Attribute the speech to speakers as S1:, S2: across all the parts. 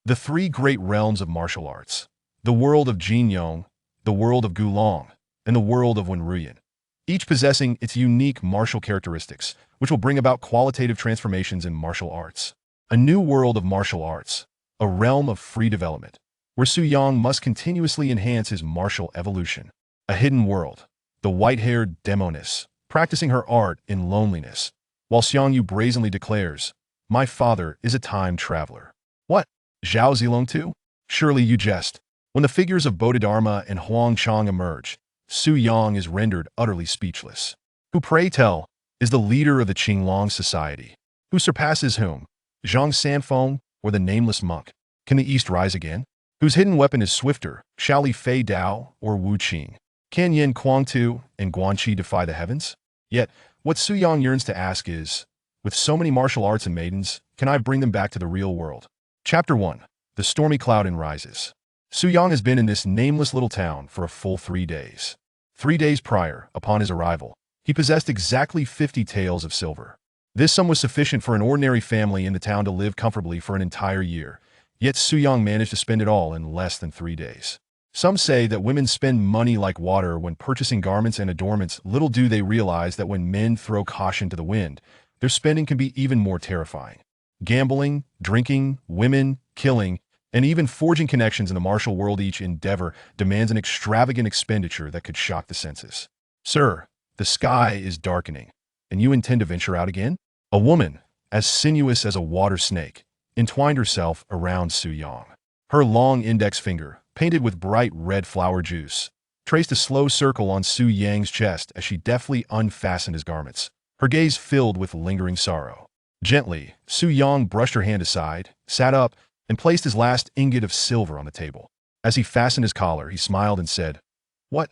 S1: The three great realms of martial arts, the world of Jin Yong, the world of Guan, and the world of Wen Ruian, each possessing its unique martial characteristics, which will bring about qualitative transformations in martial arts. A new world of martial arts, a realm of free development, where Yang must continuously enhance his martial evolution. A hidden world, the White-Haired Demoness, practicing her art in loneliness, while Xiang Yu brazenly declares, "My father is a time traveler." What? Zhao Zilong too? Surely you jest. When the figures of Bodhidharma and Huang Shang emerge, Yang is rendered utterly speechless. Who, pray tell, is the leader of the Qinglong Society? Who surpasses whom? Zhang Sanfeng or the nameless monk? Can the East rise again? Whose hidden weapon is swifter, Shao Li Fei Dao or Wu Qing? Can Yin Kuangtu and Guan defy the heavens? Yet, what Yang yearns to ask is, with so many martial arts and maidens, can I bring them back to the real world? Chapter 1. The Stormy Cloud Rises. Yang has been in this nameless little town for a full 3 days. 3 days prior, upon his arrival, he possessed exactly 50 taels of silver. This sum was sufficient for an ordinary family in the town to live comfortably for an entire year, yet Yang managed to spend it all in less than 3 days. Some say that women spend money like water when purchasing garments and adornments. Little do they realize that when men throw caution to the wind, their spending can be even more terrifying. Gambling, drinking, women, killing, and even forging connections in the martial world, each endeavor demands an extravagant expenditure that could shock the senses. Sir, the sky is darkening, and you intend to venture out again? A woman, as sinuous as a water snake, entwined herself around Yang. Her long index finger, painted with bright red flower juice, traced a slow circle on Yang's chest as she deftly unfastened his garments, her gaze filled with lingering sorrow. Gently, Yang brushed her hand aside, sat up, and placed his last ingot of silver on the table. As he fastened his collar, he smiled and said, "What?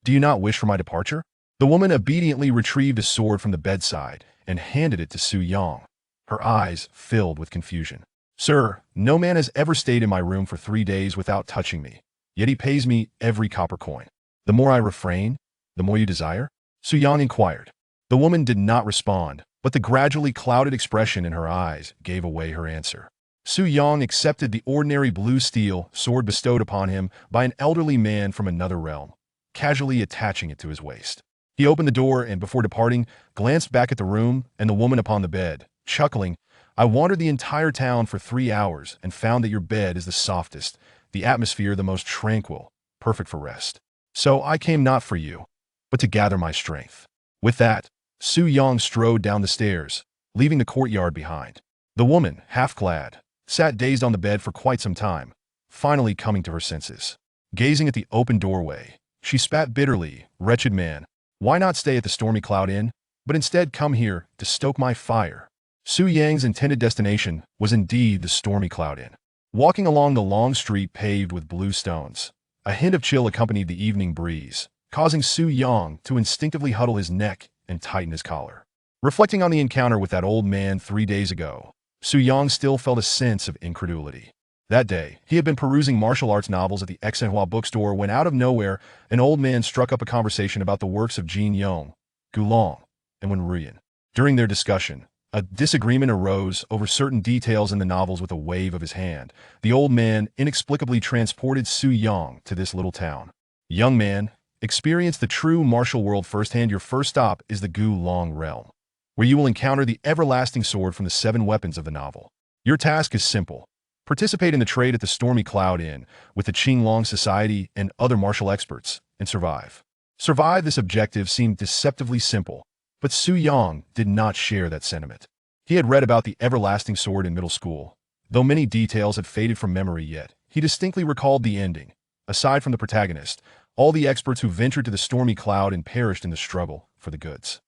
S1: Do you not wish for my departure?" The woman obediently retrieved a sword from the bedside and handed it to Yang, her eyes filled with confusion. "Sir, no man has ever stayed in my room for 3 days without touching me, yet he pays me every copper coin. The more I refrain, the more you desire?" Yang inquired. The woman did not respond, but the gradually clouded expression in her eyes gave away her answer. Yang accepted the ordinary blue steel sword bestowed upon him by an elderly man from another realm, casually attaching it to his waist. He opened the door and, before departing, glanced back at the room and the woman upon the bed, chuckling, "I wandered the entire town for 3 hours and found that your bed is the softest, the atmosphere the most tranquil, perfect for rest. So I came not for you, but to gather my strength." With that, Yang strode down the stairs, leaving the courtyard behind. The woman, half-clad, sat dazed on the bed for quite some time, finally coming to her senses. Gazing at the open doorway, she spat bitterly, "Wretched man, why not stay at the Stormy Cloud Inn, but instead come here to stoke my fire?" Yang's intended destination was indeed the Stormy Cloud Inn. Walking along the long street paved with blue stones, a hint of chill accompanied the evening breeze, causing Yang to instinctively huddle his neck and tighten his collar. Reflecting on the encounter with that old man 3 days ago, Yang still felt a sense of incredulity. That day, he had been perusing martial arts novels at the Exenhua bookstore when out of nowhere, an old man struck up a conversation about the works of Jin Yong, Guan, and Wen Ruian. During their discussion, a disagreement arose over certain details in the novels. With a wave of his hand, the old man inexplicably transported Yang to this little town. "Young man, experience the true martial world firsthand. Your first stop is the Guan realm, where you will encounter the everlasting sword from the 7 weapons of the novel. Your task is simple. Participate in the trade at the Stormy Cloud Inn with the Qinglong Society and other martial experts, and survive." Survive. This objective seemed deceptively simple, but Yang did not share that sentiment. He had read about the everlasting sword in middle school. Though many details had faded from memory, yet he distinctly recalled the ending. Aside from the protagonist, all the experts who ventured to the Stormy Cloud and perished in the struggle for the goods.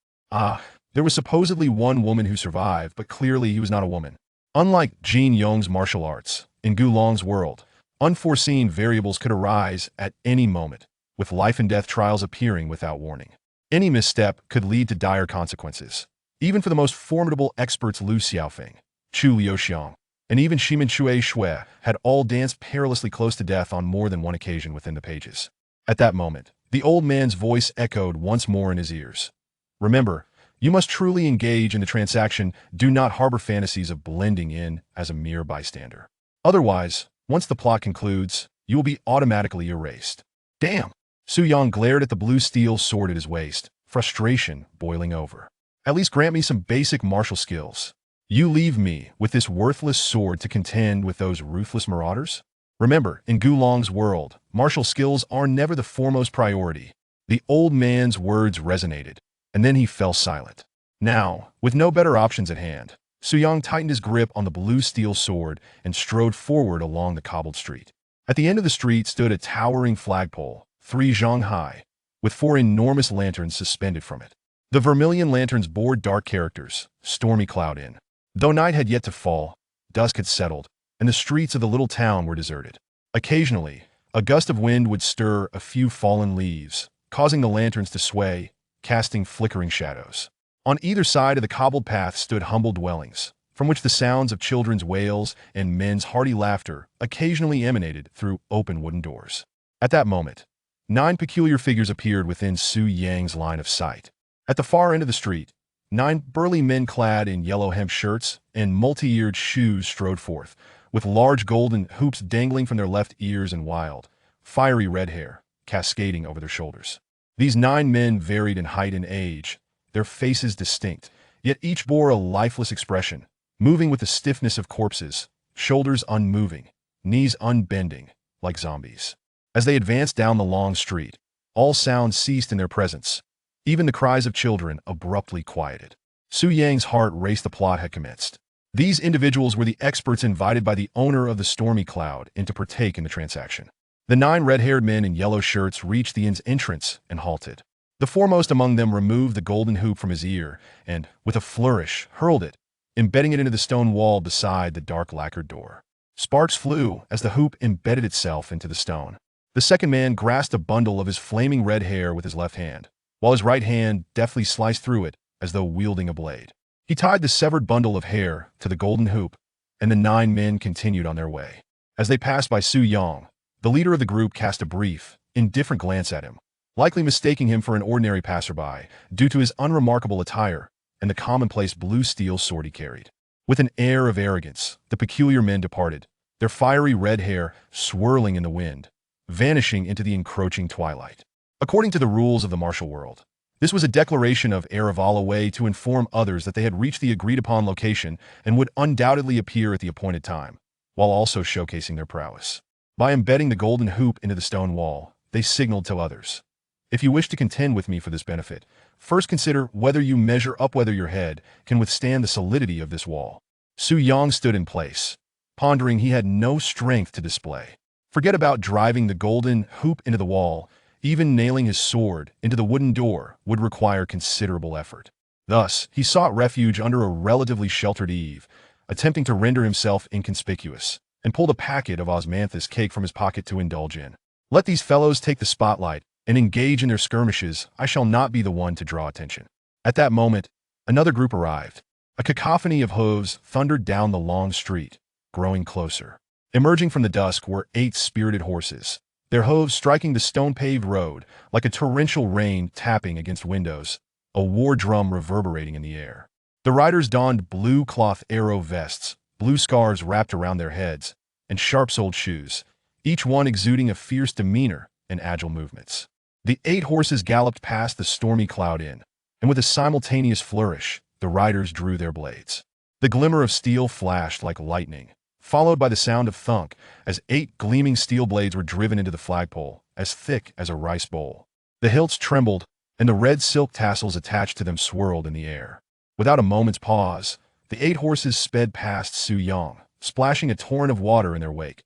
S1: There was supposedly one woman who survived, but clearly he was not a woman. Unlike Jin Yong's martial arts, in Gulong's world, unforeseen variables could arise at any moment, with life and death trials appearing without warning. Any misstep could lead to dire consequences. Even for the most formidable experts, Lu Xiaofeng, Chu Liuxiang, and even Shimen Chui Shui had all danced perilously close to death on more than one occasion within the pages. At that moment, the old man's voice echoed once more in his ears. "Remember, you must truly engage in the transaction. Do not harbor fantasies of blending in as a mere bystander." Otherwise, once the plot concludes, you will be automatically erased. Damn! Su Yang glared at the blue steel sword at his waist, frustration boiling over. At least grant me some basic martial skills. You leave me with this worthless sword to contend with those ruthless marauders? Remember, in Gulong's world, martial skills are never the foremost priority. The old man's words resonated, and then he fell silent. Now, with no better options at hand, Su Yang tightened his grip on the blue steel sword and strode forward along the cobbled street. At the end of the street stood a towering flagpole, 3 zhang high, with 4 enormous lanterns suspended from it. The vermilion lanterns bore dark characters, stormy cloud in. Though night had yet to fall, dusk had settled, and the streets of the little town were deserted. Occasionally, a gust of wind would stir a few fallen leaves, causing the lanterns to sway, casting flickering shadows. On either side of the cobbled path stood humble dwellings, from which the sounds of children's wails and men's hearty laughter occasionally emanated through open wooden doors. At that moment, 9 peculiar figures appeared within Su Yang's line of sight. At the far end of the street, 9 burly men clad in yellow hemp shirts and multi-eared shoes strode forth, with large golden hoops dangling from their left ears and wild, fiery red hair cascading over their shoulders. These 9 men varied in height and age, their faces distinct, yet each bore a lifeless expression, moving with the stiffness of corpses, shoulders unmoving, knees unbending, like zombies. As they advanced down the long street, all sounds ceased in their presence. Even the cries of children abruptly quieted. Su Yang's heart raced. The plot had commenced. These individuals were the experts invited by the owner of the stormy cloud in to partake in the transaction. The 9 red-haired men in yellow shirts reached the inn's entrance and halted. The foremost among them removed the golden hoop from his ear and, with a flourish, hurled it, embedding it into the stone wall beside the dark lacquered door. Sparks flew as the hoop embedded itself into the stone. The second man grasped a bundle of his flaming red hair with his left hand, while his right hand deftly sliced through it as though wielding a blade. He tied the severed bundle of hair to the golden hoop, and the 9 men continued on their way. As they passed by Su Yang, the leader of the group cast a brief, indifferent glance at him, likely mistaking him for an ordinary passerby due to his unremarkable attire and the commonplace blue steel sword he carried. With an air of arrogance, the peculiar men departed, their fiery red hair swirling in the wind, vanishing into the encroaching twilight. According to the rules of the martial world, this was a declaration of Araval, a way to inform others that they had reached the agreed-upon location and would undoubtedly appear at the appointed time, while also showcasing their prowess. By embedding the golden hoop into the stone wall, they signaled to others, "If you wish to contend with me for this benefit, first consider whether you measure up, whether your head can withstand the solidity of this wall." Su Yang stood in place, pondering. He had no strength to display. Forget about driving the golden hoop into the wall. Even nailing his sword into the wooden door would require considerable effort. Thus, he sought refuge under a relatively sheltered eave, attempting to render himself inconspicuous, and pulled a packet of osmanthus cake from his pocket to indulge in. Let these fellows take the spotlight and engage in their skirmishes. I shall not be the one to draw attention. At that moment, another group arrived. A cacophony of hooves thundered down the long street, growing closer. Emerging from the dusk were 8 spirited horses, their hooves striking the stone-paved road like a torrential rain tapping against windows, a war drum reverberating in the air. The riders donned blue cloth arrow vests, blue scarves wrapped around their heads, and sharp-soled shoes, each one exuding a fierce demeanor and agile movements. The 8 horses galloped past the stormy cloud inn, and with a simultaneous flourish, the riders drew their blades. The glimmer of steel flashed like lightning, followed by the sound of thunk as 8 gleaming steel blades were driven into the flagpole, as thick as a rice bowl. The hilts trembled, and the red silk tassels attached to them swirled in the air. Without a moment's pause, the 8 horses sped past Su Yang, splashing a torrent of water in their wake.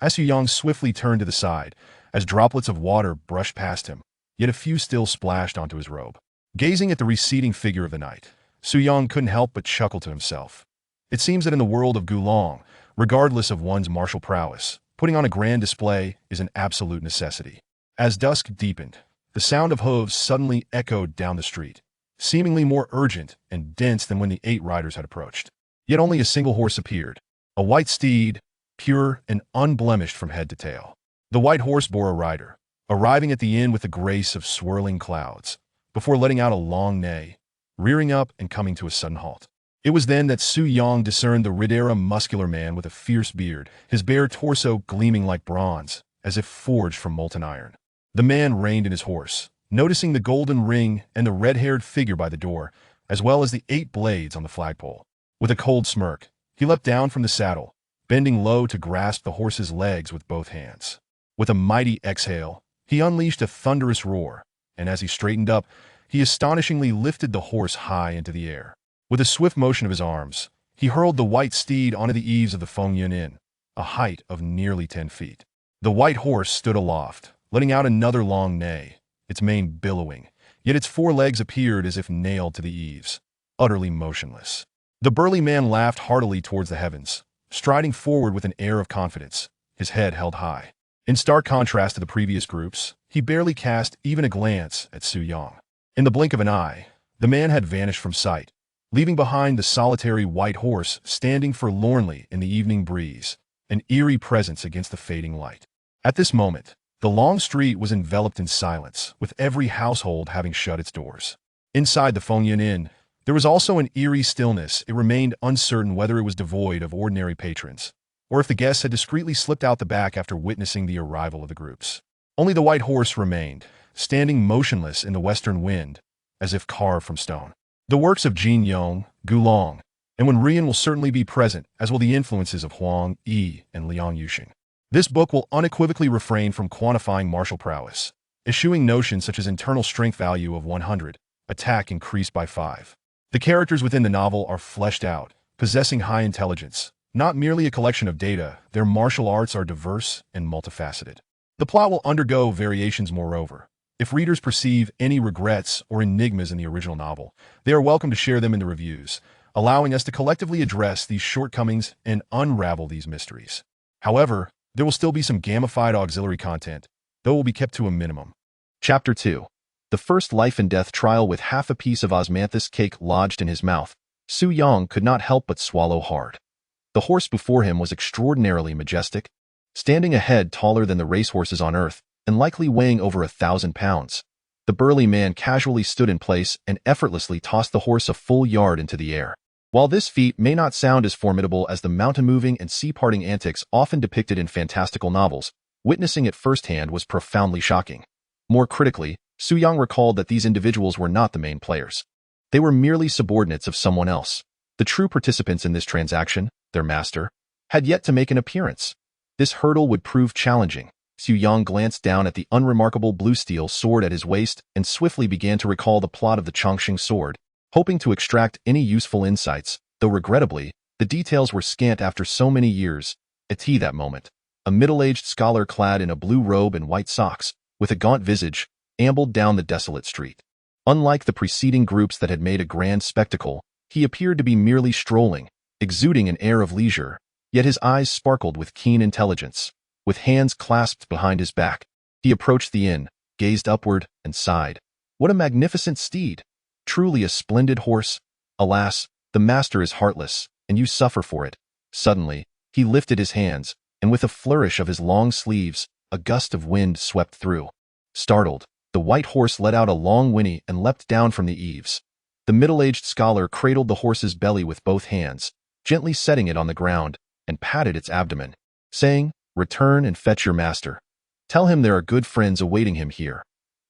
S1: As Su Yang swiftly turned to the side, as droplets of water brushed past him, yet a few still splashed onto his robe. Gazing at the receding figure of the knight, Su Yang couldn't help but chuckle to himself. It seems that in the world of Gulong, regardless of one's martial prowess, putting on a grand display is an absolute necessity. As dusk deepened, the sound of hooves suddenly echoed down the street, seemingly more urgent and dense than when the 8 riders had approached. Yet only a single horse appeared, a white steed, pure and unblemished from head to tail. The white horse bore a rider, arriving at the inn with the grace of swirling clouds, before letting out a long neigh, rearing up and coming to a sudden halt. It was then that Su Yang discerned the Ridera muscular man with a fierce beard, his bare torso gleaming like bronze, as if forged from molten iron. The man reined in his horse, noticing the golden ring and the red-haired figure by the door, as well as the 8 blades on the flagpole. With a cold smirk, he leapt down from the saddle, bending low to grasp the horse's legs with both hands. With a mighty exhale, he unleashed a thunderous roar, and as he straightened up, he astonishingly lifted the horse high into the air. With a swift motion of his arms, he hurled the white steed onto the eaves of the Fengyun Inn, a height of nearly 10 feet. The white horse stood aloft, letting out another long neigh, its mane billowing, yet its 4 legs appeared as if nailed to the eaves, utterly motionless. The burly man laughed heartily towards the heavens, striding forward with an air of confidence, his head held high. In stark contrast to the previous groups, he barely cast even a glance at Su Yang. In the blink of an eye, the man had vanished from sight, leaving behind the solitary white horse standing forlornly in the evening breeze, an eerie presence against the fading light. At this moment, the long street was enveloped in silence, with every household having shut its doors. Inside the Fengyun Inn, there was also an eerie stillness. It remained uncertain whether it was devoid of ordinary patrons, or if the guests had discreetly slipped out the back after witnessing the arrival of the groups. Only the white horse remained, standing motionless in the western wind, as if carved from stone. The works of Jin Yong, Guan, and Wen Ruian will certainly be present, as will the influences of Huang Yi and Liang Yuxing. This book will unequivocally refrain from quantifying martial prowess, eschewing notions such as internal strength value of 100, attack increased by 5. The characters within the novel are fleshed out, possessing high intelligence. Not merely a collection of data, their martial arts are diverse and multifaceted. The plot will undergo variations moreover. If readers perceive any regrets or enigmas in the original novel, they are welcome to share them in the reviews, allowing us to collectively address these shortcomings and unravel these mysteries. However, there will still be some gamified auxiliary content, though it will be kept to a minimum. Chapter 2. The first life and death trial. With half a piece of osmanthus cake lodged in his mouth, Su Yang could not help but swallow hard. The horse before him was extraordinarily majestic, standing a head taller than the racehorses on Earth, and likely weighing over 1,000 pounds. The burly man casually stood in place and effortlessly tossed the horse a full yard into the air. While this feat may not sound as formidable as the mountain-moving and sea-parting antics often depicted in fantastical novels, witnessing it firsthand was profoundly shocking. More critically, Su Yang recalled that these individuals were not the main players. They were merely subordinates of someone else. The true participants in this transaction, their master, had yet to make an appearance. This hurdle would prove challenging. Su Yang glanced down at the unremarkable blue steel sword at his waist and swiftly began to recall the plot of the Chongqing sword, hoping to extract any useful insights, though regrettably, the details were scant after so many years. At that moment, a middle-aged scholar clad in a blue robe and white socks, with a gaunt visage, ambled down the desolate street. Unlike the preceding groups that had made a grand spectacle, he appeared to be merely strolling, exuding an air of leisure, yet his eyes sparkled with keen intelligence. With hands clasped behind his back, he approached the inn, gazed upward, and sighed. What a magnificent steed! Truly a splendid horse. Alas, the master is heartless, and you suffer for it. Suddenly, he lifted his hands, and with a flourish of his long sleeves, a gust of wind swept through. Startled, the white horse let out a long whinny and leapt down from the eaves. The middle-aged scholar cradled the horse's belly with both hands, gently setting it on the ground, and patted its abdomen, saying, "Return and fetch your master. Tell him there are good friends awaiting him here."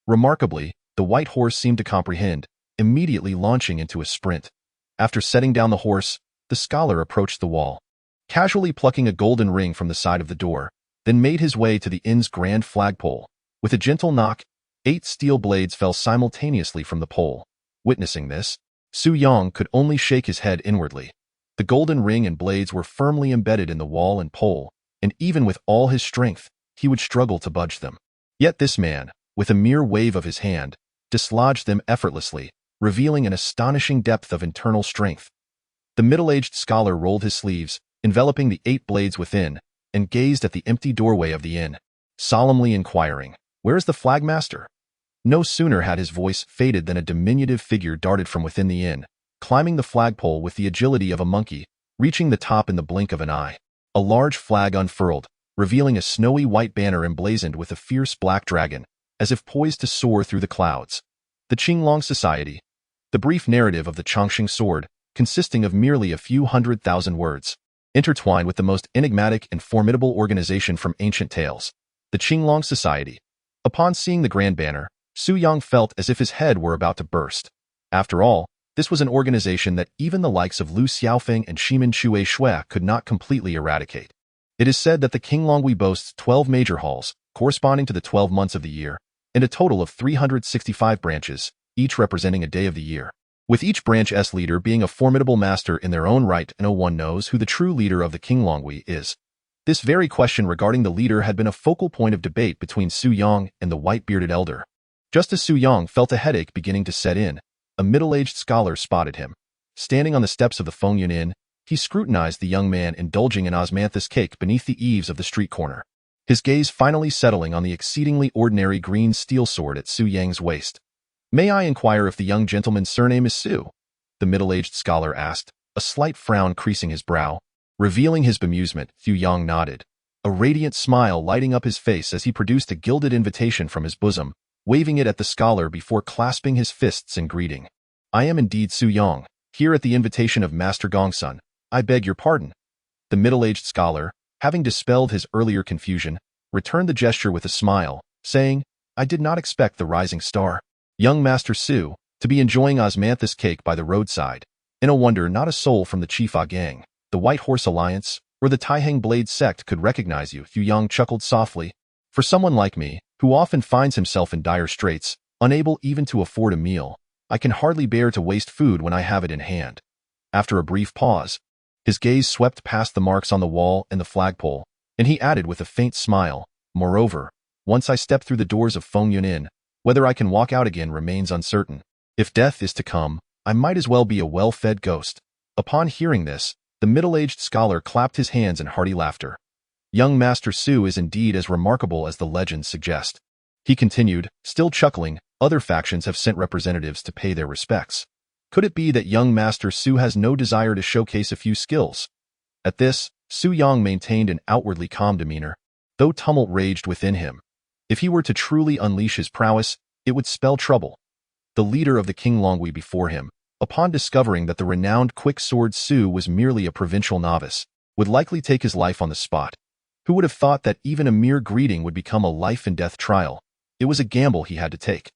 S1: Remarkably, the white horse seemed to comprehend, immediately launching into a sprint. After setting down the horse, the scholar approached the wall, casually plucking a golden ring from the side of the door, then made his way to the inn's grand flagpole. With a gentle knock, 8 steel blades fell simultaneously from the pole. Witnessing this, Su Yang could only shake his head inwardly. The golden ring and blades were firmly embedded in the wall and pole, and even with all his strength, he would struggle to budge them. Yet this man, with a mere wave of his hand, dislodged them effortlessly, revealing an astonishing depth of internal strength. The middle-aged scholar rolled his sleeves, enveloping the 8 blades within, and gazed at the empty doorway of the inn, solemnly inquiring, "Where is the flagmaster?" No sooner had his voice faded than a diminutive figure darted from within the inn, climbing the flagpole with the agility of a monkey, reaching the top in the blink of an eye. A large flag unfurled, revealing a snowy white banner emblazoned with a fierce black dragon, as if poised to soar through the clouds. The Qinglong Society. The brief narrative of the Chongqing sword, consisting of merely a few 100,000 words, intertwined with the most enigmatic and formidable organization from ancient tales, the Qinglong Society. Upon seeing the grand banner, Su Yang felt as if his head were about to burst. After all, this was an organization that even the likes of Lu Xiaofeng and Shimin Shui Shui could not completely eradicate. It is said that the Qinglonghui boasts 12 major halls, corresponding to the 12 months of the year, and a total of 365 branches, each representing a day of the year, with each branch's leader being a formidable master in their own right, and no one knows who the true leader of the Qinglonghui is. This very question regarding the leader had been a focal point of debate between Su Yang and the white-bearded elder. Just as Su Yang felt a headache beginning to set in, a middle-aged scholar spotted him. Standing on the steps of the Fengyun Inn, he scrutinized the young man indulging in osmanthus cake beneath the eaves of the street corner, his gaze finally settling on the exceedingly ordinary green steel sword at Su Yang's waist. "May I inquire if the young gentleman's surname is Su?" the middle-aged scholar asked, a slight frown creasing his brow. Revealing his bemusement, Su Yang nodded, a radiant smile lighting up his face as he produced a gilded invitation from his bosom, waving it at the scholar before clasping his fists in greeting. "I am indeed Su Yang, here at the invitation of Master Gongsun. I beg your pardon." The middle-aged scholar, having dispelled his earlier confusion, returned the gesture with a smile, saying, "I did not expect the rising star, young Master Su, to be enjoying osmanthus cake by the roadside. And a wonder not a soul from the Chifa gang, the White Horse Alliance, or the Taiheng Blade sect could recognize you." Yu Yang chuckled softly. "For someone like me, who often finds himself in dire straits, unable even to afford a meal, I can hardly bear to waste food when I have it in hand." After a brief pause, his gaze swept past the marks on the wall and the flagpole, and he added with a faint smile, "Moreover, once I step through the doors of Fengyun Inn, whether I can walk out again remains uncertain. If death is to come, I might as well be a well-fed ghost." Upon hearing this, the middle-aged scholar clapped his hands in hearty laughter. "Young Master Su is indeed as remarkable as the legends suggest," he continued, still chuckling. "Other factions have sent representatives to pay their respects. Could it be that young Master Su has no desire to showcase a few skills?" At this, Su Yang maintained an outwardly calm demeanor, though tumult raged within him. If he were to truly unleash his prowess, it would spell trouble. The leader of the Qinglonghui before him, upon discovering that the renowned quick-sword Su was merely a provincial novice, would likely take his life on the spot. Who would have thought that even a mere greeting would become a life-and-death trial? It was a gamble he had to take.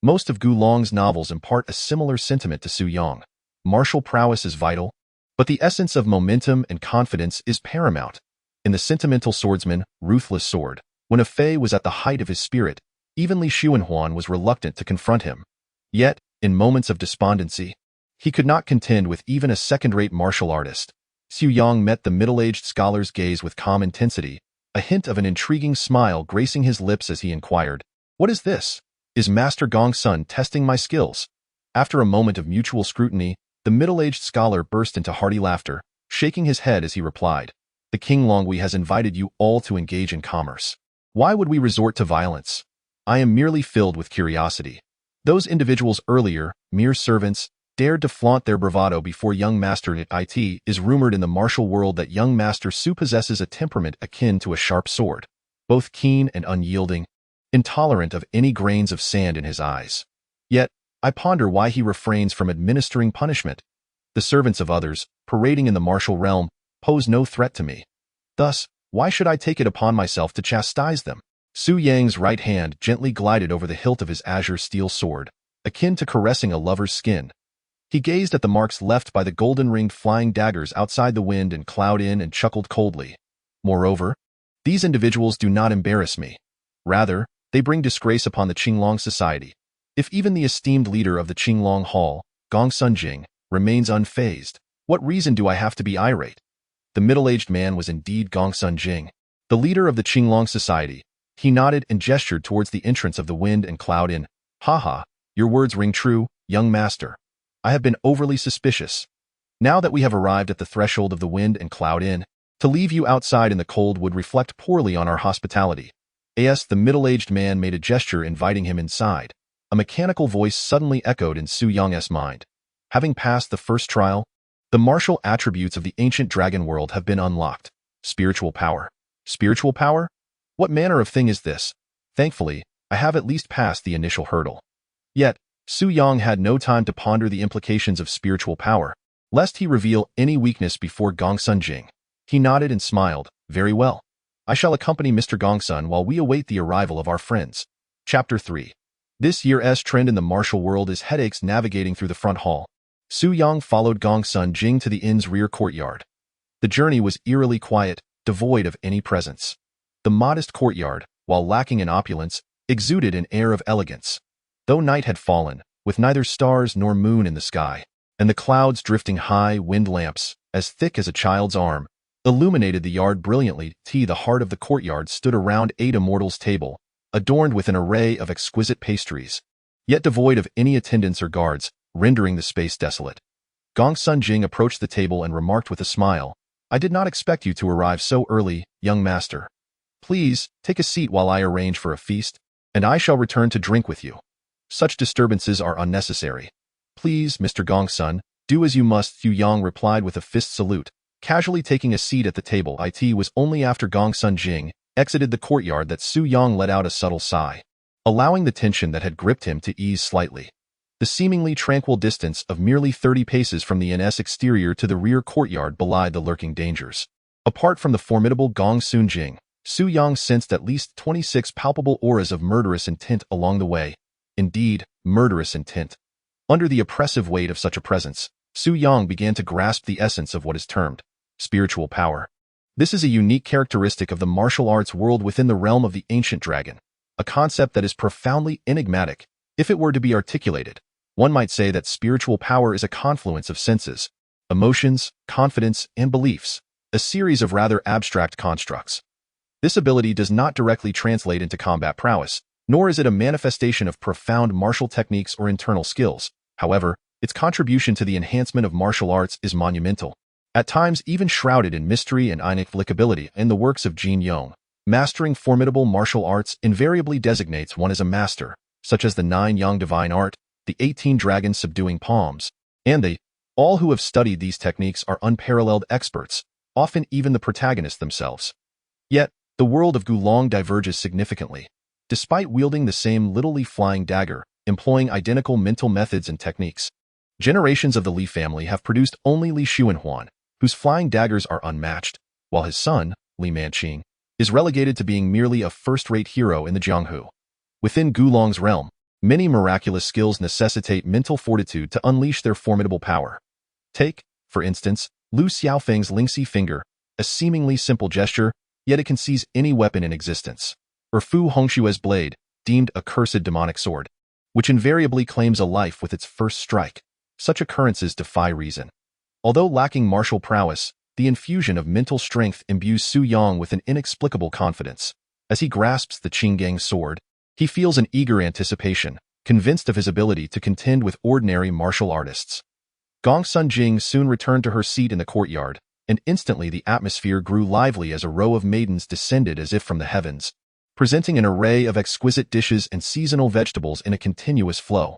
S1: Most of Gulong's novels impart a similar sentiment to Su Yang. Martial prowess is vital, but the essence of momentum and confidence is paramount. In The Sentimental Swordsman, Ruthless Sword, when a Fei was at the height of his spirit, even Li Xuanhuan was reluctant to confront him. Yet, in moments of despondency, he could not contend with even a second-rate martial artist. Su Yang met the middle-aged scholar's gaze with calm intensity, a hint of an intriguing smile gracing his lips as he inquired, "What is this? Is Master Gongsun testing my skills?" After a moment of mutual scrutiny, the middle-aged scholar burst into hearty laughter, shaking his head as he replied, "The Qinglonghui has invited you all to engage in commerce. Why would we resort to violence? I am merely filled with curiosity. Those individuals earlier, mere servants, dared to flaunt their bravado before young Master It is rumored in the martial world that young Master Su possesses a temperament akin to a sharp sword, both keen and unyielding, intolerant of any grains of sand in his eyes. Yet, I ponder why he refrains from administering punishment. The servants of others, parading in the martial realm, pose no threat to me. Thus, why should I take it upon myself to chastise them?" Su Yang's right hand gently glided over the hilt of his azure steel sword, akin to caressing a lover's skin. He gazed at the marks left by the golden-ringed flying daggers outside the Wind and Cloud Inn and chuckled coldly. "Moreover, these individuals do not embarrass me. Rather, they bring disgrace upon the Qinglong Society. If even the esteemed leader of the Qinglong Hall, Gongsun Jing, remains unfazed, what reason do I have to be irate?" The middle-aged man was indeed Gongsun Jing, the leader of the Qinglong Society. He nodded and gestured towards the entrance of the Wind and Cloud Inn. "Ha, your words ring true, young master. I have been overly suspicious. Now that we have arrived at the threshold of the Wind and Cloud Inn, to leave you outside in the cold would reflect poorly on our hospitality." As the middle-aged man made a gesture inviting him inside, a mechanical voice suddenly echoed in Su Yang's mind. Having passed the first trial, the martial attributes of the ancient dragon world have been unlocked. Spiritual power. Spiritual power? What manner of thing is this? Thankfully, I have at least passed the initial hurdle. Yet, Su Yang had no time to ponder the implications of spiritual power. lest he reveal any weakness before Gongsun Jing. He nodded and smiled. Very well. I shall accompany Mr. Gongsun while we await the arrival of our friends. Chapter 3. This year's trend in the martial world is headaches navigating through the front hall. Su Yang followed Gongsun Jing to the inn's rear courtyard. The journey was eerily quiet, devoid of any presence. The modest courtyard, while lacking in opulence, exuded an air of elegance. Though night had fallen, with neither stars nor moon in the sky, and the clouds drifting high wind lamps, as thick as a child's arm, illuminated the yard brilliantly. The heart of the courtyard stood around eight immortals' table, adorned with an array of exquisite pastries, yet devoid of any attendants or guards, rendering the space desolate. Gongsun Jing approached the table and remarked with a smile, I did not expect you to arrive so early, young master. Please, take a seat while I arrange for a feast, and I shall return to drink with you. Such disturbances are unnecessary. Please, Mr. Gongsun, do as you must, Su Yang replied with a fist salute, casually taking a seat at the table. It was only after Gongsun Jing exited the courtyard that Su Yang let out a subtle sigh, allowing the tension that had gripped him to ease slightly. The seemingly tranquil distance of merely 30 paces from the inn's exterior to the rear courtyard belied the lurking dangers. Apart from the formidable Gongsun Jing, Su Yang sensed at least 26 palpable auras of murderous intent along the way. Indeed, murderous intent. Under the oppressive weight of such a presence, Su Yang began to grasp the essence of what is termed spiritual power. This is a unique characteristic of the martial arts world within the realm of the ancient dragon, a concept that is profoundly enigmatic. If it were to be articulated, one might say that spiritual power is a confluence of senses, emotions, confidence, and beliefs, a series of rather abstract constructs. This ability does not directly translate into combat prowess, nor is it a manifestation of profound martial techniques or internal skills. However, its contribution to the enhancement of martial arts is monumental, at times even shrouded in mystery and inexplicability. In the works of Jin Yong, mastering formidable martial arts invariably designates one as a master, such as the 9 Yang divine art, the 18 dragons subduing palms, and the all who have studied these techniques are unparalleled experts, often even the protagonists themselves. Yet, the world of Gulong diverges significantly. Despite wielding the same literally flying dagger, employing identical mental methods and techniques, generations of the Li family have produced only Li Xuanhuan, whose flying daggers are unmatched, while his son, Li Manqing, is relegated to being merely a first-rate hero in the Jianghu. Within Gulong's realm, many miraculous skills necessitate mental fortitude to unleash their formidable power. Take, for instance, Lu Xiaofeng's Lingxi finger, a seemingly simple gesture, yet it can seize any weapon in existence. Or Fu Hongshue's blade, deemed a cursed demonic sword, which invariably claims a life with its first strike. Such occurrences defy reason. Although lacking martial prowess, the infusion of mental strength imbues Su Yang with an inexplicable confidence. As he grasps the Qinggang sword, he feels an eager anticipation, convinced of his ability to contend with ordinary martial artists. Gongsun Jing soon returned to her seat in the courtyard, and instantly the atmosphere grew lively as a row of maidens descended as if from the heavens, presenting an array of exquisite dishes and seasonal vegetables in a continuous flow.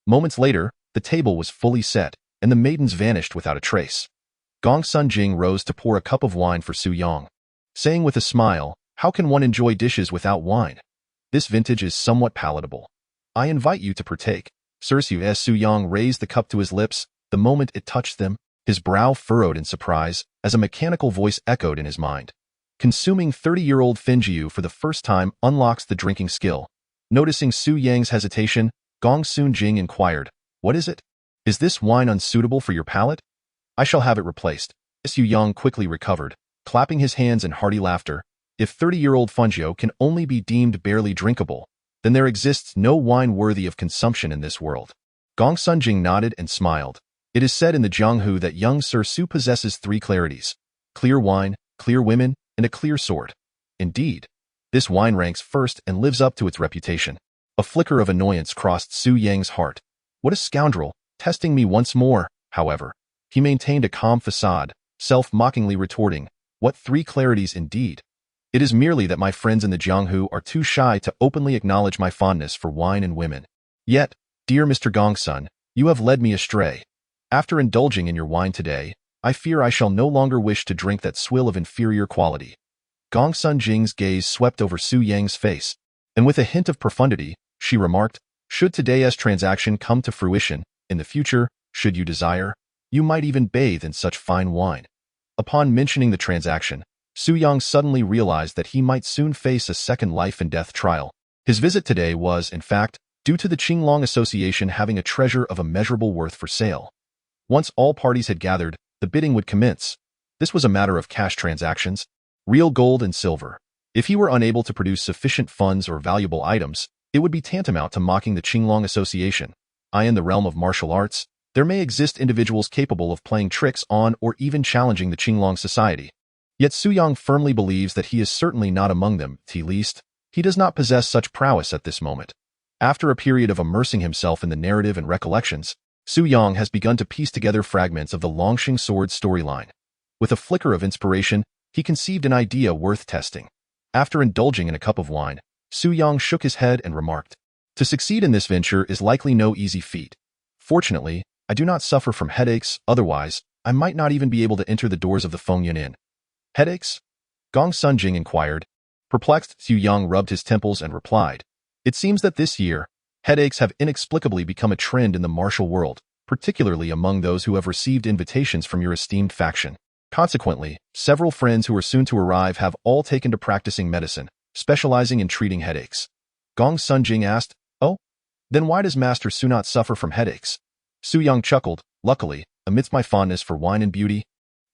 S1: Moments later, the table was fully set, and the maidens vanished without a trace. Gongsun Jing rose to pour a cup of wine for Su Yang, saying with a smile, how can one enjoy dishes without wine? This vintage is somewhat palatable. I invite you to partake. As Su Yang raised the cup to his lips, the moment it touched them, his brow furrowed in surprise, as a mechanical voice echoed in his mind. Consuming 30-year-old Fenjiu for the first time unlocks the drinking skill. Noticing Su Yang's hesitation, Gongsun Jing inquired, what is it? Is this wine unsuitable for your palate? I shall have it replaced. Su Yang quickly recovered, clapping his hands in hearty laughter. If 30-year-old Fenjiu can only be deemed barely drinkable, then there exists no wine worthy of consumption in this world. Gongsun Jing nodded and smiled. It is said in the Jianghu that young Sir Su possesses 3 clarities: clear wine, clear women, and a clear sword. Indeed, this wine ranks first and lives up to its reputation. A flicker of annoyance crossed Su Yang's heart. What a scoundrel, testing me once more. However, he maintained a calm facade, self-mockingly retorting, what 3 clarities indeed? It is merely that my friends in the Jianghu are too shy to openly acknowledge my fondness for wine and women. Yet, dear Mr. Gongsun, you have led me astray. After indulging in your wine today, I fear I shall no longer wish to drink that swill of inferior quality. Gongsun Jing's gaze swept over Su Yang's face, and with a hint of profundity, she remarked, should today's transaction come to fruition, in the future, should you desire, You might even bathe in such fine wine. Upon mentioning the transaction, Su Yang suddenly realized that he might soon face a second life-and-death trial. His visit today was, in fact, due to the Qinglong Association having a treasure of immeasurable worth for sale. Once all parties had gathered, the bidding would commence. This was a matter of cash transactions, real gold and silver. If he were unable to produce sufficient funds or valuable items, it would be tantamount to mocking the Qinglong Association. In the realm of martial arts, there may exist individuals capable of playing tricks on or even challenging the Qinglong Society. Yet Su Yang firmly believes that he is certainly not among them, at least, he does not possess such prowess at this moment. After a period of immersing himself in the narrative and recollections, Su Yang has begun to piece together fragments of the Longxing Sword storyline. With a flicker of inspiration, he conceived an idea worth testing. After indulging in a cup of wine, Su Yang shook his head and remarked, "To succeed in this venture is likely no easy feat. Fortunately, I do not suffer from headaches, otherwise, I might not even be able to enter the doors of the Fengyan Inn." "Headaches?" Gong Sunjing inquired. Perplexed, Su Yang rubbed his temples and replied, "It seems that this year, headaches have inexplicably become a trend in the martial world, particularly among those who have received invitations from your esteemed faction. Consequently, several friends who are soon to arrive have all taken to practicing medicine, specializing in treating headaches." Gong Sunjing asked, "Oh? Then why does Master Su not suffer from headaches?" Su Yang chuckled, "Luckily, amidst my fondness for wine and beauty,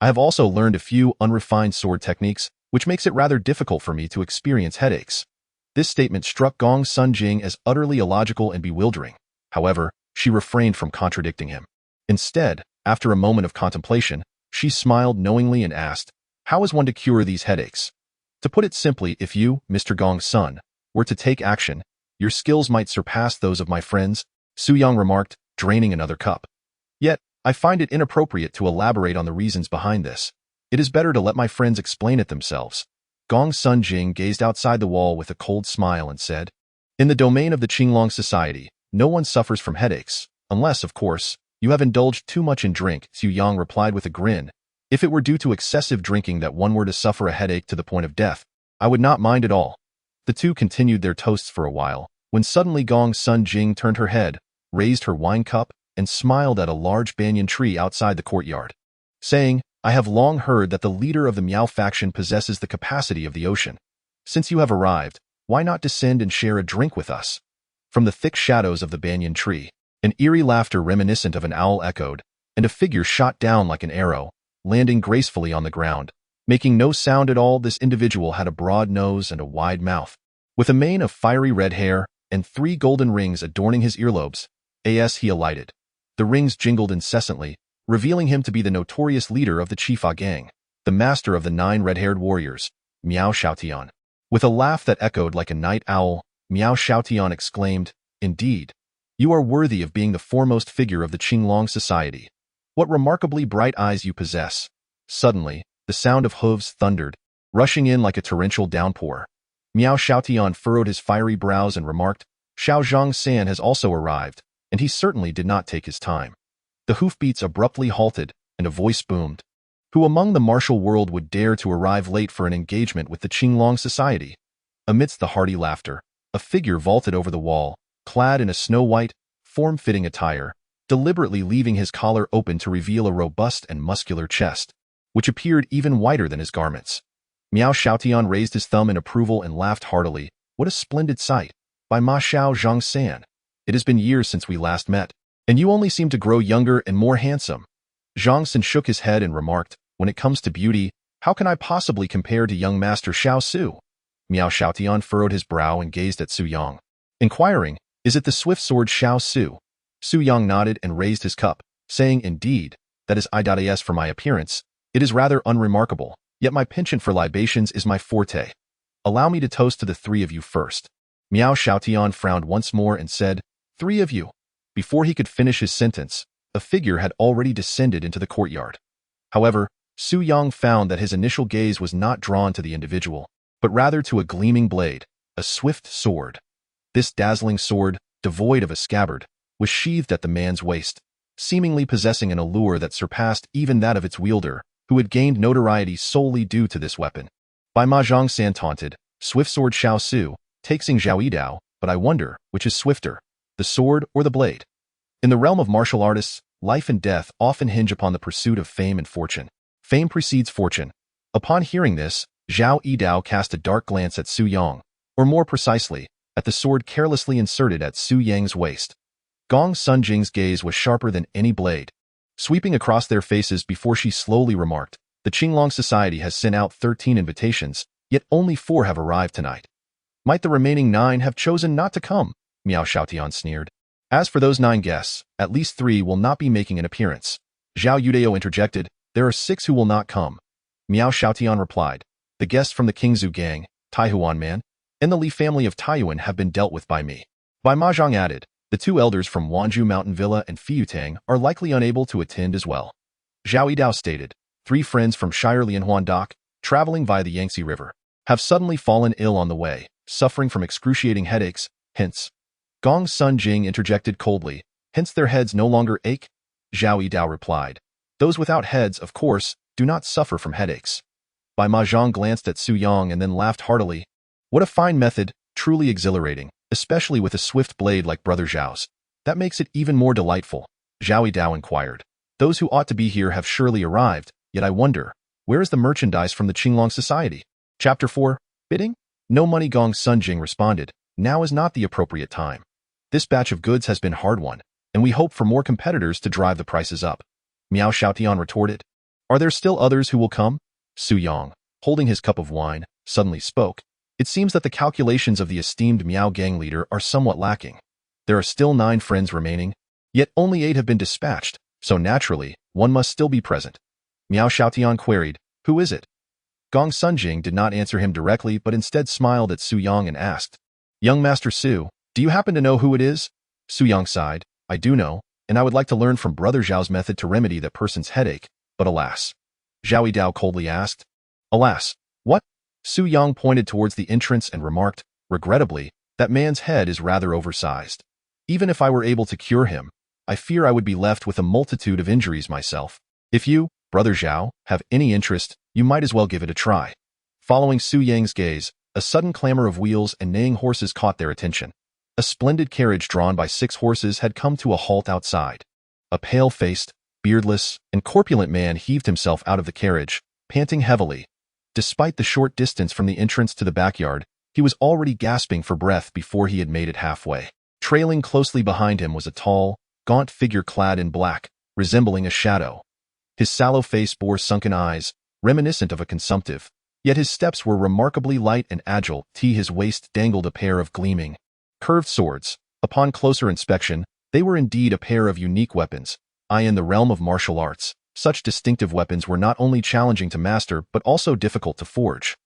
S1: I have also learned a few unrefined sword techniques, which makes it rather difficult for me to experience headaches." This statement struck Gong Sunjing as utterly illogical and bewildering. However, she refrained from contradicting him. Instead, after a moment of contemplation, she smiled knowingly and asked, "How is one to cure these headaches?" "To put it simply, if you, Mr. Gong's son, were to take action, your skills might surpass those of my friends," Su Yang remarked, draining another cup. "Yet, I find it inappropriate to elaborate on the reasons behind this. It is better to let my friends explain it themselves." Gong Sunjing gazed outside the wall with a cold smile and said, "In the domain of the Qinglong Society, no one suffers from headaches, unless, of course, you have indulged too much in drink," Su Yang replied with a grin. "If it were due to excessive drinking that one were to suffer a headache to the point of death, I would not mind at all." The two continued their toasts for a while, when suddenly Gong Sunjing turned her head, raised her wine cup, and smiled at a large banyan tree outside the courtyard, saying, "I have long heard that the leader of the Miao faction possesses the capacity of the ocean. Since you have arrived, why not descend and share a drink with us?" From the thick shadows of the banyan tree, an eerie laughter reminiscent of an owl echoed, and a figure shot down like an arrow, landing gracefully on the ground. Making no sound at all, this individual had a broad nose and a wide mouth. With a mane of fiery red hair and 3 golden rings adorning his earlobes, he alighted. The rings jingled incessantly, revealing him to be the notorious leader of the Chifa gang, the master of the 9 red-haired warriors, Miao Xiaotian. With a laugh that echoed like a night owl, Miao Xiaotian exclaimed, "Indeed, you are worthy of being the foremost figure of the Qinglong Society. What remarkably bright eyes you possess." Suddenly, the sound of hooves thundered, rushing in like a torrential downpour. Miao Xiaotian furrowed his fiery brows and remarked, "Xiao Zhang has also arrived, and he certainly did not take his time." The hoofbeats abruptly halted, and a voice boomed. Who among the martial world would dare to arrive late for an engagement with the Qinglong Society? Amidst the hearty laughter, a figure vaulted over the wall, clad in a snow-white, form-fitting attire, deliberately leaving his collar open to reveal a robust and muscular chest, which appeared even whiter than his garments. Miao Xiaotian raised his thumb in approval and laughed heartily. "What a splendid sight! By Ma Xiao Zhang, it has been years since we last met, and you only seem to grow younger and more handsome." Zhang San shook his head and remarked, "When it comes to beauty, how can I possibly compare to young Master Xiao Su?" Miao Xiaotian furrowed his brow and gazed at Su Yang, inquiring, "Is it the swift sword Xiao Su?" Su Yang nodded and raised his cup, saying, "Indeed, that is IS for my appearance. It is rather unremarkable, yet my penchant for libations is my forte. Allow me to toast to the 3 of you first." Miao Xiaotian frowned once more and said, "3 of you?" Before he could finish his sentence, a figure had already descended into the courtyard. However, Su Yang found that his initial gaze was not drawn to the individual, but rather to a gleaming blade, a swift sword. This dazzling sword, devoid of a scabbard, was sheathed at the man's waist, seemingly possessing an allure that surpassed even that of its wielder, who had gained notoriety solely due to this weapon. "By Ma Zhang taunted, swift sword Xiao Su, takes Xiao Dao, but I wonder, which is swifter, the sword or the blade?" In the realm of martial artists, life and death often hinge upon the pursuit of fame and fortune. Fame precedes fortune. Upon hearing this, Zhao Yidao cast a dark glance at Su Yang, or more precisely, at the sword carelessly inserted at Su Yang's waist. Gong Sunjing's gaze was sharper than any blade, sweeping across their faces before she slowly remarked, "The Qinglong Society has sent out 13 invitations, yet only 4 have arrived tonight. Might the remaining 9 have chosen not to come?" Miao Xiaotian sneered. "As for those 9 guests, at least 3 will not be making an appearance." Zhao Yudao interjected, "There are 6 who will not come." Miao Xiaotian replied, "The guests from the Qingzhou gang, Taihuan man, and the Li family of Taiyuan have been dealt with by me." Bai Mahjong added, "The 2 elders from Wanzhou Mountain Villa and Fiutang are likely unable to attend as well." Zhao Yidao stated, 3 friends from Shire Lianhuan Dock, traveling via the Yangtze River, have suddenly fallen ill on the way, suffering from excruciating headaches, hence." Gong Sun Jing interjected coldly, "Hence their heads no longer ache?" Zhao Yidao replied, "Those without heads, of course, do not suffer from headaches." Bai Mahjong glanced at Su Yang and then laughed heartily. "What a fine method, truly exhilarating, especially with a swift blade like Brother Zhao's. That makes it even more delightful." Zhao Yidao inquired, "Those who ought to be here have surely arrived, yet I wonder, where is the merchandise from the Qinglong Society?" Chapter 4, Bidding? "No money." Gong Sunjing responded, "Now is not the appropriate time. This batch of goods has been hard won, and we hope for more competitors to drive the prices up." Miao Xiaotian retorted, "Are there still others who will come?" Su Yang, holding his cup of wine, suddenly spoke, "It seems that the calculations of the esteemed Miao gang leader are somewhat lacking. There are still 9 friends remaining, yet only 8 have been dispatched, so naturally, one must still be present." Miao Xiaotian queried, "Who is it?" Gong Sunjing did not answer him directly but instead smiled at Su Yang and asked, "Young Master Su, do you happen to know who it is?" Su Yang sighed, "I do know, and I would like to learn from Brother Zhao's method to remedy that person's headache, but alas." Zhao Yidao coldly asked, "Alas, what?" Su Yang pointed towards the entrance and remarked, "Regrettably, that man's head is rather oversized. Even if I were able to cure him, I fear I would be left with a multitude of injuries myself. If you, Brother Zhao, have any interest, you might as well give it a try." Following Su Yang's gaze, a sudden clamor of wheels and neighing horses caught their attention. A splendid carriage drawn by 6 horses had come to a halt outside. A pale-faced, beardless, and corpulent man heaved himself out of the carriage, panting heavily. Despite the short distance from the entrance to the backyard, he was already gasping for breath before he had made it halfway. Trailing closely behind him was a tall, gaunt figure clad in black, resembling a shadow. His sallow face bore sunken eyes, reminiscent of a consumptive, yet his steps were remarkably light and agile. His waist dangled a pair of gleaming, curved swords. Upon closer inspection, they were indeed a pair of unique weapons. In the realm of martial arts, such distinctive weapons were not only challenging to master but also difficult to forge.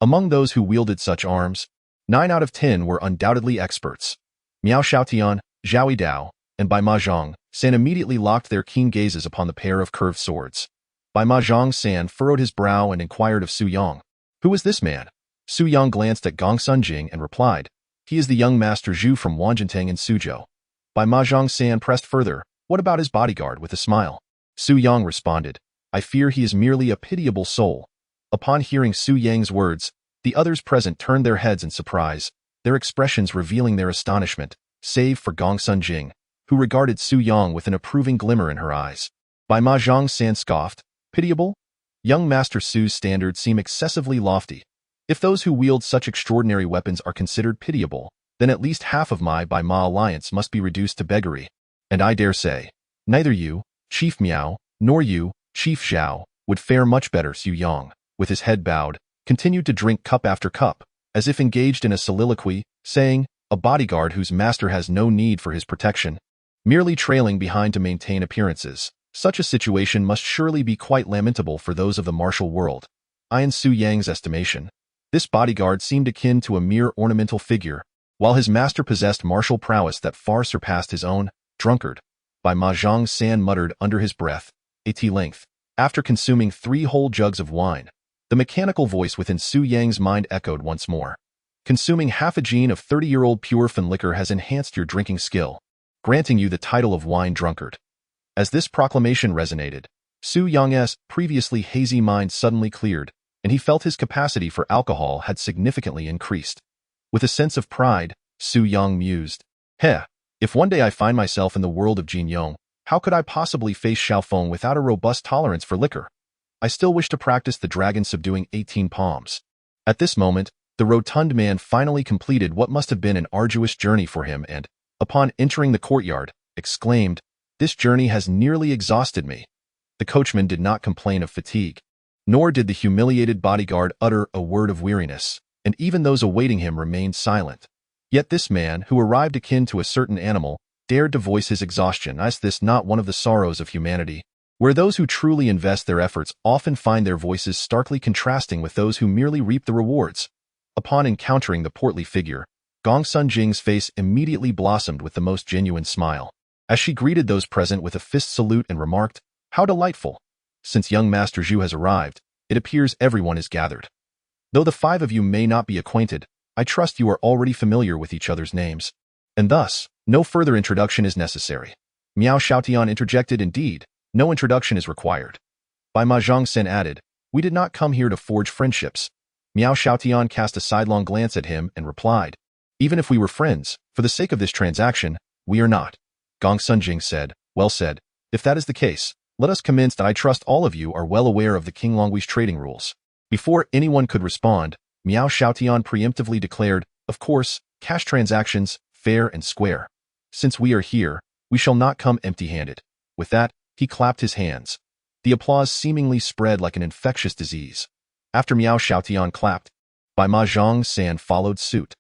S1: Among those who wielded such arms, 9 out of 10 were undoubtedly experts. Miao Xiaotian, Zhao Yidao, and Bai Mahjong San immediately locked their keen gazes upon the pair of curved swords. Bai Mahjong San furrowed his brow and inquired of Su Yang, "Who is this man?" Su Yang glanced at Gong Sunjing and replied, "He is the young Master Zhu from Wanjintang in Suzhou." Bai Mahjong San pressed further, "What about his bodyguard?" with a smile. Su Yang responded, "I fear he is merely a pitiable soul." Upon hearing Su Yang's words, the others present turned their heads in surprise, their expressions revealing their astonishment, save for Gong Sunjing, who regarded Su Yang with an approving glimmer in her eyes. Bai Mahjong San scoffed, "Pitiable? Young Master Su's standards seem excessively lofty. If those who wield such extraordinary weapons are considered pitiable, then at least half of my Bai Ma alliance must be reduced to beggary. And I dare say, neither you, Chief Miao, nor you, Chief Xiao, would fare much better." Su Yang, with his head bowed, continued to drink cup after cup, as if engaged in a soliloquy, saying, "A bodyguard whose master has no need for his protection, merely trailing behind to maintain appearances. Such a situation must surely be quite lamentable for those of the martial world." In Su Yang's estimation, this bodyguard seemed akin to a mere ornamental figure, while his master possessed martial prowess that far surpassed his own. "Drunkard," Bai Mahjong San muttered under his breath, at length, after consuming 3 whole jugs of wine. The mechanical voice within Su Yang's mind echoed once more. "Consuming half a gene of 30-year-old pure Fen liquor has enhanced your drinking skill, granting you the title of wine drunkard." As this proclamation resonated, Su Yang's previously hazy mind suddenly cleared, and he felt his capacity for alcohol had significantly increased. With a sense of pride, Su Yang mused, "Heh, if one day I find myself in the world of Jin Yong, How could I possibly face Xiaofeng without a robust tolerance for liquor? I still wish to practice the dragon subduing 18 palms. At this moment, the rotund man finally completed what must have been an arduous journey for him and, upon entering the courtyard, exclaimed, "This journey has nearly exhausted me." The coachman did not complain of fatigue, nor did the humiliated bodyguard utter a word of weariness, and even those awaiting him remained silent. Yet this man, who arrived akin to a certain animal, dared to voice his exhaustion. Is this not one of the sorrows of humanity, where those who truly invest their efforts often find their voices starkly contrasting with those who merely reap the rewards? Upon encountering the portly figure, Gong Sun Jing's face immediately blossomed with the most genuine smile, as she greeted those present with a fist salute and remarked, "How delightful! Since young Master Zhu has arrived, it appears everyone is gathered. Though the 5 of you may not be acquainted, I trust you are already familiar with each other's names, and thus, no further introduction is necessary." Miao Xiaotian interjected, "Indeed, no introduction is required." Bai Ma Zhangsen added, "We did not come here to forge friendships." Miao Xiaotian cast a sidelong glance at him and replied, "Even if we were friends, for the sake of this transaction, we are not." Gong Sunjing said, "Well said. If that is the case, let us commence. I trust all of you are well aware of the King Longwi's trading rules." Before anyone could respond, Miao Xiaotian preemptively declared, "Of course, cash transactions, fair and square. Since we are here, we shall not come empty-handed." With that, he clapped his hands. The applause seemingly spread like an infectious disease. After Miao Xiaotian clapped, Bai Ma Zhangsan followed suit.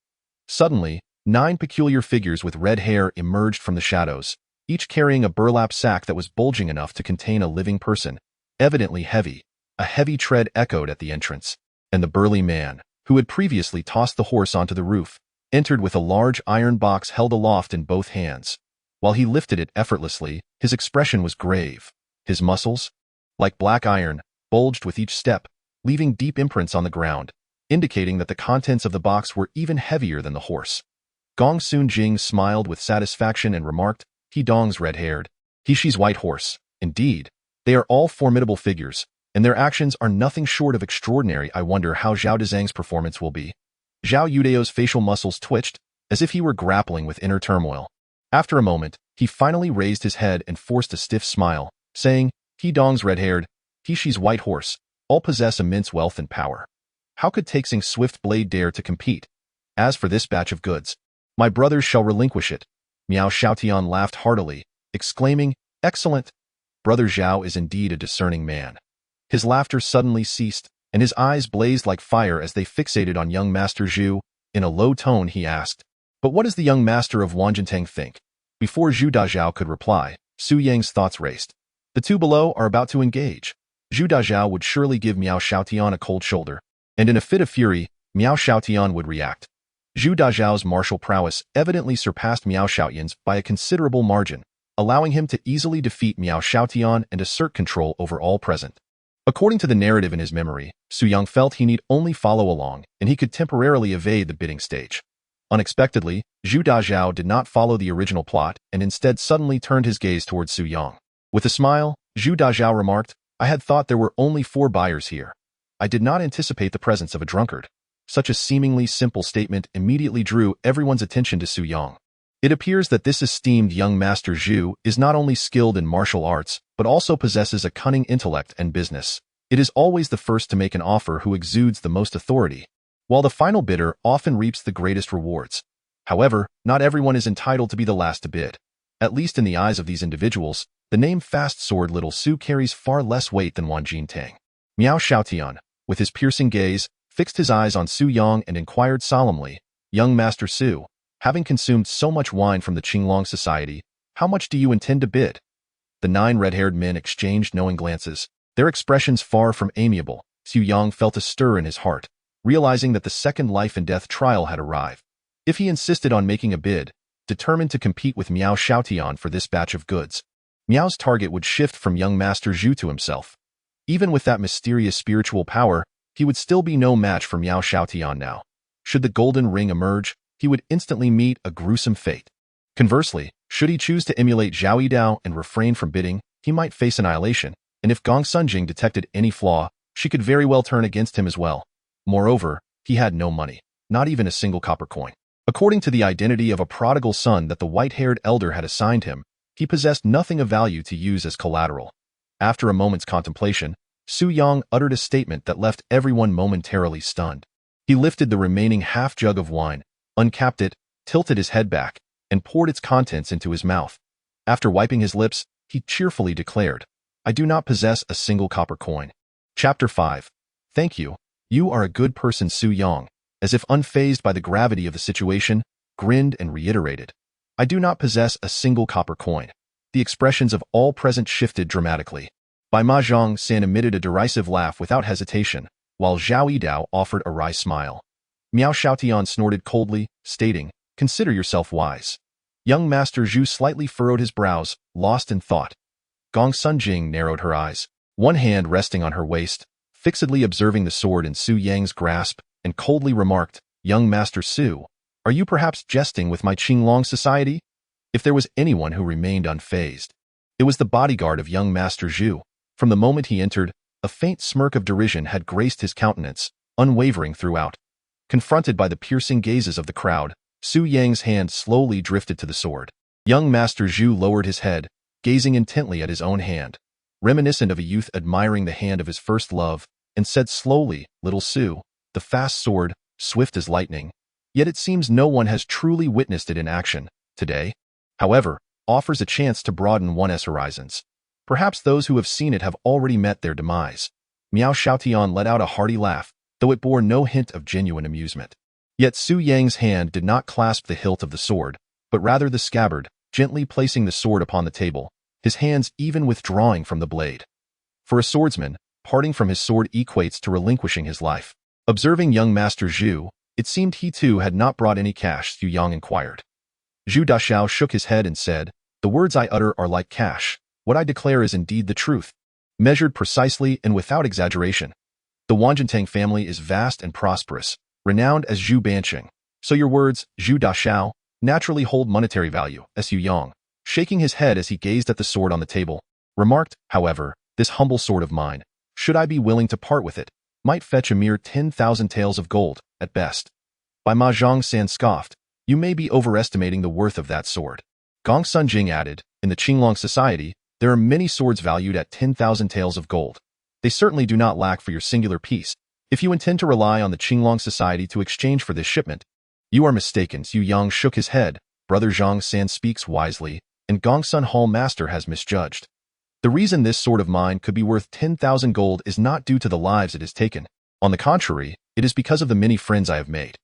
S1: Suddenly, 9 peculiar figures with red hair emerged from the shadows, each carrying a burlap sack that was bulging enough to contain a living person, evidently heavy. A heavy tread echoed at the entrance, and the burly man, who had previously tossed the horse onto the roof, entered with a large iron box held aloft in both hands. While he lifted it effortlessly, his expression was grave. His muscles, like black iron, bulged with each step, leaving deep imprints on the ground, indicating that the contents of the box were even heavier than the horse. Gong Sun Jing smiled with satisfaction and remarked, "He Dong's red-haired, he she's white horse. Indeed, they are all formidable figures, and their actions are nothing short of extraordinary. I wonder how Zhao Dezhang's performance will be." Zhao Yudeo's facial muscles twitched, as if he were grappling with inner turmoil. After a moment, he finally raised his head and forced a stiff smile, saying, "He Dong's red-haired, he she's white horse, all possess immense wealth and power. How could Taxing Swift Blade dare to compete? As for this batch of goods, my brothers shall relinquish it." Miao Xiaotian laughed heartily, exclaiming, "Excellent! Brother Zhao is indeed a discerning man." His laughter suddenly ceased, and his eyes blazed like fire as they fixated on young Master Zhu. In a low tone he asked, "But what does the young master of Wanjintang think?" Before Zhu Dazhao could reply, Su Yang's thoughts raced. The two below are about to engage. Zhu Dazhao would surely give Miao Xiaotian a cold shoulder, and in a fit of fury, Miao Xiaotian would react. Zhu Dazhao's martial prowess evidently surpassed Miao Xiaotian's by a considerable margin, allowing him to easily defeat Miao Xiaotian and assert control over all present. According to the narrative in his memory, Su Yang felt he need only follow along, and he could temporarily evade the bidding stage. Unexpectedly, Zhu Dazhao did not follow the original plot and instead suddenly turned his gaze towards Su Yang. With a smile, Zhu Dazhao remarked, "I had thought there were only 4 buyers here. I did not anticipate the presence of a drunkard." Such a seemingly simple statement immediately drew everyone's attention to Su Yang. It appears that this esteemed young Master Zhu is not only skilled in martial arts, but also possesses a cunning intellect and business. It is always the first to make an offer who exudes the most authority, while the final bidder often reaps the greatest rewards. However, not everyone is entitled to be the last to bid. At least in the eyes of these individuals, the name Fast Sword Little Su carries far less weight than Wanjin Tang. Miao Xiaotian, with his piercing gaze, fixed his eyes on Su Yang and inquired solemnly, "Young Master Su, having consumed so much wine from the Qinglong Society, how much do you intend to bid?" The 9 red-haired men exchanged knowing glances, their expressions far from amiable. Su Yang felt a stir in his heart, realizing that the second life-and-death trial had arrived. If he insisted on making a bid, determined to compete with Miao Xiaotian for this batch of goods, Miao's target would shift from young Master Zhu to himself. Even with that mysterious spiritual power, he would still be no match for Miao Xiaotian now. Should the golden ring emerge, he would instantly meet a gruesome fate. Conversely, should he choose to emulate Zhao Yidao and refrain from bidding, he might face annihilation, and if Gong Sunjing detected any flaw, she could very well turn against him as well. Moreover, he had no money, not even a single copper coin. According to the identity of a prodigal son that the white-haired elder had assigned him, he possessed nothing of value to use as collateral. After a moment's contemplation, Su Yang uttered a statement that left everyone momentarily stunned. He lifted the remaining half-jug of wine, uncapped it, tilted his head back, and poured its contents into his mouth. After wiping his lips, he cheerfully declared, "I do not possess a single copper coin." Chapter 5. Thank you. You are a good person. Su Yang, as if unfazed by the gravity of the situation, grinned and reiterated, "I do not possess a single copper coin." The expressions of all present shifted dramatically. Bai Mahjong San emitted a derisive laugh without hesitation, while Zhao Yidao offered a wry smile. Miao Xiaotian snorted coldly, stating, "Consider yourself wise." Young Master Zhu slightly furrowed his brows, lost in thought. Gong Sunjing narrowed her eyes, one hand resting on her waist, fixedly observing the sword in Su Yang's grasp, and coldly remarked, "Young Master Su, are you perhaps jesting with my Qinglong society?" If there was anyone who remained unfazed, it was the bodyguard of young Master Zhu. From the moment he entered, a faint smirk of derision had graced his countenance, unwavering throughout. Confronted by the piercing gazes of the crowd, Su Yang's hand slowly drifted to the sword. Young Master Zhu lowered his head, gazing intently at his own hand, reminiscent of a youth admiring the hand of his first love, and said slowly, "Little Su, the fast sword, swift as lightning. Yet it seems no one has truly witnessed it in action today. However, offers a chance to broaden one's horizons. Perhaps those who have seen it have already met their demise." Miao Xiaotian let out a hearty laugh, though it bore no hint of genuine amusement. Yet Su Yang's hand did not clasp the hilt of the sword, but rather the scabbard, gently placing the sword upon the table, his hands even withdrawing from the blade. For a swordsman, parting from his sword equates to relinquishing his life. Observing young Master Zhu, it seemed he too had not brought any cash. Su Yang inquired. Zhu Daxiao shook his head and said, "The words I utter are like cash. What I declare is indeed the truth, measured precisely and without exaggeration. The Wanjintang family is vast and prosperous, renowned as Zhu Banqing. So your words, Zhu Daxiao, naturally hold monetary value." Su Yang, shaking his head as he gazed at the sword on the table, remarked, "However, this humble sword of mine, should I be willing to part with it, might fetch a mere 10,000 taels of gold, at best." Bai Mahjong San scoffed, "You may be overestimating the worth of that sword." Gong Sunjing added, "In the Qinglong society, there are many swords valued at 10,000 taels of gold. They certainly do not lack for your singular piece. If you intend to rely on the Qinglong society to exchange for this shipment, you are mistaken." Su Yang shook his head. "Brother Zhang San speaks wisely, and Gongsun Hall Master has misjudged. The reason this sword of mine could be worth 10,000 gold is not due to the lives it has taken. On the contrary, it is because of the many friends I have made.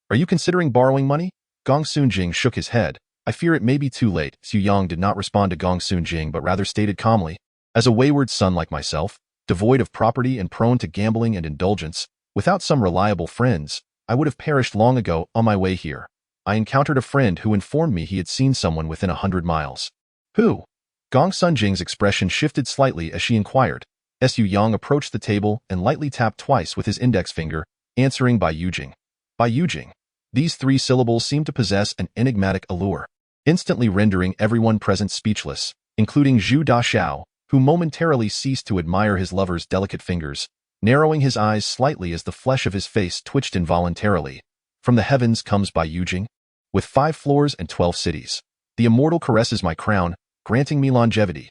S1: Are you considering borrowing money?" Gong Sunjing shook his head. "I fear it may be too late." Su Yang did not respond to Gong Sunjing but rather stated calmly, "As a wayward son like myself, devoid of property and prone to gambling and indulgence, without some reliable friends, I would have perished long ago. On my way here, I encountered a friend who informed me he had seen someone within 100 miles. Who?" Gong Sunjing's expression shifted slightly as she inquired. Su Yang approached the table and lightly tapped twice with his index finger, answering Bai Yujing. Bai Yujing. These three syllables seemed to possess an enigmatic allure, instantly rendering everyone present speechless, including Zhu Daxiao, who momentarily ceased to admire his lover's delicate fingers, narrowing his eyes slightly as the flesh of his face twitched involuntarily. "From the heavens comes Bai Yujing, with 5 floors and 12 cities. The immortal caresses my crown, granting me longevity."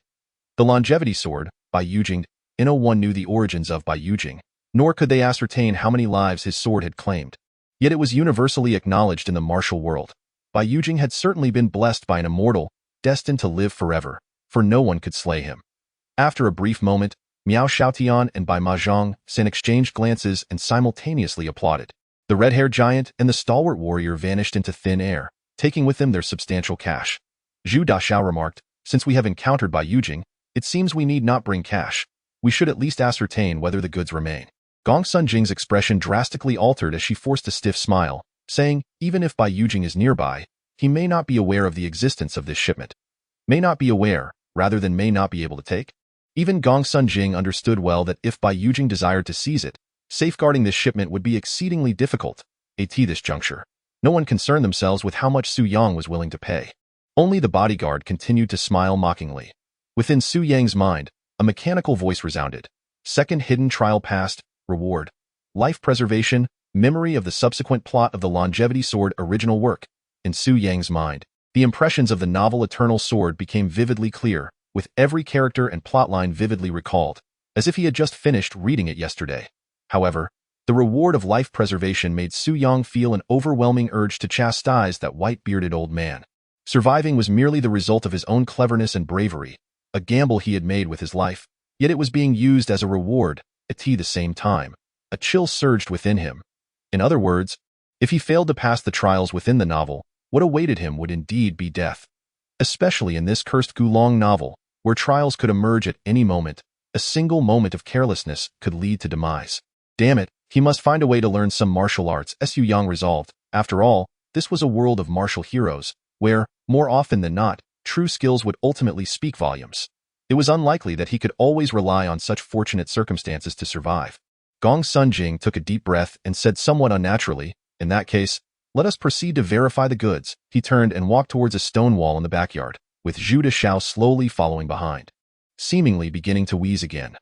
S1: The longevity sword, Bai Yujing. No one knew the origins of Bai Yujing, nor could they ascertain how many lives his sword had claimed. Yet it was universally acknowledged in the martial world. Bai Yujing had certainly been blessed by an immortal, destined to live forever, for no one could slay him. After a brief moment, Miao Xiaotian and Bai Mahjong San exchanged glances and simultaneously applauded. The red-haired giant and the stalwart warrior vanished into thin air, taking with them their substantial cash. Zhu Daxiao remarked, "Since we have encountered Bai Yujing, it seems we need not bring cash. We should at least ascertain whether the goods remain." Gong Sunjing's expression drastically altered as she forced a stiff smile, saying, "Even if Bai Yujing is nearby, he may not be aware of the existence of this shipment." May not be aware, rather than may not be able to take? Even Gong Sunjing understood well that if Bai Yujing desired to seize it, safeguarding this shipment would be exceedingly difficult. At this juncture, no one concerned themselves with how much Su Yang was willing to pay. Only the bodyguard continued to smile mockingly. Within Su Yang's mind, a mechanical voice resounded. "Second hidden trial passed. Reward. Life preservation, memory of the subsequent plot of the longevity sword original work." In Su Yang's mind, The impressions of the novel Eternal Sword became vividly clear, with every character and plotline vividly recalled, as if he had just finished reading it yesterday. However, the reward of life preservation made Su Yang feel an overwhelming urge to chastise that white-bearded old man. Surviving was merely the result of his own cleverness and bravery, a gamble he had made with his life, yet it was being used as a reward, at the same time. A chill surged within him. In other words, if he failed to pass the trials within the novel, what awaited him would indeed be death. Especially in this cursed Gulong novel, where trials could emerge at any moment, a single moment of carelessness could lead to demise. Damn it, he must find a way to learn some martial arts, Su Yang resolved. After all, this was a world of martial heroes, where, more often than not, true skills would ultimately speak volumes. It was unlikely that he could always rely on such fortunate circumstances to survive. Gong Sunjing took a deep breath and said somewhat unnaturally, "In that case, let us proceed to verify the goods." He turned and walked towards a stone wall in the backyard, with Zhu Xiao slowly following behind. Seemingly beginning to wheeze again.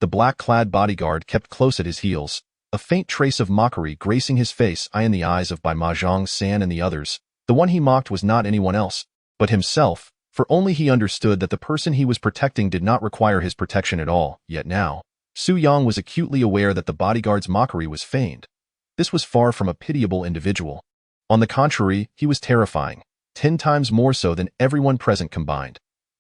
S1: The black-clad bodyguard kept close at his heels, a faint trace of mockery gracing his face. In the eyes of Bai Mahjong San and the others, the one he mocked was not anyone else, but himself, for only he understood that the person he was protecting did not require his protection at all. Yet now, Su Yang was acutely aware that the bodyguard's mockery was feigned. This was far from a pitiable individual. On the contrary, he was terrifying, 10 times more so than everyone present combined.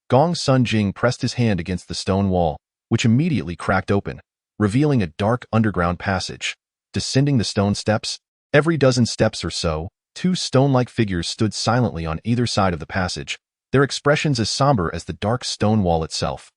S1: Gong Sunjing pressed his hand against the stone wall, which immediately cracked open, revealing a dark underground passage. Descending the stone steps, every dozen steps or so, 2 stone-like figures stood silently on either side of the passage, their expressions as somber as the dark stone wall itself.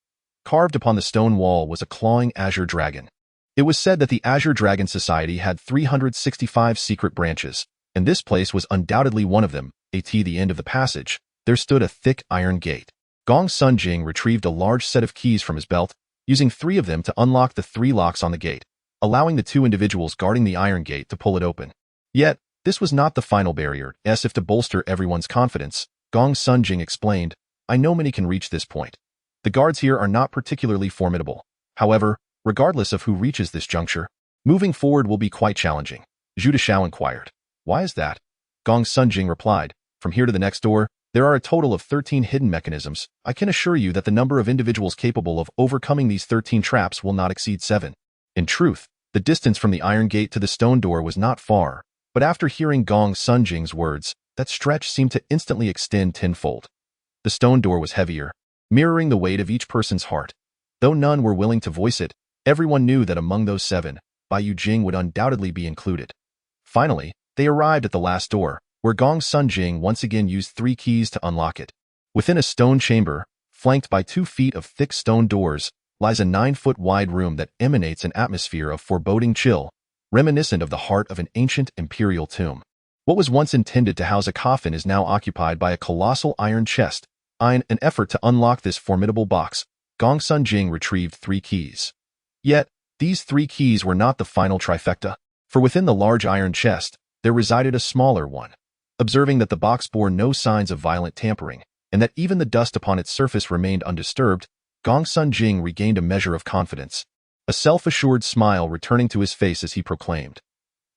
S1: Carved upon the stone wall was a clawing azure dragon. It was said that the Azure Dragon Society had 365 secret branches, and this place was undoubtedly one of them. At the end of the passage, there stood a thick iron gate. Gong Sunjing retrieved a large set of keys from his belt, using 3 of them to unlock the 3 locks on the gate, allowing the 2 individuals guarding the iron gate to pull it open. Yet, this was not the final barrier, as if to bolster everyone's confidence. Gong Sunjing explained, "I know many can reach this point. The guards here are not particularly formidable. However, regardless of who reaches this juncture, moving forward will be quite challenging." Zhu Xiao inquired, "Why is that?" Gong Sunjing replied, "From here to the next door, there are a total of 13 hidden mechanisms. I can assure you that the number of individuals capable of overcoming these 13 traps will not exceed 7. In truth, the distance from the iron gate to the stone door was not far, but after hearing Gong Sunjing's words, that stretch seemed to instantly extend tenfold. The stone door was heavier, mirroring the weight of each person's heart. Though none were willing to voice it, everyone knew that among those 7, Bai Yujing would undoubtedly be included. Finally, they arrived at the last door, where Gong Sunjing once again used 3 keys to unlock it. Within a stone chamber, flanked by 2 feet of thick stone doors, lies a 9-foot-wide room that emanates an atmosphere of foreboding chill, reminiscent of the heart of an ancient imperial tomb. What was once intended to house a coffin is now occupied by a colossal iron chest. In an effort to unlock this formidable box, Gong Sunjing retrieved 3 keys. Yet, these 3 keys were not the final trifecta, for within the large iron chest, there resided a smaller one. Observing that the box bore no signs of violent tampering, and that even the dust upon its surface remained undisturbed, Gong Sunjing regained a measure of confidence, a self-assured smile returning to his face as he proclaimed,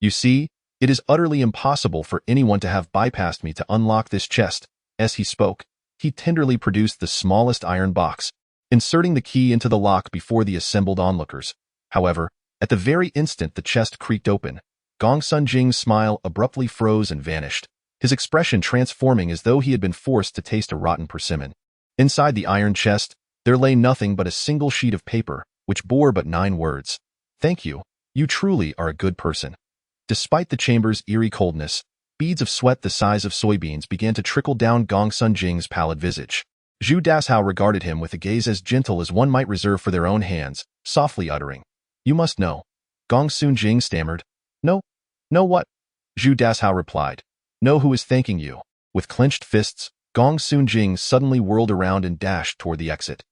S1: "You see, it is utterly impossible for anyone to have bypassed me to unlock this chest." As he spoke, he tenderly produced the smallest iron box, inserting the key into the lock before the assembled onlookers. However, at the very instant the chest creaked open, Gong Sunjing's smile abruptly froze and vanished, his expression transforming as though he had been forced to taste a rotten persimmon. Inside the iron chest, there lay nothing but a single sheet of paper, which bore but 9 words. "Thank you. You truly are a good person." Despite the chamber's eerie coldness, beads of sweat the size of soybeans began to trickle down Gong Sunjing's pallid visage. Zhu Dashao regarded him with a gaze as gentle as one might reserve for their own hands, softly uttering, "You must know." Gong Sunjing stammered, "No. No what?" Zhu Dashao replied, "Know who is thanking you." With clenched fists, Gong Sunjing suddenly whirled around and dashed toward the exit.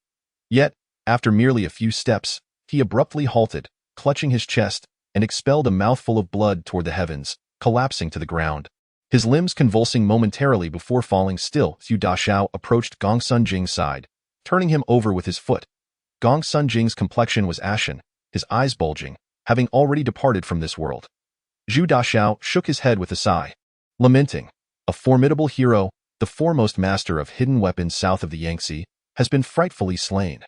S1: Yet, after merely a few steps, he abruptly halted, clutching his chest, and expelled a mouthful of blood toward the heavens, collapsing to the ground. His limbs convulsing momentarily before falling still, Zhu Dashao approached Gong Sunjing's side, turning him over with his foot. Gong Sunjing's complexion was ashen, his eyes bulging, having already departed from this world. Zhu Dashao shook his head with a sigh, lamenting, "A formidable hero, the foremost master of hidden weapons south of the Yangtze, has been frightfully slain.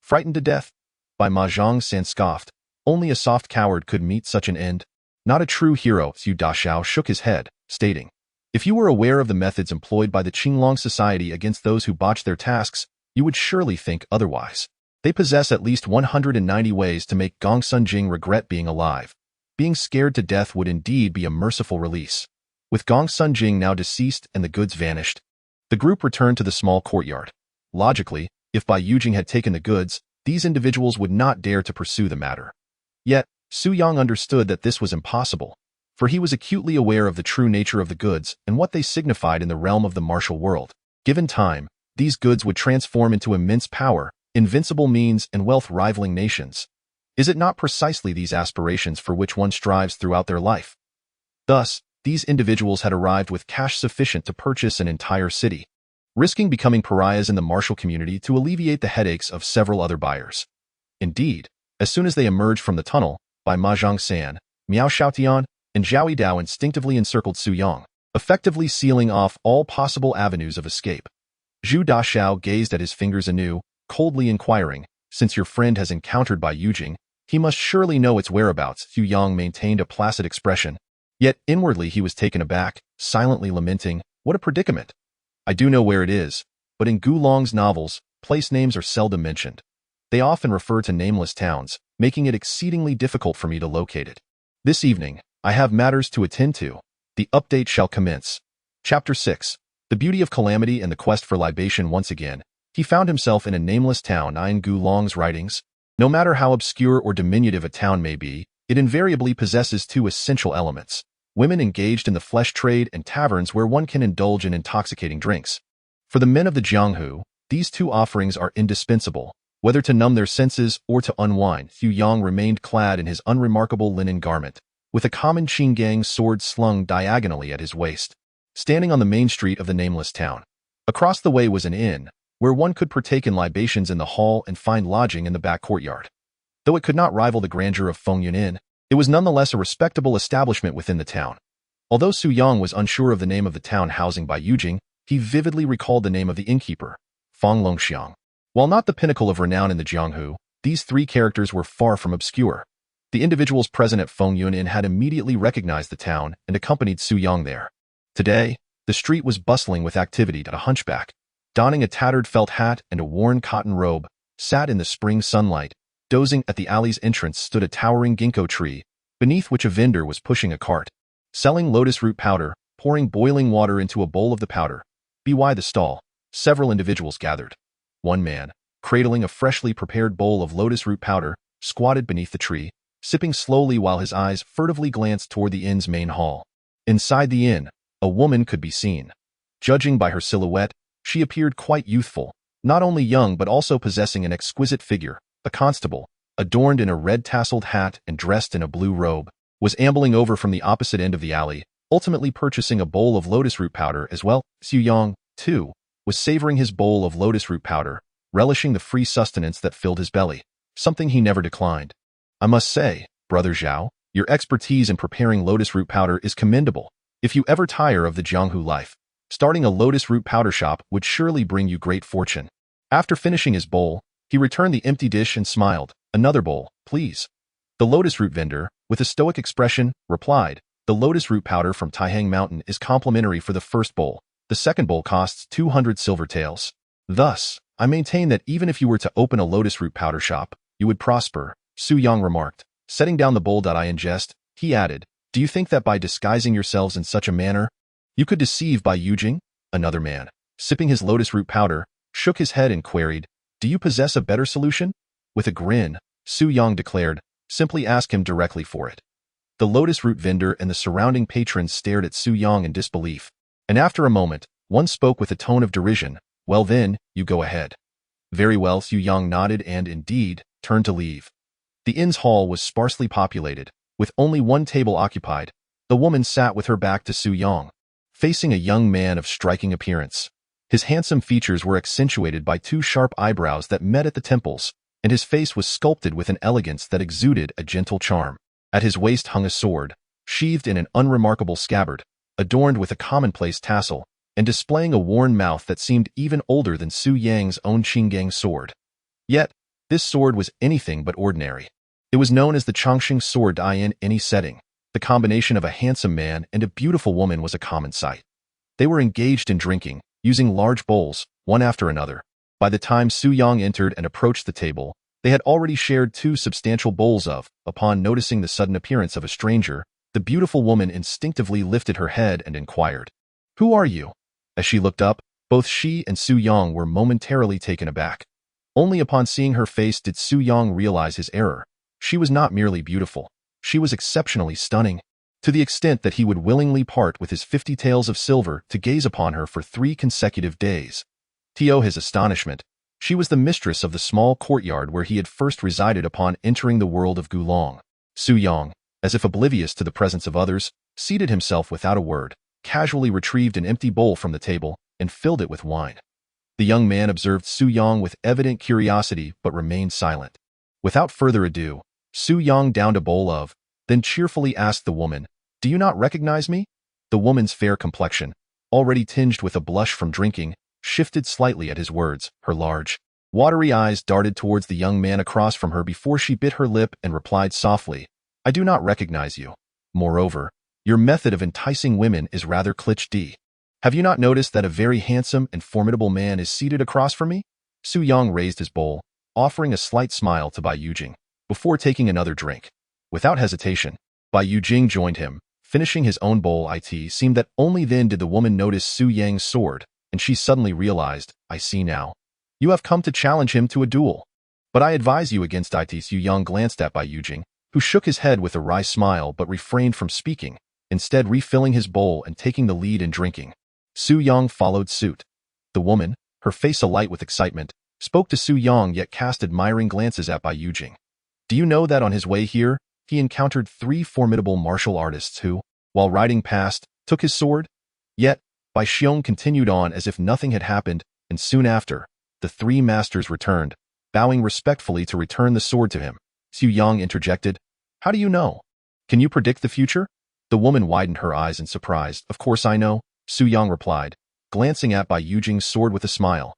S1: Frightened to death? By Zhang San scoffed. Only a soft coward could meet such an end. Not a true hero, Xu Daxiao shook his head, stating, if you were aware of the methods employed by the Qinglong Society against those who botch their tasks, you would surely think otherwise. They possess at least 190 ways to make Gongsun Jing regret being alive. Being scared to death would indeed be a merciful release. With Gongsun Jing now deceased and the goods vanished, the group returned to the small courtyard. Logically, if Bai Yujing had taken the goods, these individuals would not dare to pursue the matter. Yet, Su Yang understood that this was impossible, for he was acutely aware of the true nature of the goods and what they signified in the realm of the martial world. Given time, these goods would transform into immense power, invincible means, and wealth rivaling nations. Is it not precisely these aspirations for which one strives throughout their life? Thus, these individuals had arrived with cash sufficient to purchase an entire city, risking becoming pariahs in the martial community to alleviate the headaches of several other buyers. Indeed, as soon as they emerged from the tunnel, Bai Mahjong San, Miao Xiaotian, and Zhao Dao instinctively encircled Su Yang, effectively sealing off all possible avenues of escape. Zhu Daxiao gazed at his fingers anew, coldly inquiring, since your friend has encountered Bai Yujing, he must surely know its whereabouts. Su Yang maintained a placid expression, yet inwardly he was taken aback, silently lamenting, what a predicament. I do know where it is, but in Gulong's novels, place names are seldom mentioned. They often refer to nameless towns, making it exceedingly difficult for me to locate it. This evening, I have matters to attend to. The update shall commence. Chapter 6. The Beauty of Calamity and the Quest for Libation. Once again, he found himself in a nameless town. In Gulong's writings, no matter how obscure or diminutive a town may be, it invariably possesses two essential elements: women engaged in the flesh trade and taverns where one can indulge in intoxicating drinks. For the men of the Jianghu, these two offerings are indispensable, whether to numb their senses or to unwind. Xu Yang remained clad in his unremarkable linen garment, with a common Qinggang sword slung diagonally at his waist, standing on the main street of the nameless town. Across the way was an inn, where one could partake in libations in the hall and find lodging in the back courtyard. Though it could not rival the grandeur of Fengyun Inn, it was nonetheless a respectable establishment within the town. Although Su Yang was unsure of the name of the town housing Bai Yujing, he vividly recalled the name of the innkeeper, Fang Longxiang. While not the pinnacle of renown in the Jianghu, these three characters were far from obscure. The individuals present at Fengyun Inn had immediately recognized the town and accompanied Su Yang there. Today, the street was bustling with activity. A hunchback, donning a tattered felt hat and a worn cotton robe, sat in the spring sunlight. Dozing at the alley's entrance stood a towering ginkgo tree, beneath which a vendor was pushing a cart, selling lotus root powder, pouring boiling water into a bowl of the powder. By the stall, several individuals gathered. One man, cradling a freshly prepared bowl of lotus root powder, squatted beneath the tree, sipping slowly while his eyes furtively glanced toward the inn's main hall. Inside the inn, a woman could be seen. Judging by her silhouette, she appeared quite youthful, not only young but also possessing an exquisite figure. A constable, adorned in a red tasseled hat and dressed in a blue robe, was ambling over from the opposite end of the alley, ultimately purchasing a bowl of lotus root powder as well. Su Yang, too, was savoring his bowl of lotus root powder, relishing the free sustenance that filled his belly, something he never declined. I must say, Brother Zhao, your expertise in preparing lotus root powder is commendable. If you ever tire of the Jianghu life, starting a lotus root powder shop would surely bring you great fortune. After finishing his bowl, he returned the empty dish and smiled. Another bowl, please. The lotus root vendor, with a stoic expression, replied, the lotus root powder from Taihang Mountain is complimentary for the first bowl. The second bowl costs 200 silver taels. Thus, I maintain that even if you were to open a lotus root powder shop, you would prosper, Su Yang remarked. Setting down the bowl. In jest, he added, do you think that by disguising yourselves in such a manner, you could deceive Bai Yujing? Another man, sipping his lotus root powder, shook his head and queried, do you possess a better solution? With a grin, Su Yang declared, simply ask him directly for it. The lotus root vendor and the surrounding patrons stared at Su Yang in disbelief, and after a moment, one spoke with a tone of derision, well then, you go ahead. Very well. Su Yang nodded and, indeed, turned to leave. The inn's hall was sparsely populated, with only one table occupied. The woman sat with her back to Su Yang, facing a young man of striking appearance. His handsome features were accentuated by two sharp eyebrows that met at the temples, and his face was sculpted with an elegance that exuded a gentle charm. At his waist hung a sword, sheathed in an unremarkable scabbard, adorned with a commonplace tassel, and displaying a worn mouth that seemed even older than Su Yang's own Qinggang sword. Yet, this sword was anything but ordinary. It was known as the Chongqing sword in any setting. The combination of a handsome man and a beautiful woman was a common sight. They were engaged in drinking, using large bowls, one after another. By the time Su Yang entered and approached the table, they had already shared 2 substantial bowls of. Upon noticing the sudden appearance of a stranger, the beautiful woman instinctively lifted her head and inquired, "Who are you?" As she looked up, both she and Su Yang were momentarily taken aback. Only upon seeing her face did Su Yang realize his error. She was not merely beautiful. She was exceptionally stunning, to the extent that he would willingly part with his 50 taels of silver to gaze upon her for 3 consecutive days. To his astonishment, she was the mistress of the small courtyard where he had first resided upon entering the world of Gulong. Su Yang, as if oblivious to the presence of others, seated himself without a word, casually retrieved an empty bowl from the table, and filled it with wine. The young man observed Su Yang with evident curiosity but remained silent. Without further ado, Su Yang downed a bowl of, then cheerfully asked the woman, "Do you not recognize me?" The woman's fair complexion, already tinged with a blush from drinking, shifted slightly at his words. Her large, watery eyes darted towards the young man across from her before she bit her lip and replied softly, "I do not recognize you. Moreover, your method of enticing women is rather cliché. Have you not noticed that a very handsome and formidable man is seated across from me?" Su Yang raised his bowl, offering a slight smile to Bai Yujing, before taking another drink. Without hesitation, Bai Yujing joined him, finishing his own bowl. It seemed that only then did the woman notice Su Yang's sword, and she suddenly realized, "I see now. You have come to challenge him to a duel. But I advise you against it." Su Yang glanced at Bai Yujing, who shook his head with a wry smile but refrained from speaking, instead refilling his bowl and taking the lead in drinking. Su Yang followed suit. The woman, her face alight with excitement, spoke to Su Yang yet cast admiring glances at Bai Yujing. "Do you know that on his way here, he encountered 3 formidable martial artists who, while riding past, took his sword?" Yet, Bai Xiong continued on as if nothing had happened, and soon after, the 3 masters returned, bowing respectfully to return the sword to him. Su Yang interjected, "How do you know? Can you predict the future?" The woman widened her eyes in surprise. "Of course I know," Su Yang replied, glancing at Bai Yujing's sword with a smile.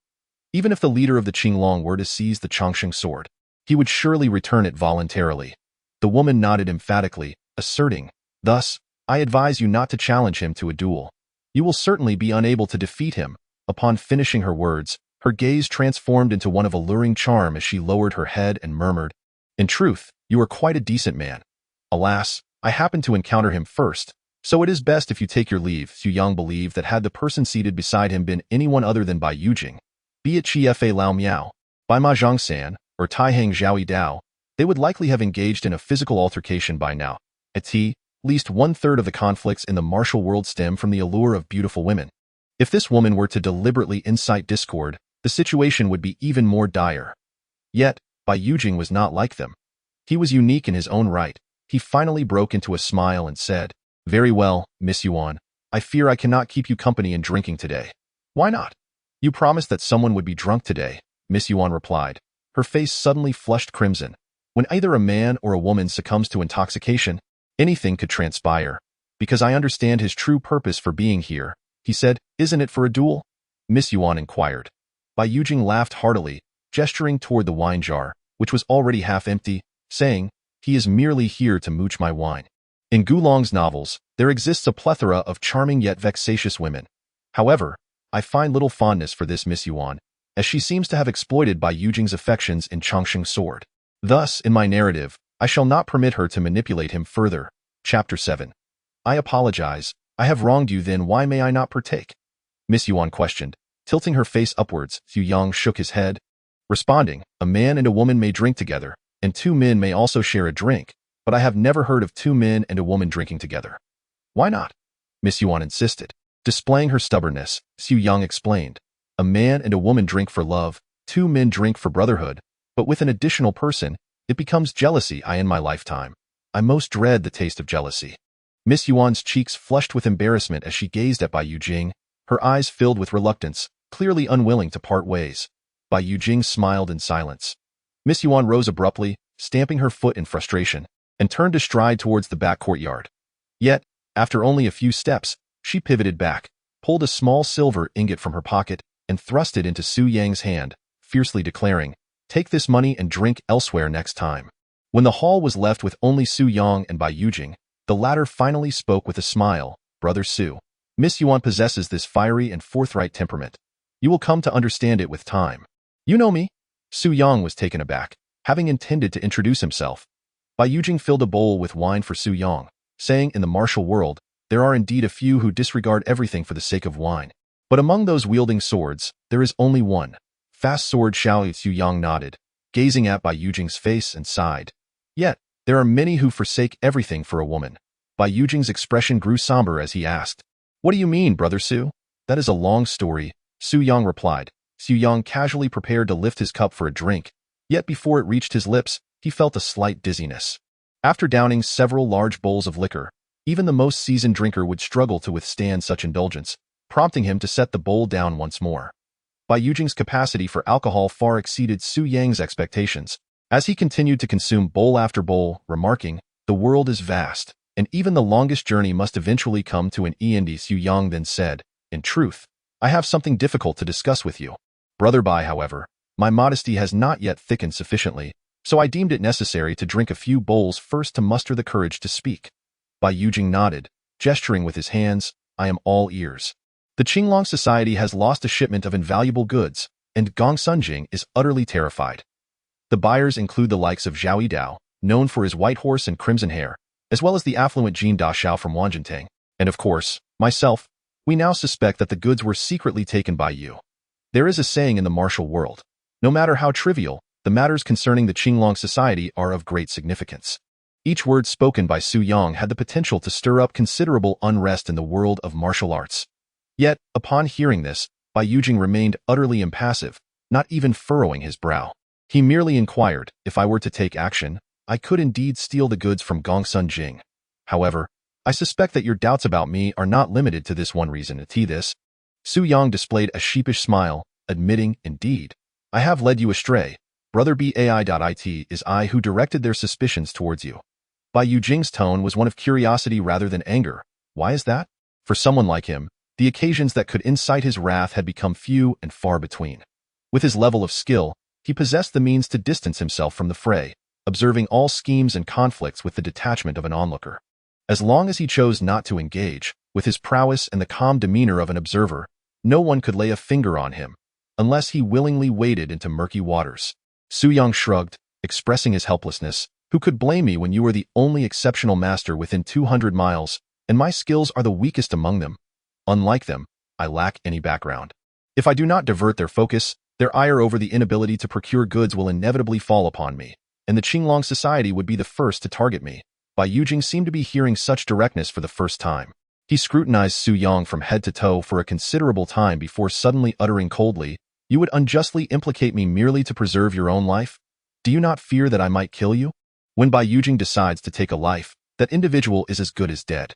S1: Even if the leader of the Qinglong were to seize the Chongqing sword, he would surely return it voluntarily. The woman nodded emphatically, asserting, "Thus, I advise you not to challenge him to a duel. You will certainly be unable to defeat him." Upon finishing her words, her gaze transformed into one of alluring charm as she lowered her head and murmured, "In truth, you are quite a decent man. Alas, I happened to encounter him first, so it is best if you take your leave." Su Yang believed that had the person seated beside him been anyone other than Bai Yujing, be it Chiefe Lao Miao, Bai Ma Zhongsan, or Taihang Zhaoyi Dao, they would likely have engaged in a physical altercation by now. At least 1/3 of the conflicts in the martial world stem from the allure of beautiful women. If this woman were to deliberately incite discord, the situation would be even more dire. Yet, Bai Yujing was not like them. He was unique in his own right. He finally broke into a smile and said, "Very well, Miss Yuan. I fear I cannot keep you company in drinking today." "Why not?" "You promised that someone would be drunk today," Miss Yuan replied. Her face suddenly flushed crimson. When either a man or a woman succumbs to intoxication, anything could transpire. "Because I understand his true purpose for being here," he said. "Isn't it for a duel?" Miss Yuan inquired. Bai Yujing laughed heartily, gesturing toward the wine jar, which was already half empty, saying, "He is merely here to mooch my wine." In Gulong's novels, there exists a plethora of charming yet vexatious women. However, I find little fondness for this Miss Yuan, as she seems to have exploited Bai Yujing's affections in Chongqing sword. Thus, in my narrative, I shall not permit her to manipulate him further. Chapter 7. "I apologize. I have wronged you, then why may I not partake?" Miss Yuan questioned, tilting her face upwards. Su Yang shook his head, responding, "A man and a woman may drink together, and 2 men may also share a drink, but I have never heard of 2 men and a woman drinking together." "Why not?" Miss Yuan insisted. Displaying her stubbornness, Su Yang explained, "A man and a woman drink for love, 2 men drink for brotherhood, but with an additional person, it becomes jealousy. In my lifetime, I most dread the taste of jealousy." Miss Yuan's cheeks flushed with embarrassment as she gazed at Bai Yujing, her eyes filled with reluctance, clearly unwilling to part ways. Bai Yujing smiled in silence. Miss Yuan rose abruptly, stamping her foot in frustration, and turned to stride towards the back courtyard. Yet, after only a few steps, she pivoted back. pulled a small silver ingot from her pocket and thrust it into Su Yang's hand, fiercely declaring, "Take this money and drink elsewhere next time." When the hall was left with only Su Yang and Bai Yujing, the latter finally spoke with a smile. "Brother Su, Miss Yuan possesses this fiery and forthright temperament. You will come to understand it with time." "You know me?" Su Yang was taken aback, having intended to introduce himself. Bai Yujing filled a bowl with wine for Su Yang, saying, "In the martial world, there are indeed a few who disregard everything for the sake of wine. But among those wielding swords, there is only one. Fast sword Xiao." Su Yang nodded, gazing at Bai Yujing's face and sighed. "Yet, there are many who forsake everything for a woman." Bai Yujing's expression grew somber as he asked, "What do you mean, Brother Su?" "That is a long story," Su Yang replied. Su Yang casually prepared to lift his cup for a drink, yet before it reached his lips, he felt a slight dizziness. After downing several large bowls of liquor, even the most seasoned drinker would struggle to withstand such indulgence, prompting him to set the bowl down once more. Bai Yujing's capacity for alcohol far exceeded Su Yang's expectations, as he continued to consume bowl after bowl, remarking, "The world is vast, and even the longest journey must eventually come to an end." Su Yang then said, "In truth, I have something difficult to discuss with you. Brother Bai, however, my modesty has not yet thickened sufficiently, so I deemed it necessary to drink a few bowls first to muster the courage to speak." Bai Yujing nodded, gesturing with his hands, "I am all ears." The Qinglong Society has lost a shipment of invaluable goods, and Gongsun is utterly terrified. The buyers include the likes of Zhao Yidao, known for his white horse and crimson hair, as well as the affluent Jin Da Xiao from Wanjintang, and of course, myself. We now suspect that the goods were secretly taken by you. There is a saying in the martial world, no matter how trivial, the matters concerning the Qinglong Society are of great significance. Each word spoken by Su Yang had the potential to stir up considerable unrest in the world of martial arts. Yet, upon hearing this, Bai Yujing remained utterly impassive, not even furrowing his brow. He merely inquired, "If I were to take action, I could indeed steal the goods from Gongsun. However, I suspect that your doubts about me are not limited to this one reason." This, Su Yang displayed a sheepish smile, admitting, "Indeed, I have led you astray. Brother Bai. Is I who directed their suspicions towards you." Bai Yujing's tone was one of curiosity rather than anger. Why is that? For someone like him, the occasions that could incite his wrath had become few and far between. With his level of skill, he possessed the means to distance himself from the fray, observing all schemes and conflicts with the detachment of an onlooker. As long as he chose not to engage, with his prowess and the calm demeanor of an observer, no one could lay a finger on him, unless he willingly waded into murky waters. Su Yang shrugged, expressing his helplessness. "Who could blame me when you are the only exceptional master within 200 miles, and my skills are the weakest among them? Unlike them, I lack any background. If I do not divert their focus, their ire over the inability to procure goods will inevitably fall upon me, and the Qinglong Society would be the first to target me." Bai Yujing seemed to be hearing such directness for the first time. He scrutinized Su Yang from head to toe for a considerable time before suddenly uttering coldly, "You would unjustly implicate me merely to preserve your own life? Do you not fear that I might kill you?" When Bai Yujing decides to take a life, that individual is as good as dead.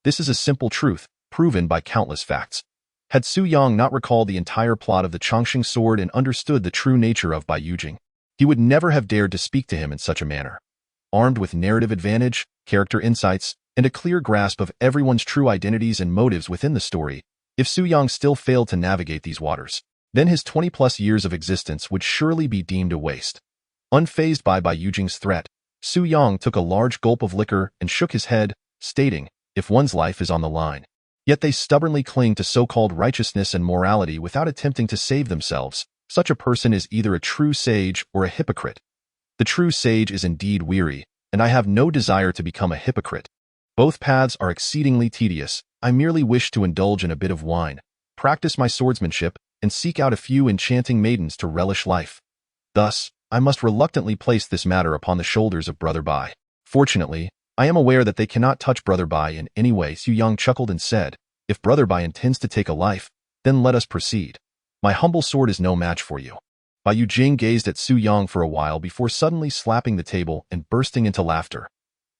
S1: This is a simple truth, proven by countless facts. Had Su Yang not recalled the entire plot of the Chongqing sword and understood the true nature of Bai Yujing, he would never have dared to speak to him in such a manner. Armed with narrative advantage, character insights, and a clear grasp of everyone's true identities and motives within the story, if Su Yang still failed to navigate these waters, then his 20-plus years of existence would surely be deemed a waste. Unfazed by Bai Yujing's threat, Su Yang took a large gulp of liquor and shook his head, stating, "If one's life is on the line, yet they stubbornly cling to so-called righteousness and morality without attempting to save themselves, such a person is either a true sage or a hypocrite. The true sage is indeed weary, and I have no desire to become a hypocrite. Both paths are exceedingly tedious. I merely wish to indulge in a bit of wine, practice my swordsmanship, and seek out a few enchanting maidens to relish life. Thus, I must reluctantly place this matter upon the shoulders of Brother Bai. Fortunately, I am aware that they cannot touch Brother Bai in any way." Su Yang chuckled and said, "If Brother Bai intends to take a life, then let us proceed. My humble sword is no match for you." Bai Yujing gazed at Su Yang for a while before suddenly slapping the table and bursting into laughter.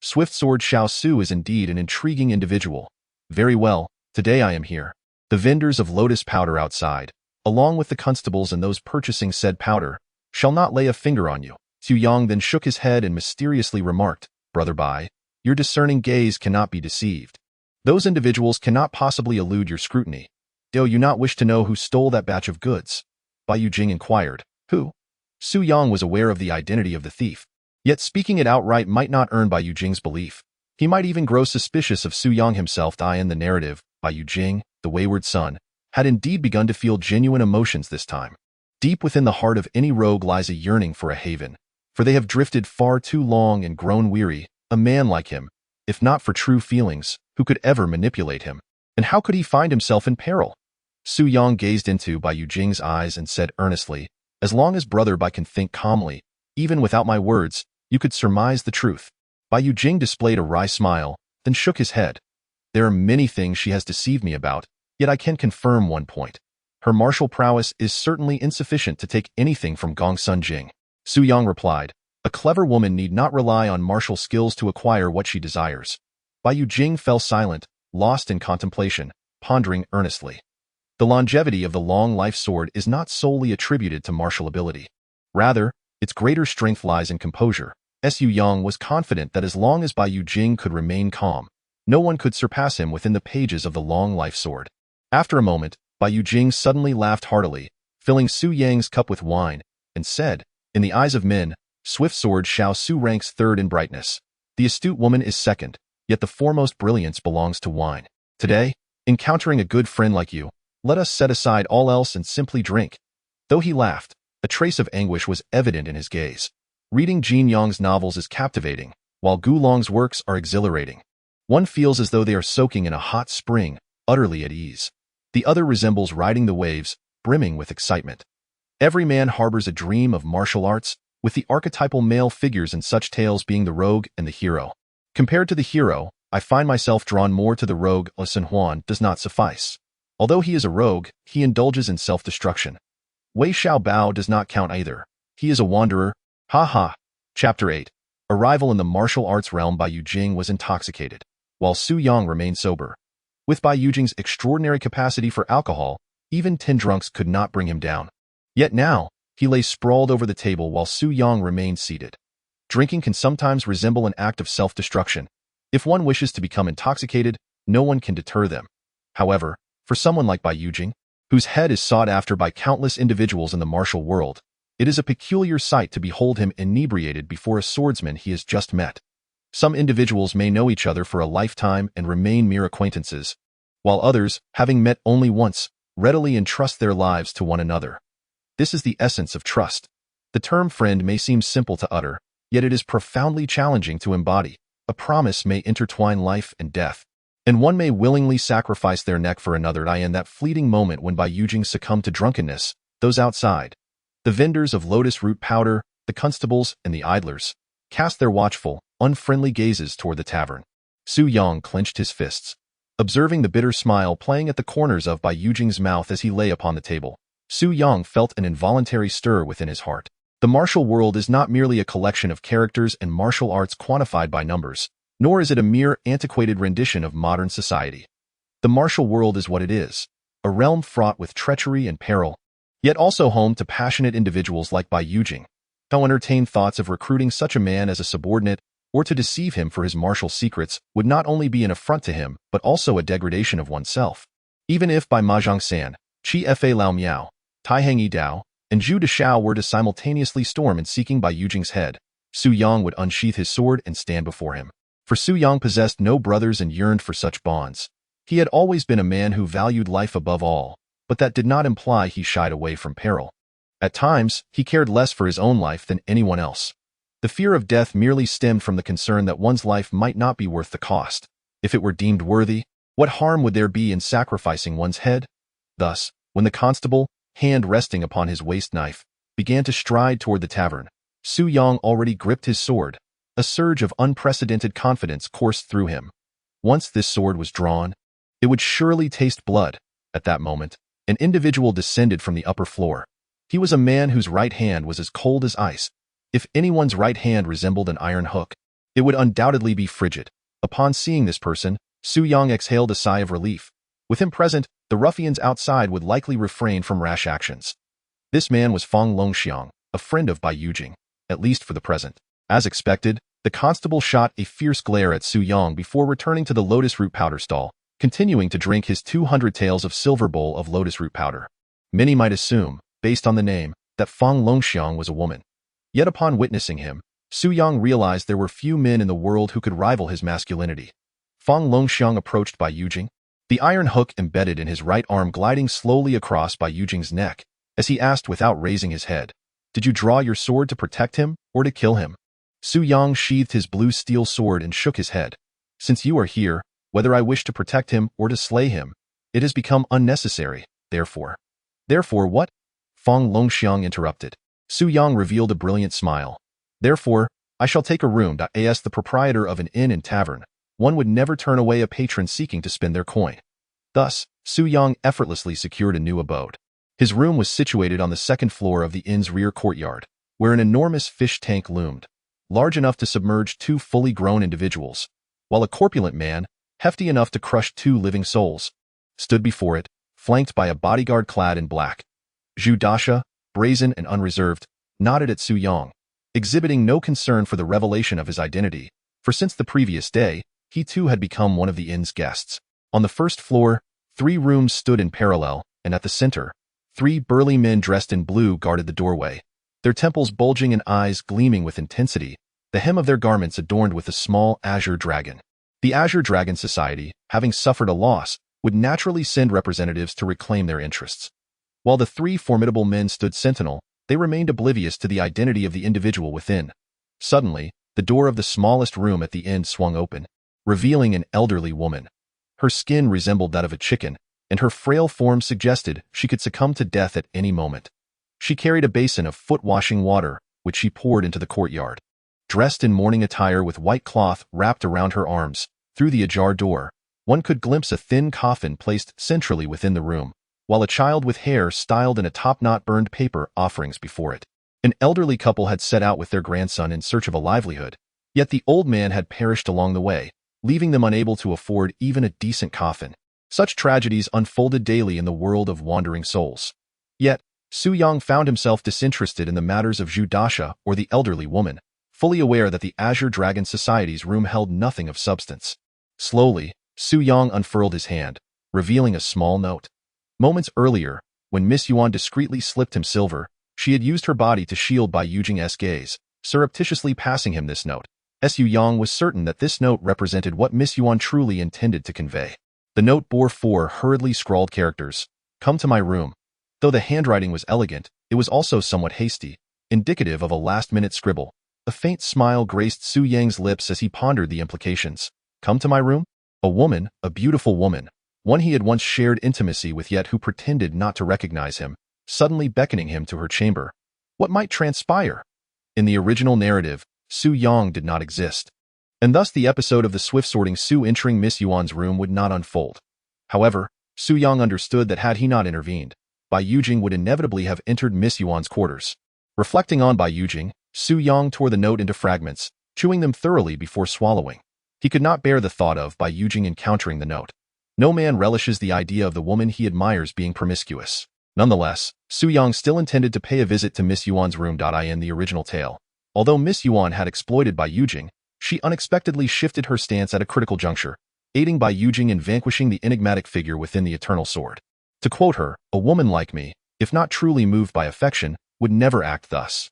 S1: "Swift Sword Xiao Su is indeed an intriguing individual. Very well, today I am here. The vendors of lotus powder outside, along with the constables and those purchasing said powder, shall not lay a finger on you." Su Yang then shook his head and mysteriously remarked, "Brother Bai, your discerning gaze cannot be deceived. Those individuals cannot possibly elude your scrutiny. Do you not wish to know who stole that batch of goods? Bai Yujing inquired. Who? Su Yang was aware of the identity of the thief. Yet speaking it outright might not earn Bai Yujing's belief. He might even grow suspicious of Su Yang himself. In the narrative, Bai Yujing, the wayward son, had indeed begun to feel genuine emotions this time. Deep within the heart of any rogue lies a yearning for a haven, for they have drifted far too long and grown weary. A man like him, if not for true feelings, who could ever manipulate him? And how could he find himself in peril? Su Yang gazed into Bai Yujing's eyes and said earnestly, as long as Brother Bai can think calmly, even without my words, you could surmise the truth. Bai Yujing displayed a wry smile, then shook his head. There are many things she has deceived me about, yet I can confirm one point. Her martial prowess is certainly insufficient to take anything from Gongsun Jing. Su Yang replied, a clever woman need not rely on martial skills to acquire what she desires. Bai Yujing fell silent, lost in contemplation, pondering earnestly. The longevity of the long life sword is not solely attributed to martial ability. Rather, its greater strength lies in composure. Su Yang was confident that as long as Bai Yujing could remain calm, no one could surpass him within the pages of the long life sword. After a moment, Bai Yujing suddenly laughed heartily, filling Su Yang's cup with wine, and said, in the eyes of men, swift sword Xiao Su ranks third in brightness. The astute woman is second, yet the foremost brilliance belongs to wine. Today, encountering a good friend like you, let us set aside all else and simply drink. Though he laughed, a trace of anguish was evident in his gaze. Reading Jin Yong's novels is captivating, while Gulong's works are exhilarating. One feels as though they are soaking in a hot spring, utterly at ease. The other resembles riding the waves, brimming with excitement. Every man harbors a dream of martial arts, with the archetypal male figures in such tales being the rogue and the hero. Compared to the hero, I find myself drawn more to the rogue. Sun Huan does not suffice. Although he is a rogue, he indulges in self-destruction. Wei Xiao Bao does not count either. He is a wanderer. Ha ha. Chapter 8. Arrival in the martial arts realm. Bai Yujing was intoxicated, while Su Yang remained sober. With Bai Yujing's extraordinary capacity for alcohol, even 10 drunks could not bring him down. Yet now, he lay sprawled over the table while Su Yang remained seated. Drinking can sometimes resemble an act of self-destruction. If one wishes to become intoxicated, no one can deter them. However, for someone like Bai Yujing, whose head is sought after by countless individuals in the martial world, it is a peculiar sight to behold him inebriated before a swordsman he has just met. Some individuals may know each other for a lifetime and remain mere acquaintances, while others, having met only once, readily entrust their lives to one another. This is the essence of trust. The term friend may seem simple to utter, yet it is profoundly challenging to embody. A promise may intertwine life and death, and one may willingly sacrifice their neck for another. In that fleeting moment when Bai Yujing succumbed to drunkenness, those outside, the vendors of lotus root powder, the constables, and the idlers, cast their watchful, unfriendly gazes toward the tavern. Su Yang clenched his fists, observing the bitter smile playing at the corners of Bai Yujing's mouth as he lay upon the table. Su Yang felt an involuntary stir within his heart. The martial world is not merely a collection of characters and martial arts quantified by numbers, nor is it a mere antiquated rendition of modern society. The martial world is what it is, a realm fraught with treachery and peril, yet also home to passionate individuals like Bai Yujing. To entertain thoughts of recruiting such a man as a subordinate or to deceive him for his martial secrets would not only be an affront to him, but also a degradation of oneself. Even if by Mahjong San, Chi Fa Lao Miao, Tai Hang Yi Dao, and Zhu De Xiao were to simultaneously storm in seeking Bai Yujing's head, Su Yang would unsheath his sword and stand before him. For Su Yang possessed no brothers and yearned for such bonds. He had always been a man who valued life above all, but that did not imply he shied away from peril. At times, he cared less for his own life than anyone else. The fear of death merely stemmed from the concern that one's life might not be worth the cost. If it were deemed worthy, what harm would there be in sacrificing one's head? Thus, when the constable, hand resting upon his waist knife, began to stride toward the tavern, Su Yang already gripped his sword. A surge of unprecedented confidence coursed through him. Once this sword was drawn, it would surely taste blood. At that moment, an individual descended from the upper floor. He was a man whose right hand was as cold as ice. If anyone's right hand resembled an iron hook, it would undoubtedly be frigid. Upon seeing this person, Su Yang exhaled a sigh of relief. With him present, the ruffians outside would likely refrain from rash actions. This man was Fang Longxiang, a friend of Bai Yujing, at least for the present. As expected, the constable shot a fierce glare at Su Yang before returning to the lotus root powder stall, continuing to drink his 200 taels of silver bowl of lotus root powder. Many might assume, based on the name, that Fang Longxiang was a woman. Yet upon witnessing him, Su Yang realized there were few men in the world who could rival his masculinity. Fang Longxiang approached Bai Yujing, the iron hook embedded in his right arm gliding slowly across Bai Yujing's neck, as he asked without raising his head, "Did you draw your sword to protect him or to kill him?" Su Yang sheathed his blue steel sword and shook his head. "Since you are here, whether I wish to protect him or to slay him, it has become unnecessary, therefore." "Therefore what?" Fang Longxiang interrupted. Su Yang revealed a brilliant smile. "Therefore, I shall take a room. As the proprietor of an inn and tavern, one would never turn away a patron seeking to spend their coin." Thus, Su Yang effortlessly secured a new abode. His room was situated on the second floor of the inn's rear courtyard, where an enormous fish tank loomed, large enough to submerge 2 fully grown individuals, while a corpulent man, hefty enough to crush 2 living souls, stood before it, flanked by a bodyguard clad in black. Zhu Dasha, brazen and unreserved, nodded at Su Yang, exhibiting no concern for the revelation of his identity, for since the previous day, he too had become one of the inn's guests. On the first floor, 3 rooms stood in parallel, and at the center, 3 burly men dressed in blue guarded the doorway, their temples bulging and eyes gleaming with intensity, the hem of their garments adorned with a small azure dragon. The Azure Dragon Society, having suffered a loss, would naturally send representatives to reclaim their interests. While the 3 formidable men stood sentinel, they remained oblivious to the identity of the individual within. Suddenly, the door of the smallest room at the end swung open, revealing an elderly woman. Her skin resembled that of a chicken, and her frail form suggested she could succumb to death at any moment. She carried a basin of foot-washing water, which she poured into the courtyard. Dressed in mourning attire with white cloth wrapped around her arms, through the ajar door, one could glimpse a thin coffin placed centrally within the room, while a child with hair styled in a top-knot burned paper offerings before it. An elderly couple had set out with their grandson in search of a livelihood, yet the old man had perished along the way, leaving them unable to afford even a decent coffin. Such tragedies unfolded daily in the world of wandering souls. Yet, Su Yang found himself disinterested in the matters of Zhu Dasha or the elderly woman, fully aware that the Azure Dragon Society's room held nothing of substance. Slowly, Su Yang unfurled his hand, revealing a small note. Moments earlier, when Miss Yuan discreetly slipped him silver, she had used her body to shield Bai Yujing's gaze, surreptitiously passing him this note. Su Yang was certain that this note represented what Miss Yuan truly intended to convey. The note bore 4 hurriedly scrawled characters, "Come to my room." Though the handwriting was elegant, it was also somewhat hasty, indicative of a last-minute scribble. A faint smile graced Su Yang's lips as he pondered the implications. Come to my room? A woman, a beautiful woman, one he had once shared intimacy with yet who pretended not to recognize him, suddenly beckoning him to her chamber. What might transpire? In the original narrative, Su Yang did not exist, and thus the episode of the swift-sorting Su entering Miss Yuan's room would not unfold. However, Su Yang understood that had he not intervened, Bai Yujing would inevitably have entered Miss Yuan's quarters. Reflecting on Bai Yujing, Su Yang tore the note into fragments, chewing them thoroughly before swallowing. He could not bear the thought of Bai Yujing encountering the note. No man relishes the idea of the woman he admires being promiscuous. Nonetheless, Su Yang still intended to pay a visit to Miss Yuan's room. In the original tale, although Miss Yuan had exploited Bai Yujing, she unexpectedly shifted her stance at a critical juncture, aiding Bai Yujing in vanquishing the enigmatic figure within the Eternal Sword. To quote her, "A woman like me, if not truly moved by affection, would never act thus."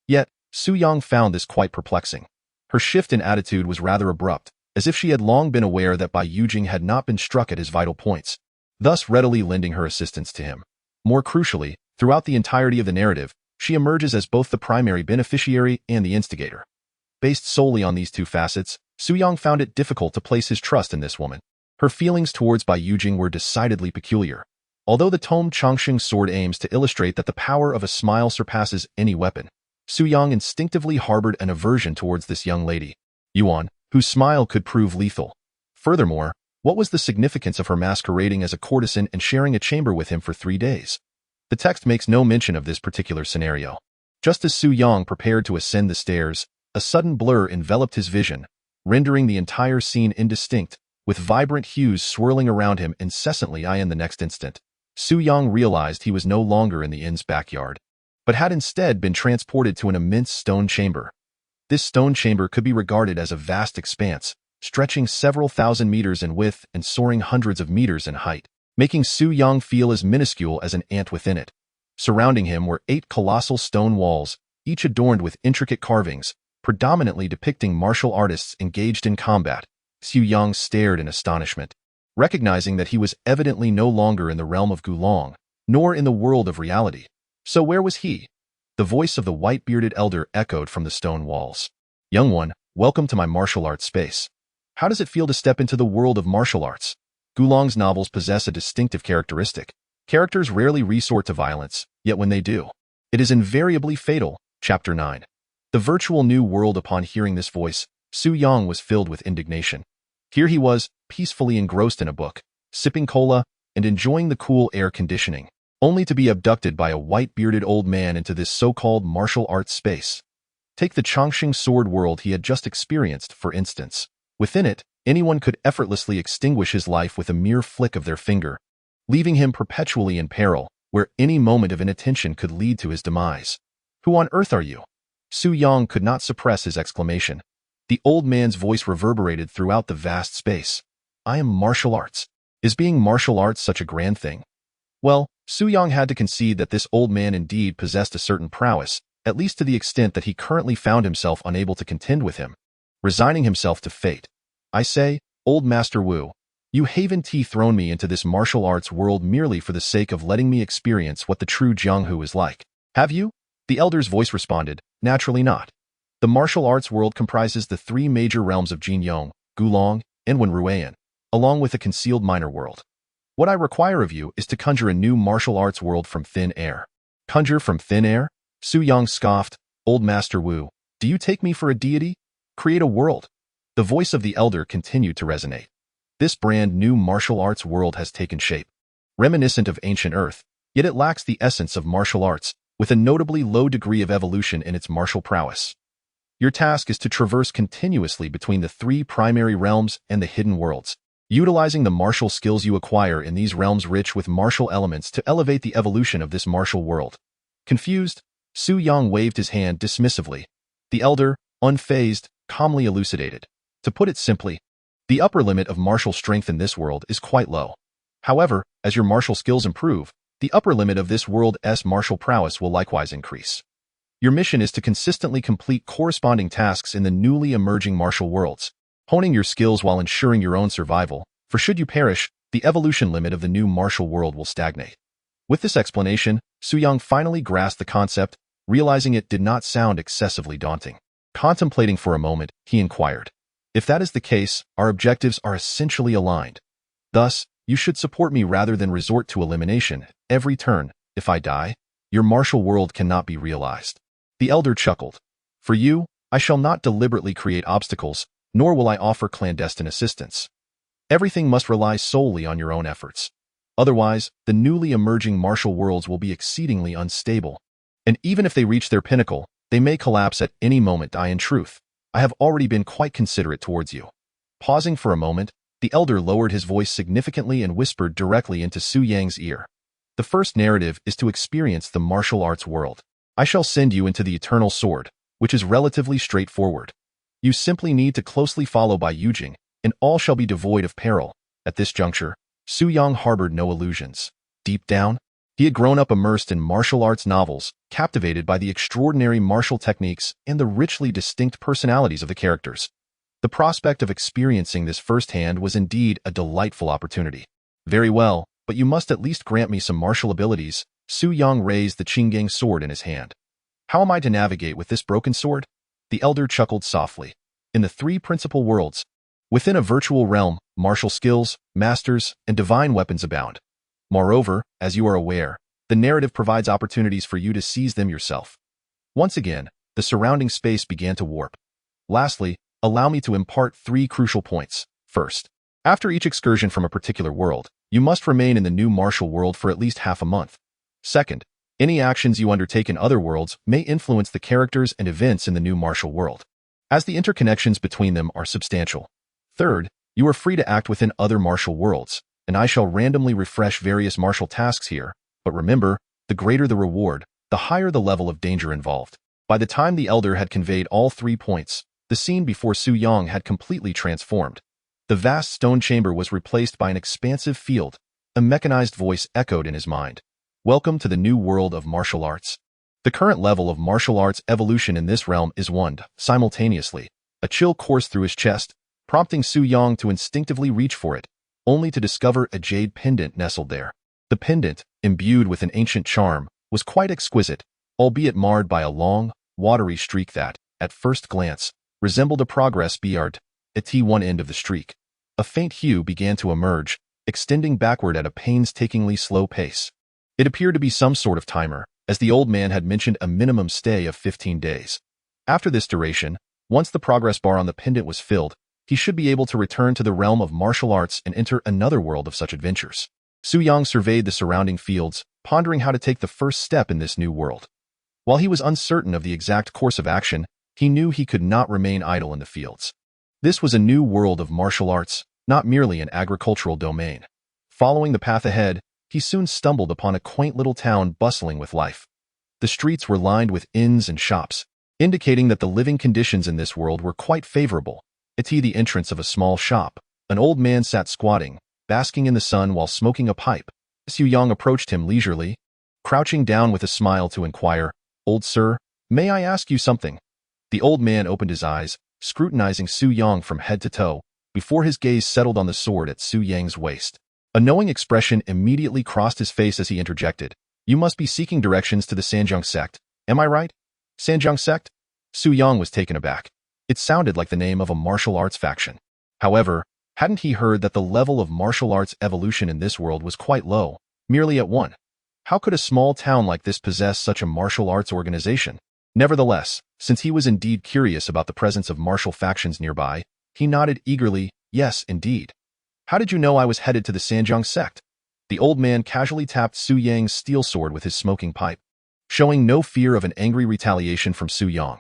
S1: Yet, Su Yang found this quite perplexing. Her shift in attitude was rather abrupt, as if she had long been aware that Bai Yujing had not been struck at his vital points, thus readily lending her assistance to him. More crucially, throughout the entirety of the narrative, she emerges as both the primary beneficiary and the instigator. Based solely on these 2 facets, Su Yang found it difficult to place his trust in this woman. Her feelings towards Bai Yujing were decidedly peculiar. Although the tome Chongqing sword aims to illustrate that the power of a smile surpasses any weapon, Su Yang instinctively harbored an aversion towards this young lady, Yuan, whose smile could prove lethal. Furthermore, what was the significance of her masquerading as a courtesan and sharing a chamber with him for 3 days? The text makes no mention of this particular scenario. Just as Su Yang prepared to ascend the stairs, a sudden blur enveloped his vision, rendering the entire scene indistinct, with vibrant hues swirling around him incessantly. In the next instant, Su Yang realized he was no longer in the inn's backyard, but had instead been transported to an immense stone chamber. This stone chamber could be regarded as a vast expanse, stretching several thousand meters in width and soaring hundreds of meters in height, making Xiao feel as minuscule as an ant within it. Surrounding him were 8 colossal stone walls, each adorned with intricate carvings, predominantly depicting martial artists engaged in combat. Xiao stared in astonishment, recognizing that he was evidently no longer in the realm of Guan, nor in the world of reality. So where was he? The voice of the white-bearded elder echoed from the stone walls. Young one, welcome to my martial arts space. How does it feel to step into the world of martial arts? Guan's novels possess a distinctive characteristic. Characters rarely resort to violence, yet when they do, it is invariably fatal. Chapter 9. The virtual new world. Upon hearing this voice, Xiao was filled with indignation. Here he was, peacefully engrossed in a book, sipping cola, and enjoying the cool air conditioning, only to be abducted by a white-bearded old man into this so-called martial arts space. Take the Chongqing sword world he had just experienced, for instance. Within it, anyone could effortlessly extinguish his life with a mere flick of their finger, leaving him perpetually in peril, where any moment of inattention could lead to his demise. Who on earth are you? Xiao could not suppress his exclamation. The old man's voice reverberated throughout the vast space. I am martial arts. Is being martial arts such a grand thing? Well, Xiao had to concede that this old man indeed possessed a certain prowess, at least to the extent that he currently found himself unable to contend with him, resigning himself to fate. I say, old Master Wu, you haven't thrown me into this martial arts world merely for the sake of letting me experience what the true Jianghu is like, have you? The elder's voice responded, naturally not. The martial arts world comprises the 3 major realms of Jin Yong, Guan, and Wen Ruian, along with a concealed minor world. What I require of you is to conjure a new martial arts world from thin air. Conjure from thin air? Xiao scoffed. Old Master Wu, do you take me for a deity? Create a world. The voice of the elder continued to resonate. This brand new martial arts world has taken shape. Reminiscent of ancient Earth, yet it lacks the essence of martial arts, with a notably low degree of evolution in its martial prowess. Your task is to traverse continuously between the 3 primary realms and the hidden worlds, utilizing the martial skills you acquire in these realms rich with martial elements to elevate the evolution of this martial world. Confused, Xiao waved his hand dismissively. The elder, unfazed, calmly elucidated. To put it simply, the upper limit of martial strength in this world is quite low. However, as your martial skills improve, the upper limit of this world's martial prowess will likewise increase. Your mission is to consistently complete corresponding tasks in the newly emerging martial worlds, honing your skills while ensuring your own survival, for should you perish, the evolution limit of the new martial world will stagnate. With this explanation, Xiao finally grasped the concept, realizing it did not sound excessively daunting. Contemplating for a moment, he inquired, if that is the case, our objectives are essentially aligned. Thus, you should support me rather than resort to elimination. Every turn, if I die, your martial world cannot be realized. The elder chuckled. For you, I shall not deliberately create obstacles, nor will I offer clandestine assistance. Everything must rely solely on your own efforts. Otherwise, the newly emerging martial worlds will be exceedingly unstable. And even if they reach their pinnacle, they may collapse at any moment. In truth, I have already been quite considerate towards you. Pausing for a moment, the elder lowered his voice significantly and whispered directly into Xiao's ear. The first narrative is to experience the martial arts world. I shall send you into the Eternal Sword, which is relatively straightforward. You simply need to closely follow by Yujing, and all shall be devoid of peril. At this juncture, Xiao harbored no illusions. Deep down, he had grown up immersed in martial arts novels, captivated by the extraordinary martial techniques and the richly distinct personalities of the characters. The prospect of experiencing this firsthand was indeed a delightful opportunity. Very well, but you must at least grant me some martial abilities. Xiao raised the Qinggang sword in his hand. How am I to navigate with this broken sword? The elder chuckled softly. In the 3 principal worlds, within a virtual realm, martial skills, masters, and divine weapons abound. Moreover, as you are aware, the narrative provides opportunities for you to seize them yourself. Once again, the surrounding space began to warp. Lastly, allow me to impart 3 crucial points. First, after each excursion from a particular world, you must remain in the new martial world for at least half a month. Second, any actions you undertake in other worlds may influence the characters and events in the new martial world, as the interconnections between them are substantial. Third, you are free to act within other martial worlds, and I shall randomly refresh various martial tasks here, but remember, the greater the reward, the higher the level of danger involved. By the time the elder had conveyed all 3 points, the scene before Su Yang had completely transformed. The vast stone chamber was replaced by an expansive field. A mechanized voice echoed in his mind. Welcome to the new world of martial arts. The current level of martial arts evolution in this realm is 1. Simultaneously, a chill coursed through his chest, prompting Su Yang to instinctively reach for it, only to discover a jade pendant nestled there. The pendant, imbued with an ancient charm, was quite exquisite, albeit marred by a long, watery streak that, at first glance, resembled a progress beard at one end of the streak. A faint hue began to emerge, extending backward at a painstakingly slow pace. It appeared to be some sort of timer, as the old man had mentioned a minimum stay of 15 days. After this duration, once the progress bar on the pendant was filled, he should be able to return to the realm of martial arts and enter another world of such adventures. Su Yang surveyed the surrounding fields, pondering how to take the first step in this new world. While he was uncertain of the exact course of action, he knew he could not remain idle in the fields. This was a new world of martial arts, not merely an agricultural domain. Following the path ahead, he soon stumbled upon a quaint little town bustling with life. The streets were lined with inns and shops, indicating that the living conditions in this world were quite favorable. At the entrance of a small shop, an old man sat squatting, basking in the sun while smoking a pipe. Su Yang approached him leisurely, crouching down with a smile to inquire, "Old sir, may I ask you something?" The old man opened his eyes, scrutinizing Su Yang from head to toe, before his gaze settled on the sword at Su Yang's waist. A knowing expression immediately crossed his face as he interjected, "You must be seeking directions to the Sanjiang sect, am I right?" Sanjiang sect? Su Yang was taken aback. It sounded like the name of a martial arts faction. However, hadn't he heard that the level of martial arts evolution in this world was quite low, merely at 1? How could a small town like this possess such a martial arts organization? Nevertheless, since he was indeed curious about the presence of martial factions nearby, he nodded eagerly, "Yes, indeed." "How did you know I was headed to the Sanjiang sect?" The old man casually tapped Su Yang's steel sword with his smoking pipe, showing no fear of an angry retaliation from Su Yang.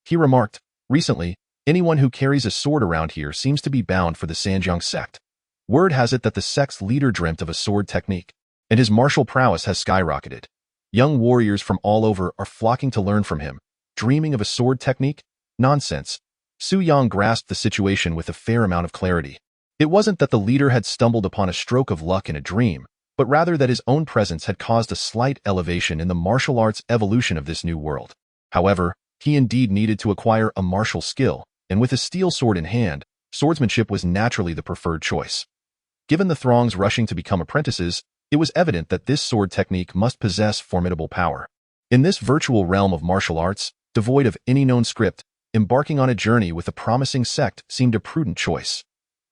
S1: He remarked, "Recently, anyone who carries a sword around here seems to be bound for the Sanjiang sect. Word has it that the sect's leader dreamt of a sword technique, and his martial prowess has skyrocketed. Young warriors from all over are flocking to learn from him. Dreaming of a sword technique? Nonsense." Su Yang grasped the situation with a fair amount of clarity. It wasn't that the leader had stumbled upon a stroke of luck in a dream, but rather that his own presence had caused a slight elevation in the martial arts evolution of this new world. However, he indeed needed to acquire a martial skill, and with a steel sword in hand, swordsmanship was naturally the preferred choice. Given the throngs rushing to become apprentices, it was evident that this sword technique must possess formidable power. In this virtual realm of martial arts, devoid of any known script, embarking on a journey with a promising sect seemed a prudent choice.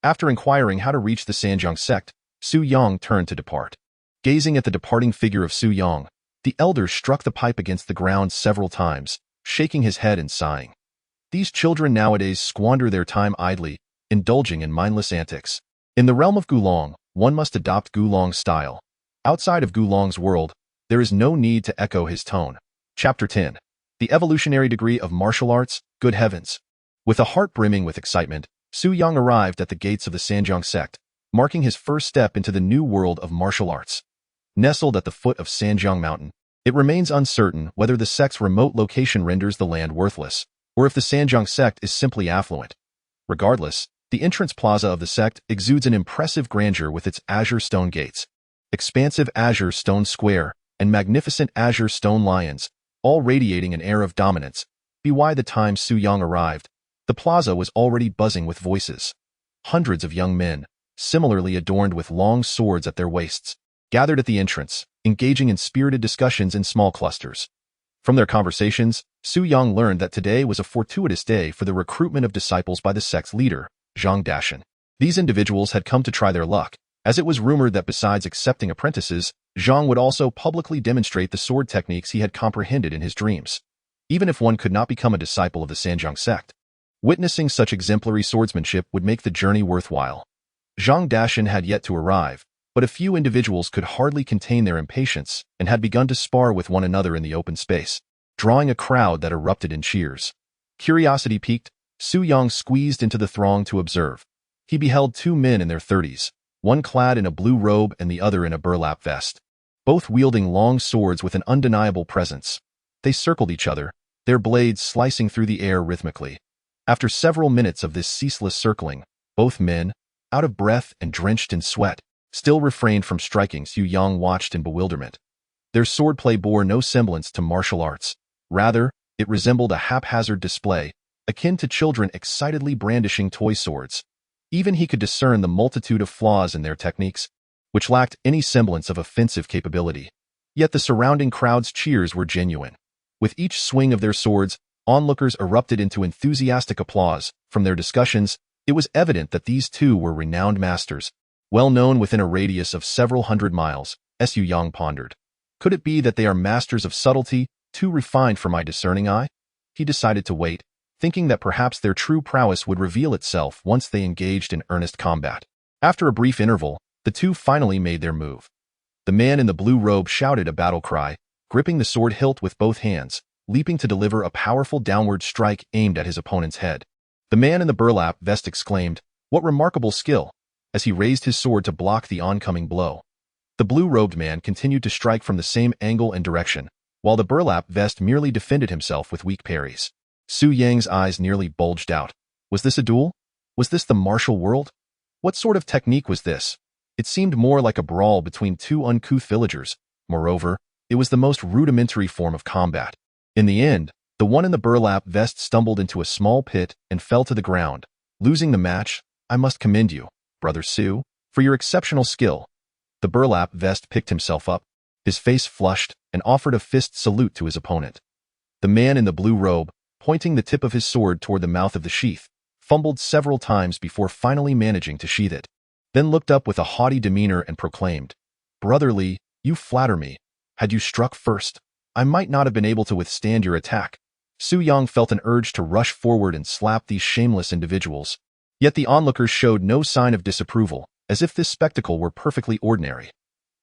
S1: After inquiring how to reach the Sanjiang sect, Su Yang turned to depart. Gazing at the departing figure of Su Yang, the elder struck the pipe against the ground several times, shaking his head and sighing. These children nowadays squander their time idly, indulging in mindless antics. In the realm of Gulong, one must adopt Gulong's style. Outside of Gulong's world, there is no need to echo his tone. Chapter 10. The Evolutionary Degree of Martial Arts, Good Heavens. With a heart brimming with excitement, Su Yang arrived at the gates of the Sanjiang sect, marking his first step into the new world of martial arts. Nestled at the foot of Sanjiang Mountain, it remains uncertain whether the sect's remote location renders the land worthless, or if the Sanjiang sect is simply affluent. Regardless, the entrance plaza of the sect exudes an impressive grandeur with its azure stone gates, expansive azure stone square, and magnificent azure stone lions, all radiating an air of dominance. By the time Su Yang arrived, the plaza was already buzzing with voices. Hundreds of young men, similarly adorned with long swords at their waists, gathered at the entrance, engaging in spirited discussions in small clusters. From their conversations, Su Yang learned that today was a fortuitous day for the recruitment of disciples by the sect's leader, Zhang Dashan. These individuals had come to try their luck, as it was rumored that besides accepting apprentices, Zhang would also publicly demonstrate the sword techniques he had comprehended in his dreams. Even if one could not become a disciple of the Sanjiang sect, witnessing such exemplary swordsmanship would make the journey worthwhile. Zhang Dashan had yet to arrive, but a few individuals could hardly contain their impatience and had begun to spar with one another in the open space, drawing a crowd that erupted in cheers. Curiosity piqued, Su Yang squeezed into the throng to observe. He beheld two men in their 30s, one clad in a blue robe and the other in a burlap vest, both wielding long swords with an undeniable presence. They circled each other, their blades slicing through the air rhythmically. After several minutes of this ceaseless circling, both men, out of breath and drenched in sweat, still refrained from striking. Xu Yang watched in bewilderment. Their swordplay bore no semblance to martial arts. Rather, it resembled a haphazard display, akin to children excitedly brandishing toy swords. Even he could discern the multitude of flaws in their techniques, which lacked any semblance of offensive capability. Yet the surrounding crowd's cheers were genuine. With each swing of their swords, onlookers erupted into enthusiastic applause. From their discussions, it was evident that these two were renowned masters, well known within a radius of several hundred miles. Xu Yang pondered. Could it be that they are masters of subtlety, too refined for my discerning eye? He decided to wait, thinking that perhaps their true prowess would reveal itself once they engaged in earnest combat. After a brief interval, the two finally made their move. The man in the blue robe shouted a battle cry, gripping the sword hilt with both hands, leaping to deliver a powerful downward strike aimed at his opponent's head. The man in the burlap vest exclaimed, "What remarkable skill!" as he raised his sword to block the oncoming blow. The blue-robed man continued to strike from the same angle and direction, while the burlap vest merely defended himself with weak parries. Xu Yang's eyes nearly bulged out. Was this a duel? Was this the martial world? What sort of technique was this? It seemed more like a brawl between two uncouth villagers. Moreover, it was the most rudimentary form of combat. In the end, the one in the burlap vest stumbled into a small pit and fell to the ground. Losing the match, I must commend you, Brother Xu, for your exceptional skill. The burlap vest picked himself up, his face flushed, and offered a fist salute to his opponent. The man in the blue robe, pointing the tip of his sword toward the mouth of the sheath, fumbled several times before finally managing to sheath it, then looked up with a haughty demeanor and proclaimed, "Brotherly, you flatter me. Had you struck first, I might not have been able to withstand your attack." Xu Yang felt an urge to rush forward and slap these shameless individuals. Yet the onlookers showed no sign of disapproval, as if this spectacle were perfectly ordinary.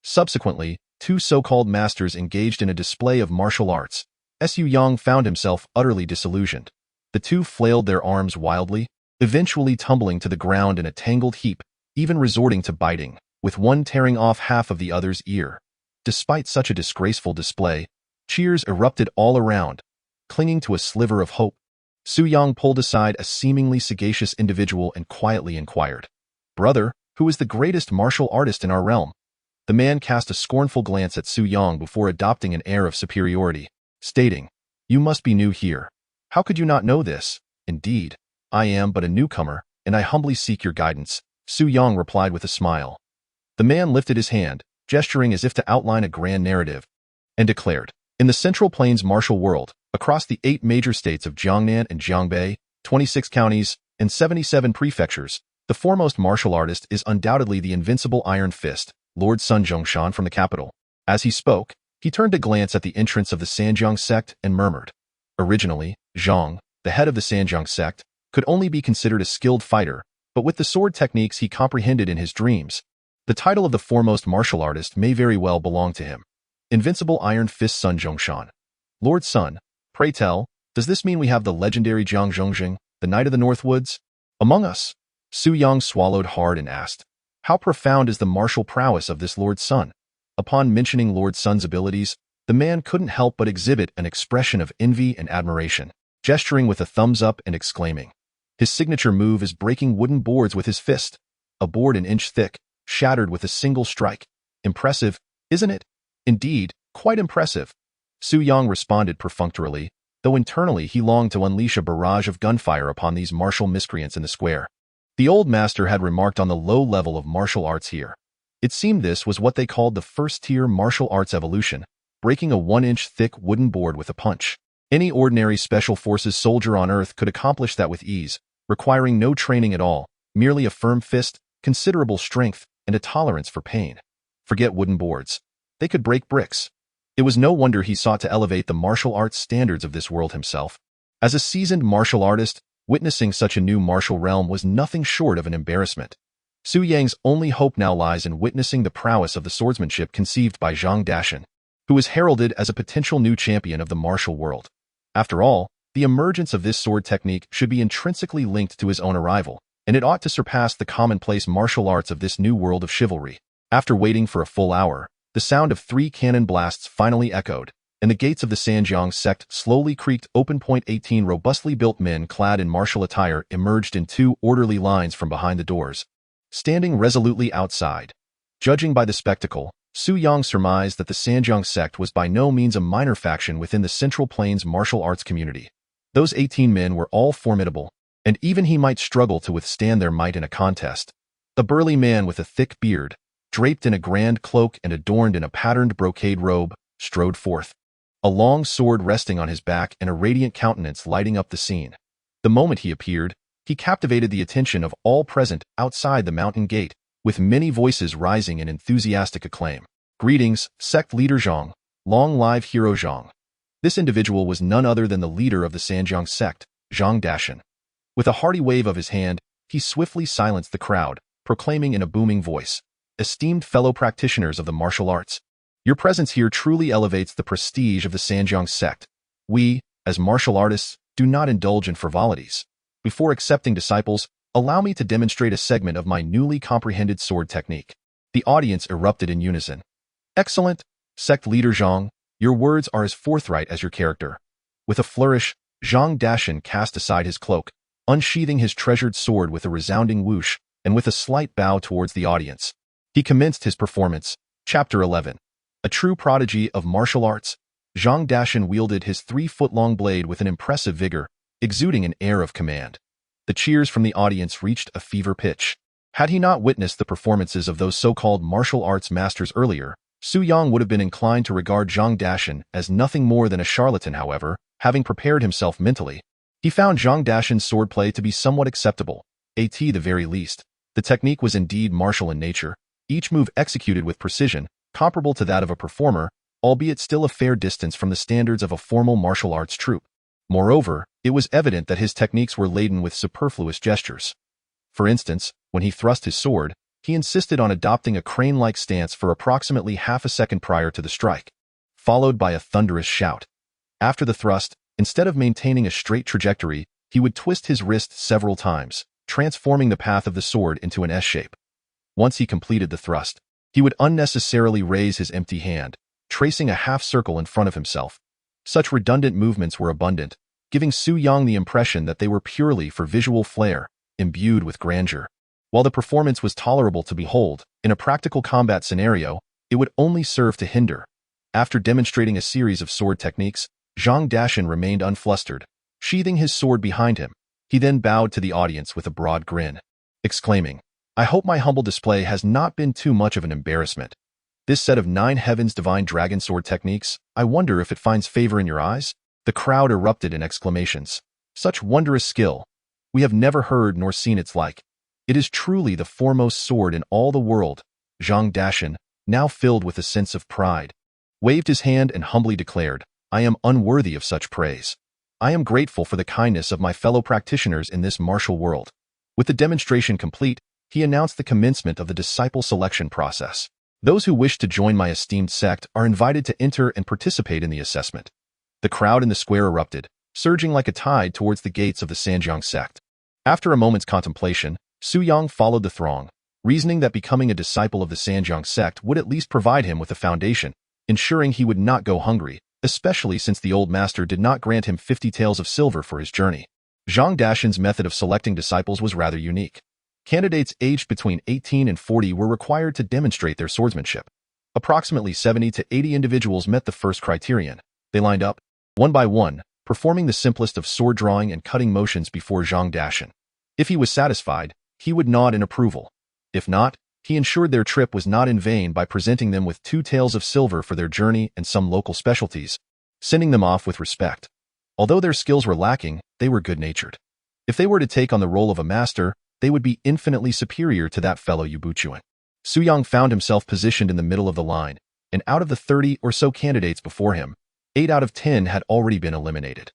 S1: Subsequently, two so-called masters engaged in a display of martial arts. Xu Yang found himself utterly disillusioned. The two flailed their arms wildly, eventually tumbling to the ground in a tangled heap, even resorting to biting, with one tearing off half of the other's ear. Despite such a disgraceful display, cheers erupted all around. Clinging to a sliver of hope, Xu Yang pulled aside a seemingly sagacious individual and quietly inquired, "Brother, who is the greatest martial artist in our realm?" The man cast a scornful glance at Xu Yang before adopting an air of superiority, stating, "You must be new here. How could you not know this? Indeed, I am but a newcomer, and I humbly seek your guidance," Xu Yang replied with a smile. The man lifted his hand, gesturing as if to outline a grand narrative, and declared, "In the Central Plains martial world, across the 8 major states of Jiangnan and Jiangbei, 26 counties, and 77 prefectures, the foremost martial artist is undoubtedly the invincible Iron Fist, Lord Sun Zhongshan from the capital." As he spoke, he turned to glance at the entrance of the Sanjiang sect and murmured. Originally, Zhang, the head of the Sanjiang sect, could only be considered a skilled fighter, but with the sword techniques he comprehended in his dreams, the title of the foremost martial artist may very well belong to him. Invincible Iron Fist Sun Zhongshan. Lord Sun, pray tell, does this mean we have the legendary Jiang Zhongjing, the Knight of the North Woods, among us? Xu Yang swallowed hard and asked, "How profound is the martial prowess of this Lord Sun?" Upon mentioning Lord Sun's abilities, the man couldn't help but exhibit an expression of envy and admiration, gesturing with a thumbs up and exclaiming, "His signature move is breaking wooden boards with his fist, a board an inch thick, shattered with a single strike. Impressive, isn't it? Indeed, quite impressive." Xu Yang responded perfunctorily, though internally he longed to unleash a barrage of gunfire upon these martial miscreants in the square. The old master had remarked on the low level of martial arts here. It seemed this was what they called the first-tier martial arts evolution, breaking a 1-inch thick wooden board with a punch. Any ordinary special forces soldier on Earth could accomplish that with ease, requiring no training at all, merely a firm fist, considerable strength, and a tolerance for pain. Forget wooden boards. They could break bricks. It was no wonder he sought to elevate the martial arts standards of this world himself. As a seasoned martial artist, witnessing such a new martial realm was nothing short of an embarrassment. Xu Yang's only hope now lies in witnessing the prowess of the swordsmanship conceived by Zhang Dashan, who is heralded as a potential new champion of the martial world. After all, the emergence of this sword technique should be intrinsically linked to his own arrival, and it ought to surpass the commonplace martial arts of this new world of chivalry. After waiting for a full hour, the sound of 3 cannon blasts finally echoed, and the gates of the Sanjiang sect slowly creaked open. 18 robustly built men clad in martial attire emerged in 2 orderly lines from behind the doors, standing resolutely outside. Judging by the spectacle, Su Yang surmised that the Sanjiang sect was by no means a minor faction within the Central Plains martial arts community. Those 18 men were all formidable, and even he might struggle to withstand their might in a contest. A burly man with a thick beard, draped in a grand cloak and adorned in a patterned brocade robe, strode forth, a long sword resting on his back and a radiant countenance lighting up the scene. The moment he appeared, he captivated the attention of all present outside the mountain gate, with many voices rising in enthusiastic acclaim. "Greetings, sect leader Zhang. Long live hero Zhang." This individual was none other than the leader of the Sanjiang sect, Zhang Dashan. With a hearty wave of his hand, he swiftly silenced the crowd, proclaiming in a booming voice, "Esteemed fellow practitioners of the martial arts, your presence here truly elevates the prestige of the Sanjiang sect. We, as martial artists, do not indulge in frivolities. Before accepting disciples, allow me to demonstrate a segment of my newly comprehended sword technique." The audience erupted in unison. "Excellent, sect leader Zhang. Your words are as forthright as your character." With a flourish, Zhang Dashan cast aside his cloak, unsheathing his treasured sword with a resounding whoosh, and with a slight bow towards the audience, he commenced his performance. Chapter 11. A true prodigy of martial arts, Zhang Dashan wielded his 3-foot-long blade with an impressive vigor, exuding an air of command. The cheers from the audience reached a fever pitch. Had he not witnessed the performances of those so-called martial arts masters earlier, Su Yang would have been inclined to regard Zhang Dashan as nothing more than a charlatan. However, having prepared himself mentally, he found Zhang Dashan's swordplay to be somewhat acceptable, at the very least. The technique was indeed martial in nature, each move executed with precision, comparable to that of a performer, albeit still a fair distance from the standards of a formal martial arts troupe. Moreover, it was evident that his techniques were laden with superfluous gestures. For instance, when he thrust his sword, he insisted on adopting a crane-like stance for approximately half a second prior to the strike, followed by a thunderous shout. After the thrust, instead of maintaining a straight trajectory, he would twist his wrist several times, transforming the path of the sword into an S shape. Once he completed the thrust, he would unnecessarily raise his empty hand, tracing a half circle in front of himself. Such redundant movements were abundant, giving Su Yang the impression that they were purely for visual flair, imbued with grandeur. While the performance was tolerable to behold, in a practical combat scenario, it would only serve to hinder. After demonstrating a series of sword techniques, Zhang Dashan remained unflustered, sheathing his sword behind him. He then bowed to the audience with a broad grin, exclaiming, "I hope my humble display has not been too much of an embarrassment. This set of 9 heavens divine dragon sword techniques, I wonder if it finds favor in your eyes?" The crowd erupted in exclamations. "Such wondrous skill! We have never heard nor seen its like. It is truly the foremost sword in all the world." Zhang Dashan, now filled with a sense of pride, waved his hand and humbly declared, "I am unworthy of such praise. I am grateful for the kindness of my fellow practitioners in this martial world." With the demonstration complete, he announced the commencement of the disciple selection process. "Those who wish to join my esteemed sect are invited to enter and participate in the assessment." The crowd in the square erupted, surging like a tide towards the gates of the Sanjiang sect. After a moment's contemplation, Su Yang followed the throng, reasoning that becoming a disciple of the Sanjiang sect would at least provide him with a foundation, ensuring he would not go hungry, especially since the old master did not grant him 50 taels of silver for his journey. Zhang Dashan's method of selecting disciples was rather unique. Candidates aged between 18 and 40 were required to demonstrate their swordsmanship. Approximately 70 to 80 individuals met the first criterion. They lined up, one by one, performing the simplest of sword drawing and cutting motions before Zhang Dashan. If he was satisfied, he would nod in approval. If not, he ensured their trip was not in vain by presenting them with 2 taels of silver for their journey and some local specialties, sending them off with respect. Although their skills were lacking, they were good-natured. If they were to take on the role of a master, they would be infinitely superior to that fellow Yubuchuan. Su Yang found himself positioned in the middle of the line, and out of the 30 or so candidates before him, 8 out of 10 had already been eliminated.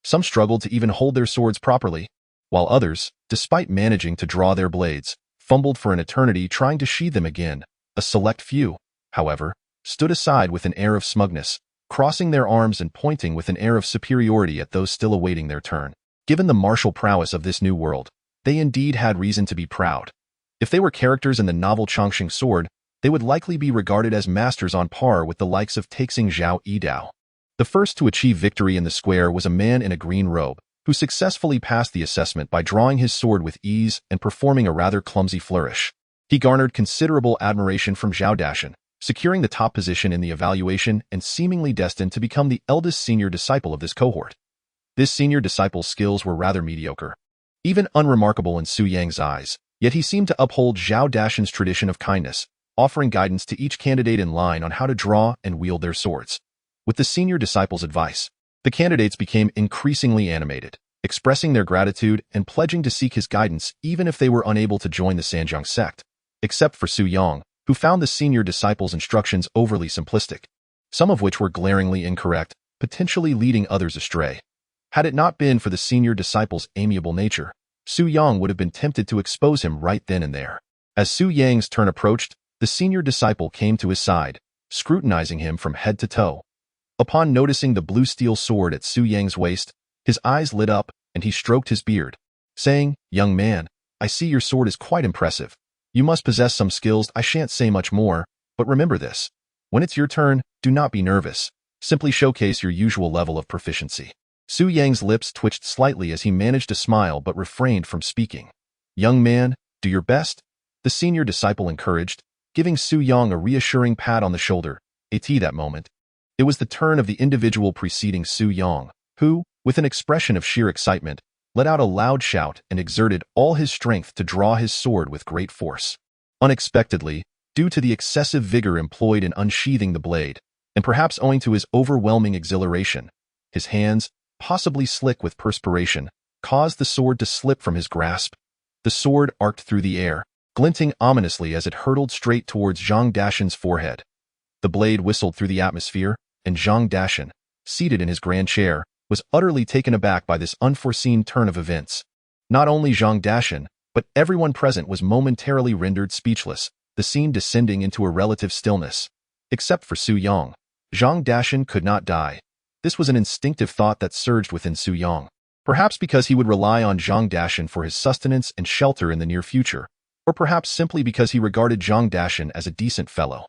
S1: Some struggled to even hold their swords properly, while others, despite managing to draw their blades, fumbled for an eternity trying to sheathe them again. A select few, however, stood aside with an air of smugness, crossing their arms and pointing with an air of superiority at those still awaiting their turn. Given the martial prowess of this new world, they indeed had reason to be proud. If they were characters in the novel Chongqing sword, they would likely be regarded as masters on par with the likes of Taixing Zhao Yidao. The first to achieve victory in the square was a man in a green robe, who successfully passed the assessment by drawing his sword with ease and performing a rather clumsy flourish. He garnered considerable admiration from Zhao Dashan, securing the top position in the evaluation and seemingly destined to become the eldest senior disciple of this cohort. This senior disciple's skills were rather mediocre, even unremarkable in Su Yang's eyes, yet he seemed to uphold Zhao Dashan's tradition of kindness, offering guidance to each candidate in line on how to draw and wield their swords. With the senior disciple's advice, the candidates became increasingly animated, expressing their gratitude and pledging to seek his guidance even if they were unable to join the Sanjiang sect, except for Su Yang, who found the senior disciple's instructions overly simplistic, some of which were glaringly incorrect, potentially leading others astray. Had it not been for the senior disciple's amiable nature, Su Yang would have been tempted to expose him right then and there. As Su Yang's turn approached, the senior disciple came to his side, scrutinizing him from head to toe. Upon noticing the blue steel sword at Su Yang's waist, his eyes lit up and he stroked his beard, saying, "Young man, I see your sword is quite impressive. You must possess some skills. I shan't say much more, but remember this. When it's your turn, do not be nervous. Simply showcase your usual level of proficiency." Su Yang's lips twitched slightly as he managed to smile but refrained from speaking. "Young man, do your best," the senior disciple encouraged, giving Su Yang a reassuring pat on the shoulder. At that moment, it was the turn of the individual preceding Su Yang, who, with an expression of sheer excitement, let out a loud shout and exerted all his strength to draw his sword with great force. Unexpectedly, due to the excessive vigor employed in unsheathing the blade, and perhaps owing to his overwhelming exhilaration, his hands, possibly slick with perspiration, caused the sword to slip from his grasp. The sword arced through the air, glinting ominously as it hurtled straight towards Zhang Dashan's forehead. The blade whistled through the atmosphere, and Zhang Dashan, seated in his grand chair, was utterly taken aback by this unforeseen turn of events. Not only Zhang Dashan, but everyone present was momentarily rendered speechless, the scene descending into a relative stillness. Except for Su Yang, Zhang Dashan could not die. This was an instinctive thought that surged within Su Yang, perhaps because he would rely on Zhang Dashan for his sustenance and shelter in the near future, or perhaps simply because he regarded Zhang Dashan as a decent fellow.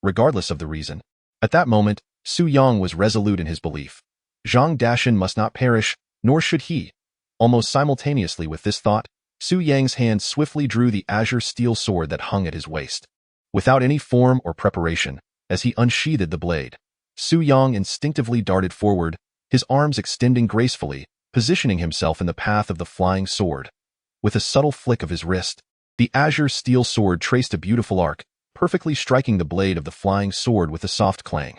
S1: Regardless of the reason, at that moment, Su Yang was resolute in his belief. Zhang Dashan must not perish, nor should he. Almost simultaneously with this thought, Su Yang's hand swiftly drew the azure steel sword that hung at his waist. Without any form or preparation, as he unsheathed the blade, Su Yang instinctively darted forward, his arms extending gracefully, positioning himself in the path of the flying sword. With a subtle flick of his wrist, the azure steel sword traced a beautiful arc, perfectly striking the blade of the flying sword with a soft clang.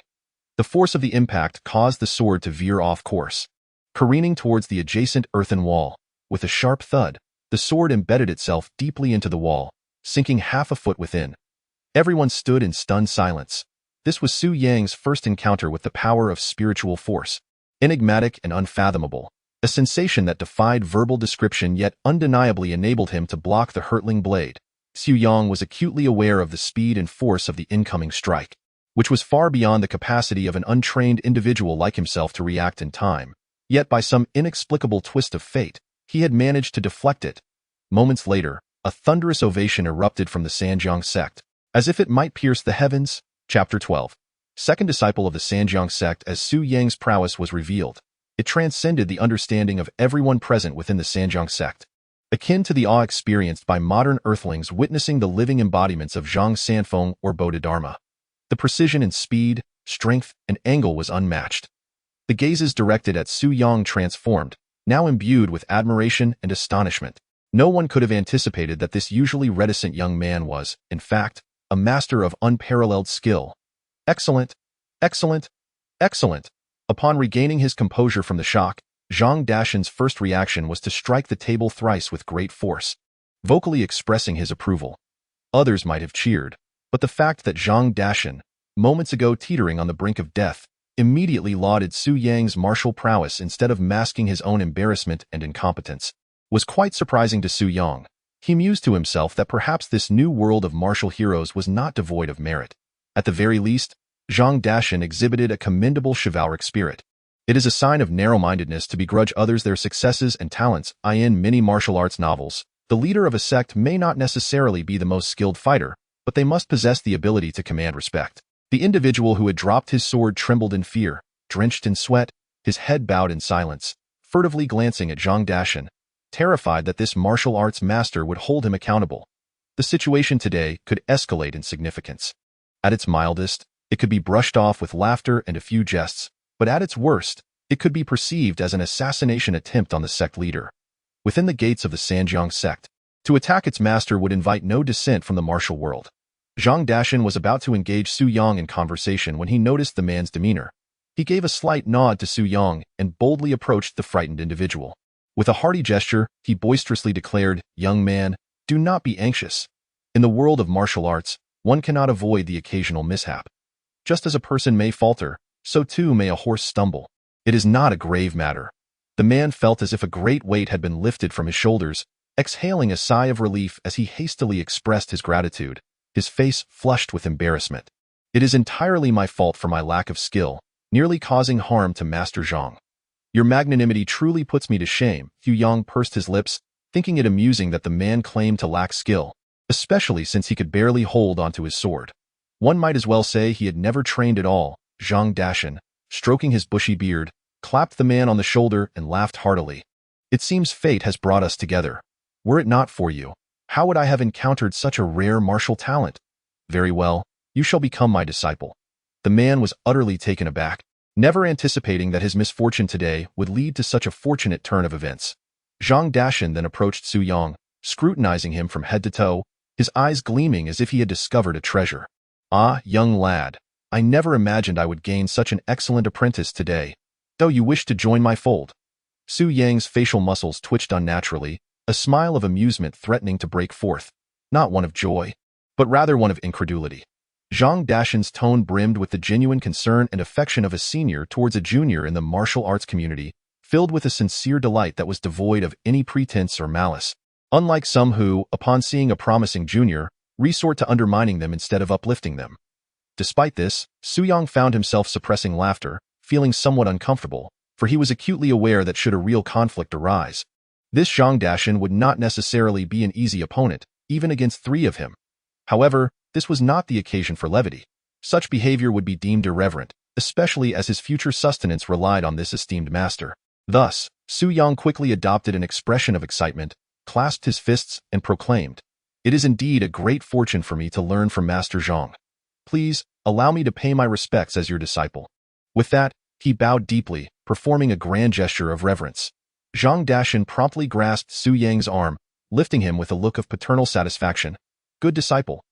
S1: The force of the impact caused the sword to veer off course, careening towards the adjacent earthen wall. With a sharp thud, the sword embedded itself deeply into the wall, sinking half a foot within. Everyone stood in stunned silence. This was Su Yang's first encounter with the power of spiritual force, enigmatic and unfathomable, a sensation that defied verbal description yet undeniably enabled him to block the hurtling blade. Su Yang was acutely aware of the speed and force of the incoming strike, which was far beyond the capacity of an untrained individual like himself to react in time. Yet by some inexplicable twist of fate, he had managed to deflect it. Moments later, a thunderous ovation erupted from the Sanjiang sect, as if it might pierce the heavens. Chapter 12. Second disciple of the Sanjiang sect. As Su Yang's prowess was revealed, it transcended the understanding of everyone present within the Sanjiang sect, akin to the awe experienced by modern earthlings witnessing the living embodiments of Zhang Sanfeng or Bodhidharma. The precision in speed, strength, and angle was unmatched. The gazes directed at Su Yang transformed, now imbued with admiration and astonishment. No one could have anticipated that this usually reticent young man was, in fact, a master of unparalleled skill. Excellent, excellent, excellent. Upon regaining his composure from the shock, Zhang Dashan's first reaction was to strike the table thrice with great force, vocally expressing his approval. Others might have cheered, but the fact that Zhang Dashan, moments ago teetering on the brink of death, immediately lauded Su Yang's martial prowess instead of masking his own embarrassment and incompetence, was quite surprising to Su Yang. He mused to himself that perhaps this new world of martial heroes was not devoid of merit. At the very least, Zhang Dashan exhibited a commendable chivalric spirit. It is a sign of narrow-mindedness to begrudge others their successes and talents. In many martial arts novels, the leader of a sect may not necessarily be the most skilled fighter, but they must possess the ability to command respect. The individual who had dropped his sword trembled in fear, drenched in sweat, his head bowed in silence, furtively glancing at Zhang Dashan, terrified that this martial arts master would hold him accountable. The situation today could escalate in significance. At its mildest, it could be brushed off with laughter and a few jests, but at its worst, it could be perceived as an assassination attempt on the sect leader. Within the gates of the Sanjiang sect, to attack its master would invite no dissent from the martial world. Zhang Dashan was about to engage Su Yang in conversation when he noticed the man's demeanor. He gave a slight nod to Su Yang and boldly approached the frightened individual. With a hearty gesture, he boisterously declared, "Young man, do not be anxious. In the world of martial arts, one cannot avoid the occasional mishap. Just as a person may falter, so too may a horse stumble. It is not a grave matter." The man felt as if a great weight had been lifted from his shoulders, exhaling a sigh of relief as he hastily expressed his gratitude, his face flushed with embarrassment. "It is entirely my fault for my lack of skill, nearly causing harm to Master Zhang. Your magnanimity truly puts me to shame." Hu Yang pursed his lips, thinking it amusing that the man claimed to lack skill, especially since he could barely hold onto his sword. One might as well say he had never trained at all. Zhang Dashan, stroking his bushy beard, clapped the man on the shoulder and laughed heartily. "It seems fate has brought us together. Were it not for you, how would I have encountered such a rare martial talent? Very well, you shall become my disciple." The man was utterly taken aback, never anticipating that his misfortune today would lead to such a fortunate turn of events. Zhang Dashan then approached Su Yang, scrutinizing him from head to toe, his eyes gleaming as if he had discovered a treasure. "Ah, young lad, I never imagined I would gain such an excellent apprentice today. Though you wish to join my fold." Su Yang's facial muscles twitched unnaturally, a smile of amusement threatening to break forth, not one of joy, but rather one of incredulity. Zhang Dashan's tone brimmed with the genuine concern and affection of a senior towards a junior in the martial arts community, filled with a sincere delight that was devoid of any pretense or malice. Unlike some who, upon seeing a promising junior, resort to undermining them instead of uplifting them. Despite this, Su Yang found himself suppressing laughter, feeling somewhat uncomfortable, for he was acutely aware that should a real conflict arise, this Zhang Dashan would not necessarily be an easy opponent, even against three of him. However, this was not the occasion for levity. Such behavior would be deemed irreverent, especially as his future sustenance relied on this esteemed master. Thus, Su Yang quickly adopted an expression of excitement, clasped his fists, and proclaimed, "It is indeed a great fortune for me to learn from Master Zhang. Please, allow me to pay my respects as your disciple." With that, he bowed deeply, performing a grand gesture of reverence. Zhang Dashan promptly grasped Su Yang's arm, lifting him with a look of paternal satisfaction. "Good disciple.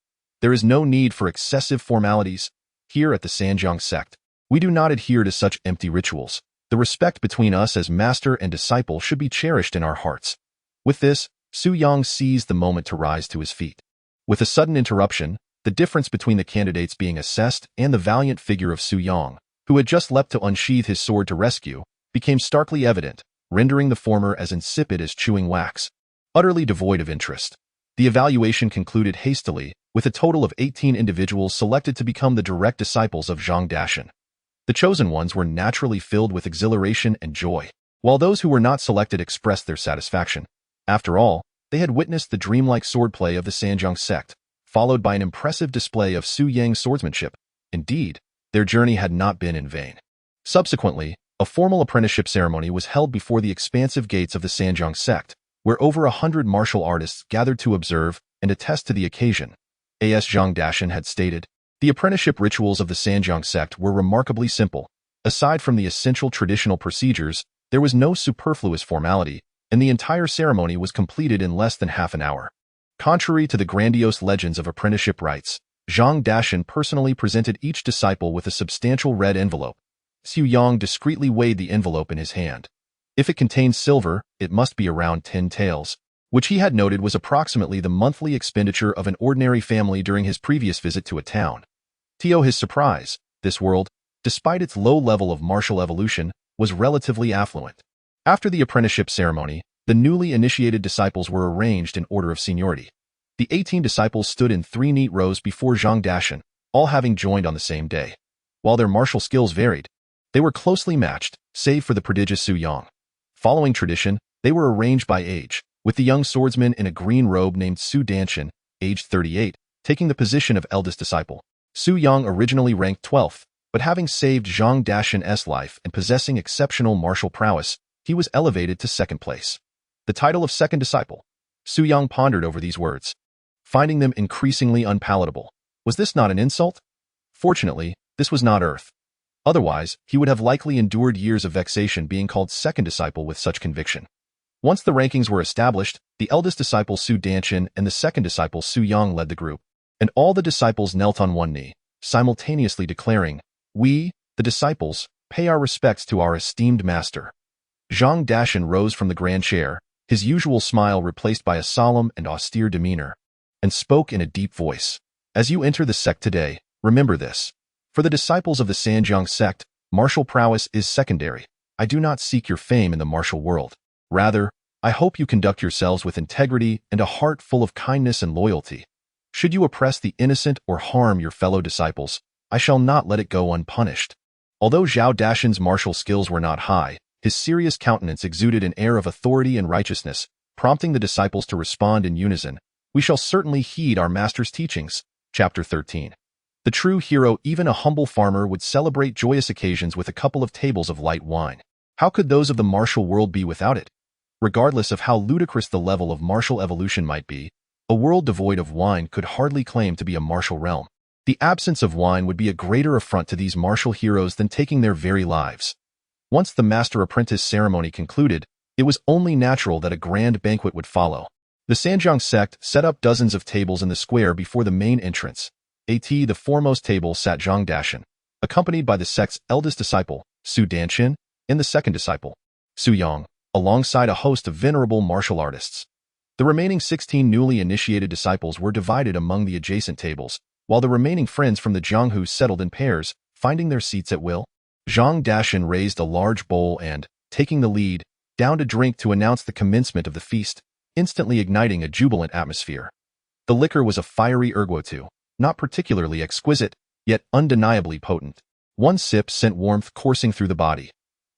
S1: There is no need for excessive formalities. Here at the Sanjiang sect, we do not adhere to such empty rituals. The respect between us as master and disciple should be cherished in our hearts." With this, Su Yang seized the moment to rise to his feet. With a sudden interruption, the difference between the candidates being assessed and the valiant figure of Su Yang, who had just leapt to unsheath his sword to rescue, became starkly evident, rendering the former as insipid as chewing wax. Utterly devoid of interest. The evaluation concluded hastily, with a total of 18 individuals selected to become the direct disciples of Zhang Dashan. The chosen ones were naturally filled with exhilaration and joy, while those who were not selected expressed their satisfaction. After all, they had witnessed the dreamlike swordplay of the Sanjiang sect, followed by an impressive display of Su Yang's swordsmanship. Indeed, their journey had not been in vain. Subsequently, a formal apprenticeship ceremony was held before the expansive gates of the Sanjiang sect, where over 100 martial artists gathered to observe and attest to the occasion. As Zhang Dashan had stated, the apprenticeship rituals of the Sanjiang sect were remarkably simple. Aside from the essential traditional procedures, there was no superfluous formality, and the entire ceremony was completed in less than half an hour. Contrary to the grandiose legends of apprenticeship rites, Zhang Dashan personally presented each disciple with a substantial red envelope. Su Yang discreetly weighed the envelope in his hand. If it contained silver, it must be around 10 taels, which he had noted was approximately the monthly expenditure of an ordinary family during his previous visit to a town. To his surprise, this world, despite its low level of martial evolution, was relatively affluent. After the apprenticeship ceremony, the newly initiated disciples were arranged in order of seniority. The 18 disciples stood in 3 neat rows before Zhang Dashan, all having joined on the same day. While their martial skills varied, they were closely matched, save for the prodigious Su Yang. Following tradition, they were arranged by age, with the young swordsman in a green robe named Su Danshan, aged 38, taking the position of eldest disciple. Su Yang originally ranked 12th, But having saved Zhang Dashan's life and possessing exceptional martial prowess, he was elevated to second place. The title of second disciple. Su Yang pondered over these words, finding them increasingly unpalatable. Was this not an insult? Fortunately, this was not Earth. Otherwise, he would have likely endured years of vexation being called second disciple with such conviction. Once the rankings were established, the eldest disciple Su Danshan and the second disciple Su Yang led the group, and all the disciples knelt on one knee, simultaneously declaring, "We, the disciples, pay our respects to our esteemed master." Zhang Dashan rose from the grand chair, his usual smile replaced by a solemn and austere demeanor, and spoke in a deep voice. "As you enter the sect today, remember this. For the disciples of the Sanjiang sect, martial prowess is secondary. I do not seek your fame in the martial world. Rather, I hope you conduct yourselves with integrity and a heart full of kindness and loyalty. Should you oppress the innocent or harm your fellow disciples, I shall not let it go unpunished." Although Zhao Dashan's martial skills were not high, his serious countenance exuded an air of authority and righteousness, prompting the disciples to respond in unison, "We shall certainly heed our master's teachings." Chapter 13. The true hero, even a humble farmer, would celebrate joyous occasions with a couple of tables of light wine. How could those of the martial world be without it? Regardless of how ludicrous the level of martial evolution might be, a world devoid of wine could hardly claim to be a martial realm. The absence of wine would be a greater affront to these martial heroes than taking their very lives. Once the master-apprentice ceremony concluded, it was only natural that a grand banquet would follow. The Sanjiang sect set up dozens of tables in the square before the main entrance. At the foremost table sat Zhang Dashan, accompanied by the sect's eldest disciple, Su Danshan, and the second disciple, Su Yang, alongside a host of venerable martial artists. The remaining 16 newly initiated disciples were divided among the adjacent tables, while the remaining friends from the Jianghu settled in pairs, finding their seats at will. Zhang Dashan raised a large bowl and, taking the lead, downed a drink to announce the commencement of the feast, instantly igniting a jubilant atmosphere. The liquor was a fiery erguotu, not particularly exquisite, yet undeniably potent. One sip sent warmth coursing through the body.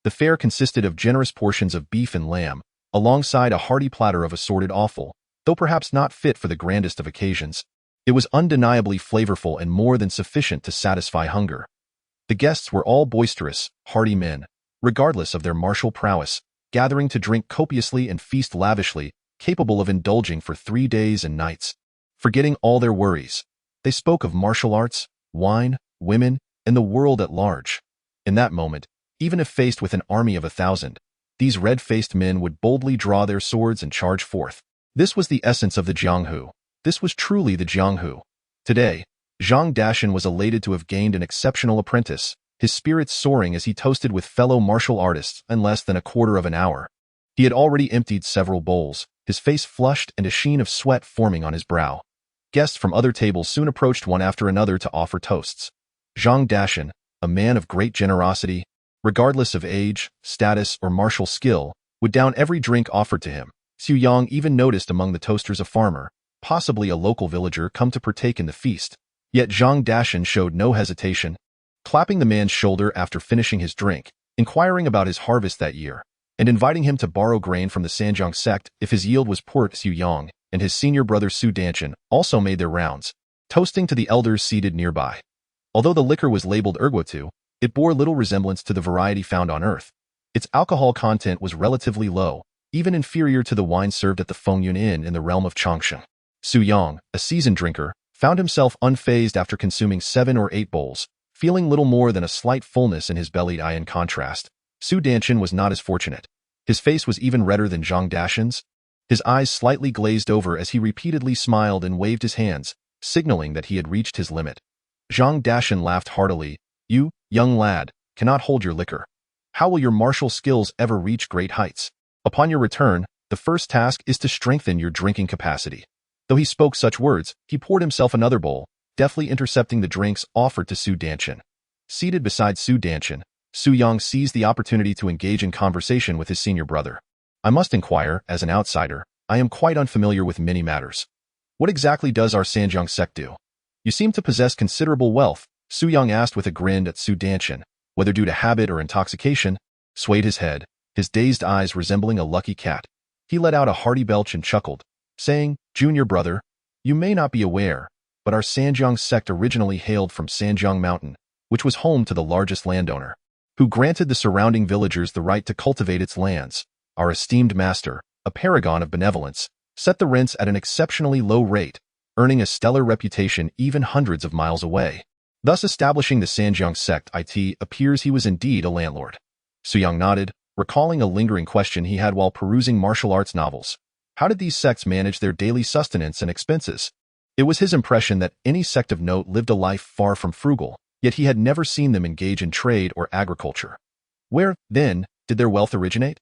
S1: The fare consisted of generous portions of beef and lamb, alongside a hearty platter of assorted offal, though perhaps not fit for the grandest of occasions. It was undeniably flavorful and more than sufficient to satisfy hunger. The guests were all boisterous, hearty men, regardless of their martial prowess, gathering to drink copiously and feast lavishly, capable of indulging for 3 days and nights. Forgetting all their worries, they spoke of martial arts, wine, women, and the world at large. In that moment, even if faced with an army of 1,000, these red-faced men would boldly draw their swords and charge forth. This was the essence of the Jianghu. This was truly the Jianghu. Today, Zhang Dashan was elated to have gained an exceptional apprentice, his spirits soaring as he toasted with fellow martial artists in less than a quarter of an hour. He had already emptied several bowls, his face flushed and a sheen of sweat forming on his brow. Guests from other tables soon approached one after another to offer toasts. Zhang Dashan, a man of great generosity, regardless of age, status, or martial skill, would down every drink offered to him. Su Yang even noticed among the toasters a farmer, possibly a local villager come to partake in the feast. Yet Zhang Dashan showed no hesitation, clapping the man's shoulder after finishing his drink, inquiring about his harvest that year, and inviting him to borrow grain from the Sanjiang sect if his yield was poor. Su Yang and his senior brother Su Danshan also made their rounds, toasting to the elders seated nearby. Although the liquor was labeled erguotu, it bore little resemblance to the variety found on Earth. Its alcohol content was relatively low, even inferior to the wine served at the Fengyun Inn in the realm of Changsheng. Su Yang, a seasoned drinker, found himself unfazed after consuming 7 or 8 bowls, feeling little more than a slight fullness in his bellied eye. In contrast, Su Danshan was not as fortunate. His face was even redder than Zhang Dashan's. His eyes slightly glazed over as he repeatedly smiled and waved his hands, signaling that he had reached his limit. Zhang Dashan laughed heartily. "You, young lad, cannot hold your liquor. How will your martial skills ever reach great heights? Upon your return, the first task is to strengthen your drinking capacity." Though he spoke such words, he poured himself another bowl, deftly intercepting the drinks offered to Su Danshan. Seated beside Su Danshan, Su Yang seized the opportunity to engage in conversation with his senior brother. "I must inquire, as an outsider, I am quite unfamiliar with many matters. What exactly does our Sanjiang sect do? You seem to possess considerable wealth," Su Yang asked with a grin at Su Danshan, whether due to habit or intoxication, swayed his head, his dazed eyes resembling a lucky cat. He let out a hearty belch and chuckled, saying, "Junior brother, you may not be aware, but our Sanjiang sect originally hailed from Sanjiang Mountain, which was home to the largest landowner, who granted the surrounding villagers the right to cultivate its lands. Our esteemed master, a paragon of benevolence, set the rents at an exceptionally low rate, earning a stellar reputation even hundreds of miles away. Thus establishing the Sanjiang sect, it appears he was indeed a landlord. Xiang nodded, recalling a lingering question he had while perusing martial arts novels. How did these sects manage their daily sustenance and expenses? It was his impression that any sect of note lived a life far from frugal, yet he had never seen them engage in trade or agriculture. Where, then, did their wealth originate?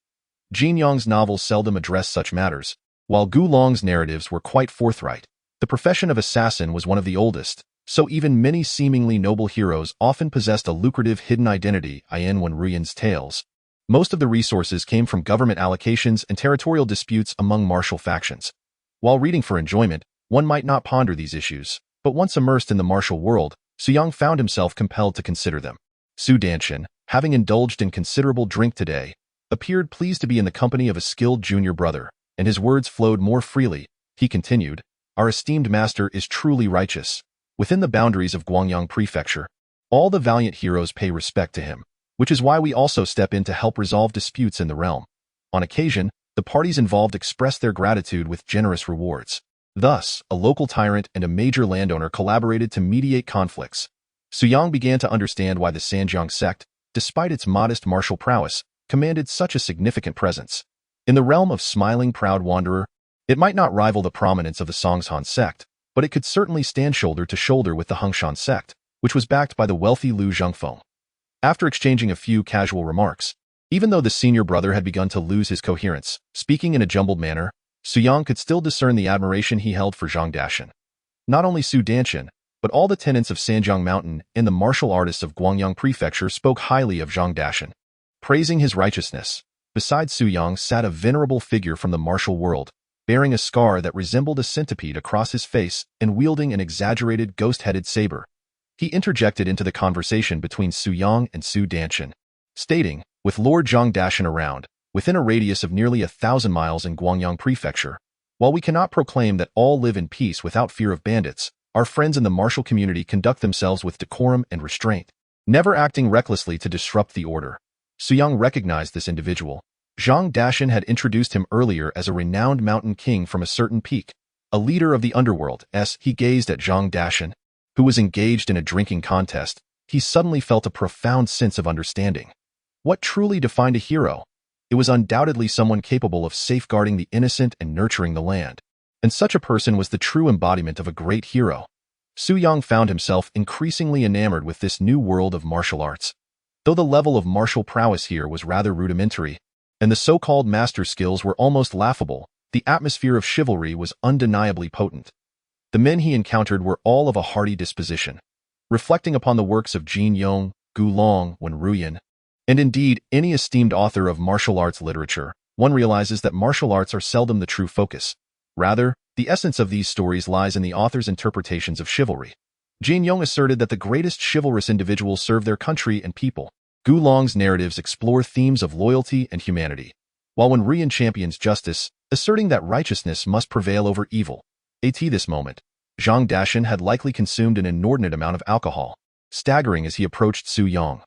S1: Jin Yong's novels seldom addressed such matters, while Gulong's narratives were quite forthright. The profession of assassin was one of the oldest, so even many seemingly noble heroes often possessed a lucrative hidden identity. In Wen Ruian's tales, most of the resources came from government allocations and territorial disputes among martial factions. While reading for enjoyment, one might not ponder these issues, but once immersed in the martial world, Xiang found himself compelled to consider them. Su Danshan, having indulged in considerable drink today, appeared pleased to be in the company of a skilled junior brother, and his words flowed more freely. He continued, "Our esteemed master is truly righteous. Within the boundaries of Guangyang Prefecture, all the valiant heroes pay respect to him, which is why we also step in to help resolve disputes in the realm. On occasion, the parties involved express their gratitude with generous rewards. Thus, a local tyrant and a major landowner collaborated to mediate conflicts." Xiang began to understand why the Sanjiang sect, despite its modest martial prowess, commanded such a significant presence. In the realm of smiling proud wanderer, it might not rival the prominence of the Songshan sect, but it could certainly stand shoulder to shoulder with the Hongshan sect, which was backed by the wealthy Lu Zhengfeng. After exchanging a few casual remarks, even though the senior brother had begun to lose his coherence, speaking in a jumbled manner, Xiang could still discern the admiration he held for Zhang Dashan. Not only Su Danshan, but all the tenants of Sanjiang Mountain and the martial artists of Guangyang Prefecture spoke highly of Zhang Dashan, praising his righteousness. Beside Xiang sat a venerable figure from the martial world, bearing a scar that resembled a centipede across his face and wielding an exaggerated ghost-headed saber. He interjected into the conversation between Xiang and Su Danshan, stating, "With Lord Zhang Dashan around, within a radius of nearly 1,000 miles in Guangyang Prefecture, while we cannot proclaim that all live in peace without fear of bandits, our friends in the martial community conduct themselves with decorum and restraint, never acting recklessly to disrupt the order." Xiang recognized this individual. Zhang Dashan had introduced him earlier as a renowned mountain king from a certain peak, a leader of the underworld. As he gazed at Zhang Dashan, who was engaged in a drinking contest, he suddenly felt a profound sense of understanding. What truly defined a hero? It was undoubtedly someone capable of safeguarding the innocent and nurturing the land. And such a person was the true embodiment of a great hero. Xiang found himself increasingly enamored with this new world of martial arts. Though the level of martial prowess here was rather rudimentary, and the so-called master skills were almost laughable, the atmosphere of chivalry was undeniably potent. The men he encountered were all of a hearty disposition. Reflecting upon the works of Jin Yong, Gulong, Wen Ruian, and indeed any esteemed author of martial arts literature, one realizes that martial arts are seldom the true focus. Rather, the essence of these stories lies in the author's interpretations of chivalry. Jin Yong asserted that the greatest chivalrous individuals serve their country and people. Gulong's narratives explore themes of loyalty and humanity, while Wen Ruian champions justice, asserting that righteousness must prevail over evil. At this moment, Zhang Dashan had likely consumed an inordinate amount of alcohol, staggering as he approached Xiang.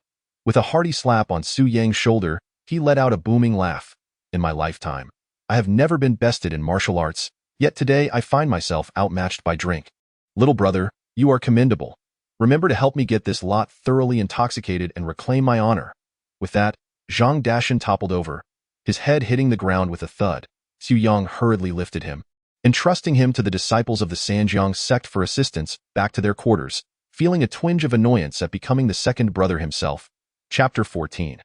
S1: With a hearty slap on Xiang's shoulder, he let out a booming laugh. "In my lifetime, I have never been bested in martial arts, yet today I find myself outmatched by drink. Little brother, you are commendable. Remember to help me get this lot thoroughly intoxicated and reclaim my honor." With that, Zhang Dashan toppled over, his head hitting the ground with a thud. Xiang hurriedly lifted him, entrusting him to the disciples of the Sanjiang sect for assistance back to their quarters, feeling a twinge of annoyance at becoming the second brother himself. Chapter 14.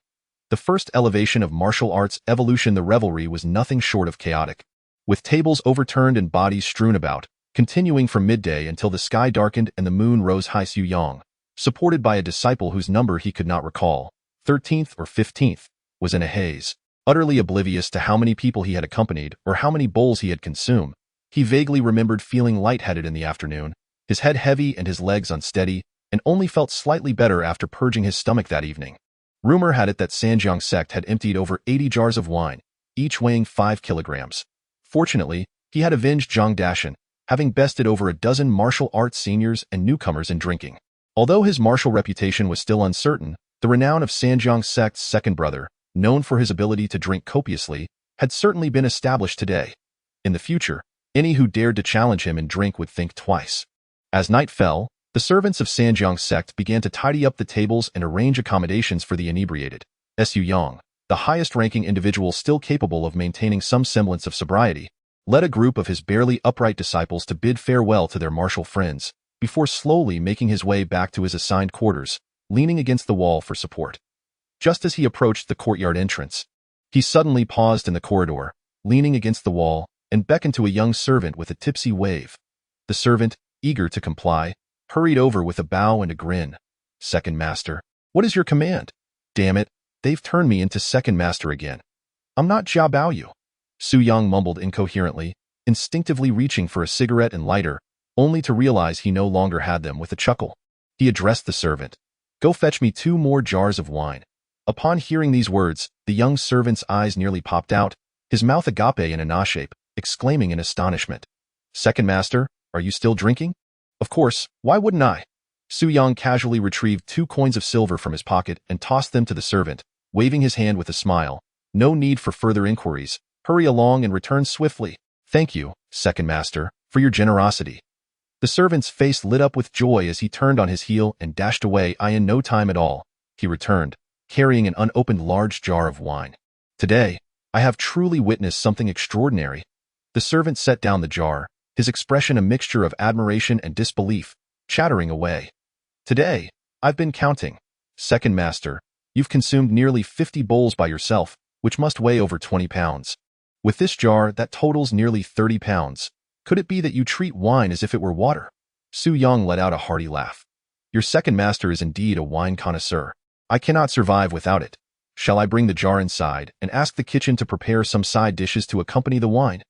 S1: The first elevation of martial arts evolution. The revelry was nothing short of chaotic, with tables overturned and bodies strewn about, continuing from midday until the sky darkened and the moon rose high. Xiang, supported by a disciple whose number he could not recall, 13th or 15th, was in a haze. Utterly oblivious to how many people he had accompanied or how many bowls he had consumed, he vaguely remembered feeling lightheaded in the afternoon, his head heavy and his legs unsteady, and only felt slightly better after purging his stomach that evening. Rumor had it that Sanjiang sect had emptied over 80 jars of wine, each weighing 5 kilograms. Fortunately, he had avenged Zhang Dashan, having bested over a dozen martial arts seniors and newcomers in drinking. Although his martial reputation was still uncertain, the renown of Sanjiang sect's second brother, known for his ability to drink copiously, had certainly been established today. In the future, any who dared to challenge him in drink would think twice. As night fell, the servants of Sanjiang sect began to tidy up the tables and arrange accommodations for the inebriated. Su Yang, the highest-ranking individual still capable of maintaining some semblance of sobriety, led a group of his barely upright disciples to bid farewell to their martial friends, before slowly making his way back to his assigned quarters, leaning against the wall for support. Just as he approached the courtyard entrance, he suddenly paused in the corridor, leaning against the wall, and beckoned to a young servant with a tipsy wave. The servant, eager to comply, hurried over with a bow and a grin. "Second master, what is your command?" "Damn it, they've turned me into second master again." "I'm not Zhao Baoyu." Su Yang mumbled incoherently, instinctively reaching for a cigarette and lighter, only to realize he no longer had them. With a chuckle, he addressed the servant. "Go fetch me 2 more jars of wine." Upon hearing these words, the young servant's eyes nearly popped out, his mouth agape in a na shape, exclaiming in astonishment. "Second master, are you still drinking?" "Of course, why wouldn't I?" Su Yang casually retrieved 2 coins of silver from his pocket and tossed them to the servant, waving his hand with a smile. "No need for further inquiries. Hurry along and return swiftly." "Thank you, second master, for your generosity." The servant's face lit up with joy as he turned on his heel and dashed away. "In no time at all," he returned, carrying an unopened large jar of wine. "Today, I have truly witnessed something extraordinary." The servant set down the jar, his expression a mixture of admiration and disbelief, chattering away. "Today, I've been counting. Second master, you've consumed nearly 50 bowls by yourself, which must weigh over 20 pounds. With this jar, that totals nearly 30 pounds. Could it be that you treat wine as if it were water?" Su Yang let out a hearty laugh. "Your second master is indeed a wine connoisseur. I cannot survive without it. Shall I bring the jar inside and ask the kitchen to prepare some side dishes to accompany the wine?"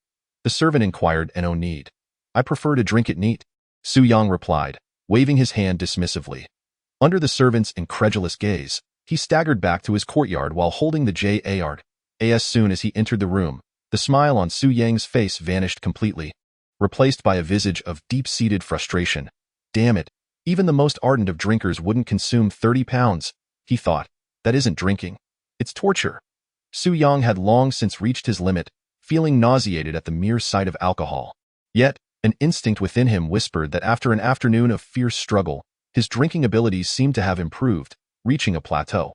S1: The servant inquired. "No need. I prefer to drink it neat," Su Yang replied, waving his hand dismissively. Under the servant's incredulous gaze, he staggered back to his courtyard while holding the jar. As soon as he entered the room, the smile on Su Yang's face vanished completely, replaced by a visage of deep-seated frustration. "Damn it, even the most ardent of drinkers wouldn't consume 30 pounds, he thought. "That isn't drinking. It's torture." Su Yang had long since reached his limit, feeling nauseated at the mere sight of alcohol. Yet, an instinct within him whispered that after an afternoon of fierce struggle, his drinking abilities seemed to have improved, reaching a plateau.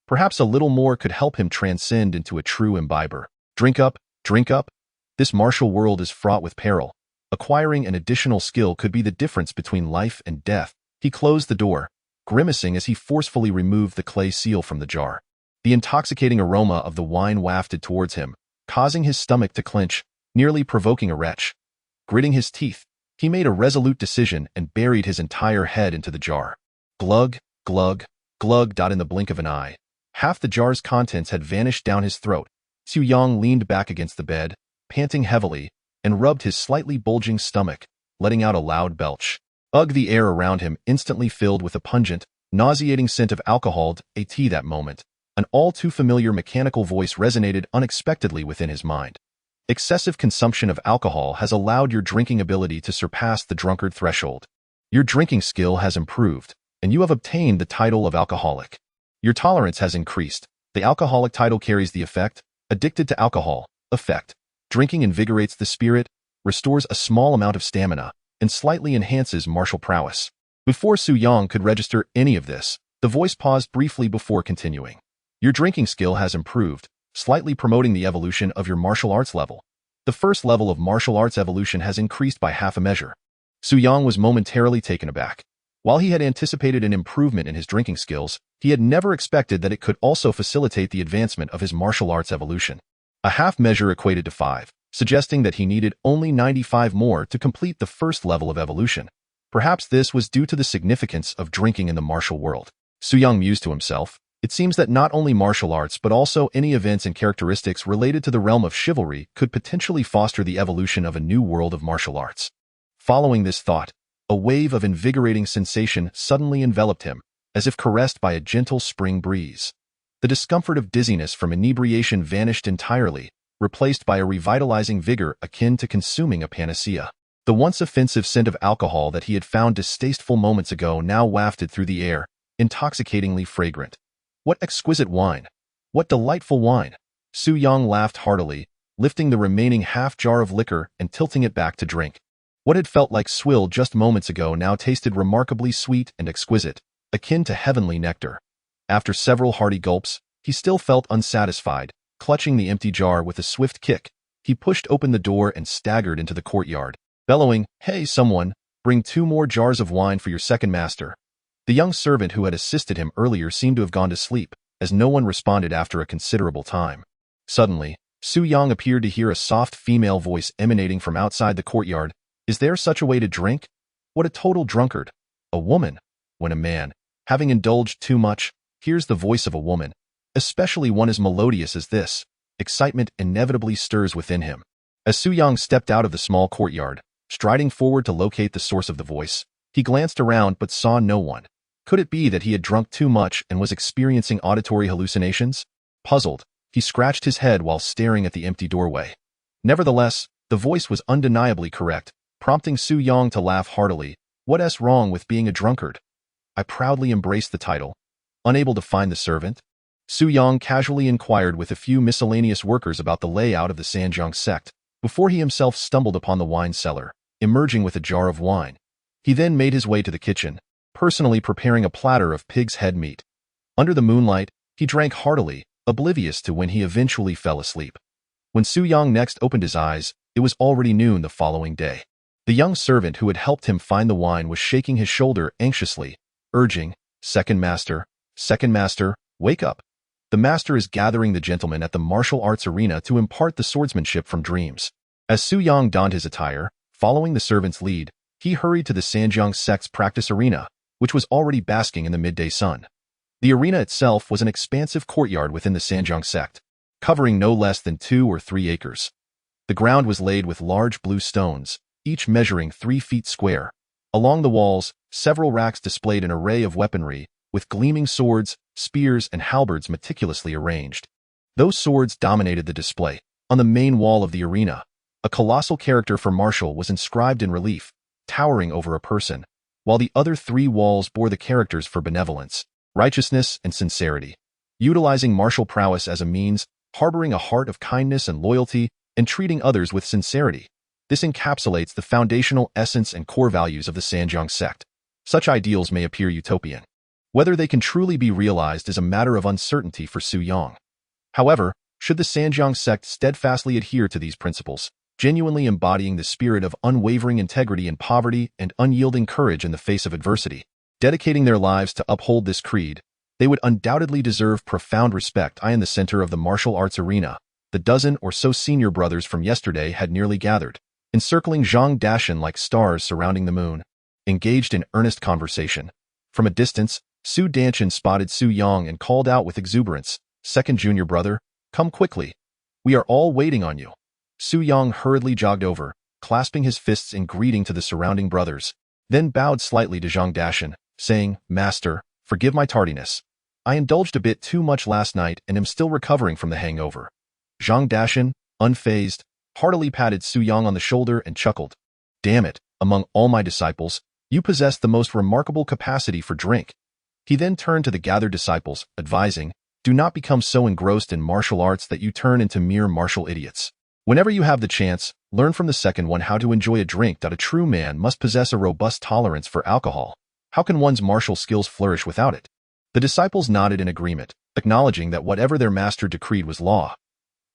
S1: Perhaps a little more could help him transcend into a true imbiber. Drink up, drink up. This martial world is fraught with peril. Acquiring an additional skill could be the difference between life and death. He closed the door, grimacing as he forcefully removed the clay seal from the jar. The intoxicating aroma of the wine wafted towards him, causing his stomach to clench, nearly provoking a retch. Gritting his teeth, he made a resolute decision and buried his entire head into the jar. Glug, glug, glug. In the blink of an eye, half the jar's contents had vanished down his throat. Su Yang leaned back against the bed, panting heavily, and rubbed his slightly bulging stomach, letting out a loud belch. Ugh! The air around him instantly filled with a pungent, nauseating scent of alcohol. That moment, an all-too-familiar mechanical voice resonated unexpectedly within his mind. "Excessive consumption of alcohol has allowed your drinking ability to surpass the drunkard threshold. Your drinking skill has improved, and you have obtained the title of alcoholic. Your tolerance has increased. The alcoholic title carries the effect, addicted to alcohol, effect. Drinking invigorates the spirit, restores a small amount of stamina, and slightly enhances martial prowess." Before Su Yang could register any of this, the voice paused briefly before continuing. "Your drinking skill has improved, slightly promoting the evolution of your martial arts level. The first level of martial arts evolution has increased by half a measure." Su Yang was momentarily taken aback. While he had anticipated an improvement in his drinking skills, he had never expected that it could also facilitate the advancement of his martial arts evolution. A half measure equated to 5, suggesting that he needed only 95 more to complete the first level of evolution. Perhaps this was due to the significance of drinking in the martial world. Su Yang mused to himself. It seems that not only martial arts but also any events and characteristics related to the realm of chivalry could potentially foster the evolution of a new world of martial arts. Following this thought, a wave of invigorating sensation suddenly enveloped him, as if caressed by a gentle spring breeze. The discomfort of dizziness from inebriation vanished entirely, replaced by a revitalizing vigor akin to consuming a panacea. The once offensive scent of alcohol that he had found distasteful moments ago now wafted through the air, intoxicatingly fragrant. What exquisite wine! What delightful wine! Su Yang laughed heartily, lifting the remaining half-jar of liquor and tilting it back to drink. What had felt like swill just moments ago now tasted remarkably sweet and exquisite, akin to heavenly nectar. After several hearty gulps, he still felt unsatisfied. Clutching the empty jar with a swift kick, he pushed open the door and staggered into the courtyard, bellowing, "Hey, someone, bring 2 more jars of wine for your second master." The young servant who had assisted him earlier seemed to have gone to sleep, as no one responded after a considerable time. Suddenly, Su Yang appeared to hear a soft female voice emanating from outside the courtyard. "Is there such a way to drink? What a total drunkard. A woman." When a man, having indulged too much, hears the voice of a woman, especially one as melodious as this, excitement inevitably stirs within him. As Su Yang stepped out of the small courtyard, striding forward to locate the source of the voice, he glanced around but saw no one. Could it be that he had drunk too much and was experiencing auditory hallucinations? Puzzled, he scratched his head while staring at the empty doorway. Nevertheless, the voice was undeniably correct, prompting Su Yang to laugh heartily. What's wrong with being a drunkard? I proudly embraced the title. Unable to find the servant, Su Yang casually inquired with a few miscellaneous workers about the layout of the Sanjiang sect, before he himself stumbled upon the wine cellar, emerging with a jar of wine. He then made his way to the kitchen, personally preparing a platter of pig's head meat. Under the moonlight, he drank heartily, oblivious to when he eventually fell asleep. When Su Yang next opened his eyes, it was already noon the following day. The young servant who had helped him find the wine was shaking his shoulder anxiously, urging, Second master, wake up. The master is gathering the gentlemen at the martial arts arena to impart the swordsmanship from dreams." As Su Yang donned his attire, following the servant's lead, he hurried to the Sanjiang sect's practice arena, which was already basking in the midday sun. The arena itself was an expansive courtyard within the Sanjiang sect, covering no less than 2 or 3 acres. The ground was laid with large blue stones, each measuring 3 feet square. Along the walls, several racks displayed an array of weaponry, with gleaming swords, spears, and halberds meticulously arranged. Those swords dominated the display. On the main wall of the arena, a colossal character for martial was inscribed in relief, towering over a person, while the other 3 walls bore the characters for benevolence, righteousness, and sincerity. Utilizing martial prowess as a means, harboring a heart of kindness and loyalty, and treating others with sincerity. This encapsulates the foundational essence and core values of the Sanjiang sect. Such ideals may appear utopian. Whether they can truly be realized is a matter of uncertainty for Su Yang. However, should the Sanjiang sect steadfastly adhere to these principles, genuinely embodying the spirit of unwavering integrity in poverty and unyielding courage in the face of adversity, dedicating their lives to uphold this creed, they would undoubtedly deserve profound respect. In the center of the martial arts arena, the dozen or so senior brothers from yesterday had nearly gathered, encircling Zhang Dashan like stars surrounding the moon, engaged in earnest conversation. From a distance, Su Danshan spotted Su Yang and called out with exuberance, "Second junior brother, come quickly. We are all waiting on you." Su Yang hurriedly jogged over, clasping his fists in greeting to the surrounding brothers, then bowed slightly to Zhang Dashan, saying, "Master, forgive my tardiness. I indulged a bit too much last night and am still recovering from the hangover." Zhang Dashan, unfazed, heartily patted Su Yang on the shoulder and chuckled. "Damn it, among all my disciples, you possess the most remarkable capacity for drink." He then turned to the gathered disciples, advising, "Do not become so engrossed in martial arts that you turn into mere martial idiots. Whenever you have the chance, learn from the second one how to enjoy a drink. A true man must possess a robust tolerance for alcohol. How can one's martial skills flourish without it?" The disciples nodded in agreement, acknowledging that whatever their master decreed was law.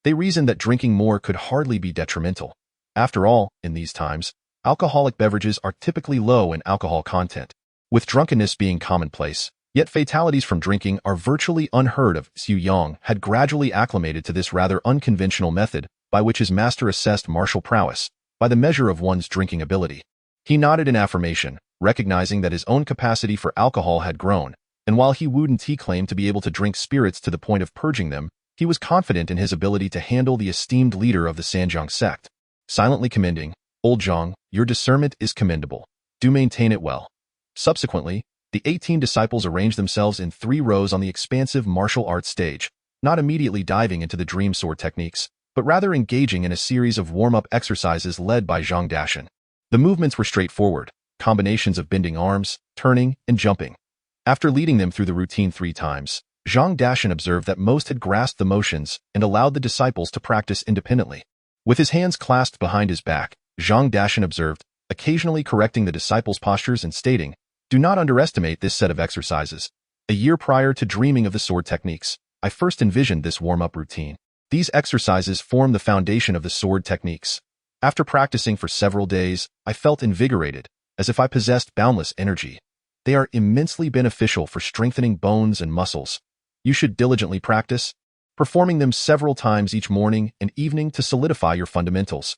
S1: They reasoned that drinking more could hardly be detrimental. After all, in these times, alcoholic beverages are typically low in alcohol content, with drunkenness being commonplace. Yet fatalities from drinking are virtually unheard of. Su Yang had gradually acclimated to this rather unconventional method by which his master assessed martial prowess, by the measure of one's drinking ability. He nodded in affirmation, recognizing that his own capacity for alcohol had grown, and while he wouldn't claim to be able to drink spirits to the point of purging them, he was confident in his ability to handle the esteemed leader of the Sanjiang sect, silently commending, "Old Zhang, your discernment is commendable. Do maintain it well." Subsequently, the 18 disciples arranged themselves in 3 rows on the expansive martial arts stage, not immediately diving into the dream sword techniques, but rather engaging in a series of warm-up exercises led by Zhang Dashan. The movements were straightforward, combinations of bending arms, turning, and jumping. After leading them through the routine 3 times, Zhang Dashan observed that most had grasped the motions and allowed the disciples to practice independently. With his hands clasped behind his back, Zhang Dashan observed, occasionally correcting the disciples' postures and stating, "Do not underestimate this set of exercises. A year prior to dreaming of the sword techniques, I first envisioned this warm-up routine. These exercises form the foundation of the sword techniques. After practicing for several days, I felt invigorated, as if I possessed boundless energy. They are immensely beneficial for strengthening bones and muscles. You should diligently practice, performing them several times each morning and evening to solidify your fundamentals."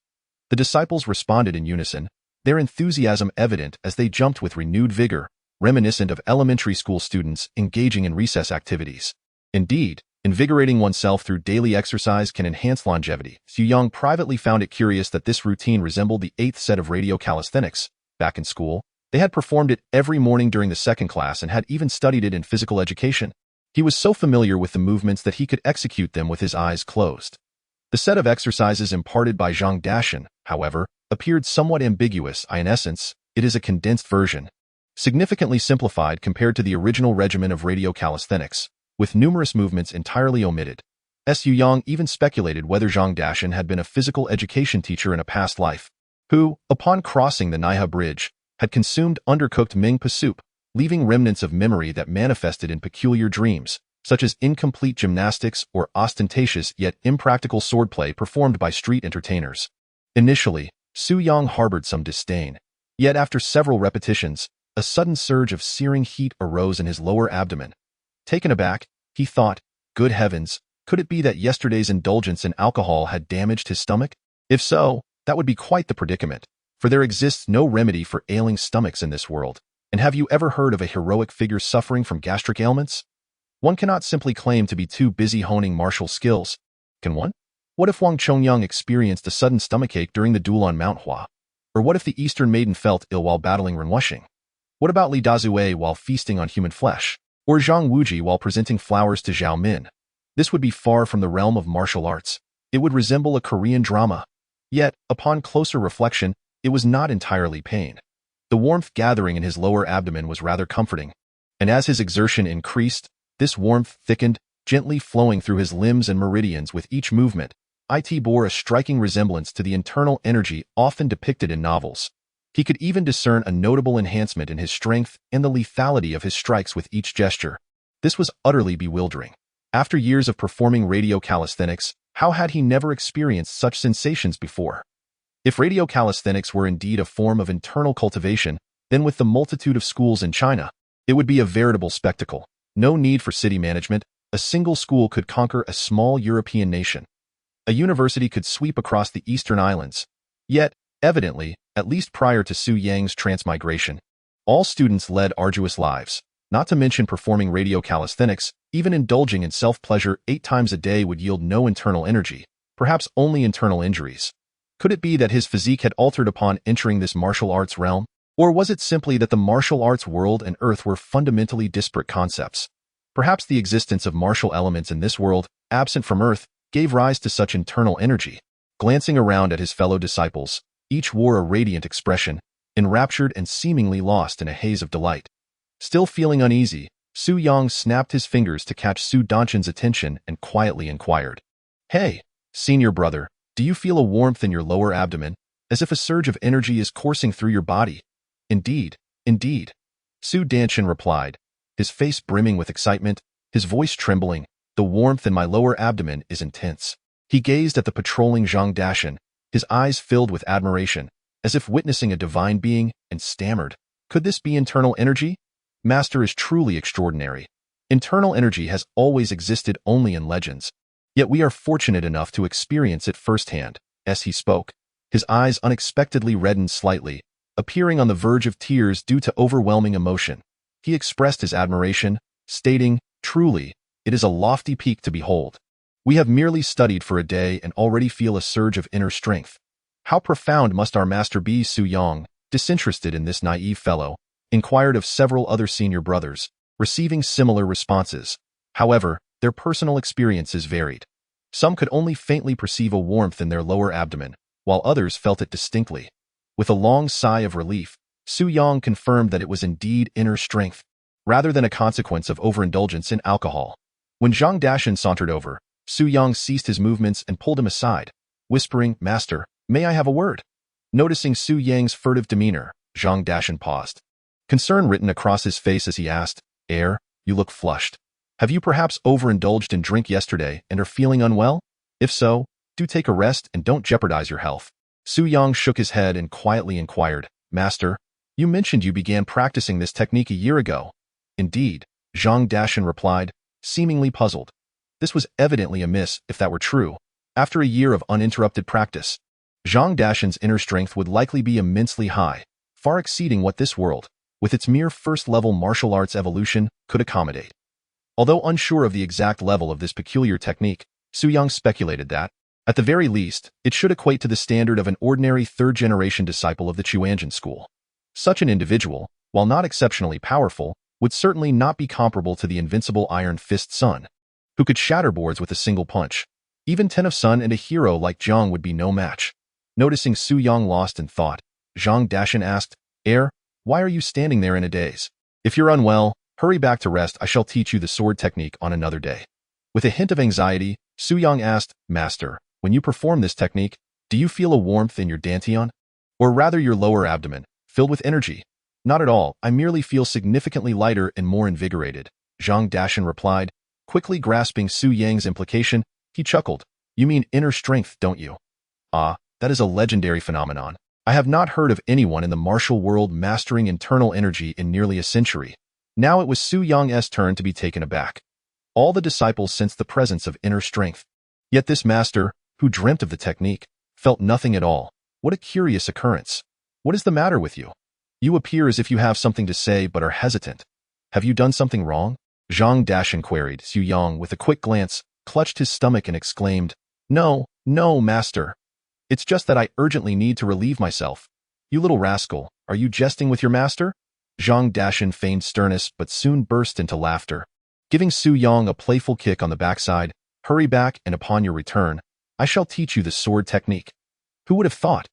S1: The disciples responded in unison, their enthusiasm evident as they jumped with renewed vigor, reminiscent of elementary school students engaging in recess activities. Indeed, invigorating oneself through daily exercise can enhance longevity. Xu Yang privately found it curious that this routine resembled the 8th set of radio calisthenics. Back in school, they had performed it every morning during the 2nd class and had even studied it in physical education. He was so familiar with the movements that he could execute them with his eyes closed. The set of exercises imparted by Zhang Dashan, however, appeared somewhat ambiguous. In essence, it is a condensed version, significantly simplified compared to the original regimen of radio calisthenics, with numerous movements entirely omitted. Xu Yang even speculated whether Zhang Dashan had been a physical education teacher in a past life, who, upon crossing the Naiha Bridge, had consumed undercooked Mingpa soup, leaving remnants of memory that manifested in peculiar dreams, such as incomplete gymnastics or ostentatious yet impractical swordplay performed by street entertainers. Initially, Xu Yang harbored some disdain, yet after several repetitions, a sudden surge of searing heat arose in his lower abdomen. Taken aback, he thought, "Good heavens, could it be that yesterday's indulgence in alcohol had damaged his stomach? If so, that would be quite the predicament, for there exists no remedy for ailing stomachs in this world. And have you ever heard of a heroic figure suffering from gastric ailments? One cannot simply claim to be too busy honing martial skills, can one? What if Wang Chongyang experienced a sudden stomachache during the duel on Mount Hua? Or what if the Eastern maiden felt ill while battling Renwushing? What about Li Dazue while feasting on human flesh? Or Zhang Wuji while presenting flowers to Zhao Min? This would be far from the realm of martial arts. It would resemble a Korean drama. Yet, upon closer reflection, it was not entirely pain. The warmth gathering in his lower abdomen was rather comforting, and as his exertion increased, this warmth thickened, gently flowing through his limbs and meridians with each movement. It bore a striking resemblance to the internal energy often depicted in novels. He could even discern a notable enhancement in his strength and the lethality of his strikes with each gesture. This was utterly bewildering. After years of performing radio calisthenics, how had he never experienced such sensations before? If radio calisthenics were indeed a form of internal cultivation, then with the multitude of schools in China, it would be a veritable spectacle. No need for city management, a single school could conquer a small European nation. A university could sweep across the eastern islands. Yet, evidently, at least prior to Su Yang's transmigration, all students led arduous lives. Not to mention performing radio calisthenics, even indulging in self-pleasure 8 times a day would yield no internal energy, perhaps only internal injuries. Could it be that his physique had altered upon entering this martial arts realm? Or was it simply that the martial arts world and Earth were fundamentally disparate concepts? Perhaps the existence of martial elements in this world, absent from Earth, gave rise to such internal energy. Glancing around at his fellow disciples, each wore a radiant expression, enraptured and seemingly lost in a haze of delight. Still feeling uneasy, Xu Yang snapped his fingers to catch Su Danshan's attention and quietly inquired, "Hey, senior brother, do you feel a warmth in your lower abdomen, as if a surge of energy is coursing through your body?" "Indeed, indeed," Su Danshan replied, his face brimming with excitement, his voice trembling. "The warmth in my lower abdomen is intense." He gazed at the patrolling Zhang Dashan, his eyes filled with admiration, as if witnessing a divine being, and stammered, "Could this be internal energy? Master is truly extraordinary. Internal energy has always existed only in legends, yet we are fortunate enough to experience it firsthand." As he spoke, his eyes unexpectedly reddened slightly, appearing on the verge of tears due to overwhelming emotion. He expressed his admiration, stating, "Truly, it is a lofty peak to behold. We have merely studied for a day and already feel a surge of inner strength. How profound must our master be?" Xu Yang, disinterested in this naive fellow, inquired of several other senior brothers, receiving similar responses. However, their personal experiences varied. Some could only faintly perceive a warmth in their lower abdomen, while others felt it distinctly. With a long sigh of relief, Su Yang confirmed that it was indeed inner strength, rather than a consequence of overindulgence in alcohol. When Zhang Dashan sauntered over, Su Yang ceased his movements and pulled him aside, whispering, "Master, may I have a word?" Noticing Su Yang's furtive demeanor, Zhang Dashan paused. Concern written across his face as he asked, "You look flushed. Have you perhaps overindulged in drink yesterday and are feeling unwell? If so, do take a rest and don't jeopardize your health." Su Yang shook his head and quietly inquired, "Master, you mentioned you began practicing this technique a year ago." "Indeed," Zhang Dashan replied, seemingly puzzled. This was evidently amiss if that were true. After a year of uninterrupted practice, Zhang Dashan's inner strength would likely be immensely high, far exceeding what this world, with its mere first-level martial arts evolution, could accommodate. Although unsure of the exact level of this peculiar technique, Su Yang speculated that, at the very least, it should equate to the standard of an ordinary third-generation disciple of the Chuanjin school. Such an individual, while not exceptionally powerful, would certainly not be comparable to the invincible Iron Fist Sun, who could shatter boards with a single punch. Even Ten of Sun and a hero like Zhang would be no match. Noticing Su Yang lost in thought, Zhang Dashan asked, "Why are you standing there in a daze? If you're unwell, hurry back to rest. I shall teach you the sword technique on another day." With a hint of anxiety, Su Yang asked, "Master, when you perform this technique, do you feel a warmth in your dantian? Or rather your lower abdomen, filled with energy?" "Not at all, I merely feel significantly lighter and more invigorated," Zhang Dashan replied. Quickly grasping Su Yang's implication, he chuckled, "You mean inner strength, don't you? Ah, that is a legendary phenomenon. I have not heard of anyone in the martial world mastering internal energy in nearly a century." Now it was Su Yang's turn to be taken aback. All the disciples sensed the presence of inner strength. Yet this master, who dreamt of the technique, felt nothing at all. What a curious occurrence. "What is the matter with you? You appear as if you have something to say but are hesitant. Have you done something wrong?" Zhang Dashan queried. Su Yang, with a quick glance, clutched his stomach and exclaimed, No, master. It's just that I urgently need to relieve myself." "You little rascal, are you jesting with your master?" Zhang Dashan feigned sternness but soon burst into laughter. Giving Su Yang a playful kick on the backside, "Hurry back, and upon your return, I shall teach you the sword technique." Who would have thought?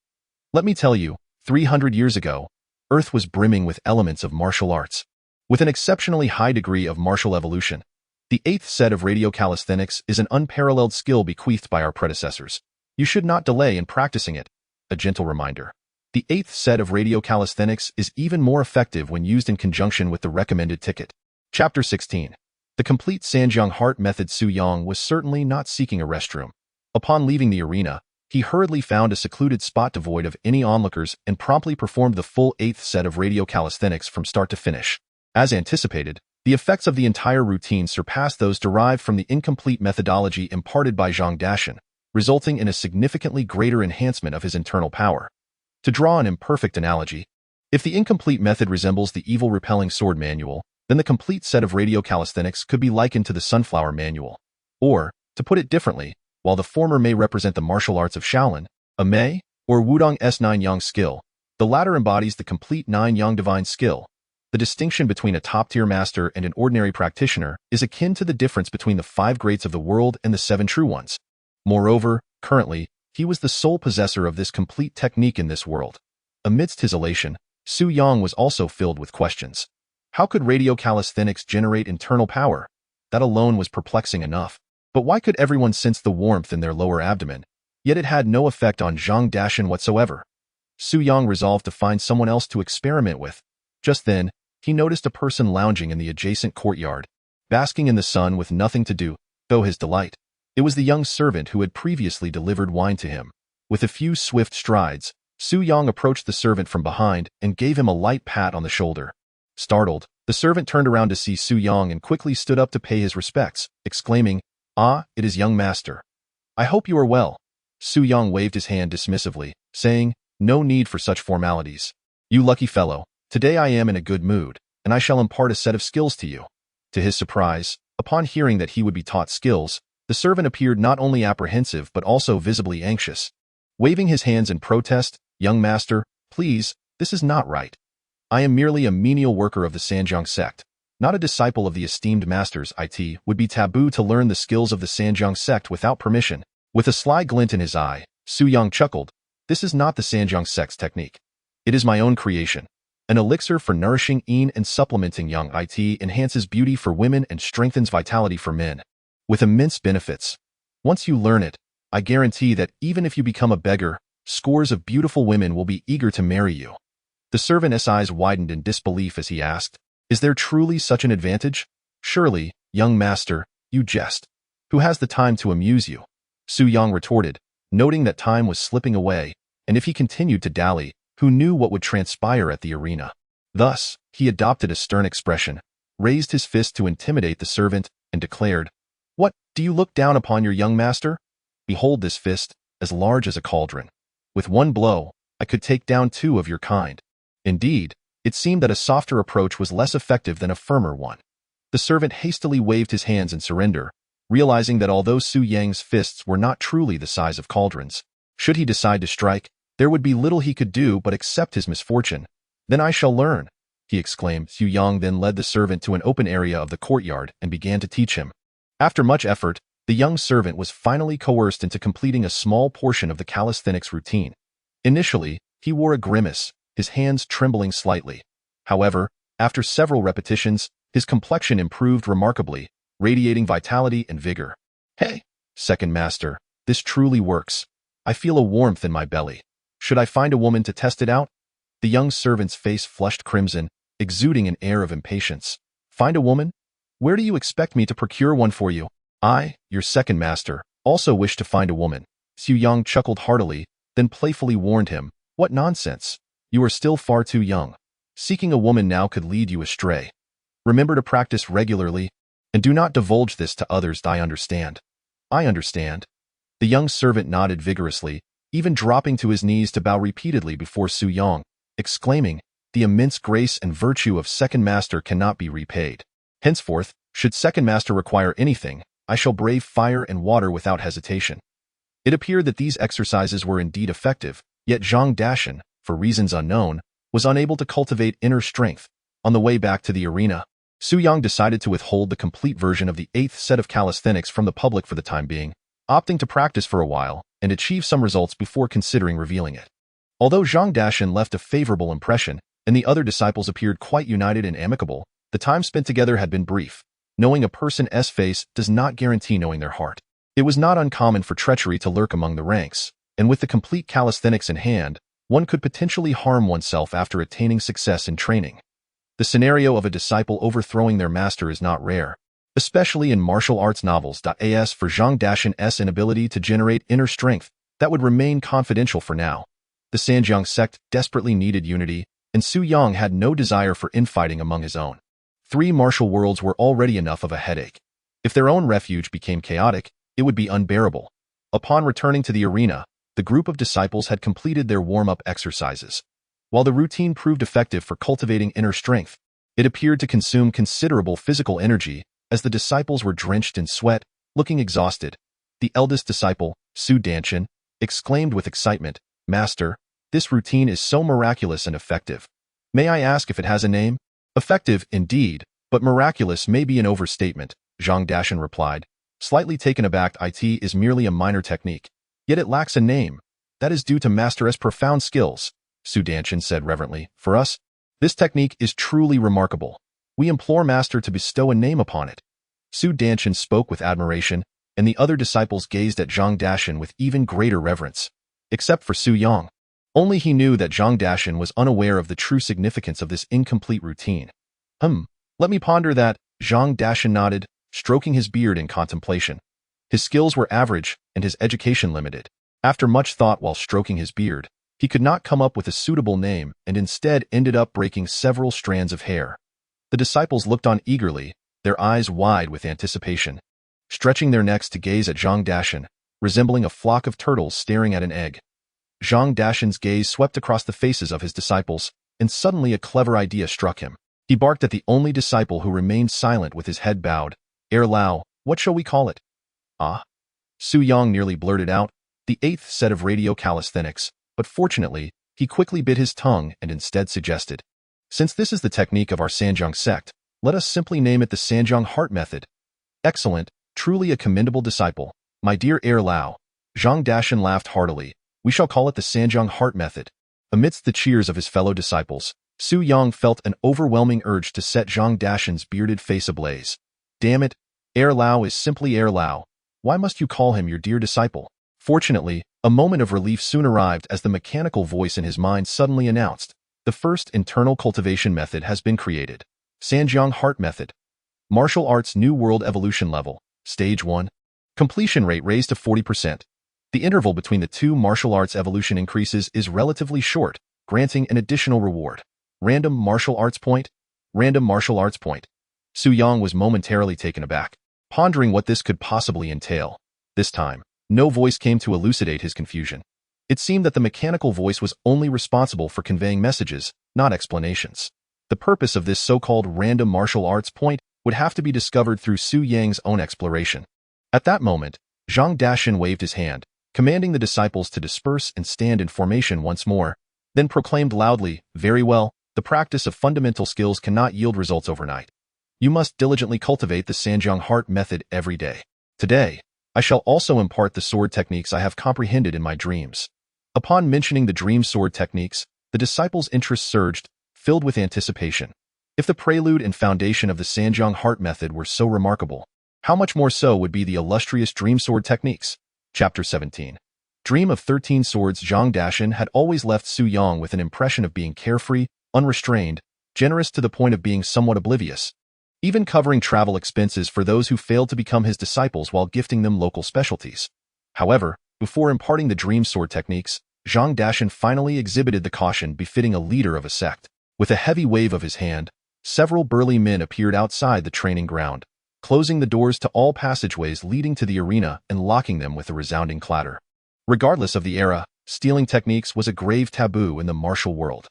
S1: Let me tell you, 300 years ago, Earth was brimming with elements of martial arts. With an exceptionally high degree of martial evolution, the 8th set of radiocalisthenics is an unparalleled skill bequeathed by our predecessors. You should not delay in practicing it. A gentle reminder. The 8th set of radiocalisthenics is even more effective when used in conjunction with the recommended ticket. Chapter 16. The complete Sanjiang Heart Method. Su Yang was certainly not seeking a restroom. Upon leaving the arena, he hurriedly found a secluded spot devoid of any onlookers and promptly performed the full 8th set of radiocalisthenics from start to finish. As anticipated, the effects of the entire routine surpassed those derived from the incomplete methodology imparted by Zhang Dashan, resulting in a significantly greater enhancement of his internal power. To draw an imperfect analogy, if the incomplete method resembles the evil-repelling sword manual, then the complete set of radiocalisthenics could be likened to the sunflower manual. Or, to put it differently, while the former may represent the martial arts of Shaolin, a Mei, or Wudong S9 Yang skill, the latter embodies the complete 9 Yang divine skill. The distinction between a top-tier master and an ordinary practitioner is akin to the difference between the 5 greats of the world and the 7 true ones. Moreover, currently, he was the sole possessor of this complete technique in this world. Amidst his elation, Su Yang was also filled with questions. How could radiocalisthenics generate internal power? That alone was perplexing enough. But why could everyone sense the warmth in their lower abdomen? Yet it had no effect on Zhang Dashan whatsoever. Su Yang resolved to find someone else to experiment with. Just then, he noticed a person lounging in the adjacent courtyard, basking in the sun with nothing to do, though his delight. It was the young servant who had previously delivered wine to him. With a few swift strides, Su Yang approached the servant from behind and gave him a light pat on the shoulder. Startled, the servant turned around to see Su Yang and quickly stood up to pay his respects, exclaiming, "Ah, it is young master. I hope you are well." Su Yang waved his hand dismissively, saying, "No need for such formalities. You lucky fellow, today I am in a good mood, and I shall impart a set of skills to you." To his surprise, upon hearing that he would be taught skills, the servant appeared not only apprehensive but also visibly anxious. Waving his hands in protest, "Young master, please, this is not right. I am merely a menial worker of the Sanjiang sect, not a disciple of the esteemed masters. It would be taboo to learn the skills of the Sanjiang sect without permission." With a sly glint in his eye, Su Yang chuckled. "This is not the Sanjiang sect's technique. It is my own creation. An elixir for nourishing Yin and supplementing Yang. It enhances beauty for women and strengthens vitality for men. With immense benefits. Once you learn it, I guarantee that even if you become a beggar, scores of beautiful women will be eager to marry you. The servant's eyes widened in disbelief as he asked, is there truly such an advantage? Surely, young master, you jest. Who has the time to amuse you? Su Yang retorted, noting that time was slipping away, and if he continued to dally, who knew what would transpire at the arena? Thus, he adopted a stern expression, raised his fist to intimidate the servant, and declared, what, do you look down upon your young master? Behold this fist, as large as a cauldron. With one blow, I could take down 2 of your kind. Indeed, it seemed that a softer approach was less effective than a firmer one. The servant hastily waved his hands in surrender, realizing that although Su Yang's fists were not truly the size of cauldrons, should he decide to strike, there would be little he could do but accept his misfortune. Then I shall learn, he exclaimed. Su Yang then led the servant to an open area of the courtyard and began to teach him. After much effort, the young servant was finally coerced into completing a small portion of the calisthenics routine. Initially, he wore a grimace, his hands trembling slightly. However, after several repetitions, his complexion improved remarkably, radiating vitality and vigor. Hey, second master, this truly works. I feel a warmth in my belly. Should I find a woman to test it out? The young servant's face flushed crimson, exuding an air of impatience. Find a woman? Where do you expect me to procure one for you? I, your second master, also wish to find a woman. Su Yang chuckled heartily, then playfully warned him, what nonsense. You are still far too young. Seeking a woman now could lead you astray. Remember to practice regularly, and do not divulge this to others. I understand. I understand. The young servant nodded vigorously, even dropping to his knees to bow repeatedly before Su Yang, exclaiming, the immense grace and virtue of second master cannot be repaid. Henceforth, should second master require anything, I shall brave fire and water without hesitation. It appeared that these exercises were indeed effective, yet Zhang Dashan, for reasons unknown, was unable to cultivate inner strength. On the way back to the arena, Su Yang decided to withhold the complete version of the 8th set of calisthenics from the public for the time being, opting to practice for a while and achieve some results before considering revealing it. Although Zhang Dashan left a favorable impression, and the other disciples appeared quite united and amicable, the time spent together had been brief. Knowing a person's face does not guarantee knowing their heart. It was not uncommon for treachery to lurk among the ranks, and with the complete calisthenics in hand, one could potentially harm oneself after attaining success in training. The scenario of a disciple overthrowing their master is not rare, especially in martial arts novels. As for Zhang Dashan's inability to generate inner strength, that would remain confidential for now. The Sanjiang sect desperately needed unity, and Su Yang had no desire for infighting among his own. 3 martial worlds were already enough of a headache. If their own refuge became chaotic, it would be unbearable. Upon returning to the arena, the group of disciples had completed their warm-up exercises. While the routine proved effective for cultivating inner strength, it appeared to consume considerable physical energy as the disciples were drenched in sweat, looking exhausted. The eldest disciple, Su Danshan, exclaimed with excitement, Master, this routine is so miraculous and effective. May I ask if it has a name? Effective, indeed, but miraculous may be an overstatement, Zhang Dashan replied, slightly taken aback. It is merely a minor technique, yet it lacks a name. That is due to Master's profound skills, Su Danshan said reverently. For us, this technique is truly remarkable. We implore Master to bestow a name upon it. Su Danshan spoke with admiration, and the other disciples gazed at Zhang Dashan with even greater reverence. Except for Su Yang. Only he knew that Zhang Dashan was unaware of the true significance of this incomplete routine. Let me ponder that, Zhang Dashan nodded, stroking his beard in contemplation. His skills were average, and his education limited. After much thought while stroking his beard, he could not come up with a suitable name and instead ended up breaking several strands of hair. The disciples looked on eagerly, their eyes wide with anticipation, stretching their necks to gaze at Zhang Dashan, resembling a flock of turtles staring at an egg. Zhang Dashan's gaze swept across the faces of his disciples, and suddenly a clever idea struck him. He barked at the only disciple who remained silent with his head bowed. Lao, what shall we call it? Ah. Su Yang nearly blurted out, the 8th set of radio calisthenics, but fortunately, he quickly bit his tongue and instead suggested, since this is the technique of our Sanjiang sect, let us simply name it the Sanjiang Heart Method. Excellent, truly a commendable disciple, my dear Lao. Zhang Dashan laughed heartily. We shall call it the Sanjiang Heart Method. Amidst the cheers of his fellow disciples, Su Yang felt an overwhelming urge to set Zhang Dashan's bearded face ablaze. Damn it, Air Lao is simply Air Lao. Why must you call him your dear disciple? Fortunately, a moment of relief soon arrived as the mechanical voice in his mind suddenly announced, the first internal cultivation method has been created. Sanjiang Heart Method. Martial Arts New World Evolution Level. Stage 1. Completion rate raised to 40%. The interval between the two martial arts evolution increases is relatively short, granting an additional reward. Random martial arts point. Random martial arts point. Su Yang was momentarily taken aback, pondering what this could possibly entail. This time, no voice came to elucidate his confusion. It seemed that the mechanical voice was only responsible for conveying messages, not explanations. The purpose of this so-called random martial arts point would have to be discovered through Su Yang's own exploration. At that moment, Zhang Dashan waved his hand, commanding the disciples to disperse and stand in formation once more, then proclaimed loudly, "Very well, the practice of fundamental skills cannot yield results overnight. You must diligently cultivate the Sanjiang Heart Method every day. Today, I shall also impart the sword techniques I have comprehended in my dreams." Upon mentioning the dream sword techniques, the disciples' interest surged, filled with anticipation. If the prelude and foundation of the Sanjiang Heart Method were so remarkable, how much more so would be the illustrious dream sword techniques? Chapter 17. Dream of 13 Swords. Zhang Dashan had always left Su Yang with an impression of being carefree, unrestrained, generous to the point of being somewhat oblivious, even covering travel expenses for those who failed to become his disciples while gifting them local specialties. However, before imparting the dream sword techniques, Zhang Dashan finally exhibited the caution befitting a leader of a sect. With a heavy wave of his hand, several burly men appeared outside the training ground, closing the doors to all passageways leading to the arena and locking them with a resounding clatter. Regardless of the era, stealing techniques was a grave taboo in the martial world.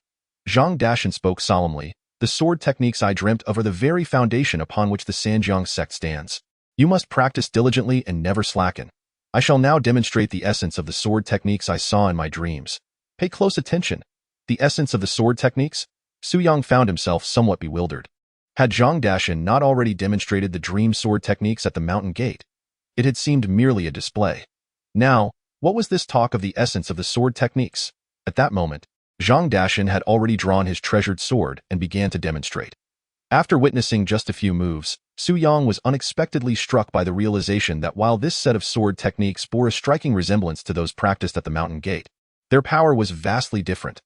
S1: Zhang Dashan spoke solemnly, "The sword techniques I dreamt of are the very foundation upon which the Sanjiang sect stands. You must practice diligently and never slacken. I shall now demonstrate the essence of the sword techniques I saw in my dreams. Pay close attention." The essence of the sword techniques? Su Yang found himself somewhat bewildered. Had Zhang Dashan not already demonstrated the dream sword techniques at the mountain gate? It had seemed merely a display. Now, what was this talk of the essence of the sword techniques? At that moment, Zhang Dashan had already drawn his treasured sword and began to demonstrate. After witnessing just a few moves, Su Yang was unexpectedly struck by the realization that while this set of sword techniques bore a striking resemblance to those practiced at the mountain gate, their power was vastly different.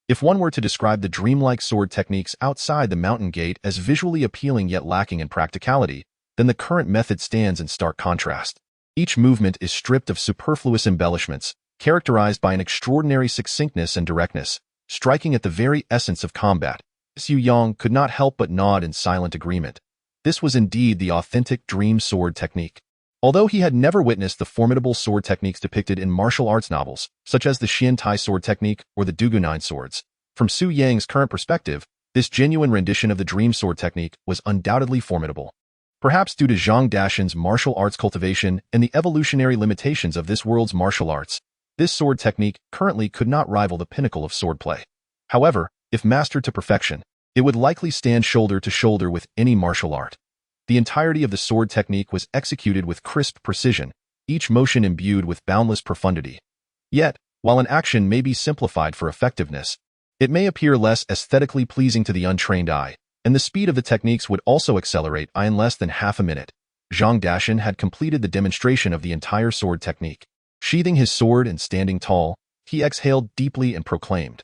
S1: If one were to describe the dreamlike sword techniques outside the mountain gate as visually appealing yet lacking in practicality, then the current method stands in stark contrast. Each movement is stripped of superfluous embellishments, characterized by an extraordinary succinctness and directness, striking at the very essence of combat. Su Yang could not help but nod in silent agreement. This was indeed the authentic dream sword technique. Although he had never witnessed the formidable sword techniques depicted in martial arts novels, such as the Xian Tai sword technique or the Dugu Nine swords, from Su Yang's current perspective, this genuine rendition of the dream sword technique was undoubtedly formidable. Perhaps due to Zhang Dashan's martial arts cultivation and the evolutionary limitations of this world's martial arts, this sword technique currently could not rival the pinnacle of swordplay. However, if mastered to perfection, it would likely stand shoulder to shoulder with any martial art. The entirety of the sword technique was executed with crisp precision, each motion imbued with boundless profundity. Yet, while an action may be simplified for effectiveness, it may appear less aesthetically pleasing to the untrained eye, and the speed of the techniques would also accelerate in less than half a minute. Zhang Dashan had completed the demonstration of the entire sword technique. Sheathing his sword and standing tall, he exhaled deeply and proclaimed,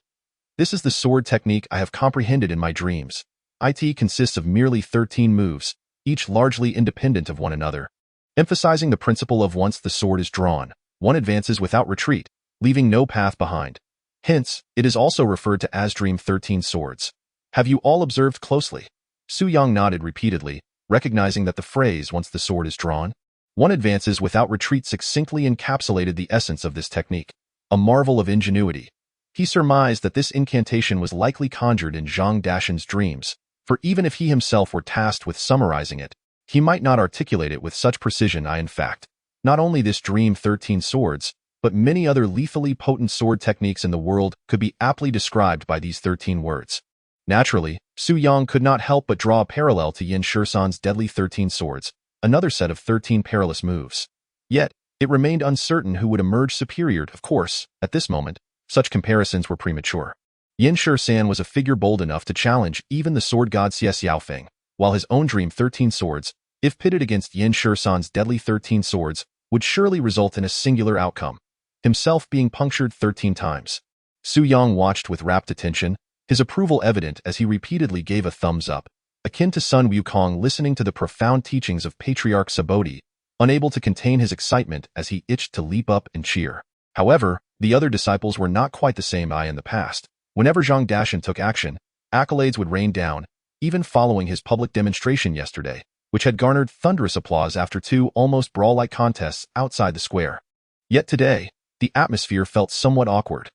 S1: "This is the sword technique I have comprehended in my dreams. It consists of merely 13 moves, each largely independent of one another, emphasizing the principle of once the sword is drawn, one advances without retreat, leaving no path behind. Hence, it is also referred to as Dream 13 Swords. Have you all observed closely?" Su Yang nodded repeatedly, recognizing that the phrase, "once the sword is drawn, one advances without retreat," succinctly encapsulated the essence of this technique. A marvel of ingenuity. He surmised that this incantation was likely conjured in Zhang Dashan's dreams, for even if he himself were tasked with summarizing it, he might not articulate it with such precision. In fact, not only this Dream 13 Swords, but many other lethally potent sword techniques in the world could be aptly described by these 13 words. Naturally, Su Yang could not help but draw a parallel to Yin Shisan's deadly 13 Swords, another set of 13 perilous moves. Yet, it remained uncertain who would emerge superior. Of course, at this moment, such comparisons were premature. Yin Shi-san was a figure bold enough to challenge even the sword god Xie Xiaofeng, while his own dream 13 swords, if pitted against Yin Shi-san's deadly 13 swords, would surely result in a singular outcome, himself being punctured 13 times. Su Yang watched with rapt attention, his approval evident as he repeatedly gave a thumbs up, akin to Sun Wukong listening to the profound teachings of Patriarch Subodhi, unable to contain his excitement as he itched to leap up and cheer. However, the other disciples were not quite the same in the past. Whenever Zhang Dashan took action, accolades would rain down, even following his public demonstration yesterday, which had garnered thunderous applause after 2 almost brawl-like contests outside the square. Yet today, the atmosphere felt somewhat awkward.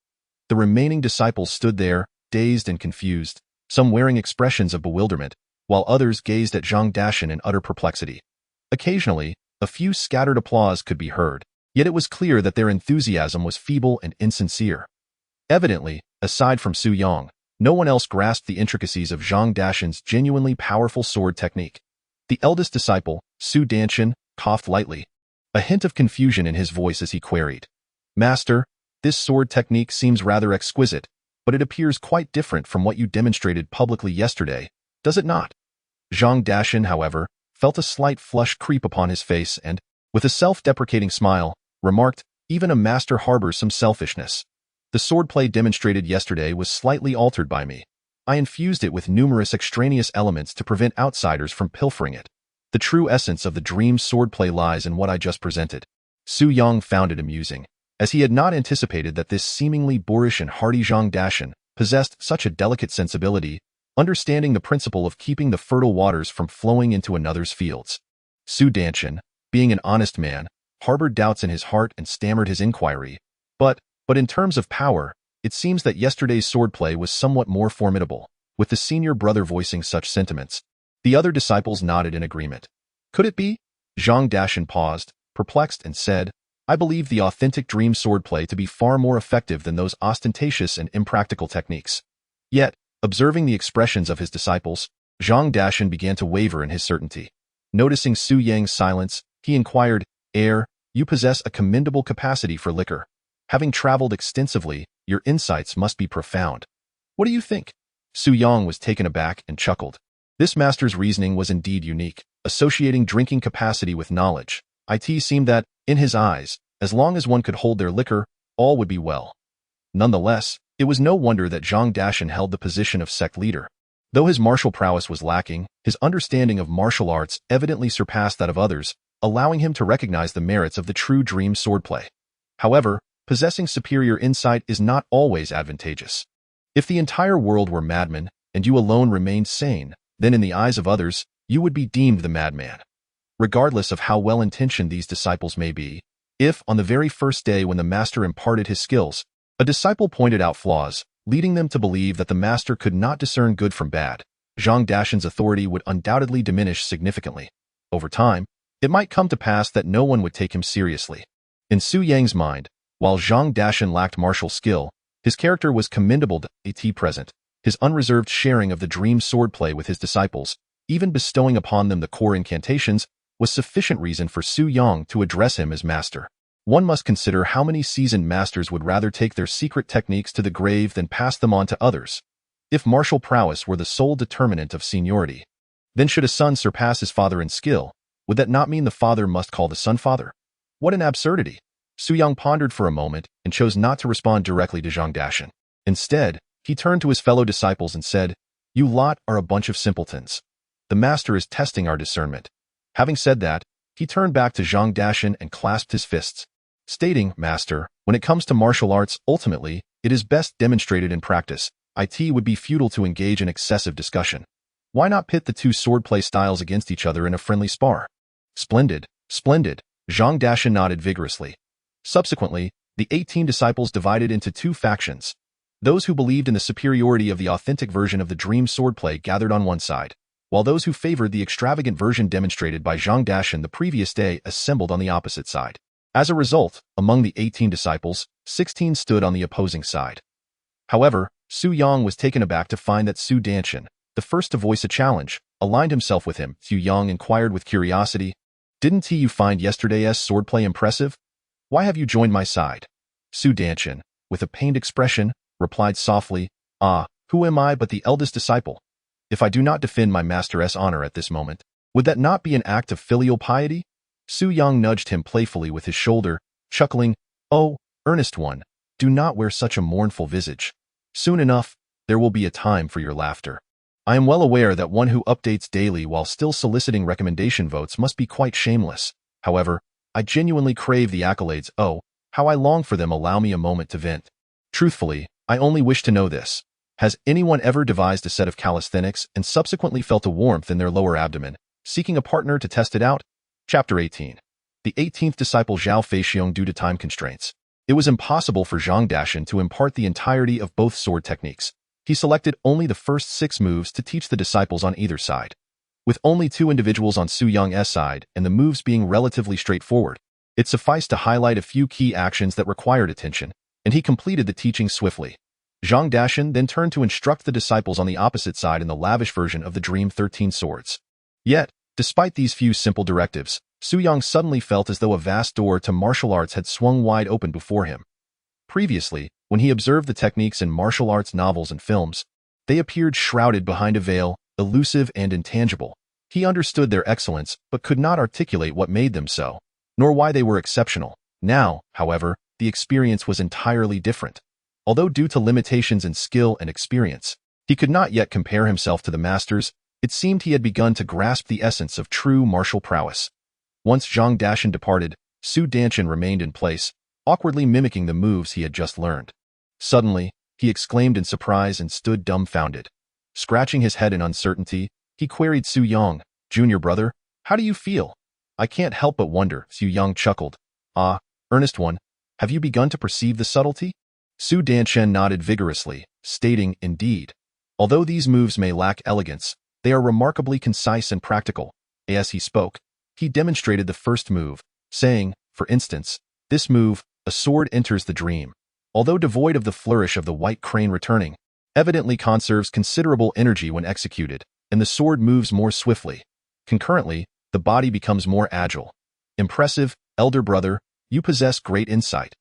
S1: The remaining disciples stood there, dazed and confused, some wearing expressions of bewilderment, while others gazed at Zhang Dashan in utter perplexity. Occasionally, a few scattered applause could be heard, yet it was clear that their enthusiasm was feeble and insincere. Evidently, aside from Su Yang, no one else grasped the intricacies of Zhang Dashan's genuinely powerful sword technique. The eldest disciple, Su Danshan, coughed lightly, a hint of confusion in his voice as he queried, "Master, this sword technique seems rather exquisite, but it appears quite different from what you demonstrated publicly yesterday, does it not?" Zhang Dashan, however, felt a slight flush creep upon his face and, with a self-deprecating smile, remarked, "Even a master harbors some selfishness. The swordplay demonstrated yesterday was slightly altered by me. I infused it with numerous extraneous elements to prevent outsiders from pilfering it. The true essence of the dream swordplay lies in what I just presented." Su Yang found it amusing, as he had not anticipated that this seemingly boorish and hearty Zhang Dashan possessed such a delicate sensibility, understanding the principle of keeping the fertile waters from flowing into another's fields. Su Danshan, being an honest man, harbored doubts in his heart and stammered his inquiry, But in terms of power, it seems that yesterday's swordplay was somewhat more formidable, with the senior brother voicing such sentiments. The other disciples nodded in agreement. Could it be? Zhang Dashan paused, perplexed, and said, "I believe the authentic dream swordplay to be far more effective than those ostentatious and impractical techniques." Yet, observing the expressions of his disciples, Zhang Dashan began to waver in his certainty. Noticing Su Yang's silence, he inquired, "You possess a commendable capacity for liquor. Having traveled extensively, your insights must be profound. What do you think?" Su Yang was taken aback and chuckled. This master's reasoning was indeed unique, associating drinking capacity with knowledge. It seemed that, in his eyes, as long as one could hold their liquor, all would be well. Nonetheless, it was no wonder that Zhang Dashan held the position of sect leader. Though his martial prowess was lacking, his understanding of martial arts evidently surpassed that of others, allowing him to recognize the merits of the true dream swordplay. However, possessing superior insight is not always advantageous. If the entire world were madmen, and you alone remained sane, then in the eyes of others, you would be deemed the madman. Regardless of how well-intentioned these disciples may be, if, on the very first day when the master imparted his skills, a disciple pointed out flaws, leading them to believe that the master could not discern good from bad, Zhang Dashan's authority would undoubtedly diminish significantly. Over time, it might come to pass that no one would take him seriously. In Su Yang's mind, while Zhang Dashan lacked martial skill, his character was commendable. At present, his unreserved sharing of the dream swordplay with his disciples, even bestowing upon them the core incantations, was sufficient reason for Su Yang to address him as master. One must consider how many seasoned masters would rather take their secret techniques to the grave than pass them on to others. If martial prowess were the sole determinant of seniority, then should a son surpass his father in skill, would that not mean the father must call the son father? What an absurdity! Su Yang pondered for a moment and chose not to respond directly to Zhang Dashan. Instead, he turned to his fellow disciples and said, "You lot are a bunch of simpletons. The master is testing our discernment." Having said that, he turned back to Zhang Dashan and clasped his fists, stating, "Master, when it comes to martial arts, ultimately, it is best demonstrated in practice. It would be futile to engage in excessive discussion. Why not pit the two swordplay styles against each other in a friendly spar?" "Splendid, splendid," Zhang Dashan nodded vigorously. Subsequently, the 18 disciples divided into 2 factions. Those who believed in the superiority of the authentic version of the dream swordplay gathered on one side, while those who favored the extravagant version demonstrated by Zhang Dashan the previous day assembled on the opposite side. As a result, among the 18 disciples, 16 stood on the opposing side. However, Su Yang was taken aback to find that Su Danshan, the first to voice a challenge, aligned himself with him. Su Yang inquired with curiosity, "Didn't you find yesterday's swordplay impressive? Why have you joined my side?" Su Danshan, with a pained expression, replied softly, "Ah, who am I but the eldest disciple? If I do not defend my master's honor at this moment, would that not be an act of filial piety?" Su Yang nudged him playfully with his shoulder, chuckling, "Oh, earnest one, do not wear such a mournful visage. Soon enough, there will be a time for your laughter. I am well aware that one who updates daily while still soliciting recommendation votes must be quite shameless. However, I genuinely crave the accolades. Oh, how I long for them. Allow me a moment to vent. Truthfully, I only wish to know this. Has anyone ever devised a set of calisthenics and subsequently felt a warmth in their lower abdomen, seeking a partner to test it out?" Chapter 18. The 18th disciple Zhao Feixiong. Due to time constraints, it was impossible for Zhang Dashan to impart the entirety of both sword techniques. He selected only the first 6 moves to teach the disciples on either side. With only 2 individuals on Su Yang's side and the moves being relatively straightforward, it sufficed to highlight a few key actions that required attention, and he completed the teaching swiftly. Zhang Dashan then turned to instruct the disciples on the opposite side in the lavish version of the Dream 13 swords. Yet, despite these few simple directives, Su Yang suddenly felt as though a vast door to martial arts had swung wide open before him. Previously, when he observed the techniques in martial arts novels and films, they appeared shrouded behind a veil, elusive and intangible. He understood their excellence but could not articulate what made them so, nor why they were exceptional. Now, however, the experience was entirely different. Although due to limitations in skill and experience, he could not yet compare himself to the masters, it seemed he had begun to grasp the essence of true martial prowess. Once Zhang Dashan departed, Su Danshan remained in place, awkwardly mimicking the moves he had just learned. Suddenly, he exclaimed in surprise and stood dumbfounded. Scratching his head in uncertainty, he queried Su Yang, "Junior brother, how do you feel?" "I can't help but wonder," Su Yang chuckled. "Ah, earnest one, have you begun to perceive the subtlety?" Su Danshan nodded vigorously, stating, "Indeed. Although these moves may lack elegance, they are remarkably concise and practical." As he spoke, he demonstrated the first move, saying, for instance, "This move, a sword enters the dream, although devoid of the flourish of the white crane returning, evidently conserves considerable energy when executed, and the sword moves more swiftly. Concurrently, the body becomes more agile. Impressive, elder brother, you possess great insight."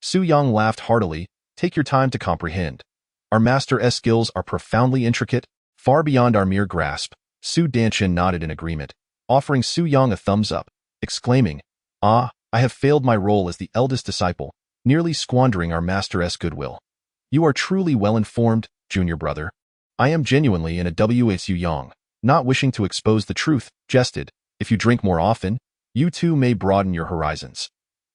S1: Su Yang laughed heartily. "Take your time to comprehend. Our master's skills are profoundly intricate, far beyond our mere grasp." Su Danshan nodded in agreement, offering Su Yang a thumbs up, exclaiming, "Ah, I have failed my role as the eldest disciple, nearly squandering our master's goodwill. You are truly well-informed, junior brother." "I am genuinely in a way." Su Yang, not wishing to expose the truth, jested, "If you drink more often, you too may broaden your horizons."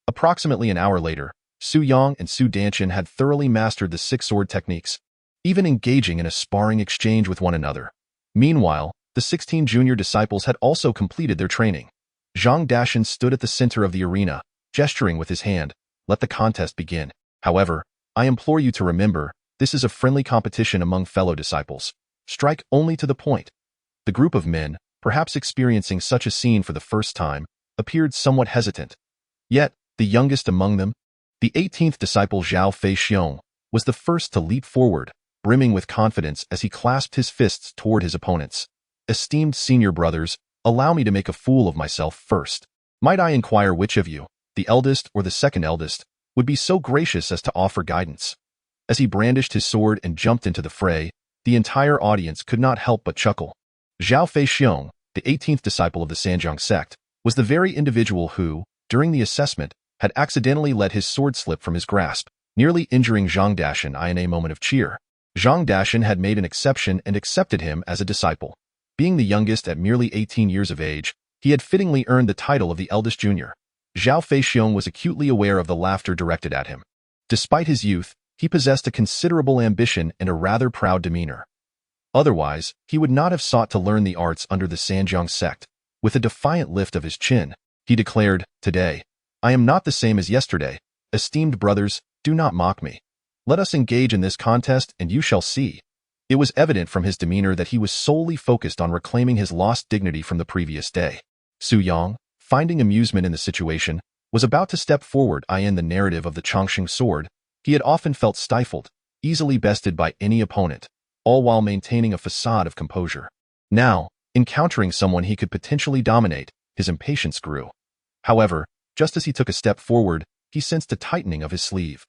S1: Approximately an hour later, Su Yang and Su Danshan had thoroughly mastered the 6 sword techniques, even engaging in a sparring exchange with one another. Meanwhile, the 16 junior disciples had also completed their training. Zhang Dashan stood at the center of the arena, gesturing with his hand, "Let the contest begin. However, I implore you to remember, this is a friendly competition among fellow disciples. Strike only to the point." The group of men, perhaps experiencing such a scene for the first time, appeared somewhat hesitant. Yet, the youngest among them, the 18th disciple Zhao Feixiong, was the first to leap forward, brimming with confidence as he clasped his fists toward his opponents. "Esteemed senior brothers, allow me to make a fool of myself first. Might I inquire which of you, the eldest or the second eldest, would be so gracious as to offer guidance?" As he brandished his sword and jumped into the fray, the entire audience could not help but chuckle. Zhao Feixiong, the 18th disciple of the Sanjiang sect, was the very individual who, during the assessment, had accidentally let his sword slip from his grasp, nearly injuring Zhang Dashan in a moment of cheer. Zhang Dashan had made an exception and accepted him as a disciple. Being the youngest at merely 18 years of age, he had fittingly earned the title of the eldest junior. Zhao Feixiong was acutely aware of the laughter directed at him. Despite his youth, he possessed a considerable ambition and a rather proud demeanor. Otherwise, he would not have sought to learn the arts under the Sanjiang sect. With a defiant lift of his chin, he declared, "Today, I am not the same as yesterday. Esteemed brothers, do not mock me. Let us engage in this contest and you shall see." It was evident from his demeanor that he was solely focused on reclaiming his lost dignity from the previous day. Su Yang, finding amusement in the situation, was about to step forward. In the narrative of the Chongqing sword, he had often felt stifled, easily bested by any opponent, all while maintaining a facade of composure. Now, encountering someone he could potentially dominate, his impatience grew. However, just as he took a step forward, he sensed a tightening of his sleeve.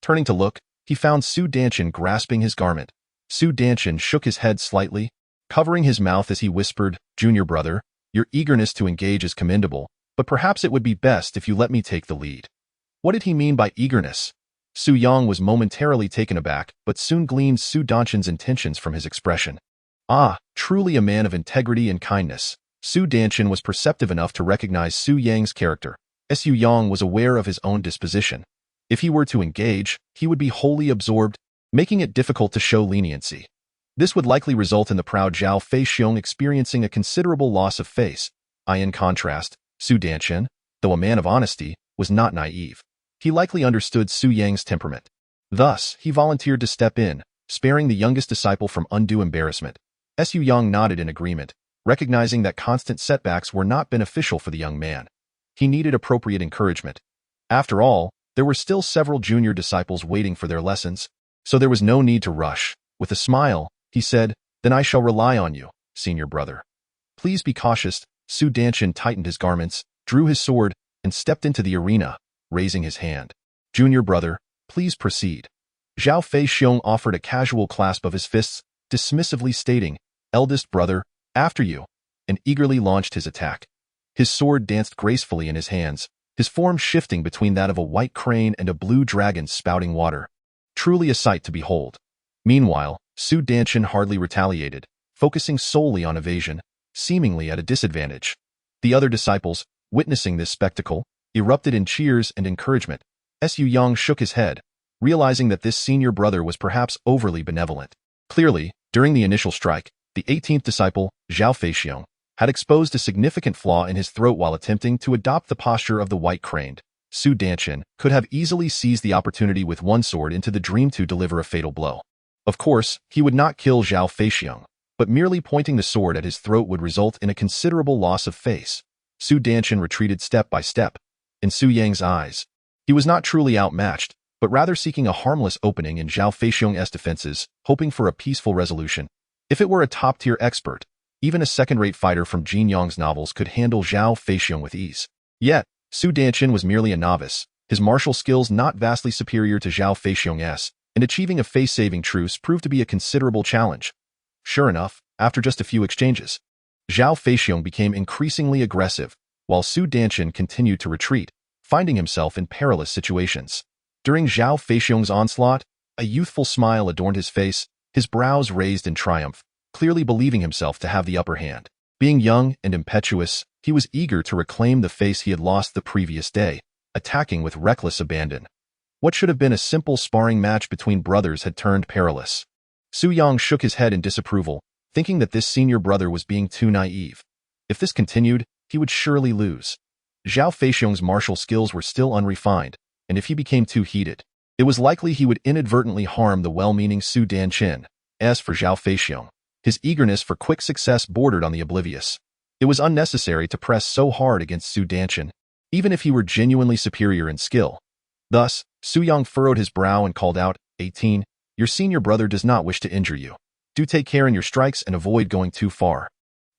S1: Turning to look, he found Su Danshan grasping his garment. Su Danshan shook his head slightly, covering his mouth as he whispered, "Junior brother, your eagerness to engage is commendable, but perhaps it would be best if you let me take the lead." What did he mean by eagerness? Su Yang was momentarily taken aback, but soon gleaned Su Danshan's intentions from his expression. Ah, truly a man of integrity and kindness. Su Danshan was perceptive enough to recognize Su Yang's character. Su Yang was aware of his own disposition. If he were to engage, he would be wholly absorbed, making it difficult to show leniency. This would likely result in the proud Zhao Feixiong experiencing a considerable loss of face. In contrast, Su Danshan, though a man of honesty, was not naive. He likely understood Su Yang's temperament. Thus, he volunteered to step in, sparing the youngest disciple from undue embarrassment. Su Yang nodded in agreement, recognizing that constant setbacks were not beneficial for the young man. He needed appropriate encouragement. After all, there were still several junior disciples waiting for their lessons, so there was no need to rush. With a smile, he said, "Then I shall rely on you, senior brother. Please be cautious." Su Danshan tightened his garments, drew his sword, and stepped into the arena, raising his hand. "Junior brother, please proceed." Zhao Feixiong offered a casual clasp of his fists, dismissively stating, "Eldest brother, after you," and eagerly launched his attack. His sword danced gracefully in his hands, his form shifting between that of a white crane and a blue dragon spouting water. Truly a sight to behold. Meanwhile, Su Danshan hardly retaliated, focusing solely on evasion, seemingly at a disadvantage. The other disciples, witnessing this spectacle, erupted in cheers and encouragement. Su Yang shook his head, realizing that this senior brother was perhaps overly benevolent. Clearly, during the initial strike, the 18th disciple, Zhao Feixiong, had exposed a significant flaw in his throat while attempting to adopt the posture of the white crane. Su Danshan could have easily seized the opportunity with one sword into the dream to deliver a fatal blow. Of course, he would not kill Zhao Feixiong, but merely pointing the sword at his throat would result in a considerable loss of face. Su Danshan retreated step by step. In Su Yang's eyes, he was not truly outmatched, but rather seeking a harmless opening in Zhao Feixiong's defenses, hoping for a peaceful resolution. If it were a top-tier expert, even a second-rate fighter from Jin Yong's novels could handle Zhao Feixiong with ease. Yet, Su Danshan was merely a novice, his martial skills not vastly superior to Zhao Feixiong's, and achieving a face-saving truce proved to be a considerable challenge. Sure enough, after just a few exchanges, Zhao Feixiong became increasingly aggressive, while Su Danshan continued to retreat, finding himself in perilous situations. During Zhao Feixiong's onslaught, a youthful smile adorned his face, his brows raised in triumph, clearly believing himself to have the upper hand. Being young and impetuous, he was eager to reclaim the face he had lost the previous day, attacking with reckless abandon. What should have been a simple sparring match between brothers had turned perilous. Su Yang shook his head in disapproval, thinking that this senior brother was being too naive. If this continued, he would surely lose. Zhao Feixiong's martial skills were still unrefined, and if he became too heated, it was likely he would inadvertently harm the well-meaning Su Danshan. As for Zhao Feixiong, his eagerness for quick success bordered on the oblivious. It was unnecessary to press so hard against Su Danshan, even if he were genuinely superior in skill. Thus, Su Yang furrowed his brow and called out, 18, your senior brother does not wish to injure you. Do take care in your strikes and avoid going too far.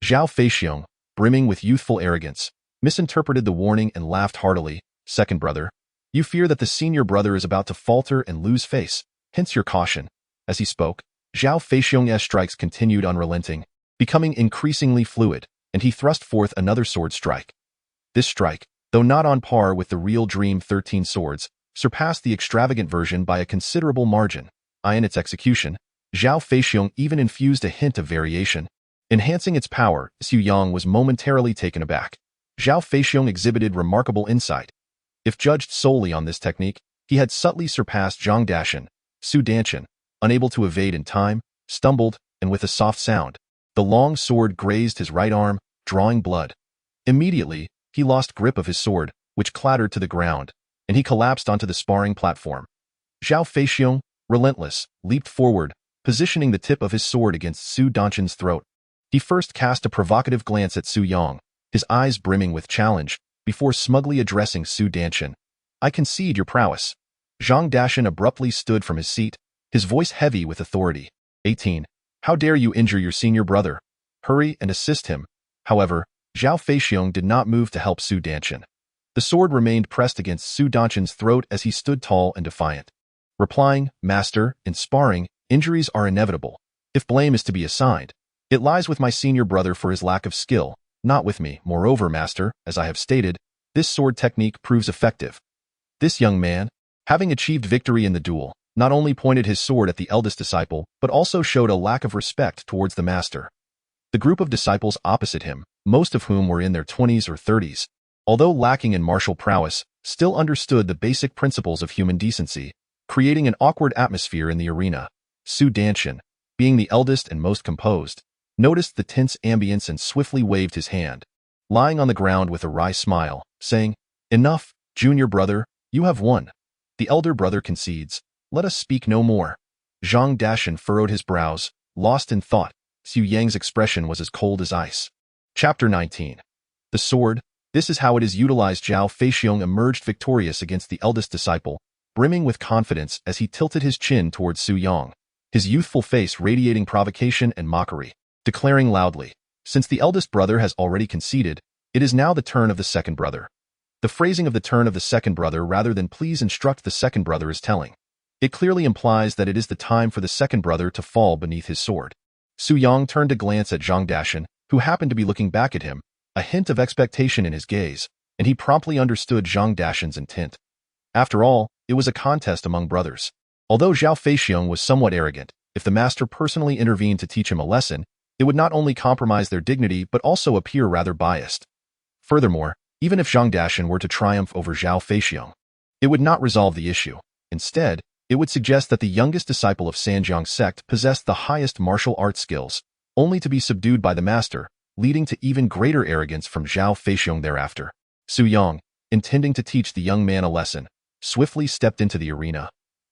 S1: Zhao Feixiong, brimming with youthful arrogance, misinterpreted the warning and laughed heartily. Second brother, you fear that the senior brother is about to falter and lose face, hence your caution. As he spoke, Zhao Feixiong's strikes continued unrelenting, becoming increasingly fluid, and he thrust forth another sword strike. This strike, though not on par with the real Dream 13 swords, surpassed the extravagant version by a considerable margin. In its execution, Zhao Feixiong even infused a hint of variation. Enhancing its power, Su Yang was momentarily taken aback. Zhao Feixiong exhibited remarkable insight. If judged solely on this technique, he had subtly surpassed Zhang Danshan. Su Danshan, unable to evade in time, stumbled, and with a soft sound, the long sword grazed his right arm, drawing blood. Immediately, he lost grip of his sword, which clattered to the ground, and he collapsed onto the sparring platform. Zhao Feixiong, relentless, leaped forward, positioning the tip of his sword against Su Danshan's throat. He first cast a provocative glance at Su Yang, his eyes brimming with challenge, before smugly addressing Su Danshan. I concede your prowess. Zhang Danshan abruptly stood from his seat, his voice heavy with authority. 18. How dare you injure your senior brother? Hurry and assist him. However, Zhao Feixiong did not move to help Su Danshan. The sword remained pressed against Su Danshan's throat as he stood tall and defiant. replying, "Master, in sparring, injuries are inevitable. If blame is to be assigned, it lies with my senior brother for his lack of skill, not with me. Moreover, master, as I have stated, this sword technique proves effective." This young man, having achieved victory in the duel, not only pointed his sword at the eldest disciple, but also showed a lack of respect towards the master. The group of disciples opposite him, most of whom were in their 20s or 30s, although lacking in martial prowess, still understood the basic principles of human decency, creating an awkward atmosphere in the arena. Su Danshan, being the eldest and most composed, noticed the tense ambience and swiftly waved his hand, lying on the ground with a wry smile, saying, "Enough, junior brother, you have won." The elder brother concedes, "Let us speak no more." Zhang Dashan furrowed his brows, lost in thought. Xu Yang's expression was as cold as ice. Chapter 19. The Sword. This is how it is utilized. Zhao Feixiong emerged victorious against the eldest disciple, brimming with confidence as he tilted his chin towards Su Yang, his youthful face radiating provocation and mockery, declaring loudly, "Since the eldest brother has already conceded, it is now the turn of the second brother." The phrasing of the turn of the second brother rather than "please instruct the second brother" is telling. It clearly implies that it is the time for the second brother to fall beneath his sword. Su Yang turned to glance at Zhang Dashan, who happened to be looking back at him, a hint of expectation in his gaze, and he promptly understood Zhang Dashan's intent. After all, it was a contest among brothers. Although Zhao Feixiong was somewhat arrogant, if the master personally intervened to teach him a lesson, it would not only compromise their dignity but also appear rather biased. Furthermore, even if Zhang Dashan were to triumph over Zhao Feixiong, it would not resolve the issue. Instead, it would suggest that the youngest disciple of Sanjiang sect possessed the highest martial arts skills, only to be subdued by the master, leading to even greater arrogance from Zhao Feixiong thereafter. Su Yang, intending to teach the young man a lesson, swiftly stepped into the arena.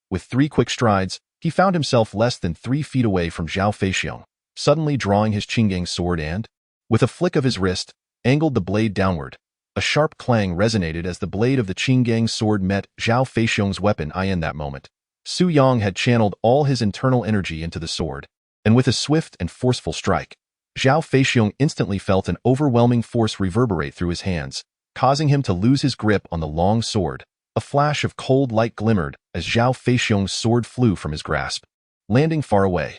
S1: With 3 quick strides, he found himself less than 3 feet away from Zhao Feixiong, suddenly drawing his Qingang sword and, with a flick of his wrist, angled the blade downward. A sharp clang resonated as the blade of the Qingang sword met Zhao Feixiong's weapon. In that moment, Su Yang had channeled all his internal energy into the sword, and with a swift and forceful strike, Zhao Feixiong instantly felt an overwhelming force reverberate through his hands, causing him to lose his grip on the long sword. A flash of cold light glimmered as Zhao Feixiong's sword flew from his grasp, landing far away.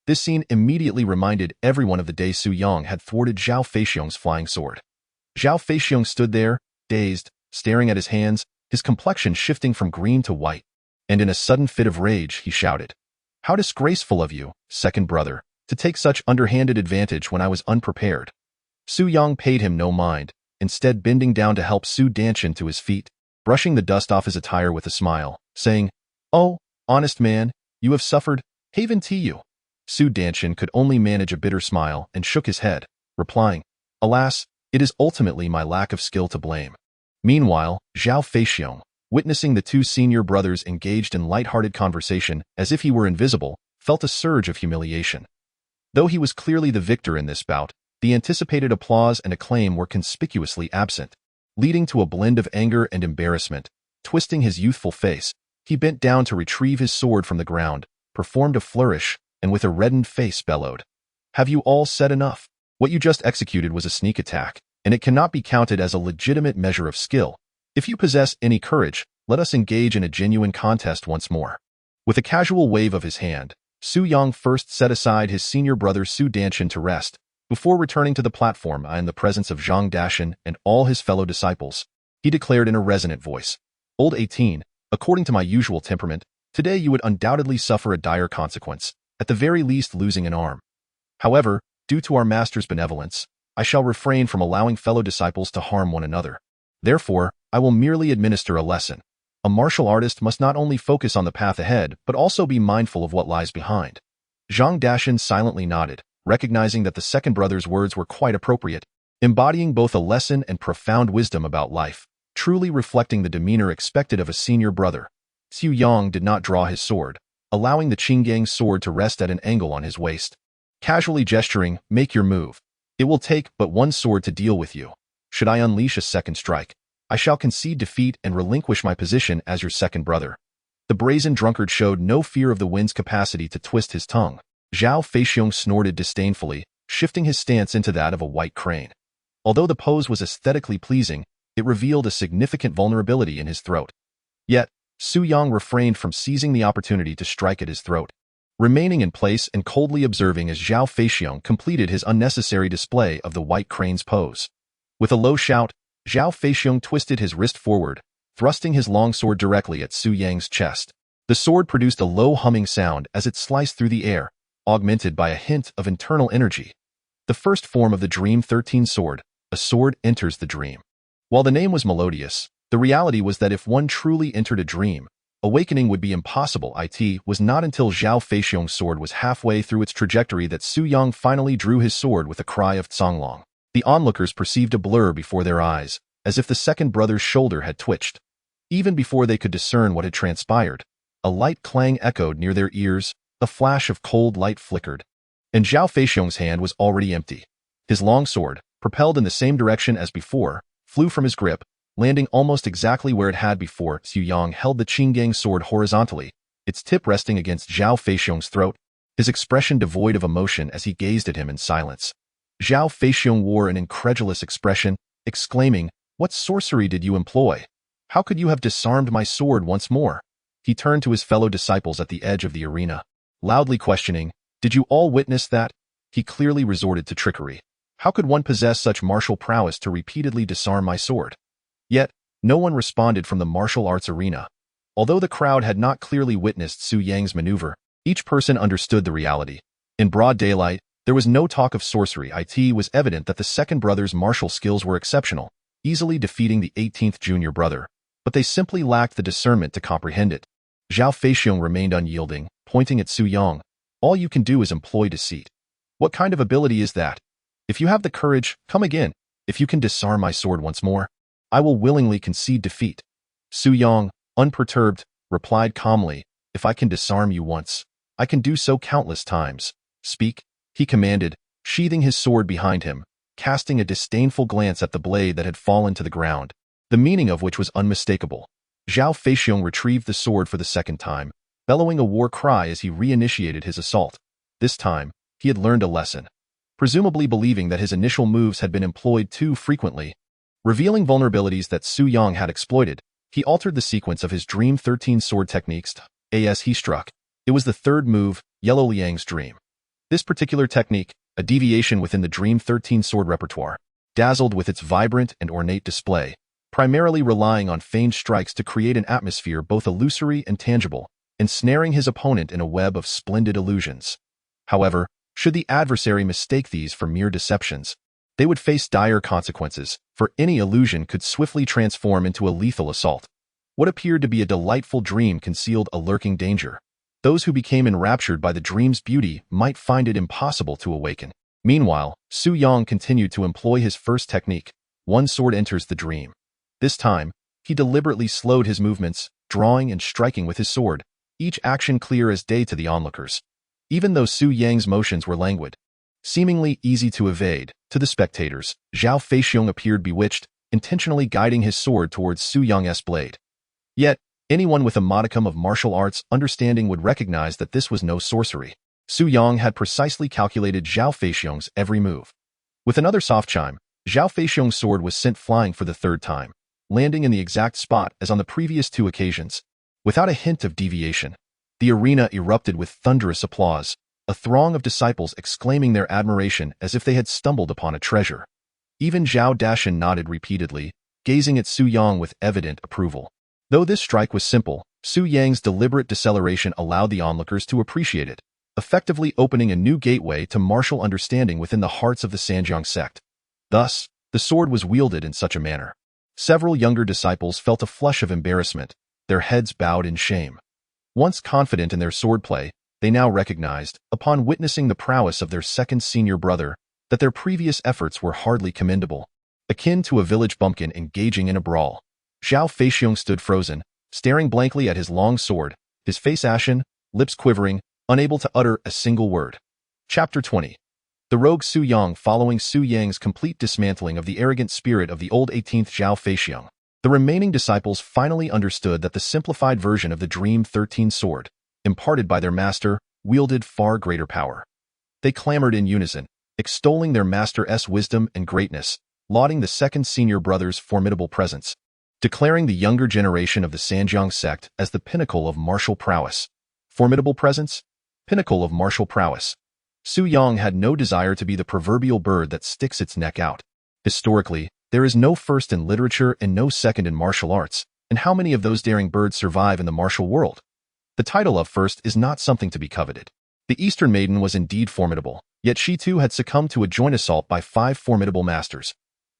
S1: This scene immediately reminded everyone of the day Su Yang had thwarted Zhao Feixiong's flying sword. Zhao Feixiong stood there, dazed, staring at his hands, his complexion shifting from green to white, and in a sudden fit of rage, he shouted, "How disgraceful of you, second brother, to take such underhanded advantage when I was unprepared." Su Yang paid him no mind, instead bending down to help Su Danshan to his feet, brushing the dust off his attire with a smile, saying, "Oh, honest man, you have suffered, haven't you?" Su Danshan could only manage a bitter smile and shook his head, replying, "Alas, it is ultimately my lack of skill to blame." Meanwhile, Zhao Feixiong, witnessing the 2 senior brothers engaged in light-hearted conversation as if he were invisible, felt a surge of humiliation. Though he was clearly the victor in this bout, the anticipated applause and acclaim were conspicuously absent, leading to a blend of anger and embarrassment. Twisting his youthful face, he bent down to retrieve his sword from the ground, performed a flourish, and with a reddened face bellowed, "Have you all said enough? What you just executed was a sneak attack, and it cannot be counted as a legitimate measure of skill. If you possess any courage, let us engage in a genuine contest once more." With a casual wave of his hand, Su Yang first set aside his senior brother Su Danshan to rest, before returning to the platform in the presence of Zhang Dashan and all his fellow disciples. He declared in a resonant voice, "Old 18, according to my usual temperament, today you would undoubtedly suffer a dire consequence, at the very least losing an arm. However, due to our master's benevolence, I shall refrain from allowing fellow disciples to harm one another. Therefore, I will merely administer a lesson. A martial artist must not only focus on the path ahead, but also be mindful of what lies behind." Zhang Dashan silently nodded, recognizing that the second brother's words were quite appropriate, embodying both a lesson and profound wisdom about life, truly reflecting the demeanor expected of a senior brother. Su Yang did not draw his sword, allowing the Qingang sword to rest at an angle on his waist. Casually gesturing, "Make your move. It will take but one sword to deal with you. Should I unleash a second strike, I shall concede defeat and relinquish my position as your second brother." The brazen drunkard showed no fear of the wind's capacity to twist his tongue. Zhao Feixiong snorted disdainfully, shifting his stance into that of a white crane. Although the pose was aesthetically pleasing, it revealed a significant vulnerability in his throat. Yet, Su Yang refrained from seizing the opportunity to strike at his throat, remaining in place and coldly observing as Zhao Feixiong completed his unnecessary display of the white crane's pose. With a low shout, Zhao Feixiong twisted his wrist forward, thrusting his longsword directly at Su Yang's chest. The sword produced a low humming sound as it sliced through the air, augmented by a hint of internal energy. The first form of the Dream 13 sword, a sword enters the dream. While the name was melodious, the reality was that if one truly entered a dream, awakening would be impossible. It was not until Zhao Feixiong's sword was halfway through its trajectory that Su Yang finally drew his sword with a cry of Zonglong. The onlookers perceived a blur before their eyes, as if the second brother's shoulder had twitched. Even before they could discern what had transpired, a light clang echoed near their ears, a flash of cold light flickered, and Zhao Feixiong's hand was already empty. His long sword, propelled in the same direction as before, flew from his grip, landing almost exactly where it had before. Su Yang held the Qinggang sword horizontally, its tip resting against Zhao Feixiong's throat, his expression devoid of emotion as he gazed at him in silence. Zhao Feixiong wore an incredulous expression, exclaiming, "What sorcery did you employ? How could you have disarmed my sword once more?" He turned to his fellow disciples at the edge of the arena, loudly questioning, "Did you all witness that?" He clearly resorted to trickery. How could one possess such martial prowess to repeatedly disarm my sword? Yet, no one responded from the martial arts arena. Although the crowd had not clearly witnessed Su Yang's maneuver, each person understood the reality. In broad daylight, there was no talk of sorcery. It was evident that the second brother's martial skills were exceptional, easily defeating the 18th junior brother, but they simply lacked the discernment to comprehend it. Zhao Feixiong remained unyielding, pointing at Su Yang. "All you can do is employ deceit. What kind of ability is that? If you have the courage, come again. If you can disarm my sword once more, I will willingly concede defeat." Su Yang, unperturbed, replied calmly, "If I can disarm you once, I can do so countless times. Speak," he commanded, sheathing his sword behind him, casting a disdainful glance at the blade that had fallen to the ground, the meaning of which was unmistakable. Zhao Feixiong retrieved the sword for the second time, bellowing a war cry as he reinitiated his assault. This time, he had learned a lesson, presumably believing that his initial moves had been employed too frequently. Revealing vulnerabilities that Su Yang had exploited, he altered the sequence of his Dream 13 sword techniques as he struck. It was the third move, Yellow Liang's Dream. This particular technique, a deviation within the Dream 13 sword repertoire, dazzled with its vibrant and ornate display, primarily relying on feigned strikes to create an atmosphere both illusory and tangible, ensnaring his opponent in a web of splendid illusions. However, should the adversary mistake these for mere deceptions, they would face dire consequences, for any illusion could swiftly transform into a lethal assault. What appeared to be a delightful dream concealed a lurking danger. Those who became enraptured by the dream's beauty might find it impossible to awaken. Meanwhile, Su Yang continued to employ his first technique, one sword enters the dream. This time, he deliberately slowed his movements, drawing and striking with his sword, each action clear as day to the onlookers. Even though Su Yang's motions were languid, seemingly easy to evade, to the spectators, Zhao Feixiong appeared bewitched, intentionally guiding his sword towards Su Yang's blade. Yet, anyone with a modicum of martial arts understanding would recognize that this was no sorcery. Su Yang had precisely calculated Zhao Feixiong's every move. With another soft chime, Zhao Feixiong's sword was sent flying for the third time, landing in the exact spot as on the previous two occasions. Without a hint of deviation, the arena erupted with thunderous applause, a throng of disciples exclaiming their admiration as if they had stumbled upon a treasure. Even Zhao Dashan nodded repeatedly, gazing at Su Yang with evident approval. Though this strike was simple, Su Yang's deliberate deceleration allowed the onlookers to appreciate it, effectively opening a new gateway to martial understanding within the hearts of the Sanjiang sect. Thus, the sword was wielded in such a manner. Several younger disciples felt a flush of embarrassment, their heads bowed in shame. Once confident in their swordplay, they now recognized, upon witnessing the prowess of their second senior brother, that their previous efforts were hardly commendable, akin to a village bumpkin engaging in a brawl. Zhao Feixiong stood frozen, staring blankly at his long sword, his face ashen, lips quivering, unable to utter a single word. Chapter 20. The rogue Su Yang following Su Yang's complete dismantling of the arrogant spirit of the old 18th Zhao Feixiong. The remaining disciples finally understood that the simplified version of the Dream 13 sword, imparted by their master, wielded far greater power. They clamored in unison, extolling their master's wisdom and greatness, lauding the second senior brother's formidable presence. declaring the younger generation of the Sanjiang sect as the pinnacle of martial prowess. Formidable presence? Pinnacle of martial prowess. Su Yang had no desire to be the proverbial bird that sticks its neck out. Historically, there is no first in literature and no second in martial arts, and how many of those daring birds survive in the martial world? The title of first is not something to be coveted. The Eastern Maiden was indeed formidable, yet she too had succumbed to a joint assault by 5 formidable masters.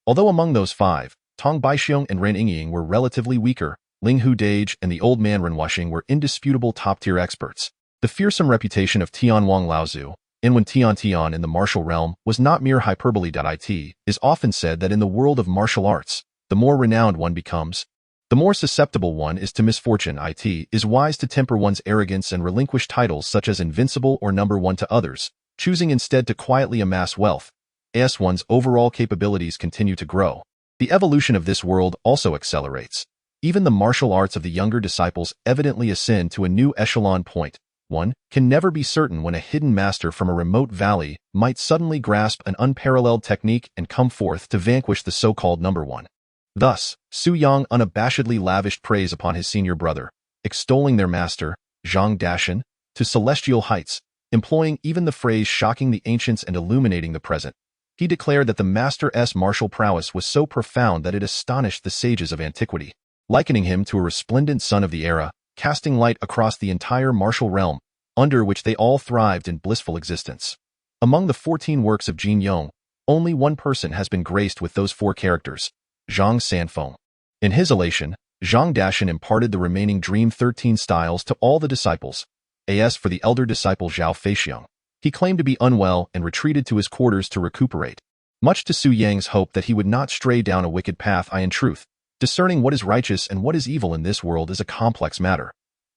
S1: Although among those 5, Tong Baixiong and Ren Yingying were relatively weaker, Ling Hu Dage and the old man Ren Wuxing were indisputable top-tier experts. The fearsome reputation of Tian Wang Laozu, Inwen Tian in the martial realm, was not mere hyperbole. It is often said that in the world of martial arts, the more renowned one becomes, the more susceptible one is to misfortune. It is wise to temper one's arrogance and relinquish titles such as invincible or number one to others, choosing instead to quietly amass wealth, as one's overall capabilities continue to grow. The evolution of this world also accelerates. Even the martial arts of the younger disciples evidently ascend to a new echelon point. One can never be certain when a hidden master from a remote valley might suddenly grasp an unparalleled technique and come forth to vanquish the so-called number one. Thus, Su Yang unabashedly lavished praise upon his senior brother, extolling their master, Zhang Dashan, to celestial heights, employing even the phrase shocking the ancients and illuminating the present. He declared that the master's martial prowess was so profound that it astonished the sages of antiquity, likening him to a resplendent sun of the era, casting light across the entire martial realm, under which they all thrived in blissful existence. Among the 14 works of Jin Yong, only one person has been graced with those 4 characters, Zhang Sanfeng. In his elation, Zhang Dashan imparted the remaining Dream 13 styles to all the disciples. As for the elder disciple Zhao Feixiang, he claimed to be unwell and retreated to his quarters to recuperate. Much to Su Yang's hope that he would not stray down a wicked path. In truth, discerning what is righteous and what is evil in this world is a complex matter.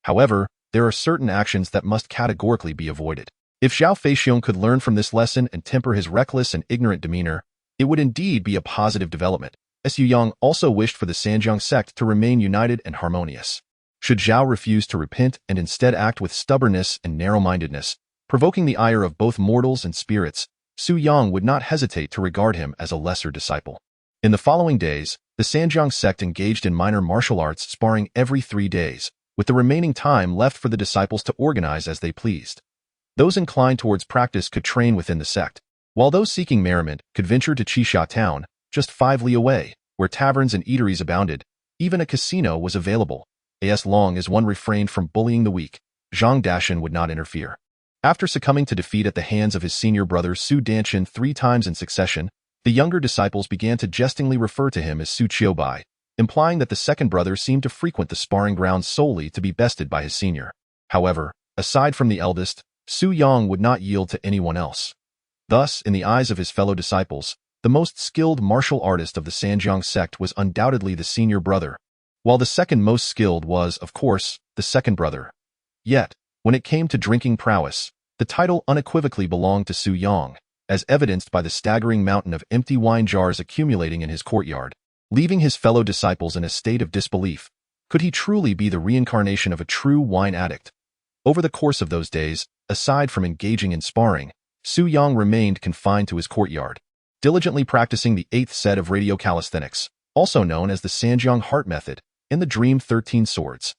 S1: However, there are certain actions that must categorically be avoided. If Zhao Feixiang could learn from this lesson and temper his reckless and ignorant demeanor, it would indeed be a positive development. Su Yang also wished for the Sanjiang sect to remain united and harmonious. Should Zhao refuse to repent and instead act with stubbornness and narrow-mindedness, provoking the ire of both mortals and spirits, Su Yang would not hesitate to regard him as a lesser disciple. In the following days, the Sanjiang sect engaged in minor martial arts sparring every 3 days, with the remaining time left for the disciples to organize as they pleased. Those inclined towards practice could train within the sect, while those seeking merriment could venture to Qixia town, just 5 li away, where taverns and eateries abounded. Even a casino was available. As long as one refrained from bullying the weak, Zhang Dashan would not interfere. After succumbing to defeat at the hands of his senior brother Su Danshan 3 times in succession, the younger disciples began to jestingly refer to him as Su Qiubai, implying that the second brother seemed to frequent the sparring grounds solely to be bested by his senior. However, aside from the eldest, Su Yang would not yield to anyone else. Thus, in the eyes of his fellow disciples, the most skilled martial artist of the Sanjiang sect was undoubtedly the senior brother, while the second most skilled was, of course, the second brother. Yet, when it came to drinking prowess, the title unequivocally belonged to Su Yang, as evidenced by the staggering mountain of empty wine jars accumulating in his courtyard, leaving his fellow disciples in a state of disbelief. Could he truly be the reincarnation of a true wine addict? Over the course of those days, aside from engaging in sparring, Su Yang remained confined to his courtyard, diligently practicing the 8th set of radio calisthenics, also known as the Sanjiang Heart Method, in the Dream 13 swords.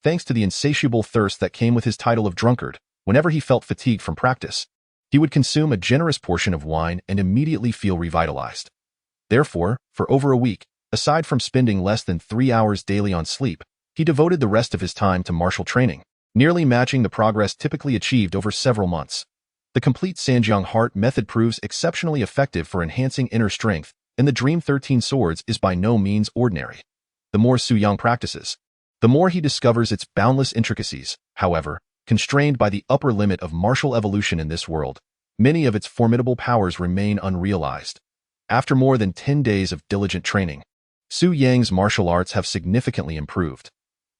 S1: Thanks to the insatiable thirst that came with his title of drunkard, whenever he felt fatigued from practice, he would consume a generous portion of wine and immediately feel revitalized. Therefore, for over a week, aside from spending less than 3 hours daily on sleep, he devoted the rest of his time to martial training, nearly matching the progress typically achieved over several months. The complete Sanjiang Heart Method proves exceptionally effective for enhancing inner strength, and the Dream 13 swords is by no means ordinary. The more Su Yang practices, the more he discovers its boundless intricacies. However, constrained by the upper limit of martial evolution in this world, many of its formidable powers remain unrealized. After more than 10 days of diligent training, Su Yang's martial arts have significantly improved.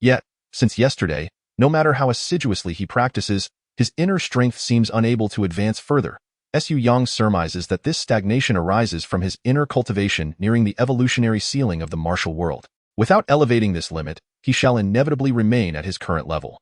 S1: Yet, since yesterday, no matter how assiduously he practices, his inner strength seems unable to advance further. Su Yang surmises that this stagnation arises from his inner cultivation nearing the evolutionary ceiling of the martial world. Without elevating this limit, he shall inevitably remain at his current level.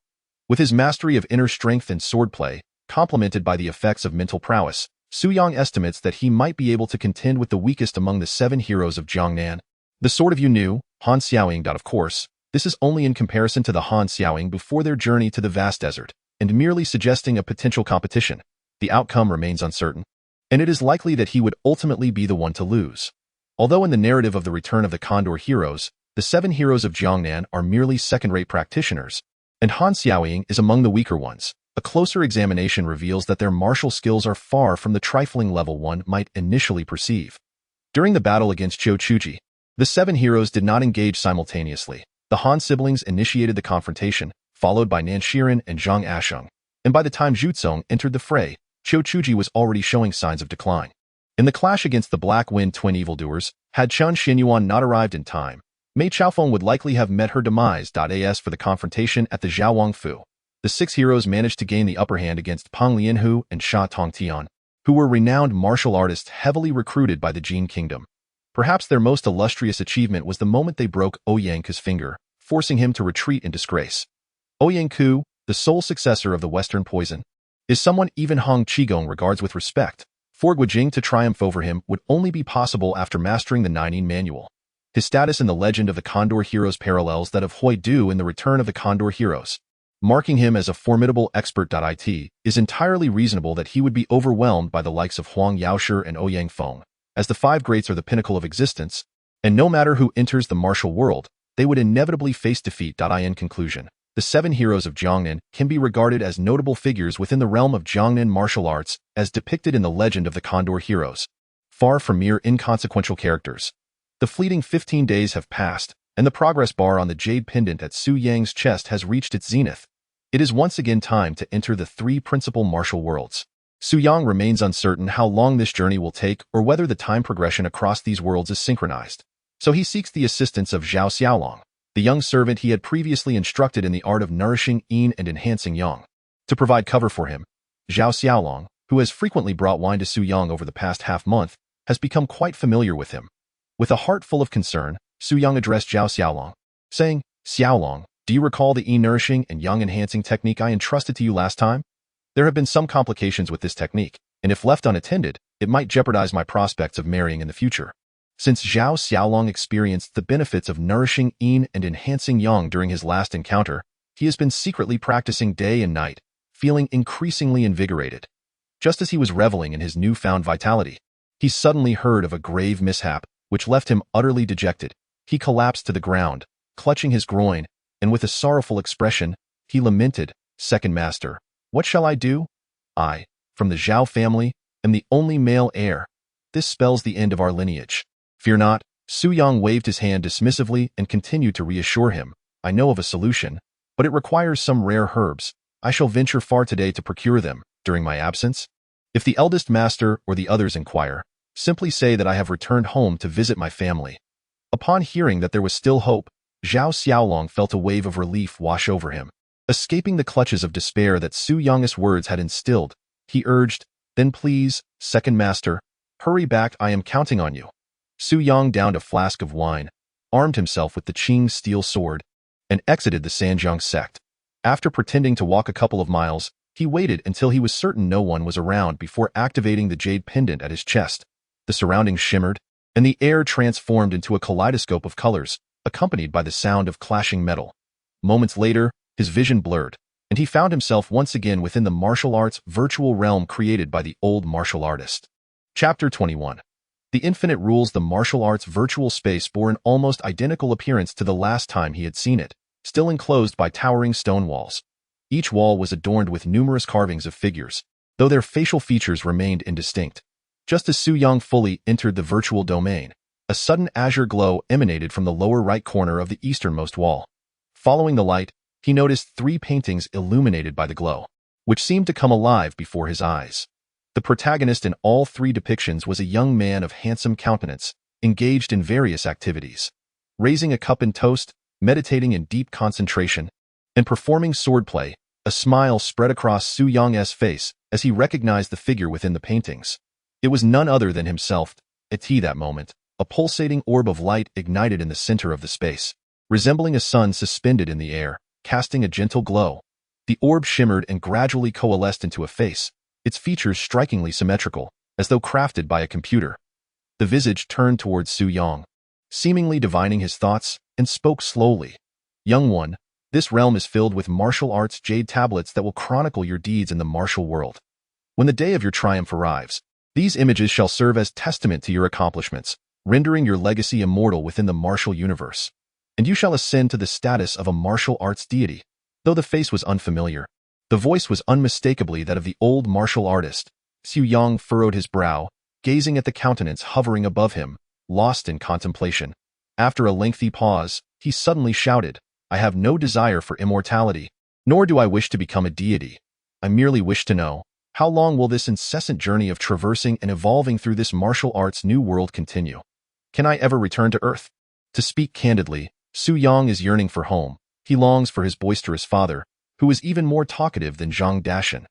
S1: With his mastery of inner strength and swordplay, complemented by the effects of mental prowess, Su Yang estimates that he might be able to contend with the weakest among the 7 heroes of Jiangnan. The Sword of Yu Nu, Han Xiaoying. Of course, this is only in comparison to the Han Xiaoying before their journey to the vast desert, and merely suggesting a potential competition. The outcome remains uncertain, and it is likely that he would ultimately be the one to lose. Although in the narrative of the Return of the Condor Heroes, the 7 heroes of Jiangnan are merely second-rate practitioners, and Han Xiaoying is among the weaker ones, a closer examination reveals that their martial skills are far from the trifling level one might initially perceive. During the battle against Zhou Chuji, the 7 heroes did not engage simultaneously. The Han siblings initiated the confrontation, followed by Nan Shiren and Zhang Asheng, and by the time Zhu Cong entered the fray, Zhou Chuji was already showing signs of decline. In the clash against the Black Wind twin evildoers, had Chen Xinyuan not arrived in time, Mei Chaofeng would likely have met her demise. As for the confrontation at the Zhaowang Fu, the 6 heroes managed to gain the upper hand against Peng Lianhu and Sha Tongtian, who were renowned martial artists heavily recruited by the Jin Kingdom. Perhaps their most illustrious achievement was the moment they broke Ouyangku's finger, forcing him to retreat in disgrace. Ouyangku, the sole successor of the Western Poison, is someone even Hong Qigong regards with respect. For Guijing to triumph over him would only be possible after mastering the Nining Manual. His status in the legend of the Condor Heroes parallels that of Hui Du in the Return of the Condor Heroes. Marking him as a formidable expert. It is entirely reasonable that he would be overwhelmed by the likes of Huang Yaoshi and Ouyang Feng, as the 5 greats are the pinnacle of existence, and no matter who enters the martial world, they would inevitably face defeat. In conclusion, the 7 heroes of Jiangnan can be regarded as notable figures within the realm of Jiangnan martial arts as depicted in the legend of the Condor Heroes, far from mere inconsequential characters. The fleeting 15 days have passed, and the progress bar on the jade pendant at Su Yang's chest has reached its zenith. It is once again time to enter the 3 principal martial worlds. Su Yang remains uncertain how long this journey will take or whether the time progression across these worlds is synchronized. So he seeks the assistance of Zhao Zilong, the young servant he had previously instructed in the art of nourishing yin and enhancing yang. To provide cover for him, Zhao Zilong, who has frequently brought wine to Su Yang over the past half-month, has become quite familiar with him. With a heart full of concern, Su Yang addressed Zhao Xiaolong, saying, "Xiaolong, do you recall the yin-nourishing and yang-enhancing technique I entrusted to you last time? There have been some complications with this technique, and if left unattended, it might jeopardize my prospects of marrying in the future." Since Zhao Xiaolong experienced the benefits of nourishing yin and enhancing yang during his last encounter, he has been secretly practicing day and night, feeling increasingly invigorated. Just as he was reveling in his newfound vitality, he suddenly heard of a grave mishap, which left him utterly dejected. He collapsed to the ground, clutching his groin, and with a sorrowful expression, he lamented, "Second Master, what shall I do? I, from the Zhao family, am the only male heir. This spells the end of our lineage." "Fear not," Su Yang waved his hand dismissively and continued to reassure him, "I know of a solution, but it requires some rare herbs. I shall venture far today to procure them, during my absence. If the eldest master or the others inquire, simply say that I have returned home to visit my family." Upon hearing that there was still hope, Zhao Xiaolong felt a wave of relief wash over him. Escaping the clutches of despair that Su Yang's words had instilled, he urged, "Then please, second master, hurry back, I am counting on you." Su Yang downed a flask of wine, armed himself with the Qing steel sword, and exited the Sanjiang sect. After pretending to walk a couple of miles, he waited until he was certain no one was around before activating the jade pendant at his chest. The surroundings shimmered, and the air transformed into a kaleidoscope of colors, accompanied by the sound of clashing metal. Moments later, his vision blurred, and he found himself once again within the martial arts virtual realm created by the old martial artist. Chapter 21. The Infinite Rules. The martial arts virtual space bore an almost identical appearance to the last time he had seen it, still enclosed by towering stone walls. Each wall was adorned with numerous carvings of figures, though their facial features remained indistinct. Just as Su Yang fully entered the virtual domain, a sudden azure glow emanated from the lower right corner of the easternmost wall. Following the light, he noticed 3 paintings illuminated by the glow, which seemed to come alive before his eyes. The protagonist in all 3 depictions was a young man of handsome countenance, engaged in various activities, raising a cup in toast, meditating in deep concentration, and performing swordplay. A smile spread across Su Yang's face as he recognized the figure within the paintings. It was none other than himself. At that moment, a pulsating orb of light ignited in the center of the space, resembling a sun suspended in the air, casting a gentle glow. The orb shimmered and gradually coalesced into a face, its features strikingly symmetrical, as though crafted by a computer. The visage turned towards Su Yang. seemingly divining his thoughts, and spoke slowly. Young one, this realm is filled with martial arts jade tablets that will chronicle your deeds in the martial world. When the day of your triumph arrives, these images shall serve as testament to your accomplishments, rendering your legacy immortal within the martial universe. And you shall ascend to the status of a martial arts deity. Though the face was unfamiliar, the voice was unmistakably that of the old martial artist. Xu Yang furrowed his brow, gazing at the countenance hovering above him, lost in contemplation. After a lengthy pause, he suddenly shouted, I have no desire for immortality, nor do I wish to become a deity. I merely wish to know, how long will this incessant journey of traversing and evolving through this martial arts new world continue? Can I ever return to Earth? To speak candidly, Xu Yang is yearning for home. He longs for his boisterous father, who is even more talkative than Zhang Dashan.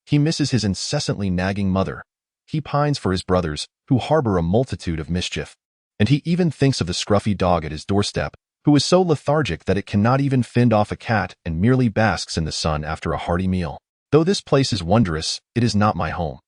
S1: He misses his incessantly nagging mother. He pines for his brothers, who harbor a multitude of mischief. And he even thinks of the scruffy dog at his doorstep, who is so lethargic that it cannot even fend off a cat and merely basks in the sun after a hearty meal. Though this place is wondrous, it is not my home.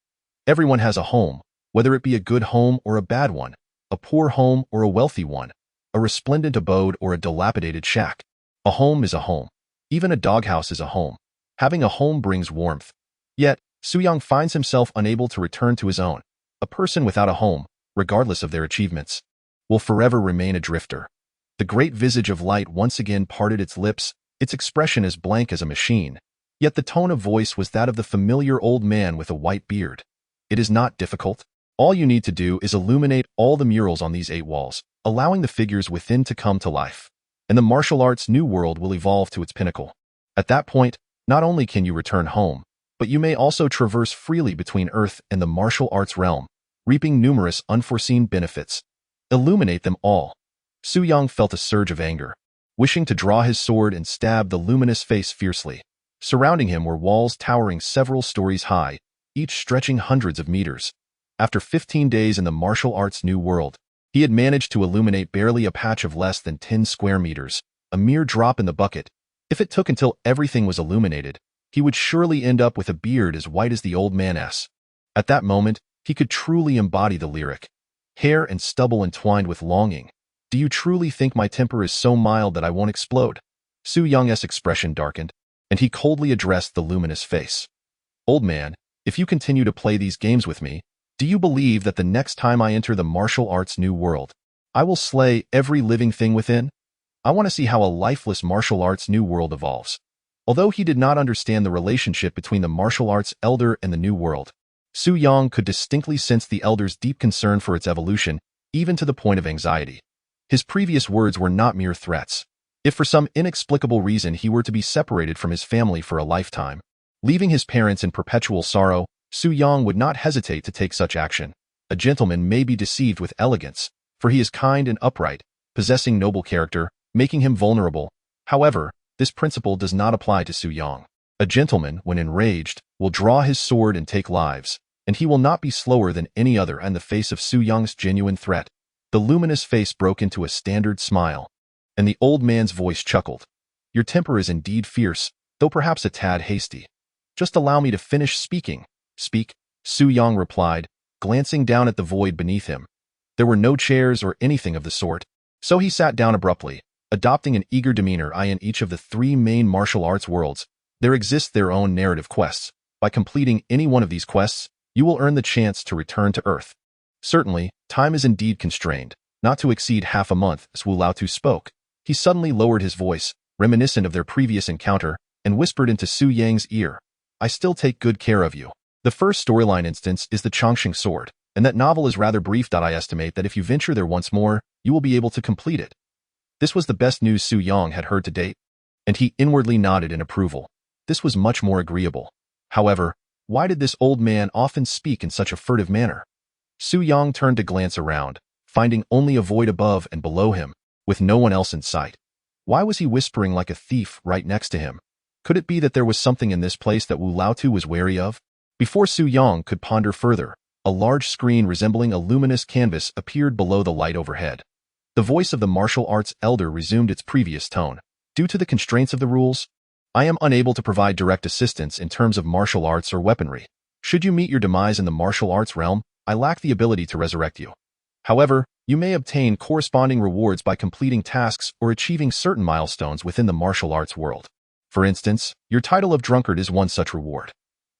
S1: Everyone has a home, whether it be a good home or a bad one, a poor home or a wealthy one, a resplendent abode or a dilapidated shack. A home is a home. Even a doghouse is a home. Having a home brings warmth. Yet, Xu Yang finds himself unable to return to his own. A person without a home, regardless of their achievements, will forever remain a drifter. The great visage of light once again parted its lips, its expression as blank as a machine. Yet the tone of voice was that of the familiar old man with a white beard. It is not difficult. All you need to do is illuminate all the murals on these 8 walls, allowing the figures within to come to life. And the martial arts new world will evolve to its pinnacle. At that point, not only can you return home, but you may also traverse freely between Earth and the martial arts realm, reaping numerous unforeseen benefits. Illuminate them all. Xu Yang felt a surge of anger, wishing to draw his sword and stab the luminous face fiercely. Surrounding him were walls towering several stories high, each stretching hundreds of meters. After 15 days in the martial arts new world, he had managed to illuminate barely a patch of less than 10 square meters, a mere drop in the bucket. If it took until everything was illuminated, he would surely end up with a beard as white as the old man's. At that moment, he could truly embody the lyric. Hair and stubble entwined with longing. Do you truly think my temper is so mild that I won't explode? Xu Yang's expression darkened, and he coldly addressed the luminous face. Old man, if you continue to play these games with me, do you believe that the next time I enter the martial arts new world, I will slay every living thing within? I want to see how a lifeless martial arts new world evolves. Although he did not understand the relationship between the martial arts elder and the new world, Xu Yang could distinctly sense the elder's deep concern for its evolution, even to the point of anxiety. His previous words were not mere threats. If for some inexplicable reason he were to be separated from his family for a lifetime, leaving his parents in perpetual sorrow, Xu Yang would not hesitate to take such action. A gentleman may be deceived with elegance, for he is kind and upright, possessing noble character, making him vulnerable. However, this principle does not apply to Xu Yang. A gentleman, when enraged, will draw his sword and take lives, and he will not be slower than any other in the face of Xu Yang's genuine threat. The luminous face broke into a standard smile, and the old man's voice chuckled. Your temper is indeed fierce, though perhaps a tad hasty. Just allow me to finish speaking. Speak, Xu Yang replied, glancing down at the void beneath him. There were no chairs or anything of the sort, so he sat down abruptly, adopting an eager demeanor. In each of the 3 main martial arts worlds, there exist their own narrative quests. By completing any one of these quests, you will earn the chance to return to Earth. Certainly, time is indeed constrained, not to exceed half a month. Wu Laotu spoke. He suddenly lowered his voice, reminiscent of their previous encounter, and whispered into Xu Yang's ear. I still take good care of you. The first storyline instance is the Chongqing sword, and that novel is rather brief. I estimate that if you venture there once more, you will be able to complete it. This was the best news Xu Yang had heard to date, and he inwardly nodded in approval. This was much more agreeable. However, why did this old man often speak in such a furtive manner? Xu Yang turned to glance around, finding only a void above and below him, with no one else in sight. Why was he whispering like a thief right next to him? Could it be that there was something in this place that Wu Laotu was wary of? Before Xu Yang could ponder further, a large screen resembling a luminous canvas appeared below the light overhead. The voice of the martial arts elder resumed its previous tone. Due to the constraints of the rules, I am unable to provide direct assistance in terms of martial arts or weaponry. Should you meet your demise in the martial arts realm, I lack the ability to resurrect you. However, you may obtain corresponding rewards by completing tasks or achieving certain milestones within the martial arts world. For instance, your title of drunkard is one such reward.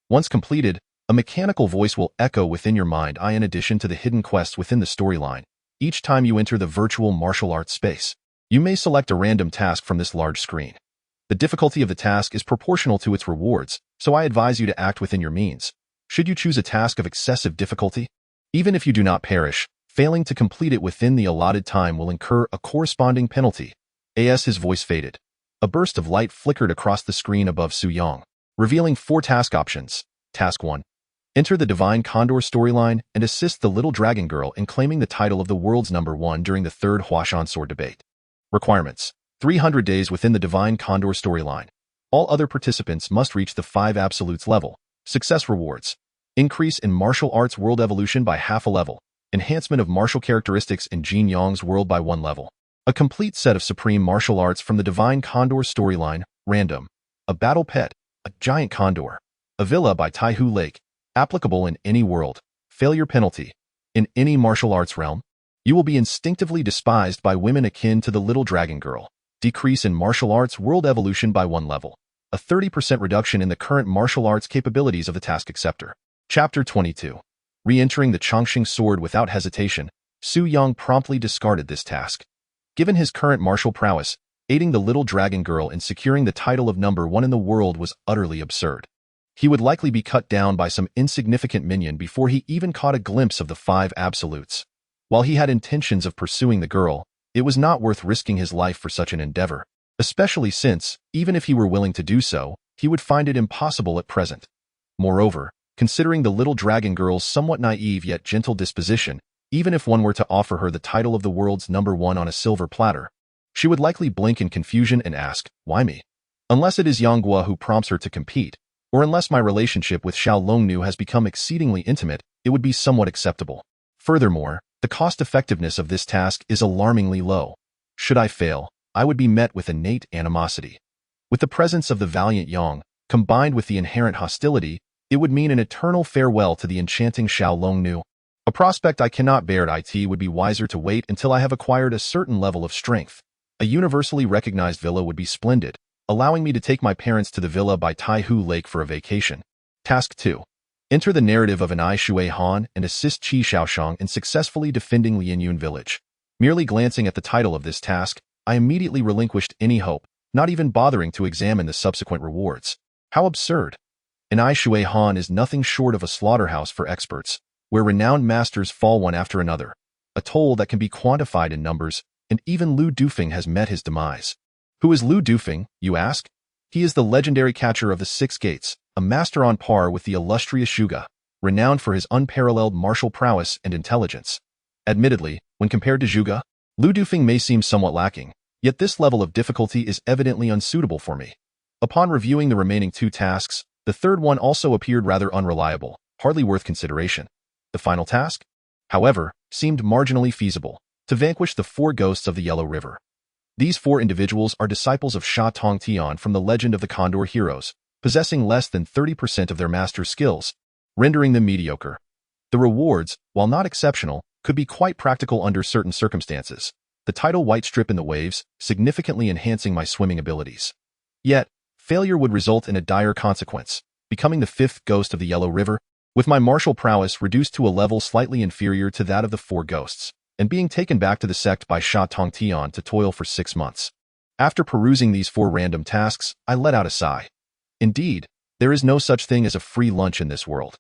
S1: Once completed, a mechanical voice will echo within your mind in addition to the hidden quests within the storyline. Each time you enter the virtual martial arts space, you may select a random task from this large screen. The difficulty of the task is proportional to its rewards, so I advise you to act within your means. Should you choose a task of excessive difficulty, even if you do not perish, failing to complete it within the allotted time will incur a corresponding penalty. As his voice faded, a burst of light flickered across the screen above Su Yang, revealing 4 task options. Task 1. Enter the Divine Condor storyline and assist the little dragon girl in claiming the title of the world's #1 during the 3rd Huashan Sword debate. Requirements: 300 days within the Divine Condor storyline. All other participants must reach the 5 absolutes level. Success rewards: increase in martial arts world evolution by half a level, enhancement of martial characteristics in Jin Yong's world by 1 level, a complete set of supreme martial arts from the Divine Condor storyline, random, a battle pet, a giant condor, a villa by Taihu Lake, applicable in any world, failure penalty. In any martial arts realm, you will be instinctively despised by women akin to the little dragon girl. Decrease in martial arts world evolution by 1 level, a 30% reduction in the current martial arts capabilities of the task acceptor. Chapter 22. Re-entering the Chongqing sword without hesitation, Su Yang promptly discarded this task. Given his current martial prowess, aiding the little dragon girl in securing the title of #1 in the world was utterly absurd. He would likely be cut down by some insignificant minion before he even caught a glimpse of the 5 absolutes. While he had intentions of pursuing the girl, it was not worth risking his life for such an endeavor, especially since, even if he were willing to do so, he would find it impossible at present. Moreover, considering the little dragon girl's somewhat naive yet gentle disposition, even if one were to offer her the title of the world's #1 on a silver platter, she would likely blink in confusion and ask, "Why me?" Unless it is Yang Guo who prompts her to compete, or unless my relationship with Xiao Longnu has become exceedingly intimate, it would be somewhat acceptable. Furthermore, the cost-effectiveness of this task is alarmingly low. Should I fail, I would be met with innate animosity. With the presence of the valiant Yang, combined with the inherent hostility, it would mean an eternal farewell to the enchanting Xiao Longnu. A prospect I cannot bear. It would be wiser to wait until I have acquired a certain level of strength. A universally recognized villa would be splendid, allowing me to take my parents to the villa by Taihu Lake for a vacation. Task 2. Enter the narrative of an Ai Shui Han and assist Qi Shaoshang in successfully defending Lianyun village. Merely glancing at the title of this task, I immediately relinquished any hope, not even bothering to examine the subsequent rewards. How absurd! An Ai Shui Han is nothing short of a slaughterhouse for experts, where renowned masters fall one after another, a toll that can be quantified in numbers, and even Lu Dufeng has met his demise. Who is Lu Dufeng, you ask? He is the legendary catcher of the 6 gates, a master on par with the illustrious Zhuge, renowned for his unparalleled martial prowess and intelligence. Admittedly, when compared to Zhuge, Lu Dufeng may seem somewhat lacking, yet this level of difficulty is evidently unsuitable for me. Upon reviewing the remaining 2 tasks, the third one also appeared rather unreliable, hardly worth consideration. The final task, however, seemed marginally feasible: to vanquish the 4 ghosts of the Yellow River. These 4 individuals are disciples of Sha Tong Tian from the Legend of the Condor Heroes, possessing less than 30% of their master's skills, rendering them mediocre. The rewards, while not exceptional, could be quite practical under certain circumstances. The title White Strip in the Waves, significantly enhancing my swimming abilities. Yet, failure would result in a dire consequence: becoming the 5th ghost of the Yellow River, with my martial prowess reduced to a level slightly inferior to that of the 4 ghosts, and being taken back to the sect by Sha Tong Tian to toil for 6 months. After perusing these 4 random tasks, I let out a sigh. Indeed, there is no such thing as a free lunch in this world.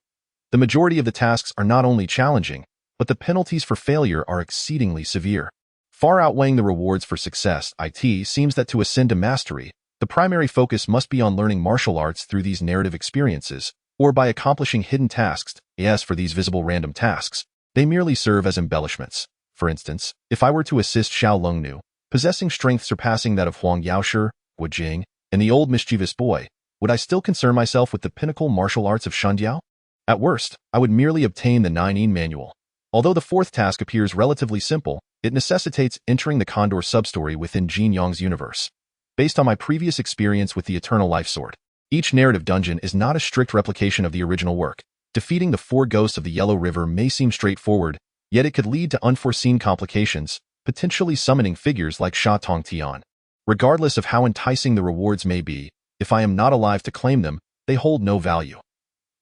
S1: The majority of the tasks are not only challenging, but the penalties for failure are exceedingly severe. Far outweighing the rewards for success, it seems that to ascend to mastery, the primary focus must be on learning martial arts through these narrative experiences, or by accomplishing hidden tasks. As for these visible random tasks, they merely serve as embellishments. For instance, if I were to assist Xiao Longnu, possessing strength surpassing that of Huang Yaoshi, Guo Jing, and the old mischievous boy, would I still concern myself with the pinnacle martial arts of Shandiao? At worst, I would merely obtain the 9 manual. Although the 4th task appears relatively simple, it necessitates entering the Condor substory within Jin Yong's universe. Based on my previous experience with the Eternal Life Sword, each narrative dungeon is not a strict replication of the original work. Defeating the 4 ghosts of the Yellow River may seem straightforward, Yet it could lead to unforeseen complications, potentially summoning figures like Sha Tongtian. Regardless of how enticing the rewards may be, if I am not alive to claim them, they hold no value.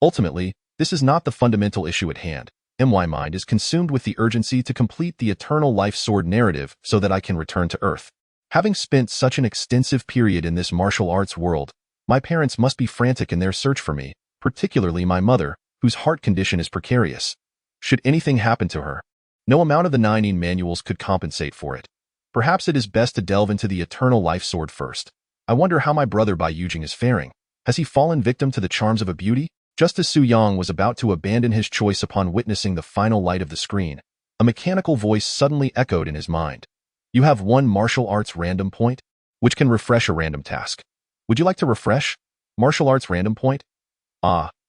S1: Ultimately, this is not the fundamental issue at hand. My mind is consumed with the urgency to complete the Eternal Life Sword narrative so that I can return to Earth. Having spent such an extensive period in this martial arts world, my parents must be frantic in their search for me, particularly my mother, whose heart condition is precarious. Should anything happen to her, no amount of the 9 manuals could compensate for it. Perhaps it is best to delve into the Eternal Life Sword first. I wonder how my brother Bai Yujing is faring. Has he fallen victim to the charms of a beauty? Just as Su Yang was about to abandon his choice upon witnessing the final light of the screen, a mechanical voice suddenly echoed in his mind. You have 1 martial arts random point, which can refresh a random task. Would you like to refresh? Martial arts random point?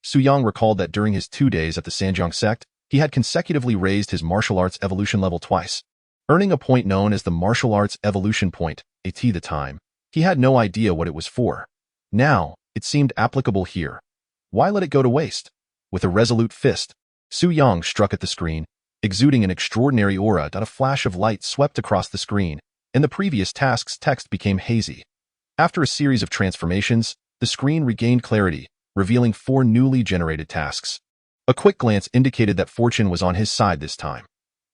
S1: Su Yang recalled that during his 2 days at the Sanjiang sect, he had consecutively raised his martial arts evolution level twice, earning a point known as the martial arts evolution point, at the time. He had no idea what it was for. Now, it seemed applicable here. Why let it go to waste? With a resolute fist, Su Yang struck at the screen, exuding an extraordinary aura. A flash of light swept across the screen, and the previous task's text became hazy. After a series of transformations, the screen regained clarity, revealing 4 newly generated tasks. A quick glance indicated that fortune was on his side this time.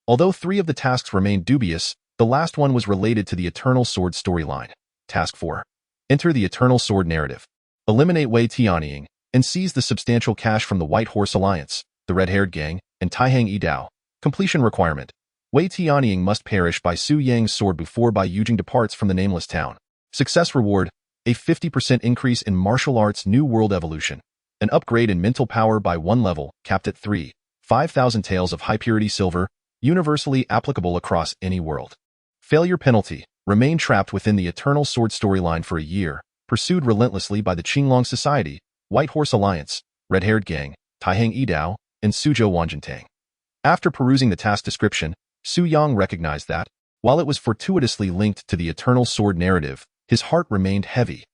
S1: Although 3 of the tasks remained dubious, the last one was related to the Eternal Sword storyline. Task 4. Enter the Eternal Sword narrative. Eliminate Wei Tianying and seize the substantial cash from the White Horse Alliance, the Red-Haired Gang, and Taihang Yidao. Completion requirement. Wei Tianying must perish by Su Yang's sword before Bai Yujing departs from the nameless town. Success reward. A 50% increase in martial arts new world evolution. An upgrade in mental power by 1 level, capped at 3. 5,000 taels of high-purity silver, universally applicable across any world. Failure penalty. Remain trapped within the Eternal Sword storyline for a year, pursued relentlessly by the Qinglong Society, White Horse Alliance, Red-Haired Gang, Taihang Yidao, and Suzhou Wanjintang. After perusing the task description, Su Yang recognized that, while it was fortuitously linked to the Eternal Sword narrative, his heart remained heavy.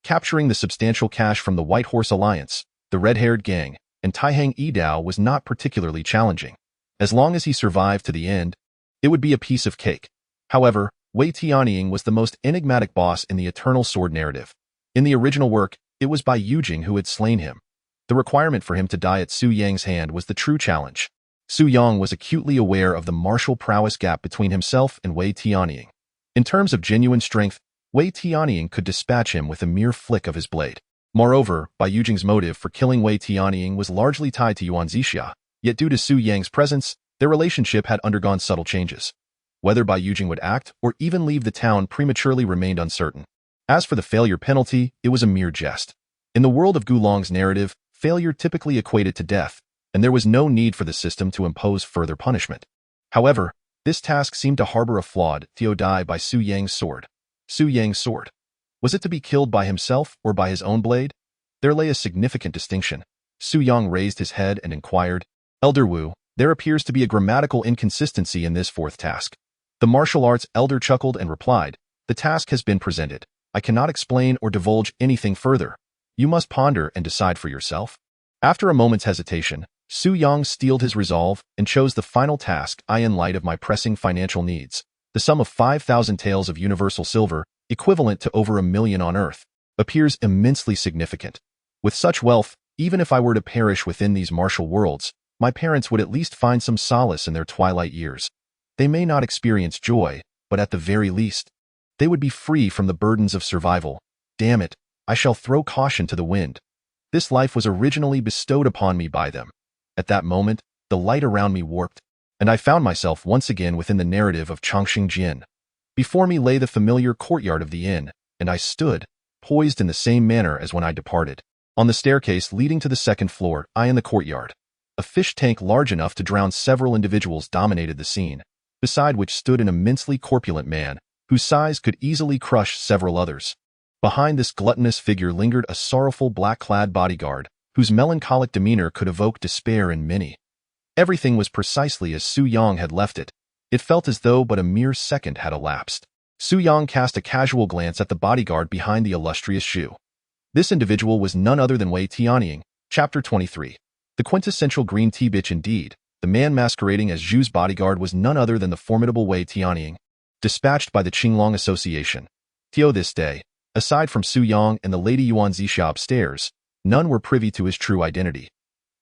S1: Capturing the substantial cash from the White Horse Alliance, the Red-Haired Gang, and Taihang Yidao was not particularly challenging. As long as he survived to the end, it would be a piece of cake. However, Wei Tianying was the most enigmatic boss in the Eternal Sword narrative. In the original work, it was Bai Yujing who had slain him. The requirement for him to die at Su Yang's hand was the true challenge. Su Yang was acutely aware of the martial prowess gap between himself and Wei Tianying. In terms of genuine strength, Wei Tianying could dispatch him with a mere flick of his blade. Moreover, Bai Yujing's motive for killing Wei Tianying was largely tied to Yuan Zixia, yet due to Su Yang's presence, their relationship had undergone subtle changes. Whether Bai Yujing would act or even leave the town prematurely remained uncertain. As for the failure penalty, it was a mere jest. In the world of Gulong's narrative, failure typically equated to death, and there was no need for the system to impose further punishment. However, this task seemed to harbor a flawed die by Su Yang's sword. Su Yang's sword. Was it to be killed by himself or by his own blade? There lay a significant distinction. Su Yang raised his head and inquired, Elder Wu, there appears to be a grammatical inconsistency in this 4th task. The martial arts elder chuckled and replied, the task has been presented. I cannot explain or divulge anything further. You must ponder and decide for yourself. After a moment's hesitation, Su Yang steeled his resolve and chose the final task. In light of my pressing financial needs, the sum of 5,000 taels of universal silver, equivalent to over 1 million on Earth, appears immensely significant. With such wealth, even if I were to perish within these martial worlds, my parents would at least find some solace in their twilight years. They may not experience joy, but at the very least, they would be free from the burdens of survival. Damn it, I shall throw caution to the wind. This life was originally bestowed upon me by them. At that moment, the light around me warped, and I found myself once again within the narrative of Chongqing Jin. Before me lay the familiar courtyard of the inn, and I stood, poised in the same manner as when I departed. On the staircase leading to the 2nd floor, in the courtyard, a fish tank large enough to drown several individuals dominated the scene, beside which stood an immensely corpulent man, whose size could easily crush several others. Behind this gluttonous figure lingered a sorrowful black-clad bodyguard, whose melancholic demeanor could evoke despair in many. Everything was precisely as Su Yang had left it. It felt as though but a mere second had elapsed. Su Yang cast a casual glance at the bodyguard behind the illustrious Xu. This individual was none other than Wei Tianying, Chapter 23. The quintessential green tea bitch indeed, The man masquerading as Zhu's bodyguard was none other than the formidable Wei Tianying, dispatched by the Qinglong Association. This day, aside from Su Yang and the Lady Yuan Zixia upstairs, none were privy to his true identity.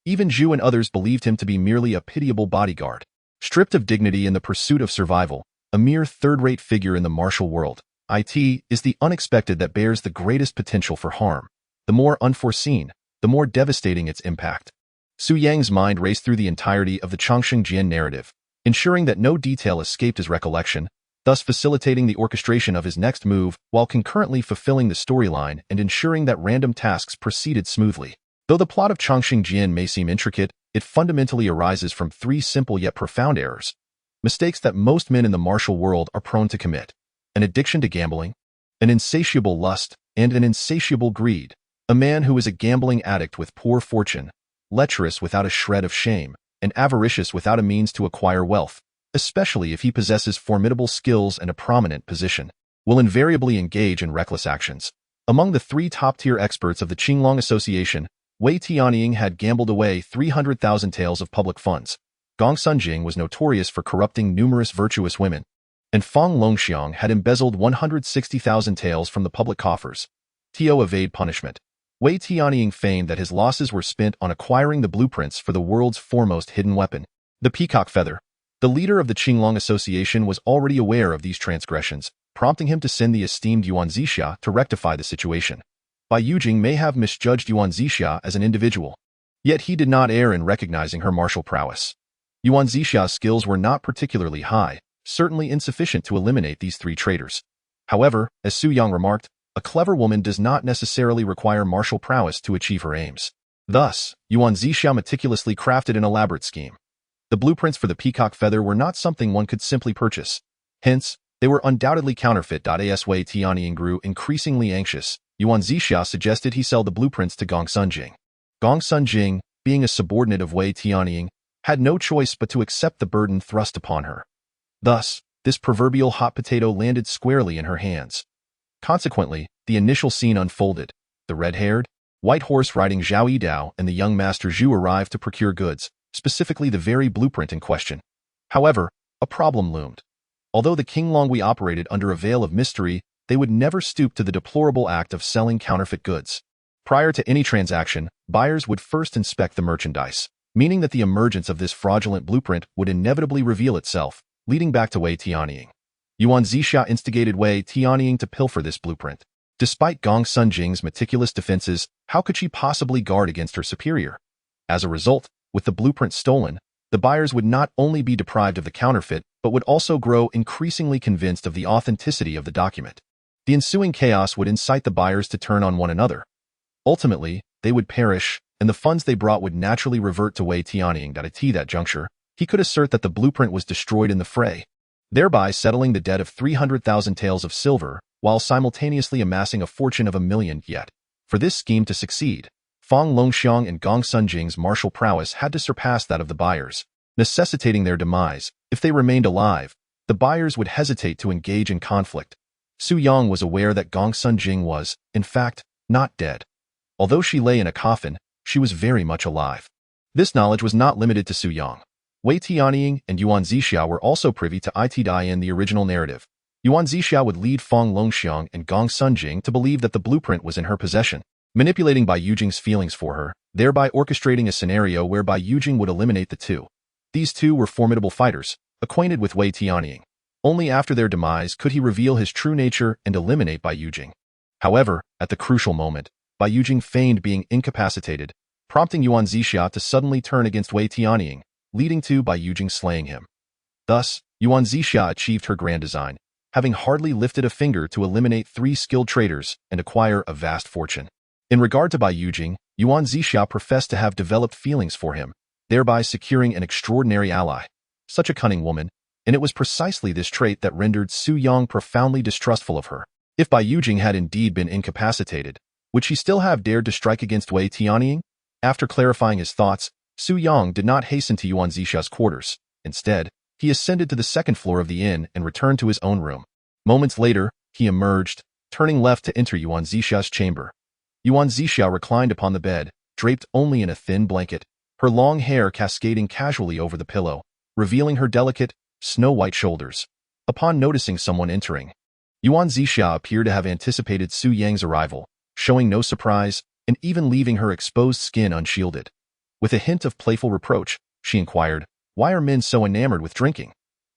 S1: Even Zhu and others believed him to be merely a pitiable bodyguard, stripped of dignity in the pursuit of survival, a mere third-rate figure in the martial world. It is the unexpected that bears the greatest potential for harm. The more unforeseen, the more devastating its impact. Su Yang's mind raced through the entirety of the Chongqing Jian narrative, ensuring that no detail escaped his recollection, thus facilitating the orchestration of his next move while concurrently fulfilling the storyline and ensuring that random tasks proceeded smoothly. Though the plot of Chongqing Jian may seem intricate, it fundamentally arises from three simple yet profound errors, mistakes that most men in the martial world are prone to commit: an addiction to gambling, an insatiable lust, and an insatiable greed. A man who is a gambling addict with poor fortune, lecherous without a shred of shame, and avaricious without a means to acquire wealth, especially if he possesses formidable skills and a prominent position, will invariably engage in reckless actions. Among the three top-tier experts of the Qinglong Association, Wei Tianying had gambled away 300,000 taels of public funds. Gong Sunjing was notorious for corrupting numerous virtuous women, and Fang Longxiang had embezzled 160,000 taels from the public coffers. Evade punishment. Wei Tianying feigned that his losses were spent on acquiring the blueprints for the world's foremost hidden weapon, the peacock feather. The leader of the Qinglong Association was already aware of these transgressions, prompting him to send the esteemed Yuan Zixia to rectify the situation. Bai Yujing may have misjudged Yuan Zixia as an individual, yet he did not err in recognizing her martial prowess. Yuan Zixia's skills were not particularly high, certainly insufficient to eliminate these three traitors. However, as Su Yang remarked, a clever woman does not necessarily require martial prowess to achieve her aims. Thus, Yuan Zixia meticulously crafted an elaborate scheme. The blueprints for the peacock feather were not something one could simply purchase. Hence, they were undoubtedly counterfeit. As Wei Tianying grew increasingly anxious, Yuan Zixia suggested he sell the blueprints to Gong Sunjing. Gong Sunjing, being a subordinate of Wei Tianying, had no choice but to accept the burden thrust upon her. Thus, this proverbial hot potato landed squarely in her hands. Consequently, the initial scene unfolded. The red-haired, white horse-riding Zhao Yidao and the young master Zhu arrived to procure goods, specifically the very blueprint in question. However, a problem loomed. Although the Qinglong operated under a veil of mystery, they would never stoop to the deplorable act of selling counterfeit goods. Prior to any transaction, buyers would first inspect the merchandise, meaning that the emergence of this fraudulent blueprint would inevitably reveal itself, leading back to Wei Tianying. Yuan Zixia instigated Wei Tianying to pilfer this blueprint. Despite Gong Sunjing's meticulous defenses, how could she possibly guard against her superior? As a result, with the blueprint stolen, the buyers would not only be deprived of the counterfeit, but would also grow increasingly convinced of the authenticity of the document. The ensuing chaos would incite the buyers to turn on one another. Ultimately, they would perish, and the funds they brought would naturally revert to Wei Tianying. At that juncture, he could assert that the blueprint was destroyed in the fray, thereby settling the debt of 300,000 taels of silver, while simultaneously amassing a fortune of 1,000,000 yet. For this scheme to succeed, Fang Longxiang and Gong Sunjing's martial prowess had to surpass that of the buyers, necessitating their demise. If they remained alive, the buyers would hesitate to engage in conflict. Su Yang was aware that Gong Sunjing was, in fact, not dead. Although she lay in a coffin, she was very much alive. This knowledge was not limited to Su Yang. Wei Tianying and Yuan Zixia were also privy to it in the original narrative. Yuan Zixia would lead Fang Longxiang and Gong Sunjing to believe that the blueprint was in her possession, manipulating Bai Yujing's feelings for her, thereby orchestrating a scenario where Bai Yujing would eliminate the two. These two were formidable fighters, acquainted with Wei Tianying. Only after their demise could he reveal his true nature and eliminate Bai Yujing. However, at the crucial moment, Bai Yujing feigned being incapacitated, prompting Yuan Zixia to suddenly turn against Wei Tianying, leading to Bai Yujing slaying him. Thus, Yuan Zixia achieved her grand design, having hardly lifted a finger to eliminate 3 skilled traitors and acquire a vast fortune. In regard to Bai Yujing, Yuan Zixia professed to have developed feelings for him, thereby securing an extraordinary ally. Such a cunning woman, and it was precisely this trait that rendered Su Yang profoundly distrustful of her. If Bai Yujing had indeed been incapacitated, would she still have dared to strike against Wei Tianying? After clarifying his thoughts, Su Yang did not hasten to Yuan Zixia's quarters. Instead, he ascended to the second floor of the inn and returned to his own room. Moments later, he emerged, turning left to enter Yuan Zixia's chamber. Yuan Zixia reclined upon the bed, draped only in a thin blanket. her long hair cascading casually over the pillow, revealing her delicate, snow-white shoulders. Upon noticing someone entering, Yuan Zixia appeared to have anticipated Su Yang's arrival, showing no surprise and even leaving her exposed skin unshielded. With a hint of playful reproach, she inquired, "Why are men so enamored with drinking?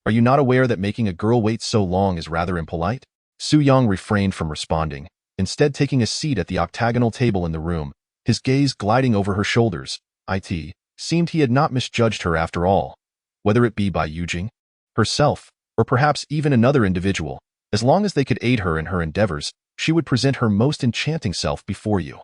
S1: Are you not aware that making a girl wait so long is rather impolite?" Su Yang refrained from responding, instead taking a seat at the octagonal table in the room, his gaze gliding over her shoulders. It seemed he had not misjudged her after all. Whether it be by Yujing, herself, or perhaps even another individual, as long as they could aid her in her endeavors, she would present her most enchanting self before you.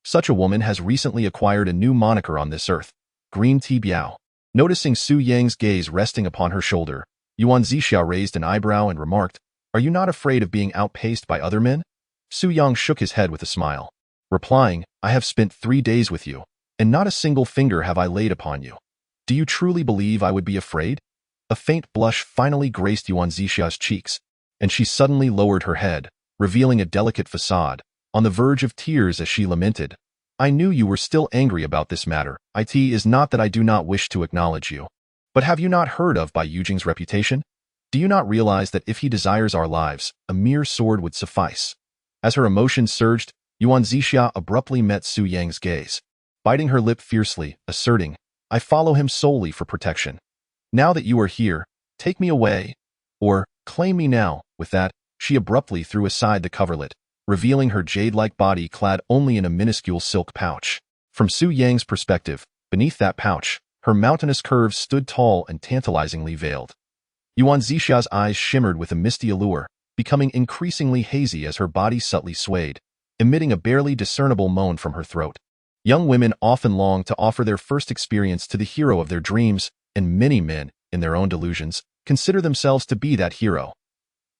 S1: Such a woman has recently acquired a new moniker on this earth, Green Tea Biao. Noticing Su Yang's gaze resting upon her shoulder, Yuan Zixia raised an eyebrow and remarked, "Are you not afraid of being outpaced by other men?" Su Yang shook his head with a smile, replying, "I have spent 3 days with you, and not a single finger have I laid upon you. Do you truly believe I would be afraid?" A faint blush finally graced Yuan Zixia's cheeks, and she suddenly lowered her head, revealing a delicate facade, on the verge of tears as she lamented, "I knew you were still angry about this matter. It is not that I do not wish to acknowledge you. But have you not heard of Bai Yujing's reputation? Do you not realize that if he desires our lives, a mere sword would suffice?" As her emotions surged, Yuan Zixia abruptly met Su Yang's gaze, biting her lip fiercely, asserting, "I follow him solely for protection. Now that you are here, take me away, or claim me now." With that, she abruptly threw aside the coverlet, revealing her jade-like body clad only in a minuscule silk pouch. From Su Yang's perspective, beneath that pouch, her mountainous curves stood tall and tantalizingly veiled. Yuan Zixia's eyes shimmered with a misty allure, becoming increasingly hazy as her body subtly swayed, emitting a barely discernible moan from her throat. Young women often long to offer their first experience to the hero of their dreams, and many men, in their own delusions, consider themselves to be that hero.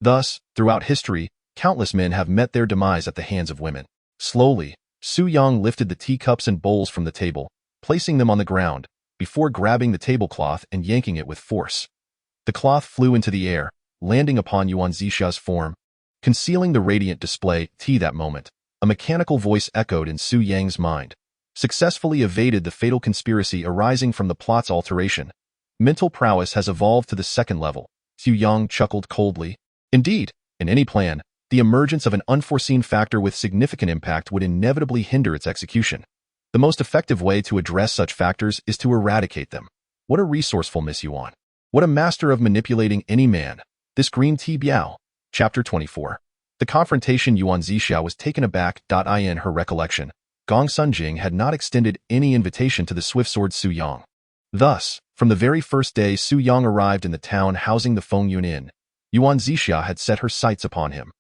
S1: Thus, throughout history, countless men have met their demise at the hands of women. Slowly, Su Yang lifted the teacups and bowls from the table, placing them on the ground, before grabbing the tablecloth and yanking it with force. The cloth flew into the air, landing upon Yuan Zixia's form, concealing the radiant display. That moment, a mechanical voice echoed in Su Yang's mind, "Successfully evaded the fatal conspiracy arising from the plot's alteration. Mental prowess has evolved to the second level." Su Yang chuckled coldly. Indeed, in any plan, the emergence of an unforeseen factor with significant impact would inevitably hinder its execution. The most effective way to address such factors is to eradicate them. What a resourceful Miss Yuan. What a master of manipulating any man. This Green Tea Biao. Chapter 24. The confrontation. Yuan Zixia was taken aback. In her recollection, Gong Sunjing had not extended any invitation to the swift-sword Su Yang. Thus, from the very first day Su Yang arrived in the town housing the Fengyun Inn, Yuan Zixia had set her sights upon him.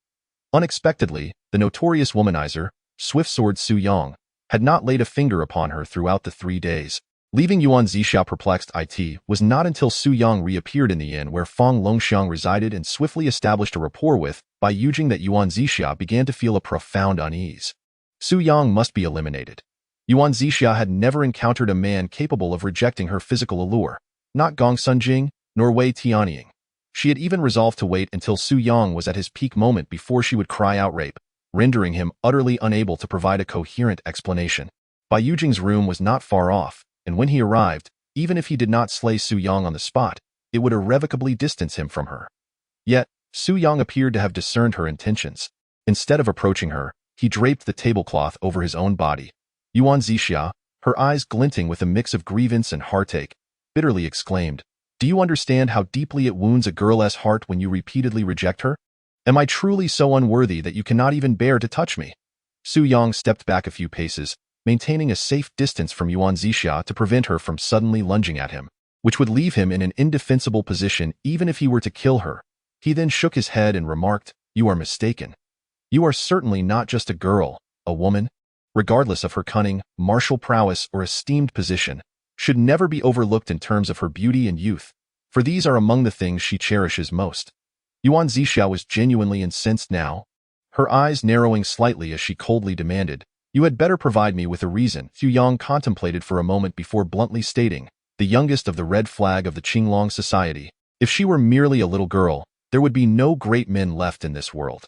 S1: Unexpectedly, the notorious womanizer, swift-sword Su Yang, had not laid a finger upon her throughout the 3 days. Leaving Yuan Zixia perplexed, it was not until Su Yang reappeared in the inn where Feng Longxiang resided and swiftly established a rapport with Bai Yujing that Yuan Zixia began to feel a profound unease. Su Yang must be eliminated. Yuan Zixia had never encountered a man capable of rejecting her physical allure, not Gong Sunjing, nor Wei Tianying. She had even resolved to wait until Su Yang was at his peak moment before she would cry out rape, rendering him utterly unable to provide a coherent explanation. Bai Yujing's room was not far off, and when he arrived, even if he did not slay Su Yang on the spot, it would irrevocably distance him from her. Yet, Su Yang appeared to have discerned her intentions. Instead of approaching her, he draped the tablecloth over his own body. Yuan Zixia, her eyes glinting with a mix of grievance and heartache, bitterly exclaimed, "Do you understand how deeply it wounds a girl's heart when you repeatedly reject her? Am I truly so unworthy that you cannot even bear to touch me?" Su Yang stepped back a few paces, maintaining a safe distance from Yuan Zixia to prevent her from suddenly lunging at him, which would leave him in an indefensible position even if he were to kill her. He then shook his head and remarked, "You are mistaken. You are certainly not just a girl, a woman, regardless of her cunning, martial prowess, or esteemed position, should never be overlooked in terms of her beauty and youth, for these are among the things she cherishes most." Yuan Zixia was genuinely incensed now, her eyes narrowing slightly as she coldly demanded, "You had better provide me with a reason." Su Yang contemplated for a moment before bluntly stating, "The youngest of the red flag of the Qinglong Society. If she were merely a little girl, there would be no great men left in this world."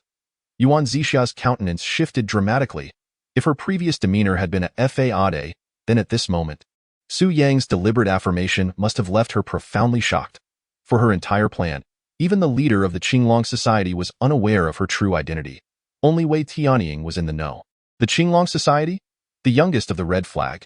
S1: Yuan Zixia's countenance shifted dramatically. If her previous demeanor had been a fade, then at this moment, Su Yang's deliberate affirmation must have left her profoundly shocked. For her entire plan, even the leader of the Qinglong Society was unaware of her true identity. Only Wei Tianying was in the know. The Qinglong Society? The youngest of the red flag.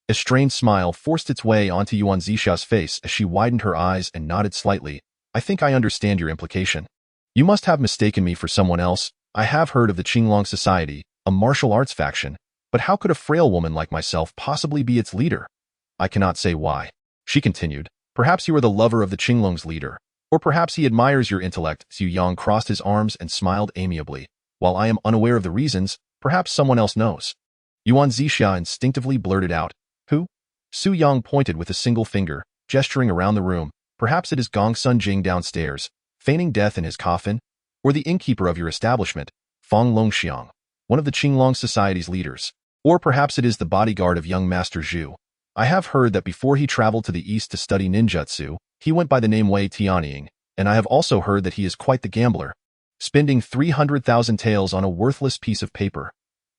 S1: A strained smile forced its way onto Yuan Zixua's face as she widened her eyes and nodded slightly. I think I understand your implication. You must have mistaken me for someone else. I have heard of the Qinglong Society, a martial arts faction, but how could a frail woman like myself possibly be its leader? I cannot say why. She continued. Perhaps you are the lover of the Qinglong's leader, or perhaps he admires your intellect. Xu Yang crossed his arms and smiled amiably. While I am unaware of the reasons, perhaps someone else knows. Yuan Zixia instinctively blurted out. Who? Su Yang pointed with a single finger, gesturing around the room. Perhaps it is Gong Sun Jing downstairs, feigning death in his coffin, or the innkeeper of your establishment, Fang Longxiang, one of the Qinglong Society's leaders. Or perhaps it is the bodyguard of young Master Zhu. I have heard that before he traveled to the east to study ninjutsu, he went by the name Wei Tianying, and I have also heard that he is quite the gambler, spending 300,000 taels on a worthless piece of paper.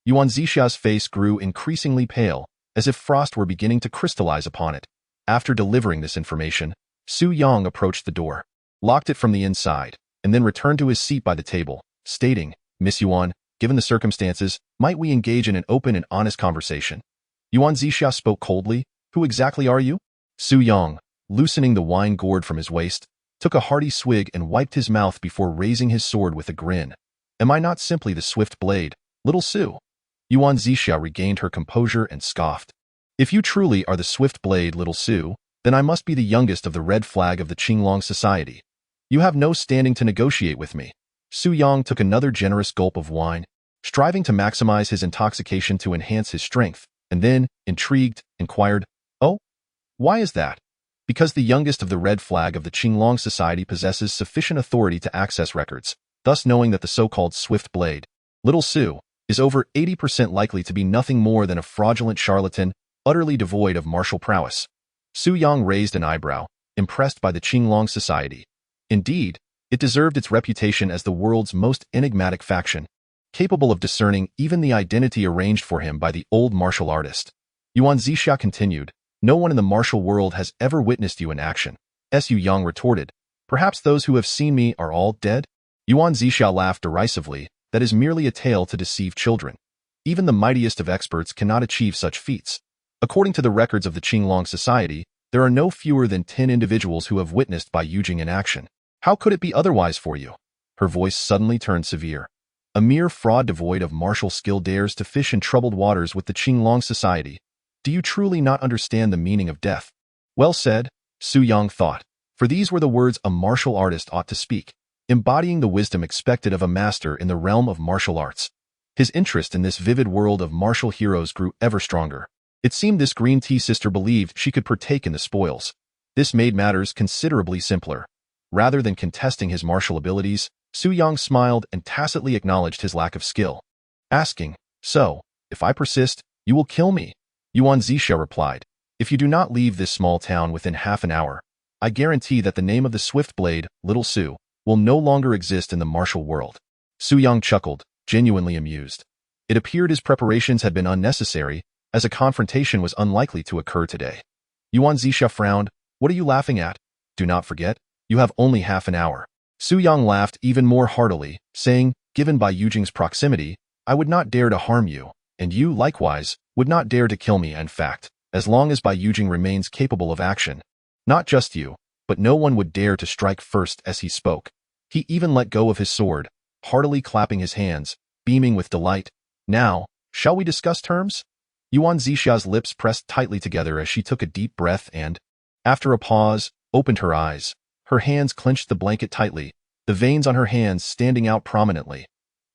S1: Yuan Zixia's face grew increasingly pale, as if frost were beginning to crystallize upon it. After delivering this information, Su Yang approached the door, locked it from the inside, and then returned to his seat by the table, stating, Miss Yuan, given the circumstances, might we engage in an open and honest conversation? Yuan Zixia spoke coldly. Who exactly are you? Su Yang, loosening the wine gourd from his waist, took a hearty swig and wiped his mouth before raising his sword with a grin. Am I not simply the swift blade, little Su? Yuan Zixia regained her composure and scoffed. If you truly are the swift blade, little Su, then I must be the youngest of the red flag of the Qinglong Society. You have no standing to negotiate with me. Su Yang took another generous gulp of wine, striving to maximize his intoxication to enhance his strength, and then, intrigued, inquired, Oh? Why is that? Because the youngest of the red flag of the Qinglong Society possesses sufficient authority to access records, thus knowing that the so-called swift blade, little Su, is over 80% likely to be nothing more than a fraudulent charlatan, utterly devoid of martial prowess. Su Yang raised an eyebrow, impressed by the Qinglong Society. Indeed, it deserved its reputation as the world's most enigmatic faction, capable of discerning even the identity arranged for him by the old martial artist. Yuan Zixia continued, No one in the martial world has ever witnessed you in action. Su Yang retorted, Perhaps those who have seen me are all dead? Yuan Zixia laughed derisively, That is merely a tale to deceive children. Even the mightiest of experts cannot achieve such feats. According to the records of the Qinglong Society, there are no fewer than 10 individuals who have witnessed Bai Yujing in action. How could it be otherwise for you? Her voice suddenly turned severe. A mere fraud devoid of martial skill dares to fish in troubled waters with the Qinglong Society. Do you truly not understand the meaning of death? Well said, Su Yang thought, for these were the words a martial artist ought to speak, embodying the wisdom expected of a master in the realm of martial arts. His interest in this vivid world of martial heroes grew ever stronger. It seemed this green tea sister believed she could partake in the spoils. This made matters considerably simpler. Rather than contesting his martial abilities, Su Yang smiled and tacitly acknowledged his lack of skill, asking, So, if I persist, you will kill me? Yuan Zixia replied, If you do not leave this small town within half an hour, I guarantee that the name of the swift blade, little Su, will no longer exist in the martial world. Su Yang chuckled, genuinely amused. It appeared his preparations had been unnecessary, as a confrontation was unlikely to occur today. Yuan Zixia frowned. What are you laughing at? Do not forget, you have only half an hour. Su Yang laughed even more heartily, saying, Given Bai Yujing's proximity, I would not dare to harm you, and you, likewise, would not dare to kill me. In fact, as long as Bai Yujing remains capable of action, not just you, but no one would dare to strike first. As he spoke, he even let go of his sword, heartily clapping his hands, beaming with delight. Now, shall we discuss terms? Yuan Zixia's lips pressed tightly together as she took a deep breath and, after a pause, opened her eyes. Her hands clenched the blanket tightly, the veins on her hands standing out prominently.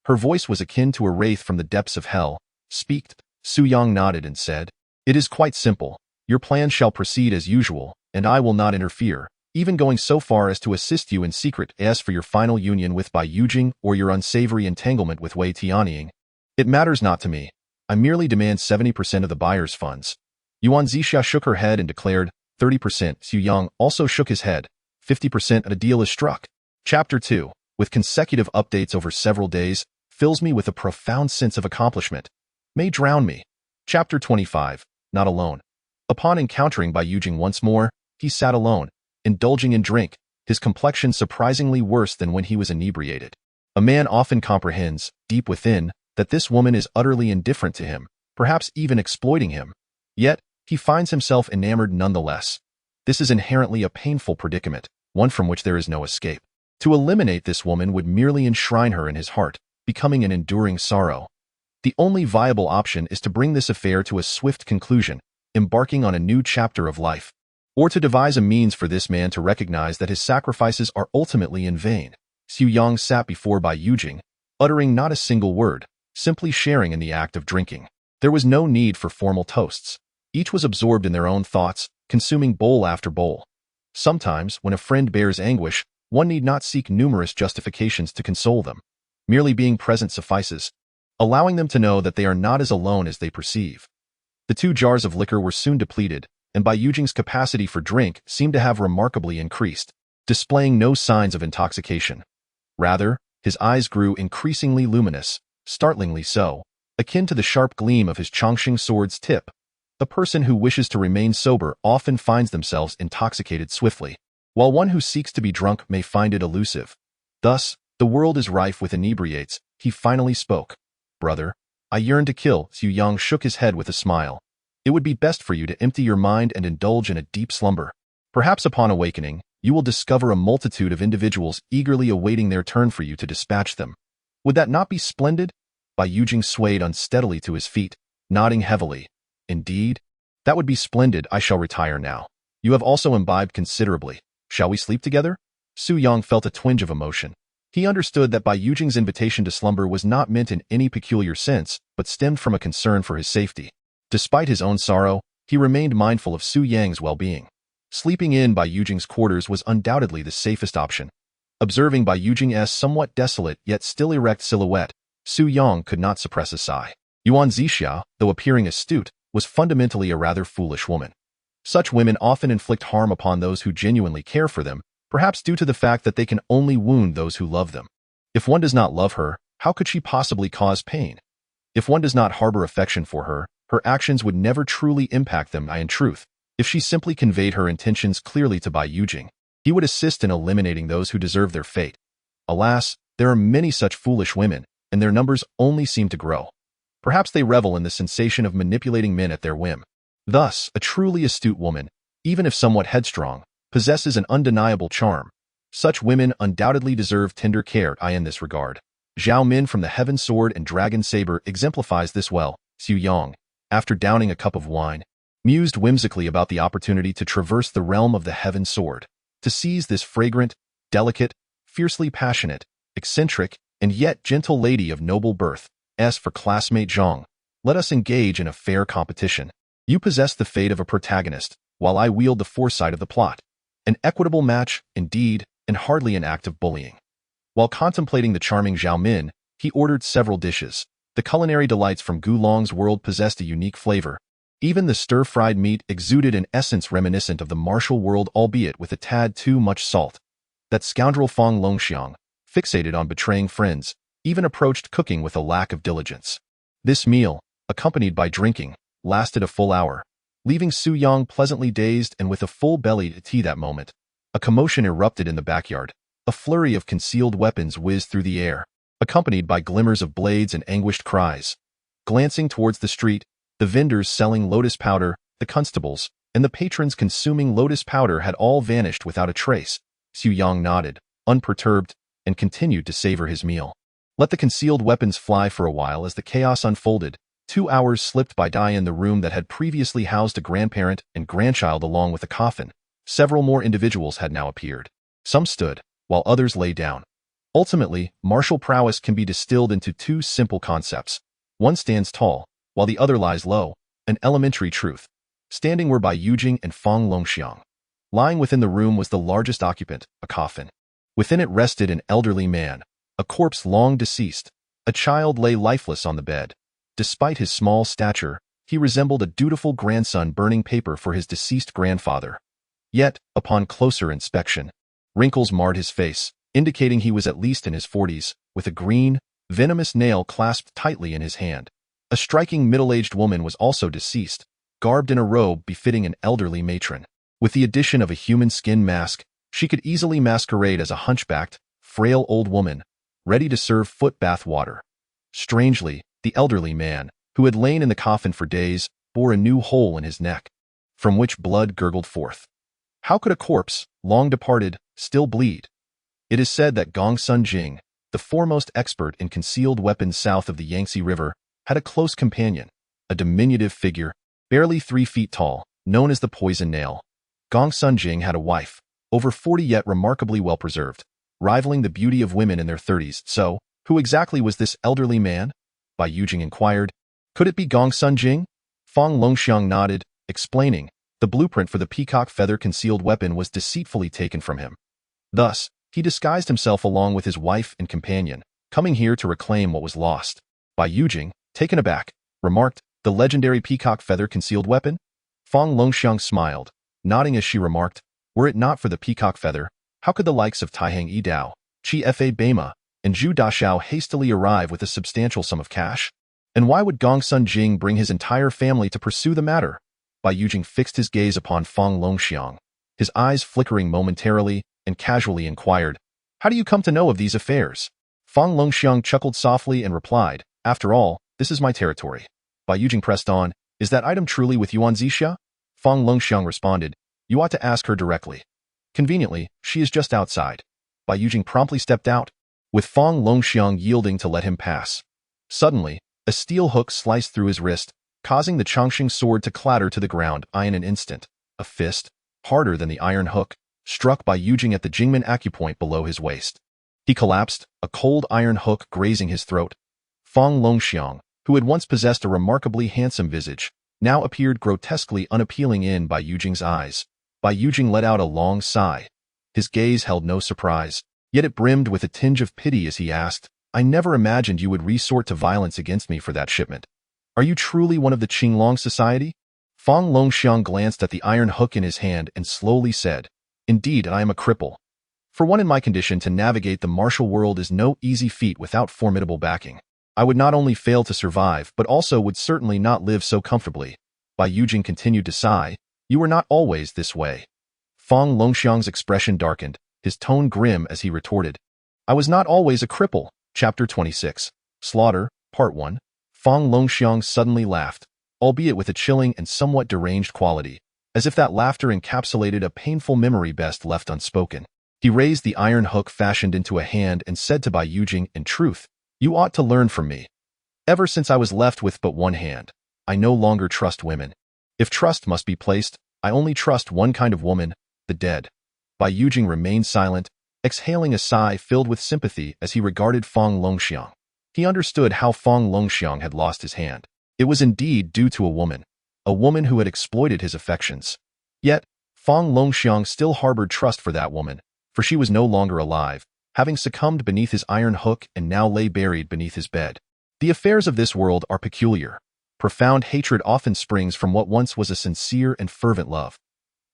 S1: Her voice was akin to a wraith from the depths of hell. Speak. Su Yang nodded and said, It is quite simple. Your plans shall proceed as usual, and I will not interfere, even going so far as to assist you in secret. As for your final union with Bai Yujing or your unsavory entanglement with Wei Tianying, it matters not to me. I merely demand 70% of the buyer's funds. Yuan Zixia shook her head and declared, 30%. Su Yang also shook his head. 50% and a deal is struck. Chapter 2, with consecutive updates over several days, fills me with a profound sense of accomplishment. May drown me. Chapter 25, not alone. Upon encountering Bai Yujing once more, he sat alone, indulging in drink, his complexion surprisingly worse than when he was inebriated. A man often comprehends, deep within, that this woman is utterly indifferent to him, perhaps even exploiting him. Yet, he finds himself enamored nonetheless. This is inherently a painful predicament, one from which there is no escape. To eliminate this woman would merely enshrine her in his heart, becoming an enduring sorrow. The only viable option is to bring this affair to a swift conclusion, embarking on a new chapter of life, or to devise a means for this man to recognize that his sacrifices are ultimately in vain. Xu Yang sat before Bai Yujing, uttering not a single word, simply sharing in the act of drinking. There was no need for formal toasts. Each was absorbed in their own thoughts, consuming bowl after bowl. Sometimes, when a friend bears anguish, one need not seek numerous justifications to console them. Merely being present suffices, allowing them to know that they are not as alone as they perceive. The 2 jars of liquor were soon depleted, and Bai Yujing's capacity for drink seemed to have remarkably increased, displaying no signs of intoxication. Rather, his eyes grew increasingly luminous, startlingly so, akin to the sharp gleam of his Chongqing sword's tip. A person who wishes to remain sober often finds themselves intoxicated swiftly, while one who seeks to be drunk may find it elusive. Thus, the world is rife with inebriates. He finally spoke. Brother, I yearn to kill. Xu Yang shook his head with a smile. It would be best for you to empty your mind and indulge in a deep slumber. Perhaps upon awakening, you will discover a multitude of individuals eagerly awaiting their turn for you to dispatch them. Would that not be splendid? Bai Yujing swayed unsteadily to his feet, nodding heavily. Indeed? That would be splendid. I shall retire now. You have also imbibed considerably. Shall we sleep together? Xu Yang felt a twinge of emotion. He understood that Bai Yujing's invitation to slumber was not meant in any peculiar sense, but stemmed from a concern for his safety. Despite his own sorrow, he remained mindful of Su Yang's well-being. Sleeping in Bai Yujing's quarters was undoubtedly the safest option. Observing Bai Yujing's somewhat desolate yet still erect silhouette, Su Yang could not suppress a sigh. Yuan Zixia, though appearing astute, was fundamentally a rather foolish woman. Such women often inflict harm upon those who genuinely care for them, perhaps due to the fact that they can only wound those who love them. If one does not love her, how could she possibly cause pain? If one does not harbor affection for her, her actions would never truly impact them. In truth, if she simply conveyed her intentions clearly to Bai Yujing, he would assist in eliminating those who deserve their fate. Alas, there are many such foolish women, and their numbers only seem to grow. Perhaps they revel in the sensation of manipulating men at their whim. Thus, a truly astute woman, even if somewhat headstrong, possesses an undeniable charm. Such women undoubtedly deserve tender care. In this regard, Zhao Min from the Heaven Sword and Dragon Saber exemplifies this well. Xu Yang, after downing a cup of wine, mused whimsically about the opportunity to traverse the realm of the Heaven Sword, to seize this fragrant, delicate, fiercely passionate, eccentric, and yet gentle lady of noble birth. As for classmate Zhang, let us engage in a fair competition. You possess the fate of a protagonist, while I wield the foresight of the plot. An equitable match, indeed, and hardly an act of bullying. While contemplating the charming Zhao Min, he ordered several dishes. The culinary delights from Gulong's world possessed a unique flavor. Even the stir-fried meat exuded an essence reminiscent of the martial world, albeit with a tad too much salt. That scoundrel Fang Longxiang, fixated on betraying friends, even approached cooking with a lack of diligence. This meal, accompanied by drinking, lasted a full hour, leaving Su Yang pleasantly dazed and with a full belly to tea. That moment, a commotion erupted in the backyard. A flurry of concealed weapons whizzed through the air, accompanied by glimmers of blades and anguished cries. Glancing towards the street, the vendors selling lotus powder, the constables, and the patrons consuming lotus powder had all vanished without a trace. Su Yang nodded, unperturbed, and continued to savor his meal. Let the concealed weapons fly for a while as the chaos unfolded. 2 hours slipped by. In the room that had previously housed a grandparent and grandchild along with a coffin, several more individuals had now appeared. Some stood, while others lay down. Ultimately, martial prowess can be distilled into 2 simple concepts. One stands tall, while the other lies low, an elementary truth. Standing were Bai Yujing and Fang Longxiang. Lying within the room was the largest occupant, a coffin. Within it rested an elderly man, a corpse long deceased. A child lay lifeless on the bed. Despite his small stature, he resembled a dutiful grandson burning paper for his deceased grandfather. Yet, upon closer inspection, wrinkles marred his face, indicating he was at least in his 40s, with a green, venomous nail clasped tightly in his hand. A striking middle-aged woman was also deceased, garbed in a robe befitting an elderly matron. With the addition of a human skin mask, she could easily masquerade as a hunchbacked, frail old woman, ready to serve foot bath water. Strangely, the elderly man, who had lain in the coffin for days, bore a new hole in his neck, from which blood gurgled forth. How could a corpse, long departed, still bleed? It is said that Gong Sun Jing, the foremost expert in concealed weapons south of the Yangtze River, had a close companion, a diminutive figure, barely 3 feet tall, known as the Poison Nail. Gong Sun Jing had a wife, over 40 yet remarkably well preserved, rivaling the beauty of women in their 30s. So, who exactly was this elderly man? Bai Yujing inquired. Could it be Gong Sun Jing? Fang Longxiang nodded, explaining, the blueprint for the peacock feather concealed weapon was deceitfully taken from him. Thus, he disguised himself along with his wife and companion, coming here to reclaim what was lost. Bai Yujing, taken aback, remarked, the legendary peacock feather concealed weapon? Fang Longxiang smiled, nodding as she remarked, were it not for the peacock feather, how could the likes of Taihang Yidao, Qi Fa Bema, and Zhu Daxiao hastily arrive with a substantial sum of cash? And why would Gong Sun Jing bring his entire family to pursue the matter? Bai Yujing fixed his gaze upon Fang Longxiang, his eyes flickering momentarily, and casually inquired, how do you come to know of these affairs? Fang Longxiang chuckled softly and replied, after all, this is my territory. Bai Yujing pressed on, is that item truly with Yuan Zixia? Fang Longxiang responded, you ought to ask her directly. Conveniently, she is just outside. Bai Yujing promptly stepped out, with Fang Longxiang yielding to let him pass. Suddenly, a steel hook sliced through his wrist, causing the Chongqing sword to clatter to the ground in an instant. A fist, harder than the iron hook, struck Bai Yujing at the Jingmen acupoint below his waist. He collapsed, a cold iron hook grazing his throat. Fang Longxiang, who had once possessed a remarkably handsome visage, now appeared grotesquely unappealing in Bai Yujing's eyes. Bai Yujing let out a long sigh. His gaze held no surprise, yet it brimmed with a tinge of pity as he asked, I never imagined you would resort to violence against me for that shipment. Are you truly one of the Qinglong Society? Fang Longxiang glanced at the iron hook in his hand and slowly said, indeed, I am a cripple. For one in my condition to navigate the martial world is no easy feat without formidable backing. I would not only fail to survive, but also would certainly not live so comfortably. Bai Yujing continued to sigh, you were not always this way. Fang Longxiang's expression darkened, his tone grim as he retorted, I was not always a cripple. Chapter 26. Slaughter, Part 1. Fang Longxiang suddenly laughed, albeit with a chilling and somewhat deranged quality, as if that laughter encapsulated a painful memory best left unspoken. He raised the iron hook fashioned into a hand and said to Bai Yujing, in truth, you ought to learn from me. Ever since I was left with but one hand, I no longer trust women. If trust must be placed, I only trust one kind of woman, the dead. Bai Yujing remained silent, exhaling a sigh filled with sympathy as he regarded Fang Longxiang. He understood how Fang Longxiang had lost his hand. It was indeed due to a woman who had exploited his affections. Yet, Fang Longxiang still harbored trust for that woman, for she was no longer alive, having succumbed beneath his iron hook and now lay buried beneath his bed. The affairs of this world are peculiar. Profound hatred often springs from what once was a sincere and fervent love.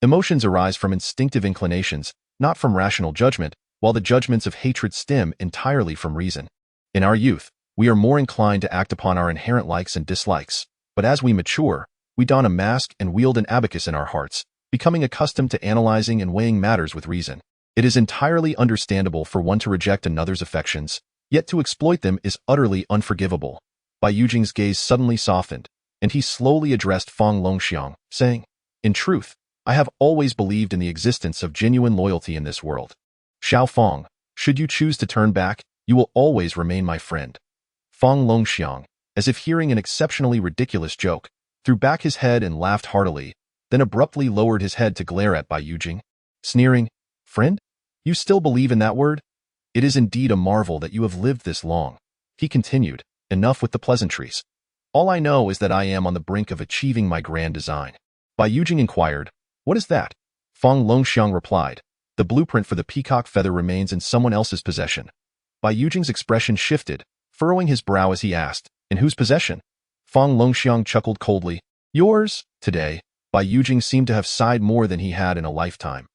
S1: Emotions arise from instinctive inclinations, not from rational judgment, while the judgments of hatred stem entirely from reason. In our youth, we are more inclined to act upon our inherent likes and dislikes, but as we mature, we don a mask and wield an abacus in our hearts, becoming accustomed to analyzing and weighing matters with reason. It is entirely understandable for one to reject another's affections, yet to exploit them is utterly unforgivable. Bai Yujing's gaze suddenly softened, and he slowly addressed Fang Longxiang, saying, in truth, I have always believed in the existence of genuine loyalty in this world. Xiao Fang, should you choose to turn back, you will always remain my friend. Fang Longxiang, as if hearing an exceptionally ridiculous joke, threw back his head and laughed heartily, then abruptly lowered his head to glare at Bai Yujing, sneering, friend? You still believe in that word? It is indeed a marvel that you have lived this long. He continued, enough with the pleasantries. All I know is that I am on the brink of achieving my grand design. Bai Yujing inquired, what is that? Fang Longxiang replied, the blueprint for the peacock feather remains in someone else's possession. Bai Yujing's expression shifted, furrowing his brow as he asked, in whose possession? Fang Longxiang chuckled coldly, yours, today. Bai Yujing seemed to have sighed more than he had in a lifetime.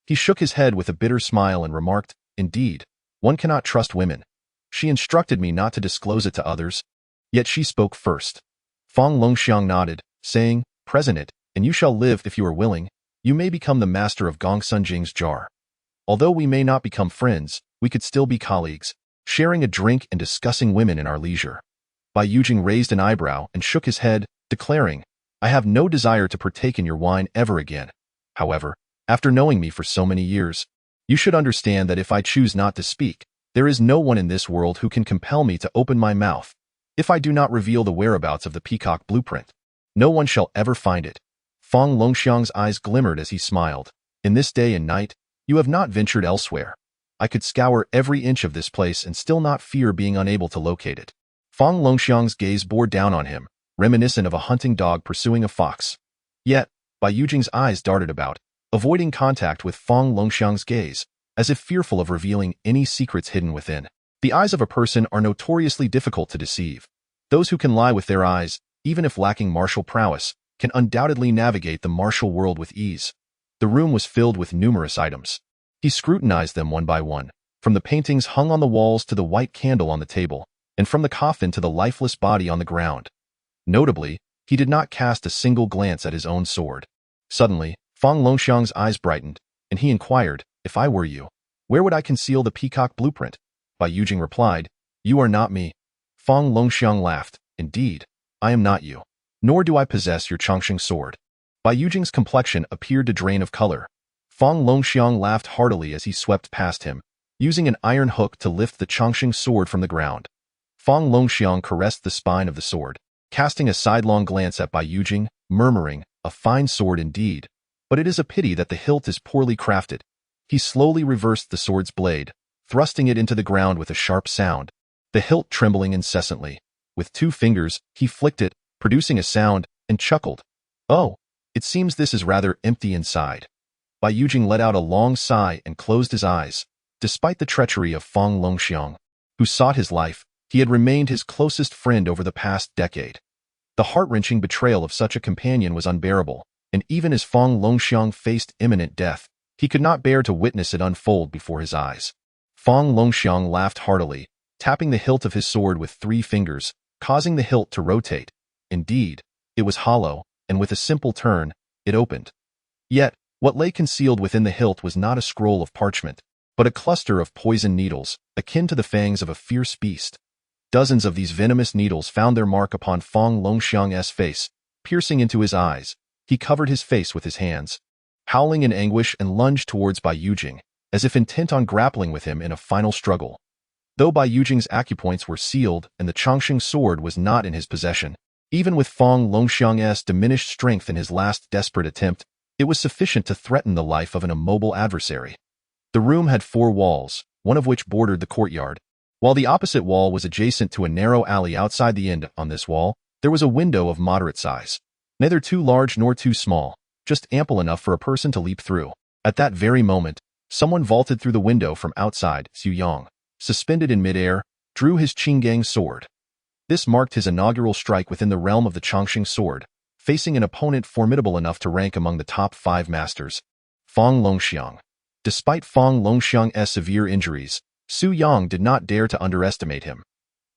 S1: He shook his head with a bitter smile and remarked, indeed, one cannot trust women. She instructed me not to disclose it to others, yet she spoke first. Fang Longxiang nodded, saying, present it, and you shall live if you are willing. You may become the master of Gongsun Jing's jar. Although we may not become friends, we could still be colleagues, sharing a drink and discussing women in our leisure. Bai Yujing raised an eyebrow and shook his head, declaring, I have no desire to partake in your wine ever again. However, after knowing me for so many years, you should understand that if I choose not to speak, there is no one in this world who can compel me to open my mouth. If I do not reveal the whereabouts of the peacock blueprint, no one shall ever find it. Fang Longxiang's eyes glimmered as he smiled. In this day and night, you have not ventured elsewhere. I could scour every inch of this place and still not fear being unable to locate it. Fang Longxiang's gaze bore down on him, reminiscent of a hunting dog pursuing a fox. Yet, Bai Yujing's eyes darted about, avoiding contact with Fang Longxiang's gaze, as if fearful of revealing any secrets hidden within. The eyes of a person are notoriously difficult to deceive. Those who can lie with their eyes, even if lacking martial prowess, can undoubtedly navigate the martial world with ease. The room was filled with numerous items. He scrutinized them one by one, from the paintings hung on the walls to the white candle on the table, and from the coffin to the lifeless body on the ground. Notably, he did not cast a single glance at his own sword. Suddenly, Fang Longxiang's eyes brightened, and he inquired, if I were you, where would I conceal the peacock blueprint? Bai Yujing replied, you are not me. Fang Longxiang laughed, indeed, I am not you. Nor do I possess your Chongqing sword. Bai Yujing's complexion appeared to drain of color. Fang Longxiang laughed heartily as he swept past him, using an iron hook to lift the Chongqing sword from the ground. Fang Longxiang caressed the spine of the sword, casting a sidelong glance at Bai Yujing, murmuring, a fine sword indeed, but it is a pity that the hilt is poorly crafted. He slowly reversed the sword's blade, thrusting it into the ground with a sharp sound, the hilt trembling incessantly. With 2 fingers, he flicked it, producing a sound, and chuckled. Oh, it seems this is rather empty inside. Bai Yujing let out a long sigh and closed his eyes. Despite the treachery of Fang Longxiang, who sought his life, he had remained his closest friend over the past decade. The heart-wrenching betrayal of such a companion was unbearable, and even as Fang Longxiang faced imminent death, he could not bear to witness it unfold before his eyes. Fang Longxiang laughed heartily, tapping the hilt of his sword with 3 fingers, causing the hilt to rotate. Indeed, it was hollow, and with a simple turn, it opened. Yet, what lay concealed within the hilt was not a scroll of parchment, but a cluster of poison needles, akin to the fangs of a fierce beast. Dozens of these venomous needles found their mark upon Fang Longxiang's face, piercing into his eyes. He covered his face with his hands, howling in anguish, and lunged towards Bai Yujing, as if intent on grappling with him in a final struggle. Though Bai Yujing's acupoints were sealed and the Chongqing sword was not in his possession, even with Fang Longxiang's diminished strength in his last desperate attempt, it was sufficient to threaten the life of an immobile adversary. The room had 4 walls, one of which bordered the courtyard. While the opposite wall was adjacent to a narrow alley outside the end. On this wall, there was a window of moderate size, neither too large nor too small, just ample enough for a person to leap through. At that very moment, someone vaulted through the window from outside. Xu Yang, suspended in midair, drew his Qinggang sword. This marked his inaugural strike within the realm of the Chongqing sword, facing an opponent formidable enough to rank among the top 5 masters, Fang Longxiang. Despite Fang Longxiang's severe injuries, Xu Yang did not dare to underestimate him.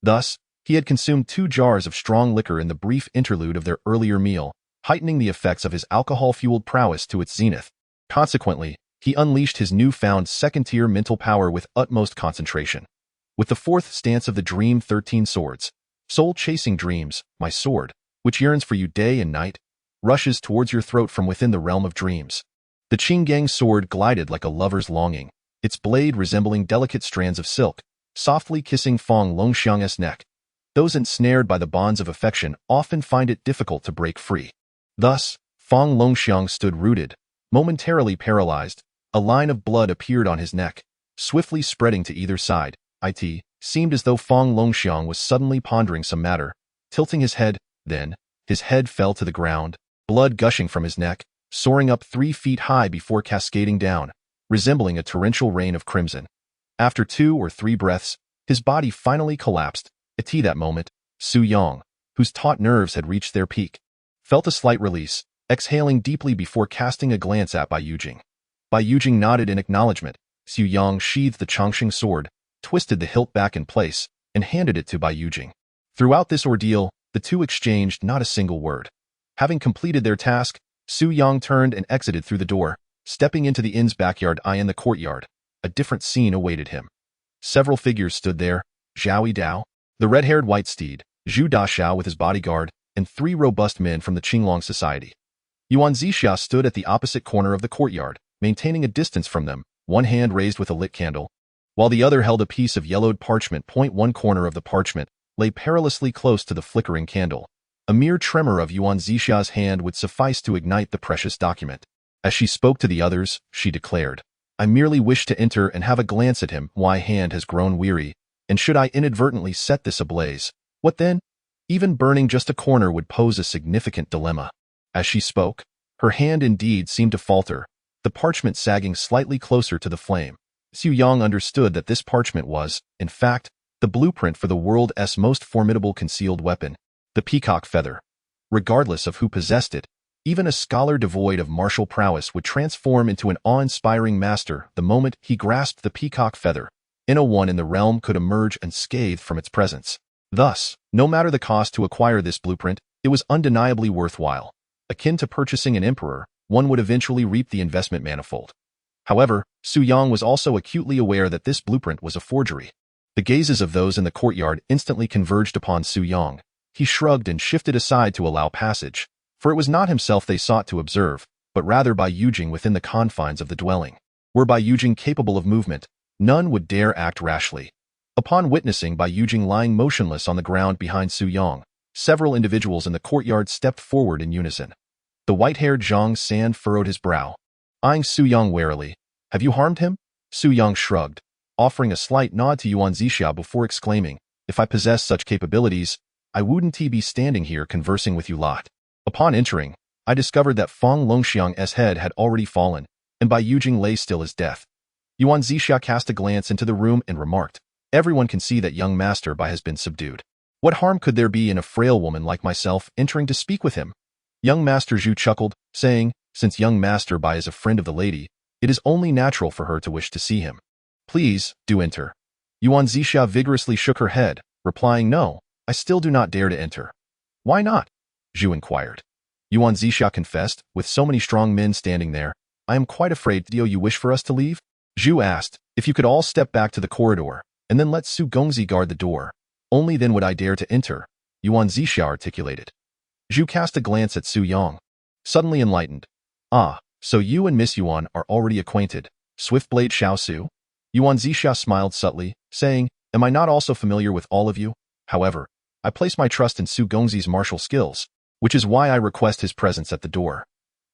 S1: Thus, he had consumed 2 jars of strong liquor in the brief interlude of their earlier meal, heightening the effects of his alcohol-fueled prowess to its zenith. Consequently, he unleashed his newfound second-tier mental power with utmost concentration. With the 4th stance of the Dream 13 Swords, soul-chasing dreams, my sword, which yearns for you day and night, rushes towards your throat from within the realm of dreams. The Qinggang sword glided like a lover's longing, its blade resembling delicate strands of silk, softly kissing Fang Longxiang's neck. Those ensnared by the bonds of affection often find it difficult to break free. Thus, Fang Longxiang stood rooted, momentarily paralyzed. A line of blood appeared on his neck, swiftly spreading to either side. It seemed as though Fang Longxiang was suddenly pondering some matter, tilting his head. Then, his head fell to the ground, blood gushing from his neck, soaring up 3 feet high before cascading down, resembling a torrential rain of crimson. After 2 or 3 breaths, his body finally collapsed. At that moment, Xu Yang, whose taut nerves had reached their peak, felt a slight release, exhaling deeply before casting a glance at Bai Yujing. Bai Yujing nodded in acknowledgement. Xu Yang sheathed the Chongqing sword, twisted the hilt back in place, and handed it to Bai Yujing. Throughout this ordeal, the two exchanged not a single word. Having completed their task, Su Yang turned and exited through the door. Stepping into the inn's backyard in the courtyard, a different scene awaited him. Several figures stood there: Zhao Dao, the red-haired white steed, Zhu Daxiao with his bodyguard, and 3 robust men from the Qinglong Society. Yuan Zixia stood at the opposite corner of the courtyard, maintaining a distance from them, one hand raised with a lit candle, while the other held a piece of yellowed parchment. One corner of the parchment lay perilously close to the flickering candle. A mere tremor of Yuan Zixia's hand would suffice to ignite the precious document. As she spoke to the others, she declared, "I merely wish to enter and have a glance at him. My hand has grown weary, and should I inadvertently set this ablaze, what then? Even burning just a corner would pose a significant dilemma." As she spoke, her hand indeed seemed to falter, the parchment sagging slightly closer to the flame. Su Yang understood that this parchment was, in fact, the blueprint for the world's most formidable concealed weapon, the peacock feather. Regardless of who possessed it, even a scholar devoid of martial prowess would transform into an awe-inspiring master the moment he grasped the peacock feather. No one in the realm could emerge unscathed from its presence. Thus, no matter the cost to acquire this blueprint, it was undeniably worthwhile. Akin to purchasing an emperor, one would eventually reap the investment manifold. However, Su Yang was also acutely aware that this blueprint was a forgery. The gazes of those in the courtyard instantly converged upon Su Yang. He shrugged and shifted aside to allow passage, for it was not himself they sought to observe, but rather Bai Yujing within the confines of the dwelling. Were Bai Yujing capable of movement, none would dare act rashly. Upon witnessing Bai Yujing lying motionless on the ground behind Su Yang, several individuals in the courtyard stepped forward in unison. The white-haired Zhang San furrowed his brow, eyeing Su Yang warily. "Have you harmed him?" Su Yang shrugged, offering a slight nod to Yuan Zixia before exclaiming, "If I possessed such capabilities, I wouldn't be standing here conversing with you lot." Upon entering, I discovered that Feng Longxiang's head had already fallen, and Bai Yujing lay still as death. Yuan Zixia cast a glance into the room and remarked, "Everyone can see that young Master Bai has been subdued. What harm could there be in a frail woman like myself entering to speak with him?" Young Master Zhu chuckled, saying, "Since young Master Bai is a friend of the lady, it is only natural for her to wish to see him. Please, do enter." Yuan Zixia vigorously shook her head, replying, "No, I still do not dare to enter." "Why not?" Zhu inquired. Yuan Zixia confessed, "With so many strong men standing there, I am quite afraid. Do you wish for us to leave?" Zhu asked, "If you could all step back to the corridor, and then let Su Gongzi guard the door, only then would I dare to enter," Yuan Zixia articulated. Zhu cast a glance at Su Yang, suddenly enlightened. "Ah, so you and Miss Yuan are already acquainted, Swiftblade Xiao Su?" Yuan Zixia smiled subtly, saying, "Am I not also familiar with all of you? However, I place my trust in Su Gongzi's martial skills, which is why I request his presence at the door."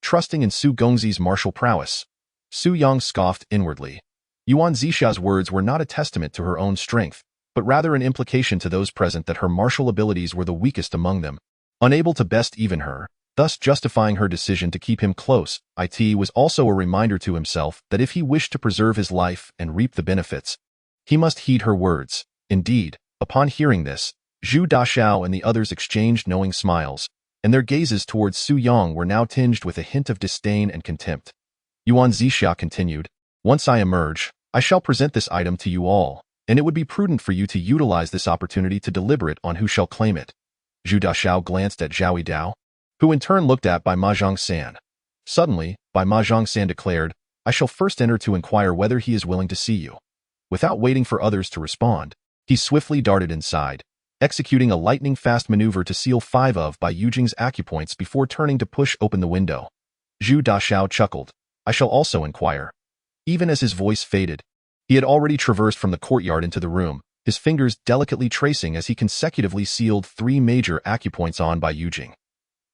S1: Trusting in Su Gongzi's martial prowess, Su Yang scoffed inwardly. Yuan Zixia's words were not a testament to her own strength, but rather an implication to those present that her martial abilities were the weakest among them. Unable to best even her, thus justifying her decision to keep him close, it was also a reminder to himself that if he wished to preserve his life and reap the benefits, he must heed her words. Indeed, upon hearing this, Zhu Daxiao and the others exchanged knowing smiles, and their gazes towards Su Yang were now tinged with a hint of disdain and contempt. Yuan Zixia continued, "Once I emerge, I shall present this item to you all, and it would be prudent for you to utilize this opportunity to deliberate on who shall claim it." Zhu Daxiao glanced at Zhao Dao, who in turn looked at Bai Mahjong San. Suddenly, Bai Mahjong San declared, "I shall first enter to inquire whether he is willing to see you." Without waiting for others to respond, he swiftly darted inside, executing a lightning-fast maneuver to seal 5 of Bai Yujing's acupoints before turning to push open the window. Zhu Daxiao chuckled, "I shall also inquire." Even as his voice faded, he had already traversed from the courtyard into the room, his fingers delicately tracing as he consecutively sealed 3 major acupoints on Bai Yujing.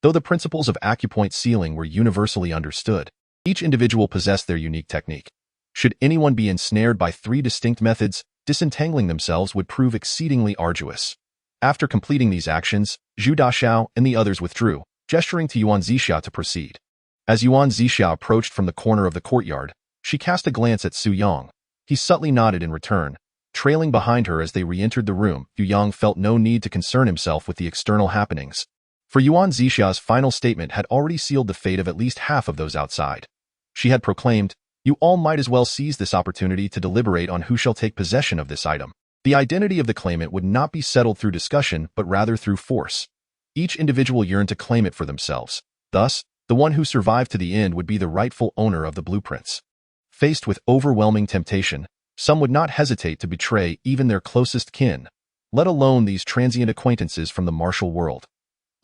S1: Though the principles of acupoint sealing were universally understood, each individual possessed their unique technique. Should anyone be ensnared by 3 distinct methods, disentangling themselves would prove exceedingly arduous. After completing these actions, Zhu Daxiao and the others withdrew, gesturing to Yuan Zixia to proceed. As Yuan Zixia approached from the corner of the courtyard, she cast a glance at Su Yang. He subtly nodded in return. Trailing behind her as they re-entered the room, Su Yang felt no need to concern himself with the external happenings, for Yuan Zixia's final statement had already sealed the fate of at least half of those outside. She had proclaimed, "You all might as well seize this opportunity to deliberate on who shall take possession of this item." The identity of the claimant would not be settled through discussion, but rather through force. Each individual yearned to claim it for themselves. Thus, the one who survived to the end would be the rightful owner of the blueprints. Faced with overwhelming temptation, some would not hesitate to betray even their closest kin, let alone these transient acquaintances from the martial world.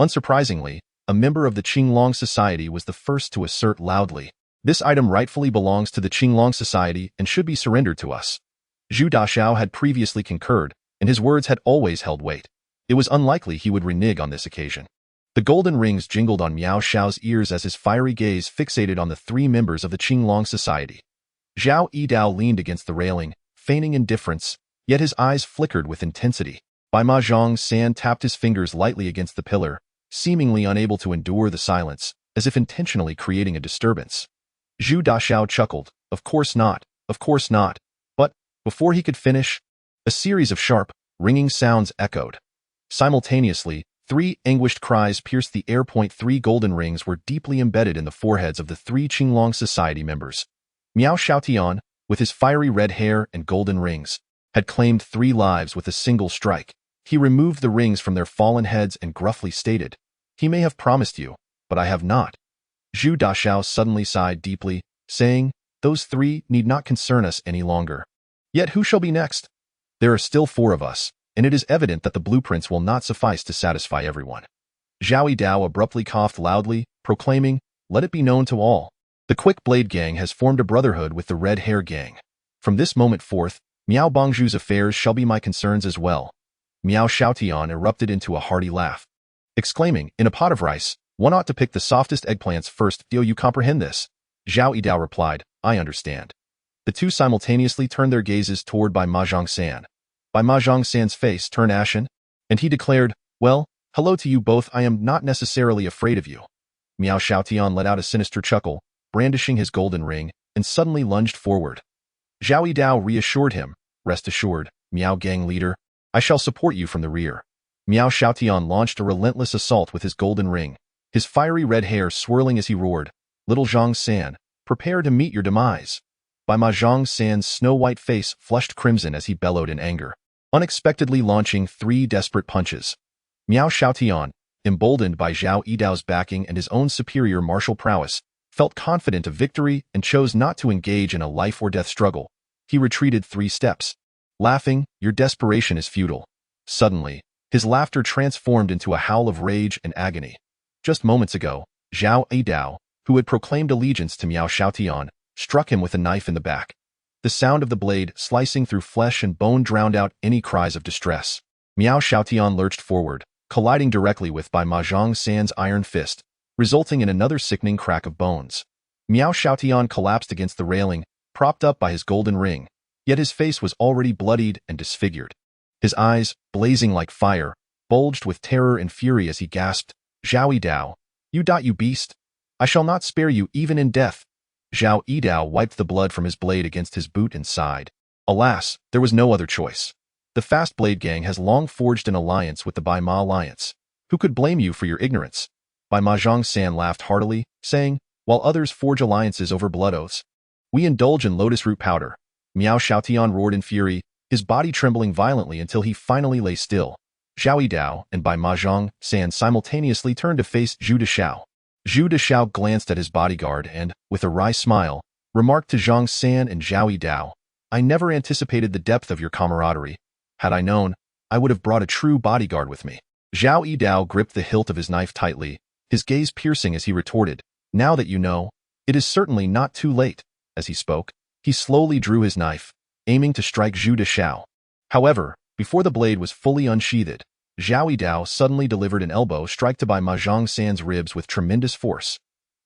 S1: Unsurprisingly, a member of the Qinglong Society was the first to assert loudly, "This item rightfully belongs to the Qinglong Society and should be surrendered to us." Zhu Daxiao had previously concurred, and his words had always held weight. It was unlikely he would renege on this occasion. The golden rings jingled on Miao Xiao's ears as his fiery gaze fixated on the three members of the Qinglong Society. Zhao Yidao leaned against the railing, feigning indifference, yet his eyes flickered with intensity. Bai Ma Zhang tapped his fingers lightly against the pillar, seemingly unable to endure the silence, as if intentionally creating a disturbance. Zhu Daxiao chuckled, "Of course not, of course not." But, before he could finish, a series of sharp, ringing sounds echoed. Simultaneously, three anguished cries pierced the air. Three golden rings were deeply embedded in the foreheads of the three Qinglong Society members. Miao Xiaotian, with his fiery red hair and golden rings, had claimed 3 lives with a single strike. He removed the rings from their fallen heads and gruffly stated, "He may have promised you, but I have not." Zhu Daxiao suddenly sighed deeply, saying, "Those 3 need not concern us any longer. Yet who shall be next? There are still 4 of us, and it is evident that the blueprints will not suffice to satisfy everyone." Zhao Yidao abruptly coughed loudly, proclaiming, "Let it be known to all. The Quick Blade Gang has formed a brotherhood with the Red Hair Gang. From this moment forth, Miao Bangzhu's affairs shall be my concerns as well." Miao Xiaotian erupted into a hearty laugh, exclaiming, "In a pot of rice, one ought to pick the softest eggplants first. Do you comprehend this?" Zhao Yidao replied, "I understand." The two simultaneously turned their gazes toward Bai Ma Zhang. Bai Ma Zhang's face turned ashen, and he declared, "Well, hello to you both. I am not necessarily afraid of you." Miao Xiaotian let out a sinister chuckle, brandishing his golden ring, and suddenly lunged forward. Zhao Yidao reassured him, "Rest assured, Miao Gang leader, I shall support you from the rear." Miao Xiaotian launched a relentless assault with his golden ring, his fiery red hair swirling as he roared, "Little Zhang San, prepare to meet your demise." Bai Ma Zhang's snow-white face flushed crimson as he bellowed in anger, unexpectedly launching 3 desperate punches. Miao Xiaotian, emboldened by Zhao Yidao's backing and his own superior martial prowess, felt confident of victory and chose not to engage in a life-or-death struggle. He retreated 3 steps, laughing, "Your desperation is futile." Suddenly, his laughter transformed into a howl of rage and agony. Just moments ago, Zhao Yidao, who had proclaimed allegiance to Miao Xiaotian, struck him with a knife in the back. The sound of the blade slicing through flesh and bone drowned out any cries of distress. Miao Xiaotian lurched forward, colliding directly with Bai Ma Zhang's iron fist, resulting in another sickening crack of bones. Miao Xiaotian collapsed against the railing, propped up by his golden ring, yet his face was already bloodied and disfigured. His eyes, blazing like fire, bulged with terror and fury as he gasped, "Zhao Yidao, you beast! I shall not spare you even in death." Zhao Yidao wiped the blood from his blade against his boot and sighed. Alas, there was no other choice. The Fast Blade Gang has long forged an alliance with the Bai Ma Alliance. Who could blame you for your ignorance? Bai Ma Zhang laughed heartily, saying, "While others forge alliances over blood oaths, we indulge in lotus root powder." Miao Xiaotian roared in fury, his body trembling violently until he finally lay still. Zhao Yidao and Bai Ma Zhang simultaneously turned to face Zhu Daxiao. Zhu Daxiao glanced at his bodyguard and, with a wry smile, remarked to Zhang San and Zhao Yidao, "I never anticipated the depth of your camaraderie. Had I known, I would have brought a true bodyguard with me." Zhao Yidao gripped the hilt of his knife tightly, his gaze piercing as he retorted, "Now that you know, it is certainly not too late." As he spoke, he slowly drew his knife, aiming to strike Zhu Daxiao. However, before the blade was fully unsheathed, Zhao Yidao suddenly delivered an elbow strike to Bai Ma Zhang's ribs with tremendous force.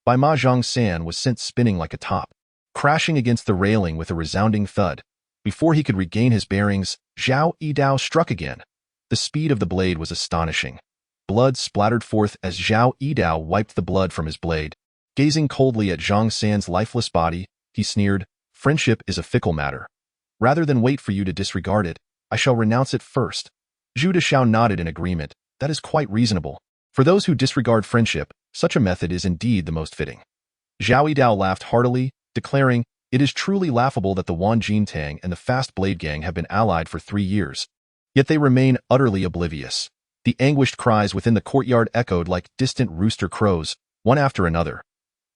S1: Bai Ma Zhang was sent spinning like a top, crashing against the railing with a resounding thud. Before he could regain his bearings, Zhao Yidao struck again. The speed of the blade was astonishing. Blood splattered forth as Zhao Yidao wiped the blood from his blade. Gazing coldly at Zhang San's lifeless body, he sneered, "Friendship is a fickle matter. Rather than wait for you to disregard it, I shall renounce it first." Zhu Daxiao nodded in agreement. "That is quite reasonable. For those who disregard friendship, such a method is indeed the most fitting." Zhao Yidao laughed heartily, declaring, "It is truly laughable that the Wan Jintang and the Fast Blade Gang have been allied for 3 years. Yet they remain utterly oblivious. The anguished cries within the courtyard echoed like distant rooster crows, one after another.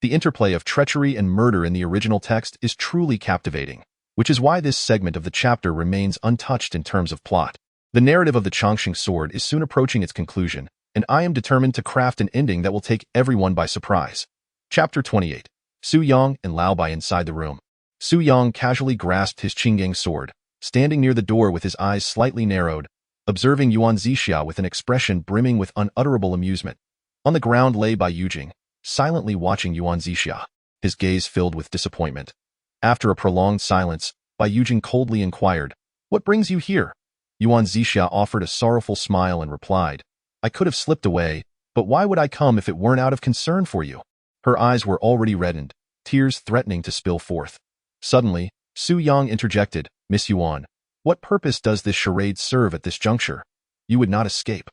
S1: The interplay of treachery and murder in the original text is truly captivating, which is why this segment of the chapter remains untouched in terms of plot. The narrative of the Chongqing sword is soon approaching its conclusion, and I am determined to craft an ending that will take everyone by surprise. Chapter 28. Su Yang and Lao Bai inside the room. Su Yang casually grasped his Qinggang sword, standing near the door with his eyes slightly narrowed, observing Yuan Zixia with an expression brimming with unutterable amusement. On the ground lay Bai Yujing, silently watching Yuan Zixia, his gaze filled with disappointment. After a prolonged silence, Bai Yujing coldly inquired, "What brings you here?" Yuan Zixia offered a sorrowful smile and replied, "I could have slipped away, but why would I come if it weren't out of concern for you?" Her eyes were already reddened, tears threatening to spill forth. Suddenly, Su Yang interjected, "Miss Yuan, what purpose does this charade serve at this juncture? You would not escape.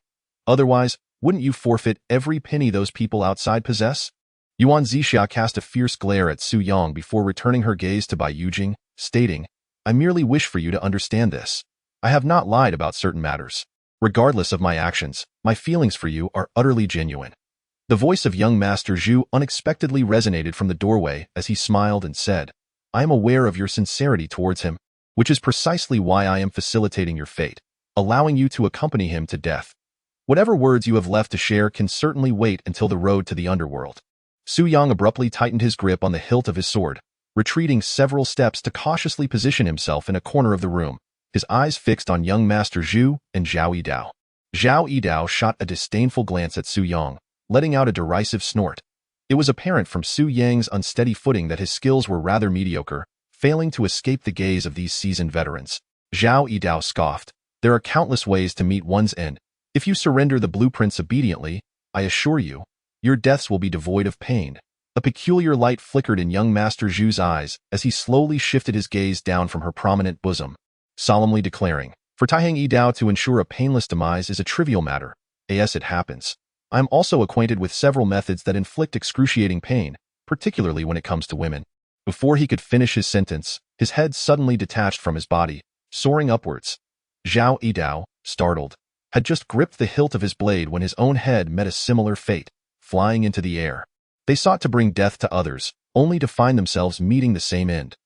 S1: Otherwise, wouldn't you forfeit every penny those people outside possess?" Yuan Zixia cast a fierce glare at Su Yang before returning her gaze to Bai Yujing, stating, "I merely wish for you to understand this. I have not lied about certain matters. Regardless of my actions, my feelings for you are utterly genuine." The voice of young Master Zhu unexpectedly resonated from the doorway as he smiled and said, "I am aware of your sincerity towards him, which is precisely why I am facilitating your fate, allowing you to accompany him to death. Whatever words you have left to share can certainly wait until the road to the underworld." Su Yang abruptly tightened his grip on the hilt of his sword, retreating several steps to cautiously position himself in a corner of the room, his eyes fixed on young Master Zhu and Zhao Yidao. Zhao Yidao shot a disdainful glance at Su Yang, letting out a derisive snort. It was apparent from Su Yang's unsteady footing that his skills were rather mediocre, failing to escape the gaze of these seasoned veterans. Zhao Yidao scoffed, "There are countless ways to meet one's end. If you surrender the blueprints obediently, I assure you, your deaths will be devoid of pain." A peculiar light flickered in young Master Zhu's eyes as he slowly shifted his gaze down from her prominent bosom, solemnly declaring, "For Taihang Yidao to ensure a painless demise is a trivial matter. As it happens, I am also acquainted with several methods that inflict excruciating pain, particularly when it comes to women." Before he could finish his sentence, his head suddenly detached from his body, soaring upwards. Zhao Yidao, startled, had just gripped the hilt of his blade when his own head met a similar fate, flying into the air. They sought to bring death to others, only to find themselves meeting the same end.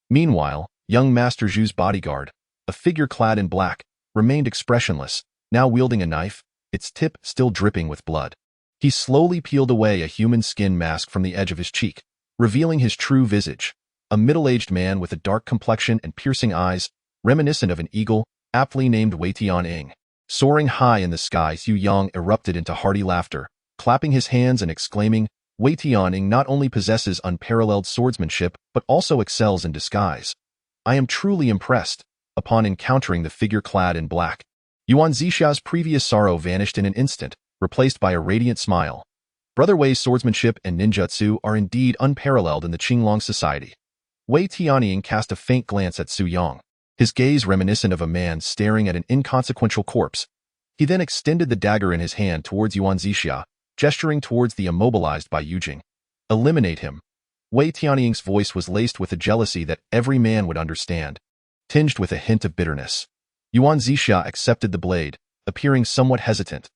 S1: Meanwhile, young Master Zhu's bodyguard, a figure clad in black, remained expressionless, now wielding a knife, its tip still dripping with blood. He slowly peeled away a human skin mask from the edge of his cheek, revealing his true visage, a middle-aged man with a dark complexion and piercing eyes, reminiscent of an eagle, aptly named Wei Tianying. Soaring high in the sky, Su Yang erupted into hearty laughter, clapping his hands and exclaiming, "Wei Tianying not only possesses unparalleled swordsmanship, but also excels in disguise. I am truly impressed." Upon encountering the figure clad in black, Yuan Zixia's previous sorrow vanished in an instant, replaced by a radiant smile. Brother Wei's swordsmanship and ninjutsu are indeed unparalleled in the Qinglong society. Wei Tianying cast a faint glance at Su Yang, his gaze reminiscent of a man staring at an inconsequential corpse. He then extended the dagger in his hand towards Yuan Zixia, gesturing towards the immobilized Bai Yujing. "Eliminate him." Wei Tianying's voice was laced with a jealousy that every man would understand, tinged with a hint of bitterness. Yuan Zixia accepted the blade, appearing somewhat hesitant.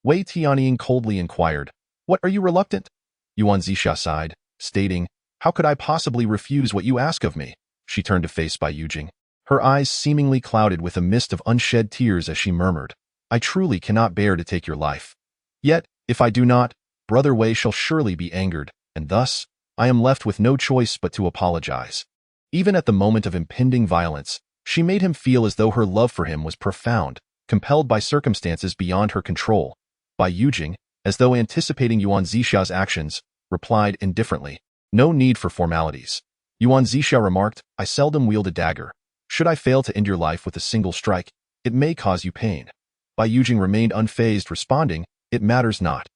S1: Wei Tianying coldly inquired, "What are you reluctant?" Yuan Zixia sighed, stating, "How could I possibly refuse what you ask of me?" She turned to face Bai Yujing, her eyes seemingly clouded with a mist of unshed tears as she murmured, "I truly cannot bear to take your life. Yet, if I do not, Brother Wei shall surely be angered, and thus, I am left with no choice but to apologize." Even at the moment of impending violence, she made him feel as though her love for him was profound, compelled by circumstances beyond her control. Bai Yujing, as though anticipating Yuan Zixia's actions, replied indifferently, "No need for formalities." Yuan Zixia remarked, "I seldom wield a dagger. Should I fail to end your life with a single strike, it may cause you pain." Bai Yujing remained unfazed, responding, "It matters not."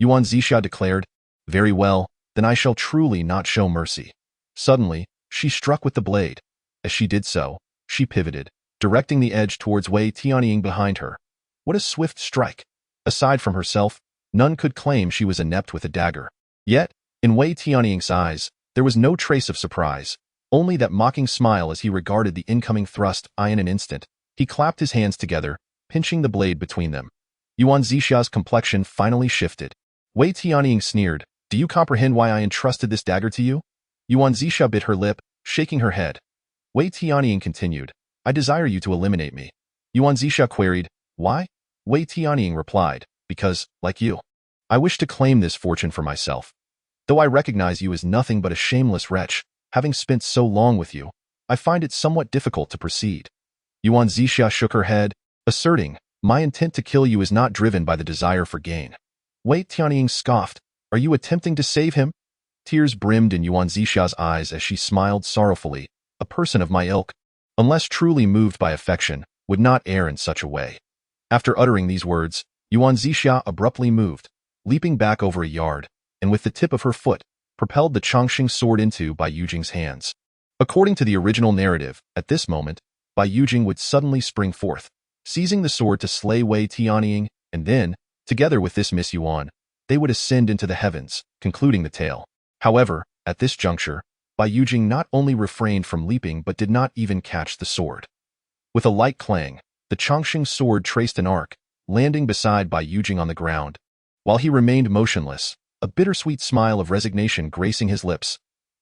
S1: Yuan Zixia declared, "Very well, then I shall truly not show mercy." Suddenly, she struck with the blade. As she did so, she pivoted, directing the edge towards Wei Tianying behind her. What a swift strike! Aside from herself, none could claim she was inept with a dagger. Yet, in Wei Tianying's eyes, there was no trace of surprise, only that mocking smile as he regarded the incoming thrust. In an instant, he clapped his hands together, pinching the blade between them. Yuan Zixia's complexion finally shifted. Wei Tianying sneered, "Do you comprehend why I entrusted this dagger to you?" Yuan Zixia bit her lip, shaking her head. Wei Tianying continued, "I desire you to eliminate me." Yuan Zixia queried, "Why?" Wei Tianying replied, "Because, like you, I wish to claim this fortune for myself. Though I recognize you as nothing but a shameless wretch, having spent so long with you, I find it somewhat difficult to proceed." Yuan Zixia shook her head, asserting, "My intent to kill you is not driven by the desire for gain." Wei Tianying scoffed, "Are you attempting to save him?" Tears brimmed in Yuan Zixia's eyes as she smiled sorrowfully. "A person of my ilk, unless truly moved by affection, would not err in such a way." After uttering these words, Yuan Zixia abruptly moved, leaping back over a yard, and with the tip of her foot, propelled the Chongqing sword into Bai Yujing's hands. According to the original narrative, at this moment, Bai Yujing would suddenly spring forth, seizing the sword to slay Wei Tianying, and then, together with this Miss Yuan, they would ascend into the heavens, concluding the tale. However, at this juncture, Bai Yujing not only refrained from leaping but did not even catch the sword. With a light clang, the Chongqing sword traced an arc, landing beside Bai Yujing on the ground. While he remained motionless, a bittersweet smile of resignation gracing his lips,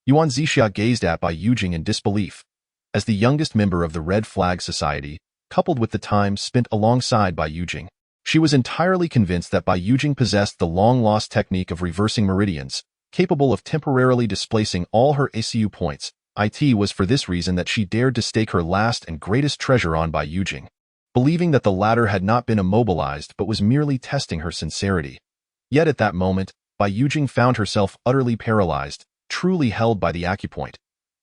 S1: Yuan Zixia gazed at Bai Yujing in disbelief. As the youngest member of the Red Flag Society, coupled with the time spent alongside Bai Yujing, she was entirely convinced that Bai Yujing possessed the long-lost technique of reversing meridians, capable of temporarily displacing all her ACU points. It was for this reason that she dared to stake her last and greatest treasure on Bai Yujing, believing that the latter had not been immobilized but was merely testing her sincerity. Yet at that moment, Bai Yujing found herself utterly paralyzed, truly held by the acupoint.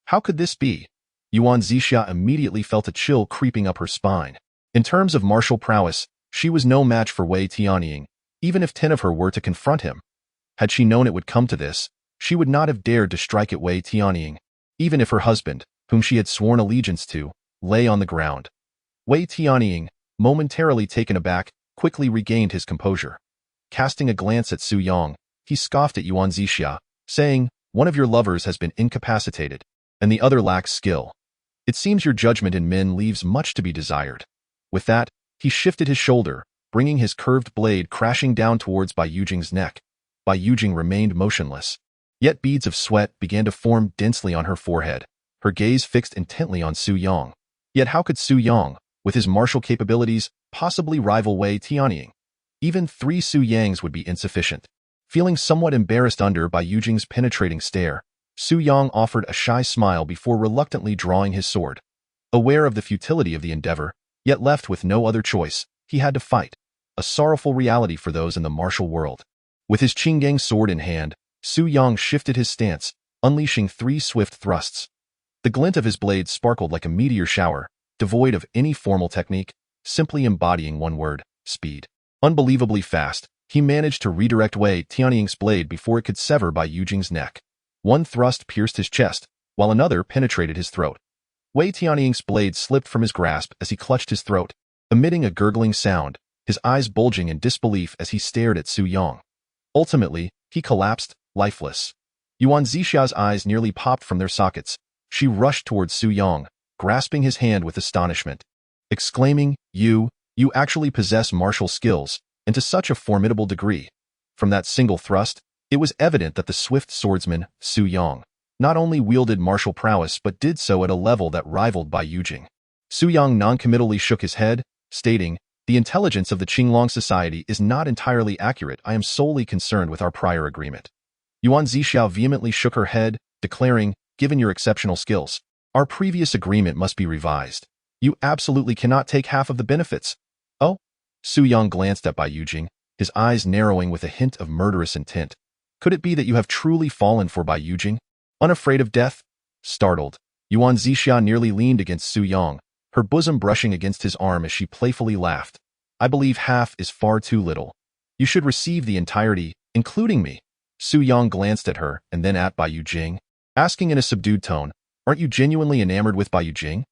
S1: How could this be? Yuan Zixia immediately felt a chill creeping up her spine. In terms of martial prowess, she was no match for Wei Tianying, even if 10 of her were to confront him. Had she known it would come to this, she would not have dared to strike at Wei Tianying, even if her husband, whom she had sworn allegiance to, lay on the ground. Wei Tianying, momentarily taken aback, quickly regained his composure. Casting a glance at Su Yang, he scoffed at Yuan Zixia, saying, "One of your lovers has been incapacitated, and the other lacks skill. It seems your judgment in men leaves much to be desired." With that, he shifted his shoulder, bringing his curved blade crashing down towards Bai Yujing's neck. Bai Yujing remained motionless. Yet beads of sweat began to form densely on her forehead, her gaze fixed intently on Su Yang. Yet how could Su Yang, with his martial capabilities, possibly rival Wei Tianying? Even 3 Su Yangs would be insufficient. Feeling somewhat embarrassed under Bai Yujing's penetrating stare, Su Yang offered a shy smile before reluctantly drawing his sword. Aware of the futility of the endeavor, yet left with no other choice, he had to fight, a sorrowful reality for those in the martial world. With his Qinggang sword in hand, Su Yang shifted his stance, unleashing 3 swift thrusts. The glint of his blade sparkled like a meteor shower, devoid of any formal technique, simply embodying one word: speed. Unbelievably fast, he managed to redirect Wei Tianying's blade before it could sever Bai Yujing's neck. One thrust pierced his chest, while another penetrated his throat. Wei Tianying's blade slipped from his grasp as he clutched his throat, emitting a gurgling sound, his eyes bulging in disbelief as he stared at Su Yang. Ultimately, he collapsed, lifeless. Yuan Zixia's eyes nearly popped from their sockets. She rushed towards Su Yang, grasping his hand with astonishment, exclaiming, You actually possess martial skills, and to such a formidable degree." From that single thrust, it was evident that the swift swordsman, Su Yang, not only wielded martial prowess but did so at a level that rivaled Bai Yujing. Su Yang noncommittally shook his head, stating, "The intelligence of the Qinglong Society is not entirely accurate. I am solely concerned with our prior agreement." Yuan Zixia vehemently shook her head, declaring, "Given your exceptional skills, our previous agreement must be revised. You absolutely cannot take half of the benefits." "Oh?" Su Yang glanced at Bai Yujing, his eyes narrowing with a hint of murderous intent. "Could it be that you have truly fallen for Bai Yujing? Unafraid of death?" Startled, Yuan Zixia nearly leaned against Su Yang, her bosom brushing against his arm as she playfully laughed. "I believe half is far too little. You should receive the entirety, including me." Su Yang glanced at her and then at Bai Yujing, asking in a subdued tone, "Aren't you genuinely enamored with Bai Yujing?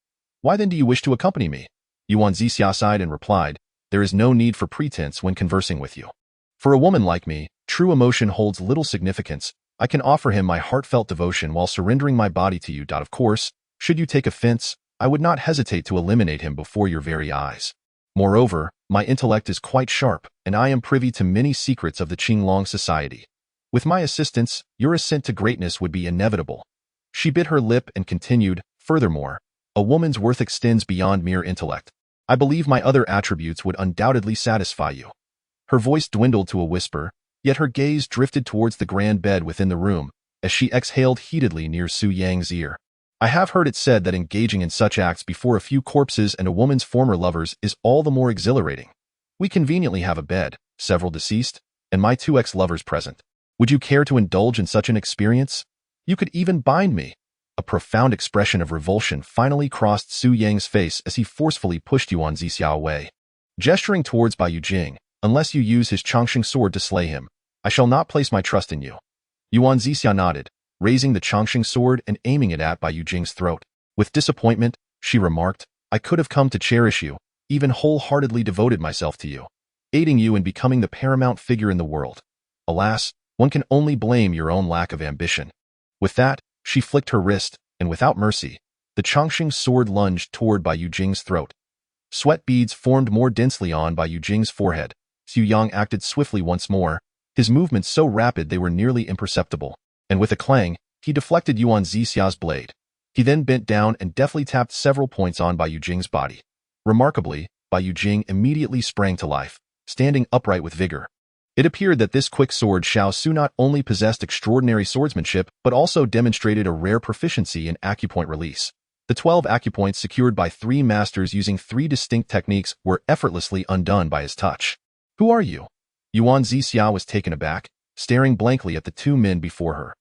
S1: Why then do you wish to accompany me?" Yuan Zixia sighed and replied, "There is no need for pretense when conversing with you. For a woman like me, true emotion holds little significance. I can offer him my heartfelt devotion while surrendering my body to you. Of course, should you take offense, I would not hesitate to eliminate him before your very eyes." Moreover, my intellect is quite sharp, and I am privy to many secrets of the Qinglong Society. With my assistance, your ascent to greatness would be inevitable." She bit her lip and continued, "Furthermore, a woman's worth extends beyond mere intellect. I believe my other attributes would undoubtedly satisfy you." Her voice dwindled to a whisper, yet her gaze drifted towards the grand bed within the room, as she exhaled heatedly near Su Yang's ear. "I have heard it said that engaging in such acts before a few corpses and a woman's former lovers is all the more exhilarating. We conveniently have a bed, several deceased, and my 2 ex-lovers present. Would you care to indulge in such an experience? You could even bind me." A profound expression of revulsion finally crossed Su Yang's face as he forcefully pushed Yuan Zixiao away. Gesturing towards Bai Yujing, "Unless you use his Chongqing sword to slay him, I shall not place my trust in you." Yuan Zixiao nodded, raising the Chongqing sword and aiming it at Bai Yujing's throat. With disappointment, she remarked, "I could have come to cherish you, even wholeheartedly devoted myself to you, aiding you in becoming the paramount figure in the world. Alas, one can only blame your own lack of ambition." With that, she flicked her wrist, and without mercy, the Chongqing sword lunged toward Bai Yujing's throat. Sweat beads formed more densely on Bai Yujing's forehead. Su Yang acted swiftly once more, his movements so rapid they were nearly imperceptible, and with a clang, he deflected Yuan Zixiao's blade. He then bent down and deftly tapped several points on Bai Yujing's body. Remarkably, Bai Yujing immediately sprang to life, standing upright with vigor. It appeared that this quick sword Xiao Su not only possessed extraordinary swordsmanship, but also demonstrated a rare proficiency in acupoint release. The 12 acupoints secured by 3 masters using 3 distinct techniques were effortlessly undone by his touch. "Who are you?" Yuan Zixiao was taken aback, staring blankly at the 2 men before her.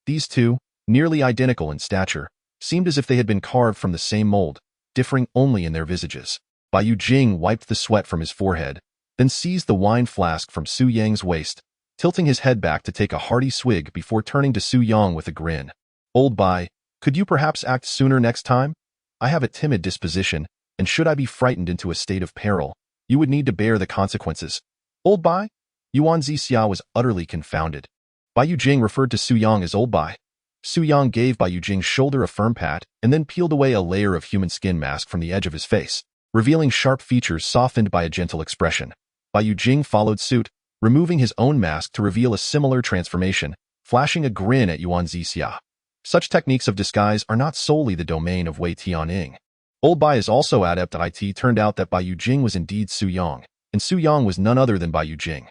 S1: These 2, nearly identical in stature, seemed as if they had been carved from the same mold, differing only in their visages. Bai Yujing wiped the sweat from his forehead, then seized the wine flask from Su Yang's waist, tilting his head back to take a hearty swig before turning to Su Yang with a grin. "Old Bai, could you perhaps act sooner next time? I have a timid disposition, and should I be frightened into a state of peril, you would need to bear the consequences." "Old Bai?" Yuan Zixiao was utterly confounded. Bai Yujing referred to Su Yang as Old Bai. Su Yang gave Bai Yujing's shoulder a firm pat and then peeled away a layer of human skin mask from the edge of his face, revealing sharp features softened by a gentle expression. Bai Yujing followed suit, removing his own mask to reveal a similar transformation, flashing a grin at Yuan Zixiao. Such techniques of disguise are not solely the domain of Wei Tianying. Old Bai is also adept at it. Turned out that Bai Yujing was indeed Su Yang, and Su Yang was none other than Bai Yujing.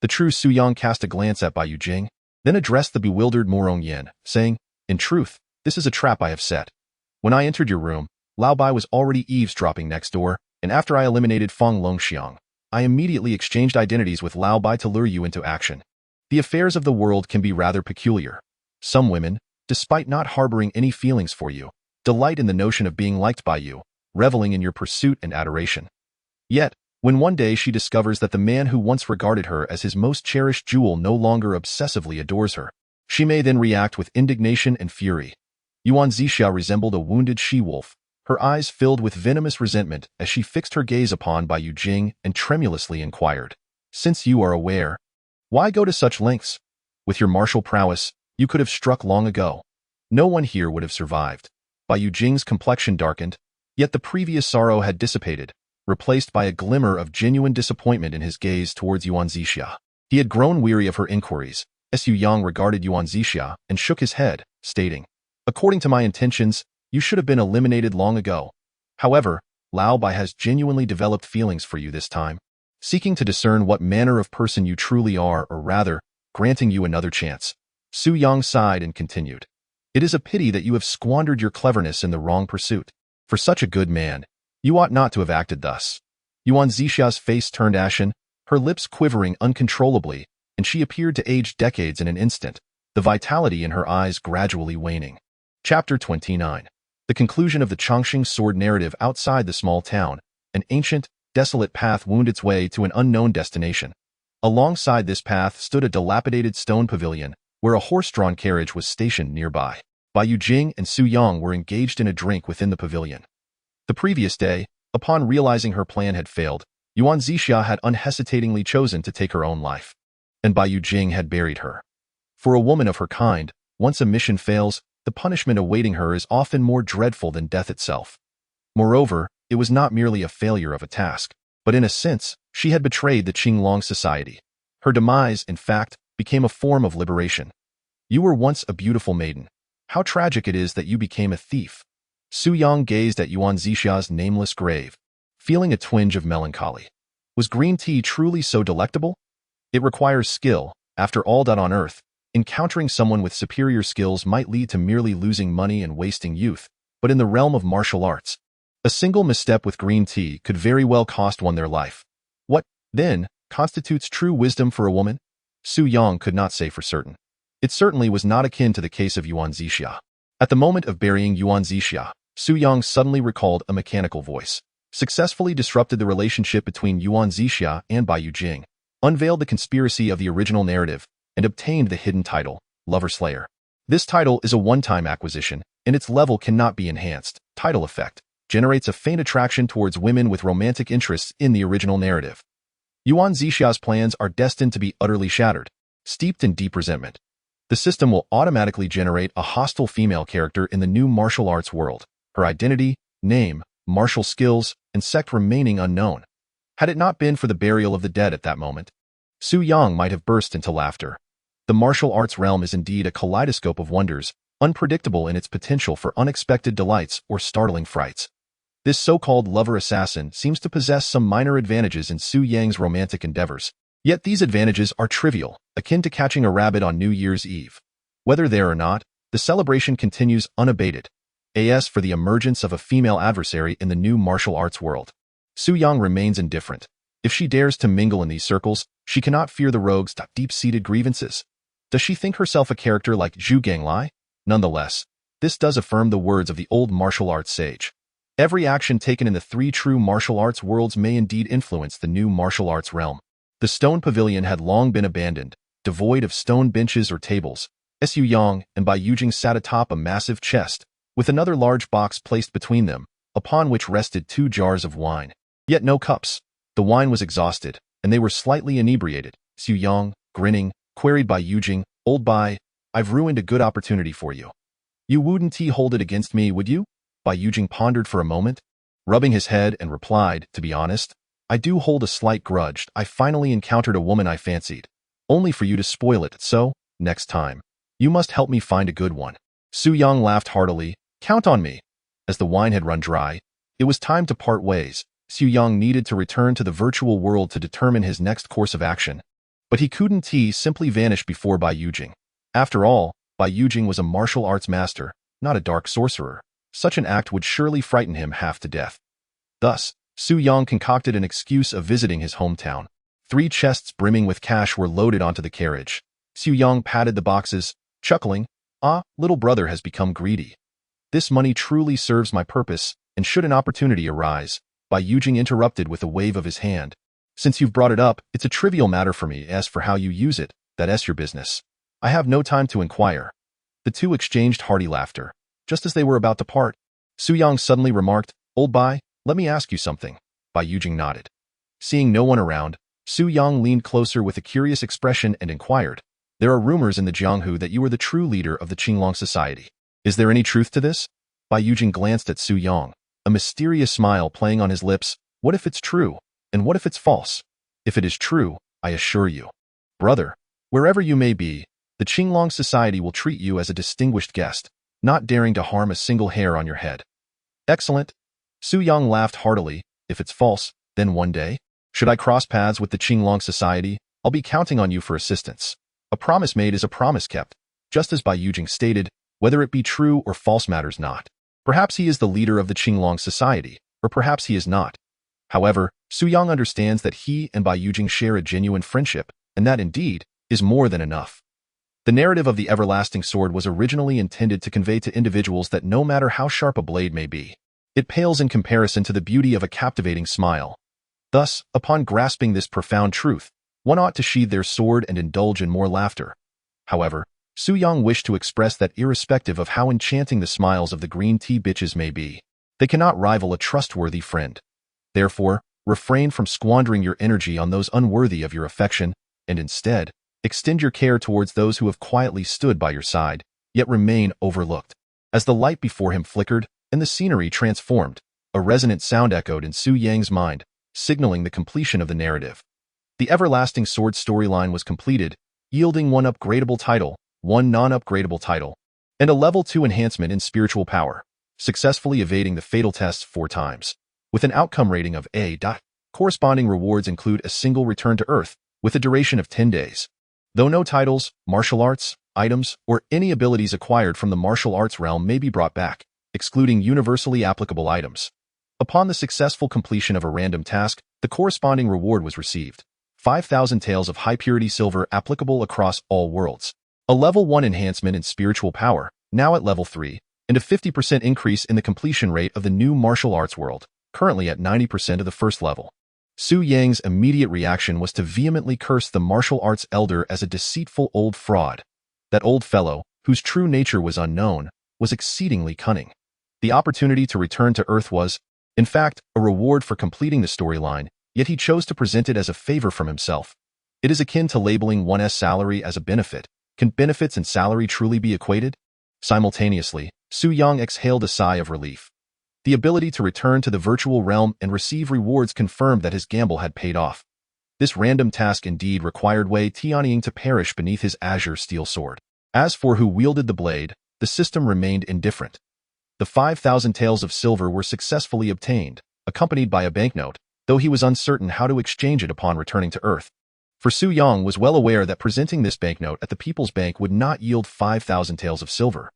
S1: The true Su Yang cast a glance at Bai Yujing, then addressed the bewildered Morong Yin, saying, "In truth, this is a trap I have set. When I entered your room, Lao Bai was already eavesdropping next door, and after I eliminated Feng Longxiang, I immediately exchanged identities with Lao Bai to lure you into action. The affairs of the world can be rather peculiar. Some women, despite not harboring any feelings for you, delight in the notion of being liked by you, reveling in your pursuit and adoration. Yet, when one day she discovers that the man who once regarded her as his most cherished jewel no longer obsessively adores her, she may then react with indignation and fury." Yuan Zixiao resembled a wounded she-wolf, her eyes filled with venomous resentment as she fixed her gaze upon Bai Yujing and tremulously inquired, "Since you are aware, why go to such lengths? With your martial prowess, you could have struck long ago. No one here would have survived." Bai Yujing's complexion darkened, yet the previous sorrow had dissipated, replaced by a glimmer of genuine disappointment in his gaze towards Yuan Zixiao. He had grown weary of her inquiries. Su Yang regarded Yuan Zixiao and shook his head, stating, "According to my intentions, you should have been eliminated long ago. However, Lao Bai has genuinely developed feelings for you this time, seeking to discern what manner of person you truly are, or rather, granting you another chance." Su Yang sighed and continued, "It is a pity that you have squandered your cleverness in the wrong pursuit. For such a good man, you ought not to have acted thus." Yuan Zixiao's face turned ashen, her lips quivering uncontrollably, and she appeared to age decades in an instant, the vitality in her eyes gradually waning. Chapter 29. The conclusion of the Chongqing sword narrative. Outside the small town, an ancient, desolate path wound its way to an unknown destination. Alongside this path stood a dilapidated stone pavilion, where a horse-drawn carriage was stationed nearby. Bai Yujing and Su Yang were engaged in a drink within the pavilion. The previous day, upon realizing her plan had failed, Yuan Zixiao had unhesitatingly chosen to take her own life, and Bai Yujing had buried her. For a woman of her kind, once a mission fails, the punishment awaiting her is often more dreadful than death itself. Moreover, it was not merely a failure of a task, But in a sense, she had betrayed the Qinglong society. Her demise, in fact, became a form of liberation. You were once a beautiful maiden. How tragic it is that you became a thief. Su Yang gazed at Yuan Zixua's nameless grave, feeling a twinge of melancholy. Was green tea truly so delectable? It requires skill. After all, on Earth, encountering someone with superior skills might lead to merely losing money and wasting youth, but in the realm of martial arts, a single misstep with green tea could very well cost one their life. What, then, constitutes true wisdom for a woman? Su Yang could not say for certain. It certainly was not akin to the case of Yuan Zixia. At the moment of burying Yuan Zixia, Su Yang suddenly recalled a mechanical voice, successfully disrupted the relationship between Yuan Zixia and Bai Yujing, unveiled the conspiracy of the original narrative, and obtained the hidden title, Lover Slayer. This title is a one-time acquisition, and its level cannot be enhanced. Title effect generates a faint attraction towards women with romantic interests in the original narrative. Yuan Zixia's plans are destined to be utterly shattered, steeped in deep resentment. The system will automatically generate a hostile female character in the new martial arts world, her identity, name, martial skills, and sect remaining unknown. Had it not been for the burial of the dead at that moment, Su Yang might have burst into laughter. The martial arts realm is indeed a kaleidoscope of wonders, unpredictable in its potential for unexpected delights or startling frights. This so-called lover-assassin seems to possess some minor advantages in Su Yang's romantic endeavors. Yet these advantages are trivial, akin to catching a rabbit on New Year's Eve. Whether there or not, the celebration continues unabated. As for the emergence of a female adversary in the new martial arts world, Su Yang remains indifferent. If she dares to mingle in these circles, she cannot fear the rogue's deep-seated grievances. Does she think herself a character like Zhu Ganglai? Nonetheless, this does affirm the words of the old martial arts sage. Every action taken in the three true martial arts worlds may indeed influence the new martial arts realm. The stone pavilion had long been abandoned, devoid of stone benches or tables. Su Yang and Bai Yujing sat atop a massive chest, with another large box placed between them, upon which rested 2 jars of wine. Yet no cups. The wine was exhausted, and they were slightly inebriated. Su Yang, grinning, queried Bai Yujing, "Old Bai, I've ruined a good opportunity for you. You wouldn't hold it against me, would you?" Bai Yujing pondered for a moment, rubbing his head, and replied, "To be honest, I do hold a slight grudge. I finally encountered a woman I fancied, only for you to spoil it, so, next time, you must help me find a good one." Su Yang laughed heartily. "Count on me." As the wine had run dry, it was time to part ways. Su Yang needed to return to the virtual world to determine his next course of action. But he couldn't simply vanish before Bai Yujing. After all, Bai Yujing was a martial arts master, not a dark sorcerer. Such an act would surely frighten him half to death. Thus, Su Yang concocted an excuse of visiting his hometown. 3 chests brimming with cash were loaded onto the carriage. Su Yang patted the boxes, chuckling, "Ah, little brother has become greedy. This money truly serves my purpose, and should an opportunity arise," Bai Yujing interrupted with a wave of his hand. "Since you've brought it up, it's a trivial matter for me. As for how you use it, that's your business. I have no time to inquire." The two exchanged hearty laughter. Just as they were about to part, Su Yang suddenly remarked, "Old Bai, let me ask you something." Bai Yujing nodded. Seeing no one around, Su Yang leaned closer with a curious expression and inquired, "There are rumors in the Jianghu that you are the true leader of the Qinglong Society. Is there any truth to this?" Bai Yujing glanced at Su Yang, a mysterious smile playing on his lips. "What if it's true? And what if it's false? If it is true, I assure you, brother, wherever you may be, the Qinglong Society will treat you as a distinguished guest, not daring to harm a single hair on your head." "Excellent." Su Yang laughed heartily. "If it's false, then one day, should I cross paths with the Qinglong Society, I'll be counting on you for assistance. A promise made is a promise kept, just as Bai Yujing stated, whether it be true or false matters not. Perhaps he is the leader of the Qinglong Society, or perhaps he is not. However, Su Yang understands that he and Bai Yujing share a genuine friendship, and that, indeed, is more than enough. The narrative of the everlasting sword was originally intended to convey to individuals that no matter how sharp a blade may be, it pales in comparison to the beauty of a captivating smile. Thus, upon grasping this profound truth, one ought to sheathe their sword and indulge in more laughter. However, Su Yang wished to express that irrespective of how enchanting the smiles of the green tea bitches may be, they cannot rival a trustworthy friend. Therefore, refrain from squandering your energy on those unworthy of your affection, and instead, extend your care towards those who have quietly stood by your side, yet remain overlooked. As the light before him flickered, and the scenery transformed, a resonant sound echoed in Su Yang's mind. signaling the completion of the narrative. The Everlasting Sword storyline was completed, yielding one upgradable title, one non-upgradable title, and a level 2 enhancement in spiritual power, successfully evading the fatal tests 4 times. With an outcome rating of A. Corresponding rewards include a single return to Earth, with a duration of 10 days. Though no titles, martial arts, items, or any abilities acquired from the martial arts realm may be brought back, excluding universally applicable items. Upon the successful completion of a random task, the corresponding reward was received. 5,000 taels of high-purity silver applicable across all worlds. A level 1 enhancement in spiritual power, now at level 3, and a 50% increase in the completion rate of the new martial arts world, currently at 90% of the first level. Su Yang's immediate reaction was to vehemently curse the martial arts elder as a deceitful old fraud. That old fellow, whose true nature was unknown, was exceedingly cunning. The opportunity to return to Earth was, in fact, a reward for completing the storyline, yet he chose to present it as a favor from himself. It is akin to labeling one's salary as a benefit. Can benefits and salary truly be equated? Simultaneously, Su Yang exhaled a sigh of relief. The ability to return to the virtual realm and receive rewards confirmed that his gamble had paid off. This random task indeed required Wei Tianying to perish beneath his azure steel sword. As for who wielded the blade, the system remained indifferent. The 5,000 taels of silver were successfully obtained, accompanied by a banknote, though he was uncertain how to exchange it upon returning to Earth. For Su Yang was well aware that presenting this banknote at the People's Bank would not yield 5,000 taels of silver.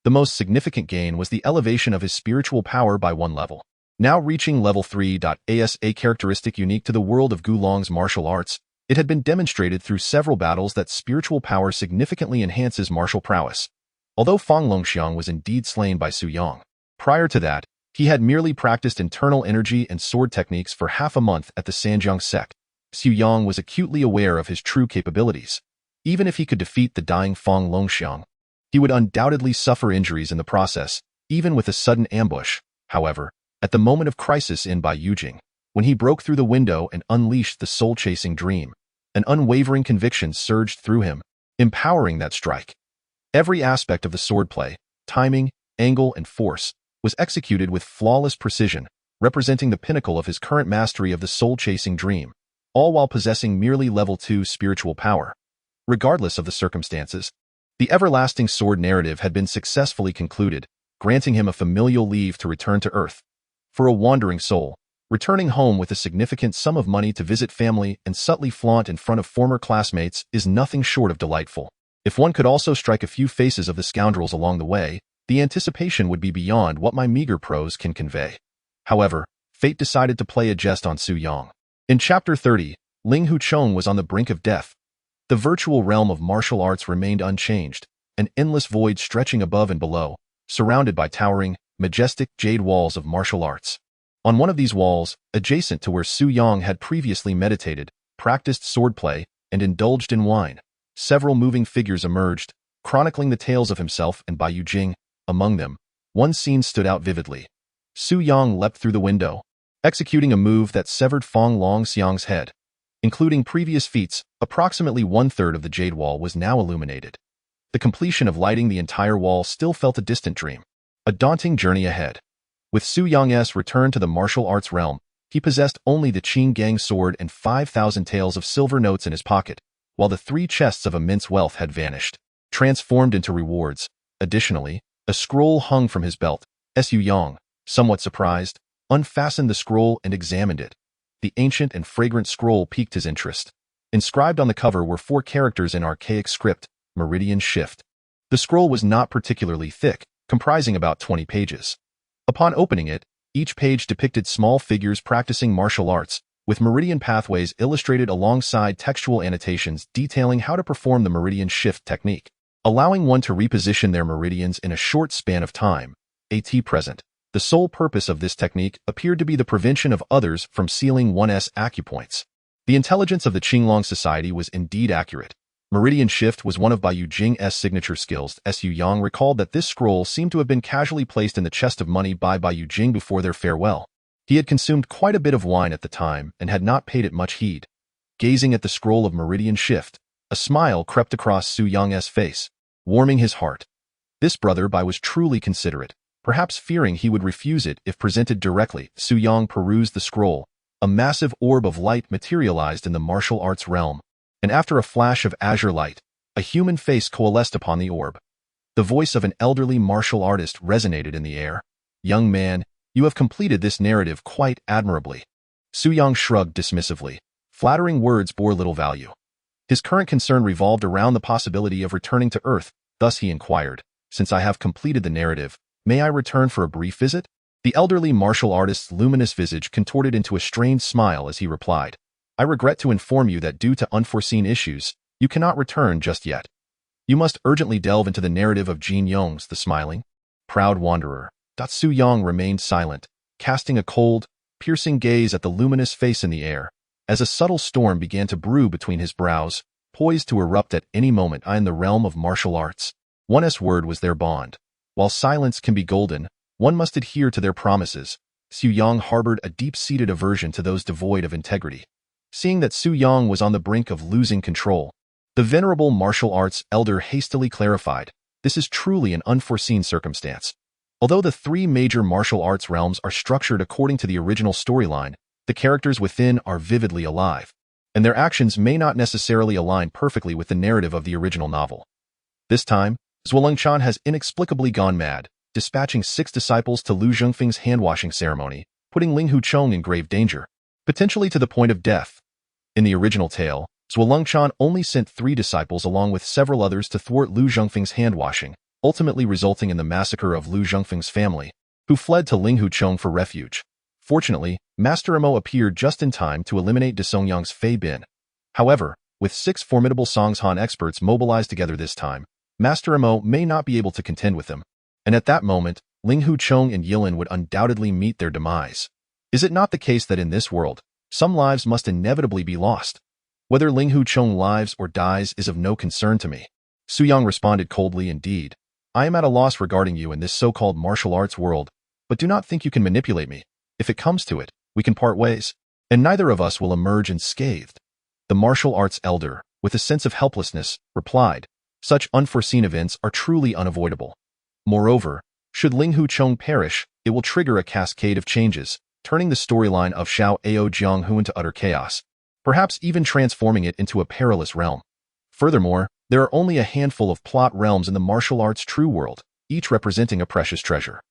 S1: The most significant gain was the elevation of his spiritual power by 1 level. Now reaching level 3. As a characteristic unique to the world of Gulong's martial arts, it had been demonstrated through several battles that spiritual power significantly enhances martial prowess. Although Fang Longxiang was indeed slain by Su Yang, prior to that, he had merely practiced internal energy and sword techniques for half a month at the Sanjiang sect. Su Yang was acutely aware of his true capabilities. Even if he could defeat the dying Fang Longxiang, he would undoubtedly suffer injuries in the process, even with a sudden ambush. However, at the moment of crisis in Bai Yujing, when he broke through the window and unleashed the soul-chasing dream, an unwavering conviction surged through him, empowering that strike. Every aspect of the swordplay, timing, angle, and force, was executed with flawless precision, representing the pinnacle of his current mastery of the soul-chasing dream, all while possessing merely level 2 spiritual power. Regardless of the circumstances, the everlasting sword narrative had been successfully concluded, granting him a familial leave to return to Earth. For a wandering soul, returning home with a significant sum of money to visit family and subtly flaunt in front of former classmates is nothing short of delightful. If one could also strike a few faces of the scoundrels along the way, the anticipation would be beyond what my meager prose can convey. However, fate decided to play a jest on Su Yang. In Chapter 30, Ling Huchong was on the brink of death. The virtual realm of martial arts remained unchanged, an endless void stretching above and below, surrounded by towering, majestic jade walls of martial arts. On one of these walls, adjacent to where Su Yang had previously meditated, practiced swordplay, and indulged in wine, several moving figures emerged, chronicling the tales of himself and Bai Yujing. Among them, one scene stood out vividly. Su Yang leapt through the window, executing a move that severed Fang Longxiang's head. Including previous feats, approximately 1/3 of the jade wall was now illuminated. The completion of lighting the entire wall still felt a distant dream. A daunting journey ahead. With Su Yang's return to the martial arts realm, he possessed only the Qing Gang sword and 5,000 taels of silver notes in his pocket, while the 3 chests of immense wealth had vanished, transformed into rewards. Additionally, a scroll hung from his belt. Su Yang, somewhat surprised, unfastened the scroll and examined it. The ancient and fragrant scroll piqued his interest. Inscribed on the cover were 4 characters in archaic script, Meridian Shift. The scroll was not particularly thick, comprising about 20 pages. Upon opening it, each page depicted small figures practicing martial arts, with meridian pathways illustrated alongside textual annotations detailing how to perform the Meridian Shift technique, allowing one to reposition their meridians in a short span of time. At present, the sole purpose of this technique appeared to be the prevention of others from sealing one's acupoints. The intelligence of the Qinglong Society was indeed accurate. Meridian Shift was one of Bai Yujing's signature skills. Su Yang recalled that this scroll seemed to have been casually placed in the chest of money by Bai Yujing before their farewell. He had consumed quite a bit of wine at the time and had not paid it much heed. Gazing at the scroll of Meridian Shift, a smile crept across Su Yang's face, warming his heart. This brother Bai was truly considerate. Perhaps fearing he would refuse it if presented directly, Su Yang perused the scroll, a massive orb of light materialized in the martial arts realm, and after a flash of azure light, a human face coalesced upon the orb. The voice of an elderly martial artist resonated in the air. "Young man, you have completed this narrative quite admirably." Su Yang shrugged dismissively. Flattering words bore little value. His current concern revolved around the possibility of returning to Earth, thus he inquired, "Since I have completed the narrative, may I return for a brief visit?" The elderly martial artist's luminous visage contorted into a strained smile as he replied, "I regret to inform you that due to unforeseen issues, you cannot return just yet. You must urgently delve into the narrative of Jin Yong's The Smiling, Proud Wanderer." Su Yang remained silent, casting a cold, piercing gaze at the luminous face in the air, as a subtle storm began to brew between his brows, poised to erupt at any moment. In the realm of martial arts, one's word was their bond. While silence can be golden, one must adhere to their promises. Su Yang harbored a deep-seated aversion to those devoid of integrity. Seeing that Su Yang was on the brink of losing control, the venerable martial arts elder hastily clarified, "This is truly an unforeseen circumstance. Although the three major martial arts realms are structured according to the original storyline, the characters within are vividly alive, and their actions may not necessarily align perfectly with the narrative of the original novel. This time, Zhuolengshan has inexplicably gone mad, dispatching 6 disciples to Lu Zhengfeng's hand-washing ceremony, putting Ling Huchong in grave danger, potentially to the point of death. In the original tale, Zhuolengshan only sent 3 disciples along with several others to thwart Lu Zhengfeng's hand-washing, ultimately resulting in the massacre of Lu Zhengfeng's family, who fled to Ling Huchong for refuge. Fortunately, Master Amo appeared just in time to eliminate De Songyang's Fei Bin. However, with 6 formidable Songshan experts mobilized together this time, Master Amo may not be able to contend with them, and at that moment, Ling Huchong and Yilin would undoubtedly meet their demise. Is it not the case that in this world, some lives must inevitably be lost? Whether Ling Huchong lives or dies is of no concern to me." Su Yang responded coldly, "Indeed, I am at a loss regarding you in this so-called martial arts world, but do not think you can manipulate me. If it comes to it, we can part ways, and neither of us will emerge unscathed." The martial arts elder, with a sense of helplessness, replied, "Such unforeseen events are truly unavoidable. Moreover, should Ling Huchong perish, it will trigger a cascade of changes, turning the storyline of Xiao Ao Jianghu into utter chaos, perhaps even transforming it into a perilous realm. Furthermore, there are only a handful of plot realms in the martial arts true world, each representing a precious treasure.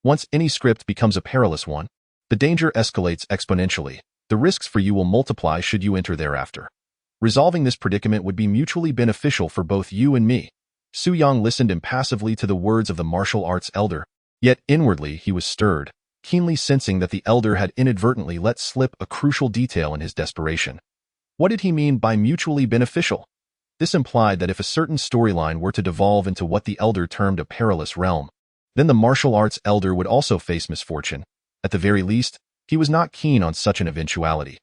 S1: Once any script becomes a perilous one, the danger escalates exponentially. The risks for you will multiply should you enter thereafter. Resolving this predicament would be mutually beneficial for both you and me." Su Yang listened impassively to the words of the martial arts elder, yet inwardly he was stirred, keenly sensing that the elder had inadvertently let slip a crucial detail in his desperation. What did he mean by mutually beneficial? This implied that if a certain storyline were to devolve into what the elder termed a perilous realm, then the martial arts elder would also face misfortune. At the very least, he was not keen on such an eventuality.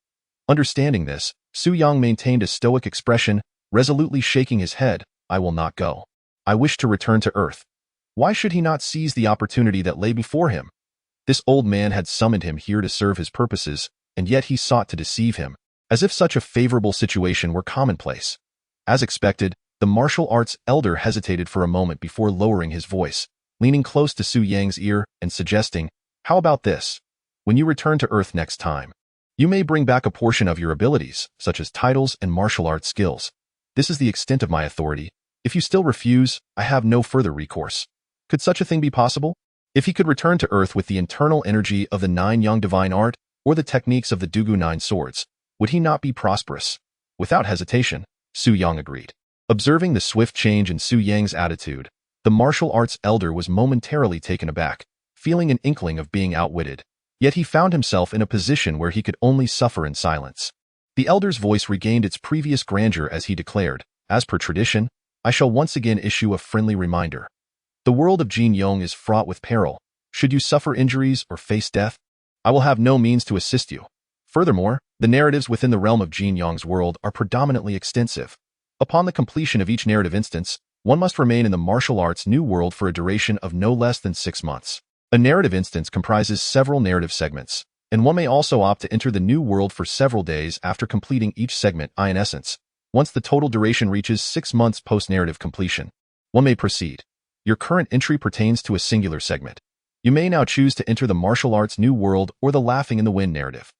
S1: Understanding this, Su Yang maintained a stoic expression, resolutely shaking his head. "I will not go. I wish to return to Earth." Why should he not seize the opportunity that lay before him? This old man had summoned him here to serve his purposes, and yet he sought to deceive him, as if such a favorable situation were commonplace. As expected, the martial arts elder hesitated for a moment before lowering his voice, leaning close to Su Yang's ear and suggesting, "How about this? When you return to Earth next time, you may bring back a portion of your abilities, such as titles and martial arts skills. This is the extent of my authority. If you still refuse, I have no further recourse." Could such a thing be possible? If he could return to Earth with the internal energy of the 9 Yang divine art or the techniques of the Dugu 9 swords, would he not be prosperous? Without hesitation, Su Yang agreed. Observing the swift change in Su Yang's attitude, the martial arts elder was momentarily taken aback, feeling an inkling of being outwitted. Yet he found himself in a position where he could only suffer in silence. The elder's voice regained its previous grandeur as he declared, "As per tradition, I shall once again issue a friendly reminder. The world of Jin Yong is fraught with peril. Should you suffer injuries or face death, I will have no means to assist you. Furthermore, the narratives within the realm of Jin Yong's world are predominantly extensive. Upon the completion of each narrative instance, one must remain in the martial arts new world for a duration of no less than 6 months. A narrative instance comprises several narrative segments, and one may also opt to enter the new world for several days after completing each segment. In essence, once the total duration reaches 6 months post-narrative completion, one may proceed. Your current entry pertains to a singular segment. You may now choose to enter the martial arts new world or the Laughing in the Wind narrative."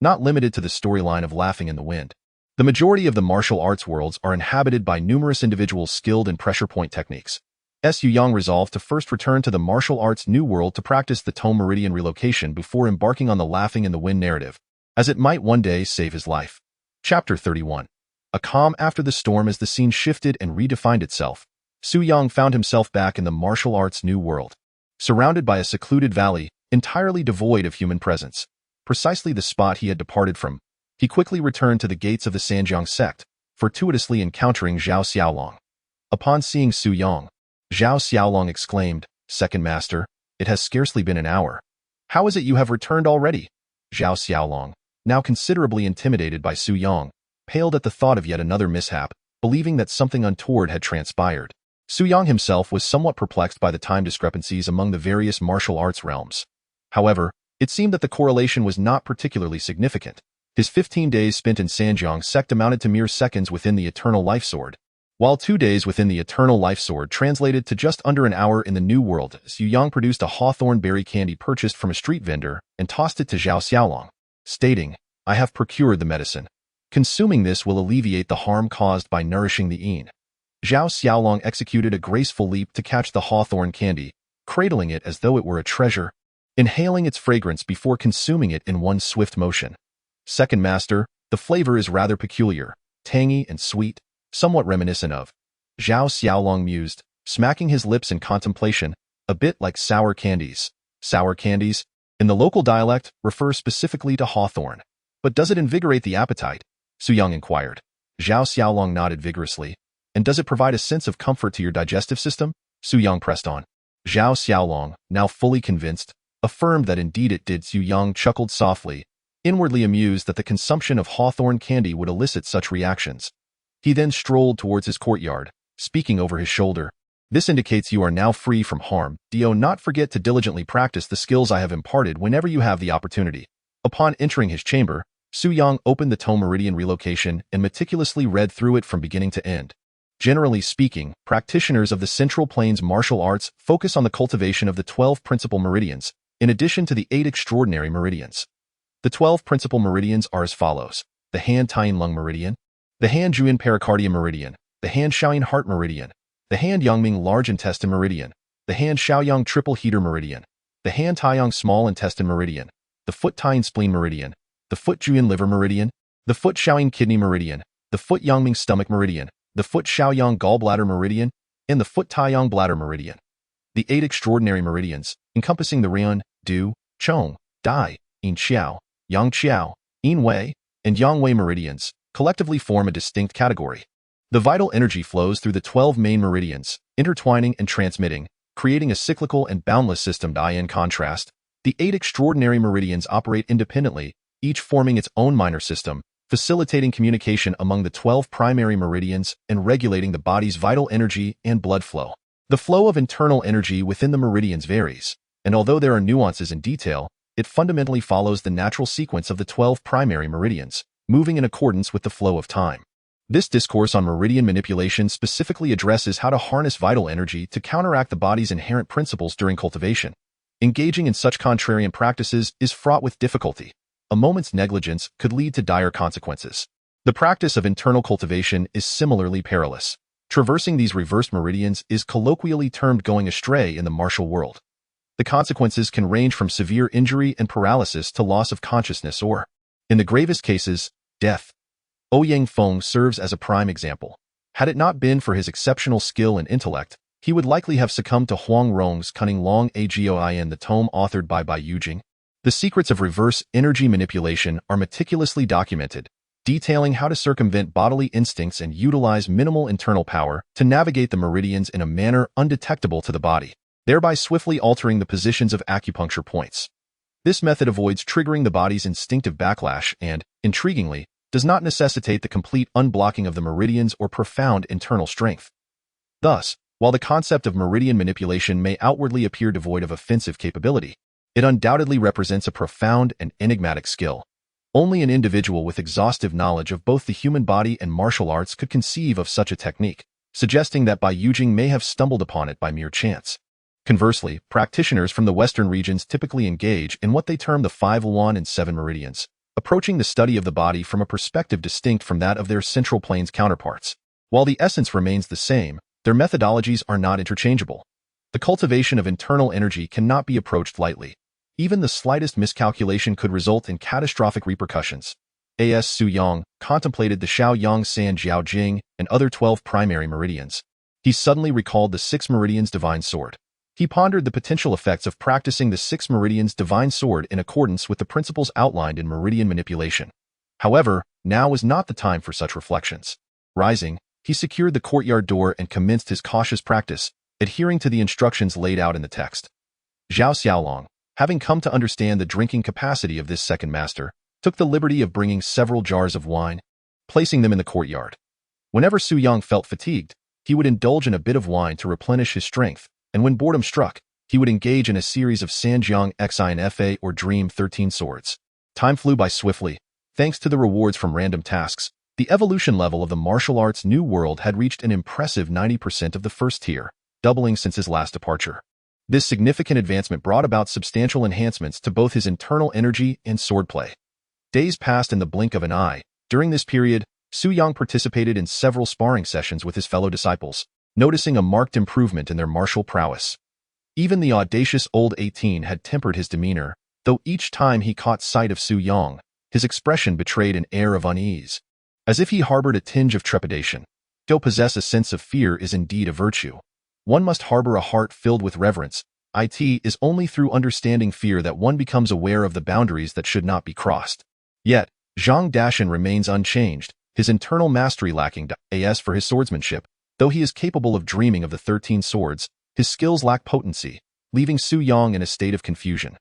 S1: not limited to the storyline of Laughing in the Wind. The majority of the martial arts worlds are inhabited by numerous individuals skilled in pressure point techniques. Yu Yang resolved to first return to the martial arts new world to practice the Tome Meridian relocation before embarking on the Laughing in the Wind narrative, as it might one day save his life. Chapter 31. A calm after the storm. As the scene shifted and redefined itself, Su Yang found himself back in the martial arts new world, surrounded by a secluded valley, entirely devoid of human presence. Precisely the spot he had departed from, he quickly returned to the gates of the Sanjiang sect, fortuitously encountering Zhao Zilong. Upon seeing Su Yang, Zhao Zilong exclaimed, "Second Master, it has scarcely been an hour. How is it you have returned already?" Zhao Zilong, now considerably intimidated by Su Yang, paled at the thought of yet another mishap, believing that something untoward had transpired. Su Yang himself was somewhat perplexed by the time discrepancies among the various martial arts realms. However, it seemed that the correlation was not particularly significant. His 15 days spent in Sanjiang sect amounted to mere seconds within the Eternal Life Sword, while 2 days within the Eternal Life Sword translated to just under an hour in the New World. Su Yang produced a hawthorn berry candy purchased from a street vendor and tossed it to Zhao Zilong, stating, "I have procured the medicine. Consuming this will alleviate the harm caused by nourishing the Yin." Zhao Zilong executed a graceful leap to catch the hawthorn candy, cradling it as though it were a treasure, inhaling its fragrance before consuming it in one swift motion. "Second Master, the flavor is rather peculiar, tangy and sweet, somewhat reminiscent of," Zhao Zilong mused, smacking his lips in contemplation, "a bit like sour candies." Sour candies, in the local dialect, refer specifically to hawthorn. "But does it invigorate the appetite?" Su Yang inquired. Zhao Zilong nodded vigorously. "And does it provide a sense of comfort to your digestive system?" Su Yang pressed on. Zhao Zilong, now fully convinced, affirmed that indeed it did. Su Yang chuckled softly, inwardly amused that the consumption of hawthorn candy would elicit such reactions. He then strolled towards his courtyard, speaking over his shoulder. "This indicates you are now free from harm. Do not forget to diligently practice the skills I have imparted whenever you have the opportunity." Upon entering his chamber, Su Yang opened the Tome Meridian relocation and meticulously read through it from beginning to end. Generally speaking, practitioners of the Central Plains martial arts focus on the cultivation of the 12 principal meridians, in addition to the 8 extraordinary meridians. The 12 principal meridians are as follows: the Han Tien Lung Meridian, the Han Juan Pericardium Meridian, the Han Shaoyin Heart Meridian, the Han Yangming Large Intestine Meridian, the Han Shaoyang Triple Heater Meridian, the Han Taiyang Small Intestine Meridian, the Foot Tien Spleen Meridian, the Foot Juan Liver Meridian, the Foot Shaoyin Kidney Meridian, the Foot Yangming Stomach Meridian, the Foot Shaoyang Gallbladder Meridian, and the Foot Taiyang Bladder Meridian. The 8 extraordinary meridians, encompassing the Rian, Du, Chong, Dai, Yin Xiao, Yang Qiao, Yin Wei, and Yang Wei meridians, collectively form a distinct category. The vital energy flows through the 12 main meridians, intertwining and transmitting, creating a cyclical and boundless system. In contrast, the 8 extraordinary meridians operate independently, each forming its own minor system, facilitating communication among the 12 primary meridians and regulating the body's vital energy and blood flow. The flow of internal energy within the meridians varies, and although there are nuances in detail, it fundamentally follows the natural sequence of the 12 primary meridians, moving in accordance with the flow of time. This discourse on meridian manipulation specifically addresses how to harness vital energy to counteract the body's inherent principles during cultivation. Engaging in such contrarian practices is fraught with difficulty. A moment's negligence could lead to dire consequences. The practice of internal cultivation is similarly perilous. Traversing these reversed meridians is colloquially termed going astray in the martial world. The consequences can range from severe injury and paralysis to loss of consciousness or, in the gravest cases, death. Ouyang Feng serves as a prime example. Had it not been for his exceptional skill and intellect, he would likely have succumbed to Huang Rong's cunning Long Agoin, the tome authored by Bai Yujing. The secrets of reverse energy manipulation are meticulously documented, detailing how to circumvent bodily instincts and utilize minimal internal power to navigate the meridians in a manner undetectable to the body, thereby swiftly altering the positions of acupuncture points. This method avoids triggering the body's instinctive backlash and, intriguingly, does not necessitate the complete unblocking of the meridians or profound internal strength. Thus, while the concept of meridian manipulation may outwardly appear devoid of offensive capability, it undoubtedly represents a profound and enigmatic skill. Only an individual with exhaustive knowledge of both the human body and martial arts could conceive of such a technique, suggesting that Bai Yujing may have stumbled upon it by mere chance. Conversely, practitioners from the Western regions typically engage in what they term the 5 Luan and 7 meridians, approaching the study of the body from a perspective distinct from that of their central plane's counterparts. While the essence remains the same, their methodologies are not interchangeable. The cultivation of internal energy cannot be approached lightly. Even the slightest miscalculation could result in catastrophic repercussions. A.S. Su Yang contemplated the Xiao Yang San Jiao Jing and other 12 primary meridians. He suddenly recalled the 6 meridians divine sword. He pondered the potential effects of practicing the 6 meridians divine sword in accordance with the principles outlined in meridian manipulation. However, now was not the time for such reflections. Rising, he secured the courtyard door and commenced his cautious practice, adhering to the instructions laid out in the text. Zhao Zilong, having come to understand the drinking capacity of this second master, took the liberty of bringing several jars of wine, placing them in the courtyard. Whenever Su Yang felt fatigued, he would indulge in a bit of wine to replenish his strength, and when boredom struck, he would engage in a series of Sanjiang Xinfa or Dream 13 swords. Time flew by swiftly. Thanks to the rewards from random tasks, the evolution level of the martial arts new world had reached an impressive 90% of the first tier, doubling since his last departure. This significant advancement brought about substantial enhancements to both his internal energy and swordplay. Days passed in the blink of an eye. During this period, Su Yang participated in several sparring sessions with his fellow disciples, noticing a marked improvement in their martial prowess. Even the audacious old 18 had tempered his demeanor, though each time he caught sight of Su Yang, his expression betrayed an air of unease, as if he harbored a tinge of trepidation. To possess a sense of fear is indeed a virtue. One must harbor a heart filled with reverence. It is only through understanding fear that one becomes aware of the boundaries that should not be crossed. Yet, Zhang Dashan remains unchanged, his internal mastery lacking as for his swordsmanship. Though he is capable of dreaming of the 13 swords, his skills lack potency, leaving Su Yang in a state of confusion.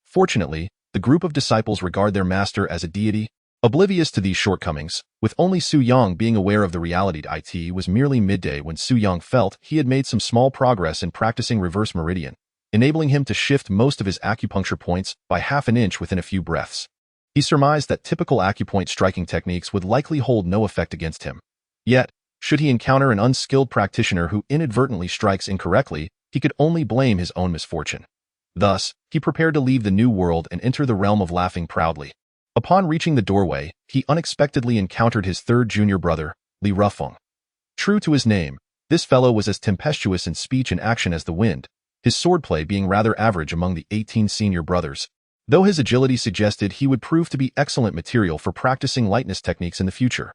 S1: Fortunately, the group of disciples regard their master as a deity, oblivious to these shortcomings, with only Su Yang being aware of the reality. It was merely midday when Su Yang felt he had made some small progress in practicing reverse meridian, enabling him to shift most of his acupuncture points by half an inch within a few breaths. He surmised that typical acupoint striking techniques would likely hold no effect against him. Yet, should he encounter an unskilled practitioner who inadvertently strikes incorrectly, he could only blame his own misfortune. Thus, he prepared to leave the new world and enter the realm of laughing proudly. Upon reaching the doorway, he unexpectedly encountered his third junior brother, Li Rufeng. True to his name, this fellow was as tempestuous in speech and action as the wind, his swordplay being rather average among the 18 senior brothers, though his agility suggested he would prove to be excellent material for practicing lightness techniques in the future.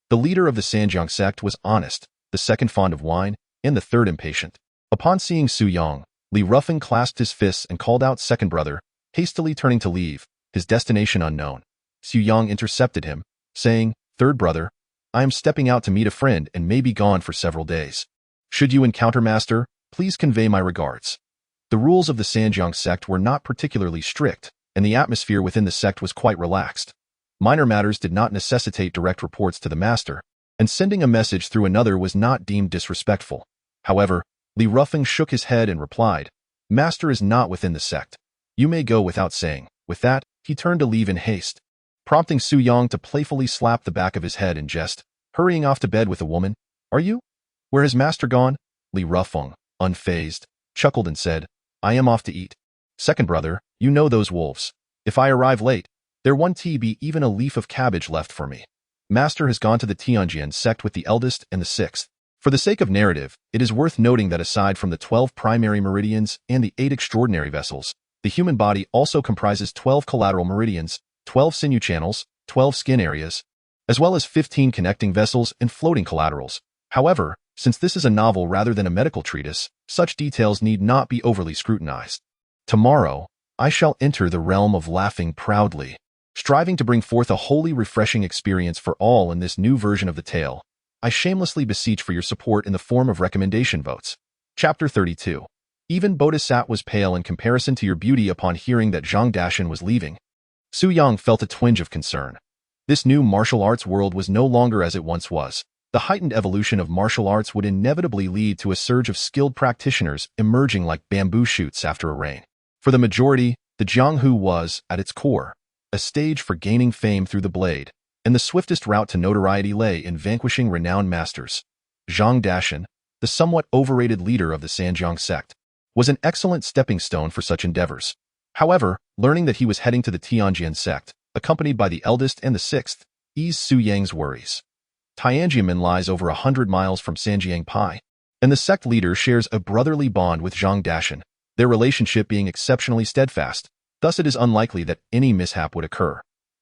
S1: The leader of the Sanjiang sect was honest, the second fond of wine, and the third impatient. Upon seeing Su Yang, Li Rufeng clasped his fists and called out second brother, hastily turning to leave, his destination unknown. Su Yang intercepted him, saying, "Third brother, I am stepping out to meet a friend and may be gone for several days. Should you encounter master, please convey my regards." The rules of the Sanjiang sect were not particularly strict, and the atmosphere within the sect was quite relaxed. Minor matters did not necessitate direct reports to the master, and sending a message through another was not deemed disrespectful. However, Li Rufeng shook his head and replied, "Master is not within the sect. You may go without saying." With that, he turned to leave in haste, prompting Su Yang to playfully slap the back of his head in jest, hurrying off to bed with a woman. "Are you? Where has master gone?" Li Rufeng, unfazed, chuckled and said, "I am off to eat. Second brother, you know those wolves. If I arrive late, there won't be even a leaf of cabbage left for me. Master has gone to the Tianjian sect with the eldest and the sixth." For the sake of narrative, it is worth noting that aside from the 12 primary meridians and the 8 extraordinary vessels, the human body also comprises 12 collateral meridians, 12 sinew channels, 12 skin areas, as well as 15 connecting vessels and floating collaterals. However, since this is a novel rather than a medical treatise, such details need not be overly scrutinized. Tomorrow, I shall enter the realm of laughing proudly, striving to bring forth a wholly refreshing experience for all in this new version of the tale. I shamelessly beseech for your support in the form of recommendation votes. Chapter 32. Even Bodhisat was pale in comparison to your beauty upon hearing that Zhang Dashan was leaving. Su Yang felt a twinge of concern. This new martial arts world was no longer as it once was. The heightened evolution of martial arts would inevitably lead to a surge of skilled practitioners emerging like bamboo shoots after a rain. For the majority, the Jianghu was, at its core, a stage for gaining fame through the blade, and the swiftest route to notoriety lay in vanquishing renowned masters. Zhang Dashan, the somewhat overrated leader of the Sanjiang sect, was an excellent stepping stone for such endeavors. However, learning that he was heading to the Tianjian sect, accompanied by the eldest and the sixth, ease Su Yang's worries. Tianjiamen lies over 100 miles from Sanjiang Pai, and the sect leader shares a brotherly bond with Zhang Dashan, their relationship being exceptionally steadfast, thus it is unlikely that any mishap would occur.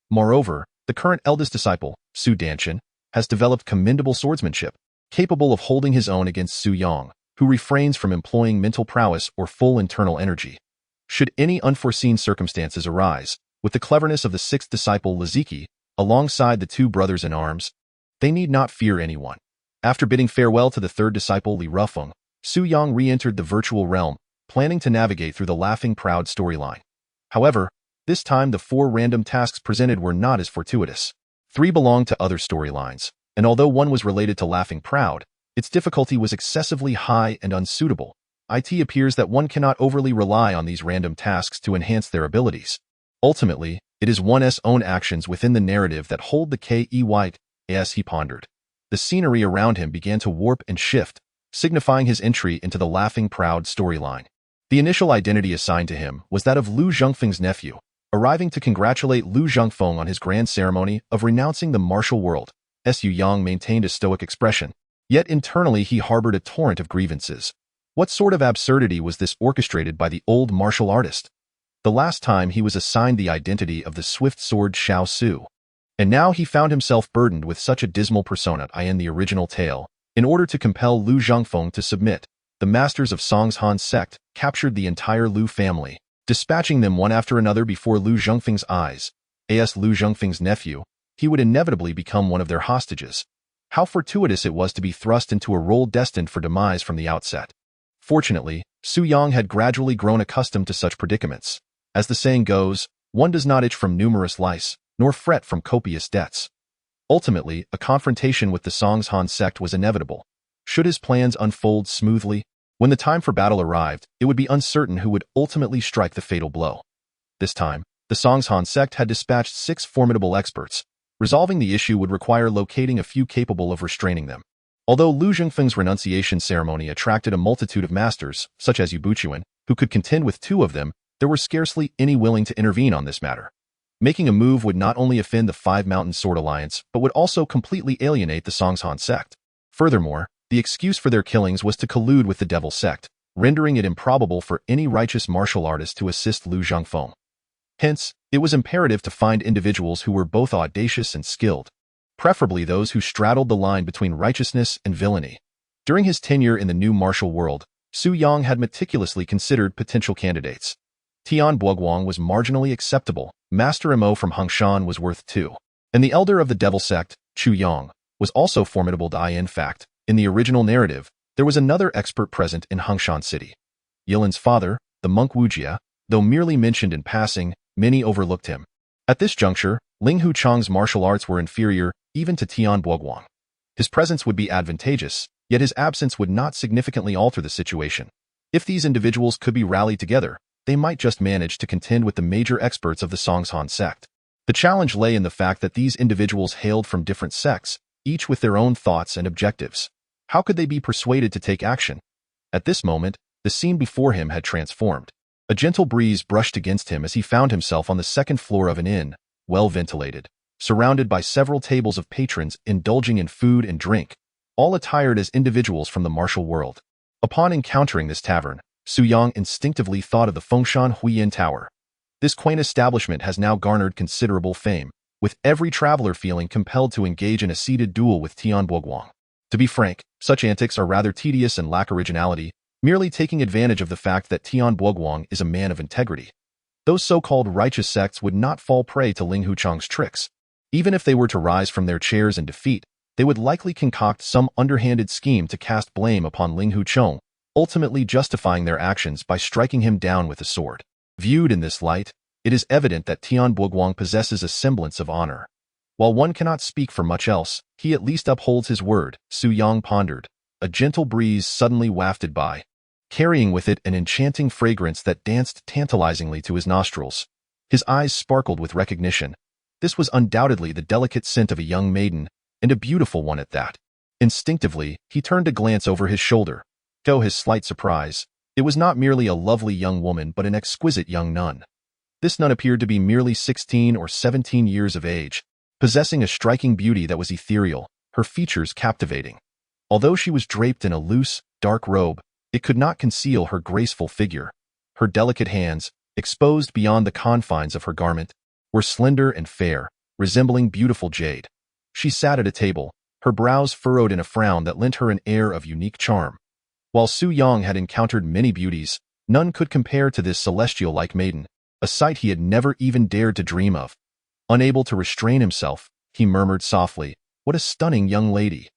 S1: Moreover, the current eldest disciple, Su Danshan, has developed commendable swordsmanship, capable of holding his own against Su Yang, who refrains from employing mental prowess or full internal energy. Should any unforeseen circumstances arise, with the cleverness of the sixth disciple Laziki, alongside the two brothers in arms, they need not fear anyone. After bidding farewell to the third disciple Li Rufeng, Su Yang re-entered the virtual realm, planning to navigate through the Laughing Proud storyline. However, this time the 4 random tasks presented were not as fortuitous. 3 belonged to other storylines, and although one was related to Laughing Proud, its difficulty was excessively high and unsuitable. It appears that one cannot overly rely on these random tasks to enhance their abilities. Ultimately, it is one's own actions within the narrative that hold the key weight, as he pondered. The scenery around him began to warp and shift, signifying his entry into the Laughing Proud storyline. The initial identity assigned to him was that of Lu Zhongfeng's nephew, arriving to congratulate Lu Zhongfeng on his grand ceremony of renouncing the martial world. Su Yang maintained a stoic expression, yet internally he harbored a torrent of grievances. What sort of absurdity was this orchestrated by the old martial artist? The last time he was assigned the identity of the swift sword Xiao Su, and now he found himself burdened with such a dismal persona in the original tale. In order to compel Lu Zhongfeng to submit, the masters of Song's sect captured the entire Lu family, dispatching them one after another before Lu Zhongfeng's eyes. As Lu Zhongfeng's nephew, he would inevitably become one of their hostages. How fortuitous it was to be thrust into a role destined for demise from the outset. Fortunately, Su Yang had gradually grown accustomed to such predicaments. As the saying goes, one does not itch from numerous lice, nor fret from copious debts. Ultimately, a confrontation with the Song's sect was inevitable. Should his plans unfold smoothly, when the time for battle arrived, it would be uncertain who would ultimately strike the fatal blow. This time, the Song's sect had dispatched 6 formidable experts. Resolving the issue would require locating a few capable of restraining them. Although Lu Zhongfeng's renunciation ceremony attracted a multitude of masters, such as Yu Buchuan, who could contend with 2 of them, there were scarcely any willing to intervene on this matter. Making a move would not only offend the 5 Mountain Sword Alliance, but would also completely alienate the Song's sect. Furthermore, the excuse for their killings was to collude with the Devil sect, rendering it improbable for any righteous martial artist to assist Lu Zhongfeng. Hence, it was imperative to find individuals who were both audacious and skilled, preferably those who straddled the line between righteousness and villainy. During his tenure in the new martial world, Su Yang had meticulously considered potential candidates. Tian Buoguang was marginally acceptable, Master Mo from Hongshan was worth 2, and the elder of the Devil sect, Chu Yang, was also formidable. In fact, in the original narrative, there was another expert present in Hongshan City. Yilan's father, the monk Wujia, though merely mentioned in passing, many overlooked him. At this juncture, Ling Hu Chang's martial arts were inferior even to Tian Buoguang. His presence would be advantageous, yet his absence would not significantly alter the situation. If these individuals could be rallied together, they might just manage to contend with the major experts of the Song's sect. The challenge lay in the fact that these individuals hailed from different sects, each with their own thoughts and objectives. How could they be persuaded to take action? At this moment, the scene before him had transformed. A gentle breeze brushed against him as he found himself on the 2nd floor of an inn, well ventilated, surrounded by several tables of patrons indulging in food and drink, all attired as individuals from the martial world. Upon encountering this tavern, Su Yang instinctively thought of the Fengshan Huiyin Tower. This quaint establishment has now garnered considerable fame, with every traveler feeling compelled to engage in a seated duel with Tian Buoguang. To be frank, such antics are rather tedious and lack originality, merely taking advantage of the fact that Tian Buoguang is a man of integrity. Those so-called righteous sects would not fall prey to Ling Hu Chang's tricks. Even if they were to rise from their chairs in defeat, they would likely concoct some underhanded scheme to cast blame upon Ling Hu Chang, ultimately justifying their actions by striking him down with a sword. Viewed in this light, it is evident that Tian Buoguang possesses a semblance of honor. While one cannot speak for much else, he at least upholds his word, Su Yang pondered. A gentle breeze suddenly wafted by, carrying with it an enchanting fragrance that danced tantalizingly to his nostrils. His eyes sparkled with recognition. This was undoubtedly the delicate scent of a young maiden, and a beautiful one at that. Instinctively, he turned to glance over his shoulder. To his slight surprise, it was not merely a lovely young woman but an exquisite young nun. This nun appeared to be merely 16 or 17 years of age, possessing a striking beauty that was ethereal, her features captivating. Although she was draped in a loose, dark robe, it could not conceal her graceful figure. Her delicate hands, exposed beyond the confines of her garment, were slender and fair, resembling beautiful jade. She sat at a table, her brows furrowed in a frown that lent her an air of unique charm. While Su Yang had encountered many beauties, none could compare to this celestial-like maiden, a sight he had never even dared to dream of. Unable to restrain himself, he murmured softly, "What a stunning young lady!"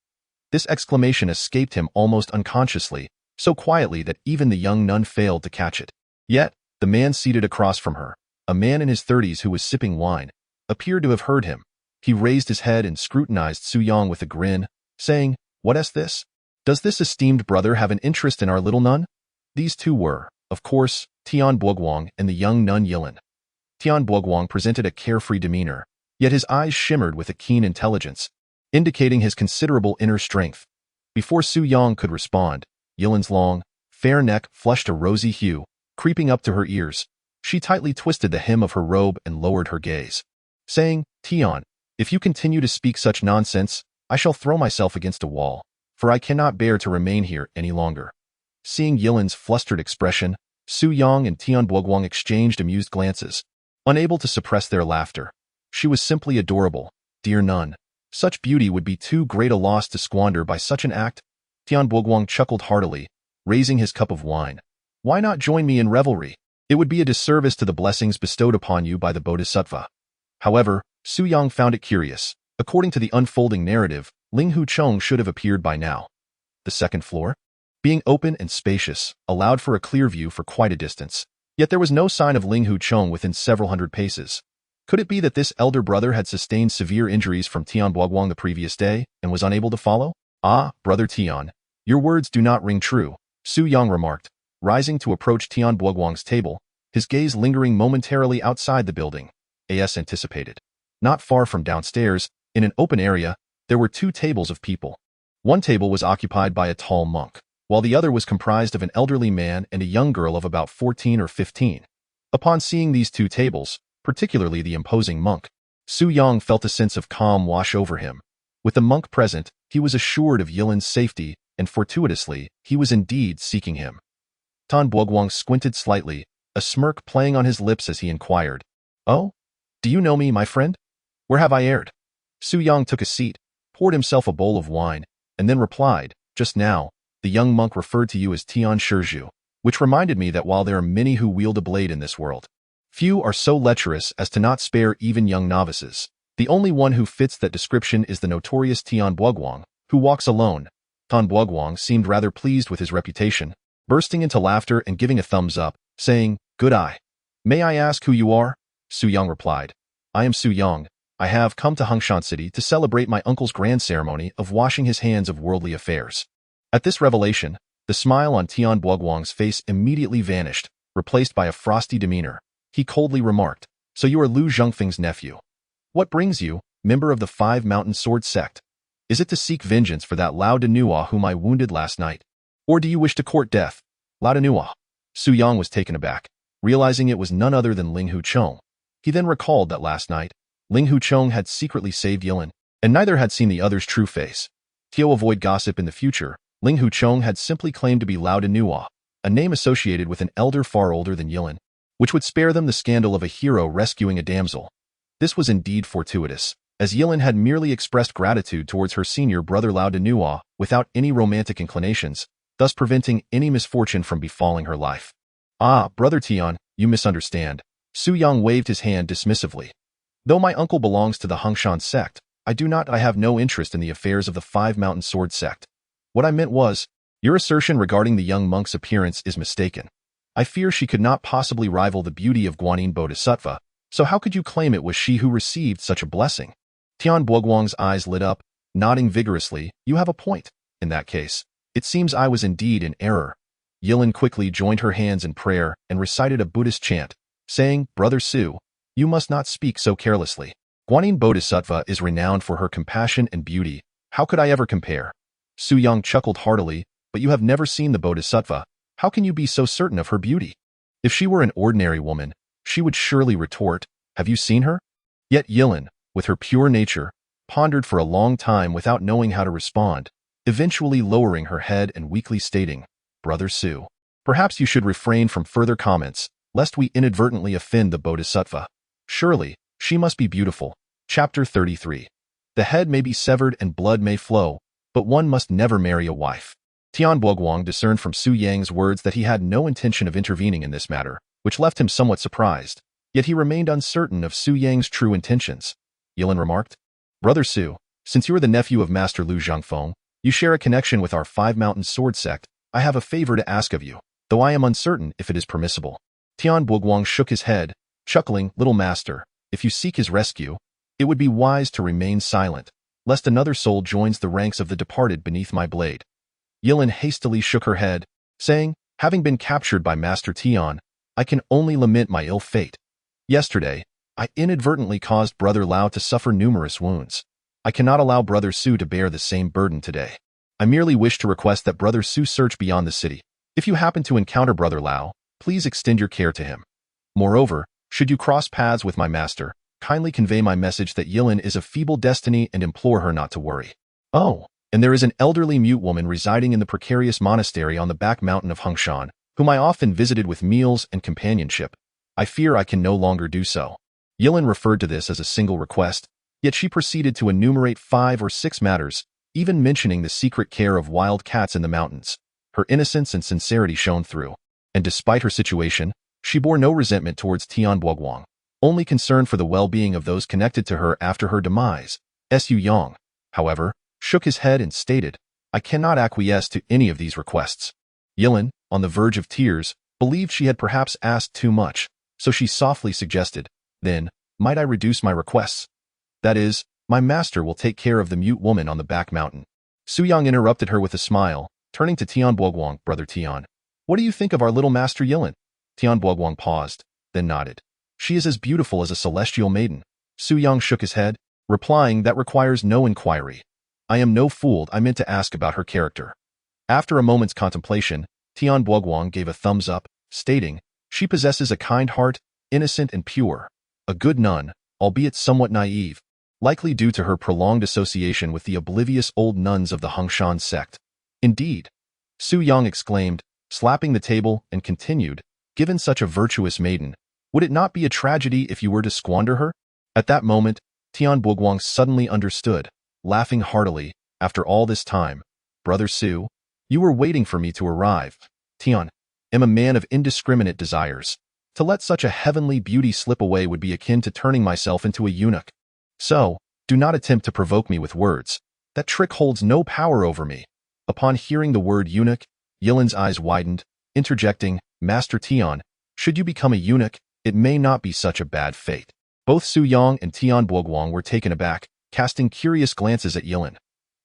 S1: This exclamation escaped him almost unconsciously, so quietly that even the young nun failed to catch it. Yet, the man seated across from her, a man in his 30s who was sipping wine, appeared to have heard him. He raised his head and scrutinized Su Yang with a grin, saying, "What is this? Does this esteemed brother have an interest in our little nun?" These two were, of course, Tian Boguang and the young nun Yilin. Tian Boguang presented a carefree demeanor, yet his eyes shimmered with a keen intelligence, indicating his considerable inner strength. Before Su Yang could respond, Yilin's long, fair neck flushed a rosy hue, creeping up to her ears. She tightly twisted the hem of her robe and lowered her gaze, saying, "Tian, if you continue to speak such nonsense, I shall throw myself against a wall, for I cannot bear to remain here any longer." Seeing Yilin's flustered expression, Su Yang and Tian Boguang exchanged amused glances, unable to suppress their laughter. She was simply adorable, dear nun. Such beauty would be too great a loss to squander by such an act. Tian Boguang chuckled heartily, raising his cup of wine. "Why not join me in revelry? It would be a disservice to the blessings bestowed upon you by the Bodhisattva." However, Su Yang found it curious. According to the unfolding narrative, Ling Hucheng should have appeared by now. The second floor, being open and spacious, allowed for a clear view for quite a distance. Yet there was no sign of Ling Hucheng within several hundred paces. Could it be that this elder brother had sustained severe injuries from Tian Boguang the previous day and was unable to follow? "Ah, brother Tian, your words do not ring true," Su Yang remarked, rising to approach Tian Boguang's table, his gaze lingering momentarily outside the building, as anticipated. Not far from downstairs, in an open area, there were two tables of people. One table was occupied by a tall monk, while the other was comprised of an elderly man and a young girl of about 14 or 15. Upon seeing these two tables, particularly the imposing monk, Su Yang felt a sense of calm wash over him. With the monk present, he was assured of Yilin's safety, and fortuitously, he was indeed seeking him. Tian Boguang squinted slightly, a smirk playing on his lips as he inquired, "Oh? Do you know me, my friend? Where have I erred?" Su Yang took a seat, poured himself a bowl of wine, and then replied, "Just now, the young monk referred to you as Tian Shizhu, which reminded me that while there are many who wield a blade in this world, few are so lecherous as to not spare even young novices. The only one who fits that description is the notorious Tian Boguang, who walks alone." Tian Boguang seemed rather pleased with his reputation, bursting into laughter and giving a thumbs up, saying, "Good eye. May I ask who you are?" Su Yang replied, "I am Su Yang. I have come to Huangshan City to celebrate my uncle's grand ceremony of washing his hands of worldly affairs." At this revelation, the smile on Tian Boguang's face immediately vanished, replaced by a frosty demeanor. He coldly remarked, "So you are Lu Zhongfeng's nephew. What brings you, member of the Five Mountain Sword Sect? Is it to seek vengeance for that Lao Danua whom I wounded last night? Or do you wish to court death?" "Lao Danua?" Su Yang was taken aback, realizing it was none other than Ling Hucheng. He then recalled that last night, Ling Hucheng had secretly saved Yilin, and neither had seen the other's true face. To avoid gossip in the future, Ling Hucheng had simply claimed to be Lao Danua, a name associated with an elder far older than Yilin, which would spare them the scandal of a hero rescuing a damsel. This was indeed fortuitous, as Yilin had merely expressed gratitude towards her senior brother Lao Danua without any romantic inclinations, thus preventing any misfortune from befalling her life. "Ah, brother Tian, you misunderstand." Su Yang waved his hand dismissively. "Though my uncle belongs to the Huangshan sect, I have no interest in the affairs of the Five Mountain Sword sect. What I meant was, your assertion regarding the young monk's appearance is mistaken. I fear she could not possibly rival the beauty of Guanyin Bodhisattva, so how could you claim it was she who received such a blessing?" Tian Boguang's eyes lit up, nodding vigorously. "You have a point. In that case, it seems I was indeed in error." Yilin quickly joined her hands in prayer and recited a Buddhist chant, saying, "Brother Su, you must not speak so carelessly. Guanyin Bodhisattva is renowned for her compassion and beauty. How could I ever compare?" Su Yang chuckled heartily, "But you have never seen the Bodhisattva. How can you be so certain of her beauty? If she were an ordinary woman, she would surely retort, "Have you seen her?" Yet Yilin, with her pure nature, pondered for a long time without knowing how to respond, eventually lowering her head and weakly stating, "Brother Su, perhaps you should refrain from further comments, lest we inadvertently offend the Bodhisattva. Surely, she must be beautiful." Chapter 33. The head may be severed and blood may flow, but one must never marry a wife. Tian Buoguang discerned from Su Yang's words that he had no intention of intervening in this matter, which left him somewhat surprised. Yet he remained uncertain of Su Yang's true intentions. Yilin remarked, "Brother Su, since you are the nephew of Master Lu Zhangfeng, you share a connection with our Five Mountains sword sect. I have a favor to ask of you, though I am uncertain if it is permissible." Tian Buoguang shook his head, chuckling, "Little master, if you seek his rescue, it would be wise to remain silent, lest another soul joins the ranks of the departed beneath my blade." Yilin hastily shook her head, saying, "Having been captured by Master Tian, I can only lament my ill fate. Yesterday, I inadvertently caused Brother Lao to suffer numerous wounds. I cannot allow Brother Su to bear the same burden today. I merely wish to request that Brother Su search beyond the city. If you happen to encounter Brother Lao, please extend your care to him. Moreover, should you cross paths with my master, kindly convey my message that Yilin is of feeble destiny and implore her not to worry. Oh, and there is an elderly mute woman residing in the precarious monastery on the back mountain of Hungshan, whom I often visited with meals and companionship. I fear I can no longer do so." Yilin referred to this as a single request, yet she proceeded to enumerate 5 or 6 matters, even mentioning the secret care of wild cats in the mountains. Her innocence and sincerity shone through, and despite her situation, she bore no resentment towards Tian Buoguang, only concern for the well-being of those connected to her after her demise. Su Yang, however, shook his head and stated, "I cannot acquiesce to any of these requests." Yilin, on the verge of tears, believed she had perhaps asked too much, so she softly suggested, "Then, might I reduce my requests? That is, my master will take care of the mute woman on the back mountain." Su Yang interrupted her with a smile, turning to Tian Buoguang, "Brother Tian, what do you think of our little master Yilin?" Tian Buoguang paused, then nodded. "She is as beautiful as a celestial maiden." Su Yang shook his head, replying, "That requires no inquiry. I am no fool, I meant to ask about her character." After a moment's contemplation, Tian Buoguang gave a thumbs up, stating, "She possesses a kind heart, innocent and pure, a good nun, albeit somewhat naive, likely due to her prolonged association with the oblivious old nuns of the Hungshan sect." "Indeed," Su Yang exclaimed, slapping the table, and continued, "Given such a virtuous maiden, would it not be a tragedy if you were to squander her?" At that moment, Tian Buoguang suddenly understood, laughing heartily, "After all this time, Brother Su, you were waiting for me to arrive. Tian, am a man of indiscriminate desires. To let such a heavenly beauty slip away would be akin to turning myself into a eunuch. So, do not attempt to provoke me with words. That trick holds no power over me." Upon hearing the word eunuch, Yilin's eyes widened, interjecting, "Master Tian, should you become a eunuch, it may not be such a bad fate." Both Su Yang and Tian Buoguang were taken aback, casting curious glances at Yilin.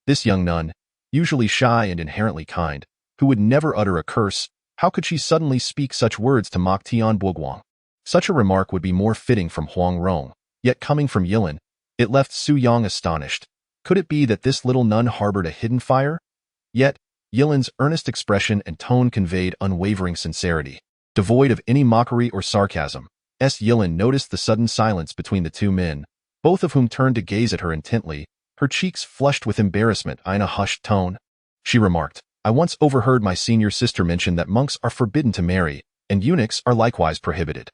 S1: This young nun, usually shy and inherently kind, who would never utter a curse, how could she suddenly speak such words to mock Tian Buoguang? Such a remark would be more fitting from Huang Rong, yet coming from Yilin, it left Su Yang astonished. Could it be that this little nun harbored a hidden fire? Yet, Yilin's earnest expression and tone conveyed unwavering sincerity. Devoid of any mockery or sarcasm, Yilin noticed the sudden silence between the two men, both of whom turned to gaze at her intently, her cheeks flushed with embarrassment in a hushed tone. She remarked, "I once overheard my senior sister mention that monks are forbidden to marry, and eunuchs are likewise prohibited.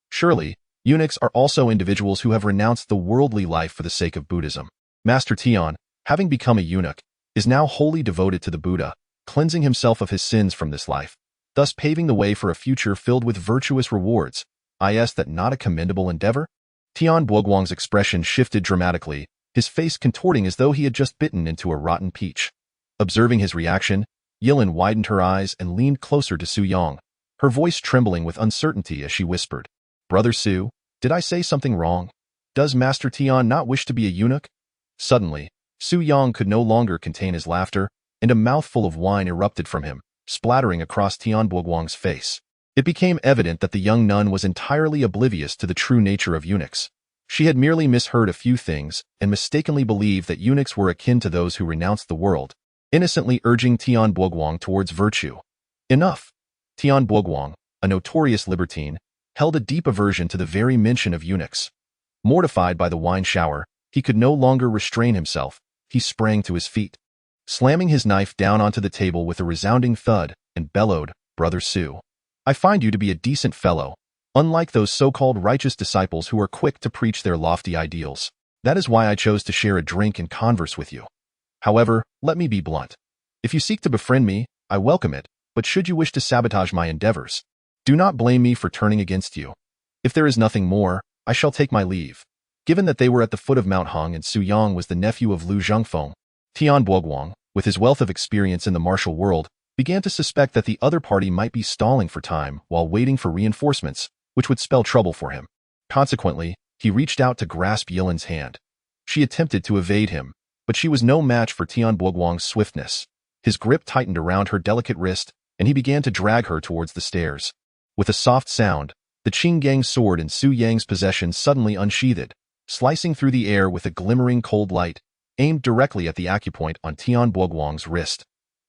S1: Surely, eunuchs are also individuals who have renounced the worldly life for the sake of Buddhism. Master Tian, having become a eunuch, is now wholly devoted to the Buddha, cleansing himself of his sins from this life, thus paving the way for a future filled with virtuous rewards. Is that not a commendable endeavor?" Tian Buoguang's expression shifted dramatically, his face contorting as though he had just bitten into a rotten peach. Observing his reaction, Yilin widened her eyes and leaned closer to Su Yang, her voice trembling with uncertainty as she whispered, "Brother Su, did I say something wrong? Does Master Tian not wish to be a eunuch?" Suddenly, Su Yang could no longer contain his laughter, and a mouthful of wine erupted from him, splattering across Tian Buoguang's face. It became evident that the young nun was entirely oblivious to the true nature of eunuchs. She had merely misheard a few things and mistakenly believed that eunuchs were akin to those who renounced the world, innocently urging Tian Buoguang towards virtue. Enough! Tian Buoguang, a notorious libertine, held a deep aversion to the very mention of eunuchs. Mortified by the wine shower, he could no longer restrain himself. He sprang to his feet, slamming his knife down onto the table with a resounding thud, and bellowed, "Brother Su, I find you to be a decent fellow, unlike those so-called righteous disciples who are quick to preach their lofty ideals. That is why I chose to share a drink and converse with you. However, let me be blunt. If you seek to befriend me, I welcome it, but should you wish to sabotage my endeavors, do not blame me for turning against you. If there is nothing more, I shall take my leave." Given that they were at the foot of Mount Hung and Su Yang was the nephew of Lu Zhengfeng, Tian Buoguang, with his wealth of experience in the martial world, began to suspect that the other party might be stalling for time while waiting for reinforcements, which would spell trouble for him. Consequently, he reached out to grasp Yilin's hand. She attempted to evade him, but she was no match for Tian Buoguang's swiftness. His grip tightened around her delicate wrist, and he began to drag her towards the stairs. With a soft sound, the Qinggang sword in Su Yang's possession suddenly unsheathed, slicing through the air with a glimmering cold light, aimed directly at the acupoint on Tian Buoguang's wrist.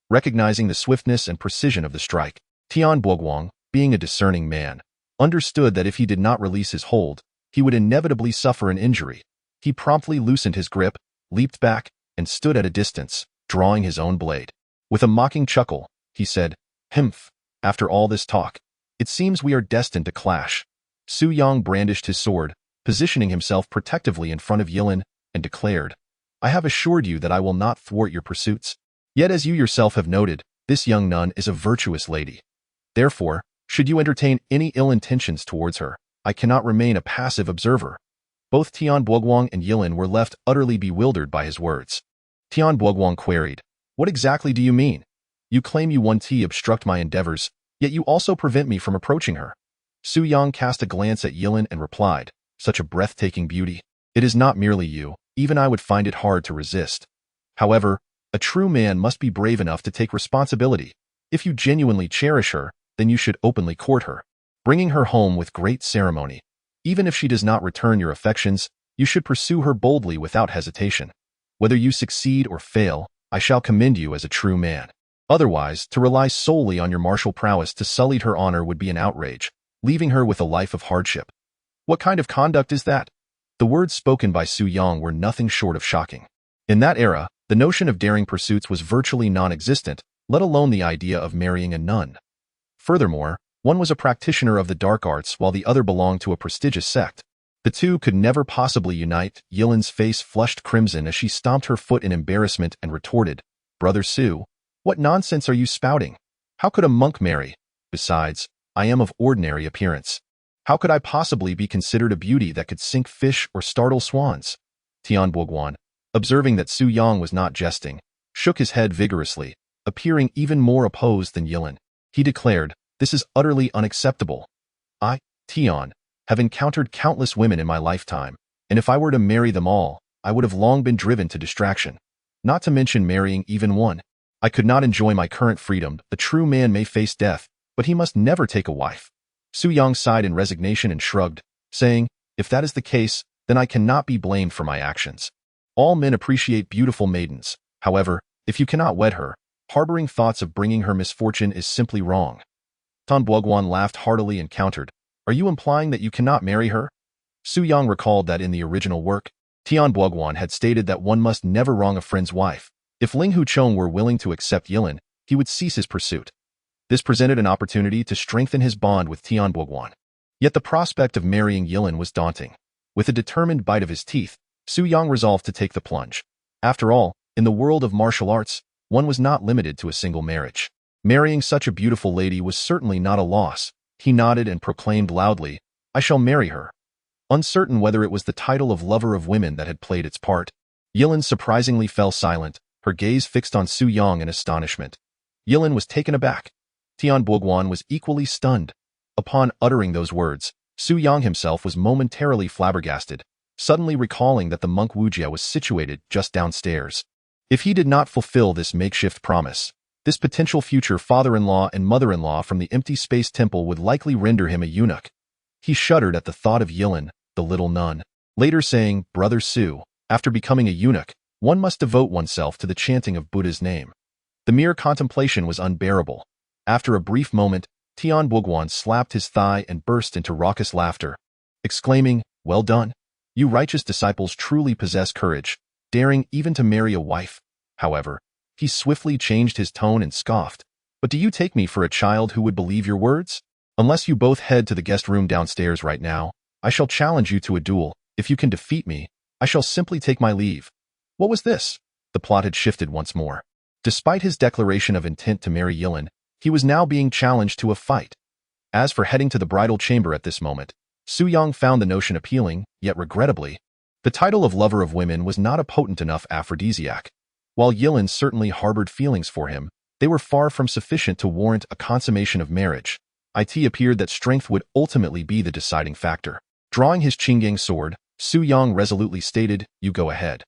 S1: Recognizing the swiftness and precision of the strike, Tian Buoguang, being a discerning man, understood that if he did not release his hold, he would inevitably suffer an injury. He promptly loosened his grip, leaped back, and stood at a distance, drawing his own blade. With a mocking chuckle, he said, "Humph, after all this talk, it seems we are destined to clash." Su Yang brandished his sword, positioning himself protectively in front of Yilin, and declared, "I have assured you that I will not thwart your pursuits. Yet as you yourself have noted, this young nun is a virtuous lady. Therefore, should you entertain any ill intentions towards her, I cannot remain a passive observer." Both Tian Buoguang and Yilin were left utterly bewildered by his words. Tian Buoguang queried, "What exactly do you mean? You claim you want to obstruct my endeavors, yet you also prevent me from approaching her." Su Yang cast a glance at Yilin and replied, "Such a breathtaking beauty. It is not merely you, even I would find it hard to resist. However, a true man must be brave enough to take responsibility. If you genuinely cherish her, then you should openly court her, bringing her home with great ceremony. Even if she does not return your affections, you should pursue her boldly without hesitation. Whether you succeed or fail, I shall commend you as a true man. Otherwise, to rely solely on your martial prowess to sully her honor would be an outrage, leaving her with a life of hardship. What kind of conduct is that?" The words spoken by Su Yang were nothing short of shocking. In that era, the notion of daring pursuits was virtually non-existent, let alone the idea of marrying a nun. Furthermore, one was a practitioner of the dark arts while the other belonged to a prestigious sect. The two could never possibly unite. Yilin's face flushed crimson as she stomped her foot in embarrassment and retorted, "Brother Su, what nonsense are you spouting? How could a monk marry? Besides, I am of ordinary appearance. How could I possibly be considered a beauty that could sink fish or startle swans?" Tian Buoguang, observing that Su Yang was not jesting, shook his head vigorously, appearing even more opposed than Yilin. He declared, "This is utterly unacceptable. I, Tian, have encountered countless women in my lifetime, and if I were to marry them all, I would have long been driven to distraction. Not to mention marrying even one. I could not enjoy my current freedom. The true man may face death, but he must never take a wife." Su Yang sighed in resignation and shrugged, saying, "If that is the case, then I cannot be blamed for my actions. All men appreciate beautiful maidens. However, if you cannot wed her, harboring thoughts of bringing her misfortune is simply wrong." Tian Buoguang laughed heartily and countered, "Are you implying that you cannot marry her?" Su Yang recalled that in the original work, Tian Buoguang had stated that one must never wrong a friend's wife. If Ling Huchong were willing to accept Yilin, he would cease his pursuit. This presented an opportunity to strengthen his bond with Tian Buoguang. Yet the prospect of marrying Yilin was daunting. With a determined bite of his teeth, Su Yang resolved to take the plunge. After all, in the world of martial arts, one was not limited to a single marriage. Marrying such a beautiful lady was certainly not a loss. He nodded and proclaimed loudly, "I shall marry her." Uncertain whether it was the title of lover of women that had played its part, Yilin surprisingly fell silent, her gaze fixed on Su Yang in astonishment. Yilin was taken aback. Tian Buoguang was equally stunned. Upon uttering those words, Su Yang himself was momentarily flabbergasted, suddenly recalling that the monk Wujie was situated just downstairs. If he did not fulfill this makeshift promise, this potential future father-in-law and mother-in-law from the empty space temple would likely render him a eunuch. He shuddered at the thought of Yilin, the little nun, later saying, "Brother Su, after becoming a eunuch, one must devote oneself to the chanting of Buddha's name." The mere contemplation was unbearable. After a brief moment, Tian Buoguan slapped his thigh and burst into raucous laughter, exclaiming, "Well done. You righteous disciples truly possess courage, daring even to marry a wife." However, he swiftly changed his tone and scoffed, "But do you take me for a child who would believe your words? Unless you both head to the guest room downstairs right now, I shall challenge you to a duel. If you can defeat me, I shall simply take my leave." What was this? The plot had shifted once more. Despite his declaration of intent to marry Yilin, he was now being challenged to a fight. As for heading to the bridal chamber at this moment, Su Yang found the notion appealing, yet regrettably, the title of lover of women was not a potent enough aphrodisiac. While Yilin certainly harbored feelings for him, they were far from sufficient to warrant a consummation of marriage. It appeared that strength would ultimately be the deciding factor. Drawing his Qingyang sword, Su Yang resolutely stated, "You go ahead.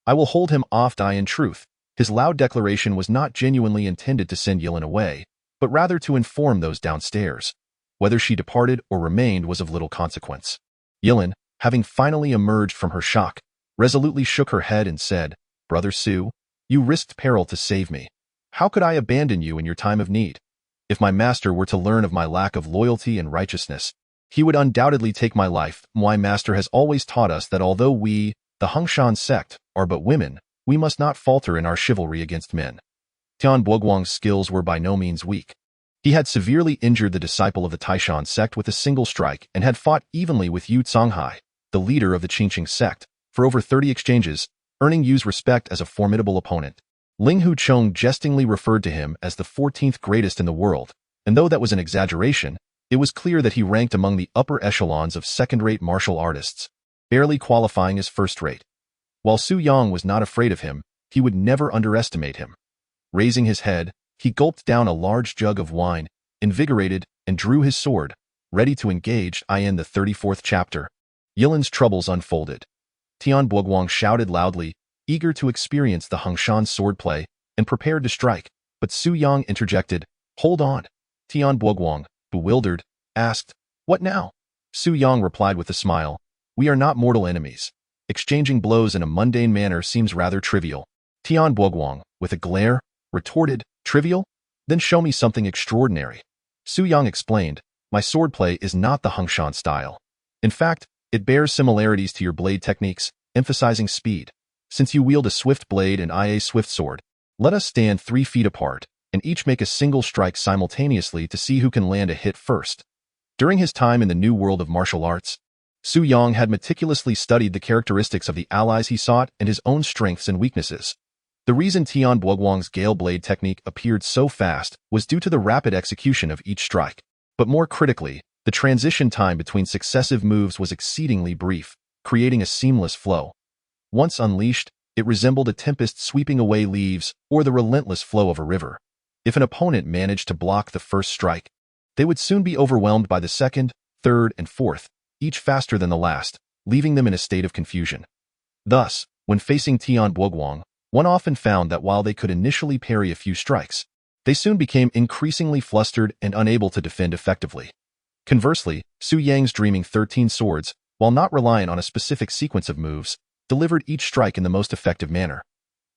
S1: I will hold him off." In truth, his loud declaration was not genuinely intended to send Yilin away, but rather to inform those downstairs. Whether she departed or remained was of little consequence. Yilin, having finally emerged from her shock, resolutely shook her head and said, "Brother Su, you risked peril to save me. How could I abandon you in your time of need? If my master were to learn of my lack of loyalty and righteousness, he would undoubtedly take my life. My master has always taught us that although we, the Huangshan sect, are but women, we must not falter in our chivalry against men." Tian Buoguang's skills were by no means weak. He had severely injured the disciple of the Taishan sect with a single strike and had fought evenly with Yu Zonghai, the leader of the Qingqing sect, for over 30 exchanges, earning Yu's respect as a formidable opponent. Ling Huchong jestingly referred to him as the 14th greatest in the world, and though that was an exaggeration, it was clear that he ranked among the upper echelons of second-rate martial artists, barely qualifying as first-rate. While Su Yang was not afraid of him, he would never underestimate him. Raising his head, he gulped down a large jug of wine, invigorated, and drew his sword, ready to engage. In the 34th chapter, Yilin's troubles unfolded. Tian Buoguang shouted loudly, eager to experience the Huangshan swordplay, and prepared to strike, but Su Yang interjected, "Hold on." Tian Buoguang, bewildered, asked, "What now?" Su Yang replied with a smile, "We are not mortal enemies. Exchanging blows in a mundane manner seems rather trivial." Tian Buoguang, with a glare, retorted, "Trivial? Then show me something extraordinary." Su Yang explained, "My swordplay is not the Huangshan style. In fact, it bears similarities to your blade techniques, emphasizing speed. Since you wield a swift blade and I a swift sword, let us stand 3 feet apart, and each make a single strike simultaneously to see who can land a hit first." During his time in the new world of martial arts, Su Yang had meticulously studied the characteristics of the allies he sought and his own strengths and weaknesses. The reason Tian Buoguang's gale blade technique appeared so fast was due to the rapid execution of each strike. But more critically, the transition time between successive moves was exceedingly brief, creating a seamless flow. Once unleashed, it resembled a tempest sweeping away leaves or the relentless flow of a river. If an opponent managed to block the first strike, they would soon be overwhelmed by the second, third, and fourth, each faster than the last, leaving them in a state of confusion. Thus, when facing Tian Buoguang, one often found that while they could initially parry a few strikes, they soon became increasingly flustered and unable to defend effectively. Conversely, Su Yang's Dreaming 13 Swords, while not reliant on a specific sequence of moves, delivered each strike in the most effective manner.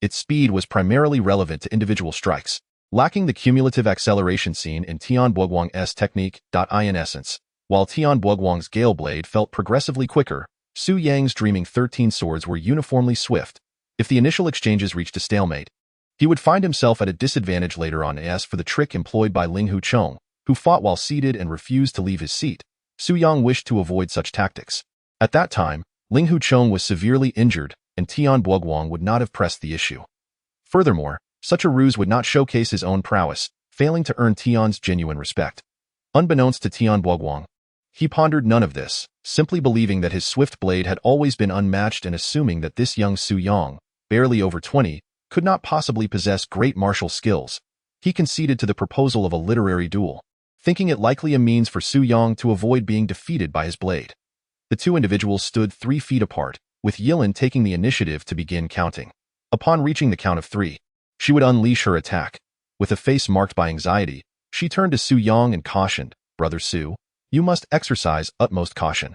S1: Its speed was primarily relevant to individual strikes, lacking the cumulative acceleration seen in Tian Buoguang's technique. In essence, while Tian Buoguang's Gale Blade felt progressively quicker, Su Yang's Dreaming 13 Swords were uniformly swift. If the initial exchanges reached a stalemate, he would find himself at a disadvantage later on. As for the trick employed by Ling Huchong, who fought while seated and refused to leave his seat, Su Yang wished to avoid such tactics. At that time, Ling Huchong was severely injured, and Tian Buoguang would not have pressed the issue. Furthermore, such a ruse would not showcase his own prowess, failing to earn Tian's genuine respect. Unbeknownst to Tian Buoguang, he pondered none of this, simply believing that his swift blade had always been unmatched and assuming that this young Su Yang, barely over 20, could not possibly possess great martial skills. He conceded to the proposal of a literary duel, thinking it likely a means for Su Yang to avoid being defeated by his blade. The two individuals stood 3 feet apart, with Yilin taking the initiative to begin counting. Upon reaching the count of 3, she would unleash her attack. With a face marked by anxiety, she turned to Su Yang and cautioned, "Brother Su, you must exercise utmost caution."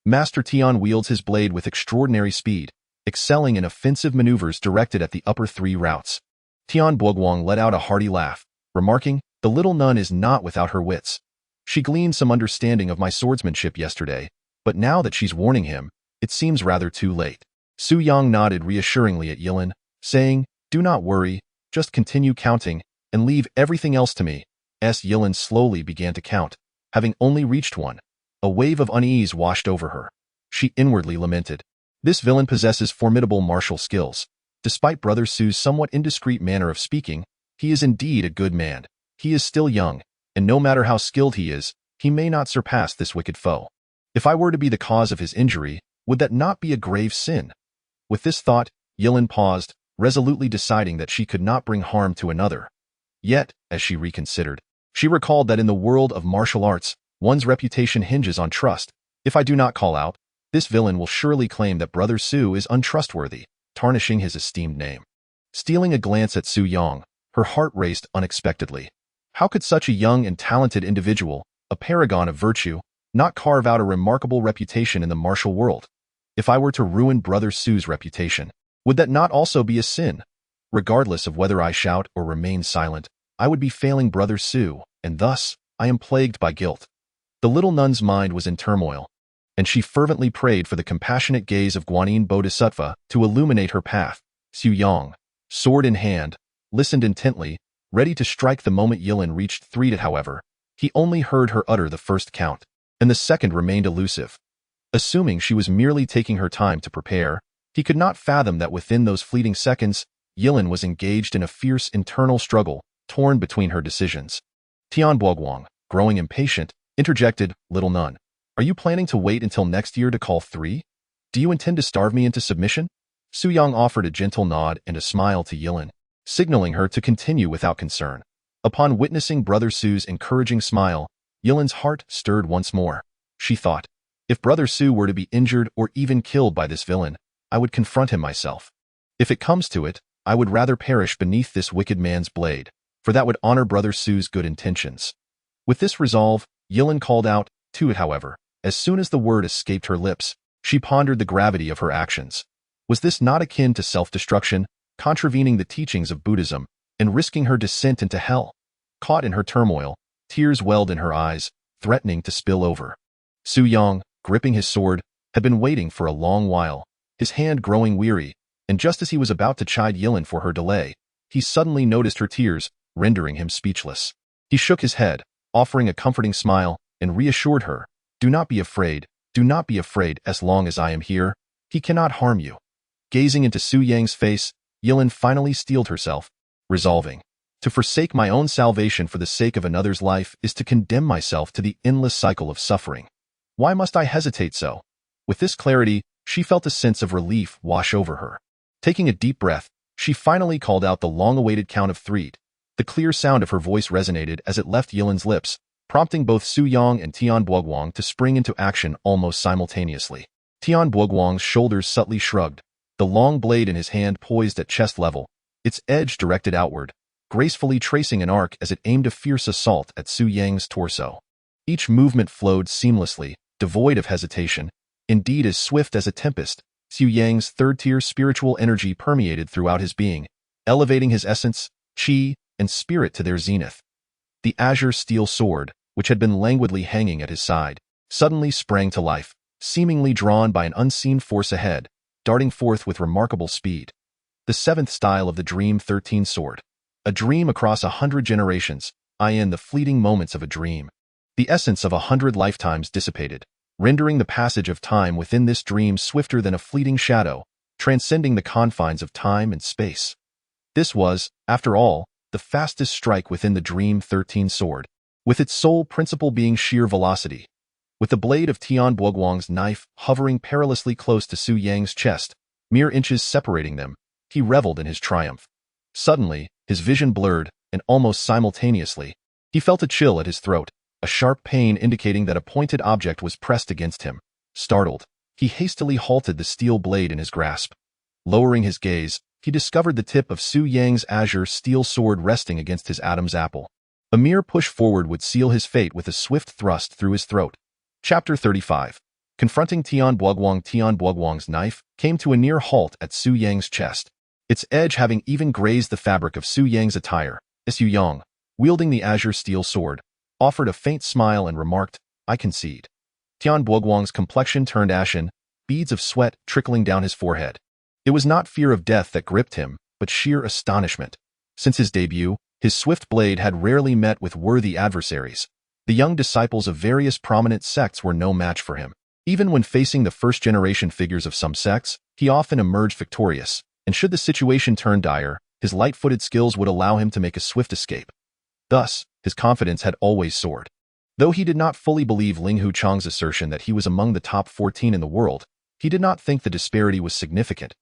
S1: Master Tian wields his blade with extraordinary speed, excelling in offensive maneuvers directed at the upper 3 routes. Tian Buoguang let out a hearty laugh, remarking, "The little nun is not without her wits. She gleaned some understanding of my swordsmanship yesterday, but now that she's warning him, it seems rather too late. Su Yang nodded reassuringly at Yilin, saying, "Do not worry, just continue counting, and leave everything else to me." Yilin slowly began to count, having only reached one. A wave of unease washed over her. She inwardly lamented. This villain possesses formidable martial skills. Despite Brother Su's somewhat indiscreet manner of speaking, he is indeed a good man. He is still young, and no matter how skilled he is, he may not surpass this wicked foe. If I were to be the cause of his injury, would that not be a grave sin? With this thought, Yilin paused, resolutely deciding that she could not bring harm to another. Yet, as she reconsidered, she recalled that in the world of martial arts, one's reputation hinges on trust. If I do not call out, this villain will surely claim that Brother Su is untrustworthy, tarnishing his esteemed name. Stealing a glance at Su Yang, her heart raced unexpectedly. How could such a young and talented individual, a paragon of virtue, not carve out a remarkable reputation in the martial world? If I were to ruin Brother Su's reputation, would that not also be a sin? Regardless of whether I shout or remain silent, I would be failing Brother Su, and thus, I am plagued by guilt. The little nun's mind was in turmoil, and she fervently prayed for the compassionate gaze of Guanyin Bodhisattva to illuminate her path. Su Yang, sword in hand, listened intently, ready to strike the moment Yilin reached 3. However, he only heard her utter the first count, and the second remained elusive. Assuming she was merely taking her time to prepare, he could not fathom that within those fleeting seconds, Yilin was engaged in a fierce internal struggle, torn between her decisions. Tian Boguang, growing impatient, interjected, "Little nun, are you planning to wait until next year to call 3? Do you intend to starve me into submission?" Su Yang offered a gentle nod and a smile to Yilin, signaling her to continue without concern. Upon witnessing Brother Su's encouraging smile, Yilin's heart stirred once more. She thought, if Brother Su were to be injured or even killed by this villain, I would confront him myself. If it comes to it, I would rather perish beneath this wicked man's blade, for that would honor Brother Su's good intentions. With this resolve, Yilin called out, "To it." However, as soon as the word escaped her lips, she pondered the gravity of her actions. Was this not akin to self-destruction, contravening the teachings of Buddhism, and risking her descent into hell? Caught in her turmoil, tears welled in her eyes, threatening to spill over. Su Yang, gripping his sword, had been waiting for a long while, his hand growing weary, and just as he was about to chide Yilin for her delay, he suddenly noticed her tears, rendering him speechless. He shook his head, offering a comforting smile, and reassured her, do not be afraid, as long as I am here, he cannot harm you." Gazing into Su Yang's face, Yilin finally steeled herself, resolving, to forsake my own salvation for the sake of another's life is to condemn myself to the endless cycle of suffering. Why must I hesitate so? With this clarity, she felt a sense of relief wash over her. Taking a deep breath, she finally called out the long-awaited count of 3. The clear sound of her voice resonated as it left Yilin's lips, prompting both Su Yang and Tian Boguang to spring into action almost simultaneously. Tian Boguang's shoulders subtly shrugged, the long blade in his hand poised at chest level, its edge directed outward, gracefully tracing an arc as it aimed a fierce assault at Su Yang's torso. Each movement flowed seamlessly, devoid of hesitation, indeed as swift as a tempest. Su Yang's third-tier spiritual energy permeated throughout his being, elevating his essence, qi, and spirit to their zenith. The azure steel sword, which had been languidly hanging at his side, suddenly sprang to life, seemingly drawn by an unseen force ahead, darting forth with remarkable speed. The 7th style of the Dream 13 sword. A dream across 100 generations, in the fleeting moments of a dream. The essence of 100 lifetimes dissipated, rendering the passage of time within this dream swifter than a fleeting shadow, transcending the confines of time and space. This was, after all, the fastest strike within the Dream 13 sword, with its sole principle being sheer velocity. With the blade of Tian Boguang's knife hovering perilously close to Su Yang's chest, mere inches separating them, he reveled in his triumph. Suddenly, his vision blurred, and almost simultaneously, he felt a chill at his throat, a sharp pain indicating that a pointed object was pressed against him. Startled, he hastily halted the steel blade in his grasp. Lowering his gaze, he discovered the tip of Su Yang's azure steel sword resting against his Adam's apple. A mere push forward would seal his fate with a swift thrust through his throat. Chapter 35. Confronting Tian Boguang's knife came to a near halt at Su Yang's chest, its edge having even grazed the fabric of Su Yang's attire. Su Yang, wielding the azure steel sword, offered a faint smile and remarked, "I concede." Tian Buoguang's complexion turned ashen, beads of sweat trickling down his forehead. It was not fear of death that gripped him, but sheer astonishment. Since his debut, his swift blade had rarely met with worthy adversaries. The young disciples of various prominent sects were no match for him. Even when facing the first-generation figures of some sects, he often emerged victorious, and should the situation turn dire, his light-footed skills would allow him to make a swift escape. Thus, his confidence had always soared. Though he did not fully believe Ling Hu Chang's assertion that he was among the top 14 in the world, he did not think the disparity was significant.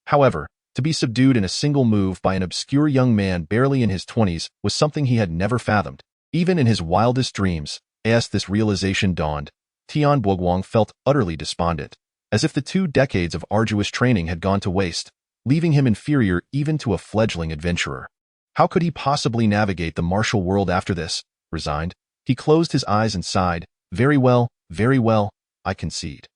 S1: However, to be subdued in a single move by an obscure young man barely in his 20s was something he had never fathomed. Even in his wildest dreams, as this realization dawned, Tian Buoguang felt utterly despondent, as if the 2 decades of arduous training had gone to waste, leaving him inferior even to a fledgling adventurer. How could he possibly navigate the martial world after this? Resigned, he closed his eyes and sighed, very well, I concede.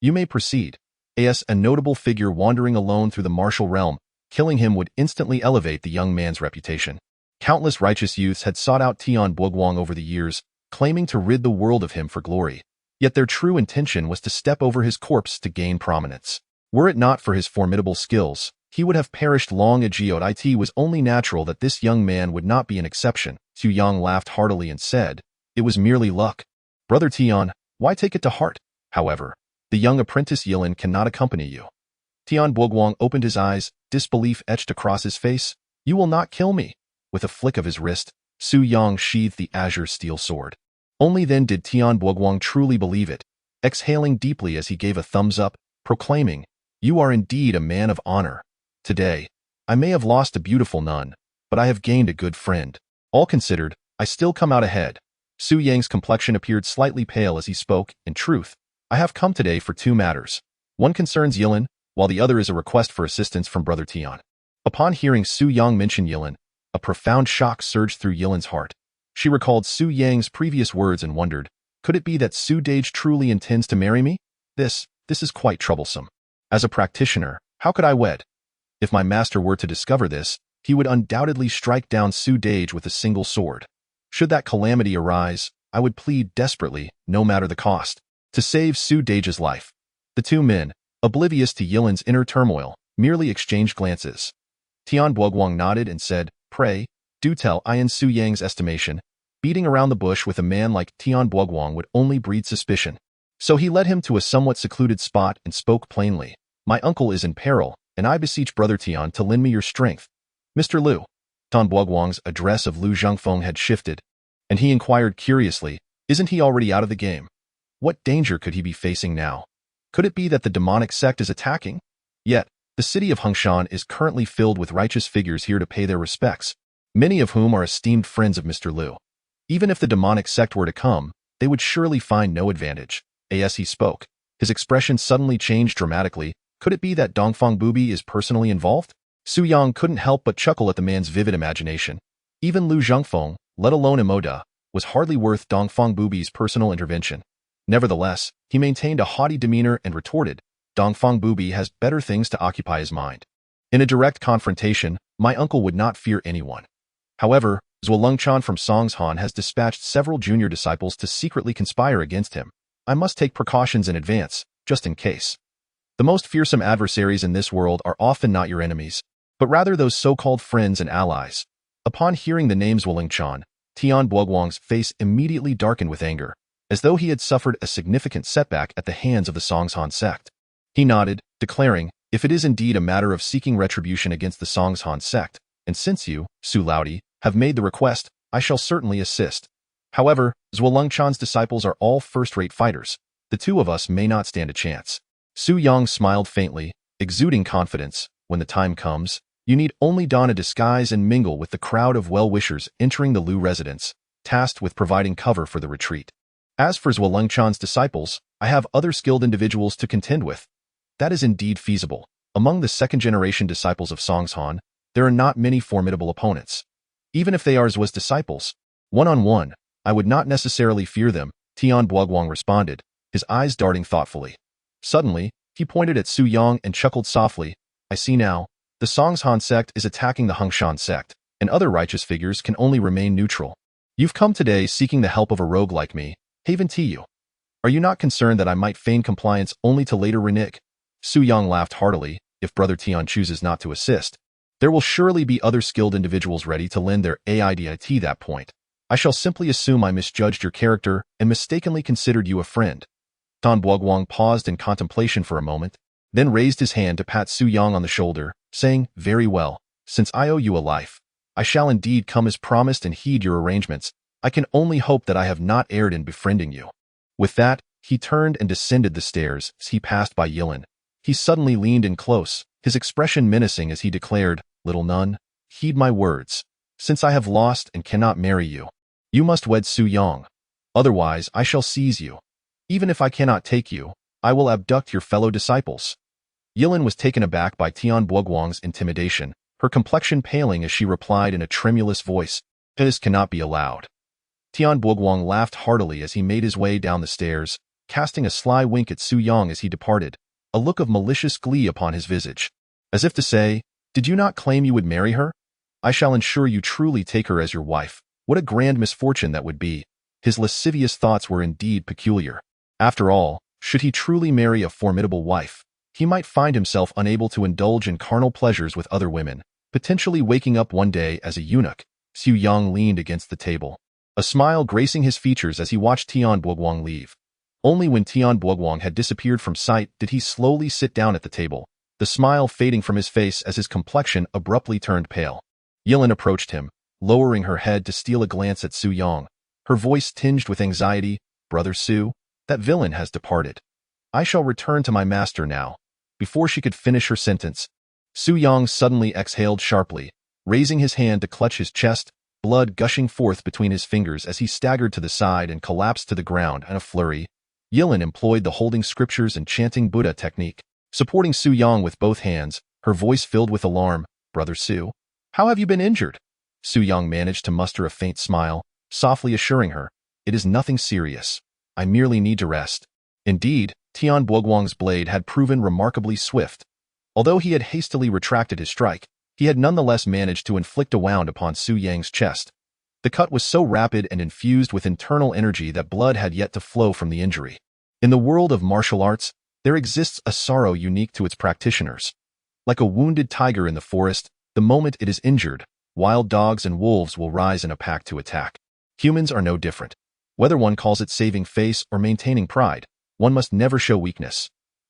S1: You may proceed." As a notable figure wandering alone through the martial realm, killing him would instantly elevate the young man's reputation. Countless righteous youths had sought out Tian Buoguang over the years, claiming to rid the world of him for glory. Yet their true intention was to step over his corpse to gain prominence. Were it not for his formidable skills, he would have perished long ago. It was only natural that this young man would not be an exception. Xu Yang laughed heartily and said, "It was merely luck. Brother Tian, why take it to heart? However, the young apprentice Yilin cannot accompany you." Tian Buoguang opened his eyes, disbelief etched across his face. "You will not kill me." With a flick of his wrist, Xu Yang sheathed the azure steel sword. Only then did Tian Buoguang truly believe it, exhaling deeply as he gave a thumbs up, proclaiming, "You are indeed a man of honor. Today, I may have lost a beautiful nun, but I have gained a good friend. All considered, I still come out ahead." Xu Yang's complexion appeared slightly pale as he spoke. "In truth, I have come today for 2 matters. One concerns Yilin, while the other is a request for assistance from Brother Tian." Upon hearing Xu Yang mention Yilin, a profound shock surged through Yilin's heart. She recalled Xu Yang's previous words and wondered, could it be that Xu Dage truly intends to marry me? This is quite troublesome. As a practitioner, how could I wed? If my master were to discover this, he would undoubtedly strike down Xu Dage with a single sword. Should that calamity arise, I would plead desperately, no matter the cost, to save Xu Dage's life. The 2 men, oblivious to Yilin's inner turmoil, merely exchanged glances. Tian Buoguang nodded and said, "Pray, do tell." In Xu Yang's estimation, beating around the bush with a man like Tian Buoguang would only breed suspicion. So he led him to a somewhat secluded spot and spoke plainly. "My uncle is in peril, and I beseech Brother Tian to lend me your strength." "Mr. Liu." Tian Buoguang's address of Liu Zhangfeng had shifted, and he inquired curiously, "Isn't he already out of the game? What danger could he be facing now? Could it be that the demonic sect is attacking? Yet, the city of Hungshan is currently filled with righteous figures here to pay their respects, many of whom are esteemed friends of Mr. Liu. Even if the demonic sect were to come, they would surely find no advantage." As he spoke, his expression suddenly changed dramatically. Could it be that Dongfang Bubi is personally involved? Xu Yang couldn't help but chuckle at the man's vivid imagination. Even Liu Zhangfeng, let alone Imoda, was hardly worth Dongfang Bubi's personal intervention. Nevertheless, he maintained a haughty demeanor and retorted, "Dongfang Bubi has better things to occupy his mind. In a direct confrontation, my uncle would not fear anyone. However, Zhuolengchan from Songshan has dispatched several junior disciples to secretly conspire against him. I must take precautions in advance, just in case. The most fearsome adversaries in this world are often not your enemies, but rather those so-called friends and allies." Upon hearing the name Zhuolengchan, Tian Buoguang's face immediately darkened with anger, as though he had suffered a significant setback at the hands of the Songshan sect. He nodded, declaring, "If it is indeed a matter of seeking retribution against the Songshan sect, and since you, Su Laudi, have made the request, I shall certainly assist. However, Zhuolengchan's disciples are all first-rate fighters. The 2 of us may not stand a chance." Xu Yang smiled faintly, exuding confidence. "When the time comes, you need only don a disguise and mingle with the crowd of well-wishers entering the Liu residence, tasked with providing cover for the retreat. As for Zhuolengchan's disciples, I have other skilled individuals to contend with." That is indeed feasible. Among the second-generation disciples of Songshan, there are not many formidable opponents. Even if they are Zhuo's disciples, one-on-one, I would not necessarily fear them, Tian Buoguang responded, his eyes darting thoughtfully. Suddenly, he pointed at Xu Yang and chuckled softly. "I see now. The Songshan sect is attacking the Hungshan sect, and other righteous figures can only remain neutral. You've come today seeking the help of a rogue like me. Haven to you. Are you not concerned that I might feign compliance only to later renege? Su Yang laughed heartily. If Brother Tian chooses not to assist, there will surely be other skilled individuals ready to lend their aid at that point. I shall simply assume I misjudged your character and mistakenly considered you a friend. Tan Buoguang paused in contemplation for a moment, then raised his hand to pat Su Yang on the shoulder, saying, "Very well. Since I owe you a life, I shall indeed come as promised and heed your arrangements. I can only hope that I have not erred in befriending you." With that, he turned and descended the stairs. As he passed by Yilin, he suddenly leaned in close, his expression menacing as he declared, "Little nun, heed my words. Since I have lost and cannot marry you, you must wed Su Yang. Otherwise, I shall seize you. Even if I cannot take you, I will abduct your fellow disciples." Yilin was taken aback by Tian Buoguang's intimidation, her complexion paling as she replied in a tremulous voice, "This cannot be allowed." Tian Buoguang laughed heartily as he made his way down the stairs, casting a sly wink at Su Yang as he departed, a look of malicious glee upon his visage. As if to say, "Did you not claim you would marry her? I shall ensure you truly take her as your wife. What a grand misfortune that would be." His lascivious thoughts were indeed peculiar. After all, should he truly marry a formidable wife, he might find himself unable to indulge in carnal pleasures with other women, potentially waking up one day as a eunuch. Su Yang leaned against the table, a smile gracing his features as he watched Tian Buoguang leave. Only when Tian Buoguang had disappeared from sight did he slowly sit down at the table, the smile fading from his face as his complexion abruptly turned pale. Yilin approached him, lowering her head to steal a glance at Su Yang, her voice tinged with anxiety. "Brother Su, that villain has departed. I shall return to my master now." Before she could finish her sentence, Su Yang suddenly exhaled sharply, raising his hand to clutch his chest, blood gushing forth between his fingers as he staggered to the side and collapsed to the ground in a flurry. Yilin employed the holding scriptures and chanting Buddha technique, supporting Su Yang with both hands, her voice filled with alarm. "Brother Su, how have you been injured?" Su Yang managed to muster a faint smile, softly assuring her, "It is nothing serious. I merely need to rest." Indeed, Tian Buoguang's blade had proven remarkably swift. Although he had hastily retracted his strike, he had nonetheless managed to inflict a wound upon Su Yang's chest. The cut was so rapid and infused with internal energy that blood had yet to flow from the injury. In the world of martial arts, there exists a sorrow unique to its practitioners. Like a wounded tiger in the forest, the moment it is injured, wild dogs and wolves will rise in a pack to attack. Humans are no different. Whether one calls it saving face or maintaining pride, one must never show weakness.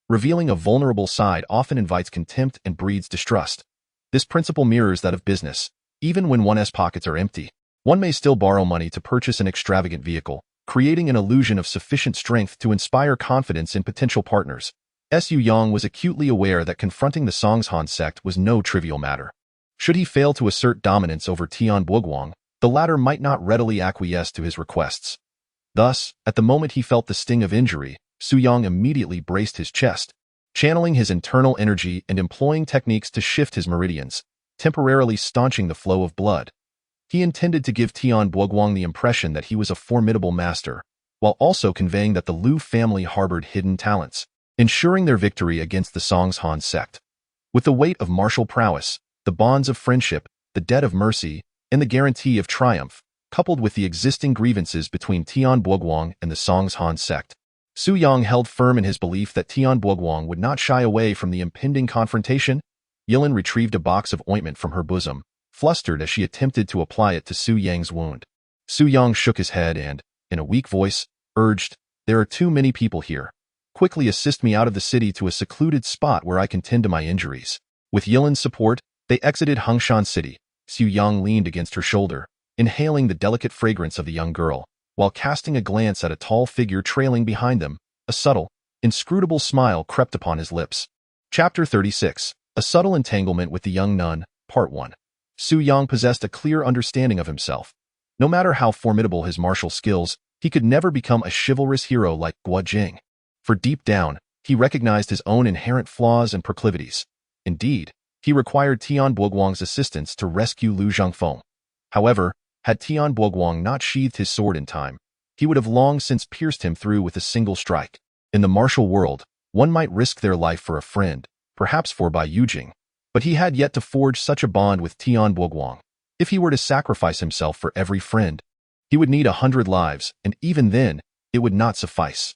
S1: Revealing a vulnerable side often invites contempt and breeds distrust. This principle mirrors that of business. Even when one's pockets are empty, one may still borrow money to purchase an extravagant vehicle, creating an illusion of sufficient strength to inspire confidence in potential partners. Su Yang was acutely aware that confronting the Songshan sect was no trivial matter. Should he fail to assert dominance over Tian Buoguang, the latter might not readily acquiesce to his requests. Thus, at the moment he felt the sting of injury, Su Yang immediately braced his chest, channeling his internal energy and employing techniques to shift his meridians, temporarily staunching the flow of blood. He intended to give Tian Buoguang the impression that he was a formidable master, while also conveying that the Liu family harbored hidden talents, ensuring their victory against the Songshan sect. With the weight of martial prowess, the bonds of friendship, the debt of mercy, and the guarantee of triumph, coupled with the existing grievances between Tian Buoguang and the Songshan sect, Su Yang held firm in his belief that Tian Buoguang would not shy away from the impending confrontation. Yilin retrieved a box of ointment from her bosom, flustered as she attempted to apply it to Su Yang's wound. Su Yang shook his head and, in a weak voice, urged, "There are too many people here. Quickly assist me out of the city to a secluded spot where I can tend to my injuries." With Yilin's support, they exited Hongshan City. Su Yang leaned against her shoulder, inhaling the delicate fragrance of the young girl, while casting a glance at a tall figure trailing behind them. A subtle, inscrutable smile crept upon his lips. Chapter 36. A subtle entanglement with the young nun, Part 1. Su Yang possessed a clear understanding of himself. No matter how formidable his martial skills, he could never become a chivalrous hero like Guan Jing. For deep down, he recognized his own inherent flaws and proclivities. Indeed, he required Tian Buoguang's assistance to rescue Liu Zhangfeng. However, had Tian Buoguang not sheathed his sword in time, he would have long since pierced him through with a single strike. In the martial world, one might risk their life for a friend, perhaps for Bai Yujing, but he had yet to forge such a bond with Tian Buoguang. If he were to sacrifice himself for every friend, He would need 100 lives, and even then, it would not suffice.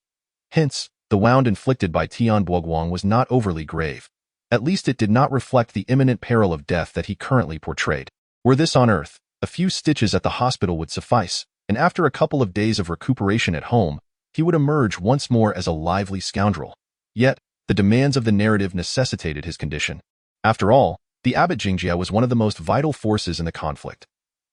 S1: Hence, the wound inflicted by Tian Boguang was not overly grave. At least it did not reflect the imminent peril of death that he currently portrayed. Were this on Earth, a few stitches at the hospital would suffice, and after a couple of days of recuperation at home, he would emerge once more as a lively scoundrel. Yet, the demands of the narrative necessitated his condition. After all, the abbot Jingjia was one of the most vital forces in the conflict.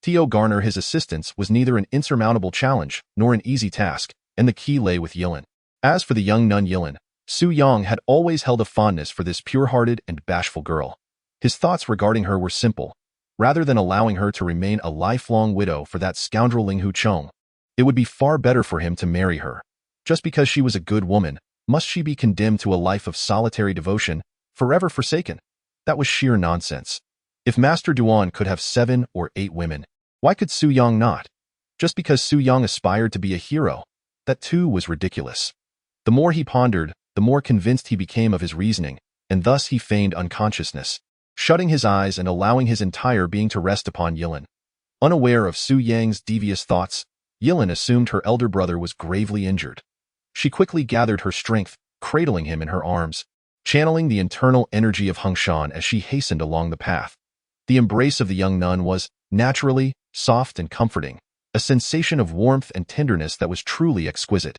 S1: To garner his assistance was neither an insurmountable challenge nor an easy task, and the key lay with Yilin. As for the young nun Yilin, Su Yang had always held a fondness for this pure-hearted and bashful girl. His thoughts regarding her were simple. Rather than allowing her to remain a lifelong widow for that scoundrel Ling Huchong, it would be far better for him to marry her. Just because she was a good woman, must she be condemned to a life of solitary devotion, forever forsaken? That was sheer nonsense. If Master Duan could have 7 or 8 women, why could Su Yang not? Just because Su Yang aspired to be a hero, that too was ridiculous. The more he pondered, the more convinced he became of his reasoning, and thus he feigned unconsciousness, shutting his eyes and allowing his entire being to rest upon Yilin. Unaware of Su Yang's devious thoughts, Yilin assumed her elder brother was gravely injured. She quickly gathered her strength, cradling him in her arms, channeling the internal energy of Huang Shang as she hastened along the path. The embrace of the young nun was, naturally, soft and comforting, a sensation of warmth and tenderness that was truly exquisite.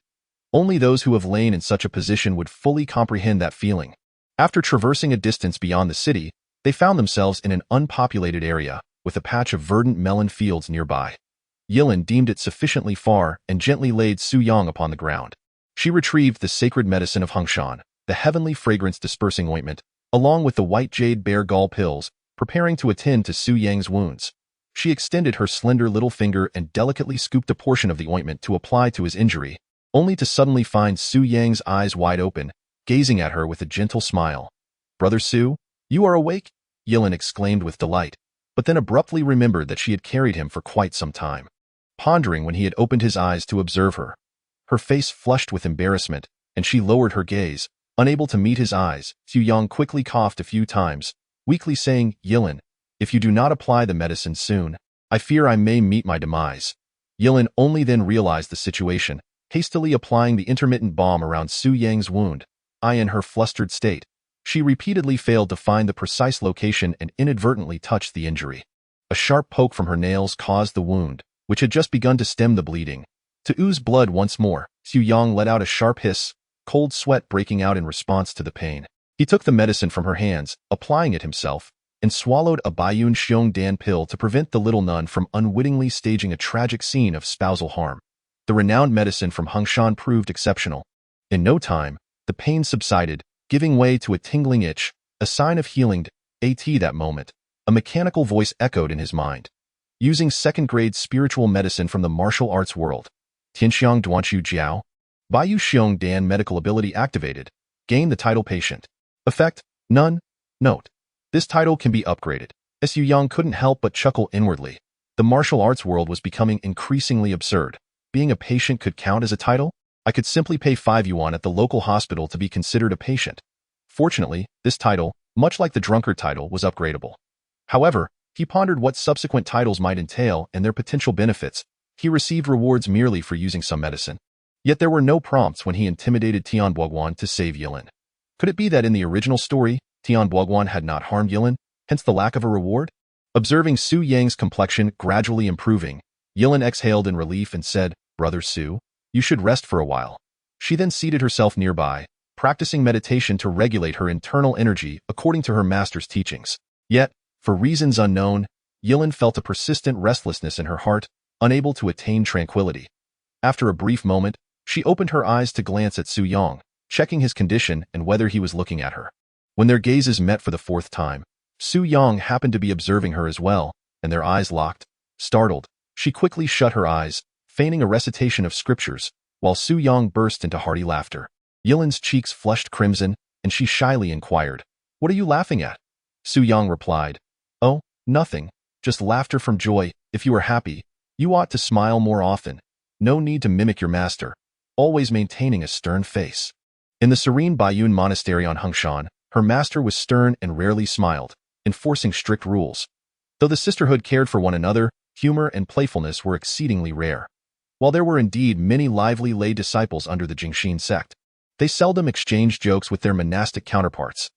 S1: Only those who have lain in such a position would fully comprehend that feeling. After traversing a distance beyond the city, they found themselves in an unpopulated area, with a patch of verdant melon fields nearby. Yilin deemed it sufficiently far and gently laid Su Yang upon the ground. She retrieved the sacred medicine of Huang Shang, the heavenly fragrance-dispersing ointment, along with the white jade bear gall pills, preparing to attend to Su Yang's wounds. She extended her slender little finger and delicately scooped a portion of the ointment to apply to his injury, only to suddenly find Su Yang's eyes wide open, gazing at her with a gentle smile. "Brother Su, you are awake?" Yilin exclaimed with delight, but then abruptly remembered that she had carried him for quite some time. Pondering when he had opened his eyes to observe her, her face flushed with embarrassment, and she lowered her gaze, unable to meet his eyes. Su Yang quickly coughed a few times, weakly saying, "Yilin, if you do not apply the medicine soon, I fear I may meet my demise." Yilin only then realized the situation, hastily applying the intermittent balm around Su Yang's wound. In her flustered state, she repeatedly failed to find the precise location and inadvertently touched the injury. A sharp poke from her nails caused the wound, which had just begun to stem the bleeding, to ooze blood once more. Su Yang let out a sharp hiss, cold sweat breaking out in response to the pain. He took the medicine from her hands, applying it himself, and swallowed a Baiyun Xiong Dan pill to prevent the little nun from unwittingly staging a tragic scene of spousal harm. The renowned medicine from Huang Shang proved exceptional. In no time, the pain subsided, giving way to a tingling itch, a sign of healing. At that moment, a mechanical voice echoed in his mind. Using second-grade spiritual medicine from the martial arts world. Tianxiang Duanqiu Jiao. Baiyu Xiong Dan medical ability activated. Gain the title patient. Effect, none. Note. This title can be upgraded. Su Yang couldn't help but chuckle inwardly. The martial arts world was becoming increasingly absurd. Being a patient could count as a title? I could simply pay 5 yuan at the local hospital to be considered a patient. Fortunately, this title, much like the drunkard title, was upgradable. However, he pondered what subsequent titles might entail and their potential benefits. He received rewards merely for using some medicine. Yet there were no prompts when he intimidated Tian Boguan to save Yilin. Could it be that in the original story, Tian Boguan had not harmed Yilin, hence the lack of a reward? Observing Su Yang's complexion gradually improving, Yilin exhaled in relief and said, "Brother Su, you should rest for a while." She then seated herself nearby, practicing meditation to regulate her internal energy according to her master's teachings. Yet, for reasons unknown, Yilin felt a persistent restlessness in her heart, unable to attain tranquility. After a brief moment, she opened her eyes to glance at Su Yang, checking his condition and whether he was looking at her. When their gazes met for the 4th time, Su Yang happened to be observing her as well, and their eyes locked. Startled, she quickly shut her eyes, feigning a recitation of scriptures, while Su Yang burst into hearty laughter. Yilin's cheeks flushed crimson, and she shyly inquired, "What are you laughing at?" Su Yang replied, "Oh, nothing, just laughter from joy. If you are happy, you ought to smile more often. No need to mimic your master, always maintaining a stern face." In the serene Baiyun monastery on Huangshan, her master was stern and rarely smiled, enforcing strict rules. Though the sisterhood cared for one another, humor and playfulness were exceedingly rare. While there were indeed many lively lay disciples under the Jingxin sect, they seldom exchanged jokes with their monastic counterparts.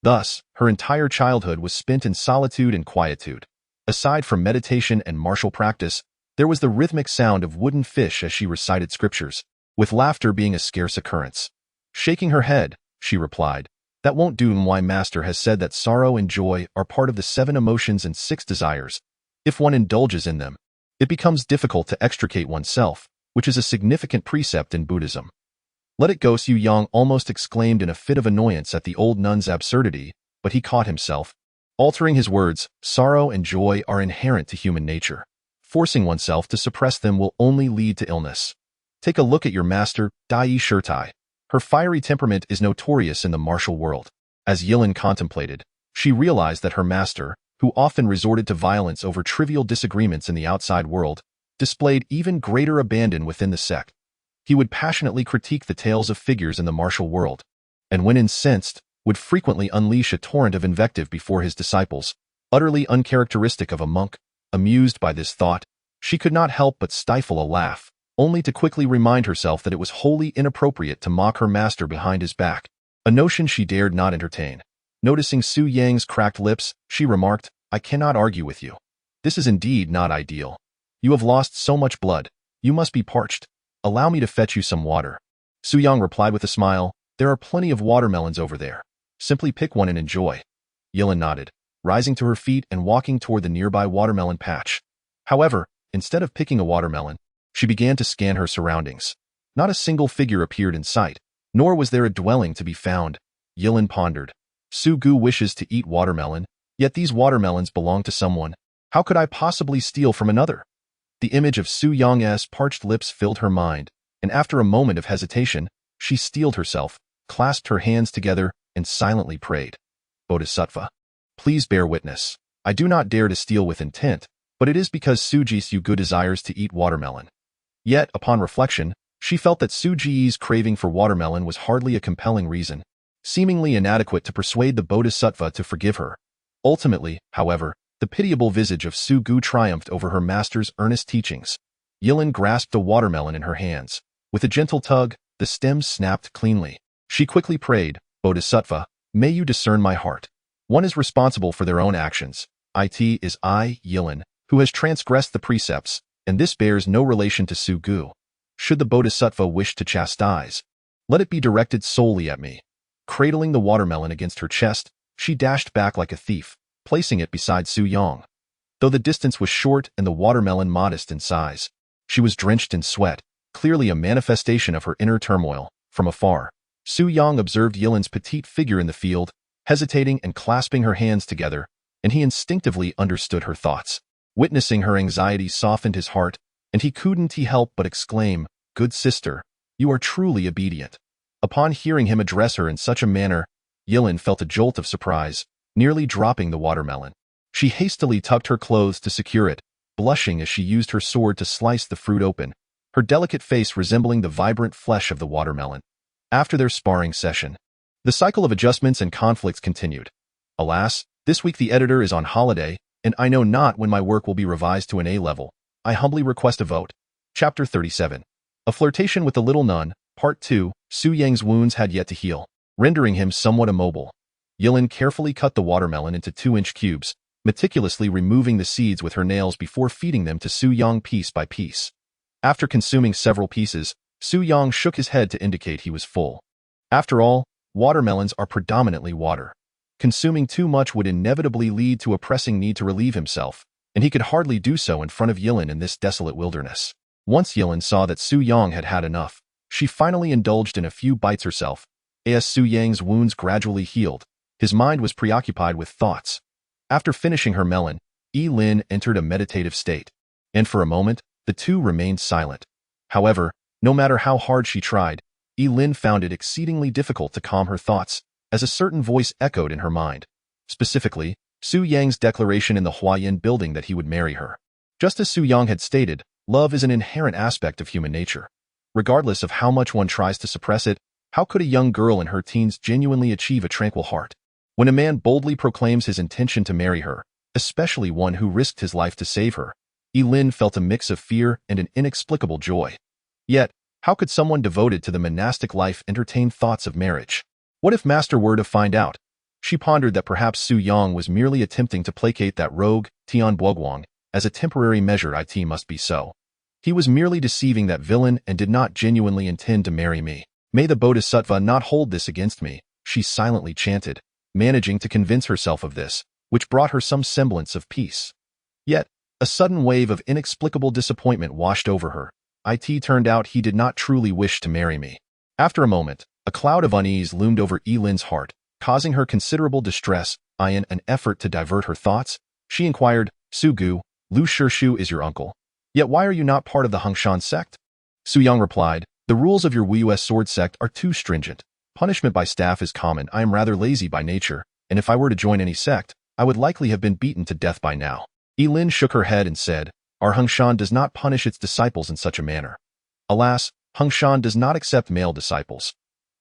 S1: Thus, her entire childhood was spent in solitude and quietude. Aside from meditation and martial practice, there was the rhythmic sound of wooden fish as she recited scriptures, with laughter being a scarce occurrence. Shaking her head, she replied, "That won't do. My master has said that sorrow and joy are part of the 7 emotions and 6 desires. If one indulges in them, it becomes difficult to extricate oneself, which is a significant precept in Buddhism." "Let it go," Xu Yang almost exclaimed in a fit of annoyance at the old nun's absurdity, but he caught himself, altering his words. Sorrow and joy are inherent to human nature. Forcing oneself to suppress them will only lead to illness. Take a look at your master, Dai Shirtai. Her fiery temperament is notorious in the martial world. As Yilin contemplated, she realized that her master, who often resorted to violence over trivial disagreements in the outside world, displayed even greater abandon within the sect. He would passionately critique the tales of figures in the martial world, and when incensed, would frequently unleash a torrent of invective before his disciples, utterly uncharacteristic of a monk. Amused by this thought, she could not help but stifle a laugh, only to quickly remind herself that it was wholly inappropriate to mock her master behind his back, a notion she dared not entertain. Noticing Su Yang's cracked lips, she remarked, "I cannot argue with you. This is indeed not ideal. You have lost so much blood. You must be parched. Allow me to fetch you some water." Su Yang replied with a smile, "There are plenty of watermelons over there. Simply pick one and enjoy." Yilin nodded, rising to her feet and walking toward the nearby watermelon patch. However, instead of picking a watermelon, she began to scan her surroundings. Not a single figure appeared in sight, nor was there a dwelling to be found. Yilin pondered. Su Gu wishes to eat watermelon, yet these watermelons belong to someone. How could I possibly steal from another? The image of Su Yang's parched lips filled her mind, and after a moment of hesitation, she steeled herself, clasped her hands together, and silently prayed. "Bodhisattva, please bear witness. I do not dare to steal with intent, but it is because Su Gu desires to eat watermelon." Yet, upon reflection, she felt that Su Ji's craving for watermelon was hardly a compelling reason, seemingly inadequate to persuade the Bodhisattva to forgive her. Ultimately, however, the pitiable visage of Su Gu triumphed over her master's earnest teachings. Yilin grasped a watermelon in her hands. With a gentle tug, the stems snapped cleanly. She quickly prayed, "Bodhisattva, may you discern my heart. One is responsible for their own actions. It is I, Yilin, who has transgressed the precepts, and this bears no relation to Su Gu. Should the Bodhisattva wish to chastise, let it be directed solely at me." Cradling the watermelon against her chest, she dashed back like a thief, placing it beside Su Yang. Though the distance was short and the watermelon modest in size, she was drenched in sweat, clearly a manifestation of her inner turmoil. From afar, Su Yang observed Yilin's petite figure in the field, hesitating and clasping her hands together, and he instinctively understood her thoughts. Witnessing her anxiety softened his heart, and he couldn't help but exclaim, "Good sister, you are truly obedient." Upon hearing him address her in such a manner, Yilin felt a jolt of surprise, nearly dropping the watermelon. She hastily tucked her clothes to secure it, blushing as she used her sword to slice the fruit open, her delicate face resembling the vibrant flesh of the watermelon. After their sparring session, the cycle of adjustments and conflicts continued. Alas, this week the editor is on holiday, and I know not when my work will be revised to an A level. I humbly request a vote. Chapter 37. A Flirtation with the Little Nun, Part 2. Su Yang's wounds had yet to heal, rendering him somewhat immobile. Yilin carefully cut the watermelon into 2-inch cubes, meticulously removing the seeds with her nails before feeding them to Su Yang piece by piece. After consuming several pieces, Su Yang shook his head to indicate he was full. After all, watermelons are predominantly water. Consuming too much would inevitably lead to a pressing need to relieve himself, and he could hardly do so in front of Yilin in this desolate wilderness. Once Yilin saw that Su Yang had had enough, she finally indulged in a few bites herself. As Su Yang's wounds gradually healed, his mind was preoccupied with thoughts. After finishing her melon, Lin entered a meditative state, and for a moment, the two remained silent. However, no matter how hard she tried, Lin found it exceedingly difficult to calm her thoughts, as a certain voice echoed in her mind. Specifically, Su Yang's declaration in the Huayan building that he would marry her. Just as Su Yang had stated, love is an inherent aspect of human nature. Regardless of how much one tries to suppress it, how could a young girl in her teens genuinely achieve a tranquil heart? When a man boldly proclaims his intention to marry her, especially one who risked his life to save her, Lin felt a mix of fear and an inexplicable joy. Yet, how could someone devoted to the monastic life entertain thoughts of marriage? What if Master were to find out? She pondered that perhaps Su Yang was merely attempting to placate that rogue, Tian Buoguang, as a temporary measure. It must be so. He was merely deceiving that villain and did not genuinely intend to marry me. May the Bodhisattva not hold this against me, she silently chanted, managing to convince herself of this, which brought her some semblance of peace. Yet, a sudden wave of inexplicable disappointment washed over her. It turned out he did not truly wish to marry me. After a moment, a cloud of unease loomed over Lin's heart, causing her considerable distress. In an effort to divert her thoughts, she inquired, Su Gu, Lu Shishu is your uncle. Yet why are you not part of the Huangshan sect? Su Yang replied, the rules of your Wu's sword sect are too stringent. Punishment by staff is common. I am rather lazy by nature, and if I were to join any sect, I would likely have been beaten to death by now. Lin shook her head and said, our Huangshan does not punish its disciples in such a manner. Alas, Huangshan does not accept male disciples.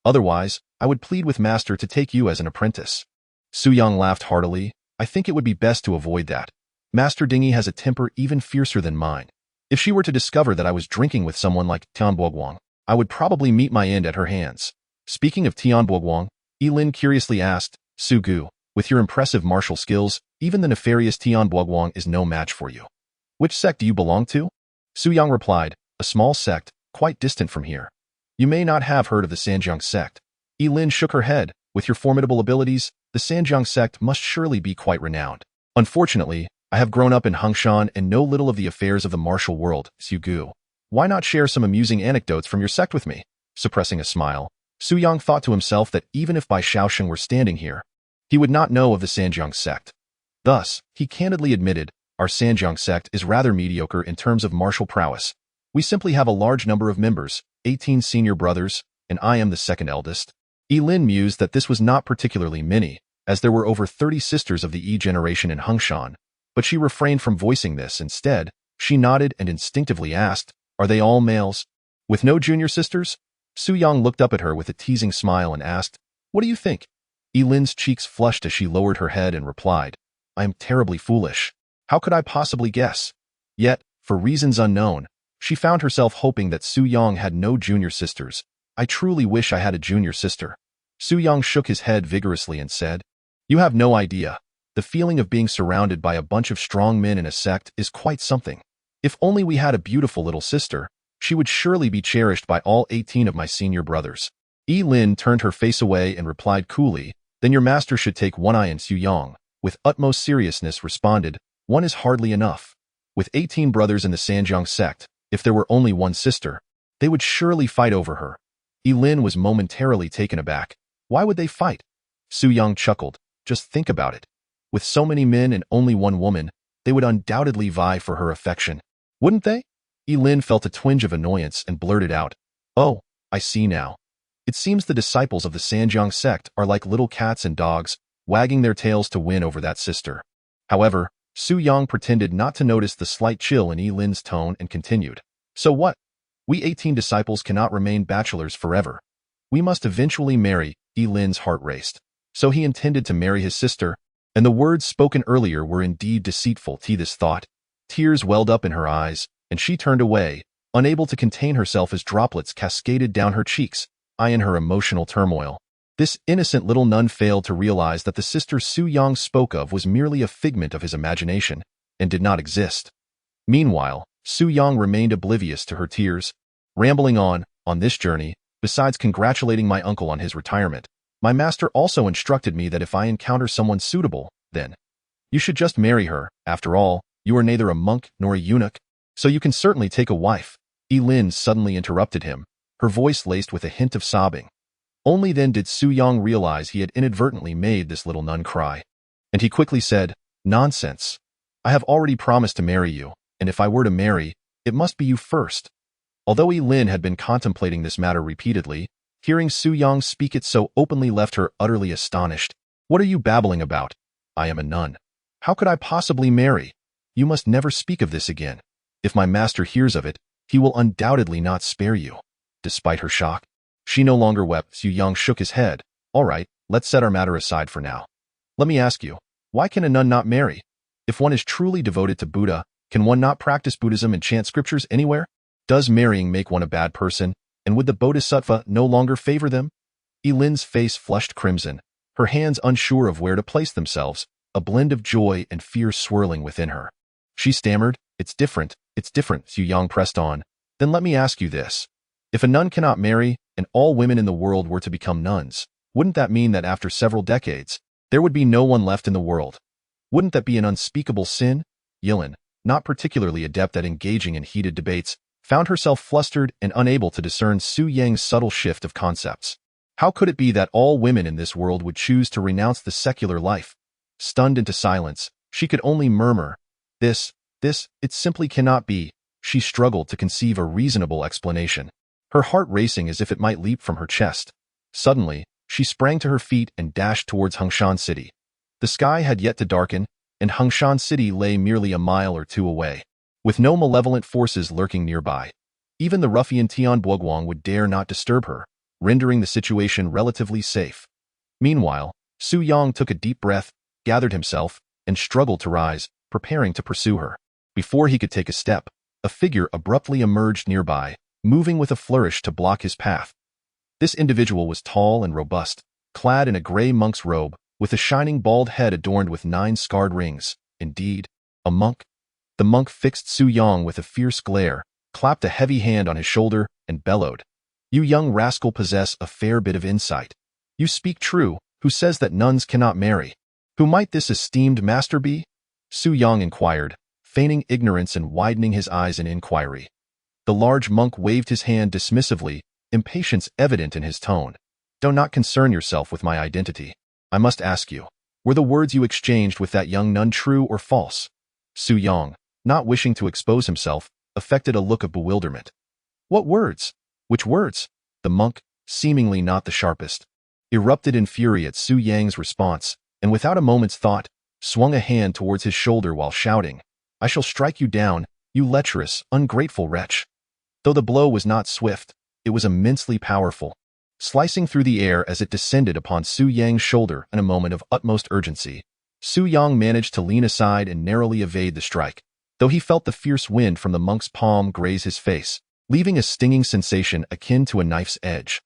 S1: Otherwise, I would plead with Master to take you as an apprentice. Su Yang laughed heartily. I think it would be best to avoid that. Master Dingy has a temper even fiercer than mine. If she were to discover that I was drinking with someone like Tian Buoguang, I would probably meet my end at her hands. Speaking of Tian Buoguang, Lin curiously asked, Su Gu, with your impressive martial skills, even the nefarious Tian Buoguang is no match for you. Which sect do you belong to? Su Yang replied, a small sect, quite distant from here. You may not have heard of the Sanjiang sect. Lin shook her head. With your formidable abilities, the Sanjiang sect must surely be quite renowned. Unfortunately, I have grown up in Huangshan and know little of the affairs of the martial world. Su Gu, why not share some amusing anecdotes from your sect with me? Suppressing a smile, Su Yang thought to himself that even if Bai Shaosheng were standing here, he would not know of the Sanjiang sect. Thus, he candidly admitted, our Sanjiang sect is rather mediocre in terms of martial prowess. We simply have a large number of members, 18 senior brothers, and I am the second eldest. Lin mused that this was not particularly many, as there were over 30 sisters of the E generation in Huangshan, but she refrained from voicing this. Instead, she nodded and instinctively asked, are they all males? With no junior sisters? Su Yang looked up at her with a teasing smile and asked, what do you think? Lin's cheeks flushed as she lowered her head and replied, I am terribly foolish. How could I possibly guess? Yet, for reasons unknown, she found herself hoping that Su Yang had no junior sisters. I truly wish I had a junior sister. Su Yang shook his head vigorously and said, you have no idea. The feeling of being surrounded by a bunch of strong men in a sect is quite something. If only we had a beautiful little sister, she would surely be cherished by all 18 of my senior brothers. Lin turned her face away and replied coolly, then your master should take one. And Su Yang, with utmost seriousness, responded, one is hardly enough. With 18 brothers in the Sanjiang sect, if there were only one sister, they would surely fight over her. Lin was momentarily taken aback. Why would they fight? Su Yang chuckled. Just think about it. With so many men and only one woman, they would undoubtedly vie for her affection. Wouldn't they? Lin felt a twinge of annoyance and blurted out, oh, I see now. It seems the disciples of the Sanjiang sect are like little cats and dogs, wagging their tails to win over that sister. However, Su Yang pretended not to notice the slight chill in Lin's tone and continued, so what? We 18 disciples cannot remain bachelors forever. We must eventually marry. Lin's heart raced. So he intended to marry his sister, and the words spoken earlier were indeed deceitful. This thought. Tears welled up in her eyes, and she turned away, unable to contain herself as droplets cascaded down her cheeks. In her emotional turmoil, this innocent little nun failed to realize that the sister Su Yang spoke of was merely a figment of his imagination, and did not exist. Meanwhile, Su Yang remained oblivious to her tears, rambling on this journey, besides congratulating my uncle on his retirement. My master also instructed me that if I encounter someone suitable, then you should just marry her. After all, you are neither a monk nor a eunuch, so you can certainly take a wife. Lin suddenly interrupted him, her voice laced with a hint of sobbing. Only then did Su Yang realize he had inadvertently made this little nun cry. And he quickly said, nonsense. I have already promised to marry you, and if I were to marry, it must be you first. Although Lin had been contemplating this matter repeatedly, hearing Su Yang speak it so openly left her utterly astonished. What are you babbling about? I am a nun. How could I possibly marry? You must never speak of this again. If my master hears of it, he will undoubtedly not spare you. Despite her shock, she no longer wept. Su Yang shook his head. All right, let's set our matter aside for now. Let me ask you, why can a nun not marry? If one is truly devoted to Buddha, Can one not practice Buddhism and chant scriptures anywhere? Does marrying make one a bad person, and would the Bodhisattva no longer favor them? Elin's face flushed crimson, her hands unsure of where to place themselves, a blend of joy and fear swirling within her. She stammered, it's different, Xu Yang pressed on. Then let me ask you this. If a nun cannot marry, and all women in the world were to become nuns, wouldn't that mean that after several decades, there would be no one left in the world? Wouldn't that be an unspeakable sin? Yilin, not particularly adept at engaging in heated debates, found herself flustered and unable to discern Su Yang's subtle shift of concepts. How could it be that all women in this world would choose to renounce the secular life? Stunned into silence, she could only murmur, it simply cannot be. She struggled to conceive a reasonable explanation, her heart racing as if it might leap from her chest. Suddenly, she sprang to her feet and dashed towards Huangshan City. The sky had yet to darken, and Huangshan City lay merely a mile or two away, with no malevolent forces lurking nearby. Even the ruffian Tian Buoguang would dare not disturb her, rendering the situation relatively safe. Meanwhile, Su Yang took a deep breath, gathered himself, and struggled to rise, preparing to pursue her. Before he could take a step, a figure abruptly emerged nearby, moving with a flourish to block his path. This individual was tall and robust, clad in a gray monk's robe, with a shining bald head adorned with 9 scarred rings. Indeed, a monk. The monk fixed Su Yang with a fierce glare, clapped a heavy hand on his shoulder, and bellowed, "You young rascal possess a fair bit of insight. You speak true. Who says that nuns cannot marry? Who might this esteemed master be?" Su Yang inquired, feigning ignorance and widening his eyes in inquiry. The large monk waved his hand dismissively, impatience evident in his tone. "Do not concern yourself with my identity. I must ask you, were the words you exchanged with that young nun true or false?" Su Yang, not wishing to expose himself, affected a look of bewilderment. "What words? Which words?" The monk, seemingly not the sharpest, erupted in fury at Su Yang's response, and without a moment's thought, swung a hand towards his shoulder while shouting, "I shall strike you down, you lecherous, ungrateful wretch." Though the blow was not swift, it was immensely powerful, slicing through the air as it descended upon Su Yang's shoulder in a moment of utmost urgency. Su Yang managed to lean aside and narrowly evade the strike, though he felt the fierce wind from the monk's palm graze his face, leaving a stinging sensation akin to a knife's edge.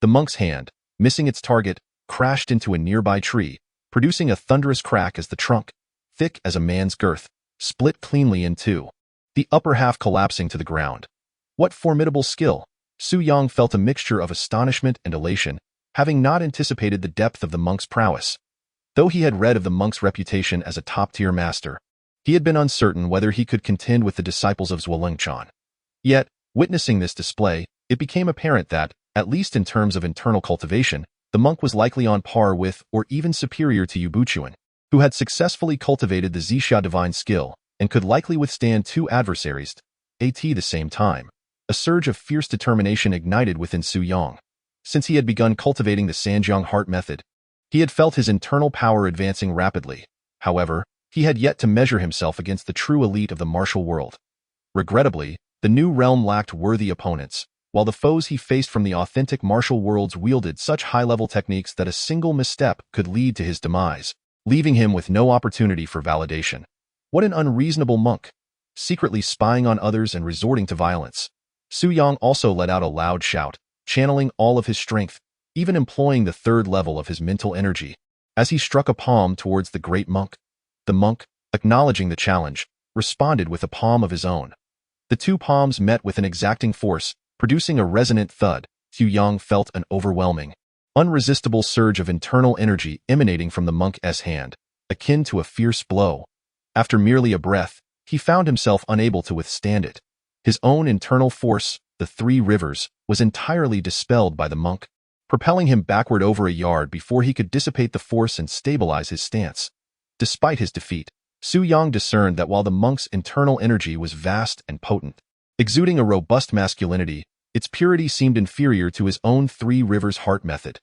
S1: The monk's hand, missing its target, crashed into a nearby tree, producing a thunderous crack as the trunk, thick as a man's girth, split cleanly in two, the upper half collapsing to the ground. What formidable skill! Su Yang felt a mixture of astonishment and elation, having not anticipated the depth of the monk's prowess. Though he had read of the monk's reputation as a top-tier master, he had been uncertain whether he could contend with the disciples of Zhuolengchan. Yet, witnessing this display, it became apparent that, at least in terms of internal cultivation, the monk was likely on par with or even superior to Yu Buchuan, who had successfully cultivated the Zixia divine skill and could likely withstand 2 adversaries at the same time. A surge of fierce determination ignited within Su Yang. Since he had begun cultivating the Sanjiang heart method, he had felt his internal power advancing rapidly. However, he had yet to measure himself against the true elite of the martial world. Regrettably, the new realm lacked worthy opponents, while the foes he faced from the authentic martial worlds wielded such high-level techniques that a single misstep could lead to his demise, leaving him with no opportunity for validation. What an unreasonable monk, secretly spying on others and resorting to violence. Su Yang also let out a loud shout, channeling all of his strength, even employing the 3rd level of his mental energy, as he struck a palm towards the great monk. The monk, acknowledging the challenge, responded with a palm of his own. The 2 palms met with an exacting force, producing a resonant thud. Su Yang felt an overwhelming, unresistible surge of internal energy emanating from the monk's hand, akin to a fierce blow. After merely a breath, he found himself unable to withstand it. His own internal force, the 3 rivers, was entirely dispelled by the monk, propelling him backward over a yard before he could dissipate the force and stabilize his stance. Despite his defeat, Su Yang discerned that while the monk's internal energy was vast and potent, exuding a robust masculinity, its purity seemed inferior to his own 3 rivers heart method.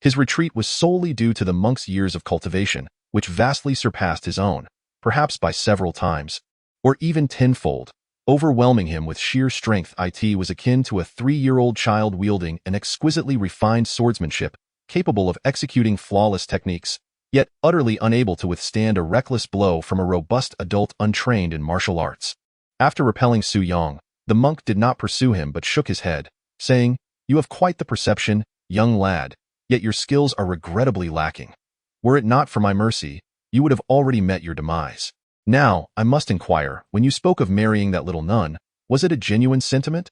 S1: His retreat was solely due to the monk's years of cultivation, which vastly surpassed his own, perhaps by several times, or even tenfold. Overwhelming him with sheer strength, it was akin to a 3-year-old child wielding an exquisitely refined swordsmanship, capable of executing flawless techniques. yet utterly unable to withstand a reckless blow from a robust adult untrained in martial arts. After repelling Su Yong, the monk did not pursue him but shook his head, saying, "You have quite the perception, young lad, yet your skills are regrettably lacking. Were it not for my mercy, you would have already met your demise. Now, I must inquire, when you spoke of marrying that little nun, was it a genuine sentiment?"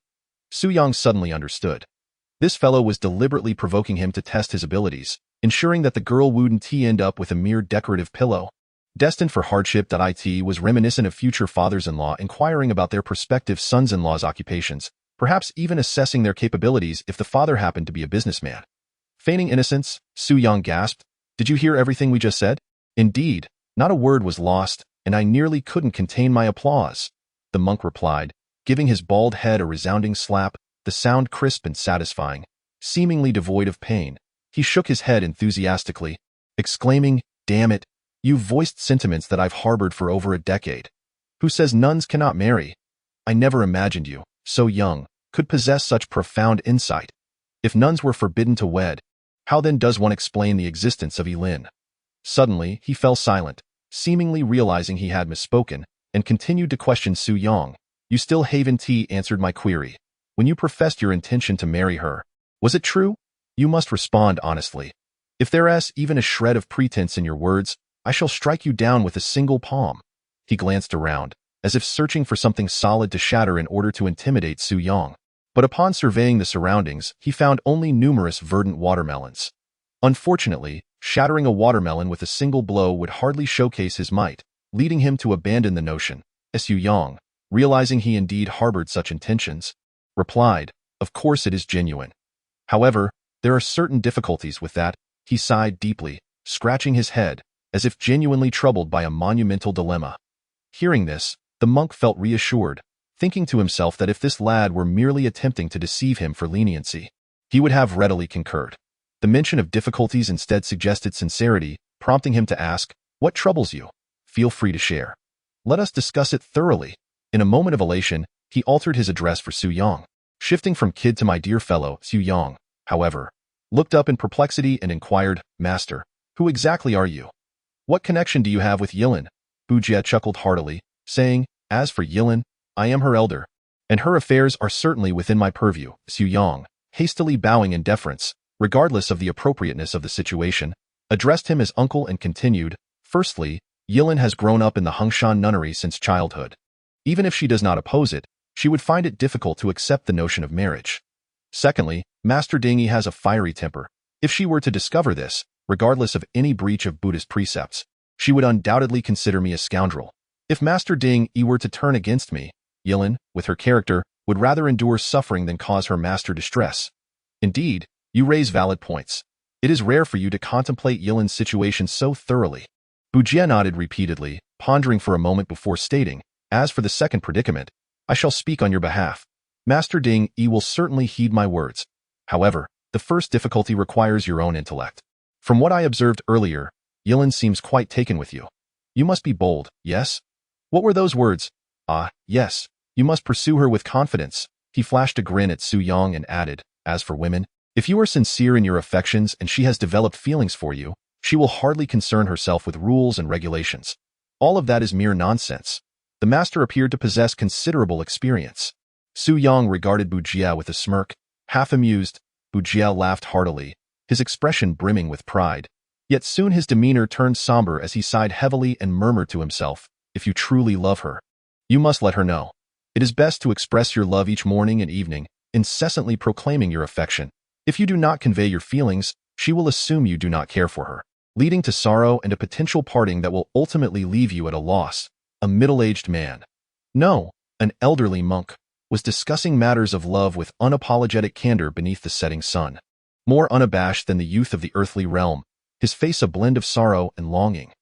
S1: Su Yong suddenly understood. This fellow was deliberately provoking him to test his abilities, ensuring that the girl wouldn't end up with a mere decorative pillow. Destined for hardship. It was reminiscent of future fathers-in-law inquiring about their prospective sons-in-law's occupations, perhaps even assessing their capabilities if the father happened to be a businessman. Feigning innocence, Su Yong gasped, "Did you hear everything we just said?" "Indeed, not a word was lost, and I nearly couldn't contain my applause," the monk replied, giving his bald head a resounding slap, the sound crisp and satisfying, seemingly devoid of pain. He shook his head enthusiastically, exclaiming, "Damn it, you've voiced sentiments that I've harbored for over a decade. Who says nuns cannot marry? I never imagined you, so young, could possess such profound insight. If nuns were forbidden to wed, how then does one explain the existence of Elin?" Suddenly, he fell silent, seemingly realizing he had misspoken, and continued to question Su Yong. "You still haven't answered my query. When you professed your intention to marry her, was it true? You must respond honestly. If there's even a shred of pretense in your words, I shall strike you down with a single palm." He glanced around, as if searching for something solid to shatter in order to intimidate Su Yong. But upon surveying the surroundings, he found only numerous verdant watermelons. Unfortunately, shattering a watermelon with a single blow would hardly showcase his might, leading him to abandon the notion. Su Yong, realizing he indeed harbored such intentions, replied, "Of course it is genuine. However, there are certain difficulties with that." He sighed deeply, scratching his head, as if genuinely troubled by a monumental dilemma. Hearing this, the monk felt reassured, thinking to himself that if this lad were merely attempting to deceive him for leniency, he would have readily concurred. The mention of difficulties instead suggested sincerity, prompting him to ask, "What troubles you? Feel free to share. Let us discuss it thoroughly." In a moment of elation, he altered his address for Su Yong. Shifting from kid to my dear fellow, Su Yong, however, looked up in perplexity and inquired, "Master, who exactly are you? What connection do you have with Yilin?" Bujie chuckled heartily, saying, "As for Yilin, I am her elder, and her affairs are certainly within my purview." Su Yong, hastily bowing in deference, regardless of the appropriateness of the situation, addressed him as uncle and continued, "Firstly, Yilin has grown up in the Huangshan nunnery since childhood. Even if she does not oppose it, she would find it difficult to accept the notion of marriage. Secondly, Master Dingy has a fiery temper. If she were to discover this, regardless of any breach of Buddhist precepts, she would undoubtedly consider me a scoundrel. If Master Ding were to turn against me, Yilin, with her character, would rather endure suffering than cause her master distress. Indeed, you raise valid points. It is rare for you to contemplate Yilin's situation so thoroughly." Bujie nodded repeatedly, pondering for a moment before stating, "As for the second predicament, I shall speak on your behalf. Master Ding will certainly heed my words. However, the first difficulty requires your own intellect. From what I observed earlier, Yilin seems quite taken with you. You must be bold, yes?" "What were those words?" "Ah, yes, you must pursue her with confidence." He flashed a grin at Su Yong and added, "As for women, if you are sincere in your affections and she has developed feelings for you, she will hardly concern herself with rules and regulations. All of that is mere nonsense." The master appeared to possess considerable experience. Su Yong regarded Bujie with a smirk, half amused. Bujie laughed heartily, his expression brimming with pride. Yet soon his demeanor turned somber as he sighed heavily and murmured to himself, "If you truly love her, you must let her know. It is best to express your love each morning and evening, incessantly proclaiming your affection. If you do not convey your feelings, she will assume you do not care for her, leading to sorrow and a potential parting that will ultimately leave you at a loss." A middle-aged man, no, an elderly monk, was discussing matters of love with unapologetic candor beneath the setting sun. More unabashed than the youth of the earthly realm, his face a blend of sorrow and longing.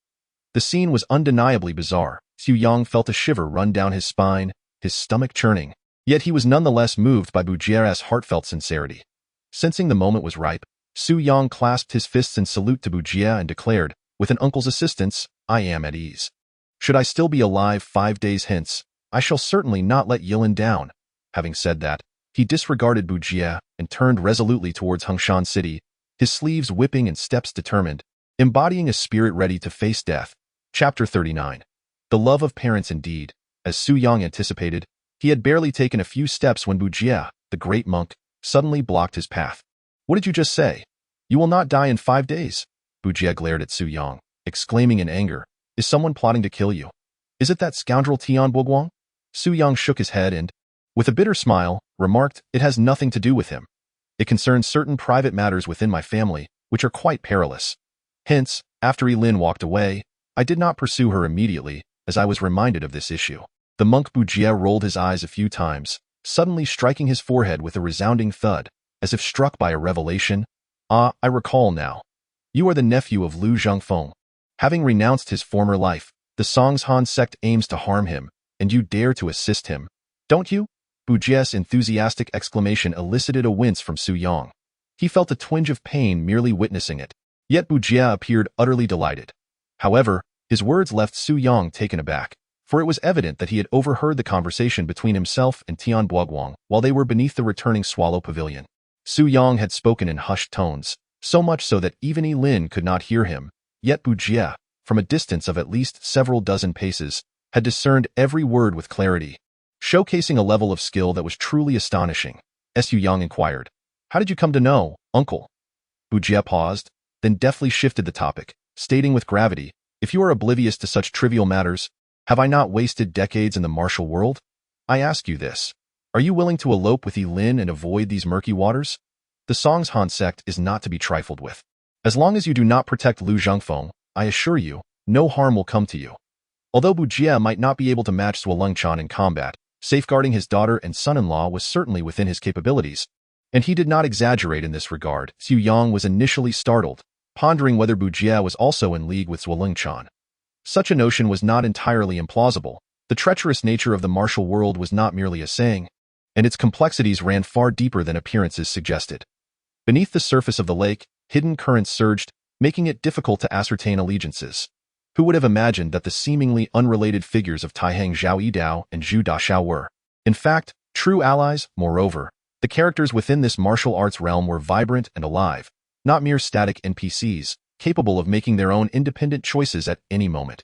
S1: The scene was undeniably bizarre. Su Yong felt a shiver run down his spine, his stomach churning. Yet he was nonetheless moved by Bujie's heartfelt sincerity. Sensing the moment was ripe, Su Yong clasped his fists in salute to Bujie and declared, "With an uncle's assistance, I am at ease. Should I still be alive 5 days hence, I shall certainly not let Yilin down." Having said that, he disregarded Bujie and turned resolutely towards Huangshan City, his sleeves whipping and steps determined. Embodying a spirit ready to face death. Chapter 39. The love of parents indeed. As Su Yang anticipated, he had barely taken a few steps when Bujie, the great monk, suddenly blocked his path. What did you just say? You will not die in 5 days. Bujie glared at Su Yang, exclaiming in anger, is someone plotting to kill you? Is it that scoundrel Tian Boguang? Su Yang shook his head and, with a bitter smile, remarked, it has nothing to do with him. It concerns certain private matters within my family, which are quite perilous. Hence, after Yilin walked away, I did not pursue her immediately, as I was reminded of this issue. The monk Bujie rolled his eyes a few times, suddenly striking his forehead with a resounding thud, as if struck by a revelation. Ah, I recall now. You are the nephew of Lu Zhangfeng. Having renounced his former life, the Songshan sect aims to harm him, and you dare to assist him, don't you? Bujie's enthusiastic exclamation elicited a wince from Su Yang. He felt a twinge of pain merely witnessing it. Yet Bujie appeared utterly delighted. However, his words left Su Yang taken aback, for it was evident that he had overheard the conversation between himself and Tian Boguang while they were beneath the returning swallow pavilion. Su Yang had spoken in hushed tones, so much so that even Yilin could not hear him, yet Bujie, from a distance of at least several dozen paces, had discerned every word with clarity, showcasing a level of skill that was truly astonishing. Su Yang inquired, how did you come to know, uncle? Bujie paused, then deftly shifted the topic, stating with gravity, if you are oblivious to such trivial matters, have I not wasted decades in the martial world? I ask you this. Are you willing to elope with Yilin and avoid these murky waters? The Songshan sect is not to be trifled with. As long as you do not protect Lu Zhangfeng, I assure you, no harm will come to you. Although Bujie might not be able to match Zhuolengchan in combat, safeguarding his daughter and son-in-law was certainly within his capabilities, and he did not exaggerate in this regard. Su Yang was initially startled, pondering whether Bujie was also in league with Zhuolengchan. Such a notion was not entirely implausible. The treacherous nature of the martial world was not merely a saying, and its complexities ran far deeper than appearances suggested. Beneath the surface of the lake, hidden currents surged, making it difficult to ascertain allegiances. Who would have imagined that the seemingly unrelated figures of Taihang Zhao Yidao and Zhu Daxiao were, in fact, true allies? Moreover, the characters within this martial arts realm were vibrant and alive, not mere static NPCs, capable of making their own independent choices at any moment.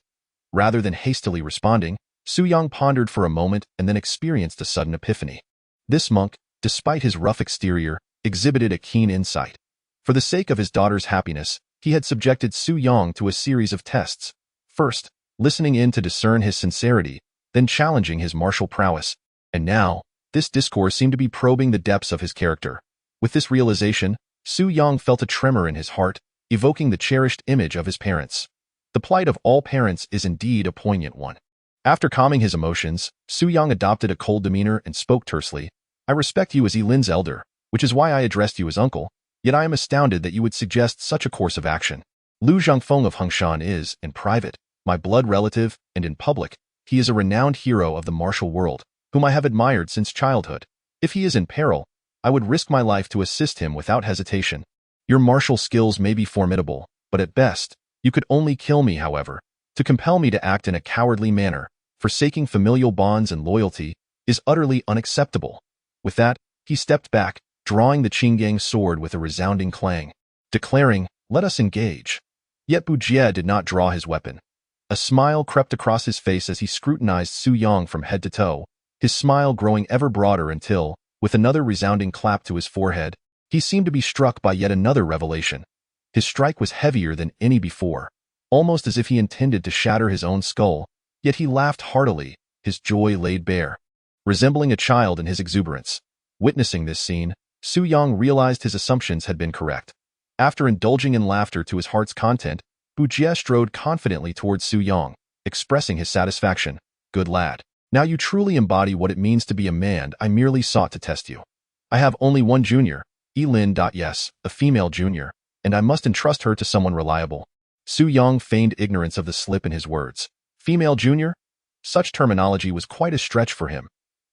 S1: Rather than hastily responding, Su Yang pondered for a moment and then experienced a sudden epiphany. This monk, despite his rough exterior, exhibited a keen insight. For the sake of his daughter's happiness, he had subjected Su Yang to a series of tests. First, listening in to discern his sincerity, then challenging his martial prowess. And now, this discourse seemed to be probing the depths of his character. With this realization, Su Yang felt a tremor in his heart, evoking the cherished image of his parents. The plight of all parents is indeed a poignant one. After calming his emotions, Su Yang adopted a cold demeanor and spoke tersely. I respect you as Yilin's elder, which is why I addressed you as uncle, yet I am astounded that you would suggest such a course of action. Lu Zhangfeng of Huangshan is, in private, my blood relative, and in public, he is a renowned hero of the martial world, whom I have admired since childhood. If he is in peril, I would risk my life to assist him without hesitation. Your martial skills may be formidable, but at best, you could only kill me, however. To compel me to act in a cowardly manner, forsaking familial bonds and loyalty, is utterly unacceptable. With that, he stepped back, drawing the Qinggang sword with a resounding clang, declaring, let us engage. Yet Bujie did not draw his weapon. A smile crept across his face as he scrutinized Su Yang from head to toe, his smile growing ever broader until, with another resounding clap to his forehead, he seemed to be struck by yet another revelation. His strike was heavier than any before, almost as if he intended to shatter his own skull, yet he laughed heartily, his joy laid bare, resembling a child in his exuberance. Witnessing this scene, Su Yang realized his assumptions had been correct. After indulging in laughter to his heart's content, Bujie strode confidently towards Su Yang, expressing his satisfaction. Good lad. Now you truly embody what it means to be a man. I merely sought to test you. I have only one junior, Yilin. Yes, a female junior, and I must entrust her to someone reliable. Su Yang feigned ignorance of the slip in his words. Female junior? Such terminology was quite a stretch for him.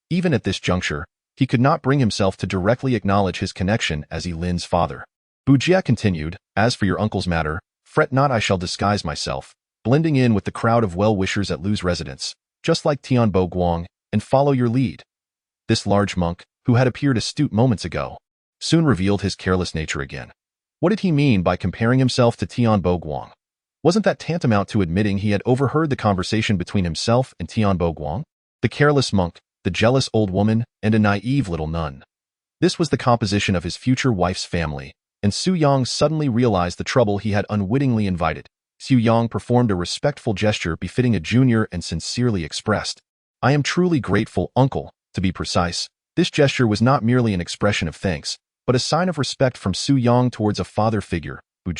S1: Even at this juncture, he could not bring himself to directly acknowledge his connection as Yilin's father. Bujie continued, as for your uncle's matter, fret not, I shall disguise myself, blending in with the crowd of well-wishers at Lu's residence, just like Tian Boguang, and follow your lead. This large monk, who had appeared astute moments ago, soon revealed his careless nature again. What did he mean by comparing himself to Tian Guang? Wasn't that tantamount to admitting he had overheard the conversation between himself and Tian Guang? The careless monk, the jealous old woman, and a naive little nun. This was the composition of his future wife's family, and Su Yang suddenly realized the trouble he had unwittingly invited. Su Yang performed a respectful gesture befitting a junior and sincerely expressed, "I am truly grateful, uncle." To be precise, this gesture was not merely an expression of thanks, but a sign of respect from Su Yang towards a father figure, who,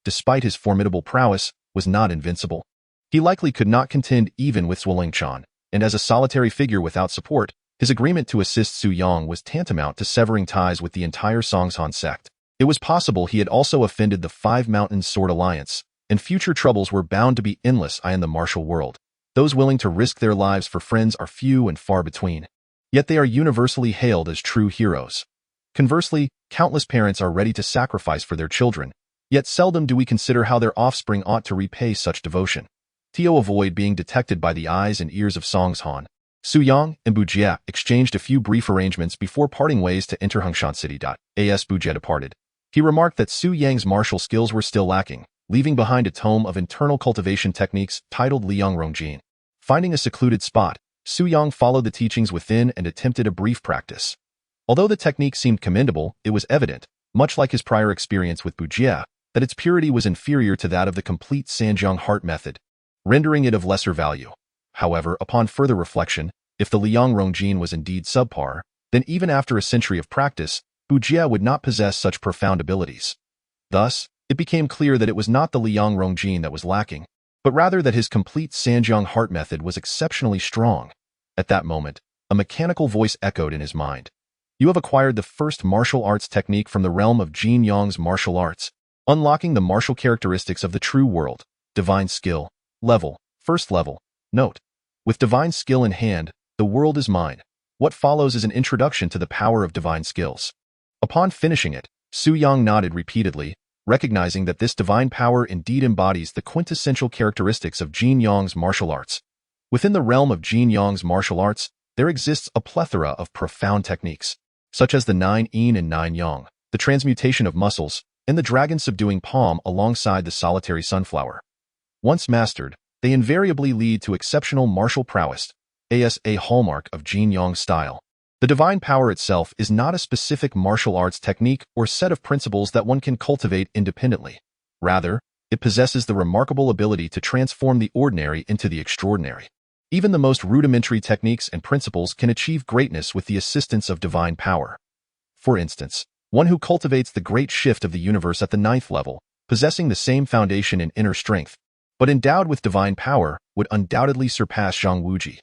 S1: despite his formidable prowess, was not invincible. He likely could not contend even with Zhuoling, and as a solitary figure without support, his agreement to assist Su Yang was tantamount to severing ties with the entire Songshan sect. It was possible he had also offended the Five Mountains Sword Alliance, and future troubles were bound to be endless in the martial world. Those willing to risk their lives for friends are few and far between. Yet they are universally hailed as true heroes. Conversely, countless parents are ready to sacrifice for their children, yet seldom do we consider how their offspring ought to repay such devotion. To avoid being detected by the eyes and ears of Songshan, Su Yang and Bujie exchanged a few brief arrangements before parting ways to enter Hongshan City. As Bujie departed, he remarked that Su Yang's martial skills were still lacking, leaving behind a tome of internal cultivation techniques titled Liang Rongjin. Finding a secluded spot, Su Yang followed the teachings within and attempted a brief practice. Although the technique seemed commendable, it was evident, much like his prior experience with Bujie, that its purity was inferior to that of the complete Sanjiang heart method, rendering it of lesser value. However, upon further reflection, if the Liang Rongjin was indeed subpar, then even after a century of practice, Bujie would not possess such profound abilities. Thus, it became clear that it was not the Liang Rongjin that was lacking, but rather that his complete Sanjiang heart method was exceptionally strong. At that moment, a mechanical voice echoed in his mind. "You have acquired the first martial arts technique from the realm of Jin Yong's martial arts, unlocking the martial characteristics of the true world. Divine skill. Level. First level. Note. With divine skill in hand, the world is mine." What follows is an introduction to the power of divine skills. Upon finishing it, Su Yang nodded repeatedly, recognizing that this divine power indeed embodies the quintessential characteristics of Jin Yong's martial arts. Within the realm of Jin Yong's martial arts, there exists a plethora of profound techniques, such as the 9 Yin and 9 Yang, the transmutation of muscles, and the dragon-subduing palm alongside the solitary sunflower. Once mastered, they invariably lead to exceptional martial prowess, as a hallmark of Jin Yong's style. The divine power itself is not a specific martial arts technique or set of principles that one can cultivate independently. Rather, it possesses the remarkable ability to transform the ordinary into the extraordinary. Even the most rudimentary techniques and principles can achieve greatness with the assistance of divine power. For instance, one who cultivates the great shift of the universe at the 9th level, possessing the same foundation in inner strength, but endowed with divine power, would undoubtedly surpass Zhang Wuji.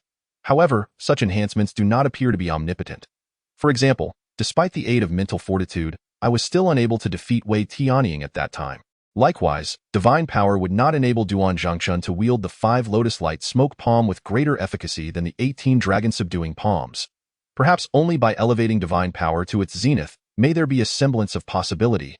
S1: However, such enhancements do not appear to be omnipotent. For example, despite the aid of mental fortitude, I was still unable to defeat Wei Tianying at that time. Likewise, divine power would not enable Duan Zhangchun to wield the 5 Lotus Light Smoke Palm with greater efficacy than the 18 Dragon-subduing palms. Perhaps only by elevating divine power to its zenith may there be a semblance of possibility.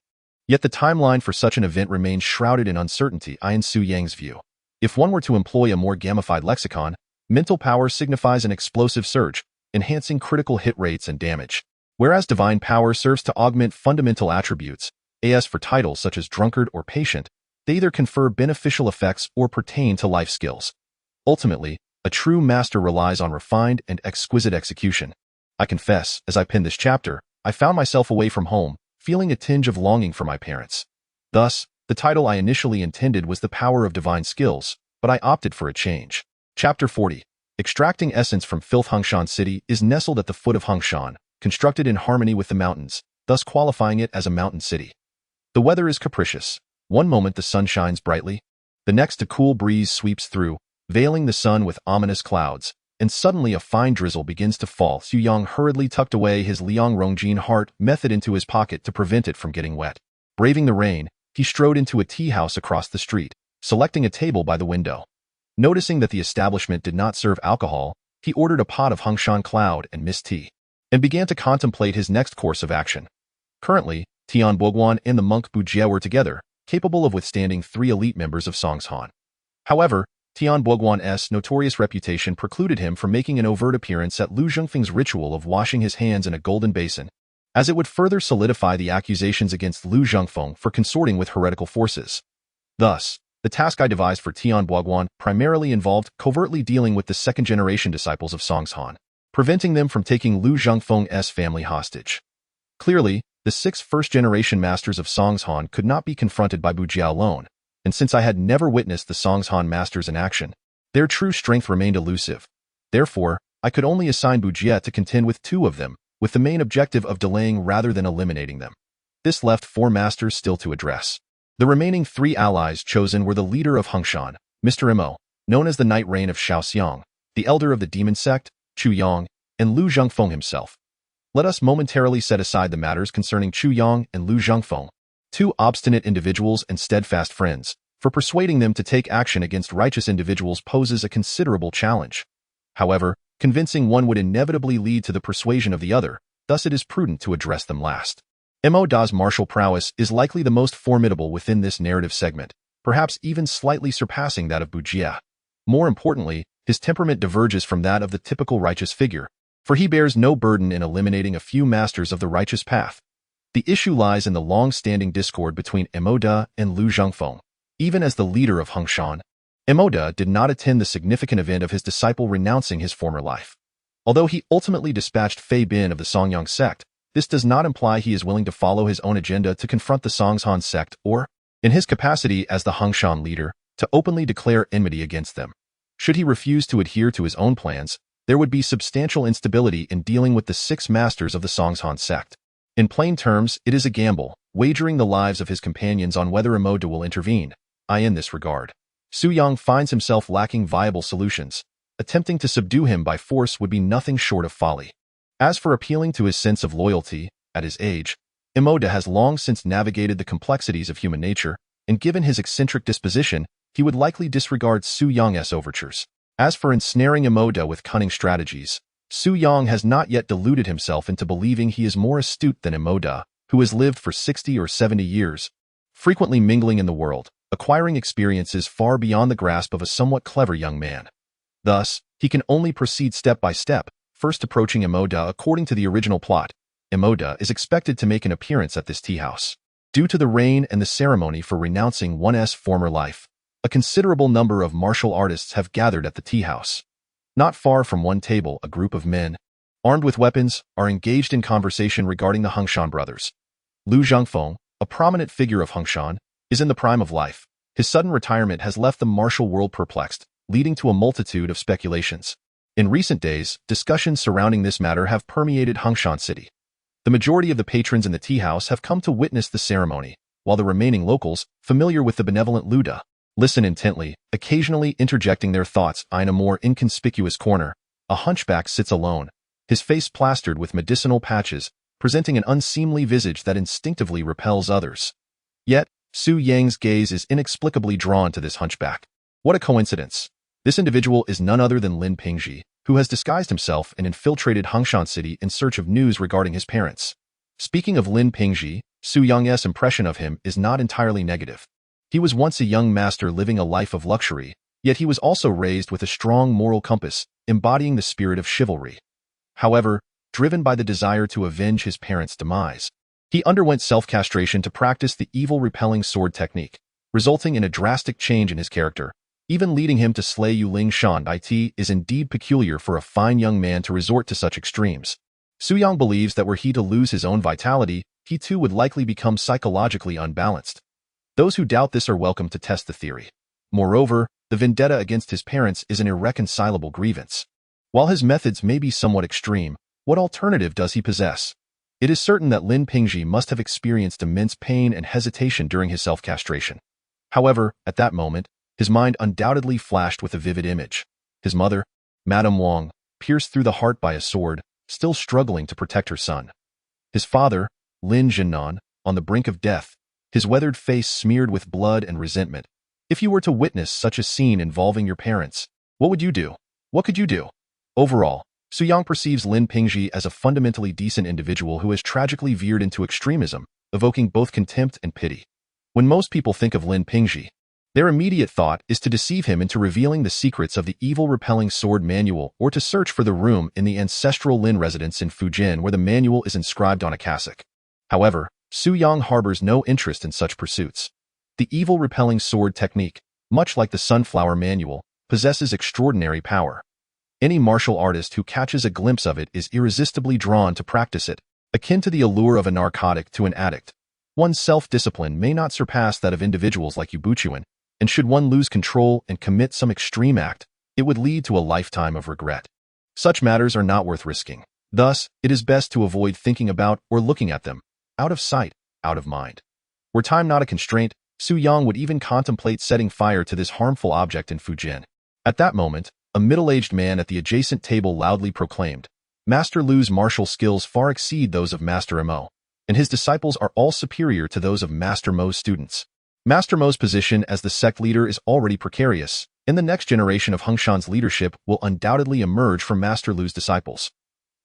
S1: Yet the timeline for such an event remains shrouded in uncertainty in Su Yang's view. If one were to employ a more gamified lexicon, mental power signifies an explosive surge, enhancing critical hit rates and damage, whereas divine power serves to augment fundamental attributes. As for titles such as drunkard or patient, they either confer beneficial effects or pertain to life skills. Ultimately, a true master relies on refined and exquisite execution. I confess, as I penned this chapter, I found myself away from home, feeling a tinge of longing for my parents. Thus, the title I initially intended was The Power of Divine Skills, but I opted for a change. Chapter 40. Extracting essence from filth. Hongshan City is nestled at the foot of Hongshan, constructed in harmony with the mountains, thus qualifying it as a mountain city. The weather is capricious. One moment the sun shines brightly, the next a cool breeze sweeps through, veiling the sun with ominous clouds, and suddenly a fine drizzle begins to fall. Su Yang hurriedly tucked away his Liang Rongjin heart method into his pocket to prevent it from getting wet. Braving the rain, he strode into a tea house across the street, selecting a table by the window. Noticing that the establishment did not serve alcohol, he ordered a pot of Hongshan Cloud and mist tea, and began to contemplate his next course of action. Currently, Tian Guan and the monk Bujie were together, capable of withstanding 3 elite members of Songshan. However, Tian Guan's notorious reputation precluded him from making an overt appearance at Lu Zhengfeng's ritual of washing his hands in a golden basin. as it would further solidify the accusations against Lu Zhengfeng for consorting with heretical forces. Thus, the task I devised for Tian Guan primarily involved covertly dealing with the second-generation disciples of Songshan, preventing them from taking Lu Zhengfeng's family hostage. Clearly, the 6 first-generation masters of Songshan could not be confronted by Bujia alone, and since I had never witnessed the Songshan masters in action, their true strength remained elusive. Therefore, I could only assign Bujia to contend with 2 of them, with the main objective of delaying rather than eliminating them. This left 4 masters still to address. The remaining 3 allies chosen were the leader of Hengshan, Mr. Mo, known as the Night Reign of Xiao Xiang, the elder of the demon sect, Chu Yang, and Lu Zhengfeng himself. Let us momentarily set aside the matters concerning Chu Yang and Lu Zhengfeng, 2 obstinate individuals and steadfast friends, for persuading them to take action against righteous individuals poses a considerable challenge. However, convincing one would inevitably lead to the persuasion of the other, thus it is prudent to address them last. Mo Da's martial prowess is likely the most formidable within this narrative segment, perhaps even slightly surpassing that of Bujia. More importantly, his temperament diverges from that of the typical righteous figure, for he bears no burden in eliminating a few masters of the righteous path. The issue lies in the long-standing discord between Mo Da and Lu Zhengfeng. Even as the leader of Hengshan, Mo Da did not attend the significant event of his disciple renouncing his former life. Although he ultimately dispatched Fei Bin of the Songyang sect, this does not imply he is willing to follow his own agenda to confront the Songshan sect or, in his capacity as the Hengshan leader, to openly declare enmity against them. Should he refuse to adhere to his own plans, there would be substantial instability in dealing with the 6 masters of the Songshan sect. In plain terms, it is a gamble, wagering the lives of his companions on whether Mo Da will intervene. In this regard, Su Yang finds himself lacking viable solutions. Attempting to subdue him by force would be nothing short of folly. As for appealing to his sense of loyalty, at his age, Mo Da has long since navigated the complexities of human nature, and given his eccentric disposition, he would likely disregard Su Yang's overtures. As for ensnaring Mo Da with cunning strategies, Su Yang has not yet deluded himself into believing he is more astute than Mo Da, who has lived for 60 or 70 years, frequently mingling in the world, acquiring experiences far beyond the grasp of a somewhat clever young man. Thus, he can only proceed step by step, first approaching Mo Da according to the original plot. Mo Da is expected to make an appearance at this tea house. Due to the reign and the ceremony for renouncing one's former life, a considerable number of martial artists have gathered at the tea house. Not far from one table, a group of men, armed with weapons, are engaged in conversation regarding the Hengshan brothers. Lu Zhengfeng, a prominent figure of Hengshan, is in the prime of life. His sudden retirement has left the martial world perplexed, leading to a multitude of speculations. In recent days, discussions surrounding this matter have permeated Hengshan City. The majority of the patrons in the tea house have come to witness the ceremony, while the remaining locals, familiar with the benevolent Lu Da, listen intently, occasionally interjecting their thoughts. In a more inconspicuous corner, a hunchback sits alone, his face plastered with medicinal patches, presenting an unseemly visage that instinctively repels others. Yet, Su Yang's gaze is inexplicably drawn to this hunchback. What a coincidence! This individual is none other than Lin Pingji, who has disguised himself and infiltrated Hengshan City in search of news regarding his parents. Speaking of Lin Pingji, Su Yang's impression of him is not entirely negative. He was once a young master living a life of luxury, yet he was also raised with a strong moral compass, embodying the spirit of chivalry. However, driven by the desire to avenge his parents' demise, he underwent self-castration to practice the evil repelling sword technique, resulting in a drastic change in his character, even leading him to slay Yuling Shan. It is indeed peculiar for a fine young man to resort to such extremes. Su Yang believes that were he to lose his own vitality, he too would likely become psychologically unbalanced. Those who doubt this are welcome to test the theory. Moreover, the vendetta against his parents is an irreconcilable grievance. While his methods may be somewhat extreme, what alternative does he possess? It is certain that Lin Pingji must have experienced immense pain and hesitation during his self-castration. However, at that moment, his mind undoubtedly flashed with a vivid image. His mother, Madame Wang, pierced through the heart by a sword, still struggling to protect her son. His father, Lin Jinnan, on the brink of death, his weathered face smeared with blood and resentment. If you were to witness such a scene involving your parents, what would you do? What could you do? Overall, Su Yang perceives Lin Pingji as a fundamentally decent individual who has tragically veered into extremism, evoking both contempt and pity. When most people think of Lin Pingji, Their immediate thought is to deceive him into revealing the secrets of the evil repelling sword manual or to search for the room in the ancestral Lin residence in Fujin where the manual is inscribed on a cassock. However, Su Yang harbors no interest in such pursuits. The evil repelling sword technique, much like the sunflower manual, possesses extraordinary power. Any martial artist who catches a glimpse of it is irresistibly drawn to practice it, akin to the allure of a narcotic to an addict. One's self-discipline may not surpass that of individuals like Ubuchuan, and should one lose control and commit some extreme act, it would lead to a lifetime of regret. Such matters are not worth risking. Thus, it is best to avoid thinking about or looking at them. Out of sight, out of mind. Were time not a constraint, Su Yang would even contemplate setting fire to this harmful object in Fujin. At that moment, a middle-aged man at the adjacent table loudly proclaimed, Master Lu's martial skills far exceed those of Master Mo, and his disciples are all superior to those of Master Mo's students. Master Mo's position as the sect leader is already precarious, and the next generation of Huangshan's leadership will undoubtedly emerge from Master Lu's disciples.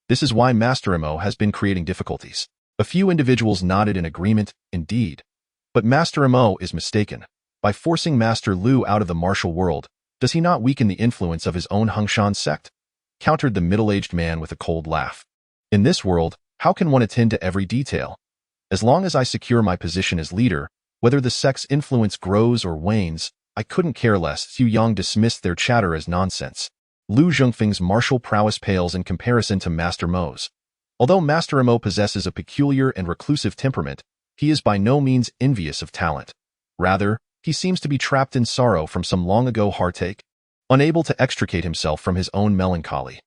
S1: This is why Master Mo has been creating difficulties. A few individuals nodded in agreement, indeed. But Master Mo is mistaken. By forcing Master Lu out of the martial world, does he not weaken the influence of his own Huangshan sect? Countered the middle-aged man with a cold laugh. In this world, how can one attend to every detail? As long as I secure my position as leader, whether the sect's influence grows or wanes, I couldn't care less. Su Yang dismissed their chatter as nonsense. Lu Zhongfeng's martial prowess pales in comparison to Master Mo's. Although Master Mo possesses a peculiar and reclusive temperament, he is by no means envious of talent. Rather, he seems to be trapped in sorrow from some long-ago heartache, unable to extricate himself from his own melancholy.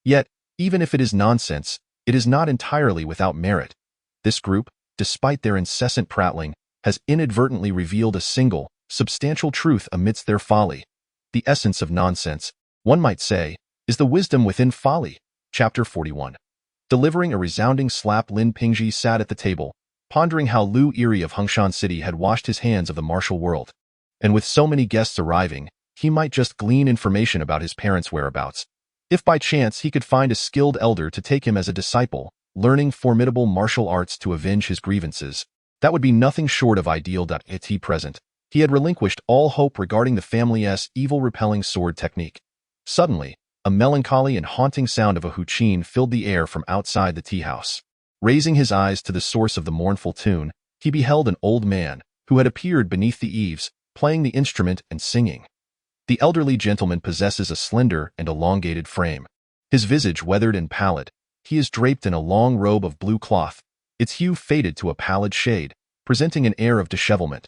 S1: Yet, even if it is nonsense, it is not entirely without merit. This group, despite their incessant prattling, has inadvertently revealed a single, substantial truth amidst their folly. The essence of nonsense, one might say, is the wisdom within folly. Chapter 41. Delivering a resounding slap, Lin Pingji sat at the table, pondering how Lu Yiri of Huangshan City had washed his hands of the martial world. And with so many guests arriving, he might just glean information about his parents' whereabouts. If by chance he could find a skilled elder to take him as a disciple, learning formidable martial arts to avenge his grievances, that would be nothing short of ideal. At present, he had relinquished all hope regarding the family's evil-repelling sword technique. Suddenly, a melancholy and haunting sound of a huqin filled the air from outside the tea house. Raising his eyes to the source of the mournful tune, he beheld an old man, who had appeared beneath the eaves, playing the instrument and singing. The elderly gentleman possesses a slender and elongated frame. His visage weathered and pallid, he is draped in a long robe of blue cloth, its hue faded to a pallid shade, presenting an air of dishevelment.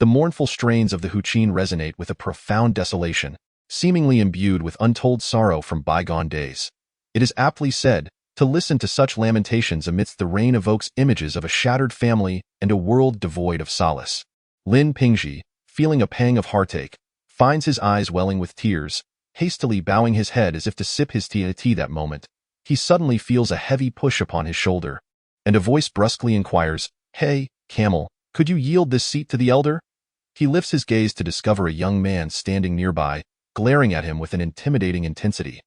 S1: The mournful strains of the huqin resonate with a profound desolation, seemingly imbued with untold sorrow from bygone days. It is aptly said, to listen to such lamentations amidst the rain evokes images of a shattered family and a world devoid of solace. Lin Pingji, feeling a pang of heartache, finds his eyes welling with tears, hastily bowing his head as if to sip his tea. At that moment, he suddenly feels a heavy push upon his shoulder, and a voice brusquely inquires, "Hey, camel, could you yield this seat to the elder?" He lifts his gaze to discover a young man standing nearby, glaring at him with an intimidating intensity.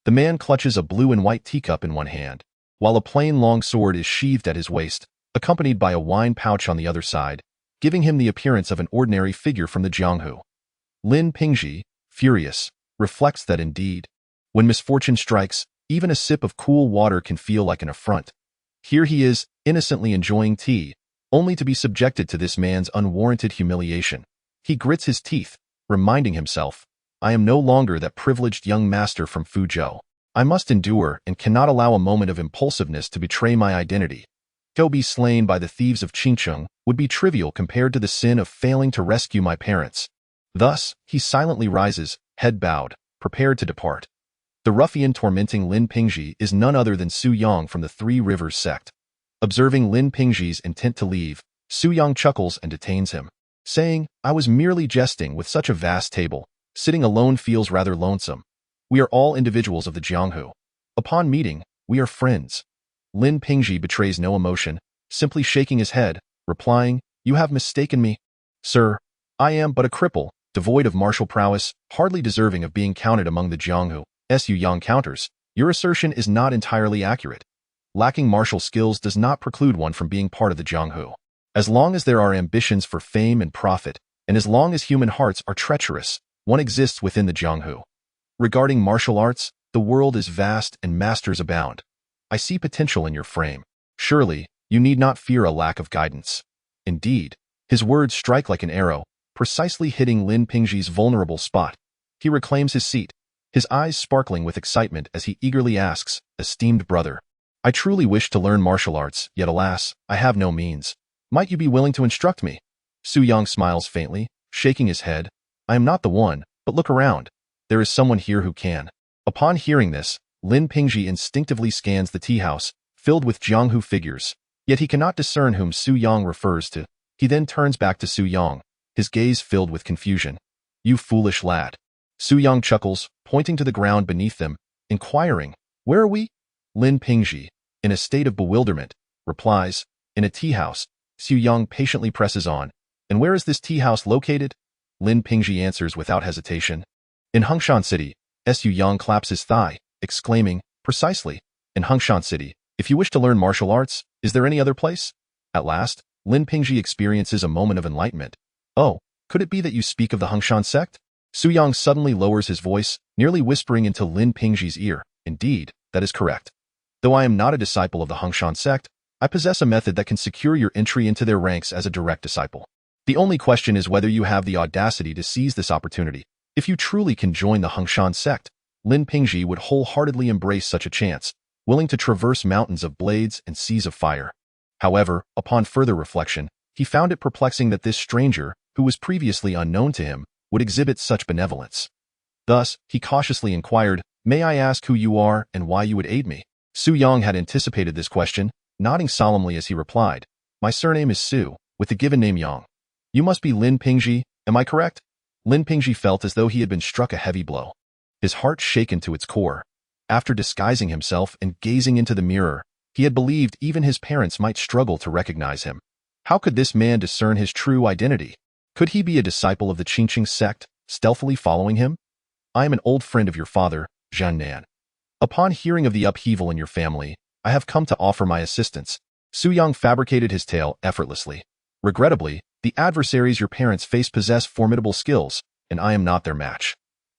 S1: The man clutches a blue and white teacup in one hand, while a plain long sword is sheathed at his waist, accompanied by a wine pouch on the other side, giving him the appearance of an ordinary figure from the Jianghu. Lin Pingji, furious, reflects that indeed, when misfortune strikes, even a sip of cool water can feel like an affront. Here he is, innocently enjoying tea, only to be subjected to this man's unwarranted humiliation. He grits his teeth, reminding himself, I am no longer that privileged young master from Fuzhou. I must endure and cannot allow a moment of impulsiveness to betray my identity. To be slain by the thieves of Qingcheng would be trivial compared to the sin of failing to rescue my parents. Thus, he silently rises, head bowed, prepared to depart. The ruffian tormenting Lin Pingji is none other than Su Yang from the Three Rivers sect. Observing Lin Pingji's intent to leave, Su Yang chuckles and detains him, saying, I was merely jesting. With such a vast table, sitting alone feels rather lonesome. We are all individuals of the Jianghu. Upon meeting, we are friends. Lin Pingji betrays no emotion, simply shaking his head, replying, You have mistaken me. Sir, I am but a cripple, devoid of martial prowess, hardly deserving of being counted among the Jianghu. Su Yang counters, Your assertion is not entirely accurate. Lacking martial skills does not preclude one from being part of the Jianghu. As long as there are ambitions for fame and profit, and as long as human hearts are treacherous, one exists within the Jianghu. Regarding martial arts, the world is vast and masters abound. I see potential in your frame. Surely, you need not fear a lack of guidance. Indeed, his words strike like an arrow, precisely hitting Lin Pingji's vulnerable spot. He reclaims his seat, his eyes sparkling with excitement as he eagerly asks, "Esteemed brother, I truly wish to learn martial arts, yet alas, I have no means. Might you be willing to instruct me?" Su Yang smiles faintly, shaking his head. "I am not the one, but look around. There is someone here who can." Upon hearing this, Lin Pingji instinctively scans the tea house, filled with Jianghu figures, yet he cannot discern whom Su Yang refers to. He then turns back to Su Yang, his gaze filled with confusion. "You foolish lad." Su Yang chuckles, pointing to the ground beneath them, inquiring, "Where are we?" Lin Pingji, in a state of bewilderment, replies, "In a tea house." Su Yang patiently presses on, "And where is this tea house located?" Lin Pingji answers without hesitation, "In Huangshan City." Su Yang claps his thigh, exclaiming, "Precisely, in Huangshan City. If you wish to learn martial arts, is there any other place?" At last, Lin Pingji experiences a moment of enlightenment. "Oh, could it be that you speak of the Huangshan sect?" Su Yang suddenly lowers his voice, nearly whispering into Lin Pingji's ear, "Indeed, that is correct. Though I am not a disciple of the Huangshan sect, I possess a method that can secure your entry into their ranks as a direct disciple. The only question is whether you have the audacity to seize this opportunity. If you truly can join the Huangshan sect, Lin Pingji would wholeheartedly embrace such a chance, willing to traverse mountains of blades and seas of fire. However, upon further reflection, he found it perplexing that this stranger, who was previously unknown to him, would exhibit such benevolence. Thus, he cautiously inquired, "May I ask who you are and why you would aid me?" Su Yang had anticipated this question, nodding solemnly as he replied, "My surname is Su, with the given name Yang. You must be Lin Pingji, am I correct?" Lin Pingji felt as though he had been struck a heavy blow. His heart shaken to its core. After disguising himself and gazing into the mirror, he had believed even his parents might struggle to recognize him. How could this man discern his true identity? Could he be a disciple of the Qingqing sect, stealthily following him? "I am an old friend of your father, Zhan Nan. Upon hearing of the upheaval in your family, I have come to offer my assistance." Su Yang fabricated his tale effortlessly. "Regrettably, the adversaries your parents face possess formidable skills, and I am not their match.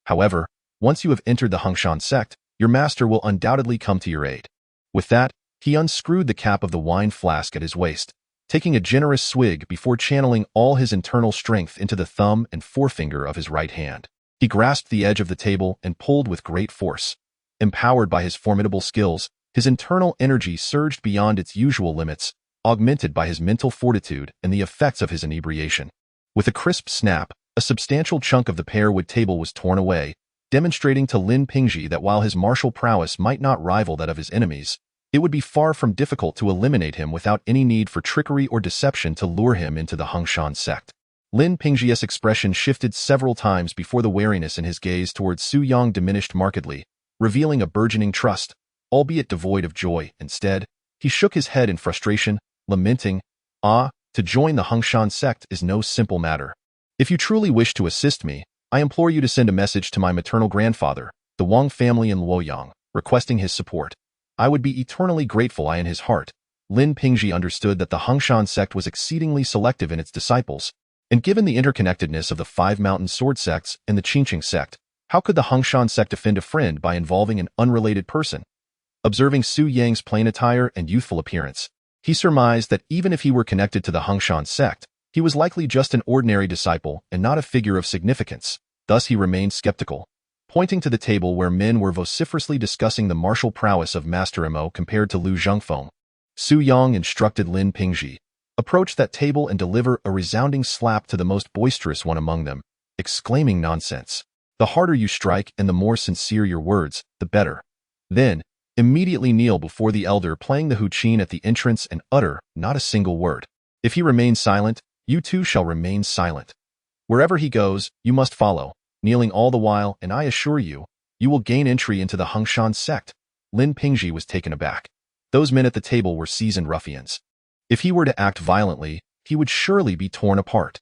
S1: However, once you have entered the Huangshan sect, your master will undoubtedly come to your aid." With that, he unscrewed the cap of the wine flask at his waist, taking a generous swig before channeling all his internal strength into the thumb and forefinger of his right hand. He grasped the edge of the table and pulled with great force. Empowered by his formidable skills, his internal energy surged beyond its usual limits, augmented by his mental fortitude and the effects of his inebriation. With a crisp snap, a substantial chunk of the pearwood table was torn away, demonstrating to Lin Pingji that while his martial prowess might not rival that of his enemies, it would be far from difficult to eliminate him without any need for trickery or deception to lure him into the Huangshan sect. Lin Pingji's expression shifted several times before the wariness in his gaze towards Su Yang diminished markedly, revealing a burgeoning trust, albeit devoid of joy. Instead, he shook his head in frustration, lamenting, "To join the Huangshan sect is no simple matter. If you truly wish to assist me, I implore you to send a message to my maternal grandfather, the Wang family in Luoyang, requesting his support. I would be eternally grateful." In his heart, Lin Pingji understood that the Huangshan sect was exceedingly selective in its disciples, and given the interconnectedness of the five mountain sword sects and the Qingqing sect, how could the Huangshan sect offend a friend by involving an unrelated person? Observing Su Yang's plain attire and youthful appearance, he surmised that even if he were connected to the Huangshan sect, he was likely just an ordinary disciple and not a figure of significance. Thus he remained skeptical. Pointing to the table where men were vociferously discussing the martial prowess of Master Mo compared to Lu Zhengfeng, Su Yang instructed Lin Pingji, "Approach that table and deliver a resounding slap to the most boisterous one among them," exclaiming, "Nonsense. The harder you strike and the more sincere your words, the better. Then, immediately kneel before the elder playing the huqin at the entrance and utter not a single word. If he remains silent, you too shall remain silent. Wherever he goes, you must follow, kneeling all the while, and I assure you, you will gain entry into the Huangshan sect." Lin Pingji was taken aback. Those men at the table were seasoned ruffians. If he were to act violently, he would surely be torn apart.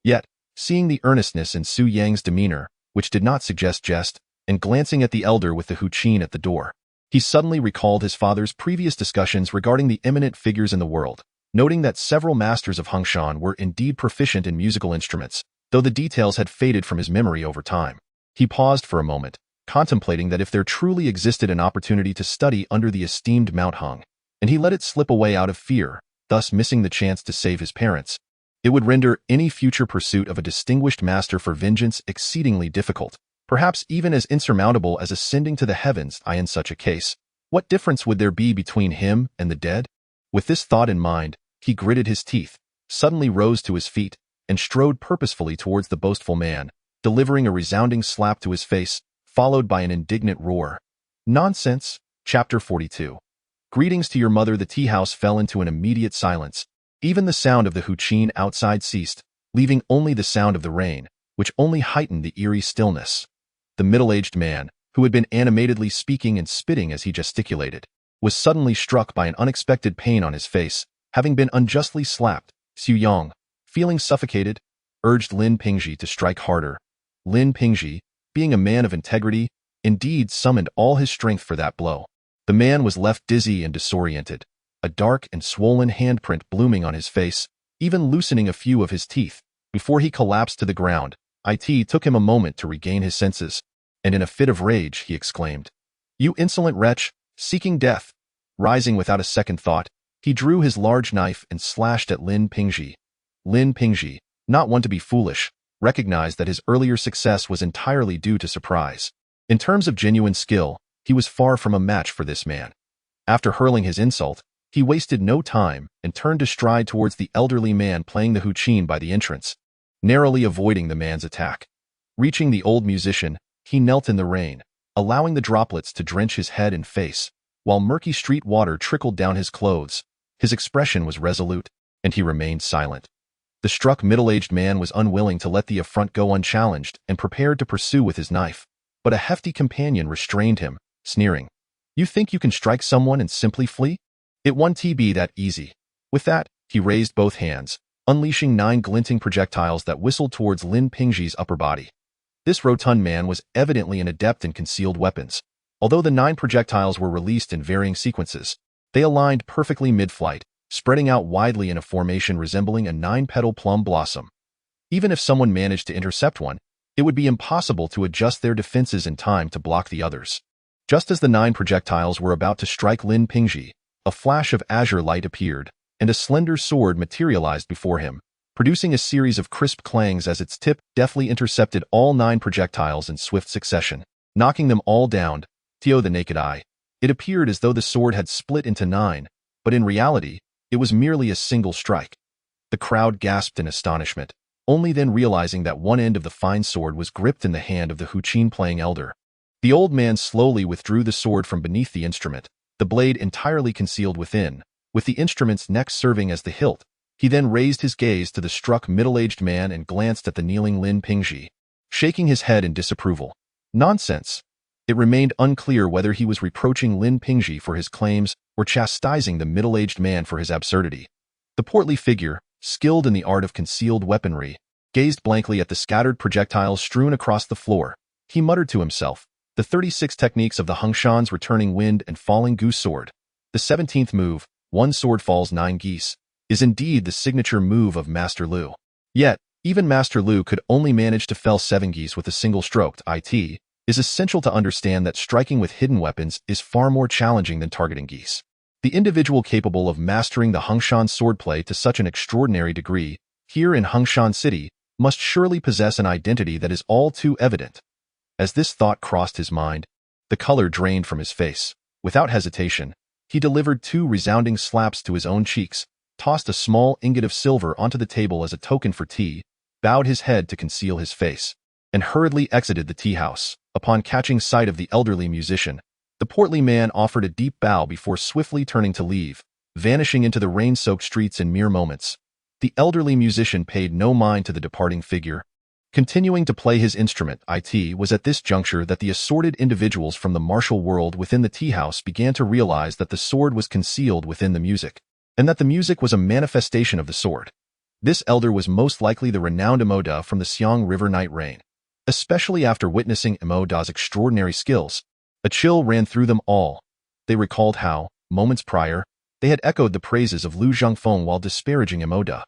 S1: Yet, seeing the earnestness in Su Yang's demeanor, which did not suggest jest, and glancing at the elder with the huqin at the door, he suddenly recalled his father's previous discussions regarding the eminent figures in the world, noting that several masters of Huangshan were indeed proficient in musical instruments. though the details had faded from his memory over time. He paused for a moment, contemplating that if there truly existed an opportunity to study under the esteemed Mount Hung, and he let it slip away out of fear, thus missing the chance to save his parents, it would render any future pursuit of a distinguished master for vengeance exceedingly difficult, perhaps even as insurmountable as ascending to the heavens. In such a case, what difference would there be between him and the dead? With this thought in mind, he gritted his teeth, suddenly rose to his feet, and strode purposefully towards the boastful man, delivering a resounding slap to his face, followed by an indignant roar. Nonsense. Chapter 42. Greetings to your mother. The tea house fell into an immediate silence. Even the sound of the huqin outside ceased, leaving only the sound of the rain, which only heightened the eerie stillness. The middle-aged man, who had been animatedly speaking and spitting as he gesticulated, was suddenly struck by an unexpected pain on his face, having been unjustly slapped. Xu Yang, feeling suffocated, urged Lin Pingji to strike harder. Lin Pingji, being a man of integrity, indeed summoned all his strength for that blow. The man was left dizzy and disoriented, a dark and swollen handprint blooming on his face, even loosening a few of his teeth, before he collapsed to the ground. It took him a moment to regain his senses, and in a fit of rage he exclaimed, "You insolent wretch, seeking death!" Rising without a second thought, he drew his large knife and slashed at Lin Pingji. Lin Pingji, not one to be foolish, recognized that his earlier success was entirely due to surprise. In terms of genuine skill, he was far from a match for this man. After hurling his insult, he wasted no time and turned to stride towards the elderly man playing the huqin by the entrance, narrowly avoiding the man's attack. Reaching the old musician, he knelt in the rain, allowing the droplets to drench his head and face, while murky street water trickled down his clothes. His expression was resolute, and he remained silent. The struck middle-aged man was unwilling to let the affront go unchallenged and prepared to pursue with his knife, but a hefty companion restrained him, sneering, "You think you can strike someone and simply flee? It won't be that easy." With that, he raised both hands, unleashing 9 glinting projectiles that whistled towards Lin Pingji's upper body. This rotund man was evidently an adept in concealed weapons. Although the 9 projectiles were released in varying sequences, they aligned perfectly mid-flight, spreading out widely in a formation resembling a 9-petal plum blossom. Even if someone managed to intercept one, it would be impossible to adjust their defenses in time to block the others. Just as the 9 projectiles were about to strike Lin Pingji, a flash of azure light appeared, and a slender sword materialized before him, producing a series of crisp clangs as its tip deftly intercepted all 9 projectiles in swift succession, knocking them all down. To the naked eye, it appeared as though the sword had split into 9, but in reality, it was merely a single strike. The crowd gasped in astonishment, only then realizing that one end of the fine sword was gripped in the hand of the huqin-playing elder. The old man slowly withdrew the sword from beneath the instrument, the blade entirely concealed within, with the instrument's neck serving as the hilt. He then raised his gaze to the struck middle-aged man and glanced at the kneeling Lin Pingji, shaking his head in disapproval. Nonsense. It remained unclear whether he was reproaching Lin Pingji for his claims or chastising the middle-aged man for his absurdity. The portly figure, skilled in the art of concealed weaponry, gazed blankly at the scattered projectiles strewn across the floor. He muttered to himself, "The 36 techniques of the Hongshan's returning wind and falling goose sword. The 17th move, 1 sword falls 9 geese, is indeed the signature move of Master Lu. Yet, even Master Lu could only manage to fell 7 geese with a single stroke. It is essential to understand that striking with hidden weapons is far more challenging than targeting geese. The individual capable of mastering the Hongshan swordplay to such an extraordinary degree, here in Hongshan City, must surely possess an identity that is all too evident." As this thought crossed his mind, the color drained from his face. Without hesitation, he delivered 2 resounding slaps to his own cheeks, tossed a small ingot of silver onto the table as a token for tea, bowed his head to conceal his face, and hurriedly exited the tea house. Upon catching sight of the elderly musician, the portly man offered a deep bow before swiftly turning to leave, vanishing into the rain-soaked streets in mere moments. The elderly musician paid no mind to the departing figure, continuing to play his instrument. It was at this juncture that the assorted individuals from the martial world within the tea house began to realize that the sword was concealed within the music, and that the music was a manifestation of the sword. This elder was most likely the renowned Emoda from the Xiang River Night Rain. Especially after witnessing Emoda's extraordinary skills, a chill ran through them all. They recalled how, moments prior, they had echoed the praises of Lu Zhangfeng while disparaging Emoda.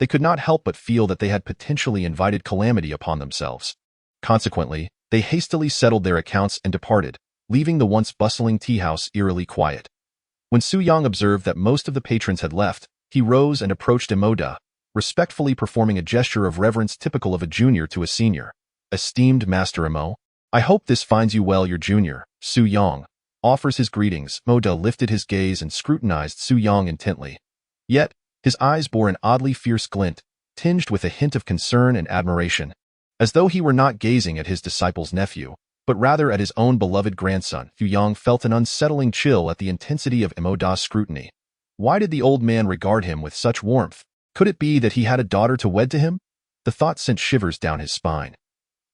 S1: they could not help but feel that they had potentially invited calamity upon themselves. Consequently, they hastily settled their accounts and departed, leaving the once bustling tea-house eerily quiet. When Su Yang observed that most of the patrons had left, he rose and approached Emoda, respectfully performing a gesture of reverence typical of a junior to a senior. "Esteemed Master Emo, I hope this finds you well, your junior." Su Yang offers his greetings. Emoda lifted his gaze and scrutinized Su Yang intently. Yet, his eyes bore an oddly fierce glint, tinged with a hint of concern and admiration, as though he were not gazing at his disciple's nephew, but rather at his own beloved grandson. Su Yang felt an unsettling chill at the intensity of Emoda's scrutiny. Why did the old man regard him with such warmth? Could it be that he had a daughter to wed to him? The thought sent shivers down his spine.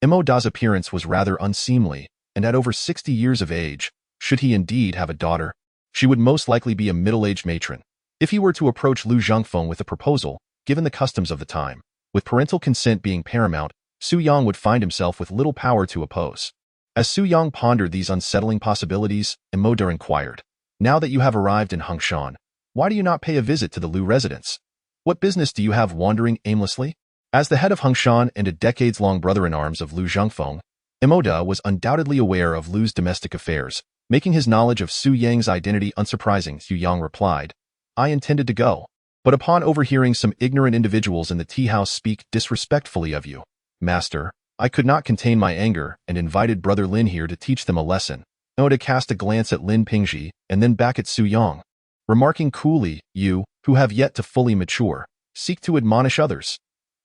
S1: Emoda's appearance was rather unseemly, and at over 60 years of age, should he indeed have a daughter, she would most likely be a middle-aged matron. If he were to approach Lu Zhangfeng with a proposal, given the customs of the time, with parental consent being paramount, Su Yang would find himself with little power to oppose. As Su Yang pondered these unsettling possibilities, Emoda inquired, "Now that you have arrived in Huangshan, why do you not pay a visit to the Lu residence? What business do you have wandering aimlessly?" As the head of Huangshan and a decades-long brother-in-arms of Lu Zhangfeng, Emoda was undoubtedly aware of Lu's domestic affairs, making his knowledge of Su Yang's identity unsurprising. Su Yang replied, "I intended to go, but upon overhearing some ignorant individuals in the tea-house speak disrespectfully of you, Master, I could not contain my anger and invited Brother Lin here to teach them a lesson." Emoda cast a glance at Lin Pingji and then back at Su Yang, remarking coolly, "You, who have yet to fully mature, seek to admonish others.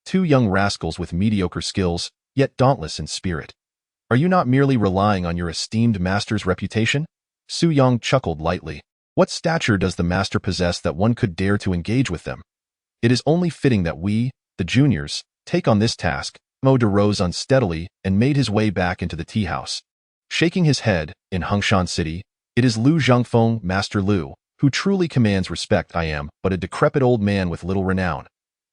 S1: Two young rascals with mediocre skills, yet dauntless in spirit. Are you not merely relying on your esteemed master's reputation?" Su Yang chuckled lightly. "What stature does the master possess that one could dare to engage with them? It is only fitting that we, the juniors, take on this task." Emoda rose unsteadily and made his way back into the tea-house. Shaking his head, in Huangshan City, it is Lu Zhangfeng, Master Lu, who truly commands respect. I am but a decrepit old man with little renown.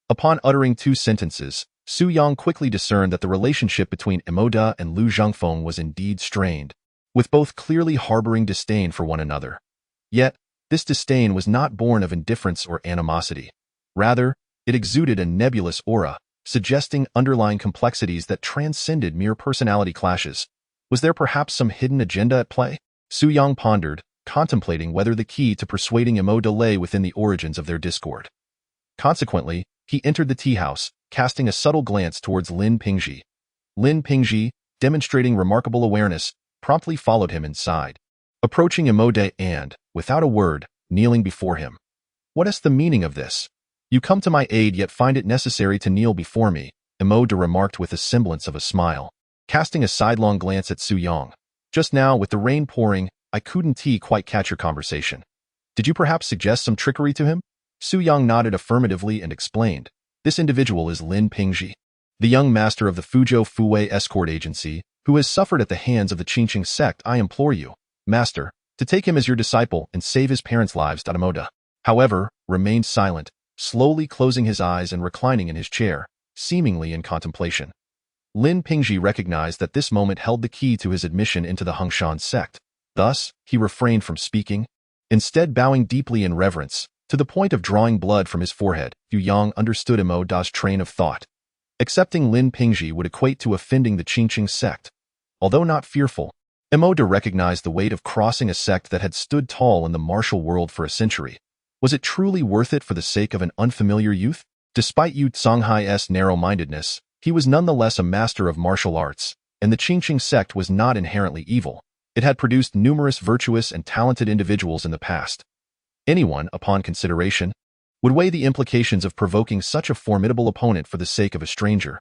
S1: Upon uttering two sentences, Su Yang quickly discerned that the relationship between Emoda and Lu Zhangfeng was indeed strained, with both clearly harboring disdain for one another. Yet, this disdain was not born of indifference or animosity. Rather, it exuded a nebulous aura, suggesting underlying complexities that transcended mere personality clashes. Was there perhaps some hidden agenda at play? Su Yang pondered, contemplating whether the key to persuading Emoda lay within the origins of their discord. Consequently, he entered the tea-house, casting a subtle glance towards Lin Pingji. Lin Pingji, demonstrating remarkable awareness, promptly followed him inside, approaching Emoda and, without a word, kneeling before him. "What is the meaning of this? You come to my aid yet find it necessary to kneel before me," Emoda remarked with a semblance of a smile, casting a sidelong glance at Su Yang. "Just now, with the rain pouring, I couldn't quite catch your conversation. Did you perhaps suggest some trickery to him?" Su Yang nodded affirmatively and explained, "This individual is Lin Pingji, the young master of the Fuzhou Fuwei escort agency, who has suffered at the hands of the Qingqing sect. I implore you, Master, to take him as your disciple and save his parents' lives." Emoda, however, remained silent, slowly closing his eyes and reclining in his chair, seemingly in contemplation. Lin Pingji recognized that this moment held the key to his admission into the Huangshan sect. Thus, he refrained from speaking, instead bowing deeply in reverence, to the point of drawing blood from his forehead. Yu Yang understood Emoda's train of thought. Accepting Lin Pingji would equate to offending the Qingqing sect. Although not fearful, Emoda recognized the weight of crossing a sect that had stood tall in the martial world for a century. Was it truly worth it for the sake of an unfamiliar youth? Despite Yu Songhai's narrow-mindedness, he was nonetheless a master of martial arts, and the Qingqing sect was not inherently evil. It had produced numerous virtuous and talented individuals in the past. Anyone, upon consideration, would weigh the implications of provoking such a formidable opponent for the sake of a stranger.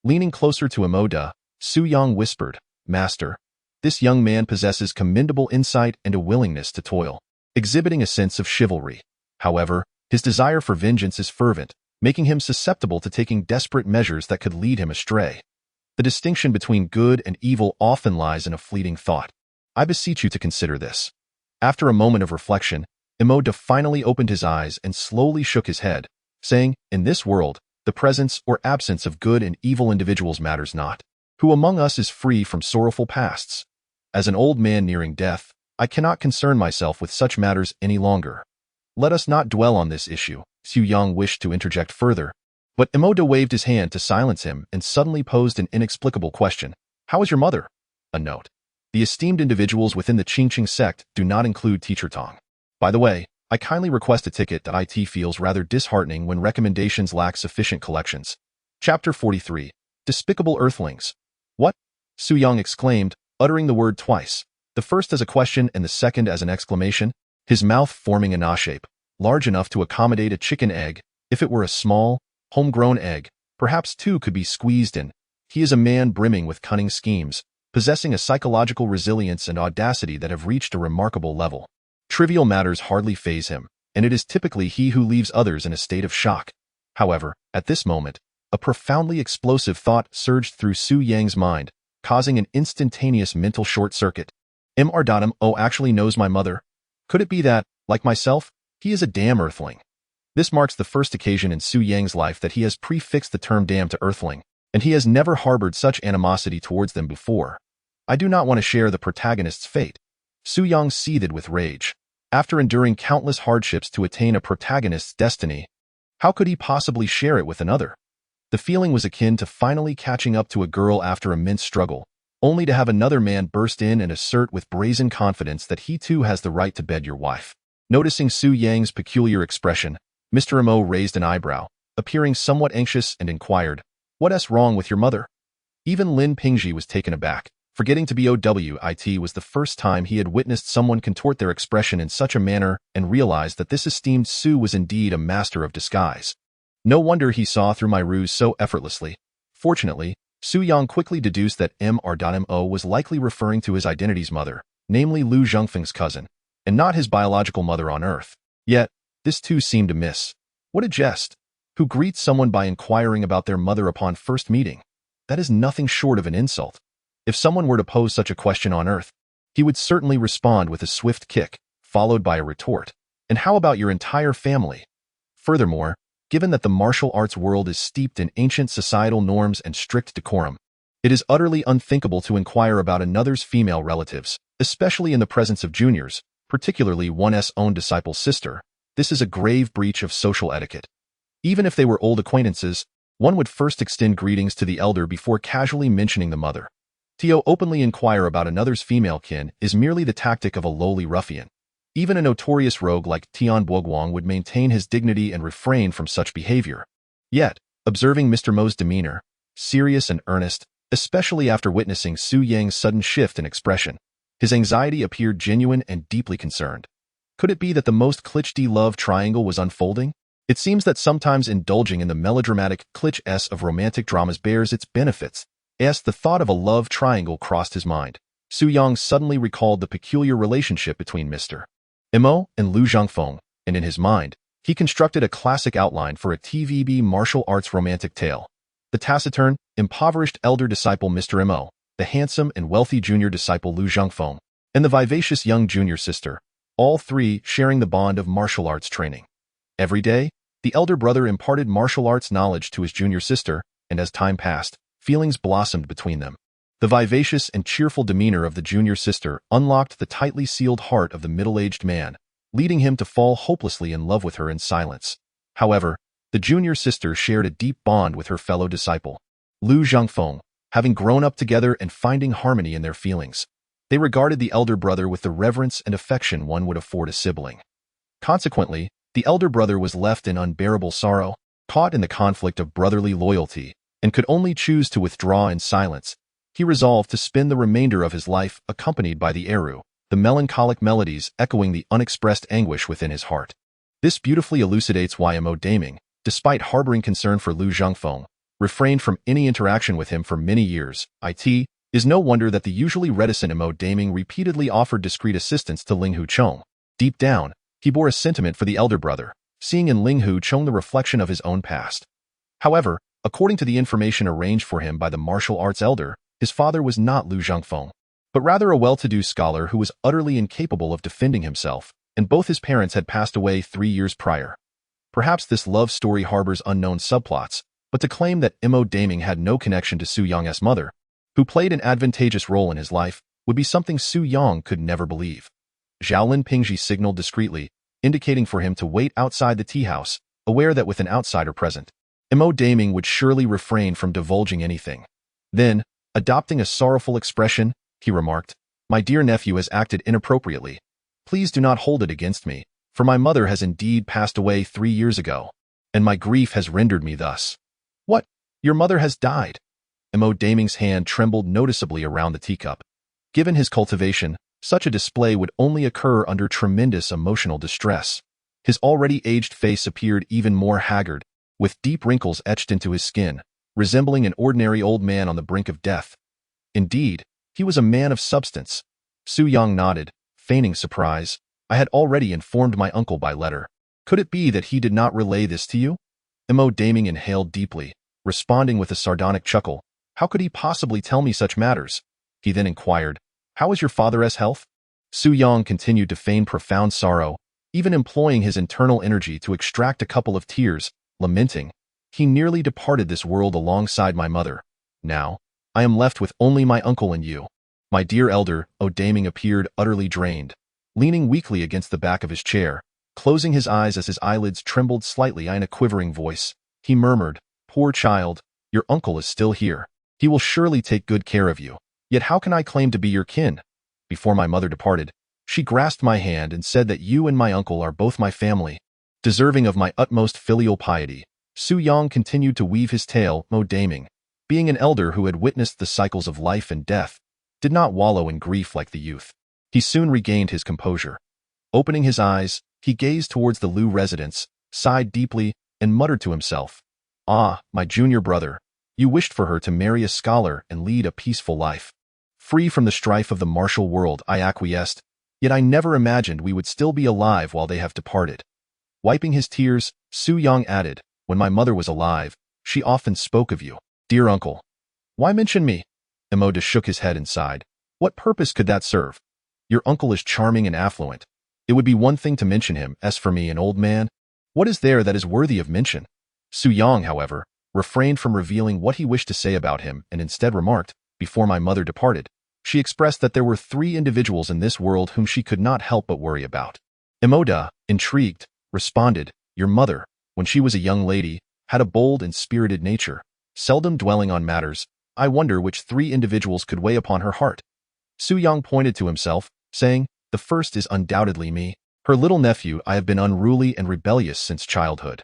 S1: Leaning closer to Emoda, Su Yang whispered, "Master, this young man possesses commendable insight and a willingness to toil, exhibiting a sense of chivalry. However, his desire for vengeance is fervent, making him susceptible to taking desperate measures that could lead him astray. The distinction between good and evil often lies in a fleeting thought. I beseech you to consider this." After a moment of reflection, Emoda finally opened his eyes and slowly shook his head, saying, "In this world, the presence or absence of good and evil individuals matters not. Who among us is free from sorrowful pasts? As an old man nearing death, I cannot concern myself with such matters any longer. Let us not dwell on this issue." Su Yang wished to interject further, But Emoda waved his hand to silence him and suddenly posed an inexplicable question. How is your mother? A note. The esteemed individuals within the Qingqing sect do not include Teacher Tong. By the way, I kindly request a ticket. It feels rather disheartening when recommendations lack sufficient collections. Chapter 43. Despicable Earthlings. What? Su Yang exclaimed, uttering the word twice, the first as a question and the second as an exclamation, his mouth forming an A shape, large enough to accommodate a chicken egg. If it were a small, homegrown egg, perhaps two could be squeezed in. He is a man brimming with cunning schemes, possessing a psychological resilience and audacity that have reached a remarkable level. Trivial matters hardly faze him, and it is typically he who leaves others in a state of shock. However, at this moment, a profoundly explosive thought surged through Su Yang's mind, causing an instantaneous mental short-circuit. Mr. actually knows my mother. Could it be that, like myself, he is a damn earthling? This marks the first occasion in Su Yang's life that he has prefixed the term damn to earthling, and he has never harbored such animosity towards them before. I do not want to share the protagonist's fate. Su Yang seethed with rage. After enduring countless hardships to attain a protagonist's destiny, how could he possibly share it with another? The feeling was akin to finally catching up to a girl after immense struggle, only to have another man burst in and assert with brazen confidence that he too has the right to bed your wife. Noticing Su Yang's peculiar expression, Mr. Mo raised an eyebrow, appearing somewhat anxious, and inquired, "What's wrong with your mother?" Even Lin Pingji was taken aback, forgetting to be it was the first time he had witnessed someone contort their expression in such a manner and realized that this esteemed Su was indeed a master of disguise. No wonder he saw through my ruse so effortlessly. Fortunately, Su Yang quickly deduced that Mr. was likely referring to his identity's mother, namely Lu Zhongfeng's cousin, and not his biological mother on Earth. Yet, this too seemed amiss. What a jest! Who greets someone by inquiring about their mother upon first meeting? That is nothing short of an insult. If someone were to pose such a question on Earth, he would certainly respond with a swift kick, followed by a retort. And how about your entire family? Furthermore, given that the martial arts world is steeped in ancient societal norms and strict decorum, it is utterly unthinkable to inquire about another's female relatives, especially in the presence of juniors, particularly one's own disciple's sister. This is a grave breach of social etiquette. Even if they were old acquaintances, one would first extend greetings to the elder before casually mentioning the mother. To openly inquire about another's female kin is merely the tactic of a lowly ruffian. Even a notorious rogue like Tian Boguang would maintain his dignity and refrain from such behavior. Yet, observing Mr. Mo's demeanor, serious and earnest, especially after witnessing Su Yang's sudden shift in expression, his anxiety appeared genuine and deeply concerned. Could it be that the most cliché love triangle was unfolding? It seems that sometimes indulging in the melodramatic cliches of romantic dramas bears its benefits. As the thought of a love triangle crossed his mind, Su Yang suddenly recalled the peculiar relationship between Mr. Mo and Lu Zhongfeng, and in his mind, he constructed a classic outline for a TVB martial arts romantic tale. The taciturn, impoverished elder disciple Mr. Mo, the handsome and wealthy junior disciple Lu Zhongfeng, and the vivacious young junior sister, all three sharing the bond of martial arts training. Every day, the elder brother imparted martial arts knowledge to his junior sister, and as time passed, feelings blossomed between them. The vivacious and cheerful demeanor of the junior sister unlocked the tightly sealed heart of the middle-aged man, leading him to fall hopelessly in love with her in silence. However, the junior sister shared a deep bond with her fellow disciple, Lu Zhongfeng, having grown up together and finding harmony in their feelings. They regarded the elder brother with the reverence and affection one would afford a sibling. Consequently, the elder brother was left in unbearable sorrow, caught in the conflict of brotherly loyalty, and could only choose to withdraw in silence. He resolved to spend the remainder of his life accompanied by the eru, the melancholic melodies echoing the unexpressed anguish within his heart. This beautifully elucidates why Mo Daming, despite harboring concern for Lu Zhongfeng, refrained from any interaction with him for many years. It is no wonder that the usually reticent Mo Daming repeatedly offered discreet assistance to Ling Hu Chong. Deep down, he bore a sentiment for the elder brother, seeing in Ling Hu Chong the reflection of his own past. However, according to the information arranged for him by the martial arts elder, his father was not Lu Zhongfeng, but rather a well-to-do scholar who was utterly incapable of defending himself, and both his parents had passed away 3 years prior. Perhaps this love story harbors unknown subplots, but to claim that Mo Daming had no connection to Su Yang's mother, who played an advantageous role in his life, would be something Su Yang could never believe. Zhao Pingji signaled discreetly, indicating for him to wait outside the tea house, aware that with an outsider present, Mo Daming would surely refrain from divulging anything. Then, adopting a sorrowful expression, he remarked, "My dear nephew has acted inappropriately. Please do not hold it against me, for my mother has indeed passed away 3 years ago, and my grief has rendered me thus." "What? Your mother has died?" Mo Daming's hand trembled noticeably around the teacup. Given his cultivation, such a display would only occur under tremendous emotional distress. His already aged face appeared even more haggard, with deep wrinkles etched into his skin, resembling an ordinary old man on the brink of death. Indeed, he was a man of substance. Su Yang nodded, feigning surprise. "I had already informed my uncle by letter. Could it be that he did not relay this to you?" Mo Daming inhaled deeply, responding with a sardonic chuckle. "How could he possibly tell me such matters?" He then inquired, "How is your father's health?" Su Yang continued to feign profound sorrow, even employing his internal energy to extract a couple of tears, lamenting, "He nearly departed this world alongside my mother. Now, I am left with only my uncle and you." My dear elder, O Daming appeared utterly drained, leaning weakly against the back of his chair, closing his eyes as his eyelids trembled slightly in a quivering voice. He murmured, "Poor child, your uncle is still here. He will surely take good care of you. Yet how can I claim to be your kin? Before my mother departed, she grasped my hand and said that you and my uncle are both my family, deserving of my utmost filial piety." Su Yang continued to weave his tale. Mo Daming, being an elder who had witnessed the cycles of life and death, did not wallow in grief like the youth. He soon regained his composure. Opening his eyes, he gazed towards the Lu residence, sighed deeply, and muttered to himself, "Ah, my junior brother, you wished for her to marry a scholar and lead a peaceful life. Free from the strife of the martial world, I acquiesced, yet I never imagined we would still be alive while they have departed." Wiping his tears, Su Yang added, "When my mother was alive, she often spoke of you. Dear uncle." "Why mention me?" Emoda shook his head and sighed. "What purpose could that serve? Your uncle is charming and affluent. It would be one thing to mention him. As for me, an old man, what is there that is worthy of mention?" Su Yang, however, refrained from revealing what he wished to say about him and instead remarked, "Before my mother departed, she expressed that there were 3 individuals in this world whom she could not help but worry about." Emoda, intrigued, responded, "Your mother, when she was a young lady, had a bold and spirited nature, seldom dwelling on matters. I wonder which 3 individuals could weigh upon her heart." Su Yang pointed to himself, saying, "The first is undoubtedly me. Her little nephew, I have been unruly and rebellious since childhood."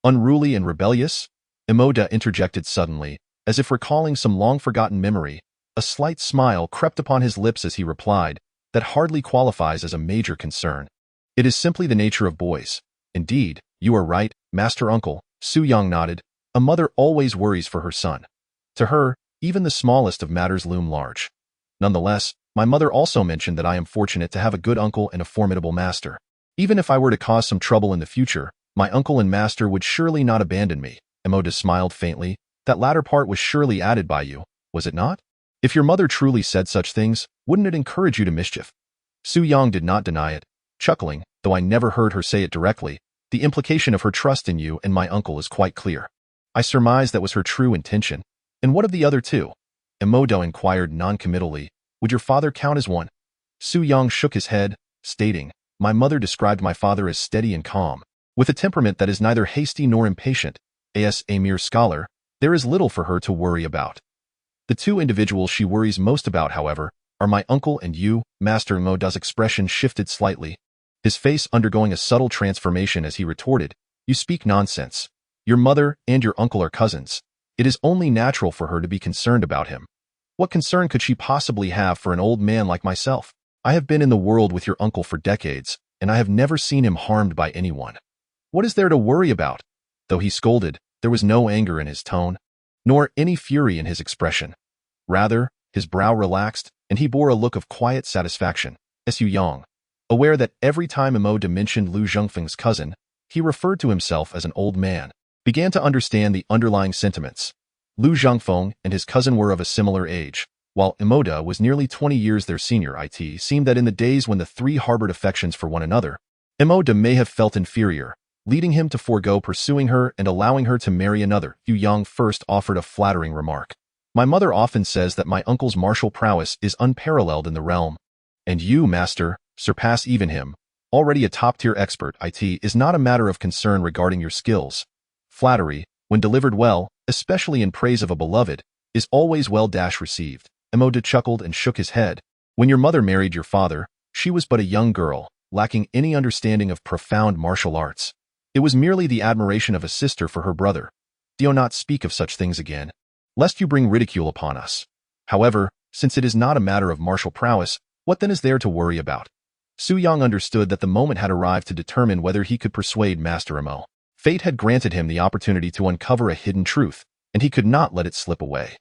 S1: "Unruly and rebellious?" Emoda interjected suddenly, as if recalling some long-forgotten memory. A slight smile crept upon his lips as he replied, "That hardly qualifies as a major concern. It is simply the nature of boys." "Indeed, you are right, Master Uncle," Su Yang nodded. "A mother always worries for her son. To her, even the smallest of matters loom large. Nonetheless, my mother also mentioned that I am fortunate to have a good uncle and a formidable master. Even if I were to cause some trouble in the future, my uncle and master would surely not abandon me." Emoda smiled faintly. "That latter part was surely added by you, was it not? If your mother truly said such things, wouldn't it encourage you to mischief?" Su Yang did not deny it, chuckling, "Though I never heard her say it directly, the implication of her trust in you and my uncle is quite clear. I surmise that was her true intention. And what of the other 2? Emodo inquired noncommittally, "Would your father count as one?" Su Yang shook his head, stating, "My mother described my father as steady and calm, with a temperament that is neither hasty nor impatient. As a mere scholar, there is little for her to worry about. The 2 individuals she worries most about, however, are my uncle and you." Master Emoda's expression shifted slightly, his face undergoing a subtle transformation as he retorted, "You speak nonsense. Your mother and your uncle are cousins. It is only natural for her to be concerned about him. What concern could she possibly have for an old man like myself? I have been in the world with your uncle for decades, and I have never seen him harmed by anyone. What is there to worry about?" Though he scolded, there was no anger in his tone, nor any fury in his expression. Rather, his brow relaxed, and he bore a look of quiet satisfaction. Su Yang, aware that every time Emoda mentioned Lu Zhengfeng's cousin, he referred to himself as an old man, began to understand the underlying sentiments. Lu Zhengfeng and his cousin were of a similar age, while Emoda was nearly 20 years their senior. It seemed that in the days when the 3 harbored affections for one another, Emoda may have felt inferior, leading him to forego pursuing her and allowing her to marry another. Yu Yang first offered a flattering remark. "My mother often says that my uncle's martial prowess is unparalleled in the realm. And you, master, surpass even him. Already a top-tier expert, it is not a matter of concern regarding your skills. Flattery, when delivered well, especially in praise of a beloved, is always well-received. Emoda chuckled and shook his head. When your mother married your father, she was but a young girl, lacking any understanding of profound martial arts. It was merely the admiration of a sister for her brother. Do not speak of such things again, lest you bring ridicule upon us. However, since it is not a matter of martial prowess, what then is there to worry about? Su Yang understood that the moment had arrived to determine whether he could persuade Master Emo. Fate had granted him the opportunity to uncover a hidden truth, and he could not let it slip away.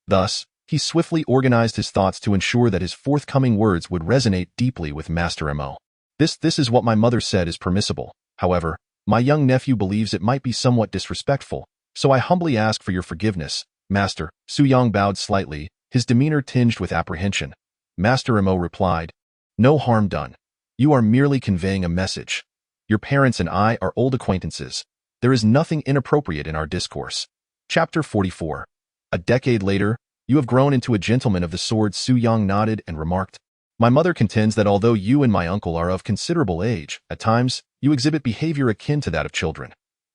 S1: Thus, he swiftly organized his thoughts to ensure that his forthcoming words would resonate deeply with Master Emo. This is what my mother said is permissible. However, my young nephew believes it might be somewhat disrespectful, so I humbly ask for your forgiveness, Master. Su Yang bowed slightly, his demeanor tinged with apprehension. Master Emo replied, "No harm done. You are merely conveying a message. Your parents and I are old acquaintances. There is nothing inappropriate in our discourse." Chapter 44. A decade later, you have grown into a gentleman of the sword. Su Yang nodded and remarked, "My mother contends that although you and my uncle are of considerable age, at times, you exhibit behavior akin to that of children.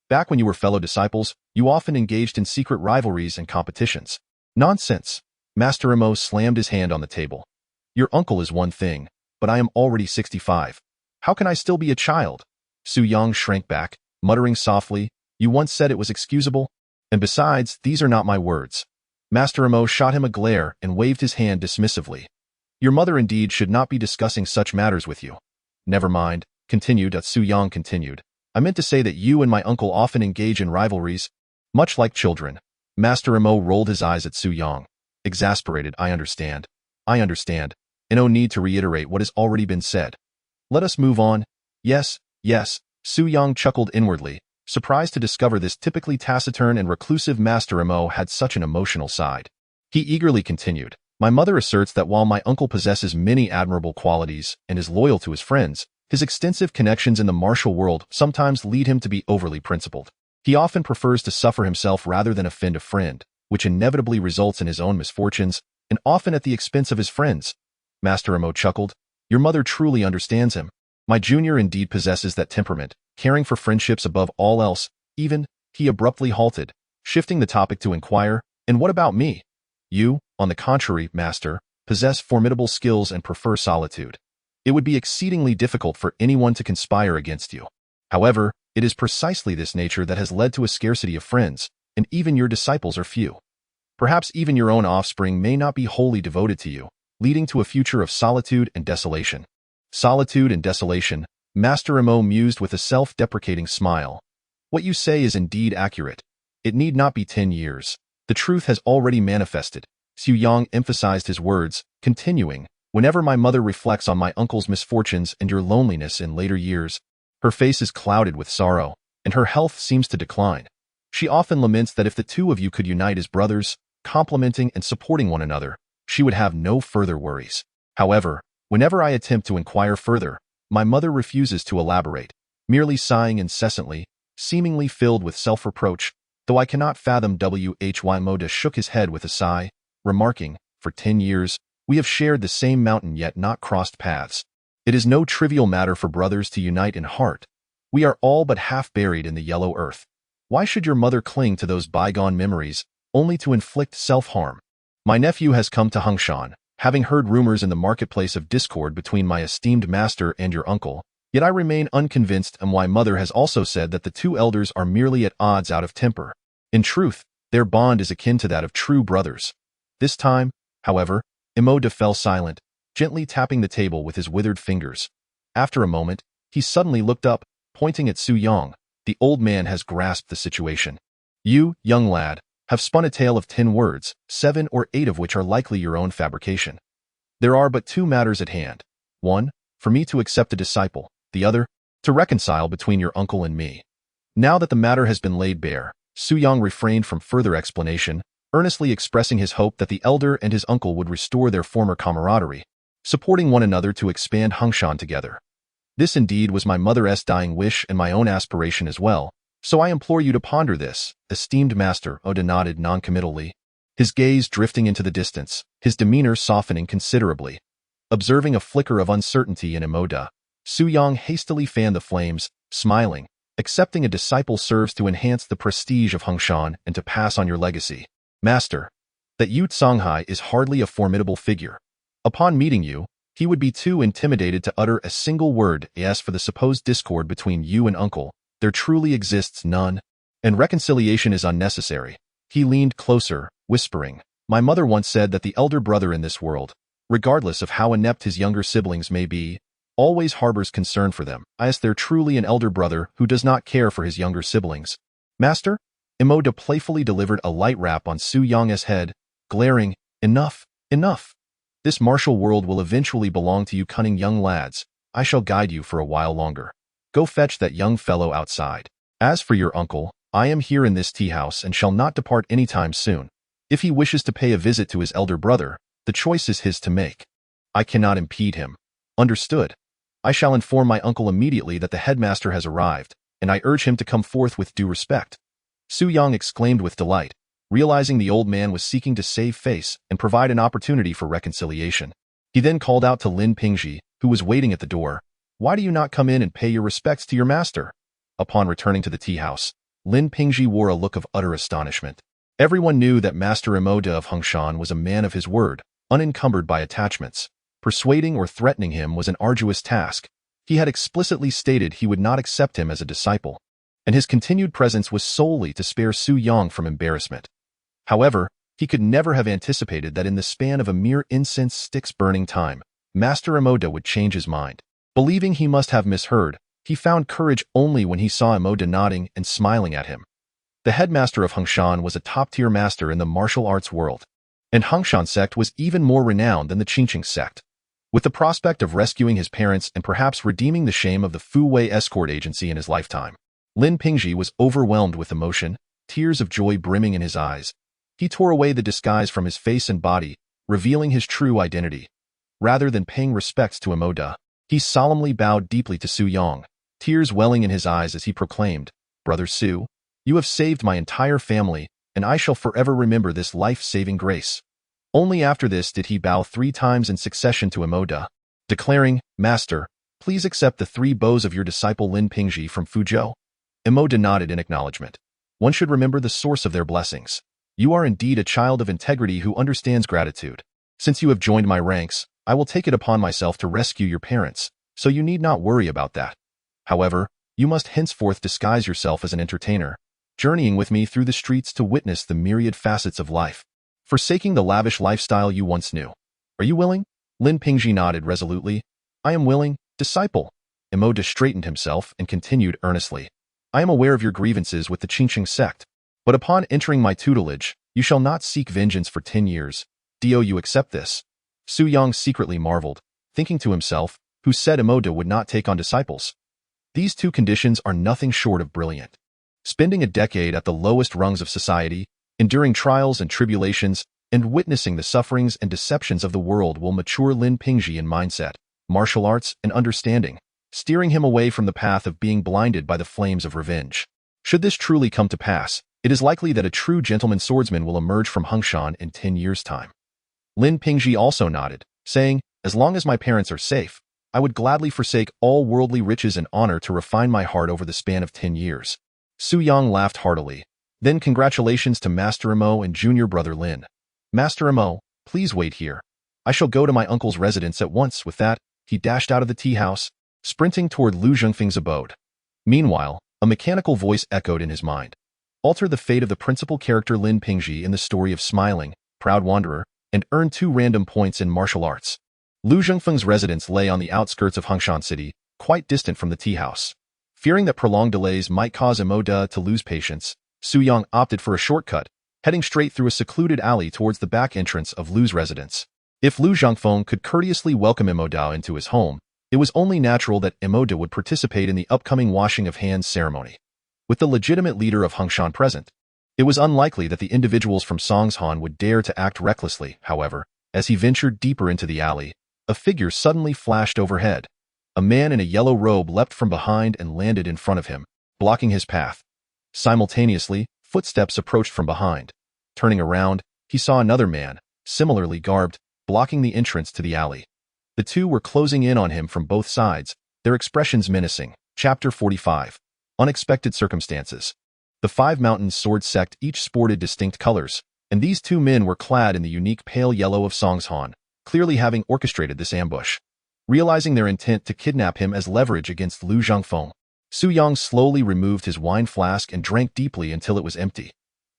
S1: Back when you were fellow disciples, you often engaged in secret rivalries and competitions." Nonsense. Master Emo slammed his hand on the table. Your uncle is one thing, but I am already 65. How can I still be a child? Su Yang shrank back, muttering softly, "You once said it was excusable? And besides, these are not my words." Master Emo shot him a glare and waved his hand dismissively. Your mother indeed should not be discussing such matters with you. Never mind, Su Yang continued. I meant to say that you and my uncle often engage in rivalries, much like children. Master Emo rolled his eyes at Su Yang. Exasperated, I understand. And no need to reiterate what has already been said. Let us move on. Yes. Su Yang chuckled inwardly, surprised to discover this typically taciturn and reclusive Master Emo had such an emotional side. He eagerly continued, My mother asserts that while my uncle possesses many admirable qualities and is loyal to his friends, his extensive connections in the martial world sometimes lead him to be overly principled. He often prefers to suffer himself rather than offend a friend, which inevitably results in his own misfortunes, and often at the expense of his friends. Master Emo chuckled. Your mother truly understands him. My junior indeed possesses that temperament, caring for friendships above all else, even, he abruptly halted, shifting the topic to inquire, and what about me? You, on the contrary, master, possess formidable skills and prefer solitude. It would be exceedingly difficult for anyone to conspire against you. However, it is precisely this nature that has led to a scarcity of friends, and even your disciples are few. Perhaps even your own offspring may not be wholly devoted to you, leading to a future of solitude and desolation. Solitude and desolation, Master Emo mused with a self-deprecating smile. What you say is indeed accurate. It need not be 10 years. The truth has already manifested. Su Yang emphasized his words, continuing, Whenever my mother reflects on my uncle's misfortunes and your loneliness in later years, her face is clouded with sorrow, and her health seems to decline. She often laments that if the two of you could unite as brothers, complementing and supporting one another, she would have no further worries. However, whenever I attempt to inquire further, my mother refuses to elaborate, merely sighing incessantly, seemingly filled with self-reproach, though I cannot fathom White-Haired shook his head with a sigh, remarking, For 10 years, we have shared the same mountain yet not crossed paths. It is no trivial matter for brothers to unite in heart. We are all but half buried in the yellow earth. Why should your mother cling to those bygone memories, only to inflict self-harm? My nephew has come to Huangshan, having heard rumors in the marketplace of discord between my esteemed master and your uncle, yet I remain unconvinced, and my mother has also said that the two elders are merely at odds out of temper. In truth, their bond is akin to that of true brothers. This time, however, Emoda fell silent, gently tapping the table with his withered fingers. After a moment, he suddenly looked up, pointing at Su Yang. The old man has grasped the situation. You, young lad, have spun a tale of 10 words, 7 or 8 of which are likely your own fabrication. There are but 2 matters at hand. One, for me to accept a disciple. The other, to reconcile between your uncle and me. Now that the matter has been laid bare, Su Yang refrained from further explanation, earnestly expressing his hope that the elder and his uncle would restore their former camaraderie, supporting one another to expand Huangshan together. This indeed was my mother's dying wish and my own aspiration as well, so I implore you to ponder this, esteemed master. Oda nodded noncommittally, his gaze drifting into the distance, his demeanor softening considerably. Observing a flicker of uncertainty in Emoda, Su Yang hastily fanned the flames, smiling, Accepting a disciple serves to enhance the prestige of Hongshan and to pass on your legacy. Master, that Yu Songhai is hardly a formidable figure. Upon meeting you, he would be too intimidated to utter a single word. As for the supposed discord between you and uncle, there truly exists none, and reconciliation is unnecessary. He leaned closer, whispering, my mother once said that the elder brother in this world, regardless of how inept his younger siblings may be, always harbors concern for them. Is there truly an elder brother who does not care for his younger siblings? Master? Imoda playfully delivered a light rap on Su Yong's head, glaring, enough, enough. This martial world will eventually belong to you cunning young lads. I shall guide you for a while longer. Go fetch that young fellow outside. As for your uncle, I am here in this tea house and shall not depart any time soon. If he wishes to pay a visit to his elder brother, the choice is his to make. I cannot impede him. Understood. I shall inform my uncle immediately that the headmaster has arrived, and I urge him to come forth with due respect. Su Yang exclaimed with delight, realizing the old man was seeking to save face and provide an opportunity for reconciliation. He then called out to Lin Pingji, who was waiting at the door, why do you not come in and pay your respects to your master? Upon returning to the tea house, Lin Pingji wore a look of utter astonishment. Everyone knew that Master Imoda of Hongshan was a man of his word, unencumbered by attachments. Persuading or threatening him was an arduous task. He had explicitly stated he would not accept him as a disciple, and his continued presence was solely to spare Su Yang from embarrassment. However, he could never have anticipated that in the span of a mere incense stick's burning time, Master Imoda would change his mind. Believing he must have misheard, he found courage only when he saw Imoda nodding and smiling at him. The headmaster of Hongshan was a top-tier master in the martial arts world, and Hongshan sect was even more renowned than the Qingqing sect. With the prospect of rescuing his parents and perhaps redeeming the shame of the Fu Wei escort agency in his lifetime, Lin Pingji was overwhelmed with emotion, tears of joy brimming in his eyes. He tore away the disguise from his face and body, revealing his true identity. Rather than paying respects to Imoda, he solemnly bowed deeply to Su Yang, tears welling in his eyes as he proclaimed, Brother Su, you have saved my entire family, and I shall forever remember this life-saving grace. Only after this did he bow 3 times in succession to Imoda, declaring, Master, please accept the 3 bows of your disciple Lin Pingji from Fuzhou. Imoda nodded in acknowledgement. One should remember the source of their blessings. You are indeed a child of integrity who understands gratitude. Since you have joined my ranks, I will take it upon myself to rescue your parents, so you need not worry about that. However, you must henceforth disguise yourself as an entertainer, journeying with me through the streets to witness the myriad facets of life, forsaking the lavish lifestyle you once knew. Are you willing? Lin Pingji nodded resolutely. I am willing, disciple. Imoda straightened himself and continued earnestly. I am aware of your grievances with the Qingqing sect, but upon entering my tutelage, you shall not seek vengeance for 10 years. Do you accept this? Su Yang secretly marveled, thinking to himself, who said Imoda would not take on disciples? These 2 conditions are nothing short of brilliant. Spending a decade at the lowest rungs of society, enduring trials and tribulations, and witnessing the sufferings and deceptions of the world will mature Lin Pingji in mindset, martial arts, and understanding, steering him away from the path of being blinded by the flames of revenge. Should this truly come to pass, it is likely that a true gentleman swordsman will emerge from Hongshan in 10 years' time. Lin Pingji also nodded, saying, as long as my parents are safe, I would gladly forsake all worldly riches and honor to refine my heart over the span of 10 years. Su Yang laughed heartily. Then congratulations to Master Imo and junior brother Lin. Master Imo, please wait here. I shall go to my uncle's residence at once. With that, he dashed out of the tea house, sprinting toward Lu Zhengfeng's abode. Meanwhile, a mechanical voice echoed in his mind. Alter the fate of the principal character Lin Pingji in the story of Smiling, Proud Wanderer, and earn 2 random points in martial arts. Lu Zhengfeng's residence lay on the outskirts of Hongshan City, quite distant from the tea house. Fearing that prolonged delays might cause Imoda to lose patience, Su Yang opted for a shortcut, heading straight through a secluded alley towards the back entrance of Lu's residence. If Lu Zhengfeng could courteously welcome Imoda into his home, it was only natural that Imoda would participate in the upcoming washing of hands ceremony. With the legitimate leader of Hongshan present, it was unlikely that the individuals from Songshan would dare to act recklessly. However, as he ventured deeper into the alley, a figure suddenly flashed overhead. A man in a yellow robe leapt from behind and landed in front of him, blocking his path. Simultaneously, footsteps approached from behind. Turning around, he saw another man, similarly garbed, blocking the entrance to the alley. The 2 were closing in on him from both sides, their expressions menacing. Chapter 45. unexpected circumstances. The Five Mountains Sword Sect each sported distinct colors, and these two men were clad in the unique pale yellow of Songshan, clearly having orchestrated this ambush. Realizing their intent to kidnap him as leverage against Lu Zhangfeng, Su Yang slowly removed his wine flask and drank deeply until it was empty.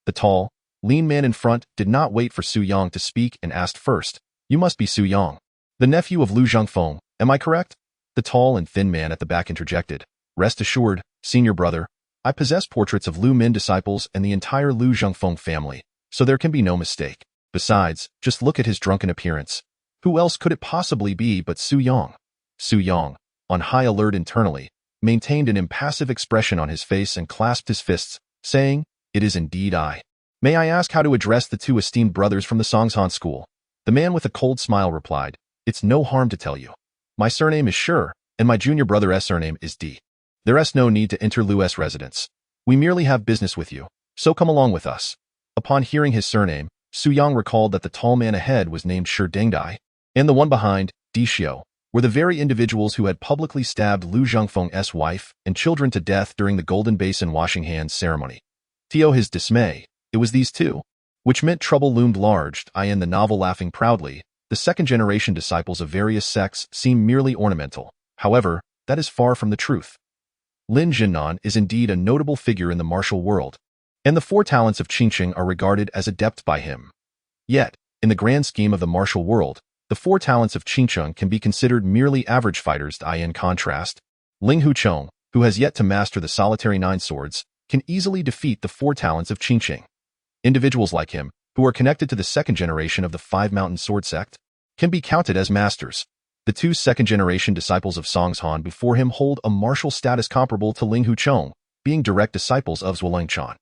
S1: The tall, lean man in front did not wait for Su Yang to speak and asked first, "You must be Su Yang, the nephew of Lu Zhangfeng, am I correct?" The tall and thin man at the back interjected, "Rest assured, senior brother, I possess portraits of Lu Min disciples and the entire Lu Zhangfeng family, so there can be no mistake. Besides, just look at his drunken appearance. Who else could it possibly be but Su Yang?" Su Yang, on high alert internally, maintained an impassive expression on his face and clasped his fists, saying, "It is indeed I. May I ask how to address the two esteemed brothers from the Songshan school?" The man with a cold smile replied, "It's no harm to tell you. My surname is Shi, and my junior brother's surname is D. There's no need to enter Lu's residence. We merely have business with you, so come along with us." Upon hearing his surname, Su Yang recalled that the tall man ahead was named Shi Dengdai, and the one behind, Di Xiao, were the very individuals who had publicly stabbed Lu Zhangfeng's wife and children to death during the Golden Basin washing hands ceremony. To his dismay, it was these two, which meant trouble loomed large. I in the novel laughing proudly, the second-generation disciples of various sects seem merely ornamental. However, that is far from the truth. Lin Jinnan is indeed a notable figure in the martial world, and the four talents of Qingqing are regarded as adept by him. Yet, in the grand scheme of the martial world, the four talents of Qingqing can be considered merely average fighters. In contrast, Ling Huchong, who has yet to master the solitary nine swords, can easily defeat the four talents of Qingqing. Individuals like him, who are connected to the second generation of the Five Mountain Sword Sect, can be counted as masters. The two second-generation disciples of Songshan before him hold a martial status comparable to Ling Huchong, being direct disciples of Zhuolengchan.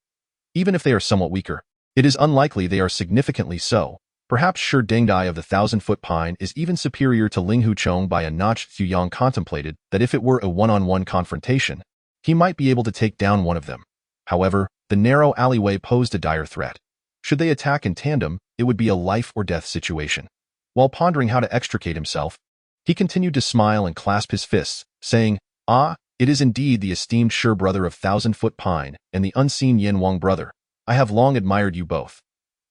S1: Even if they are somewhat weaker, it is unlikely they are significantly so. Perhaps Shi Dengdai of the Thousand-Foot Pine is even superior to Ling Huchong by a notch. Su Yang contemplated that if it were a one-on-one confrontation, he might be able to take down one of them. However, the narrow alleyway posed a dire threat. Should they attack in tandem, it would be a life-or-death situation. While pondering how to extricate himself, he continued to smile and clasp his fists, saying, "Ah, it is indeed the esteemed Shi brother of Thousand-Foot Pine and the unseen Yin Wang brother. I have long admired you both.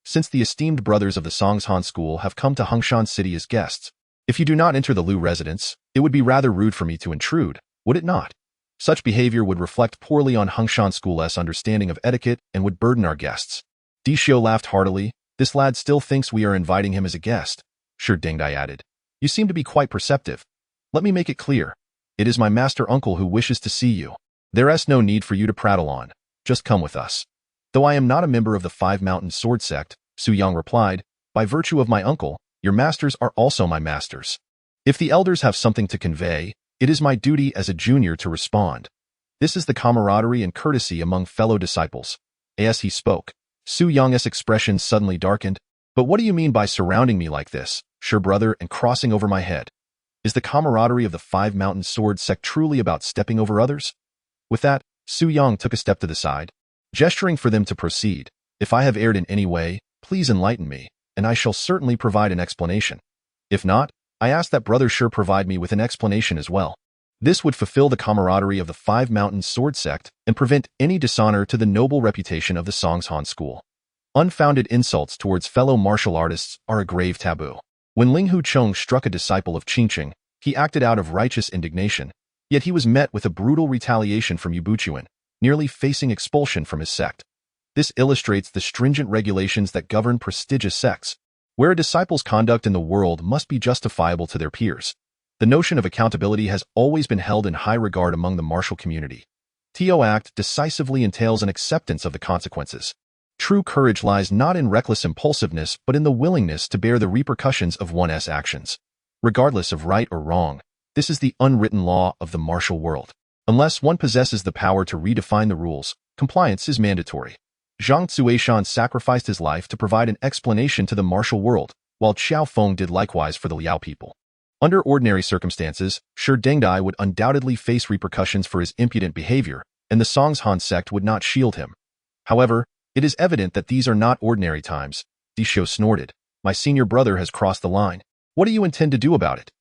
S1: Since the esteemed brothers of the Songshan school have come to Hongshan City as guests, if you do not enter the Lu residence, it would be rather rude for me to intrude, would it not? Such behavior would reflect poorly on Hongshan School's understanding of etiquette and would burden our guests." Di Xiao laughed heartily. "This lad still thinks we are inviting him as a guest," Shi Dengdai added. "You seem to be quite perceptive. Let me make it clear. It is my master uncle who wishes to see you. There's no need for you to prattle on. Just come with us." "Though I am not a member of the Five Mountain Sword Sect," Su Yang replied, "by virtue of my uncle, your masters are also my masters. If the elders have something to convey, it is my duty as a junior to respond. This is the camaraderie and courtesy among fellow disciples." As he spoke, Su Yang's expression suddenly darkened. "But what do you mean by surrounding me like this, Shi brother, and crossing over my head? Is the camaraderie of the Five Mountain Sword Sect truly about stepping over others?" With that, Su Yang took a step to the side, gesturing for them to proceed. "If I have erred in any way, please enlighten me, and I shall certainly provide an explanation. If not, I ask that Brother Shi provide me with an explanation as well. This would fulfill the camaraderie of the Five Mountain Sword Sect and prevent any dishonor to the noble reputation of the Songshan school. Unfounded insults towards fellow martial artists are a grave taboo." When Ling Huchong struck a disciple of Qingqing, he acted out of righteous indignation, yet he was met with a brutal retaliation from Yubuchuan, nearly facing expulsion from his sect. This illustrates the stringent regulations that govern prestigious sects, where a disciple's conduct in the world must be justifiable to their peers. The notion of accountability has always been held in high regard among the martial community. To act decisively entails an acceptance of the consequences. True courage lies not in reckless impulsiveness but in the willingness to bear the repercussions of one's actions. Regardless of right or wrong, this is the unwritten law of the martial world. Unless one possesses the power to redefine the rules, compliance is mandatory. Zhang Zuishan sacrificed his life to provide an explanation to the martial world, while Xiao Feng did likewise for the Liao people. Under ordinary circumstances, Shi Dengdai would undoubtedly face repercussions for his impudent behavior, and the Songshan sect would not shield him. However, it is evident that these are not ordinary times. Di Xiao snorted. "My senior brother has crossed the line. What do you intend to do about it?"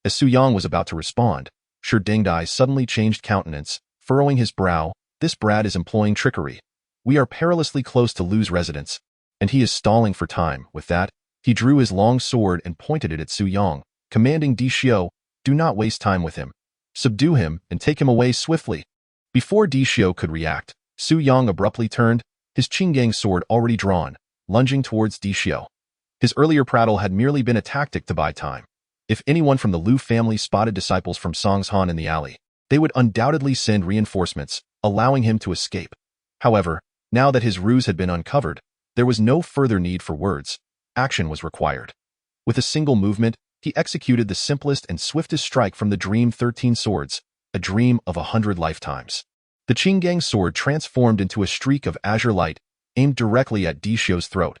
S1: As Su Yang was about to respond, Shi Dengdai suddenly changed countenance, furrowing his brow. this brat is employing trickery. We are perilously close to Lu's residence, and he is stalling for time. With that, he drew his long sword and pointed it at Su Yang, commanding Xiao, do not waste time with him. Subdue him and take him away swiftly. Before Xiao could react, Su Yang abruptly turned, his Qinggang sword already drawn, lunging towards Xiao. His earlier prattle had merely been a tactic to buy time. If anyone from the Lu family spotted disciples from Songshan in the alley, they would undoubtedly send reinforcements, allowing him to escape. However, now that his ruse had been uncovered, there was no further need for words. Action was required. With a single movement, he executed the simplest and swiftest strike from the Dream 13 swords, a dream of 100 lifetimes. The Qinggang sword transformed into a streak of azure light, aimed directly at Xiao's throat.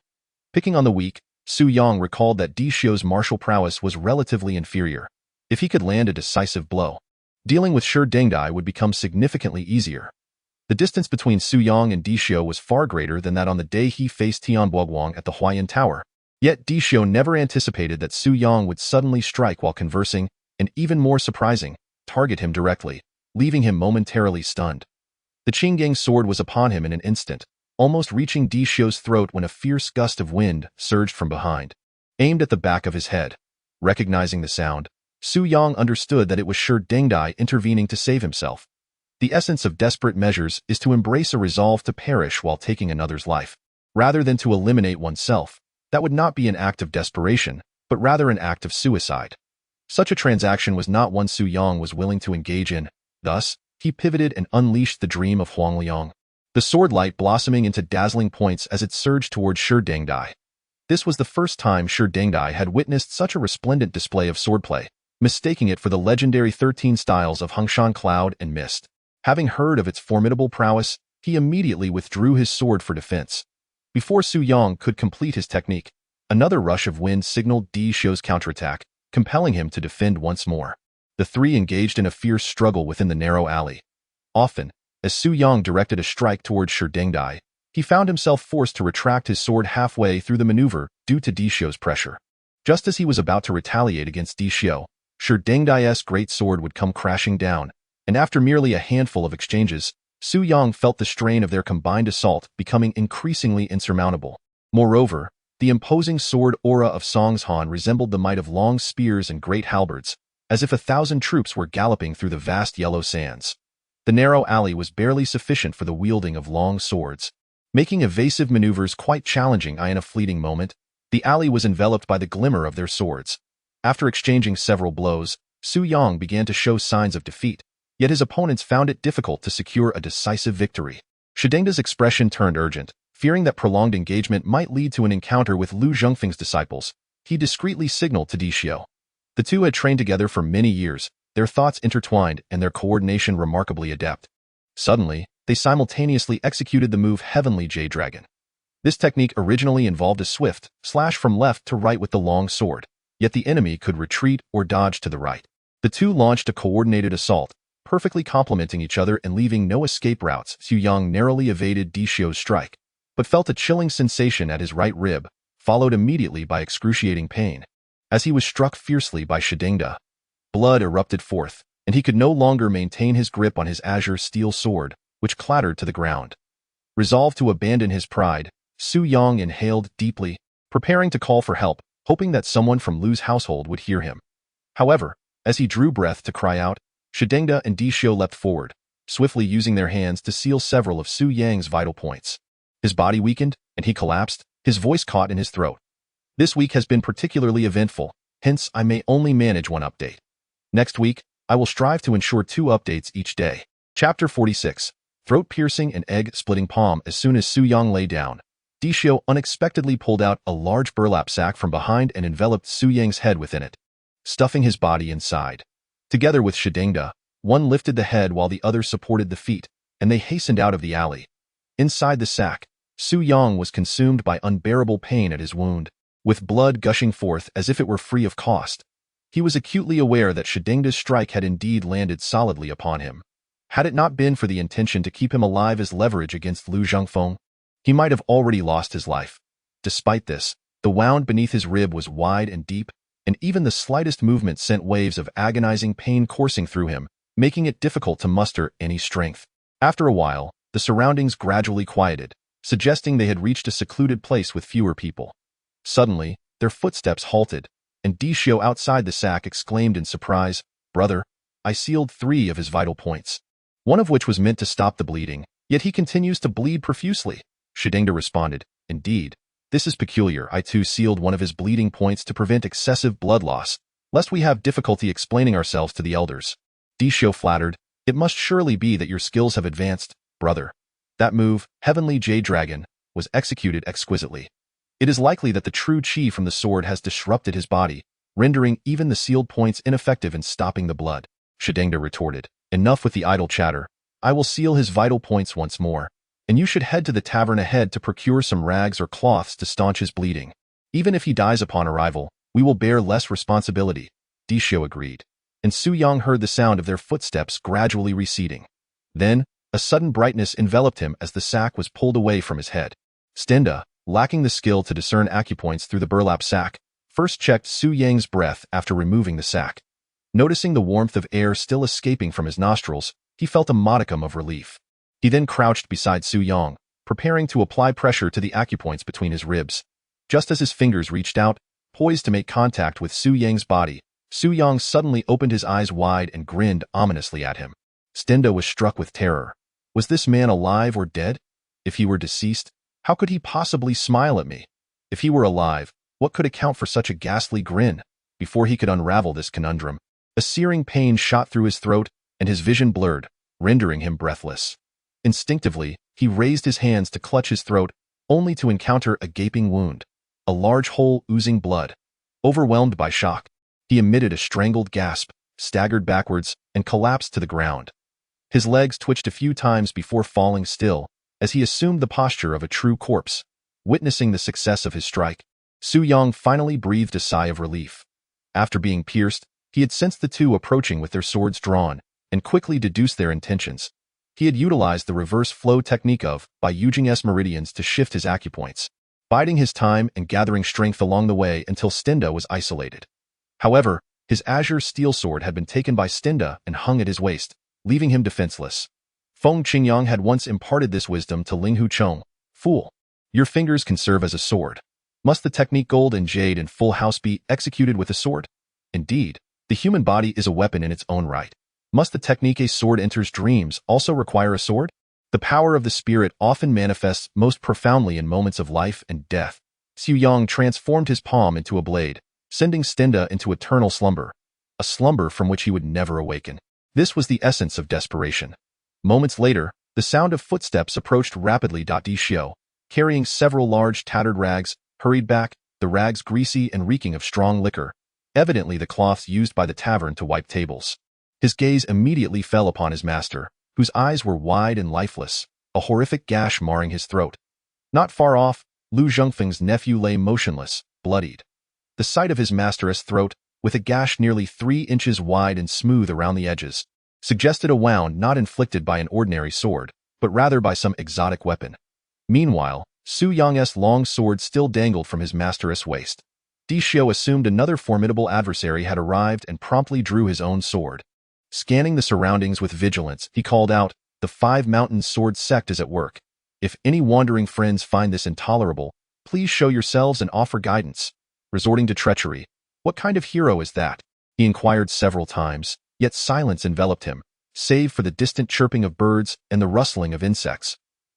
S1: Picking on the weak, Su Yang recalled that Xiao's martial prowess was relatively inferior. If he could land a decisive blow, dealing with Shi Dengdai would become significantly easier. The distance between Su Yang and Xiao was far greater than that on the day he faced Tian Boguang at the Huayan Tower. Yet Xiao never anticipated that Su Yang would suddenly strike while conversing, and even more surprising, target him directly, leaving him momentarily stunned. The Qinggang sword was upon him in an instant, almost reaching Xiao's throat when a fierce gust of wind surged from behind, aimed at the back of his head. Recognizing the sound, Su Yang understood that it was Shi Dengdai intervening to save himself. The essence of desperate measures is to embrace a resolve to perish while taking another's life, rather than to eliminate oneself. That would not be an act of desperation, but rather an act of suicide. Such a transaction was not one Su Yang was willing to engage in. Thus, he pivoted and unleashed the dream of Huang Liang, the sword light blossoming into dazzling points as it surged toward Shi Dengdai. This was the first time Shi Dengdai had witnessed such a resplendent display of swordplay, mistaking it for the legendary 13 styles of Hongshan Cloud and Mist. Having heard of its formidable prowess, he immediately withdrew his sword for defense. Before Su Yang could complete his technique, another rush of wind signaled Xiao's counterattack, compelling him to defend once more. The three engaged in a fierce struggle within the narrow alley. Often, as Su Yang directed a strike towards Shi Dengdai, he found himself forced to retract his sword halfway through the maneuver due to Xiao's pressure. Just as he was about to retaliate against Xiao, Shi Dengdai's great sword would come crashing down, and after merely a handful of exchanges, Su Yang felt the strain of their combined assault becoming increasingly insurmountable. Moreover, the imposing sword aura of Songshan resembled the might of long spears and great halberds, as if 1,000 troops were galloping through the vast yellow sands. The narrow alley was barely sufficient for the wielding of long swords, making evasive maneuvers quite challenging. In a fleeting moment, the alley was enveloped by the glimmer of their swords. After exchanging several blows, Su Yang began to show signs of defeat, yet his opponents found it difficult to secure a decisive victory. Shi Dengdai's expression turned urgent. Fearing that prolonged engagement might lead to an encounter with Lu Zhongfeng's disciples, he discreetly signaled to Xiao. The two had trained together for many years, their thoughts intertwined and their coordination remarkably adept. Suddenly, they simultaneously executed the move Heavenly Jade Dragon. This technique originally involved a swift slash from left to right with the long sword, yet the enemy could retreat or dodge to the right. The two launched a coordinated assault, perfectly complementing each other and leaving no escape routes. Su Yang narrowly evaded Xiao's strike, but felt a chilling sensation at his right rib, followed immediately by excruciating pain. As he was struck fiercely by Shi Dengdai, blood erupted forth, and he could no longer maintain his grip on his azure steel sword, which clattered to the ground. Resolved to abandon his pride, Su Yang inhaled deeply, preparing to call for help, hoping that someone from Lu's household would hear him. However, as he drew breath to cry out, Shi Dengdai and Xiao leapt forward, swiftly using their hands to seal several of Su Yang's vital points. His body weakened, and he collapsed, his voice caught in his throat. This week has been particularly eventful, hence I may only manage one update. Next week, I will strive to ensure 2 updates each day. Chapter 46. Throat-piercing and egg-splitting palm. As soon as Su Yang lay down, Xiao unexpectedly pulled out a large burlap sack from behind and enveloped Su Yang's head within it, stuffing his body inside. Together with Shi Dengdai, one lifted the head while the other supported the feet, and they hastened out of the alley. Inside the sack, Su Yang was consumed by unbearable pain at his wound, with blood gushing forth as if it were free of cost. He was acutely aware that Shi Dengdai's strike had indeed landed solidly upon him. Had it not been for the intention to keep him alive as leverage against Lu Zhongfeng, he might have already lost his life. Despite this, the wound beneath his rib was wide and deep, and even the slightest movement sent waves of agonizing pain coursing through him, making it difficult to muster any strength. After a while, the surroundings gradually quieted, suggesting they had reached a secluded place with fewer people. Suddenly, their footsteps halted, and Xiao outside the sack exclaimed in surprise, "Brother, I sealed 3 of his vital points. One of which was meant to stop the bleeding, yet he continues to bleed profusely." Shidengda responded, "Indeed, this is peculiar. I too sealed one of his bleeding points to prevent excessive blood loss, lest we have difficulty explaining ourselves to the elders." Xiao flattered, "It must surely be that your skills have advanced, brother. That move, Heavenly Jade Dragon, was executed exquisitely. It is likely that the true chi from the sword has disrupted his body, rendering even the sealed points ineffective in stopping the blood." Shidengda retorted, "Enough with the idle chatter. I will seal his vital points once more, and you should head to the tavern ahead to procure some rags or cloths to staunch his bleeding. Even if he dies upon arrival, we will bear less responsibility." Xiao agreed, and Su Yang heard the sound of their footsteps gradually receding. Then, a sudden brightness enveloped him as the sack was pulled away from his head. Stenda, lacking the skill to discern acupoints through the burlap sack, first checked Su Yang's breath after removing the sack. Noticing the warmth of air still escaping from his nostrils, he felt a modicum of relief. He then crouched beside Su Yang, preparing to apply pressure to the acupoints between his ribs. Just as his fingers reached out, poised to make contact with Su Yang's body, Su Yang suddenly opened his eyes wide and grinned ominously at him. Stenda was struck with terror. Was this man alive or dead? If he were deceased, how could he possibly smile at me? If he were alive, what could account for such a ghastly grin? Before he could unravel this conundrum, a searing pain shot through his throat, and his vision blurred, rendering him breathless. Instinctively, he raised his hands to clutch his throat, only to encounter a gaping wound, a large hole oozing blood. Overwhelmed by shock, he emitted a strangled gasp, staggered backwards, and collapsed to the ground. His legs twitched a few times before falling still, as he assumed the posture of a true corpse. Witnessing the success of his strike, Su Yang finally breathed a sigh of relief. After being pierced, he had sensed the two approaching with their swords drawn, and quickly deduced their intentions. He had utilized the reverse flow technique by using S meridians to shift his acupoints, biding his time and gathering strength along the way until Stenda was isolated. However, his azure steel sword had been taken by Stenda and hung at his waist, leaving him defenseless. Feng Qingyang had once imparted this wisdom to Ling Huchong. "Fool, your fingers can serve as a sword. Must the technique gold and jade in full house be executed with a sword? Indeed, the human body is a weapon in its own right. Must the technique a sword enters dreams also require a sword? The power of the spirit often manifests most profoundly in moments of life and death." Su Yang transformed his palm into a blade, sending Stenda into eternal slumber, a slumber from which he would never awaken. This was the essence of desperation. Moments later, the sound of footsteps approached rapidly. Xiao, carrying several large tattered rags, hurried back, the rags greasy and reeking of strong liquor, evidently the cloths used by the tavern to wipe tables. His gaze immediately fell upon his master, whose eyes were wide and lifeless, a horrific gash marring his throat. Not far off, Lu Zhengfeng's nephew lay motionless, bloodied. The sight of his master's throat, with a gash nearly 3 inches wide and smooth around the edges, suggested a wound not inflicted by an ordinary sword, but rather by some exotic weapon. Meanwhile, Su Yang's long sword still dangled from his master's waist. Xiao assumed another formidable adversary had arrived and promptly drew his own sword. Scanning the surroundings with vigilance, he called out, "The 5 Mountain Sword Sect is at work. If any wandering friends find this intolerable, please show yourselves and offer guidance." Resorting to treachery, what kind of hero is that? He inquired several times, yet silence enveloped him, save for the distant chirping of birds and the rustling of insects.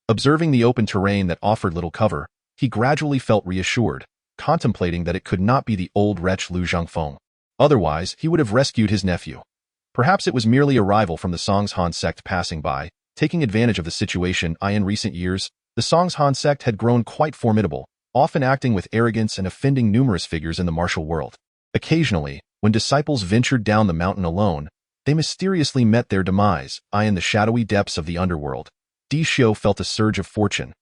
S1: Observing the open terrain that offered little cover, he gradually felt reassured, contemplating that it could not be the old wretch Lu Zhengfeng. Otherwise, he would have rescued his nephew. Perhaps it was merely a rival from the Songshan sect passing by, taking advantage of the situation. In recent years, the Songshan sect had grown quite formidable, often acting with arrogance and offending numerous figures in the martial world. Occasionally, when disciples ventured down the mountain alone, they mysteriously met their demise, in the shadowy depths of the underworld. Xiao felt a surge of fortune.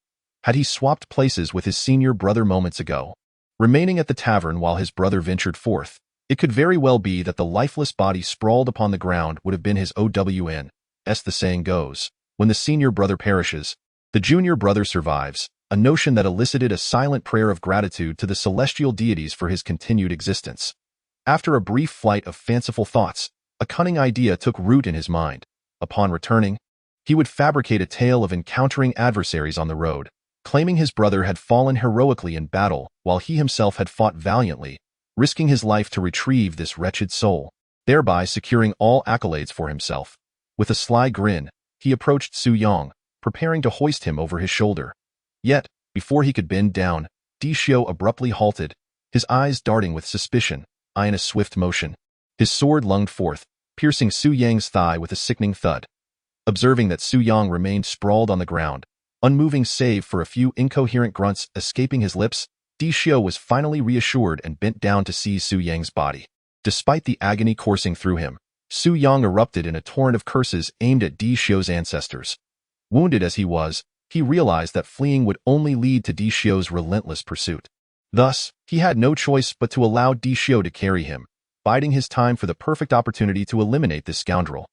S1: Had he swapped places with his senior brother moments ago? Remaining at the tavern while his brother ventured forth, it could very well be that the lifeless body sprawled upon the ground would have been his OWN. As the saying goes, when the senior brother perishes, the junior brother survives, a notion that elicited a silent prayer of gratitude to the celestial deities for his continued existence. After a brief flight of fanciful thoughts, a cunning idea took root in his mind. Upon returning, He would fabricate a tale of encountering adversaries on the road, claiming his brother had fallen heroically in battle while he himself had fought valiantly, risking his life to retrieve this wretched soul, thereby securing all accolades for himself. With a sly grin, he approached Su Yong, preparing to hoist him over his shoulder. Yet, before he could bend down, Xiao abruptly halted, his eyes darting with suspicion, eyeing a swift motion. His sword lunged forth, piercing Su Yang's thigh with a sickening thud. Observing that Su Yong remained sprawled on the ground, unmoving save for a few incoherent grunts escaping his lips, Xiao was finally reassured and bent down to seize Su Yang's body. Despite the agony coursing through him, Su Yong erupted in a torrent of curses aimed at Xiao's ancestors. Wounded as he was, he realized that fleeing would only lead to Xiao's relentless pursuit. Thus, he had no choice but to allow Xiao to carry him, biding his time for the perfect opportunity to eliminate this scoundrel.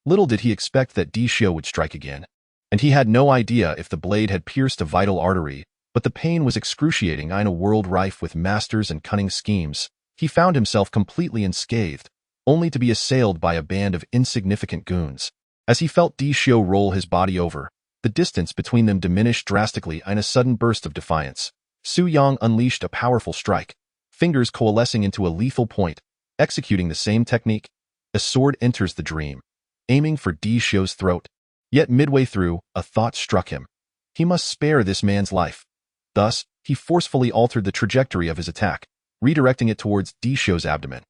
S1: Little did he expect that Xiao would strike again, and he had no idea if the blade had pierced a vital artery, but the pain was excruciating. In a world rife with masters and cunning schemes, he found himself completely unscathed, only to be assailed by a band of insignificant goons. As he felt Xiao roll his body over, the distance between them diminished drastically in a sudden burst of defiance. Su Yong unleashed a powerful strike, fingers coalescing into a lethal point, executing the same technique. A sword enters the dream, aiming for Xiao's throat. Yet midway through, a thought struck him. He must spare this man's life. Thus, he forcefully altered the trajectory of his attack, redirecting it towards Xiao's abdomen.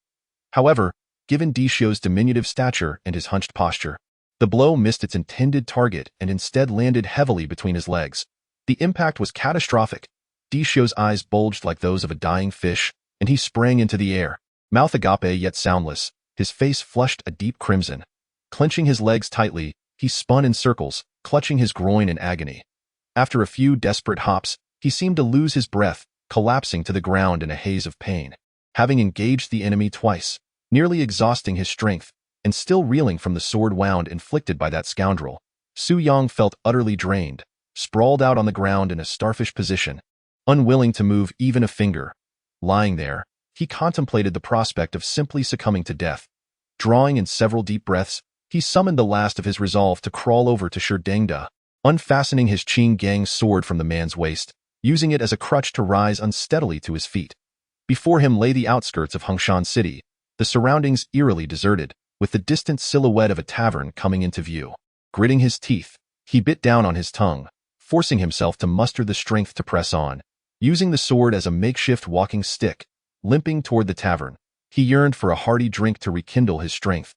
S1: However, given Xiao's diminutive stature and his hunched posture, the blow missed its intended target and instead landed heavily between his legs. The impact was catastrophic. Xiao's eyes bulged like those of a dying fish, and he sprang into the air, mouth agape yet soundless, his face flushed a deep crimson. Clenching his legs tightly, he spun in circles, clutching his groin in agony. After a few desperate hops, he seemed to lose his breath, collapsing to the ground in a haze of pain. Having engaged the enemy twice, nearly exhausting his strength, and still reeling from the sword wound inflicted by that scoundrel, Su Yong felt utterly drained, sprawled out on the ground in a starfish position, unwilling to move even a finger. Lying there, he contemplated the prospect of simply succumbing to death. Drawing in several deep breaths, he summoned the last of his resolve to crawl over to Sherdengda, unfastening his Qing Gang sword from the man's waist, using it as a crutch to rise unsteadily to his feet. Before him lay the outskirts of Hongshan City, the surroundings eerily deserted, with the distant silhouette of a tavern coming into view. Gritting his teeth, he bit down on his tongue, forcing himself to muster the strength to press on. Using the sword as a makeshift walking stick, limping toward the tavern, he yearned for a hearty drink to rekindle his strength.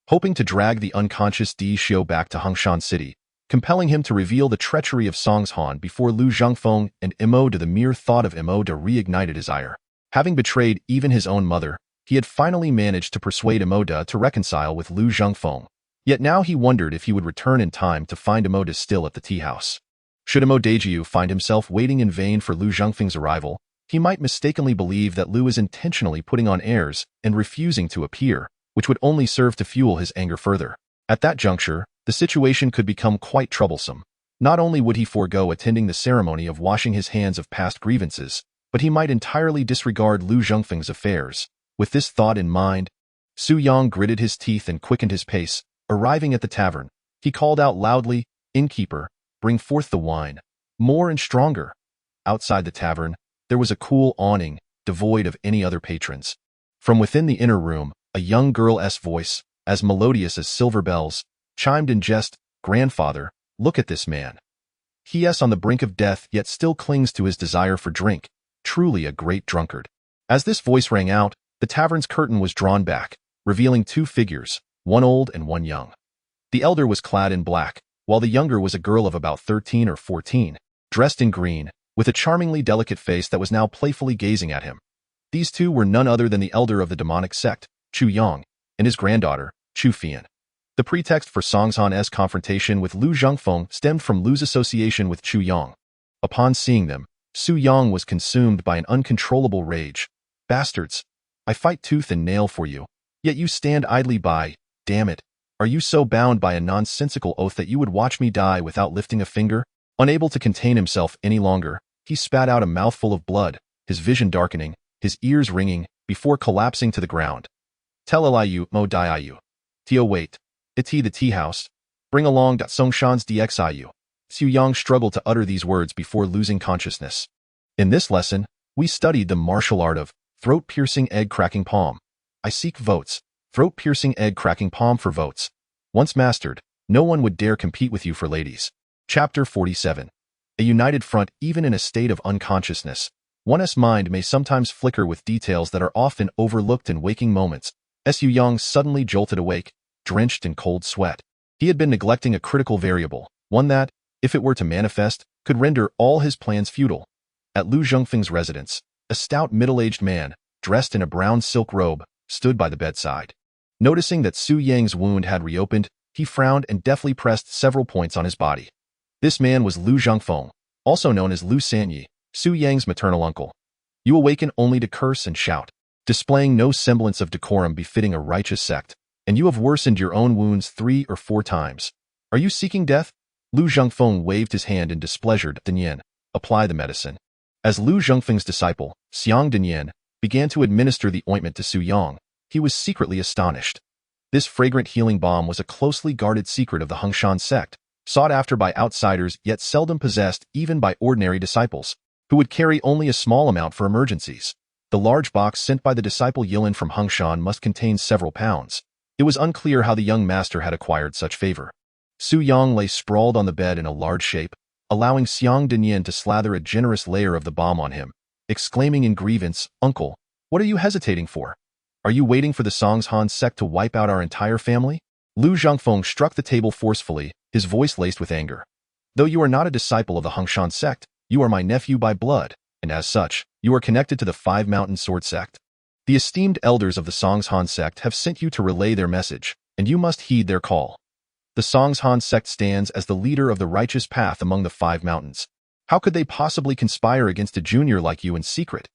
S1: Hoping to drag the unconscious Xiao back to Hongshan City, compelling him to reveal the treachery of Songshan before Lu Zhangfeng and Imoda, the mere thought of Imoda reignited his ire. Having betrayed even his own mother, he had finally managed to persuade Imoda to reconcile with Lu Zhangfeng. Yet now he wondered if he would return in time to find Imoda still at the tea house. Should Imoda find himself waiting in vain for Lu Zhangfeng's arrival, he might mistakenly believe that Lu is intentionally putting on airs and refusing to appear, which would only serve to fuel his anger further. At that juncture, the situation could become quite troublesome. Not only would he forego attending the ceremony of washing his hands of past grievances, but he might entirely disregard Lu Zhangfeng's affairs. With this thought in mind, Su Yong gritted his teeth and quickened his pace. Arriving at the tavern, he called out loudly, "Innkeeper, bring forth the wine. More and stronger." Outside the tavern, there was a cool awning, devoid of any other patrons. From within the inner room, a young girl's voice, as melodious as silver bells, chimed in jest, "Grandfather, look at this man. He is on the brink of death yet still clings to his desire for drink, truly a great drunkard." As this voice rang out, the tavern's curtain was drawn back, revealing two figures, one old and one young. The elder was clad in black, while the younger was a girl of about 13 or 14, dressed in green, with a charmingly delicate face that was now playfully gazing at him. These two were none other than the elder of the demonic sect, Chu Yang, and his granddaughter, Chu Fian. The pretext for Songshan's confrontation with Lu Zhangfeng stemmed from Lu's association with Chu Yang. Upon seeing them, Su Yang was consumed by an uncontrollable rage. "Bastards! I fight tooth and nail for you, yet you stand idly by. Damn it! Are you so bound by a nonsensical oath that you would watch me die without lifting a finger?" Unable to contain himself any longer, he spat out a mouthful of blood, his vision darkening, his ears ringing, before collapsing to the ground. "Tell Liu Mo Diu. Tio wait. Iti the tea house. Bring along Songshan's Xiao. Xiu Yang struggled to utter these words before losing consciousness. In this lesson, we studied the martial art of throat-piercing egg-cracking palm. I seek votes. Throat-piercing egg-cracking palm for votes. Once mastered, no one would dare compete with you for ladies. Chapter 47. A united front even in a state of unconsciousness. One's mind may sometimes flicker with details that are often overlooked in waking moments. Xiu Yang suddenly jolted awake, drenched in cold sweat. He had been neglecting a critical variable, one that, if it were to manifest, could render all his plans futile. At Lu Zhongfeng's residence, a stout middle-aged man, dressed in a brown silk robe, stood by the bedside. Noticing that Su Yang's wound had reopened, he frowned and deftly pressed several points on his body. This man was Lu Zhongfeng, also known as Lu Sanyi, Su Yang's maternal uncle. You awaken only to curse and shout, displaying no semblance of decorum befitting a righteous sect, and you have worsened your own wounds 3 or 4 times. Are you seeking death? Lu Zhongfeng waved his hand in displeasure. Dinyan, apply the medicine. As Lu Zhongfeng's disciple, Xiang Dinyan, began to administer the ointment to Su Yang, he was secretly astonished. This fragrant healing balm was a closely guarded secret of the Hongshan sect, sought after by outsiders yet seldom possessed even by ordinary disciples, who would carry only a small amount for emergencies. The large box sent by the disciple Yilin from Hongshan must contain several pounds. It was unclear how the young master had acquired such favor. Su Yang lay sprawled on the bed in a large shape, allowing Xiang Dinyan to slather a generous layer of the balm on him, exclaiming in grievance, "Uncle, what are you hesitating for? Are you waiting for the Songshan sect to wipe out our entire family?" Lu Zhongfeng struck the table forcefully, his voice laced with anger. "Though you are not a disciple of the Hongshan sect, you are my nephew by blood, and as such, you are connected to the Five Mountain Sword sect. The esteemed elders of the Songshan sect have sent you to relay their message, and you must heed their call. The Songshan sect stands as the leader of the righteous path among the 5 mountains. How could they possibly conspire against a junior like you in secret?"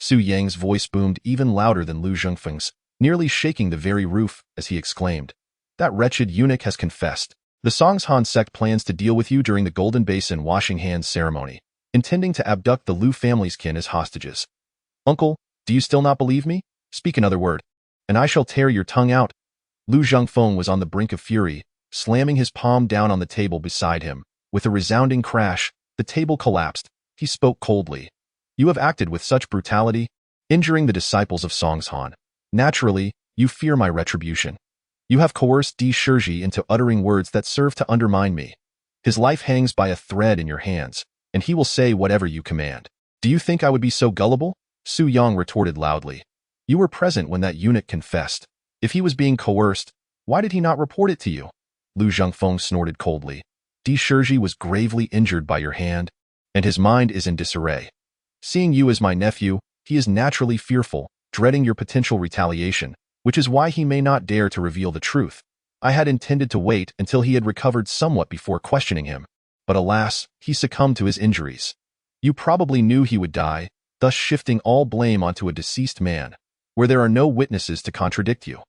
S1: Su Yang's voice boomed even louder than Lu Zhongfeng's, nearly shaking the very roof as he exclaimed, "That wretched eunuch has confessed. The Songshan sect plans to deal with you during the Golden Basin washing hands ceremony, intending to abduct the Lu family's kin as hostages. Uncle, do you still not believe me? Speak another word, and I shall tear your tongue out." Lu Zhongfeng was on the brink of fury, slamming his palm down on the table beside him. With a resounding crash, the table collapsed. He spoke coldly. "You have acted with such brutality, injuring the disciples of Songshan. Naturally, you fear my retribution. You have coerced Di Shizhi into uttering words that serve to undermine me. His life hangs by a thread in your hands, and he will say whatever you command. Do you think I would be so gullible?" Su Yang retorted loudly. "You were present when that eunuch confessed. If he was being coerced, why did he not report it to you?" Lu Zhongfeng snorted coldly. "Di Shizhi was gravely injured by your hand, and his mind is in disarray. Seeing you as my nephew, he is naturally fearful, dreading your potential retaliation, which is why he may not dare to reveal the truth. I had intended to wait until he had recovered somewhat before questioning him, but alas, he succumbed to his injuries. You probably knew he would die, thus shifting all blame onto a deceased man, where there are no witnesses to contradict you."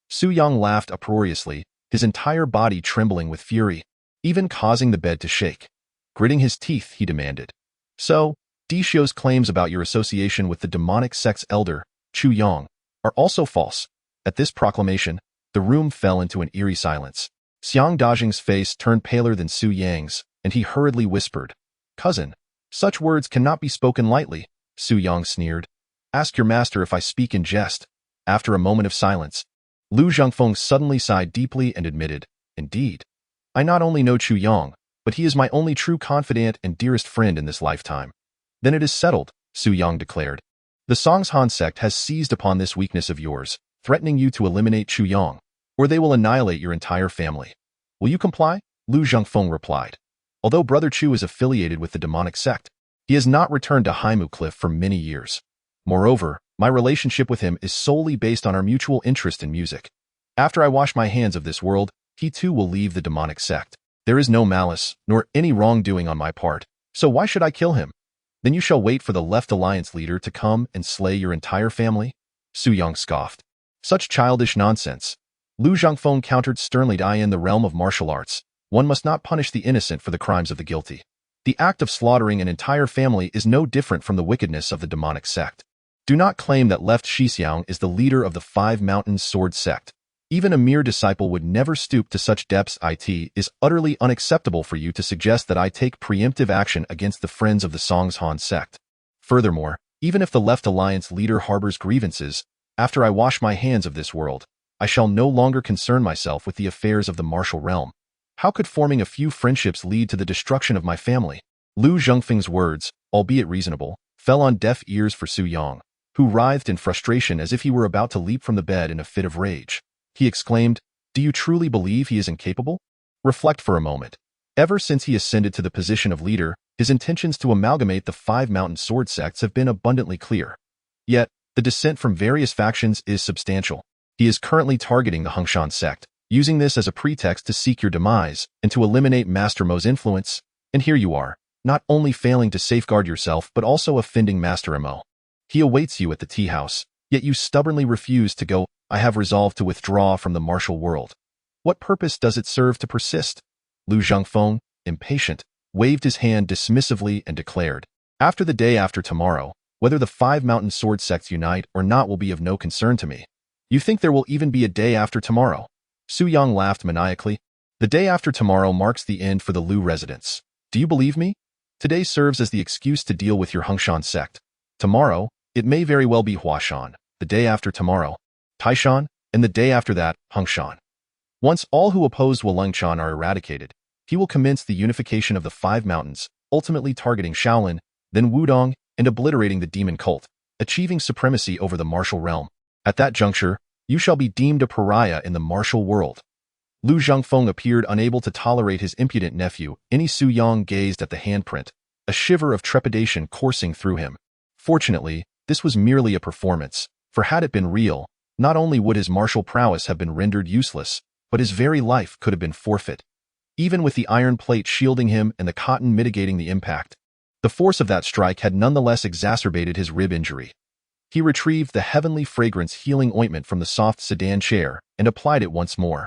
S1: Su Yang laughed uproariously, his entire body trembling with fury, even causing the bed to shake. Gritting his teeth, he demanded, "So, Di Shio's claims about your association with the demonic sect's elder, Chu Yang, are also false?" At this proclamation, the room fell into an eerie silence. Xiang Dajing's face turned paler than Su Yang's, and he hurriedly whispered, "Cousin, such words cannot be spoken lightly." Su Yang sneered. "Ask your master if I speak in jest." After a moment of silence, Lu Zhongfeng suddenly sighed deeply and admitted, "Indeed, I not only know Chu Yang, but he is my only true confidant and dearest friend in this lifetime." "Then it is settled," Su Yang declared. "The Songshan sect has seized upon this weakness of yours, threatening you to eliminate Chu Yang, or they will annihilate your entire family. Will you comply?" Lu Zhongfeng replied. "Although Brother Chu is affiliated with the demonic sect, he has not returned to Haimu Cliff for many years. Moreover, my relationship with him is solely based on our mutual interest in music. After I wash my hands of this world, he too will leave the demonic sect. There is no malice, nor any wrongdoing on my part, so why should I kill him? Then you shall wait for the Left Alliance leader to come and slay your entire family?" Su Yang scoffed. "Such childish nonsense." Lu Zhongfeng countered sternly. "In the realm of martial arts, one must not punish the innocent for the crimes of the guilty. The act of slaughtering an entire family is no different from the wickedness of the demonic sect. Do not claim that Left Shixiang is the leader of the 5 Mountains Sword sect. Even a mere disciple would never stoop to such depths. It is utterly unacceptable for you to suggest that I take preemptive action against the friends of the Songhan sect. Furthermore, even if the Left Alliance leader harbors grievances, after I wash my hands of this world, I shall no longer concern myself with the affairs of the martial realm. How could forming a few friendships lead to the destruction of my family? Lu Zhengfeng's words, albeit reasonable, fell on deaf ears for Su Yang, who writhed in frustration as if he were about to leap from the bed in a fit of rage. He exclaimed, "Do you truly believe he is incapable? Reflect for a moment. Ever since he ascended to the position of leader, his intentions to amalgamate the 5 mountain sword sects have been abundantly clear. Yet, the dissent from various factions is substantial. He is currently targeting the Huangshan sect, using this as a pretext to seek your demise and to eliminate Master Mo's influence, and here you are, not only failing to safeguard yourself but also offending Master Mo. He awaits you at the tea house, yet you stubbornly refuse to go. I have resolved to withdraw from the martial world. What purpose does it serve to persist?" Lu Zhengfeng, impatient, waved his hand dismissively and declared, "After the day after tomorrow, whether the 5 mountain sword sects unite or not will be of no concern to me." "You think there will even be a day after tomorrow?" Su Yang laughed maniacally. "The day after tomorrow marks the end for the Lu residents. Do you believe me? Today serves as the excuse to deal with your Huangshan sect. Tomorrow, it may very well be Huashan, the day after tomorrow, Taishan, and the day after that, Huangshan. Once all who oppose Wulengshan are eradicated, he will commence the unification of the 5 mountains, ultimately targeting Shaolin, then Wudong, and obliterating the demon cult, achieving supremacy over the martial realm. At that juncture, you shall be deemed a pariah in the martial world." Lu Zhengfeng appeared unable to tolerate his impudent nephew. Su Yang gazed at the handprint, a shiver of trepidation coursing through him. Fortunately, this was merely a performance, for had it been real, not only would his martial prowess have been rendered useless, but his very life could have been forfeit. Even with the iron plate shielding him and the cotton mitigating the impact, the force of that strike had nonetheless exacerbated his rib injury. He retrieved the heavenly fragrance healing ointment from the soft sedan chair and applied it once more.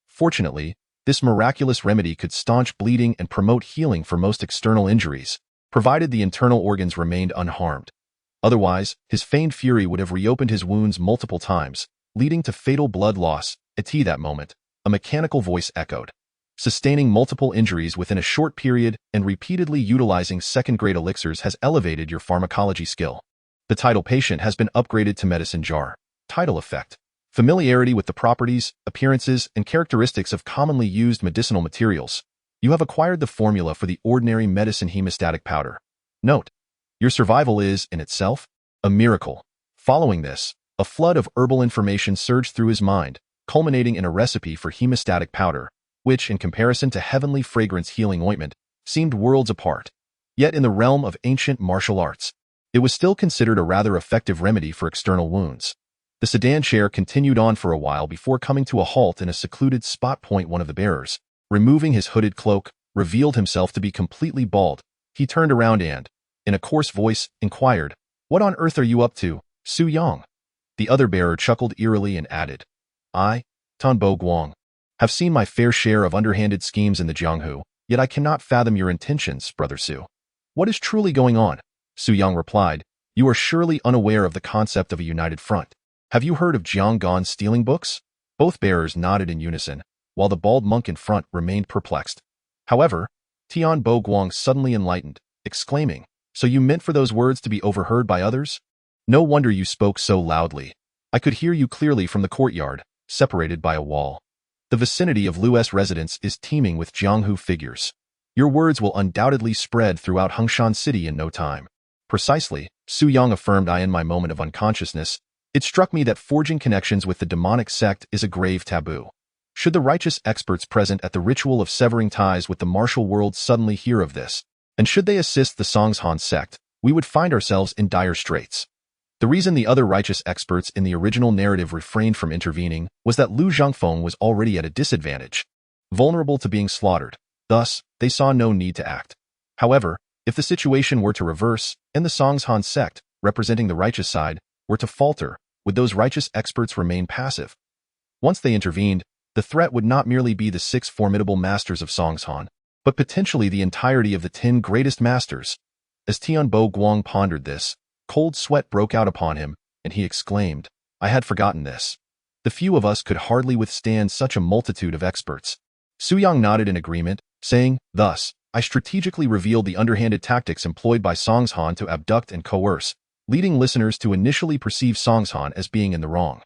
S1: Fortunately, this miraculous remedy could staunch bleeding and promote healing for most external injuries, provided the internal organs remained unharmed. Otherwise, his feigned fury would have reopened his wounds multiple times, leading to fatal blood loss. At that moment, a mechanical voice echoed. Sustaining multiple injuries within a short period and repeatedly utilizing second-grade elixirs has elevated your pharmacology skill. The title patient has been upgraded to medicine jar. Title effect: familiarity with the properties, appearances, and characteristics of commonly used medicinal materials. You have acquired the formula for the ordinary medicine hemostatic powder. Note: your survival is, in itself, a miracle. Following this, a flood of herbal information surged through his mind, culminating in a recipe for hemostatic powder, which, in comparison to heavenly fragrance healing ointment, seemed worlds apart. Yet in the realm of ancient martial arts, it was still considered a rather effective remedy for external wounds. The sedan chair continued on for a while before coming to a halt in a secluded spot. One of the bearers, removing his hooded cloak, revealed himself to be completely bald. He turned around and, in a coarse voice, inquired, "What on earth are you up to, Su Yang?" The other bearer chuckled eerily and added, "I, Tanbo Guang, have seen my fair share of underhanded schemes in the Jianghu, yet I cannot fathom your intentions, Brother Su." "What is truly going on?" Su Yang replied, "You are surely unaware of the concept of a united front. Have you heard of Jiang Gan stealing books?" Both bearers nodded in unison, while the bald monk in front remained perplexed. However, Tian Bo Guang suddenly enlightened, exclaiming, "So you meant for those words to be overheard by others? No wonder you spoke so loudly. I could hear you clearly from the courtyard, separated by a wall. The vicinity of Lu's residence is teeming with Jianghu figures. Your words will undoubtedly spread throughout Huangshan City in no time." "Precisely," Su Yang affirmed. In my moment of unconsciousness, it struck me that forging connections with the demonic sect is a grave taboo. Should the righteous experts present at the ritual of severing ties with the martial world suddenly hear of this, and should they assist the Songhan sect, we would find ourselves in dire straits. The reason the other righteous experts in the original narrative refrained from intervening was that Lu Zhengfeng was already at a disadvantage, vulnerable to being slaughtered. Thus, they saw no need to act. However, if the situation were to reverse, and the Songhan sect, representing the righteous side, were to falter, would those righteous experts remain passive? Once they intervened, the threat would not merely be the 6 formidable masters of Songhan, but potentially the entirety of the 10 greatest masters. As Tian Bo Guang pondered this, cold sweat broke out upon him, and he exclaimed, "I had forgotten this." The few of us could hardly withstand such a multitude of experts. Su Yang nodded in agreement, saying, "Thus, I strategically revealed the underhanded tactics employed by Songshan to abduct and coerce, leading listeners to initially perceive Songshan as being in the wrong.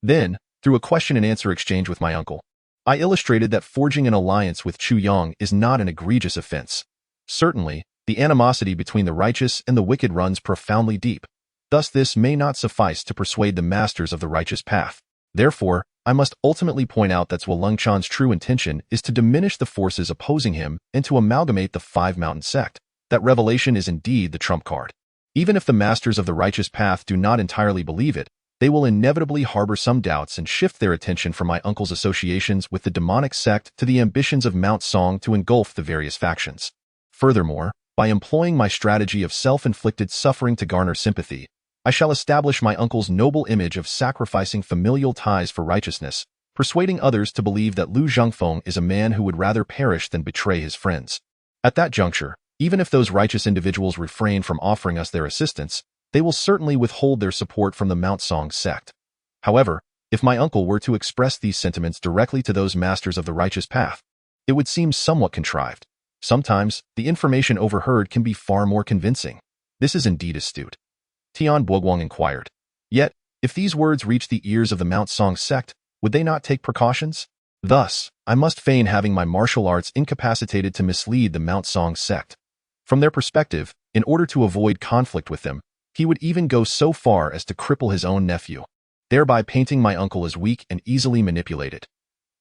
S1: Then, through a question-and-answer exchange with my uncle, I illustrated that forging an alliance with Chu Yang is not an egregious offense. Certainly, the animosity between the righteous and the wicked runs profoundly deep. Thus this may not suffice to persuade the masters of the righteous path. Therefore, I must ultimately point out that Zhuo Lengchan's true intention is to diminish the forces opposing him and to amalgamate the Five Mountain sect. That revelation is indeed the trump card. Even if the masters of the righteous path do not entirely believe it, they will inevitably harbor some doubts and shift their attention from my uncle's associations with the demonic sect to the ambitions of Mount Song to engulf the various factions. Furthermore, by employing my strategy of self-inflicted suffering to garner sympathy, I shall establish my uncle's noble image of sacrificing familial ties for righteousness, persuading others to believe that Lu Zhengfeng is a man who would rather perish than betray his friends. At that juncture, even if those righteous individuals refrain from offering us their assistance, they will certainly withhold their support from the Mount Song sect. However, if my uncle were to express these sentiments directly to those masters of the righteous path, it would seem somewhat contrived. Sometimes, the information overheard can be far more convincing. This is indeed astute. Tian Boguang inquired. Yet, if these words reach the ears of the Mount Song sect, would they not take precautions? Thus, I must feign having my martial arts incapacitated to mislead the Mount Song sect. From their perspective, in order to avoid conflict with them, he would even go so far as to cripple his own nephew, thereby painting my uncle as weak and easily manipulated.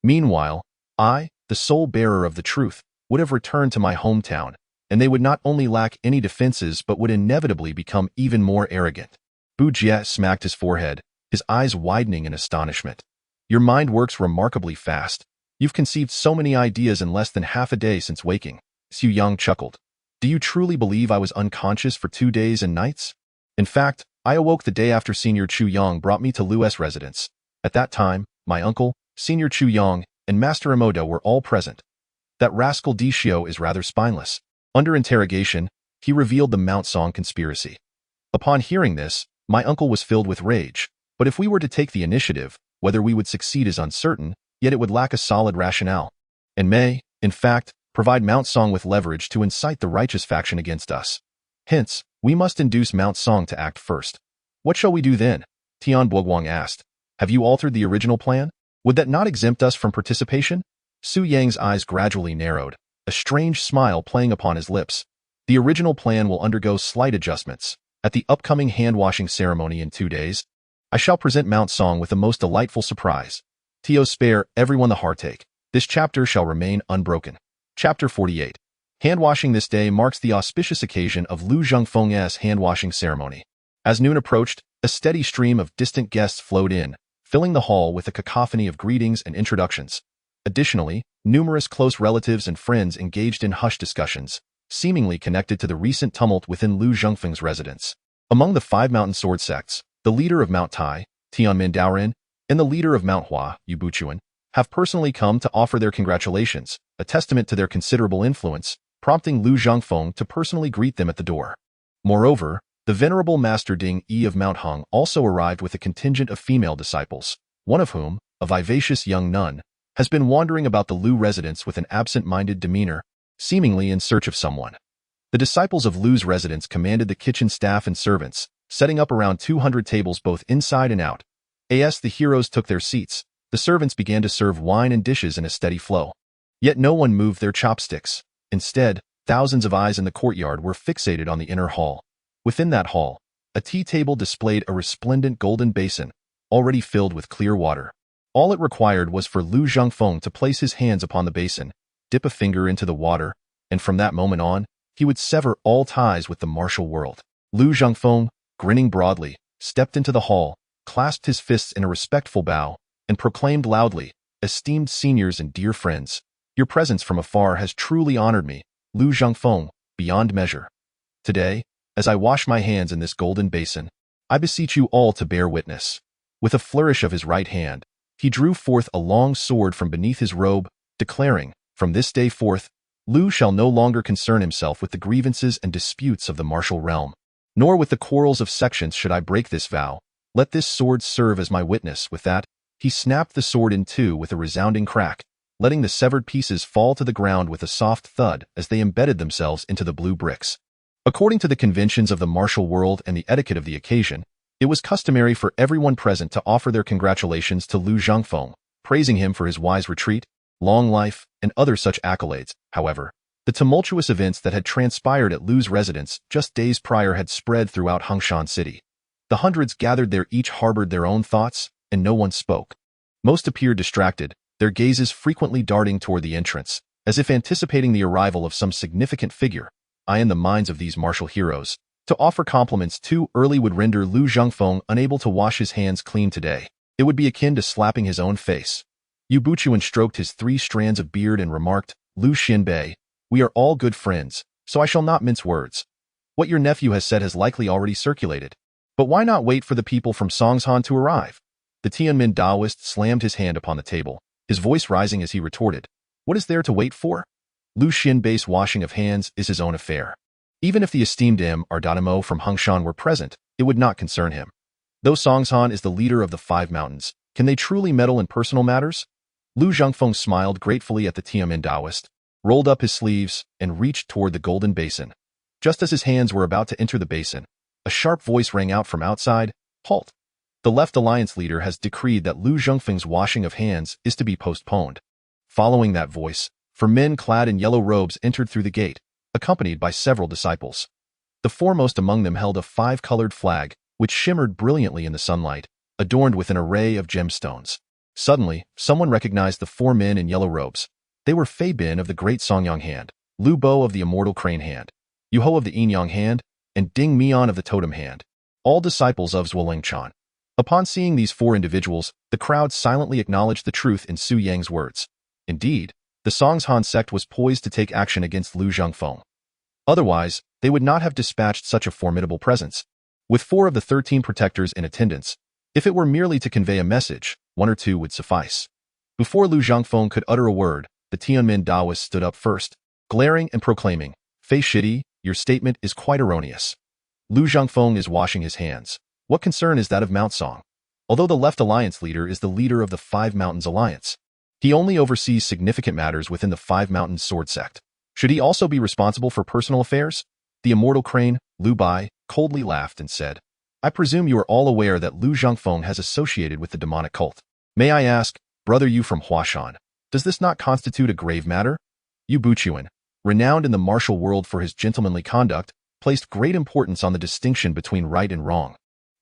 S1: Meanwhile, I, the sole bearer of the truth, would have returned to my hometown, and they would not only lack any defenses but would inevitably become even more arrogant. Bu Jie smacked his forehead, his eyes widening in astonishment. Your mind works remarkably fast. You've conceived so many ideas in less than half a day since waking. Xu Yang chuckled. Do you truly believe I was unconscious for 2 days and nights? In fact, I awoke the day after Senior Chu Yang brought me to Lu's residence. At that time, my uncle, Senior Chu Yang, and Master Emoda were all present. That rascal Di Xiao is rather spineless. Under interrogation, he revealed the Mount Song conspiracy. Upon hearing this, my uncle was filled with rage, but if we were to take the initiative, whether we would succeed is uncertain, yet it would lack a solid rationale, and may, in fact, provide Mount Song with leverage to incite the righteous faction against us. Hence, we must induce Mount Song to act first. What shall we do then? Tian Boguang asked. Have you altered the original plan? Would that not exempt us from participation? Su Yang's eyes gradually narrowed, a strange smile playing upon his lips. The original plan will undergo slight adjustments. At the upcoming hand-washing ceremony in 2 days, I shall present Mount Song with a most delightful surprise. Tio spare everyone the heartache. This chapter shall remain unbroken. Chapter 48. Hand-washing this day marks the auspicious occasion of Lu Zhengfeng's hand-washing ceremony. As noon approached, a steady stream of distant guests flowed in, filling the hall with a cacophony of greetings and introductions. Additionally, numerous close relatives and friends engaged in hushed discussions, seemingly connected to the recent tumult within Lu Zhengfeng's residence. Among the 5 mountain sword sects, the leader of Mount Tai, Tianmin Daoren, and the leader of Mount Hua, Yu Buchuan, have personally come to offer their congratulations, a testament to their considerable influence, prompting Lu Zhengfeng to personally greet them at the door. Moreover, the venerable Master Ding Yi of Mount Hung also arrived with a contingent of female disciples, one of whom, a vivacious young nun, has been wandering about the Lu residence with an absent-minded demeanor, seemingly in search of someone. The disciples of Lu's residence commanded the kitchen staff and servants, setting up around 200 tables both inside and out. As the heroes took their seats, the servants began to serve wine and dishes in a steady flow. Yet no one moved their chopsticks. Instead, thousands of eyes in the courtyard were fixated on the inner hall. Within that hall, a tea table displayed a resplendent golden basin, already filled with clear water. All it required was for Lu Zhengfeng to place his hands upon the basin, dip a finger into the water, and from that moment on, he would sever all ties with the martial world. Lu Zhengfeng, grinning broadly, stepped into the hall, clasped his fists in a respectful bow, and proclaimed loudly, "Esteemed seniors and dear friends, your presence from afar has truly honored me, Lu Zhengfeng, beyond measure. Today, as I wash my hands in this golden basin, I beseech you all to bear witness." With a flourish of his right hand, he drew forth a long sword from beneath his robe, declaring, "From this day forth, Lu shall no longer concern himself with the grievances and disputes of the martial realm, nor with the quarrels of sections should I break this vow. Let this sword serve as my witness." With that, he snapped the sword in two with a resounding crack, letting the severed pieces fall to the ground with a soft thud as they embedded themselves into the blue bricks. According to the conventions of the martial world and the etiquette of the occasion, it was customary for everyone present to offer their congratulations to Lu Zhangfeng, praising him for his wise retreat, long life, and other such accolades. However, the tumultuous events that had transpired at Lu's residence just days prior had spread throughout Hongshan City. The hundreds gathered there each harbored their own thoughts, and no one spoke. Most appeared distracted, their gazes frequently darting toward the entrance, as if anticipating the arrival of some significant figure. I in the minds of these martial heroes. To offer compliments too early would render Lu Zhangfeng unable to wash his hands clean today. It would be akin to slapping his own face. Yu Buchuan stroked his 3 strands of beard and remarked, Lu Xinbei, we are all good friends, so I shall not mince words. What your nephew has said has likely already circulated. But why not wait for the people from Songshan to arrive? The Tianmin Daoist slammed his hand upon the table, his voice rising as he retorted, what is there to wait for? Lu Xinbei's washing of hands is his own affair. Even if the esteemed Ardadamo from Hongshan were present, it would not concern him. Though Songshan is the leader of the 5 mountains, can they truly meddle in personal matters? Lu Zhangfeng smiled gratefully at the Tianmin Daoist, rolled up his sleeves, and reached toward the golden basin. Just as his hands were about to enter the basin, a sharp voice rang out from outside, halt. The Left Alliance leader has decreed that Lu Zhangfeng's washing of hands is to be postponed. Following that voice, 4 men clad in yellow robes entered through the gate, accompanied by several disciples. The foremost among them held a 5-colored flag, which shimmered brilliantly in the sunlight, adorned with an array of gemstones. Suddenly, someone recognized the 4 men in yellow robes. They were Fei Bin of the Great Songyang Hand, Lu Bo of the Immortal Crane Hand, Yu Ho of the Yin Hand, and Ding Mian of the Totem Hand, all disciples of Zhuolingchan. Upon seeing these 4 individuals, the crowd silently acknowledged the truth in Su Yang's words. Indeed, the Songshan sect was poised to take action against Lu Zhangfeng. Otherwise, they would not have dispatched such a formidable presence. With 4 of the 13 protectors in attendance, if it were merely to convey a message, 1 or 2 would suffice. Before Lu Zhangfeng could utter a word, the Tianmin Daoist stood up first, glaring and proclaiming, Fei Shidi, your statement is quite erroneous. Lu Zhangfeng is washing his hands. What concern is that of Mount Song? Although the Left Alliance leader is the leader of the 5 Mountains Alliance, he only oversees significant matters within the 5 Mountains Sword Sect. Should he also be responsible for personal affairs? The Immortal Crane, Lu Bai, coldly laughed and said, I presume you are all aware that Lu Zhangfeng has associated with the demonic cult. May I ask, brother Yu from Huashan, does this not constitute a grave matter? Yu Buchuan, renowned in the martial world for his gentlemanly conduct, placed great importance on the distinction between right and wrong,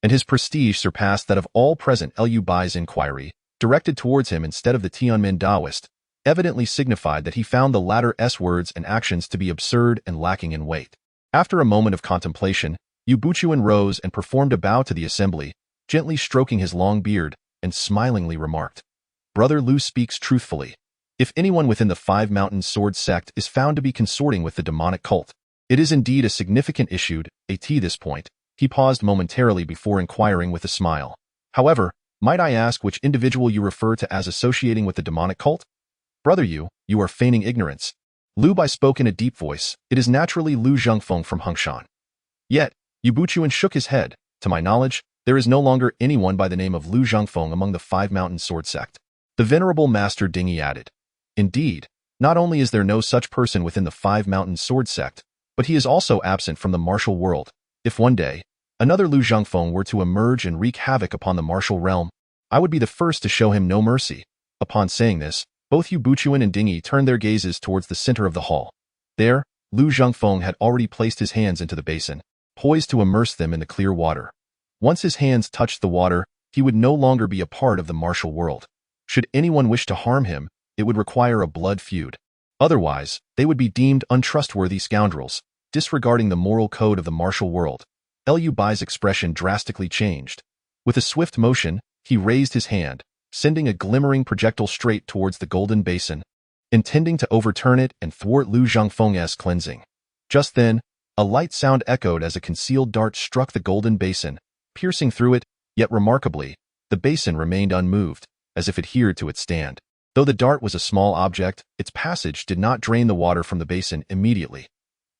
S1: and his prestige surpassed that of all present. Lu Bai's inquiry, directed towards him instead of the Tianmin Daoist, evidently signified that he found the latter's words and actions to be absurd and lacking in weight. After a moment of contemplation, Yu Buchuan rose and performed a bow to the assembly, gently stroking his long beard, and smilingly remarked, Brother Lu speaks truthfully. If anyone within the 5 Mountains Sword Sect is found to be consorting with the demonic cult, it is indeed a significant issue. At this point, he paused momentarily before inquiring with a smile. However, might I ask which individual you refer to as associating with the demonic cult? Brother Yu, you are feigning ignorance. Lu Bai spoke in a deep voice. It is naturally Lu Zhangfeng from Hongshan. Yet, Yu Buchuan shook his head. To my knowledge, there is no longer anyone by the name of Lu Zhangfeng among the 5 Mountains Sword Sect. The venerable Master Dingyi added. Indeed, not only is there no such person within the 5 Mountains Sword Sect, but he is also absent from the martial world. If one day, another Lu Zhangfeng were to emerge and wreak havoc upon the martial realm, I would be the first to show him no mercy. Upon saying this, both Yu Buchuan and Dingyi turned their gazes towards the center of the hall. There, Lu Zhangfeng had already placed his hands into the basin, poised to immerse them in the clear water. Once his hands touched the water, he would no longer be a part of the martial world. Should anyone wish to harm him, it would require a blood feud. Otherwise, they would be deemed untrustworthy scoundrels, disregarding the moral code of the martial world. Lu Bai's expression drastically changed. With a swift motion, he raised his hand, sending a glimmering projectile straight towards the golden basin, intending to overturn it and thwart Lu Zhangfeng's cleansing. Just then, a light sound echoed as a concealed dart struck the golden basin, piercing through it, yet remarkably, the basin remained unmoved, as if adhered to its stand. Though the dart was a small object, its passage did not drain the water from the basin immediately.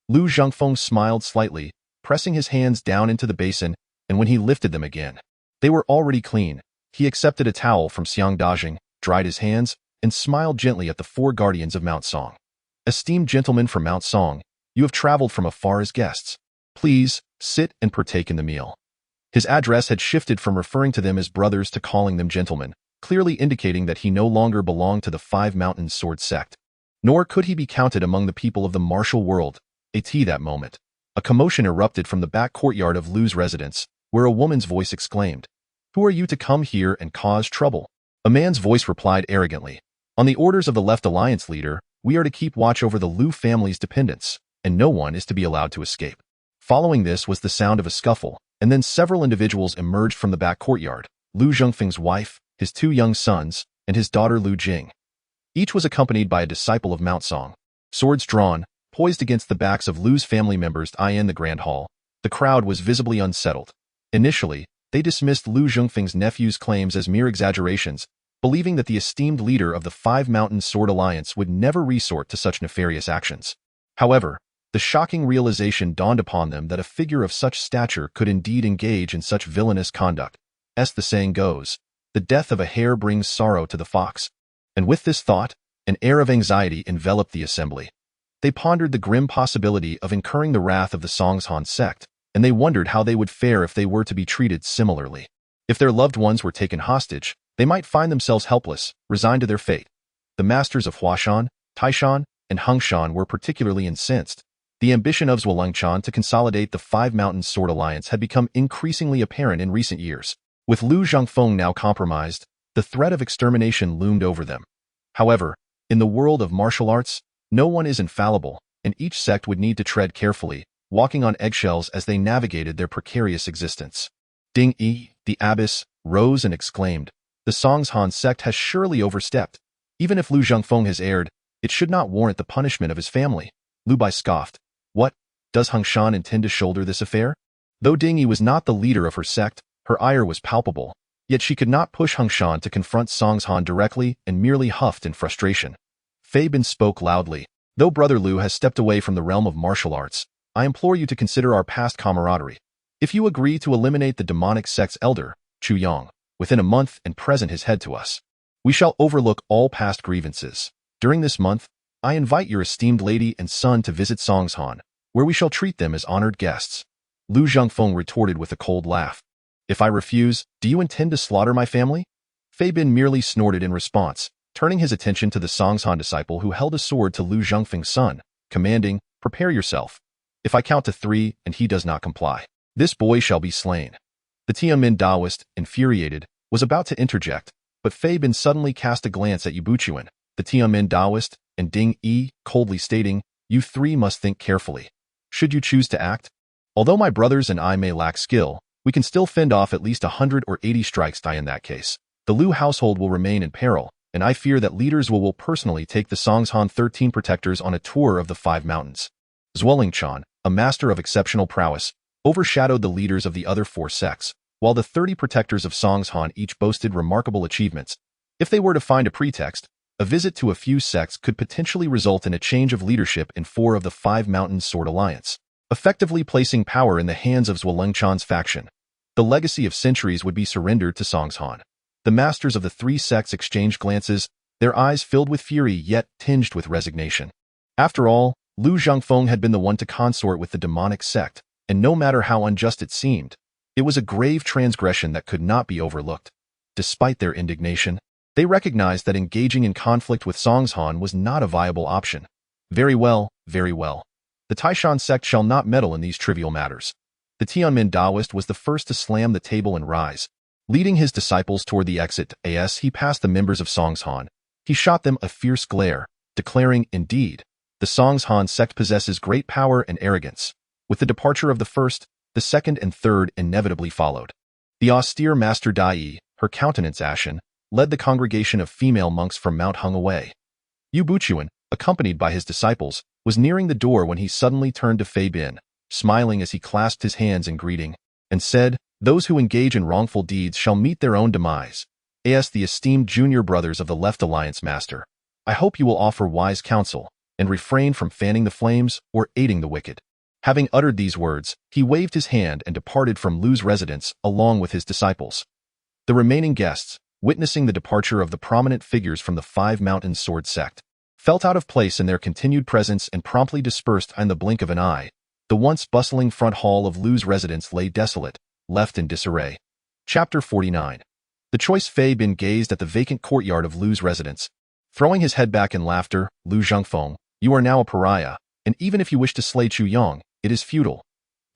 S1: Lu Zhangfeng smiled slightly, pressing his hands down into the basin, and when he lifted them again, they were already clean, He accepted a towel from Xiang Dajing, dried his hands, and smiled gently at the four guardians of Mount Song. Esteemed gentlemen from Mount Song, you have traveled from afar as guests. Please, sit and partake in the meal. His address had shifted from referring to them as brothers to calling them gentlemen, clearly indicating that he no longer belonged to the Five Mountains Sword sect. Nor could he be counted among the people of the martial world. That moment, a commotion erupted from the back courtyard of Lu's residence, where a woman's voice exclaimed, "Who are you to come here and cause trouble?" A man's voice replied arrogantly, "On the orders of the Left Alliance leader, we are to keep watch over the Lu family's dependents, and no one is to be allowed to escape." Following this was the sound of a scuffle, and then several individuals emerged from the back courtyard: Lu Zhengfeng's wife, his two young sons, and his daughter Lu Jing. Each was accompanied by a disciple of Mount Song. Swords drawn, poised against the backs of Lu's family members in the Grand Hall, the crowd was visibly unsettled. Initially, they dismissed Lu Zhengfeng's nephew's claims as mere exaggerations, believing that the esteemed leader of the Five Mountains Sword Alliance would never resort to such nefarious actions. However, the shocking realization dawned upon them that a figure of such stature could indeed engage in such villainous conduct. As the saying goes, the death of a hare brings sorrow to the fox. And with this thought, an air of anxiety enveloped the assembly. They pondered the grim possibility of incurring the wrath of the Songshan sect, and they wondered how they would fare if they were to be treated similarly. If their loved ones were taken hostage, they might find themselves helpless, resigned to their fate. The masters of Huashan, Taishan, and Hungshan were particularly incensed. The ambition of Zhuolengchan to consolidate the Five Mountains Sword Alliance had become increasingly apparent in recent years. With Lu Zhengfeng now compromised, the threat of extermination loomed over them. However, in the world of martial arts, no one is infallible, and each sect would need to tread carefully, walking on eggshells as they navigated their precarious existence. Ding Yi, the abbess, rose and exclaimed, "The Songshan sect has surely overstepped. Even if Lu Zhengfeng has erred, it should not warrant the punishment of his family." Lu Bai scoffed. "What? Does Hungshan intend to shoulder this affair?" Though Ding Yi was not the leader of her sect, her ire was palpable, yet she could not push Hungshan to confront Songshan directly and merely huffed in frustration. Fei Bin spoke loudly. "Though Brother Lu has stepped away from the realm of martial arts, I implore you to consider our past camaraderie. If you agree to eliminate the demonic sect's elder, Chu Yang, within a month and present his head to us, we shall overlook all past grievances. During this month, I invite your esteemed lady and son to visit Songshan, where we shall treat them as honored guests." Lu Zhengfeng retorted with a cold laugh. "If I refuse, do you intend to slaughter my family?" Fei Bin merely snorted in response, turning his attention to the Songshan disciple who held a sword to Lu Zhengfeng's son, commanding, "Prepare yourself. If I count to 3 and he does not comply, this boy shall be slain." The Tianmin Taoist, infuriated, was about to interject, but Fei Bin suddenly cast a glance at Yubuchuan, the Tianmin Taoist, and Ding Yi, coldly stating, "You three must think carefully. Should you choose to act? Although my brothers and I may lack skill, we can still fend off at least 100 or 80 strikes in that case. The Lu household will remain in peril, and I fear that leaders will personally take the Songshan 13 protectors on a tour of the Five Mountains." Zhuolengchan, a master of exceptional prowess, overshadowed the leaders of the other 4 sects, while the 30 protectors of Songshan each boasted remarkable achievements. If they were to find a pretext, a visit to a few sects could potentially result in a change of leadership in 4 of the Five Mountains Sword Alliance, effectively placing power in the hands of Zhuolengchan's faction. The legacy of centuries would be surrendered to Songshan. The masters of the 3 sects exchanged glances, their eyes filled with fury yet tinged with resignation. After all, Lu Zhengfeng had been the one to consort with the demonic sect, and no matter how unjust it seemed, it was a grave transgression that could not be overlooked. Despite their indignation, they recognized that engaging in conflict with Songshan was not a viable option. Very well, very well. The Taishan sect shall not meddle in these trivial matters." The Tianmin Taoist was the first to slam the table and rise. Leading his disciples toward the exit, as he passed the members of Songshan, he shot them a fierce glare, declaring, "Indeed, the Songshan sect possesses great power and arrogance." With the departure of the first, the second and third inevitably followed. The austere Master Dai, her countenance ashen, led the congregation of female monks from Mount Hung away. Yu Buchuan, accompanied by his disciples, was nearing the door when he suddenly turned to Fei Bin, smiling as he clasped his hands in greeting, and said, "Those who engage in wrongful deeds shall meet their own demise. As the esteemed junior brothers of the Left Alliance Master, I hope you will offer wise counsel, and refrain from fanning the flames or aiding the wicked." Having uttered these words, he waved his hand and departed from Lu's residence along with his disciples. The remaining guests, witnessing the departure of the prominent figures from the Five Mountains sword sect, felt out of place in their continued presence and promptly dispersed in the blink of an eye. The once bustling front hall of Lu's residence lay desolate, left in disarray. Chapter 49. The choice Fei Bin gazed at the vacant courtyard of Lu's residence. Throwing his head back in laughter, Lu Zhengfeng, you are now a pariah, and even if you wish to slay Chu Yang, it is futile.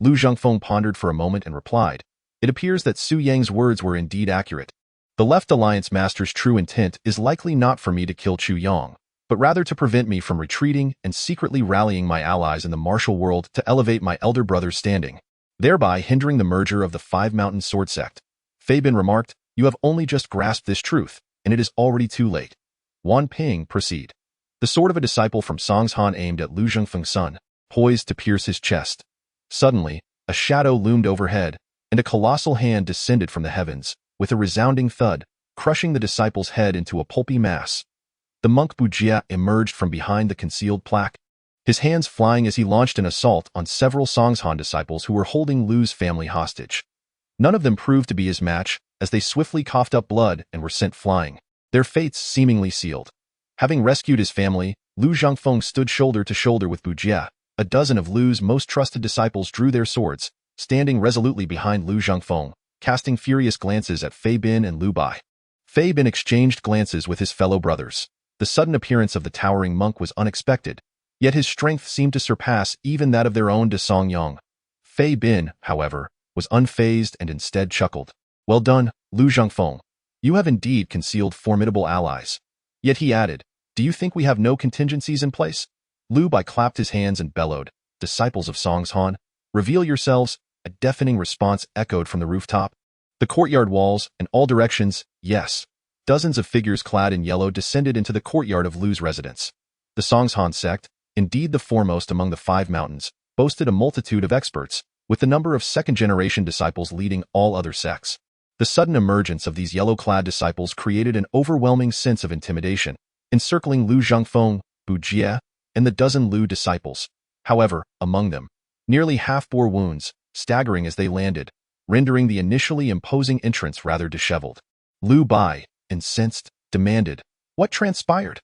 S1: Lu Zhengfeng pondered for a moment and replied, it appears that Su Yang's words were indeed accurate. The Left Alliance Master's true intent is likely not for me to kill Chu Yang, but rather to prevent me from retreating and secretly rallying my allies in the martial world to elevate my elder brother's standing, thereby hindering the merger of the Five Mountains sword sect. Fei Bin remarked, you have only just grasped this truth, and it is already too late. Wan Ping, proceed. The sword of a disciple from Song's Han aimed at Lu Zhengfeng's son, poised to pierce his chest. Suddenly, a shadow loomed overhead, and a colossal hand descended from the heavens, with a resounding thud, crushing the disciple's head into a pulpy mass. The monk Bujia emerged from behind the concealed plaque, his hands flying as he launched an assault on several Song's Han disciples who were holding Lu's family hostage. None of them proved to be his match, as they swiftly coughed up blood and were sent flying, their fates seemingly sealed. Having rescued his family, Lu Zhengfeng stood shoulder to shoulder with Bujia. A dozen of Lu's most trusted disciples drew their swords, standing resolutely behind Lu Zhengfeng, casting furious glances at Fei Bin and Lu Bai. Fei Bin exchanged glances with his fellow brothers. The sudden appearance of the towering monk was unexpected, yet his strength seemed to surpass even that of their own de Song Yang. Fei Bin, however, was unfazed and instead chuckled. Well done, Lu Zhengfeng. You have indeed concealed formidable allies. Yet he added, do you think we have no contingencies in place? Lu Bai clapped his hands and bellowed, disciples of Song's Han, reveal yourselves. A deafening response echoed from the rooftop, the courtyard walls, and all directions. Yes. Dozens of figures clad in yellow descended into the courtyard of Lu's residence. The Song's Han sect, indeed the foremost among the Five Mountains, boasted a multitude of experts, with the number of second-generation disciples leading all other sects. The sudden emergence of these yellow-clad disciples created an overwhelming sense of intimidation, encircling Lu Zhengfeng, Bujia, and the dozen Lu disciples. However, among them, nearly half bore wounds, staggering as they landed, rendering the initially imposing entrance rather disheveled. Lu Bai, incensed, demanded, what transpired?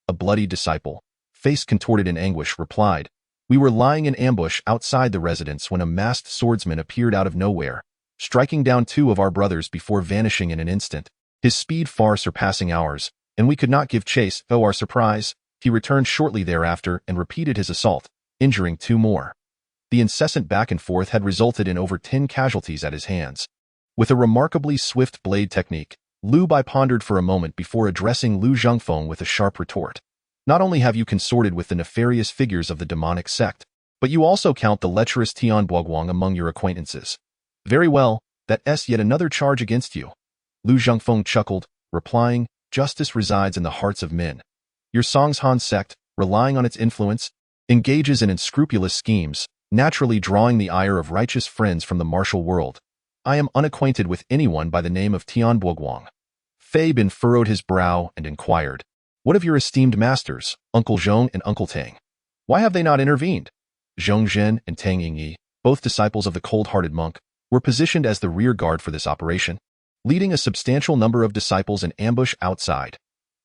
S1: A bloody disciple, face contorted in anguish, replied, we were lying in ambush outside the residence when a masked swordsman appeared out of nowhere, striking down two of our brothers before vanishing in an instant, his speed far surpassing ours, and we could not give chase. To our surprise, he returned shortly thereafter and repeated his assault, injuring two more. The incessant back and forth had resulted in over 10 casualties at his hands. With a remarkably swift blade technique, Lu Bai pondered for a moment before addressing Lu Zhengfeng with a sharp retort. Not only have you consorted with the nefarious figures of the demonic sect, but you also count the lecherous Tian Buoguang among your acquaintances. Very well, that's yet another charge against you. Lu Zhengfeng chuckled, replying, justice resides in the hearts of men. Your Song's Han sect, relying on its influence, engages in unscrupulous schemes, naturally drawing the ire of righteous friends from the martial world. I am unacquainted with anyone by the name of Tian Buoguang. Fei Bin furrowed his brow and inquired, what of your esteemed masters, Uncle Zhong and Uncle Tang? Why have they not intervened? Zhong Zhen and Tang Yingyi, both disciples of the cold-hearted monk, were positioned as the rear guard for this operation, leading a substantial number of disciples in ambush outside.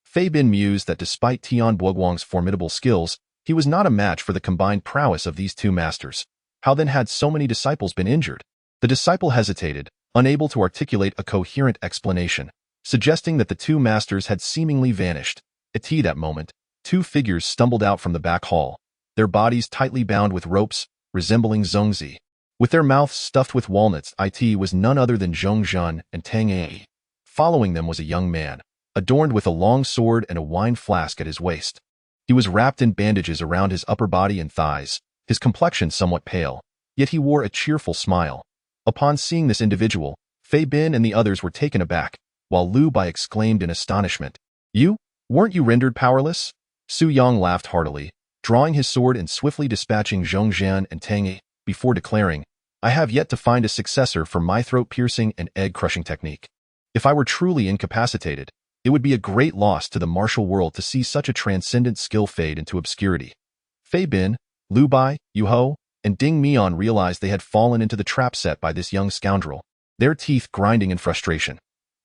S1: Fei Bin mused that despite Tian Buoguang's formidable skills, he was not a match for the combined prowess of these two masters. How then had so many disciples been injured? The disciple hesitated, unable to articulate a coherent explanation, suggesting that the two masters had seemingly vanished. At that moment, two figures stumbled out from the back hall, their bodies tightly bound with ropes, resembling Zhongzi. With their mouths stuffed with walnuts, it was none other than Zhong Zhen and Tang Yi. Following them was a young man, adorned with a long sword and a wine flask at his waist. He was wrapped in bandages around his upper body and thighs, his complexion somewhat pale, yet he wore a cheerful smile. Upon seeing this individual, Fei Bin and the others were taken aback, while Lu Bai exclaimed in astonishment, you? Weren't you rendered powerless? Su Yang laughed heartily, drawing his sword and swiftly dispatching Zhong Zhen and Tang Yi, before declaring, I have yet to find a successor for my throat-piercing and egg-crushing technique. If I were truly incapacitated, it would be a great loss to the martial world to see such a transcendent skill fade into obscurity. Fei Bin, Lu Bai, Yu Ho, and Ding Mian realized they had fallen into the trap set by this young scoundrel, their teeth grinding in frustration.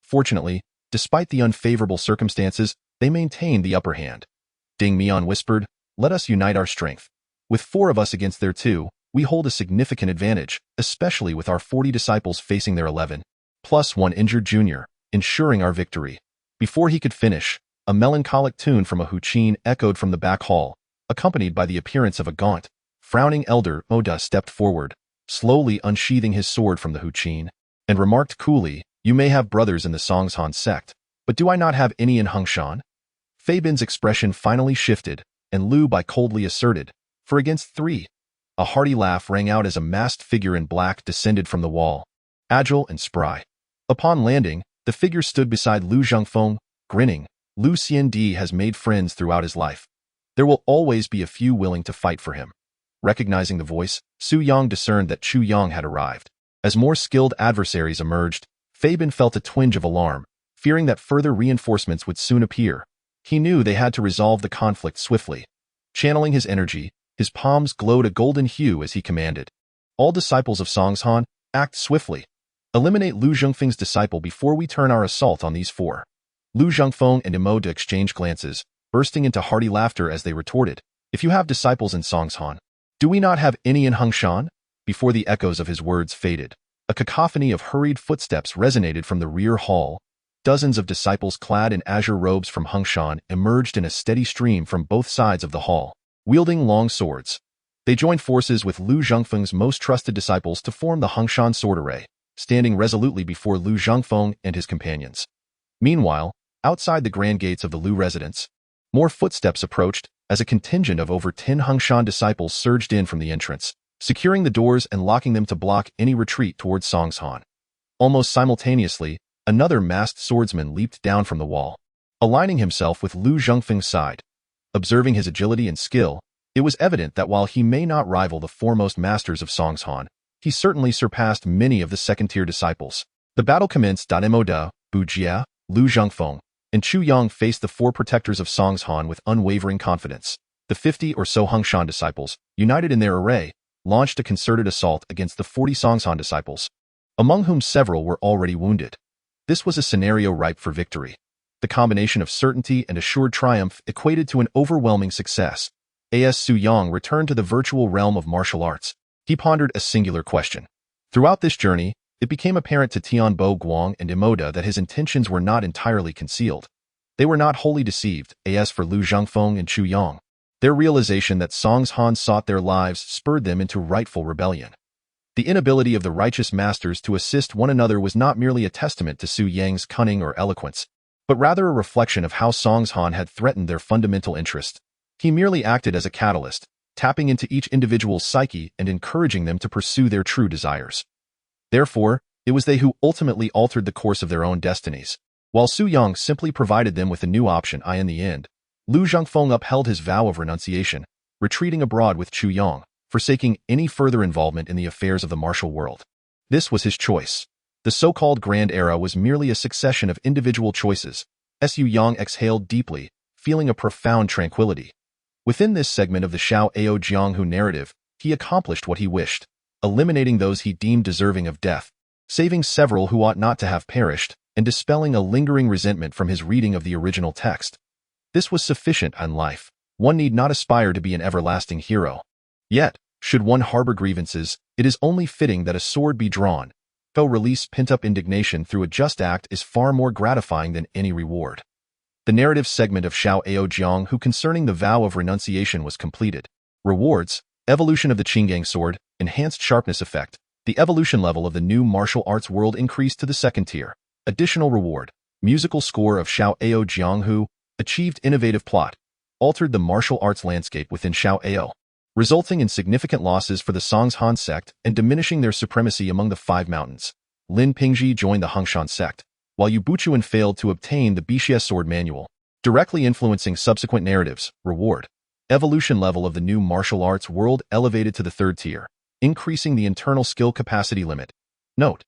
S1: Fortunately, despite the unfavorable circumstances, they maintained the upper hand. Ding Mian whispered, "Let us unite our strength. With 4 of us against their 2, we hold a significant advantage, especially with our 40 disciples facing their 11, plus 1 injured junior, ensuring our victory." Before he could finish, a melancholic tune from a huqin echoed from the back hall, accompanied by the appearance of a gaunt, frowning elder. Oda stepped forward, slowly unsheathing his sword from the huqin, and remarked coolly, "You may have brothers in the Songshan sect, but do I not have any in Huangshan?" Fabin's expression finally shifted, and Lu Bai coldly asserted, "For against 3. A hearty laugh rang out as a masked figure in black descended from the wall, agile and spry. Upon landing, the figure stood beside Lu Zhangfeng, grinning. Lu Xiandi has made friends throughout his life. There will always be a few willing to fight for him. Recognizing the voice, Su Yang discerned that Chu Yang had arrived. As more skilled adversaries emerged, Fabin felt a twinge of alarm, fearing that further reinforcements would soon appear. He knew they had to resolve the conflict swiftly. Channeling his energy, his palms glowed a golden hue as he commanded. All disciples of Songshan, act swiftly. Eliminate Lu Zhengfeng's disciple before we turn our assault on these 4. Lu Zhengfeng and Imoda exchanged glances, bursting into hearty laughter as they retorted, "If you have disciples in Songshan, do we not have any in Huangshan?" Before the echoes of his words faded, a cacophony of hurried footsteps resonated from the rear hall. Dozens of disciples clad in azure robes from Huangshan emerged in a steady stream from both sides of the hall, wielding long swords. They joined forces with Lu Zhengfeng's most trusted disciples to form the Huangshan sword array, standing resolutely before Lu Zhengfeng and his companions. Meanwhile, outside the grand gates of the Lu residence, more footsteps approached as a contingent of over 10 Huangshan disciples surged in from the entrance, securing the doors and locking them to block any retreat towards Songshan. Almost simultaneously, another masked swordsman leaped down from the wall, aligning himself with Lu Zhengfeng's side. Observing his agility and skill, it was evident that while he may not rival the foremost masters of Songshan, he certainly surpassed many of the second-tier disciples. The battle commenced. Imoda, Bu Jia, Lu Zhengfeng, and Chu Yang faced the 4 protectors of Songshan with unwavering confidence. The 50 or so Huangshan disciples, united in their array, launched a concerted assault against the 40 Songshan disciples, among whom several were already wounded. This was a scenario ripe for victory. The combination of certainty and assured triumph equated to an overwhelming success. As Su Yang returned to the virtual realm of martial arts, he pondered a singular question. Throughout this journey, it became apparent to Tianbo Guang and Imoda that his intentions were not entirely concealed. They were not wholly deceived. As for Lu Zhengfeng and Chu Yang, their realization that Songshan sought their lives spurred them into rightful rebellion. The inability of the righteous masters to assist one another was not merely a testament to Su Yang's cunning or eloquence, but rather a reflection of how Songshan had threatened their fundamental interest. He merely acted as a catalyst, tapping into each individual's psyche and encouraging them to pursue their true desires. Therefore, it was they who ultimately altered the course of their own destinies, while Su Yang simply provided them with a new option. In the end, Lu Zhengfeng upheld his vow of renunciation, retreating abroad with Chu Yang, forsaking any further involvement in the affairs of the martial world. This was his choice. The so-called Grand Era was merely a succession of individual choices. Su Yang exhaled deeply, feeling a profound tranquility. Within this segment of the Xiao Ao Jianghu narrative, he accomplished what he wished, eliminating those he deemed deserving of death, saving several who ought not to have perished, and dispelling a lingering resentment from his reading of the original text. This was sufficient in life. One need not aspire to be an everlasting hero. Yet, should one harbor grievances, it is only fitting that a sword be drawn. To release pent-up indignation through a just act is far more gratifying than any reward. The narrative segment of Xiao Ao Jianghu concerning the vow of renunciation was completed. Rewards: evolution of the Qinggang sword, enhanced sharpness effect. The evolution level of the new martial arts world increased to the 2nd tier. Additional reward: musical score of Xiao Ao Jianghu, achieved innovative plot, altered the martial arts landscape within Xiao Ao, resulting in significant losses for the Songshan sect and diminishing their supremacy among the 5 mountains. Lin Pingji joined the Huangshan sect, while Yu Buchuan failed to obtain the Bixia sword manual, directly influencing subsequent narratives. Reward: evolution level of the new martial arts world elevated to the 3rd tier, increasing the internal skill capacity limit. Note: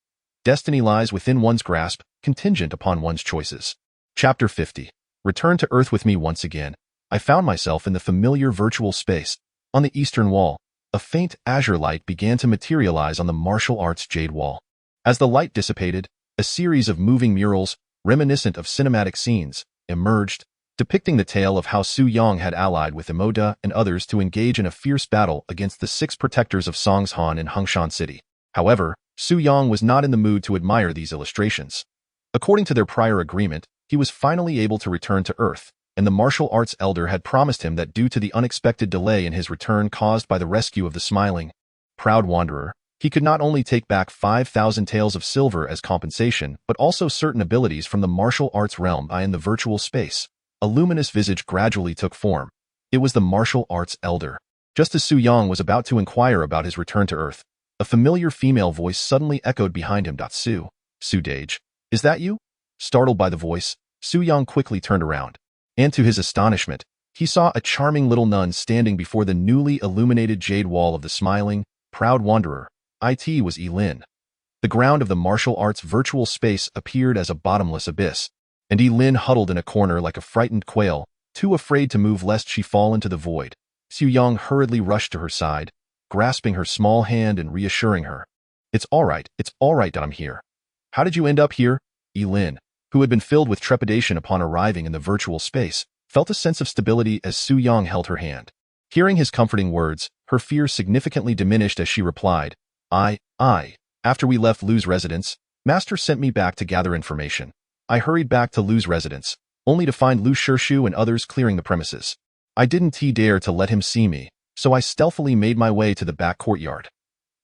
S1: destiny lies within one's grasp, contingent upon one's choices. Chapter 50. Return to Earth with me once again. I found myself in the familiar virtual space. On the eastern wall, a faint azure light began to materialize on the martial arts jade wall. As the light dissipated, a series of moving murals, reminiscent of cinematic scenes, emerged, depicting the tale of how Su Yang had allied with Imoda and others to engage in a fierce battle against the 6 protectors of Songshan in Hongshan City. However, Su Yang was not in the mood to admire these illustrations. According to their prior agreement, he was finally able to return to Earth, and the martial arts elder had promised him that due to the unexpected delay in his return caused by the rescue of the smiling, proud wanderer, he could not only take back 5,000 taels of silver as compensation, but also certain abilities from the martial arts realm in the virtual space. A luminous visage gradually took form. It was the martial arts elder. Just as Su Yang was about to inquire about his return to Earth, a familiar female voice suddenly echoed behind him. Su Dage, is that you? Startled by the voice, Su Yang quickly turned around. And to his astonishment, he saw a charming little nun standing before the newly illuminated jade wall of the smiling, proud wanderer. It was Lin. The ground of the martial arts virtual space appeared as a bottomless abyss, and Lin huddled in a corner like a frightened quail, too afraid to move lest she fall into the void. Su Yang hurriedly rushed to her side, grasping her small hand and reassuring her. It's all right that I'm here. How did you end up here? Lin, who had been filled with trepidation upon arriving in the virtual space, felt a sense of stability as Su Yang held her hand. Hearing his comforting words, her fear significantly diminished as she replied, After we left Lu's residence, Master sent me back to gather information. I hurried back to Lu's residence, only to find Lu Shirshu and others clearing the premises. I didn't dare to let him see me, so I stealthily made my way to the back courtyard.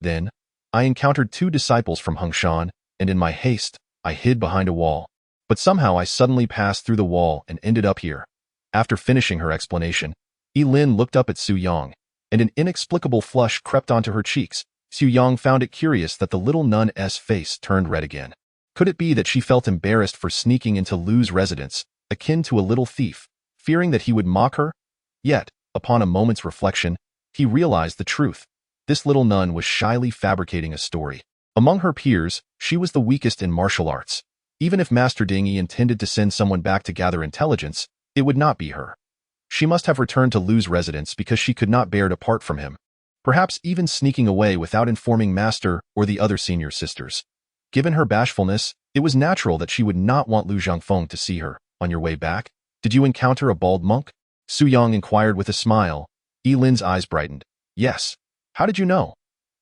S1: Then, I encountered 2 disciples from Hongshan, and in my haste, I hid behind a wall. But somehow I suddenly passed through the wall and ended up here. After finishing her explanation, Lin looked up at Su Yang, and an inexplicable flush crept onto her cheeks. Su Yang found it curious that the little nun's face turned red again. Could it be that she felt embarrassed for sneaking into Lu's residence, akin to a little thief, fearing that he would mock her? Yet, upon a moment's reflection, he realized the truth. This little nun was shyly fabricating a story. Among her peers, she was the weakest in martial arts. Even if Master Dingy intended to send someone back to gather intelligence, it would not be her. She must have returned to Lu's residence because she could not bear to part from him, perhaps even sneaking away without informing Master or the other senior sisters. Given her bashfulness, it was natural that she would not want Lu Zhangfeng to see her. On your way back, did you encounter a bald monk? Su Yang inquired with a smile. Lin's eyes brightened. Yes. How did you know?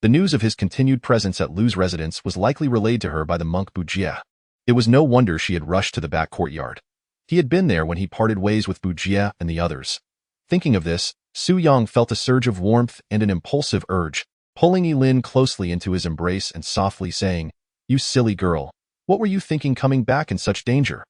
S1: The news of his continued presence at Lu's residence was likely relayed to her by the monk Bujie. It was no wonder she had rushed to the back courtyard. He had been there when he parted ways with Bujie and the others. Thinking of this, Su Yang felt a surge of warmth and an impulsive urge, pulling Lin closely into his embrace and softly saying, You silly girl, what were you thinking coming back in such danger?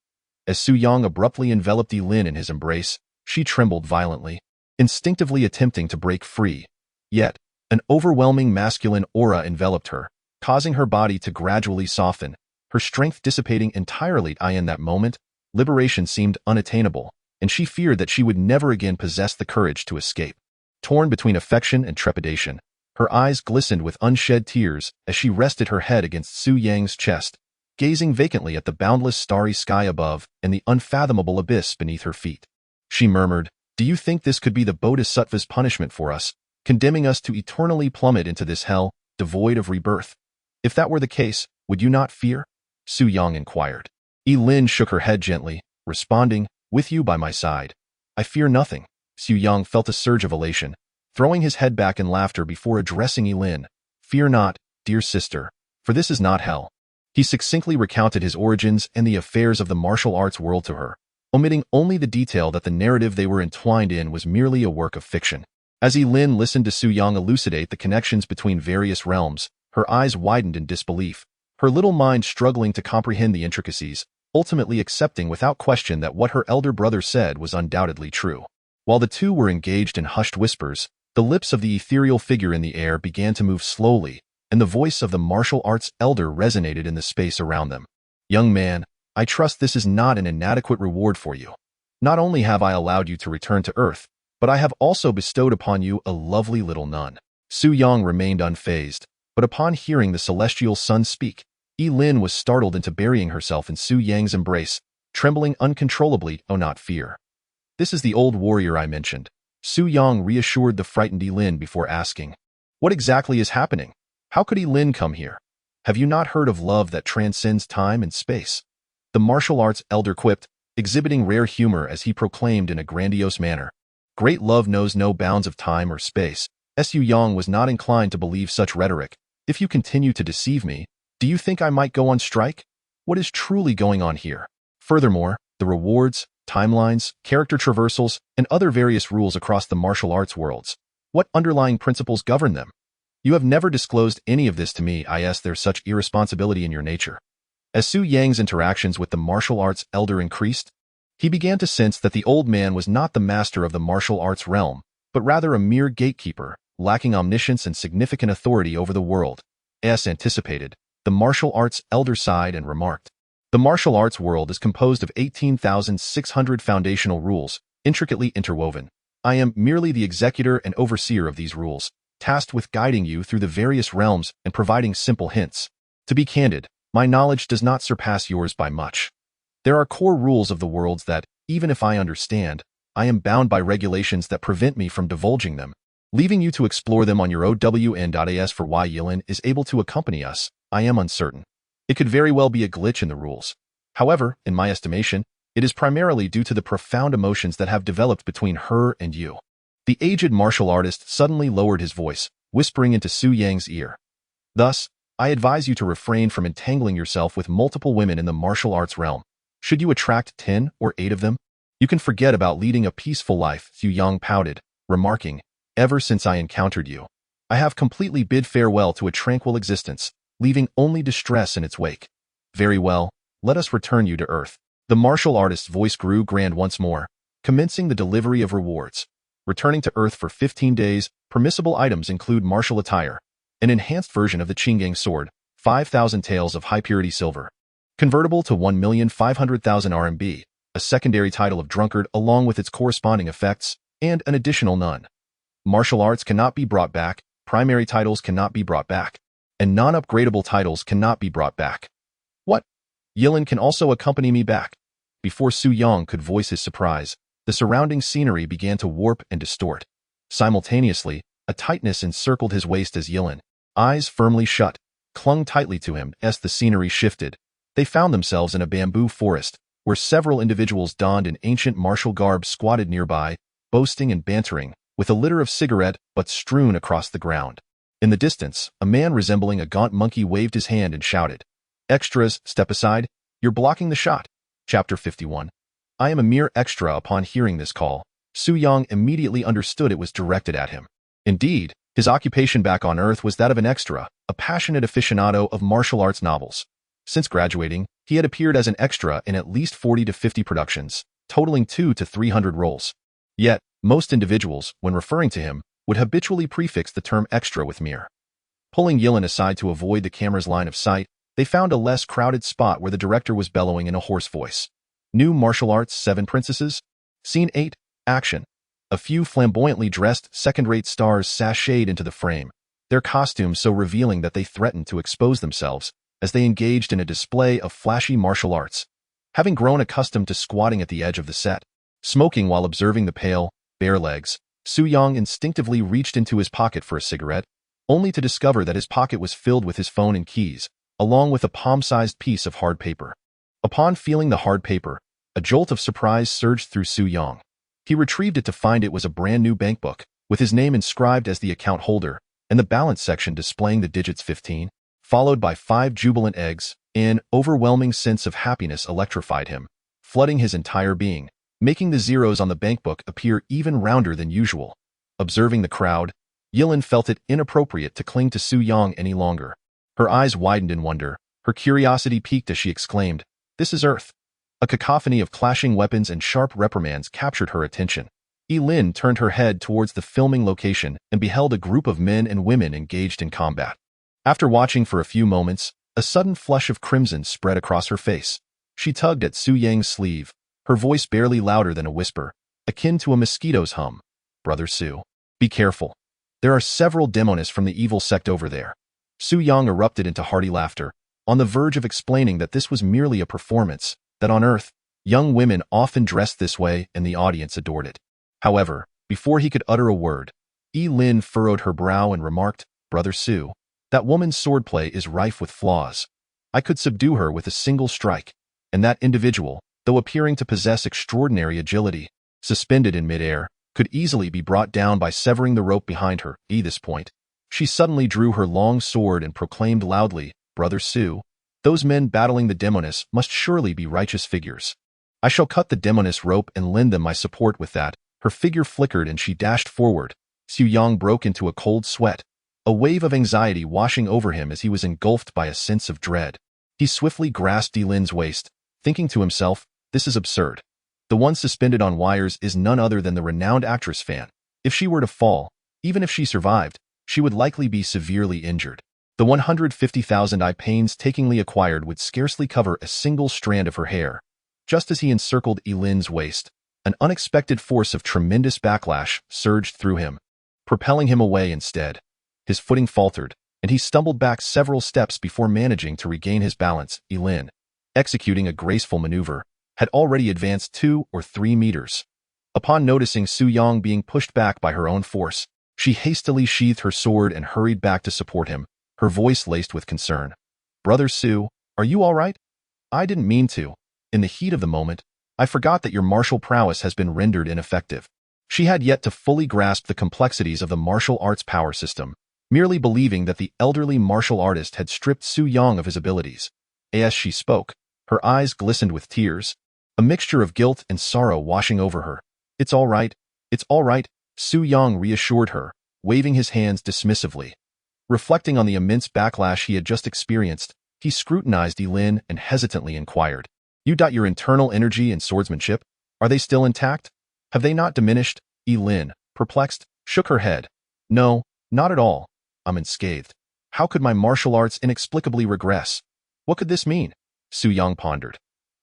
S1: As Su Yang abruptly enveloped Lin in his embrace, she trembled violently, instinctively attempting to break free. Yet, an overwhelming masculine aura enveloped her, causing her body to gradually soften, her strength dissipating entirely. In that moment, liberation seemed unattainable, and she feared that she would never again possess the courage to escape. Torn between affection and trepidation, her eyes glistened with unshed tears as she rested her head against Su Yang's chest, gazing vacantly at the boundless starry sky above and the unfathomable abyss beneath her feet. She murmured, Do you think this could be the Bodhisattva's punishment for us, condemning us to eternally plummet into this hell, devoid of rebirth? If that were the case, would you not fear? Su Yang inquired. Lin shook her head gently, responding, With you by my side, I fear nothing. Su Yang felt a surge of elation, throwing his head back in laughter before addressing Lin. Fear not, dear sister, for this is not hell. He succinctly recounted his origins and the affairs of the martial arts world to her, omitting only the detail that the narrative they were entwined in was merely a work of fiction. As Lin listened to Su Yang elucidate the connections between various realms, her eyes widened in disbelief, her little mind struggling to comprehend the intricacies, ultimately accepting without question that what her elder brother said was undoubtedly true. While the two were engaged in hushed whispers, the lips of the ethereal figure in the air began to move slowly, and the voice of the martial arts elder resonated in the space around them. Young man, I trust this is not an inadequate reward for you. Not only have I allowed you to return to Earth, but I have also bestowed upon you a lovely little nun. Su Yang remained unfazed, but upon hearing the celestial son speak, Lin was startled into burying herself in Su Yang's embrace, trembling uncontrollably. Oh, not fear. This is the old warrior I mentioned. Su Yang reassured the frightened Lin before asking, What exactly is happening? How could Lin come here? Have you not heard of love that transcends time and space? The martial arts elder quipped, exhibiting rare humor as he proclaimed in a grandiose manner. Great love knows no bounds of time or space. Su Yang was not inclined to believe such rhetoric. If you continue to deceive me, do you think I might go on strike? What is truly going on here? Furthermore, the rewards, timelines, character traversals, and other various rules across the martial arts worlds. What underlying principles govern them? You have never disclosed any of this to me. There's such irresponsibility in your nature. As Su Yang's interactions with the martial arts elder increased, he began to sense that the old man was not the master of the martial arts realm, but rather a mere gatekeeper, lacking omniscience and significant authority over the world. As anticipated, the martial arts elder sighed and remarked, "The martial arts world is composed of 18,600 foundational rules, intricately interwoven. I am merely the executor and overseer of these rules, tasked with guiding you through the various realms and providing simple hints. To be candid, my knowledge does not surpass yours by much. There are core rules of the worlds that, even if I understand, I am bound by regulations that prevent me from divulging them, leaving you to explore them on your own. As for why Yilin is able to accompany us, I am uncertain. It could very well be a glitch in the rules. However, in my estimation, it is primarily due to the profound emotions that have developed between her and you." The aged martial artist suddenly lowered his voice, whispering into Su Yang's ear. "Thus, I advise you to refrain from entangling yourself with multiple women in the martial arts realm. Should you attract 10 or 8 of them, you can forget about leading a peaceful life." Su Yang pouted, remarking, "Ever since I encountered you, I have completely bid farewell to a tranquil existence, leaving only distress in its wake. Very well, let us return you to Earth." The martial artist's voice grew grand once more, commencing the delivery of rewards. Returning to Earth for 15 days, permissible items include martial attire, an enhanced version of the Qinggang sword, 5,000 taels of high-purity silver, convertible to 1,500,000 RMB, a secondary title of drunkard along with its corresponding effects, and an additional none. Martial arts cannot be brought back, primary titles cannot be brought back, and non-upgradable titles cannot be brought back. What? Yilin can also accompany me back? Before Su Yang could voice his surprise, the surrounding scenery began to warp and distort. Simultaneously, a tightness encircled his waist as Yilin, eyes firmly shut, clung tightly to him as the scenery shifted. They found themselves in a bamboo forest, where several individuals donned in ancient martial garb squatted nearby, boasting and bantering, with a litter of cigarette butts strewn across the ground. In the distance, a man resembling a gaunt monkey waved his hand and shouted, "Extras, step aside, you're blocking the shot." Chapter 51. I am a mere extra. Upon hearing this call, Su Yang immediately understood it was directed at him. Indeed, his occupation back on Earth was that of an extra, a passionate aficionado of martial arts novels. Since graduating, he had appeared as an extra in at least 40 to 50 productions, totaling 200 to 300 roles. Yet, most individuals, when referring to him, would habitually prefix the term extra with mere. Pulling Yilin aside to avoid the camera's line of sight, they found a less crowded spot where the director was bellowing in a hoarse voice. New martial arts, 7 princesses? Scene 8, action. A few flamboyantly dressed, second-rate stars sashayed into the frame, their costumes so revealing that they threatened to expose themselves as they engaged in a display of flashy martial arts. Having grown accustomed to squatting at the edge of the set, smoking while observing the pale, bare legs, Su Yang instinctively reached into his pocket for a cigarette, only to discover that his pocket was filled with his phone and keys, along with a palm-sized piece of hard paper. Upon feeling the hard paper, a jolt of surprise surged through Su Yang. He retrieved it to find it was a brand-new bankbook, with his name inscribed as the account holder, and the balance section displaying the digits 15, followed by 5 jubilant eggs. An overwhelming sense of happiness electrified him, flooding his entire being, making the zeros on the bankbook appear even rounder than usual. Observing the crowd, Yilin felt it inappropriate to cling to Su Yang any longer. Her eyes widened in wonder, her curiosity piqued as she exclaimed, "This is Earth." A cacophony of clashing weapons and sharp reprimands captured her attention. Yilin turned her head towards the filming location and beheld a group of men and women engaged in combat. After watching for a few moments, a sudden flush of crimson spread across her face. She tugged at Su Yang's sleeve, her voice barely louder than a whisper, akin to a mosquito's hum. "Brother Su, be careful. There are several Demoness from the evil sect over there." Su Yang erupted into hearty laughter, on the verge of explaining that this was merely a performance, that on Earth, young women often dressed this way and the audience adored it. However, before he could utter a word, Yilin furrowed her brow and remarked, "Brother Su, that woman's swordplay is rife with flaws. I could subdue her with a single strike." and that individual, though appearing to possess extraordinary agility, suspended in midair, could easily be brought down by severing the rope behind her. At this point, she suddenly drew her long sword and proclaimed loudly, "Brother Su, those men battling the Demoness must surely be righteous figures. I shall cut the Demoness rope and lend them my support." With that, her figure flickered and she dashed forward. Xu Yang broke into a cold sweat, a wave of anxiety washing over him as he was engulfed by a sense of dread. He swiftly grasped Yilin's waist, thinking to himself, this is absurd. The one suspended on wires is none other than the renowned actress Fan. If she were to fall, even if she survived, she would likely be severely injured. The 150,000 I painstakingly acquired would scarcely cover a single strand of her hair. Just as he encircled Yilin's waist, an unexpected force of tremendous backlash surged through him, propelling him away instead. His footing faltered, and he stumbled back several steps before managing to regain his balance. Yilin, executing a graceful maneuver, had already advanced 2 or 3 meters. Upon noticing Xu Yang being pushed back by her own force, she hastily sheathed her sword and hurried back to support him, her voice laced with concern. "Brother Su, are you all right? I didn't mean to. In the heat of the moment, I forgot that your martial prowess has been rendered ineffective." She had yet to fully grasp the complexities of the martial arts power system, merely believing that the elderly martial artist had stripped Xu Yang of his abilities. As she spoke, her eyes glistened with tears, a mixture of guilt and sorrow washing over her. It's all right, Xu Yang reassured her, waving his hands dismissively. Reflecting on the immense backlash he had just experienced, he scrutinized Yilin and hesitantly inquired, Your internal energy and swordsmanship, are they still intact? Have they not diminished?" Yilin, perplexed, shook her head. "No, not at all. I'm unscathed. How could my martial arts inexplicably regress? What could this mean?" Xu Yang pondered.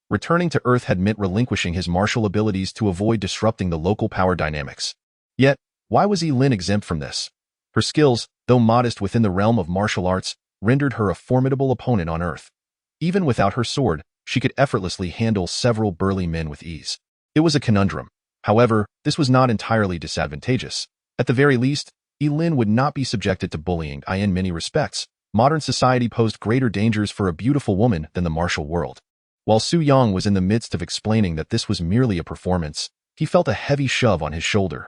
S1: Returning to Earth had meant relinquishing his martial abilities to avoid disrupting the local power dynamics. Yet, why was Yilin exempt from this? Her skills, though modest within the realm of martial arts, rendered her a formidable opponent on Earth. Even without her sword, she could effortlessly handle several burly men with ease. It was a conundrum. However, this was not entirely disadvantageous. At the very least, Yilin would not be subjected to bullying. In many respects, modern society posed greater dangers for a beautiful woman than the martial world. While Xu Yang was in the midst of explaining that this was merely a performance, he felt a heavy shove on his shoulder.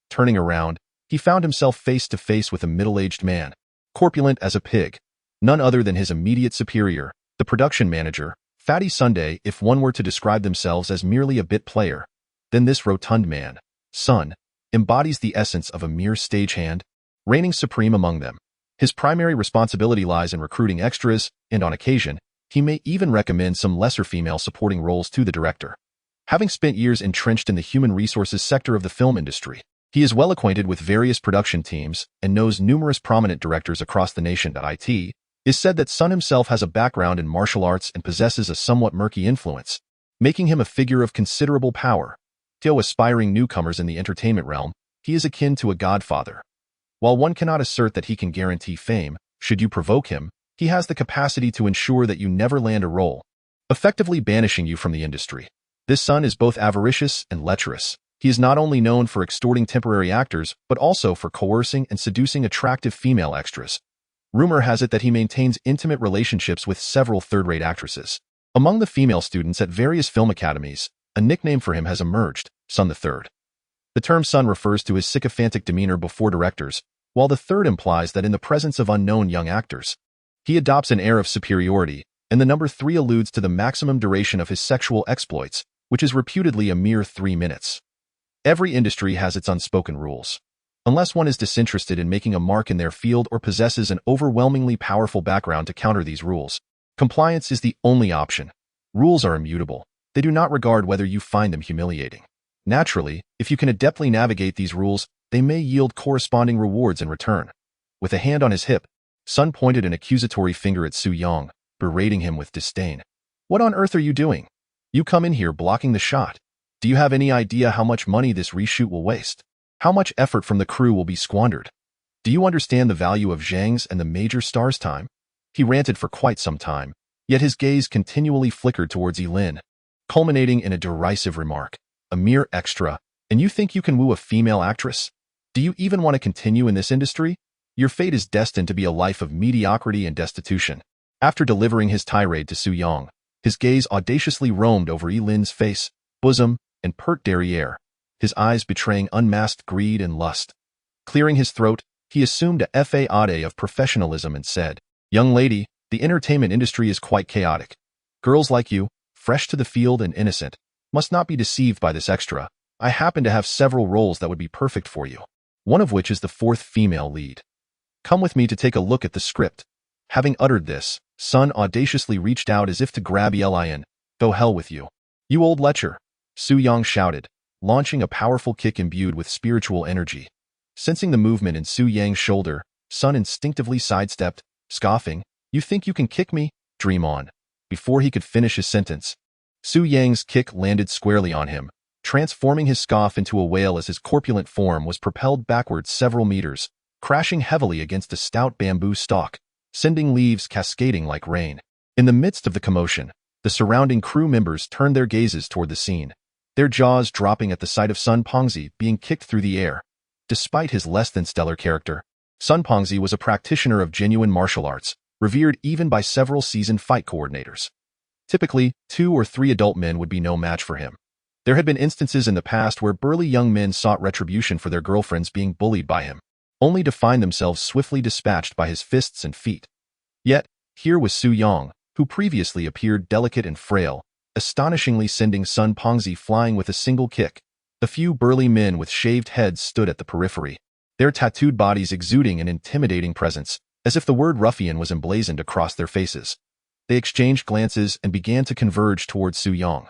S1: Turning around, he found himself face to face with a middle-aged man, corpulent as a pig, none other than his immediate superior, the production manager, Fatty Sunday. If one were to describe themselves as merely a bit player, then this rotund man, Sun, embodies the essence of a mere stagehand, reigning supreme among them. His primary responsibility lies in recruiting extras, and on occasion, he may even recommend some lesser female supporting roles to the director. Having spent years entrenched in the human resources sector of the film industry, he is well acquainted with various production teams and knows numerous prominent directors across the nation. It is said that Sun himself has a background in martial arts and possesses a somewhat murky influence, making him a figure of considerable power. To aspiring newcomers in the entertainment realm, he is akin to a godfather. While one cannot assert that he can guarantee fame, should you provoke him, he has the capacity to ensure that you never land a role, effectively banishing you from the industry. This Sun is both avaricious and lecherous. He is not only known for extorting temporary actors, but also for coercing and seducing attractive female extras. Rumor has it that he maintains intimate relationships with several third-rate actresses. Among the female students at various film academies, a nickname for him has emerged, Sun III. The term Sun refers to his sycophantic demeanor before directors, while the third implies that in the presence of unknown young actors, he adopts an air of superiority, and the number 3 alludes to the maximum duration of his sexual exploits, which is reputedly a mere 3 minutes. Every industry has its unspoken rules. Unless one is disinterested in making a mark in their field or possesses an overwhelmingly powerful background to counter these rules, compliance is the only option. Rules are immutable. They do not regard whether you find them humiliating. Naturally, if you can adeptly navigate these rules, they may yield corresponding rewards in return. With a hand on his hip, Sun pointed an accusatory finger at Xu Yang, berating him with disdain. "What on earth are you doing? You come in here blocking the shot. Do you have any idea how much money this reshoot will waste? How much effort from the crew will be squandered? Do you understand the value of Zhang's and the major star's time?" He ranted for quite some time, yet his gaze continually flickered towards Yilin, culminating in a derisive remark. "A mere extra, and you think you can woo a female actress? Do you even want to continue in this industry? Your fate is destined to be a life of mediocrity and destitution." After delivering his tirade to Xu Yang, His gaze audaciously roamed over Yilin's face, bosom, and pert derriere, his eyes betraying unmasked greed and lust. Clearing his throat, he assumed a facade of professionalism and said, "Young lady, the entertainment industry is quite chaotic. Girls like you, fresh to the field and innocent, must not be deceived by this extra. I happen to have several roles that would be perfect for you, one of which is the fourth female lead. Come with me to take a look at the script." Having uttered this, Sun audaciously reached out as if to grab Yelin. "Go hell with you, you old lecher," Su Yang shouted, launching a powerful kick imbued with spiritual energy. Sensing the movement in Su Yang's shoulder, Sun instinctively sidestepped, scoffing, "You think you can kick me? Dream on." Before he could finish his sentence, Su Yang's kick landed squarely on him, transforming his scoff into a whale as his corpulent form was propelled backwards several meters, crashing heavily against a stout bamboo stalk, sending leaves cascading like rain. In the midst of the commotion, the surrounding crew members turned their gazes toward the scene, their jaws dropping at the sight of Sun Pengzi being kicked through the air. Despite his less-than-stellar character, Sun Pengzi was a practitioner of genuine martial arts, revered even by several seasoned fight coordinators. Typically, 2 or 3 adult men would be no match for him. There had been instances in the past where burly young men sought retribution for their girlfriends being bullied by him, only to find themselves swiftly dispatched by his fists and feet. Yet, here was Su Yang, who previously appeared delicate and frail, astonishingly sending Sun Pengzi flying with a single kick. The few burly men with shaved heads stood at the periphery, their tattooed bodies exuding an intimidating presence, as if the word ruffian was emblazoned across their faces. They exchanged glances and began to converge towards Su Yang.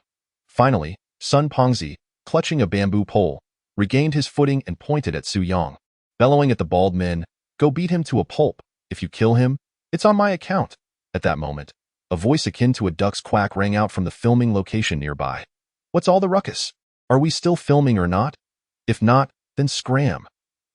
S1: Finally, Sun Pengzi, clutching a bamboo pole, regained his footing and pointed at Su Yang, bellowing at the bald men, "Go beat him to a pulp. If you kill him, it's on my account." At that moment, a voice akin to a duck's quack rang out from the filming location nearby. "What's all the ruckus? Are we still filming or not? If not, then scram."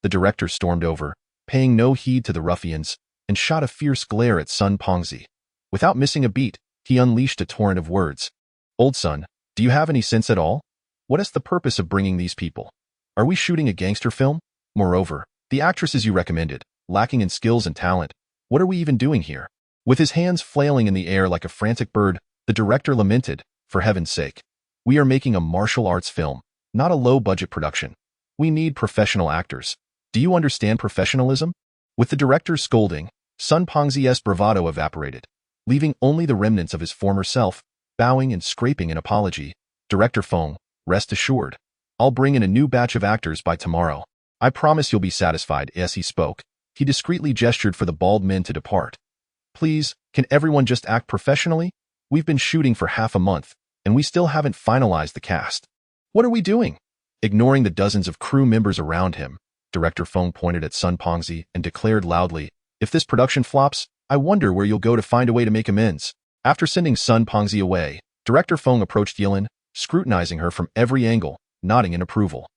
S1: The director stormed over, paying no heed to the ruffians, and shot a fierce glare at Sun Pengzi. Without missing a beat, he unleashed a torrent of words. "Old son, do you have any sense at all? What is the purpose of bringing these people? Are we shooting a gangster film? Moreover, the actresses you recommended, lacking in skills and talent. What are we even doing here?" With his hands flailing in the air like a frantic bird, the director lamented, "For heaven's sake. We are making a martial arts film, not a low-budget production. We need professional actors. Do you understand professionalism?" With the director scolding, Sun Pengzi's bravado evaporated, leaving only the remnants of his former self, bowing and scraping an apology. "Director Feng, rest assured. I'll bring in a new batch of actors by tomorrow. I promise you'll be satisfied." As he spoke, he discreetly gestured for the bald men to depart. "Please, can everyone just act professionally? We've been shooting for half a month, and we still haven't finalized the cast. What are we doing?" Ignoring the dozens of crew members around him, Director Feng pointed at Sun Pengzi and declared loudly, "If this production flops, I wonder where you'll go to find a way to make amends." After sending Sun Pengzi away, Director Feng approached Yilin, scrutinizing her from every angle, nodding in approval.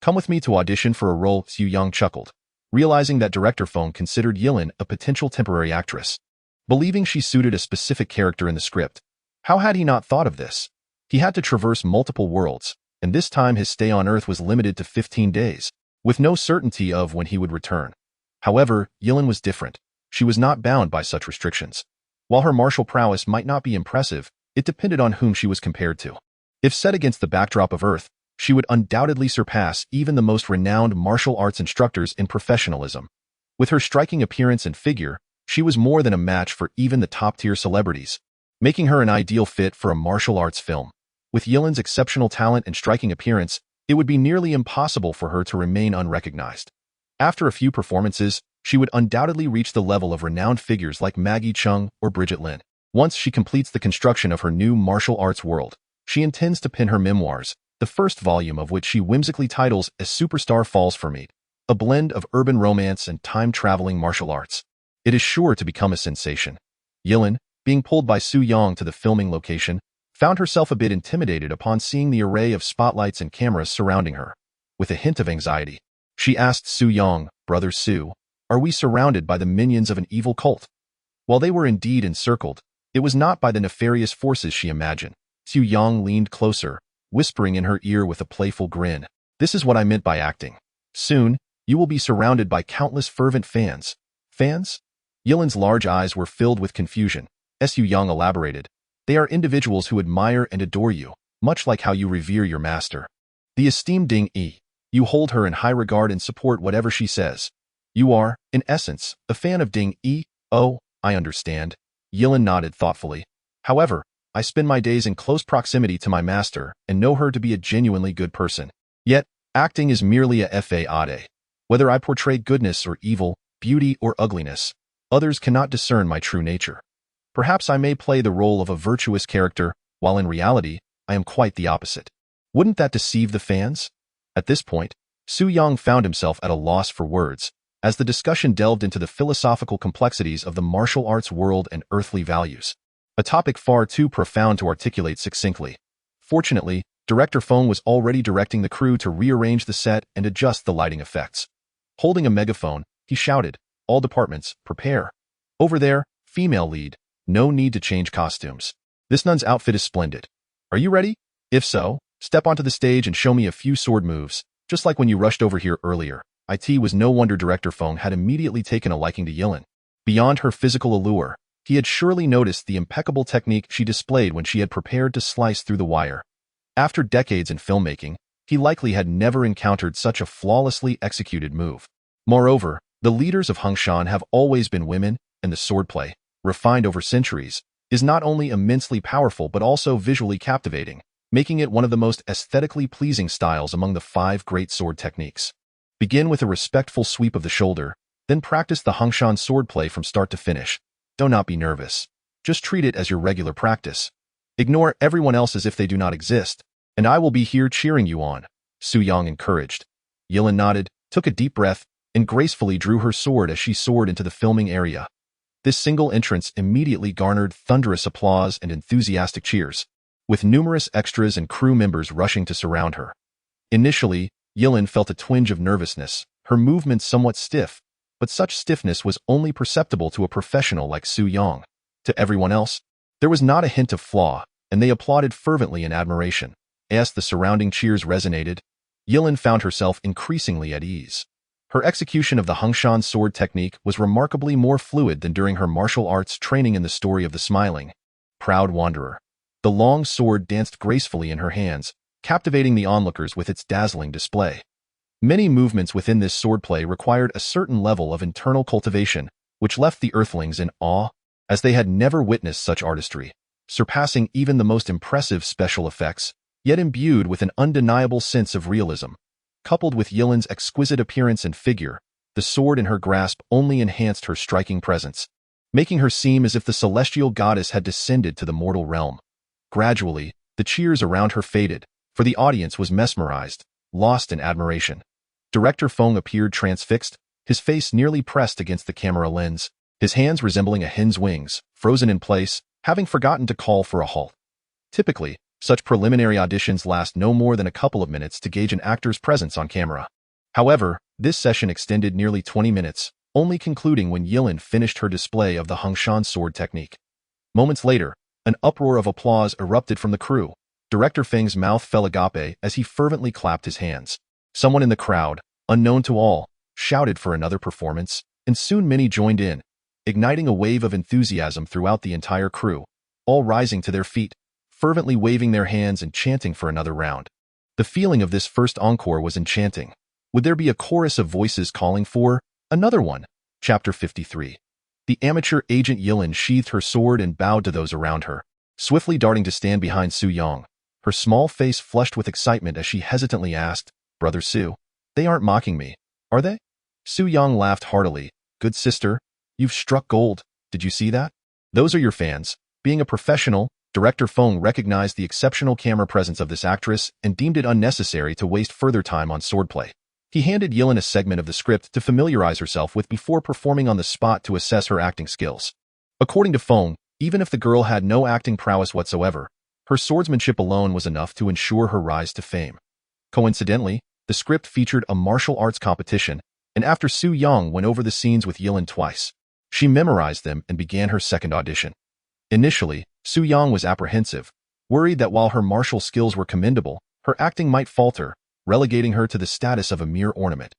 S1: "Come with me to audition for a role," Su Yang chuckled, realizing that Director Feng considered Yilin a potential temporary actress. Believing she suited a specific character in the script, how had he not thought of this? He had to traverse multiple worlds, and this time his stay on Earth was limited to 15 days, with no certainty of when he would return. However, Yilin was different. She was not bound by such restrictions. While her martial prowess might not be impressive, it depended on whom she was compared to. If set against the backdrop of Earth, she would undoubtedly surpass even the most renowned martial arts instructors in professionalism. With her striking appearance and figure, she was more than a match for even the top-tier celebrities, making her an ideal fit for a martial arts film. With Yilin's exceptional talent and striking appearance, it would be nearly impossible for her to remain unrecognized. After a few performances, she would undoubtedly reach the level of renowned figures like Maggie Cheung or Bridget Lin. Once she completes the construction of her new martial arts world, she intends to pen her memoirs, the first volume of which she whimsically titles As Superstar Falls for Me, a blend of urban romance and time-traveling martial arts. It is sure to become a sensation. Yilin, being pulled by Su Yang to the filming location, found herself a bit intimidated upon seeing the array of spotlights and cameras surrounding her. With a hint of anxiety, she asked Su Yang, "Brother Su, are we surrounded by the minions of an evil cult?" While they were indeed encircled, it was not by the nefarious forces she imagined. Su Yang leaned closer, whispering in her ear with a playful grin, "This is what I meant by acting. Soon, you will be surrounded by countless fervent fans." "Fans?" Yilin's large eyes were filled with confusion. Su Yang elaborated, They are individuals who admire and adore you, much like how you revere your master. The esteemed Ding Yi. You hold her in high regard and support whatever she says. You are, in essence, a fan of Ding Yi. Oh, I understand. Yilin nodded thoughtfully. However, I spend my days in close proximity to my master and know her to be a genuinely good person. Yet, acting is merely a fade. Whether I portray goodness or evil, beauty or ugliness, others cannot discern my true nature. Perhaps I may play the role of a virtuous character, while in reality, I am quite the opposite. Wouldn't that deceive the fans? At this point, Su Yang found himself at a loss for words, as the discussion delved into the philosophical complexities of the martial arts world and earthly values. A topic far too profound to articulate succinctly. Fortunately, Director Feng was already directing the crew to rearrange the set and adjust the lighting effects. Holding a megaphone, he shouted, "All departments, prepare. Over there, female lead. No need to change costumes. This nun's outfit is splendid. Are you ready? If so, step onto the stage and show me a few sword moves, just like when you rushed over here earlier." It was no wonder Director Feng had immediately taken a liking to Yilin. Beyond her physical allure, he had surely noticed the impeccable technique she displayed when she had prepared to slice through the wire. After decades in filmmaking, he likely had never encountered such a flawlessly executed move. Moreover, the leaders of Huangshan have always been women, and the swordplay, refined over centuries, is not only immensely powerful but also visually captivating, making it one of the most aesthetically pleasing styles among the 5 great sword techniques. Begin with a respectful sweep of the shoulder, then practice the Huangshan swordplay from start to finish. Do not be nervous. Just treat it as your regular practice. Ignore everyone else as if they do not exist, and I will be here cheering you on, Su Yang encouraged. Yilin nodded, took a deep breath, and gracefully drew her sword as she soared into the filming area. This single entrance immediately garnered thunderous applause and enthusiastic cheers, with numerous extras and crew members rushing to surround her. Initially, Yilin felt a twinge of nervousness, her movements somewhat stiff, but such stiffness was only perceptible to a professional like Su Yang. To everyone else, there was not a hint of flaw, and they applauded fervently in admiration. As the surrounding cheers resonated, Yilin found herself increasingly at ease. Her execution of the Huangshan sword technique was remarkably more fluid than during her martial arts training in the story of the smiling, proud wanderer. The long sword danced gracefully in her hands, captivating the onlookers with its dazzling display. Many movements within this swordplay required a certain level of internal cultivation, which left the Earthlings in awe, as they had never witnessed such artistry, surpassing even the most impressive special effects, yet imbued with an undeniable sense of realism. Coupled with Yilin's exquisite appearance and figure, the sword in her grasp only enhanced her striking presence, making her seem as if the celestial goddess had descended to the mortal realm. Gradually, the cheers around her faded, for the audience was mesmerized, lost in admiration. Director Feng appeared transfixed, his face nearly pressed against the camera lens, his hands resembling a hen's wings, frozen in place, having forgotten to call for a halt. Typically, such preliminary auditions last no more than a couple of minutes to gauge an actor's presence on camera. However, this session extended nearly 20 minutes, only concluding when Yilin finished her display of the Huangshan sword technique. Moments later, an uproar of applause erupted from the crew. Director Feng's mouth fell agape as he fervently clapped his hands. Someone in the crowd, unknown to all, shouted for another performance, and soon many joined in, igniting a wave of enthusiasm throughout the entire crew, all rising to their feet, fervently waving their hands and chanting for another round. The feeling of this first encore was enchanting. Would there be a chorus of voices calling for another one? Chapter 53. The amateur agent Yilin sheathed her sword and bowed to those around her, swiftly darting to stand behind Su Yang. Her small face flushed with excitement as she hesitantly asked, "Brother Su, they aren't mocking me, are they?" Su Yang laughed heartily. "Good sister, you've struck gold. Did you see that? Those are your fans." Being a professional, Director Feng recognized the exceptional camera presence of this actress and deemed it unnecessary to waste further time on swordplay. He handed Yilin a segment of the script to familiarize herself with before performing on the spot to assess her acting skills. According to Feng, even if the girl had no acting prowess whatsoever, her swordsmanship alone was enough to ensure her rise to fame. Coincidentally, the script featured a martial arts competition, and after Su Yang went over the scenes with Yilin twice, she memorized them and began her second audition. Initially, Su Yang was apprehensive, worried that while her martial skills were commendable, her acting might falter, relegating her to the status of a mere ornament.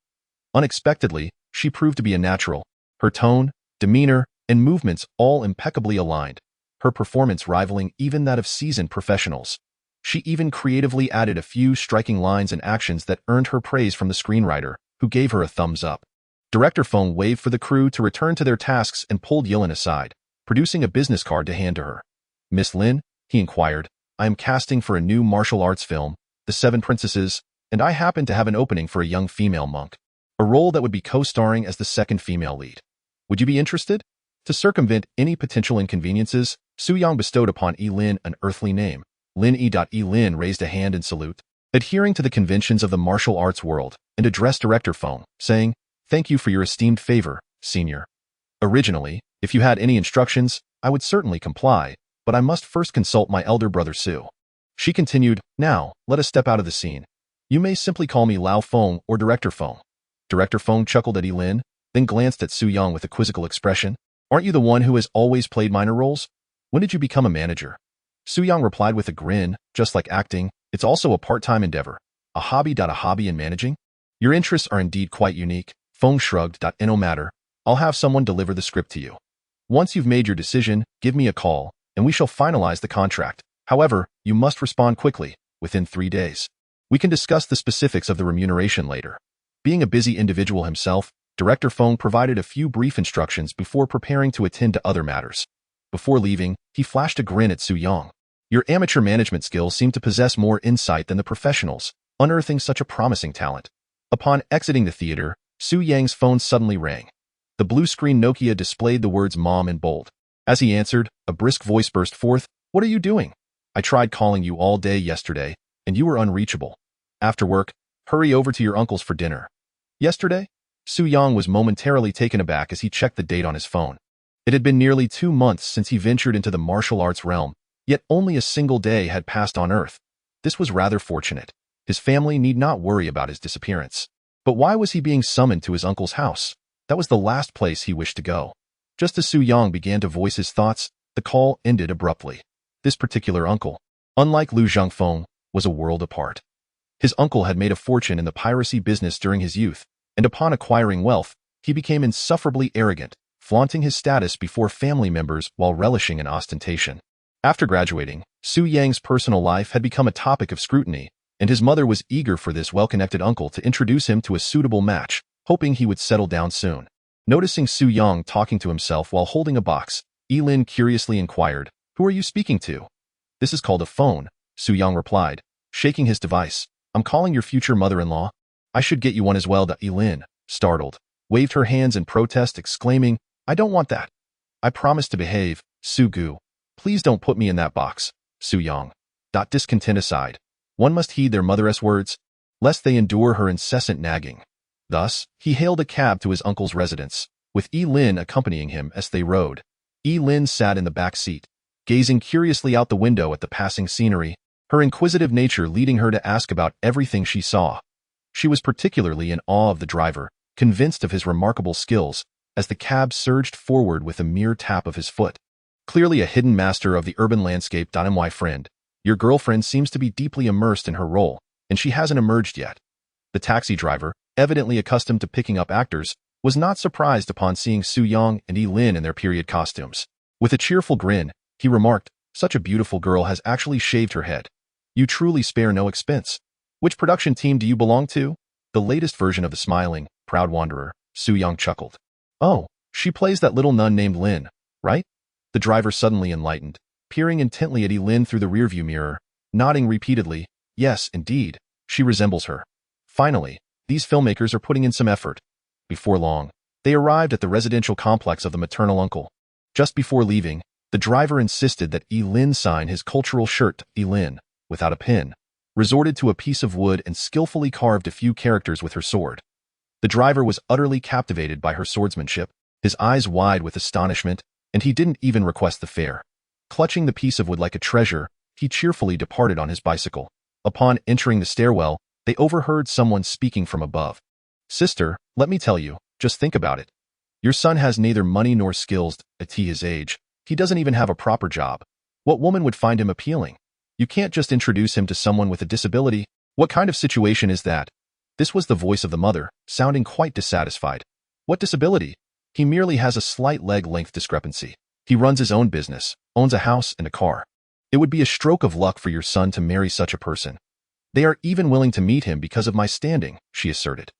S1: Unexpectedly, she proved to be a natural, her tone, demeanor, and movements all impeccably aligned. her performance rivaling even that of seasoned professionals. She even creatively added a few striking lines and actions that earned her praise from the screenwriter, who gave her a thumbs up. Director Feng waved for the crew to return to their tasks and pulled Yilin aside, producing a business card to hand to her. "Miss Lin," he inquired, "I am casting for a new martial arts film, The Seven Princesses, and I happen to have an opening for a young female monk. A role that would be co-starring as the second female lead. Would you be interested?" To circumvent any potential inconveniences, Yang bestowed upon Lin an earthly name. Lin raised a hand in salute, adhering to the conventions of the martial arts world, and addressed Director Feng, saying, "Thank you for your esteemed favor, senior. Originally, if you had any instructions, I would certainly comply, but I must first consult my elder brother Su." She continued, "Now, let us step out of the scene. You may simply call me Lao Feng or Director Feng." Director Feng chuckled at Lin, then glanced at Yang with a quizzical expression. "Aren't you the one who has always played minor roles? When did you become a manager?" Yang replied with a grin, "Just like acting, it's also a part-time endeavor. A hobby in managing? Your interests are indeed quite unique." Feng shrugged. "No matter. I'll have someone deliver the script to you. Once you've made your decision, give me a call, and we shall finalize the contract. However, you must respond quickly, within 3 days. We can discuss the specifics of the remuneration later." Being a busy individual himself, Director Feng provided a few brief instructions before preparing to attend to other matters. Before leaving, he flashed a grin at Yang. "Your amateur management skills seem to possess more insight than the professionals, unearthing such a promising talent." Upon exiting the theater, Yang's phone suddenly rang. The blue-screen Nokia displayed the words "Mom" in bold. As he answered, a brisk voice burst forth, "What are you doing? I tried calling you all day yesterday, and you were unreachable. After work, hurry over to your uncle's for dinner." Yesterday? Yang was momentarily taken aback as he checked the date on his phone. It had been nearly 2 months since he ventured into the martial arts realm, yet only a single day had passed on Earth. This was rather fortunate. His family need not worry about his disappearance. But why was he being summoned to his uncle's house? That was the last place he wished to go. Just as Yang began to voice his thoughts, the call ended abruptly. This particular uncle, unlike Lu Zhangfeng, was a world apart. His uncle had made a fortune in the piracy business during his youth, and upon acquiring wealth, he became insufferably arrogant, flaunting his status before family members while relishing in ostentation. After graduating, Yang's personal life had become a topic of scrutiny, and his mother was eager for this well-connected uncle to introduce him to a suitable match, hoping he would settle down soon. Noticing Yang talking to himself while holding a box, Lin curiously inquired, "Who are you speaking to?" "This is called a phone," Yang replied, shaking his device. "I'm calling your future mother-in-law." "I should get you one as well." Lin, startled, waved her hands in protest, exclaiming, "I don't want that. I promise to behave, Gu. Please don't put me in that box." Yang. Discontent aside, one must heed their mother's words, lest they endure her incessant nagging. Thus, he hailed a cab to his uncle's residence, with Lin accompanying him as they rode. Lin sat in the back seat, gazing curiously out the window at the passing scenery, her inquisitive nature leading her to ask about everything she saw. She was particularly in awe of the driver, convinced of his remarkable skills, as the cab surged forward with a mere tap of his foot. Clearly a hidden master of the urban landscape. My friend, your girlfriend seems to be deeply immersed in her role, and she hasn't emerged yet. The taxi driver, evidently accustomed to picking up actors, was not surprised upon seeing Yang and Lin in their period costumes. With a cheerful grin, he remarked, "Such a beautiful girl has actually shaved her head. You truly spare no expense. Which production team do you belong to?" "The latest version of the smiling, proud wanderer," Yang chuckled. "Oh, she plays that little nun named Lin, right?" The driver suddenly enlightened, peering intently at Lin through the rearview mirror, nodding repeatedly, "Yes, indeed, she resembles her." Finally, these filmmakers are putting in some effort. Before long, they arrived at the residential complex of the maternal uncle. Just before leaving, the driver insisted that Lin sign his cultural shirt. Lin, without a pen, resorted to a piece of wood and skillfully carved a few characters with her sword. The driver was utterly captivated by her swordsmanship, his eyes wide with astonishment, and he didn't even request the fare. Clutching the piece of wood like a treasure, he cheerfully departed on his bicycle. Upon entering the stairwell, they overheard someone speaking from above. "Sister, let me tell you, just think about it. Your son has neither money nor skills at his age. He doesn't even have a proper job. What woman would find him appealing? You can't just introduce him to someone with a disability. What kind of situation is that?" This was the voice of the mother, sounding quite dissatisfied. "What disability? He merely has a slight leg length discrepancy." He runs his own business, owns a house and a car. It would be a stroke of luck for your son to marry such a person. They are even willing to meet him because of my standing, she asserted.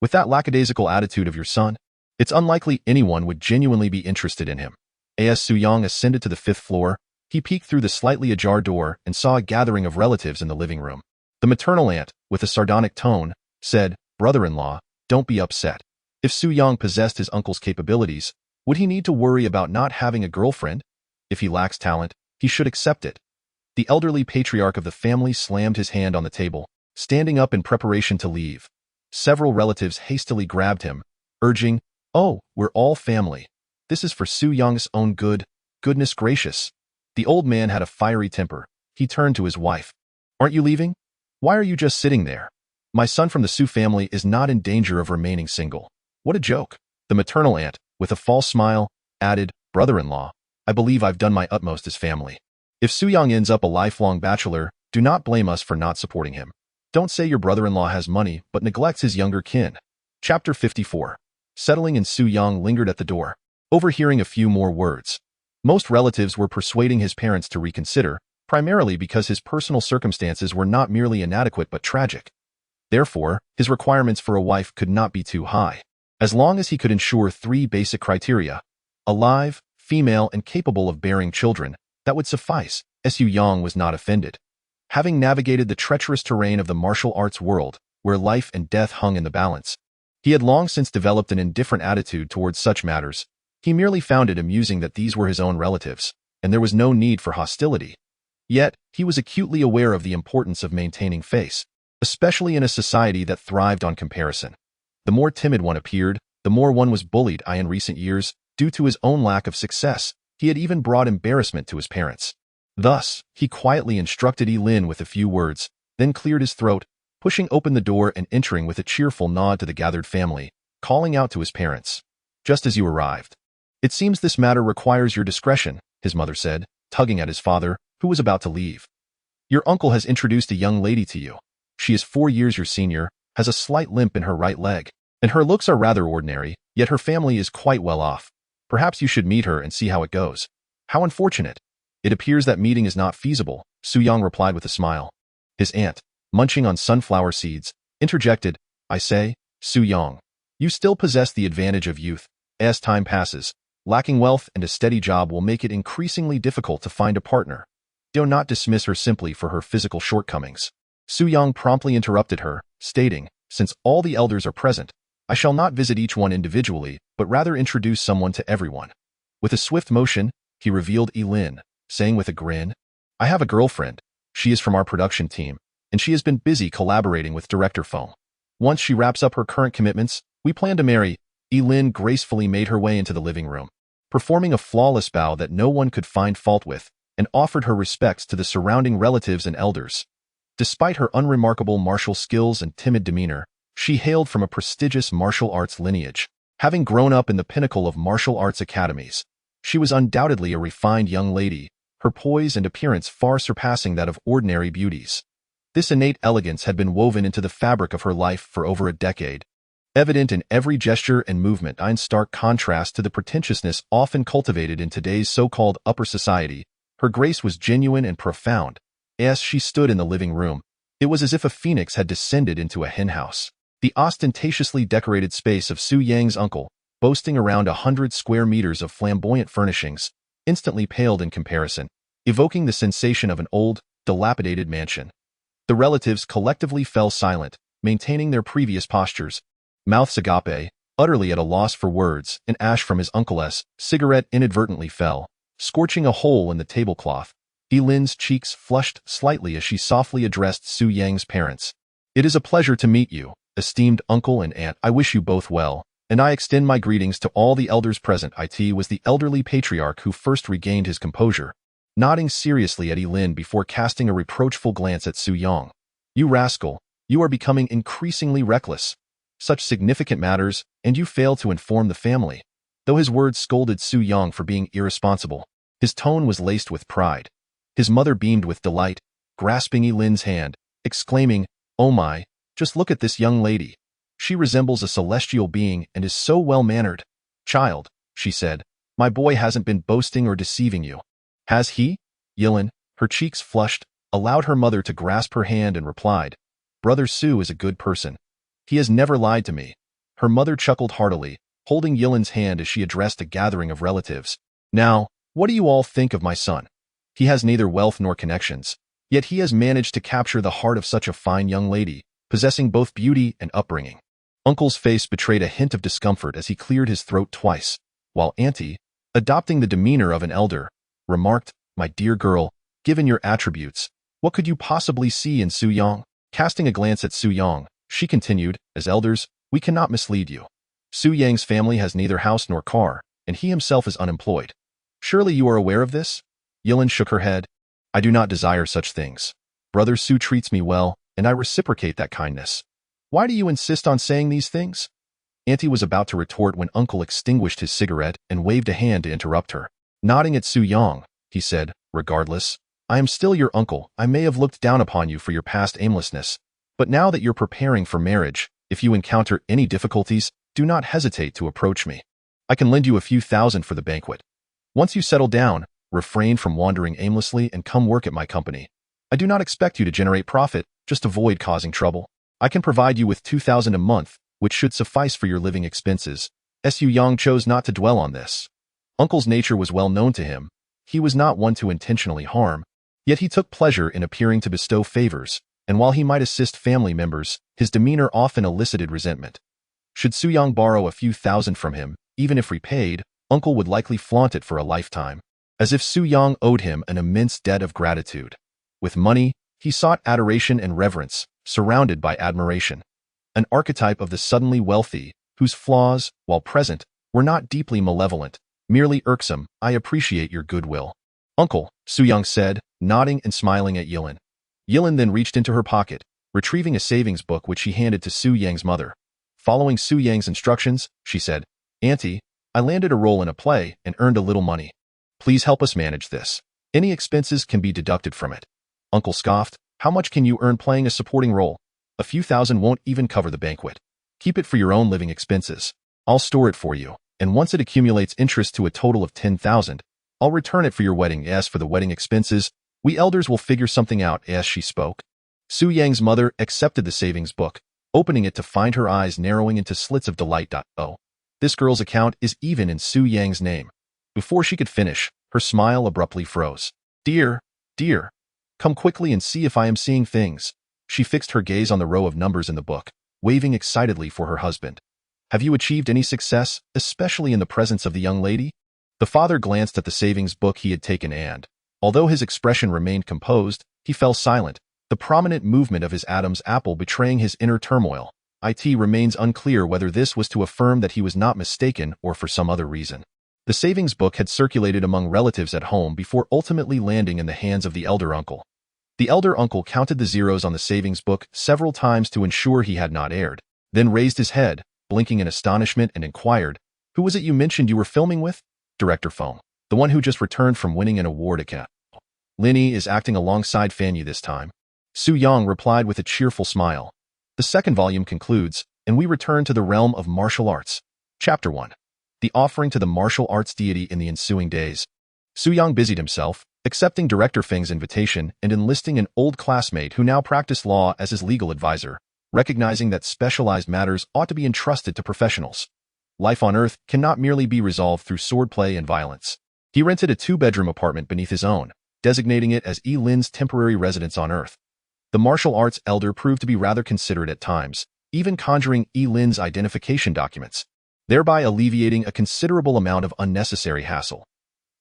S1: With that lackadaisical attitude of your son, it's unlikely anyone would genuinely be interested in him. As Su Yang ascended to the 5th floor, he peeked through the slightly ajar door and saw a gathering of relatives in the living room. The maternal aunt, with a sardonic tone, said, "Brother-in-law, don't be upset. If Su Yang possessed his uncle's capabilities, would he need to worry about not having a girlfriend? If he lacks talent, he should accept it." The elderly patriarch of the family slammed his hand on the table, standing up in preparation to leave. Several relatives hastily grabbed him, urging, "Oh, we're all family. This is for Su Yang's own good. Goodness gracious." The old man had a fiery temper. He turned to his wife. "Aren't you leaving? Why are you just sitting there? My son from the Su family is not in danger of remaining single." What a joke. The maternal aunt, with a false smile, added, "Brother-in-law, I believe I've done my utmost as family. If Su Yang ends up a lifelong bachelor, do not blame us for not supporting him. Don't say your brother-in-law has money but neglects his younger kin." Chapter 54. Settling in, Su Yang lingered at the door, overhearing a few more words. Most relatives were persuading his parents to reconsider, primarily because his personal circumstances were not merely inadequate but tragic. Therefore, his requirements for a wife could not be too high. As long as he could ensure 3 basic criteria, alive, female, and capable of bearing children, that would suffice. Su Yang was not offended. Having navigated the treacherous terrain of the martial arts world, where life and death hung in the balance, he had long since developed an indifferent attitude towards such matters. He merely found it amusing that these were his own relatives, and there was no need for hostility. Yet, he was acutely aware of the importance of maintaining face, especially in a society that thrived on comparison. The more timid one appeared, the more one was bullied. In recent years, due to his own lack of success, he had even brought embarrassment to his parents. Thus, he quietly instructed Lin with a few words, then cleared his throat, pushing open the door and entering with a cheerful nod to the gathered family, calling out to his parents, "Just as you arrived. It seems this matter requires your discretion," his mother said, tugging at his father, who was about to leave. "Your uncle has introduced a young lady to you. She is 4 years your senior, has a slight limp in her right leg, and her looks are rather ordinary, yet her family is quite well off. Perhaps you should meet her and see how it goes." "How unfortunate. It appears that meeting is not feasible," Su Yang replied with a smile. His aunt, munching on sunflower seeds, interjected, "I say, Su Yang, you still possess the advantage of youth. As time passes, lacking wealth and a steady job will make it increasingly difficult to find a partner. Do not dismiss her simply for her physical shortcomings." Su Yang promptly interrupted her, stating, "Since all the elders are present, I shall not visit each one individually, but rather introduce someone to everyone." With a swift motion, he revealed Lin, saying with a grin, "I have a girlfriend. She is from our production team, and she has been busy collaborating with Director Feng. Once she wraps up her current commitments, we plan to marry." Lin gracefully made her way into the living room, performing a flawless bow that no one could find fault with, and offered her respects to the surrounding relatives and elders. Despite her unremarkable martial skills and timid demeanor, she hailed from a prestigious martial arts lineage. Having grown up in the pinnacle of martial arts academies, she was undoubtedly a refined young lady, her poise and appearance far surpassing that of ordinary beauties. This innate elegance had been woven into the fabric of her life for over a decade, evident in every gesture and movement, in stark contrast to the pretentiousness often cultivated in today's so-called upper society. Her grace was genuine and profound. As she stood in the living room, it was as if a phoenix had descended into a henhouse. The ostentatiously decorated space of Su Yang's uncle, boasting around 100 square meters of flamboyant furnishings, instantly paled in comparison, evoking the sensation of an old, dilapidated mansion. The relatives collectively fell silent, maintaining their previous postures, mouths agape, utterly at a loss for words. An ash from his uncle's cigarette inadvertently fell, scorching a hole in the tablecloth. Lin's cheeks flushed slightly as she softly addressed Su Yang's parents. "It is a pleasure to meet you, esteemed uncle and aunt. I wish you both well, and I extend my greetings to all the elders present." It was the elderly patriarch who first regained his composure, nodding seriously at Lin before casting a reproachful glance at Su Yang. "You rascal, you are becoming increasingly reckless. Such significant matters, and you fail to inform the family." Though his words scolded Su Yang for being irresponsible, his tone was laced with pride. His mother beamed with delight, grasping Lin's hand, exclaiming, "Oh my, just look at this young lady. She resembles a celestial being and is so well-mannered." "Child," she said, My boy hasn't been boasting or deceiving you. Has he? Yilin, her cheeks flushed, allowed her mother to grasp her hand and replied, Brother Su is a good person. He has never lied to me. Her mother chuckled heartily, holding Yilin's hand as she addressed a gathering of relatives. Now, what do you all think of my son? He has neither wealth nor connections, yet he has managed to capture the heart of such a fine young lady, possessing both beauty and upbringing. Uncle's face betrayed a hint of discomfort as he cleared his throat twice, while Auntie, adopting the demeanor of an elder, remarked, My dear girl, given your attributes, what could you possibly see in Su Yang? Casting a glance at Su Yang, she continued, As elders, we cannot mislead you. Su Yang's family has neither house nor car, and he himself is unemployed. Surely you are aware of this? Yilin shook her head. I do not desire such things. Brother Su treats me well, and I reciprocate that kindness. Why do you insist on saying these things? Auntie was about to retort when Uncle extinguished his cigarette and waved a hand to interrupt her. Nodding at Su Yang, he said, Regardless, I am still your uncle. I may have looked down upon you for your past aimlessness, but now that you're preparing for marriage, if you encounter any difficulties, do not hesitate to approach me. I can lend you a few thousand for the banquet. Once you settle down, refrain from wandering aimlessly and come work at my company. I do not expect you to generate profit, just avoid causing trouble. I can provide you with 2,000 a month, which should suffice for your living expenses. Su Yang chose not to dwell on this. Uncle's nature was well known to him. He was not one to intentionally harm, yet he took pleasure in appearing to bestow favors, and while he might assist family members, his demeanor often elicited resentment. Should Su Yang borrow a few thousand from him, even if repaid, Uncle would likely flaunt it for a lifetime, as if Su Yang owed him an immense debt of gratitude. With money, he sought adoration and reverence, surrounded by admiration. An archetype of the suddenly wealthy, whose flaws, while present, were not deeply malevolent, merely irksome. I appreciate your goodwill. Uncle, Su Yang said, nodding and smiling at Yilin. Yilin then reached into her pocket, retrieving a savings book which she handed to Su Yang's mother. Following Su Yang's instructions, she said, Auntie, I landed a role in a play and earned a little money. Please help us manage this. Any expenses can be deducted from it. Uncle scoffed, How much can you earn playing a supporting role? A few thousand won't even cover the banquet. Keep it for your own living expenses. I'll store it for you, and once it accumulates interest to a total of 10,000, I'll return it for your wedding. As for the wedding expenses, we elders will figure something out. As she spoke, Su Yang's mother accepted the savings book, opening it to find her eyes narrowing into slits of delight. Oh, this girl's account is even in Su Yang's name. Before she could finish, her smile abruptly froze. Dear, come quickly and see if I am seeing things. She fixed her gaze on the row of numbers in the book, waving excitedly for her husband. Have you achieved any success, especially in the presence of the young lady? The father glanced at the savings book he had taken and, although his expression remained composed, he fell silent, the prominent movement of his Adam's apple betraying his inner turmoil. It remains unclear whether this was to affirm that he was not mistaken or for some other reason. The savings book had circulated among relatives at home before ultimately landing in the hands of the elder uncle. The elder uncle counted the zeros on the savings book several times to ensure he had not erred, then raised his head, blinking in astonishment, and inquired, Who was it you mentioned you were filming with? Director Feng, the one who just returned from winning an award at Cat. Linny is acting alongside Fanyu this time. Su Yang replied with a cheerful smile. The second volume concludes, and we return to the realm of martial arts. Chapter 1. The offering to the martial arts deity in the ensuing days. Su Yang busied himself, accepting Director Feng's invitation and enlisting an old classmate who now practiced law as his legal advisor, recognizing that specialized matters ought to be entrusted to professionals. Life on Earth cannot merely be resolved through swordplay and violence. He rented a 2-bedroom apartment beneath his own, designating it as Lin's temporary residence on Earth. The martial arts elder proved to be rather considerate at times, even conjuring Lin's identification documents, thereby alleviating a considerable amount of unnecessary hassle.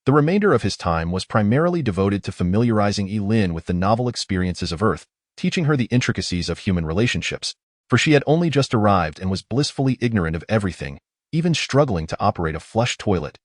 S1: The remainder of his time was primarily devoted to familiarizing Lin with the novel experiences of Earth, teaching her the intricacies of human relationships, for she had only just arrived and was blissfully ignorant of everything, even struggling to operate a flush toilet.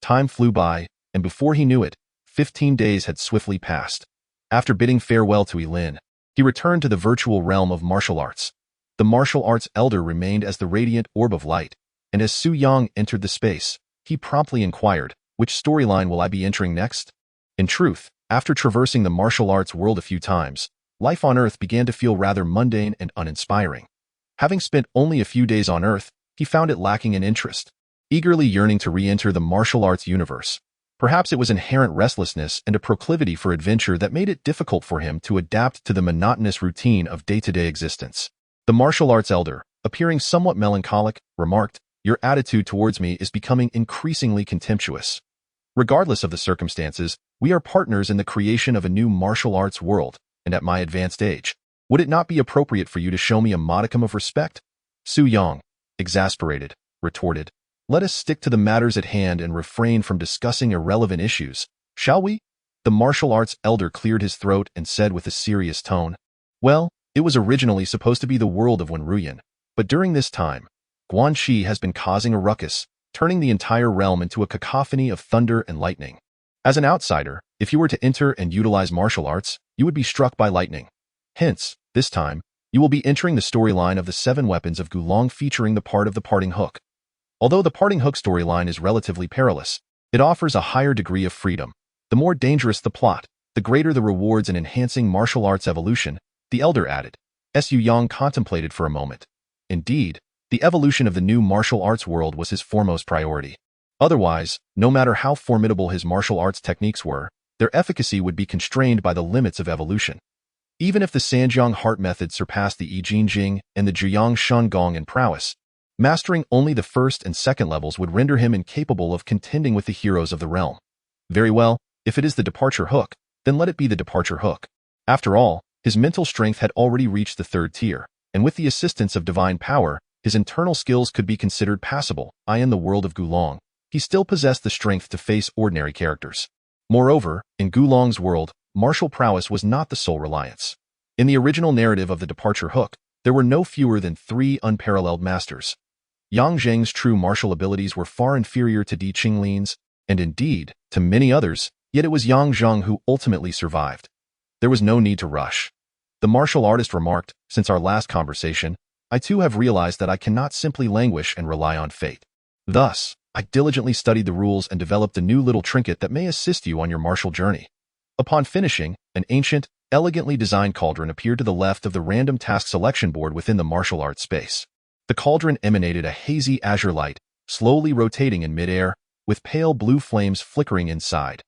S1: Time flew by, and before he knew it, 15 days had swiftly passed. After bidding farewell to Lin, he returned to the virtual realm of martial arts. The martial arts elder remained as the radiant orb of light, and as Su Yang entered the space, he promptly inquired, Which storyline will I be entering next? In truth, after traversing the martial arts world a few times, life on Earth began to feel rather mundane and uninspiring. Having spent only a few days on Earth, he found it lacking in interest. eagerly yearning to re-enter the martial arts universe. Perhaps it was inherent restlessness and a proclivity for adventure that made it difficult for him to adapt to the monotonous routine of day-to-day existence. The martial arts elder, appearing somewhat melancholic, remarked, "Your attitude towards me is becoming increasingly contemptuous. Regardless of the circumstances, we are partners in the creation of a new martial arts world, and at my advanced age, would it not be appropriate for you to show me a modicum of respect?" Su Yang, exasperated, retorted, "Let us stick to the matters at hand and refrain from discussing irrelevant issues, shall we?" The martial arts elder cleared his throat and said with a serious tone, "Well, it was originally supposed to be the world of Wen Ruian, but during this time, Guan has been causing a ruckus, turning the entire realm into a cacophony of thunder and lightning. As an outsider, if you were to enter and utilize martial arts, you would be struck by lightning. Hence, this time, you will be entering the storyline of the 7 weapons of Gulong featuring the part of the parting hook. Although the parting hook storyline is relatively perilous, it offers a higher degree of freedom. The more dangerous the plot, the greater the rewards in enhancing martial arts evolution," the elder added. Su Yang contemplated for a moment. Indeed, the evolution of the new martial arts world was his foremost priority. Otherwise, no matter how formidable his martial arts techniques were, their efficacy would be constrained by the limits of evolution. Even if the Sanjiang Heart method surpassed the Yijin Jing and the Zhiyang Shan Gong in prowess, mastering only the first and second levels would render him incapable of contending with the heroes of the realm. Very well, if it is the departure hook, then let it be the departure hook. After all, his mental strength had already reached the 3rd tier, and with the assistance of divine power, his internal skills could be considered passable. In the world of Gulong, he still possessed the strength to face ordinary characters. Moreover, in Gulong's world, martial prowess was not the sole reliance. In the original narrative of the departure hook, there were no fewer than 3 unparalleled masters. Yang Zheng's true martial abilities were far inferior to Di Qinglin's, and indeed, to many others, yet it was Yang Zheng who ultimately survived. There was no need to rush. The martial artist remarked, "Since our last conversation, I too have realized that I cannot simply languish and rely on fate. Thus, I diligently studied the rules and developed a new little trinket that may assist you on your martial journey." Upon finishing, an ancient, elegantly designed cauldron appeared to the left of the random task selection board within the martial arts space. The cauldron emanated a hazy azure light, slowly rotating in midair, with pale blue flames flickering inside.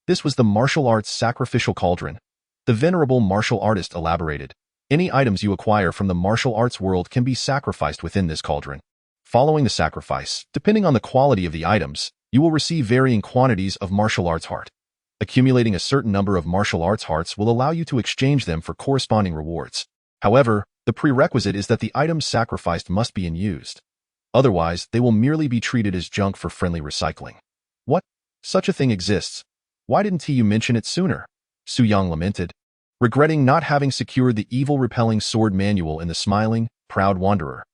S1: This was the martial arts sacrificial cauldron. The venerable martial artist elaborated, "Any items you acquire from the martial arts world can be sacrificed within this cauldron. Following the sacrifice, depending on the quality of the items, you will receive varying quantities of martial arts heart. Accumulating a certain number of martial arts hearts will allow you to exchange them for corresponding rewards. However, the prerequisite is that the items sacrificed must be unused. Otherwise, they will merely be treated as junk for friendly recycling." "What? Such a thing exists? Why didn't you mention it sooner?" Su Yang lamented, regretting not having secured the evil-repelling sword manual in the smiling, proud wanderer.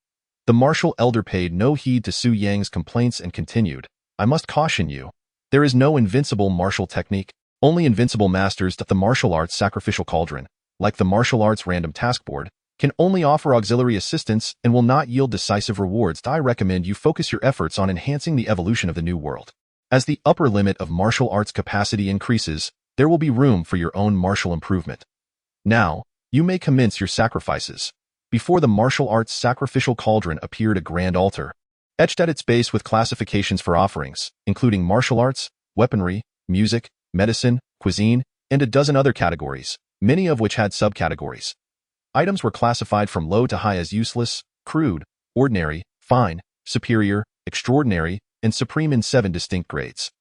S1: The martial elder paid no heed to Su Yang's complaints and continued, "I must caution you. There is no invincible martial technique, only invincible masters. That the martial arts sacrificial cauldron, like the martial arts random task board, can only offer auxiliary assistance and will not yield decisive rewards. I recommend you focus your efforts on enhancing the evolution of the new world. As the upper limit of martial arts capacity increases, there will be room for your own martial improvement. Now, you may commence your sacrifices." Before the martial arts sacrificial cauldron appeared a grand altar, etched at its base with classifications for offerings, including martial arts, weaponry, music, medicine, cuisine, and a dozen other categories, many of which had subcategories. Items were classified from low to high as useless, crude, ordinary, fine, superior, extraordinary, and supreme in 7 distinct grades.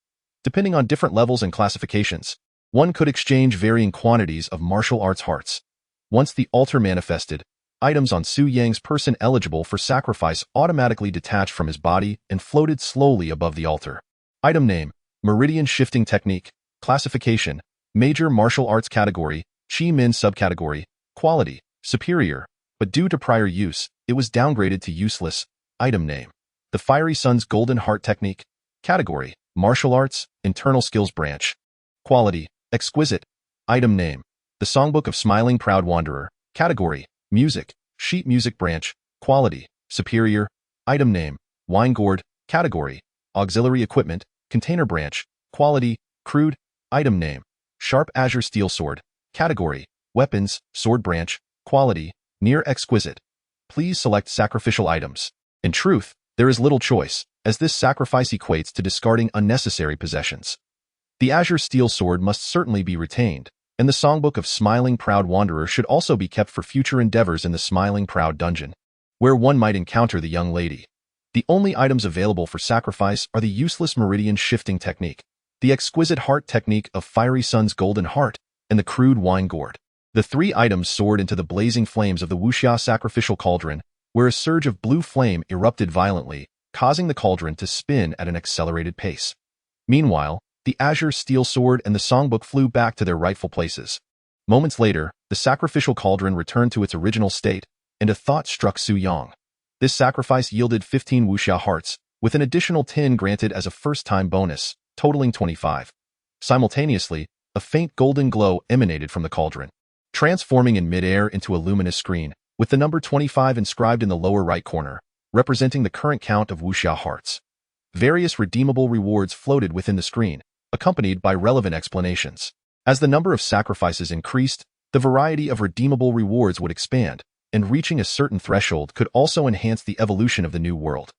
S1: Depending on different levels and classifications, one could exchange varying quantities of martial arts hearts. Once the altar manifested, items on Su Yang's person eligible for sacrifice automatically detached from his body and floated slowly above the altar. Item name: Meridian Shifting Technique. Classification: Major Martial Arts Category, Chi Min Subcategory. Quality: Superior, but due to prior use, it was downgraded to useless. Item name: The Fiery Sun's Golden Heart Technique. Category: Martial Arts, Internal Skills Branch. Quality: Exquisite. Item name: The Songbook of Smiling Proud Wanderer. Category: Music, Sheet Music Branch. Quality: Superior. Item name: Wine Gourd. Category: Auxiliary Equipment, Container Branch. Quality: Crude. Item name: Sharp Azure Steel Sword. Category: Weapons, Sword Branch. Quality: Near Exquisite. Please select sacrificial items. In truth, there is little choice. as this sacrifice equates to discarding unnecessary possessions. The Azure Steel Sword must certainly be retained, and the Songbook of Smiling Proud Wanderer should also be kept for future endeavors in the Smiling Proud Dungeon, where one might encounter the young lady. The only items available for sacrifice are the useless Meridian Shifting Technique, the exquisite Heart Technique of Fiery Sun's Golden Heart, and the crude Wine Gourd. The three items soared into the blazing flames of the Wuxia Sacrificial Cauldron, where a surge of blue flame erupted violently, causing the cauldron to spin at an accelerated pace. Meanwhile, the Azure Steel Sword and the Songbook flew back to their rightful places. Moments later, the sacrificial cauldron returned to its original state, and a thought struck Su Yang. This sacrifice yielded 15 Wuxia hearts, with an additional 10 granted as a first-time bonus, totaling 25. Simultaneously, a faint golden glow emanated from the cauldron, transforming in mid-air into a luminous screen, with the number 25 inscribed in the lower right corner, representing the current count of Wuxia hearts. Various redeemable rewards floated within the screen, accompanied by relevant explanations. As the number of sacrifices increased, the variety of redeemable rewards would expand, and reaching a certain threshold could also enhance the evolution of the new world.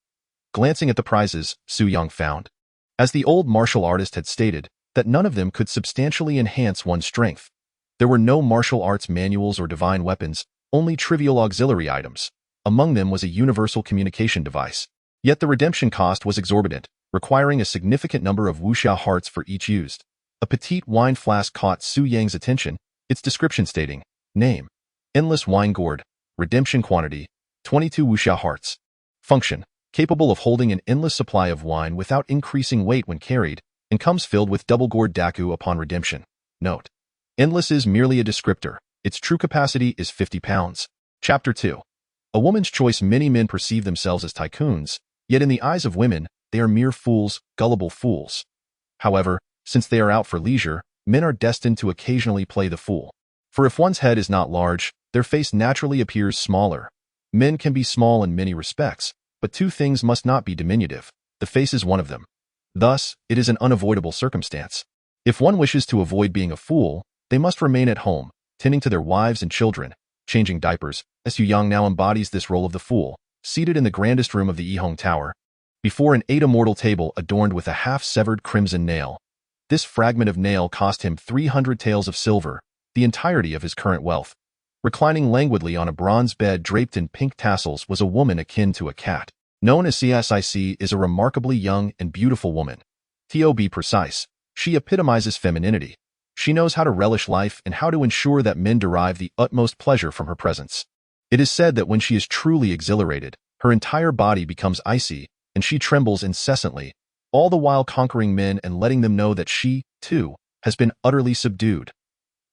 S1: Glancing at the prizes, Su Yang found, as the old martial artist had stated, that none of them could substantially enhance one's strength. There were no martial arts manuals or divine weapons, only trivial auxiliary items. Among them was a universal communication device. Yet the redemption cost was exorbitant, requiring a significant number of Wuxia hearts for each used. A petite wine flask caught Su Yang's attention, its description stating, Name: Endless Wine Gourd. Redemption quantity: 22 Wuxia hearts. Function: capable of holding an endless supply of wine without increasing weight when carried, and comes filled with double gourd daku upon redemption. Note: endless is merely a descriptor. Its true capacity is 50 pounds. Chapter 2. A woman's choice. Many men perceive themselves as tycoons, yet in the eyes of women, they are mere fools, gullible fools. However, since they are out for leisure, men are destined to occasionally play the fool. For if one's head is not large, their face naturally appears smaller. Men can be small in many respects, but two things must not be diminutive. The face is one of them. Thus, it is an unavoidable circumstance. If one wishes to avoid being a fool, they must remain at home, tending to their wives and children, changing diapers, as Su Yang now embodies this role of the fool, seated in the grandest room of the Yihong Tower, before an 8 immortal table adorned with a half-severed crimson nail. This fragment of nail cost him 300 taels of silver, the entirety of his current wealth. Reclining languidly on a bronze bed draped in pink tassels was a woman akin to a cat. Known as CSIC is a remarkably young and beautiful woman. To be precise, she epitomizes femininity. She knows how to relish life and how to ensure that men derive the utmost pleasure from her presence. It is said that when she is truly exhilarated, her entire body becomes icy, and she trembles incessantly, all the while conquering men and letting them know that she, too, has been utterly subdued.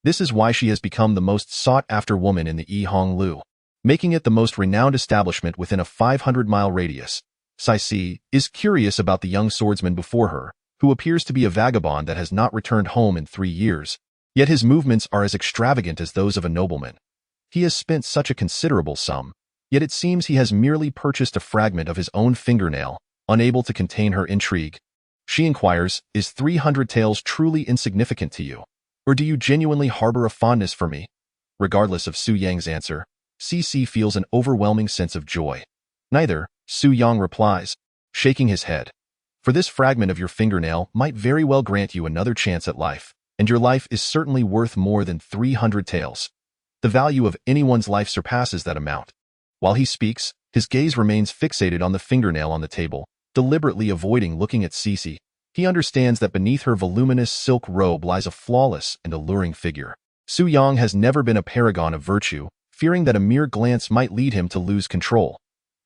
S1: This is why she has become the most sought-after woman in the Yihong Lu, making it the most renowned establishment within a 500-mile radius. Cixi is curious about the young swordsman before her, who appears to be a vagabond that has not returned home in 3 years, yet his movements are as extravagant as those of a nobleman. He has spent such a considerable sum, yet it seems he has merely purchased a fragment of his own fingernail, unable to contain her intrigue. She inquires, is 300 taels truly insignificant to you? Or do you genuinely harbor a fondness for me? Regardless of Su Yang's answer, Cixi feels an overwhelming sense of joy. Neither, Su Yang replies, shaking his head. For this fragment of your fingernail might very well grant you another chance at life, and your life is certainly worth more than 300 taels. The value of anyone's life surpasses that amount. While he speaks, his gaze remains fixated on the fingernail on the table, deliberately avoiding looking at Cixi. He understands that beneath her voluminous silk robe lies a flawless and alluring figure. Su Yang has never been a paragon of virtue, fearing that a mere glance might lead him to lose control.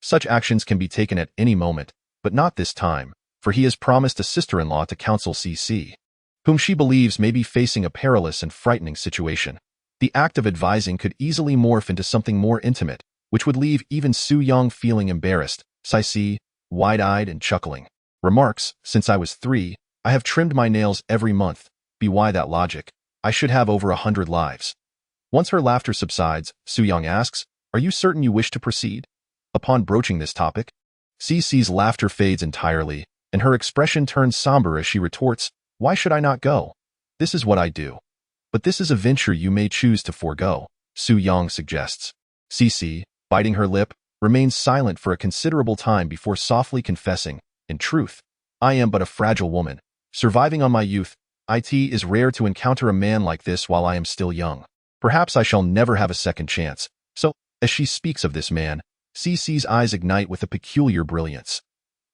S1: Such actions can be taken at any moment, but not this time, for he has promised a sister-in-law to counsel Cixi, whom she believes may be facing a perilous and frightening situation. The act of advising could easily morph into something more intimate, which would leave even Su Yang feeling embarrassed. Cixi, wide-eyed and chuckling, remarks, since I was 3, I have trimmed my nails every month. By that logic, I should have over 100 lives. Once her laughter subsides, Su Yang asks, are you certain you wish to proceed? Upon broaching this topic, Cixi's laughter fades entirely, and her expression turns somber as she retorts, why should I not go? This is what I do. But this is a venture you may choose to forego, Su Yang suggests. Cixi, biting her lip, remains silent for a considerable time before softly confessing, In truth, I am but a fragile woman, surviving on my youth. It is rare to encounter a man like this while I am still young. Perhaps I shall never have a second chance. So, as she speaks of this man, CC's eyes ignite with a peculiar brilliance.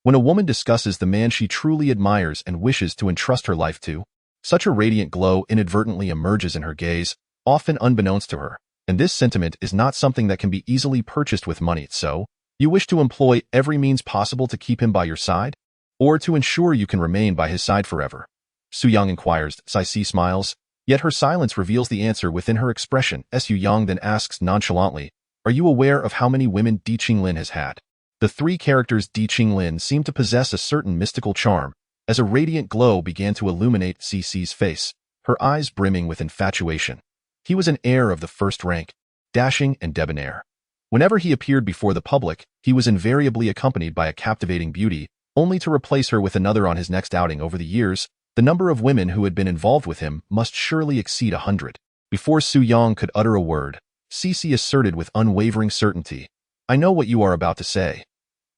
S1: When a woman discusses the man she truly admires and wishes to entrust her life to, such a radiant glow inadvertently emerges in her gaze, often unbeknownst to her. And this sentiment is not something that can be easily purchased with money. So, you wish to employ every means possible to keep him by your side? Or to ensure you can remain by his side forever? Su Yang inquires. Cici smiles, yet her silence reveals the answer within her expression. Su Yang then asks nonchalantly, are you aware of how many women Di Qinglin has had? The three characters Di Qinglin seem to possess a certain mystical charm, as a radiant glow began to illuminate CC's face, her eyes brimming with infatuation. He was an heir of the first rank, dashing and debonair. Whenever he appeared before the public, he was invariably accompanied by a captivating beauty, only to replace her with another on his next outing. Over the years, the number of women who had been involved with him must surely exceed 100. Before Su Yang could utter a word, CC asserted with unwavering certainty, I know what you are about to say.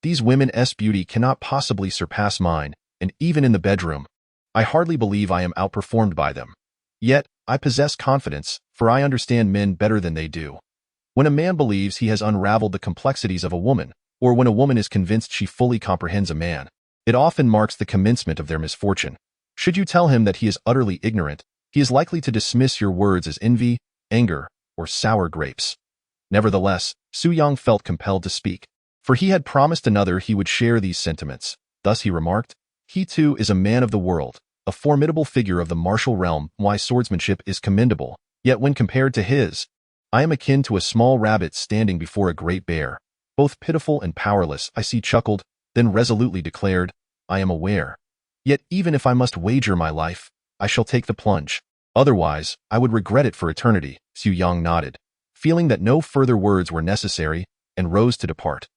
S1: These women's beauty cannot possibly surpass mine, and even in the bedroom, I hardly believe I am outperformed by them. Yet, I possess confidence, for I understand men better than they do. When a man believes he has unraveled the complexities of a woman, or when a woman is convinced she fully comprehends a man, it often marks the commencement of their misfortune. Should you tell him that he is utterly ignorant, he is likely to dismiss your words as envy, anger, or sour grapes. Nevertheless, Su Yang felt compelled to speak, for he had promised another he would share these sentiments. Thus he remarked, he too is a man of the world, a formidable figure of the martial realm. My swordsmanship is commendable, yet when compared to his, I am akin to a small rabbit standing before a great bear, both pitiful and powerless. He chuckled, then resolutely declared, I am aware. Yet even if I must wager my life, I shall take the plunge. Otherwise, I would regret it for eternity. Su Yang nodded, feeling that no further words were necessary, and rose to depart.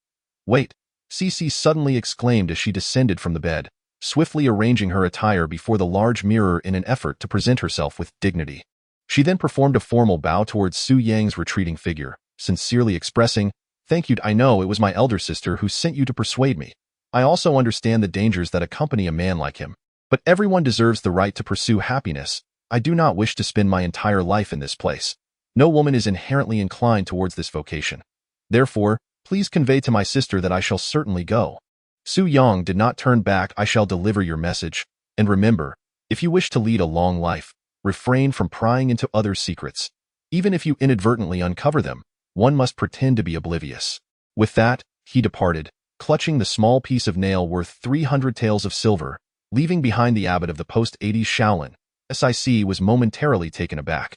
S1: Wait, CC suddenly exclaimed as she descended from the bed, swiftly arranging her attire before the large mirror in an effort to present herself with dignity. She then performed a formal bow towards Su Yang's retreating figure, sincerely expressing, Thank you. I know it was my elder sister who sent you to persuade me. I also understand the dangers that accompany a man like him. But everyone deserves the right to pursue happiness. I do not wish to spend my entire life in this place. No woman is inherently inclined towards this vocation. Therefore, please convey to my sister that I shall certainly go. Su Yang did not turn back. I shall deliver your message. And remember, if you wish to lead a long life, refrain from prying into others' secrets. Even if you inadvertently uncover them, one must pretend to be oblivious. With that, he departed, clutching the small piece of nail worth 300 taels of silver, leaving behind the abbot of the post-80s Shaolin. SIC was momentarily taken aback.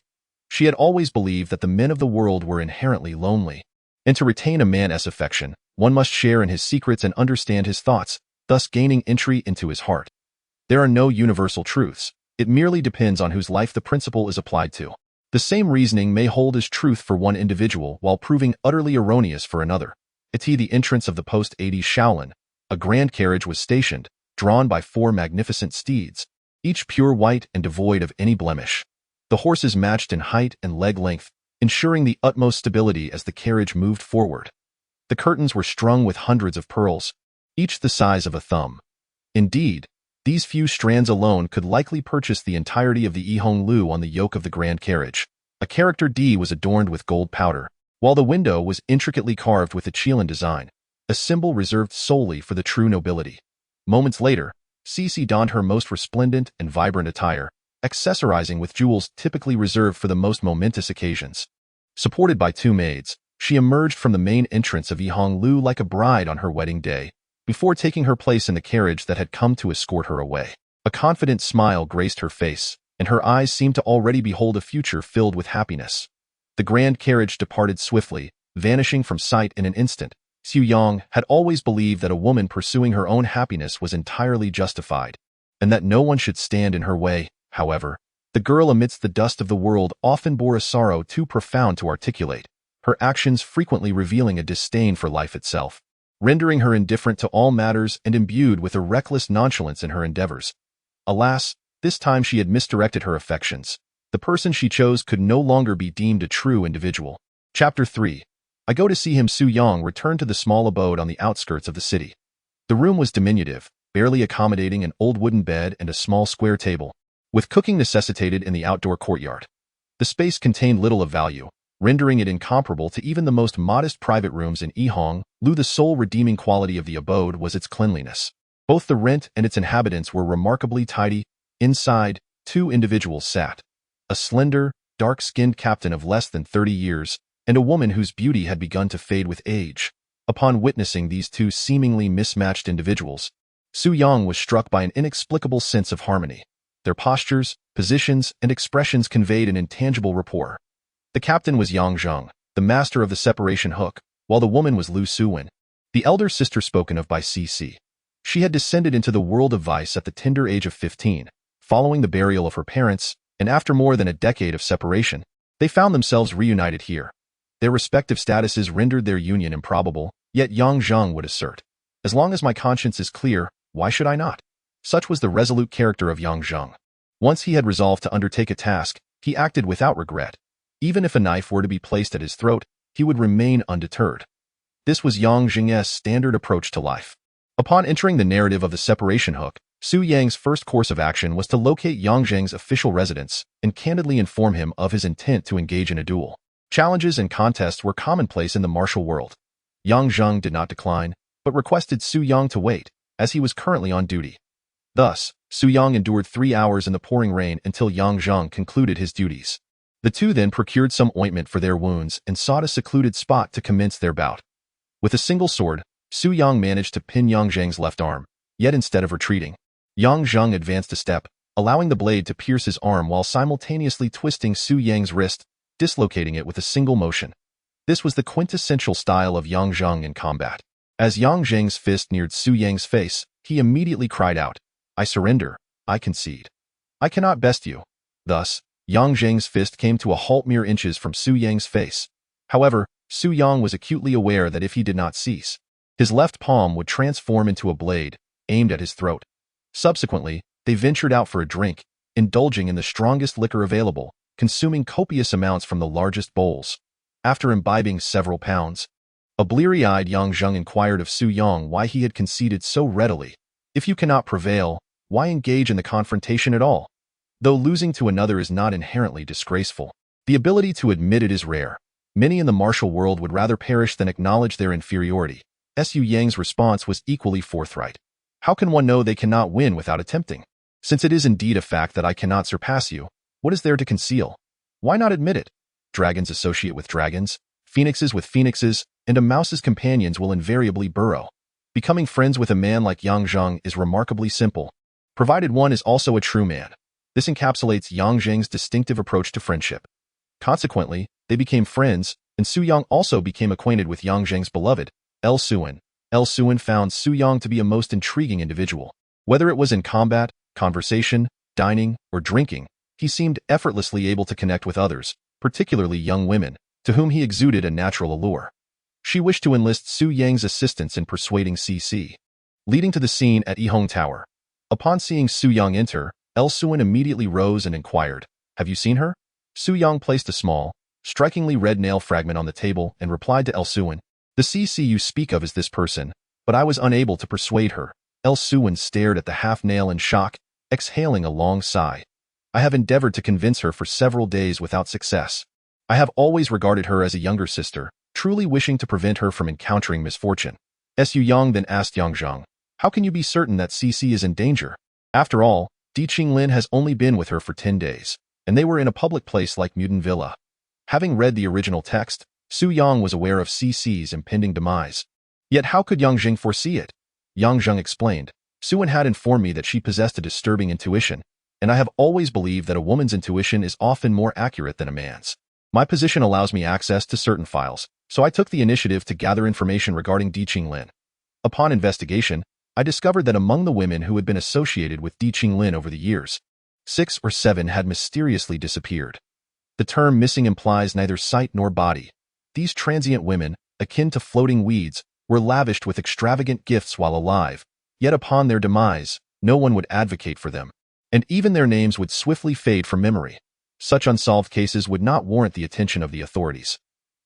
S1: She had always believed that the men of the world were inherently lonely, and to retain a man's affection, one must share in his secrets and understand his thoughts, thus gaining entry into his heart. There are no universal truths. It merely depends on whose life the principle is applied to. The same reasoning may hold as truth for one individual while proving utterly erroneous for another. At the entrance of the post-80s Shaolin, a grand carriage was stationed, drawn by 4 magnificent steeds, each pure white and devoid of any blemish. The horses matched in height and leg length, ensuring the utmost stability as the carriage moved forward. The curtains were strung with hundreds of pearls, each the size of a thumb. Indeed, these few strands alone could likely purchase the entirety of the Yihong Lu on the yoke of the grand carriage. A character D was adorned with gold powder, while the window was intricately carved with a Qilin design, a symbol reserved solely for the true nobility. Moments later, Cici donned her most resplendent and vibrant attire, accessorizing with jewels typically reserved for the most momentous occasions. Supported by 2 maids, she emerged from the main entrance of Yihong Lu like a bride on her wedding day, before taking her place in the carriage that had come to escort her away. A confident smile graced her face, and her eyes seemed to already behold a future filled with happiness. The grand carriage departed swiftly, vanishing from sight in an instant. Su Yang had always believed that a woman pursuing her own happiness was entirely justified, and that no one should stand in her way. However, the girl amidst the dust of the world often bore a sorrow too profound to articulate, her actions frequently revealing a disdain for life itself, rendering her indifferent to all matters and imbued with a reckless nonchalance in her endeavors. Alas, this time she had misdirected her affections. The person she chose could no longer be deemed a true individual. Chapter 3. I go to see him. Su Yang returned to the small abode on the outskirts of the city. The room was diminutive, barely accommodating an old wooden bed and a small square table, with cooking necessitated in the outdoor courtyard. The space contained little of value, rendering it incomparable to even the most modest private rooms in Yihong Lu. The sole redeeming quality of the abode was its cleanliness. Both the rent and its inhabitants were remarkably tidy. Inside, 2 individuals sat. A slender, dark-skinned captain of less than 30 years, and a woman whose beauty had begun to fade with age. Upon witnessing these 2 seemingly mismatched individuals, Su Yang was struck by an inexplicable sense of harmony. Their postures, positions, and expressions conveyed an intangible rapport. The captain was Yang Zheng, the master of the separation hook, while the woman was Lu Suwen, the elder sister spoken of by CC. She had descended into the world of vice at the tender age of 15, following the burial of her parents, and after more than a decade of separation, they found themselves reunited here. Their respective statuses rendered their union improbable, yet Yang Zheng would assert, "As long as my conscience is clear, why should I not?" Such was the resolute character of Yang Zheng. Once he had resolved to undertake a task, he acted without regret. Even if a knife were to be placed at his throat, he would remain undeterred. This was Yang Zheng's standard approach to life. Upon entering the narrative of the separation hook, Su Yang's first course of action was to locate Yang Zheng's official residence and candidly inform him of his intent to engage in a duel. Challenges and contests were commonplace in the martial world. Yang Zheng did not decline, but requested Su Yang to wait, as he was currently on duty. Thus, Su Yang endured 3 hours in the pouring rain until Yang Zheng concluded his duties. The 2 then procured some ointment for their wounds and sought a secluded spot to commence their bout. With a single sword, Su Yang managed to pin Yang Zheng's left arm, yet instead of retreating, Yang Zheng advanced a step, allowing the blade to pierce his arm while simultaneously twisting Su Yang's wrist, dislocating it with a single motion. This was the quintessential style of Yang Zheng in combat. As Yang Zheng's fist neared Su Yang's face, he immediately cried out, "I surrender, I concede. I cannot best you." Thus, Yang Zheng's fist came to a halt mere inches from Su Yang's face. However, Su Yang was acutely aware that if he did not cease, his left palm would transform into a blade, aimed at his throat. Subsequently, they ventured out for a drink, indulging in the strongest liquor available, consuming copious amounts from the largest bowls. After imbibing several pounds, a bleary-eyed Yang Zheng inquired of Su Yang why he had conceded so readily. "If you cannot prevail, why engage in the confrontation at all? Though losing to another is not inherently disgraceful, the ability to admit it is rare. Many in the martial world would rather perish than acknowledge their inferiority." Su Yang's response was equally forthright. "How can one know they cannot win without attempting? Since it is indeed a fact that I cannot surpass you, what is there to conceal? Why not admit it? Dragons associate with dragons, phoenixes with phoenixes, and a mouse's companions will invariably burrow. Becoming friends with a man like Yang Zheng is remarkably simple, provided one is also a true man. This encapsulates Yang Zheng's distinctive approach to friendship. Consequently, they became friends, and Su Yang also became acquainted with Yang Zheng's beloved, El Suwen. El Suwen found Su Yang to be a most intriguing individual. Whether it was in combat, conversation, dining, or drinking, he seemed effortlessly able to connect with others, particularly young women, to whom he exuded a natural allure. She wished to enlist Su Yang's assistance in persuading CC, leading to the scene at Yihong Tower. Upon seeing Su Yang enter, El Suwen immediately rose and inquired, "Have you seen her?" Su Yang placed a small, strikingly red nail fragment on the table and replied to El Suwen, "The CC you speak of is this person, but I was unable to persuade her." El Suwen stared at the half-nail in shock, exhaling a long sigh. "I have endeavored to convince her for several days without success. I have always regarded her as a younger sister, truly wishing to prevent her from encountering misfortune." Su Yang then asked Yang Zheng, "How can you be certain that CC is in danger? After all, Di Qinglin has only been with her for 10 days, and they were in a public place like Mutin Villa." Having read the original text, Su Yang was aware of CC's impending demise. Yet how could Yang Zheng foresee it? Yang Zheng explained, "Suwen had informed me that she possessed a disturbing intuition, and I have always believed that a woman's intuition is often more accurate than a man's. My position allows me access to certain files, so I took the initiative to gather information regarding Di Qinglin. Upon investigation, I discovered that among the women who had been associated with Di Qinglin over the years, 6 or 7 had mysteriously disappeared. The term missing implies neither sight nor body. These transient women, akin to floating weeds, were lavished with extravagant gifts while alive, yet upon their demise, no one would advocate for them, and even their names would swiftly fade from memory. Such unsolved cases would not warrant the attention of the authorities.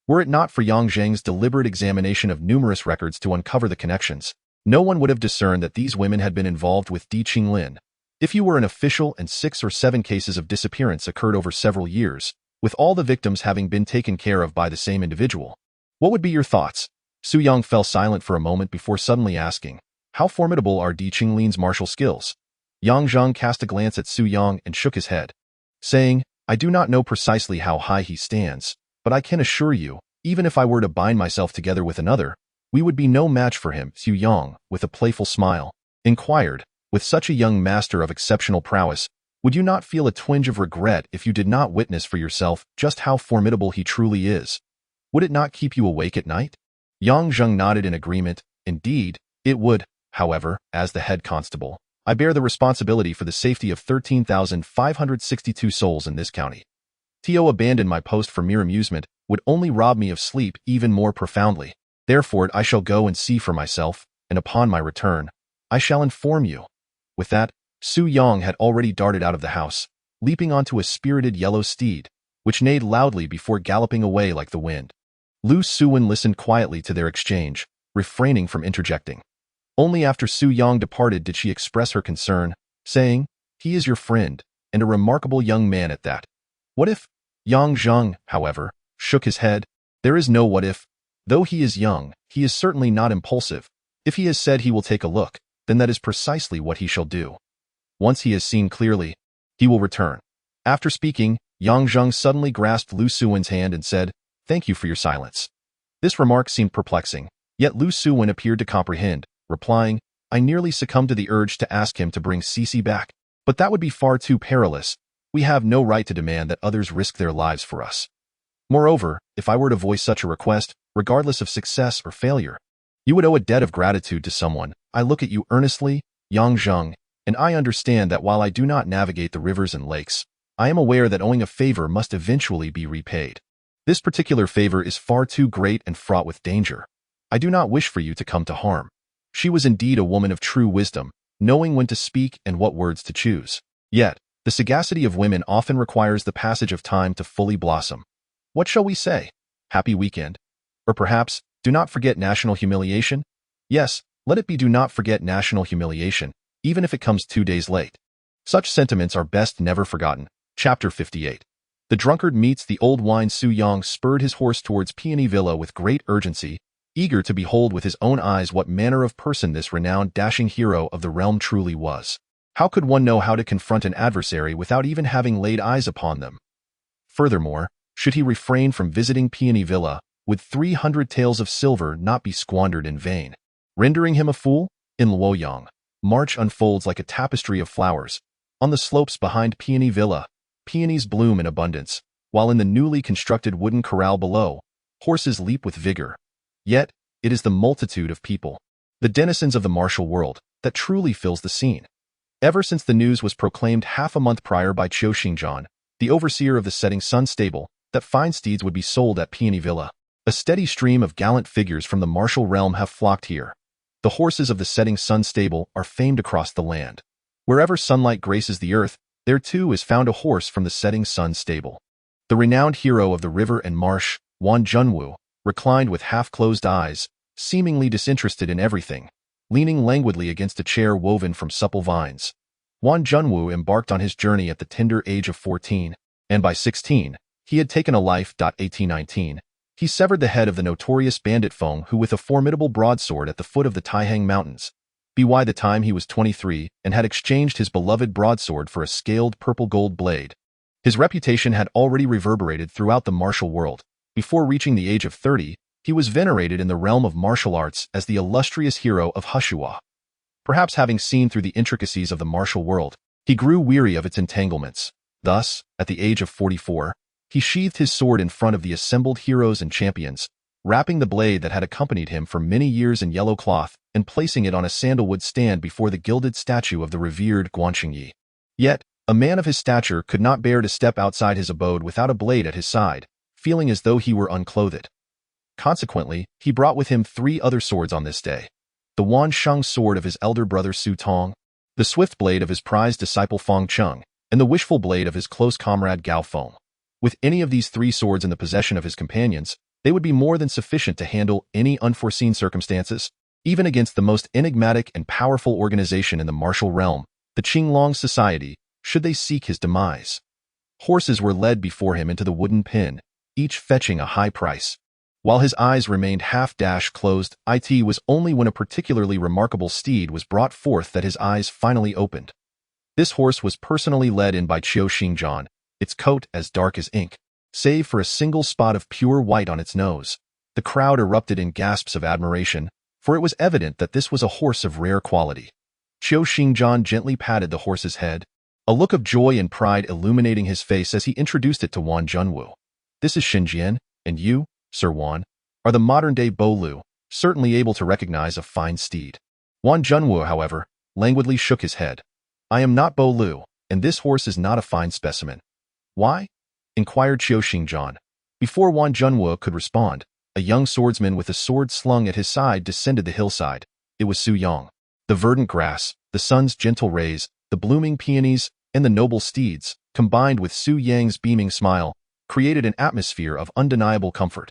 S1: Were it not for Yang Zheng's deliberate examination of numerous records to uncover the connections, No one would have discerned that these women had been involved with Di Qinglin. If you were an official and 6 or 7 cases of disappearance occurred over several years, with all the victims having been taken care of by the same individual, what would be your thoughts? Su Yang fell silent for a moment before suddenly asking, how formidable are Di Qinglin's martial skills? Yang Zheng cast a glance at Su Yang and shook his head, saying, I do not know precisely how high he stands, but I can assure you, even if I were to bind myself together with another, we would be no match for him. Su Yang, with a playful smile, inquired, with such a young master of exceptional prowess, would you not feel a twinge of regret if you did not witness for yourself just how formidable he truly is? Would it not keep you awake at night? Yang Zheng nodded in agreement. Indeed, it would. However, as the head constable, I bear the responsibility for the safety of 13,562 souls in this county. To abandon my post for mere amusement would only rob me of sleep even more profoundly. Therefore, I shall go and see for myself, and upon my return, I shall inform you. With that, Su Yang had already darted out of the house, leaping onto a spirited yellow steed, which neighed loudly before galloping away like the wind. Lu Suwen listened quietly to their exchange, refraining from interjecting. Only after Su Yang departed did she express her concern, saying, he is your friend, and a remarkable young man at that. What if? Yang Zheng, however, shook his head. There is no what if. Though he is young, he is certainly not impulsive. If he has said he will take a look, then that is precisely what he shall do. Once he has seen clearly, he will return. After speaking, Yang Zheng suddenly grasped Lu Suwen's hand and said, thank you for your silence. This remark seemed perplexing, yet Lu Suwen appeared to comprehend, replying, I nearly succumbed to the urge to ask him to bring Cece back, but that would be far too perilous. We have no right to demand that others risk their lives for us. Moreover, if I were to voice such a request, regardless of success or failure, you would owe a debt of gratitude to someone. I look at you earnestly, Yang Zheng, and I understand that while I do not navigate the rivers and lakes, I am aware that owing a favor must eventually be repaid. This particular favor is far too great and fraught with danger. I do not wish for you to come to harm. She was indeed a woman of true wisdom, knowing when to speak and what words to choose. Yet, the sagacity of women often requires the passage of time to fully blossom. What shall we say? Happy weekend? Or perhaps, do not forget national humiliation? Yes, let it be do not forget national humiliation, even if it comes 2 days late. Such sentiments are best never forgotten. Chapter 58. The drunkard meets the old wine. Su Yang spurred his horse towards Peony Villa with great urgency, eager to behold with his own eyes what manner of person this renowned dashing hero of the realm truly was. How could one know how to confront an adversary without even having laid eyes upon them? Furthermore, should he refrain from visiting Peony Villa, would 300 taels of silver not be squandered in vain, rendering him a fool? In Luoyang, March unfolds like a tapestry of flowers. On the slopes behind Peony Villa, peonies bloom in abundance, while in the newly constructed wooden corral below, horses leap with vigor. Yet, it is the multitude of people, the denizens of the martial world, that truly fills the scene. Ever since the news was proclaimed half a month prior by Qiu Xingzhan, the overseer of the Setting Sun stable, that fine steeds would be sold at Peony Villa, a steady stream of gallant figures from the martial realm have flocked here. The horses of the Setting Sun stable are famed across the land. Wherever sunlight graces the earth, there too is found a horse from the Setting Sun stable. The renowned hero of the river and marsh, Wan Junwu, reclined with half-closed eyes, seemingly disinterested in everything, leaning languidly against a chair woven from supple vines. Wan Junwu embarked on his journey at the tender age of 14, and by 16, he had taken a life. 1819, he severed the head of the notorious bandit Feng who with a formidable broadsword at the foot of the Taihang Mountains, by the time he was 23 and had exchanged his beloved broadsword for a scaled purple-gold blade. His reputation had already reverberated throughout the martial world. Before reaching the age of 30, he was venerated in the realm of martial arts as the illustrious hero of Hushua. Perhaps having seen through the intricacies of the martial world, he grew weary of its entanglements. Thus, at the age of 44, he sheathed his sword in front of the assembled heroes and champions, wrapping the blade that had accompanied him for many years in yellow cloth and placing it on a sandalwood stand before the gilded statue of the revered Guan. Yet, a man of his stature could not bear to step outside his abode without a blade at his side, feeling as though he were unclothed. Consequently, he brought with him 3 other swords on this day. The Wan Shang sword of his elder brother Su Tong, the swift blade of his prized disciple Feng Cheng, and the wishful blade of his close comrade Gao Feng. With any of these 3 swords in the possession of his companions, they would be more than sufficient to handle any unforeseen circumstances. Even against the most enigmatic and powerful organization in the martial realm, the Qinglong Society, should they seek his demise. Horses were led before him into the wooden pen, each fetching a high price. While his eyes remained half-closed, it was only when a particularly remarkable steed was brought forth that his eyes finally opened. This horse was personally led in by Qiu Xingjian, its coat as dark as ink, save for a single spot of pure white on its nose. The crowd erupted in gasps of admiration, for it was evident that this was a horse of rare quality. Qiu Xingjian gently patted the horse's head, a look of joy and pride illuminating his face as he introduced it to Wan Junwu. This is Xinjian, and you, Sir Wan, are the modern-day Bo Lu, certainly able to recognize a fine steed. Wan Junwu, however, languidly shook his head. I am not Bo Lu, and this horse is not a fine specimen. Why? Inquired Qiu Xingjian. Before Wan Junwu could respond, a young swordsman with a sword slung at his side descended the hillside. It was Su Yang. The verdant grass, the sun's gentle rays, the blooming peonies, and the noble steeds, combined with Su Yang's beaming smile, created an atmosphere of undeniable comfort.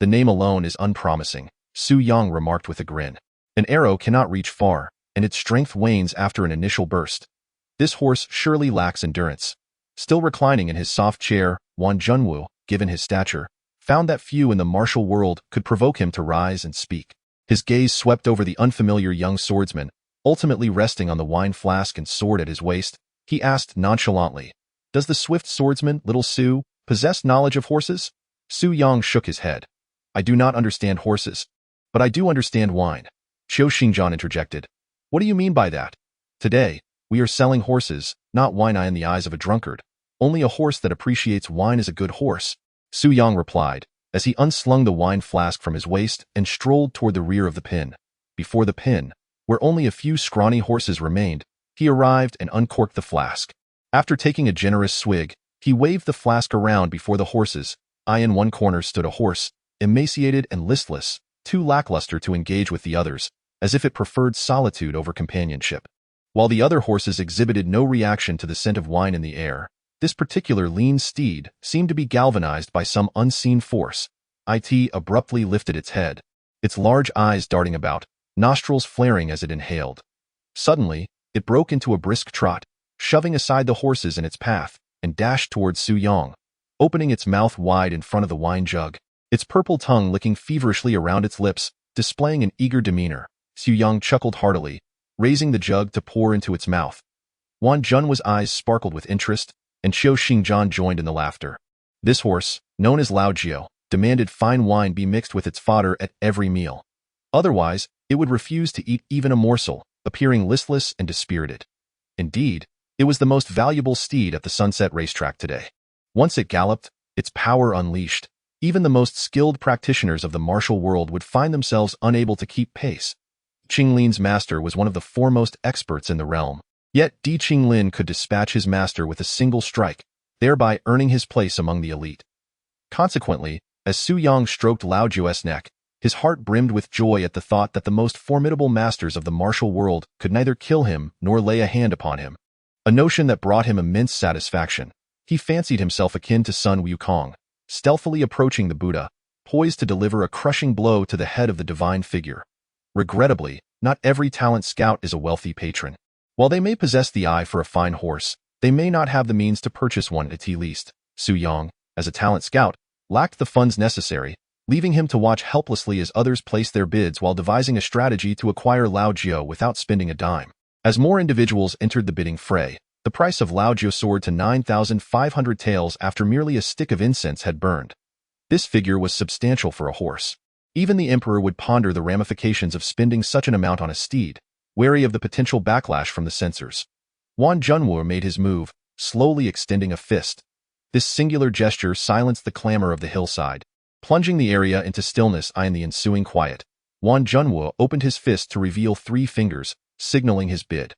S1: The name alone is unpromising, Su Yang remarked with a grin. An arrow cannot reach far, and its strength wanes after an initial burst. This horse surely lacks endurance. Still reclining in his soft chair, Wan Junwu, given his stature, found that few in the martial world could provoke him to rise and speak. His gaze swept over the unfamiliar young swordsman, ultimately resting on the wine flask and sword at his waist. He asked nonchalantly, "Does the swift swordsman, little Su, possess knowledge of horses?" Su Yang shook his head. "I do not understand horses, but I do understand wine." Qiu Xingjian interjected. "What do you mean by that?" "Today, we are selling horses, not wine in the eyes of a drunkard. Only a horse that appreciates wine is a good horse," Su Yang replied, as he unslung the wine flask from his waist and strolled toward the rear of the pen. Before the pen, where only a few scrawny horses remained, he arrived and uncorked the flask. After taking a generous swig, he waved the flask around before the horses. In one corner stood a horse, emaciated and listless, too lackluster to engage with the others, as if it preferred solitude over companionship. While the other horses exhibited no reaction to the scent of wine in the air, this particular lean steed seemed to be galvanized by some unseen force. It abruptly lifted its head, its large eyes darting about, nostrils flaring as it inhaled. Suddenly, it broke into a brisk trot, shoving aside the horses in its path, and dashed towards Su Yang, opening its mouth wide in front of the wine jug, its purple tongue licking feverishly around its lips, displaying an eager demeanor. Su Yang chuckled heartily, raising the jug to pour into its mouth. Wan Junwu's eyes sparkled with interest, and Qiu Xingjian joined in the laughter. This horse, known as Lao Jiao, demanded fine wine be mixed with its fodder at every meal. Otherwise, it would refuse to eat even a morsel, appearing listless and dispirited. Indeed, it was the most valuable steed at the Sunset Racetrack today. Once it galloped, its power unleashed, even the most skilled practitioners of the martial world would find themselves unable to keep pace. Qinglin's master was one of the foremost experts in the realm, yet Di Qinglin could dispatch his master with a single strike, thereby earning his place among the elite. Consequently, as Su Yang stroked Lao Jiao's neck, his heart brimmed with joy at the thought that the most formidable masters of the martial world could neither kill him nor lay a hand upon him. A notion that brought him immense satisfaction. He fancied himself akin to Sun Wukong, stealthily approaching the Buddha, poised to deliver a crushing blow to the head of the divine figure. Regrettably, not every talent scout is a wealthy patron. While they may possess the eye for a fine horse, they may not have the means to purchase one at least. Su Yang, as a talent scout, lacked the funds necessary, leaving him to watch helplessly as others placed their bids while devising a strategy to acquire Lao Jiao without spending a dime. As more individuals entered the bidding fray, the price of Lao Jiao soared to 9,500 taels after merely a stick of incense had burned. This figure was substantial for a horse. Even the emperor would ponder the ramifications of spending such an amount on a steed, wary of the potential backlash from the censors. Wan Junwu made his move, slowly extending a fist. This singular gesture silenced the clamor of the hillside, plunging the area into stillness in the ensuing quiet. Wan Junwu opened his fist to reveal 3 fingers, signaling his bid.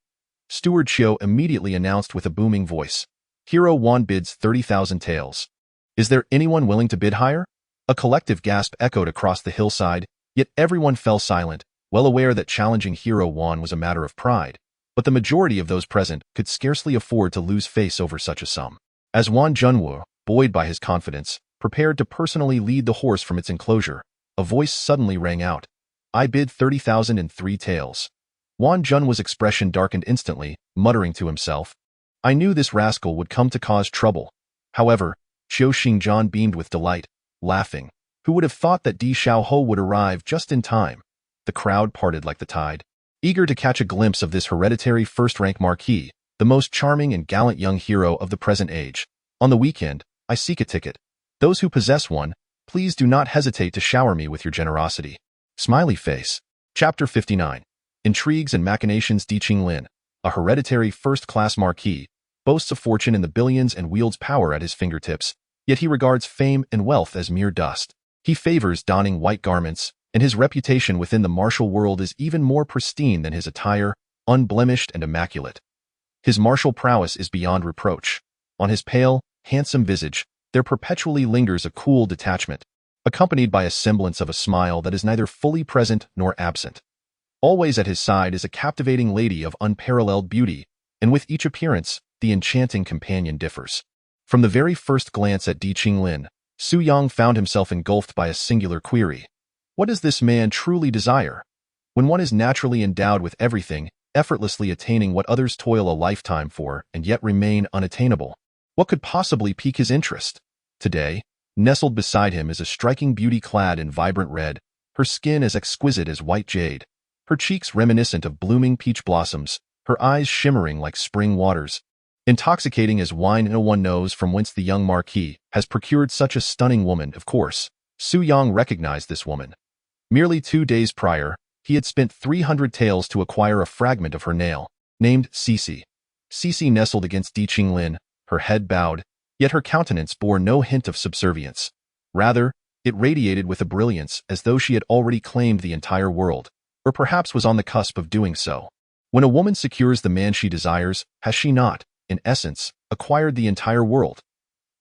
S1: Steward Xiao immediately announced with a booming voice, "Hero Wan bids 30,000 taels. Is there anyone willing to bid higher?" A collective gasp echoed across the hillside, yet everyone fell silent, well aware that challenging Hero Wan was a matter of pride, but the majority of those present could scarcely afford to lose face over such a sum. As Wan Junwu, buoyed by his confidence, prepared to personally lead the horse from its enclosure, a voice suddenly rang out. I bid 30,003 taels. Wan Junwa's expression darkened instantly, muttering to himself. I knew this rascal would come to cause trouble. However, Qiu Xingzhan beamed with delight, laughing. Who would have thought that Di Xiaoho would arrive just in time? The crowd parted like the tide, eager to catch a glimpse of this hereditary first-rank marquis, the most charming and gallant young hero of the present age. On the weekend, I seek a ticket. Those who possess one, please do not hesitate to shower me with your generosity. Smiley face. Chapter 59. Intrigues and Machinations. Di Qinglin, a hereditary first-class marquis, boasts a fortune in the billions and wields power at his fingertips, yet he regards fame and wealth as mere dust. He favors donning white garments, and his reputation within the martial world is even more pristine than his attire, unblemished and immaculate. His martial prowess is beyond reproach. On his pale, handsome visage, there perpetually lingers a cool detachment, accompanied by a semblance of a smile that is neither fully present nor absent. Always at his side is a captivating lady of unparalleled beauty, and with each appearance, the enchanting companion differs. From the very first glance at Di Qinglin, Su Yang found himself engulfed by a singular query. What does this man truly desire? When one is naturally endowed with everything, effortlessly attaining what others toil a lifetime for and yet remain unattainable, what could possibly pique his interest? Today, nestled beside him is a striking beauty clad in vibrant red, her skin as exquisite as white jade, her cheeks reminiscent of blooming peach blossoms, her eyes shimmering like spring waters. Intoxicating as wine, no one knows from whence the young marquis has procured such a stunning woman. Of course, Su Yang recognized this woman. Merely 2 days prior, he had spent 300 taels to acquire a fragment of her nail, named Cece. Cece nestled against Di Qinglin, her head bowed, yet her countenance bore no hint of subservience. Rather, it radiated with a brilliance as though she had already claimed the entire world, or perhaps was on the cusp of doing so. When a woman secures the man she desires, has she not, in essence, acquired the entire world?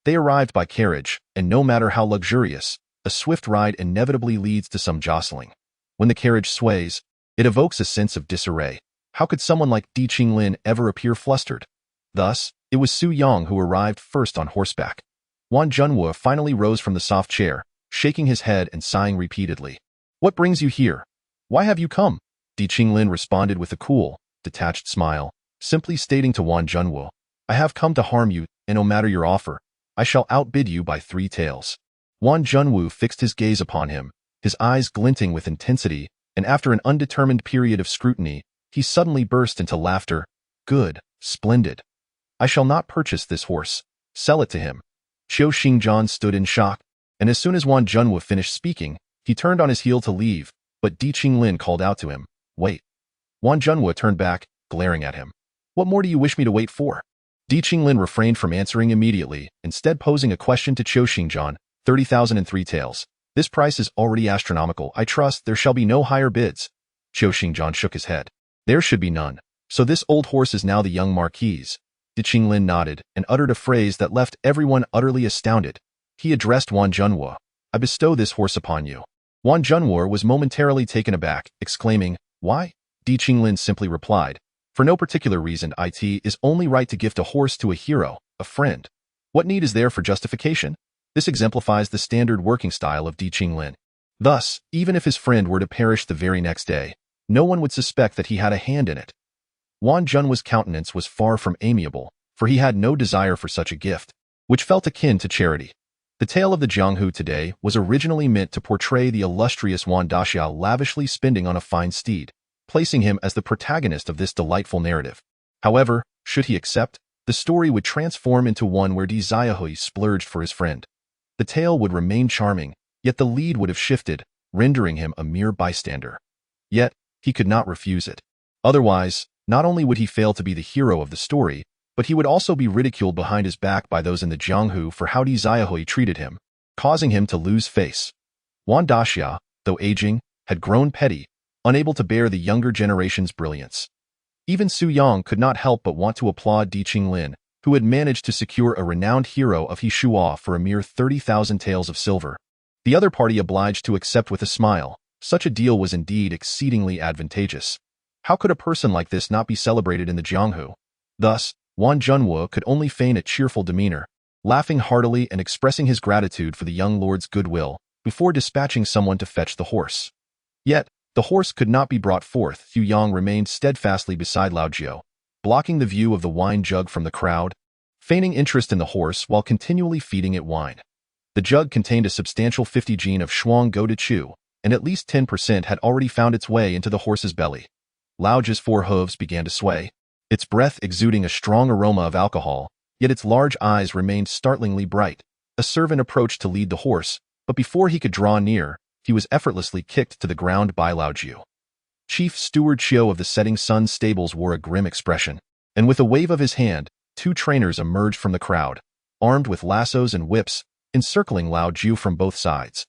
S1: They arrived by carriage, and no matter how luxurious, a swift ride inevitably leads to some jostling. When the carriage sways, it evokes a sense of disarray. How could someone like Di Qinglin ever appear flustered? Thus, it was Su Yang who arrived first on horseback. Wan Junwa finally rose from the soft chair, shaking his head and sighing repeatedly. What brings you here? Why have you come? Di Qinglin responded with a cool, detached smile, simply stating to Wan Junwa, I have come to harm you, and no matter your offer, I shall outbid you by 3 taels. Wan Junwu fixed his gaze upon him, his eyes glinting with intensity, and after an undetermined period of scrutiny, he suddenly burst into laughter. Good, splendid. I shall not purchase this horse. Sell it to him. Qiu Xingzhan stood in shock, and as soon as Wan Junwu finished speaking, he turned on his heel to leave, but Di Qinglin called out to him, Wait. Wan Junwu turned back, glaring at him. What more do you wish me to wait for? Di Qinglin refrained from answering immediately, instead posing a question to Qiu Xingzhan, 30,003 taels. This price is already astronomical. I trust there shall be no higher bids. Qiu Xingzhan shook his head. There should be none. So this old horse is now the young marquis. Di Qinglin nodded and uttered a phrase that left everyone utterly astounded. He addressed Wan Junwu. I bestow this horse upon you. Wan Junwu was momentarily taken aback, exclaiming, Why? Di Qinglin simply replied, For no particular reason. It is only right to gift a horse to a hero, a friend. What need is there for justification? This exemplifies the standard working style of Di Qinglin. Thus, even if his friend were to perish the very next day, no one would suspect that he had a hand in it. Wan Junwa's countenance was far from amiable, for he had no desire for such a gift, which felt akin to charity. The tale of the Jianghu today was originally meant to portray the illustrious Wan Daxia lavishly spending on a fine steed, placing him as the protagonist of this delightful narrative. However, should he accept, the story would transform into one where Di Xiaohui splurged for his friend. The tale would remain charming, yet the lead would have shifted, rendering him a mere bystander. Yet, he could not refuse it. Otherwise, not only would he fail to be the hero of the story, but he would also be ridiculed behind his back by those in the Jianghu for how Di Xiaohui treated him, causing him to lose face. Wan Daxia, though aging, had grown petty, unable to bear the younger generation's brilliance. Even Su Yang could not help but want to applaud Di Qinglin, who had managed to secure a renowned hero of Hishua for a mere 30,000 taels of silver. The other party obliged to accept with a smile. Such a deal was indeed exceedingly advantageous. How could a person like this not be celebrated in the Jianghu? Thus, Wan Junwu could only feign a cheerful demeanor, laughing heartily and expressing his gratitude for the young lord's goodwill, before dispatching someone to fetch the horse. Yet, The horse could not be brought forth. Hu Yang remained steadfastly beside Lao Jiu, blocking the view of the wine jug from the crowd, feigning interest in the horse while continually feeding it wine. The jug contained a substantial 50 jin of shuang go to chew, and at least 10% had already found its way into the horse's belly. Lao Jiu's 4 hooves began to sway, its breath exuding a strong aroma of alcohol, yet its large eyes remained startlingly bright. A servant approached to lead the horse, but before he could draw near, he was effortlessly kicked to the ground by Lao Jiu. Chief Steward Xiao of the Setting Sun stables wore a grim expression, and with a wave of his hand, 2 trainers emerged from the crowd, armed with lassos and whips, encircling Lao Jiu from both sides.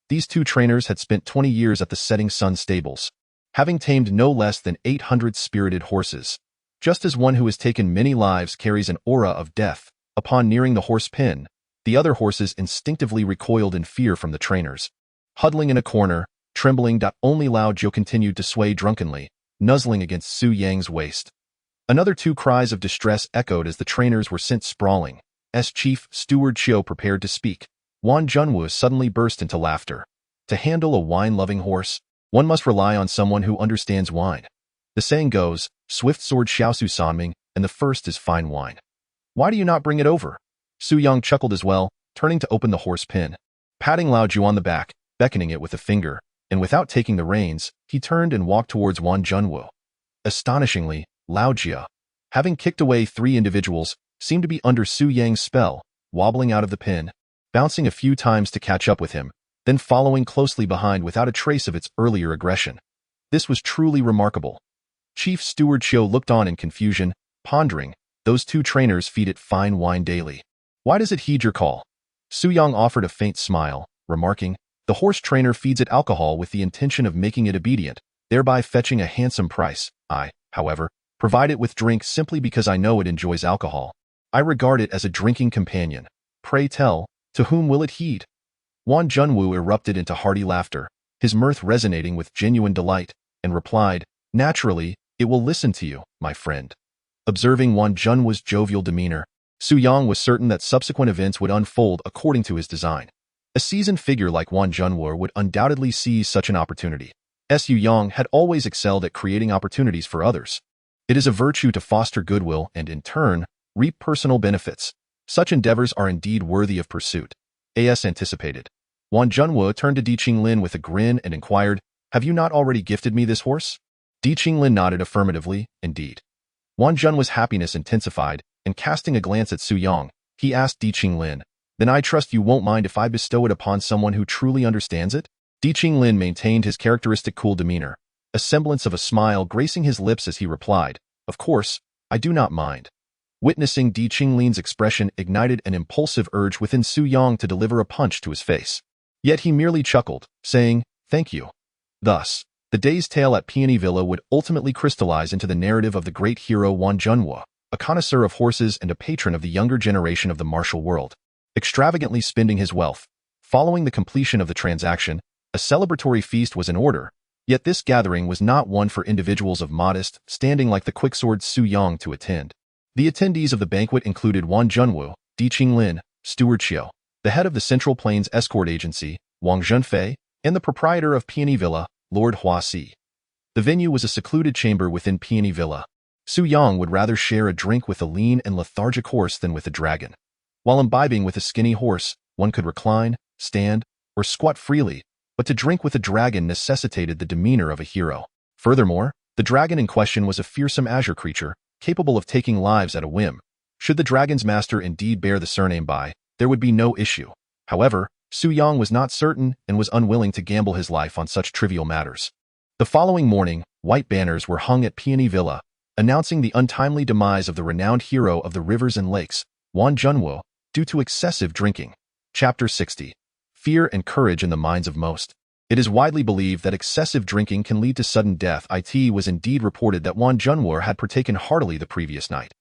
S1: These 2 trainers had spent 20 years at the Setting Sun stables, having tamed no less than 800 spirited horses. Just as one who has taken many lives carries an aura of death, upon nearing the horse pen, the other horses instinctively recoiled in fear from the trainers. Huddling in a corner, trembling, only Lao Jiu continued to sway drunkenly, nuzzling against Su Yang's waist. Another 2 cries of distress echoed as the trainers were sent sprawling. As Chief Steward Xiao prepared to speak, Wan Junwu suddenly burst into laughter. To handle a wine-loving horse, one must rely on someone who understands wine. The saying goes, swift sword xiaosu sanming, and the first is fine wine. Why do you not bring it over? Su Yang chuckled as well, turning to open the horse pen. Patting Lao Jiu on the back, beckoning it with a finger, and without taking the reins, he turned and walked towards Wan Junwu. Astonishingly, Lao Jiu, having kicked away 3 individuals, seemed to be under Su Yang's spell, wobbling out of the pen, bouncing a few times to catch up with him, then following closely behind without a trace of its earlier aggression. This was truly remarkable. Chief Steward Xiao looked on in confusion, pondering, those 2 trainers feed it fine wine daily. Why does it heed your call? Su Yang offered a faint smile, remarking, the horse trainer feeds it alcohol with the intention of making it obedient, thereby fetching a handsome price. I, however, provide it with drink simply because I know it enjoys alcohol. I regard it as a drinking companion. Pray tell, to whom will it heed? Wan Junwu erupted into hearty laughter, his mirth resonating with genuine delight, and replied, naturally, it will listen to you, my friend. Observing Wan Junwu's jovial demeanor, Su Yang was certain that subsequent events would unfold according to his design. A seasoned figure like Wan Junwu would undoubtedly seize such an opportunity. Su Yang had always excelled at creating opportunities for others. It is a virtue to foster goodwill and, in turn, reap personal benefits. Such endeavors are indeed worthy of pursuit. As anticipated, Wan Junwu turned to Di Qinglin with a grin and inquired, have you not already gifted me this horse? Di Qinglin nodded affirmatively, indeed. Wan Junwu's happiness intensified, and casting a glance at Su Yang, he asked Di Qinglin, then I trust you won't mind if I bestow it upon someone who truly understands it? Di Qinglin maintained his characteristic cool demeanor, a semblance of a smile gracing his lips as he replied, of course, I do not mind. Witnessing Di Qinglin's expression ignited an impulsive urge within Su Yang to deliver a punch to his face. Yet he merely chuckled, saying, thank you. Thus, the day's tale at Peony Villa would ultimately crystallize into the narrative of the great hero Wan Junwu, a connoisseur of horses and a patron of the younger generation of the martial world, extravagantly spending his wealth. Following the completion of the transaction, a celebratory feast was in order, yet this gathering was not one for individuals of modest standing like the quicksword Su Yang to attend. The attendees of the banquet included Wan Junwu, Di Qinglin, Steward Xiao, the head of the Central Plains Escort Agency, Wang Zhenfei, and the proprietor of Peony Villa, Lord Hua Si. The venue was a secluded chamber within Peony Villa. Su Yang would rather share a drink with a lean and lethargic horse than with a dragon. While imbibing with a skinny horse, one could recline, stand, or squat freely, but to drink with a dragon necessitated the demeanor of a hero. Furthermore, the dragon in question was a fearsome azure creature, capable of taking lives at a whim. Should the dragon's master indeed bear the surname Bai, there would be no issue. However, Su Yang was not certain and was unwilling to gamble his life on such trivial matters. The following morning, white banners were hung at Peony Villa, announcing the untimely demise of the renowned hero of the rivers and lakes, Wan Junwu, due to excessive drinking. Chapter 60. Fear and courage in the minds of most. It is widely believed that excessive drinking can lead to sudden death. It was indeed reported that Wan Junwu had partaken heartily the previous night.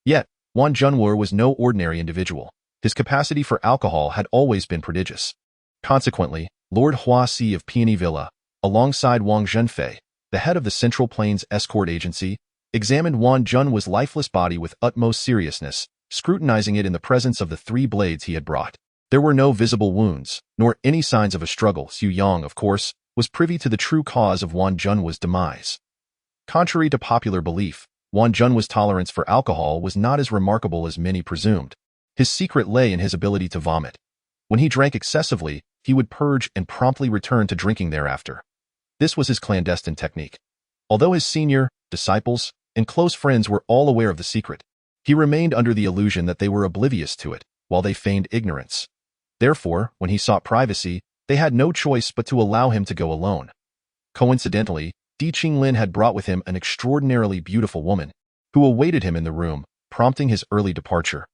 S1: Yet, Wan Junwu was no ordinary individual. His capacity for alcohol had always been prodigious. Consequently, Lord Hua Si of Peony Villa, alongside Wang Zhenfei, the head of the Central Plains Escort Agency, examined Wan Junwu's lifeless body with utmost seriousness, scrutinizing it in the presence of the 3 blades he had brought. There were no visible wounds, nor any signs of a struggle. Su Yang, of course, was privy to the true cause of Wan Junhua's demise. Contrary to popular belief, Wan Junhua's tolerance for alcohol was not as remarkable as many presumed. His secret lay in his ability to vomit. When he drank excessively, he would purge and promptly return to drinking thereafter. This was his clandestine technique. Although his senior, disciples, and close friends were all aware of the secret, he remained under the illusion that they were oblivious to it, while they feigned ignorance. Therefore, when he sought privacy, they had no choice but to allow him to go alone. Coincidentally, Di Qinglin had brought with him an extraordinarily beautiful woman, who awaited him in the room, prompting his early departure.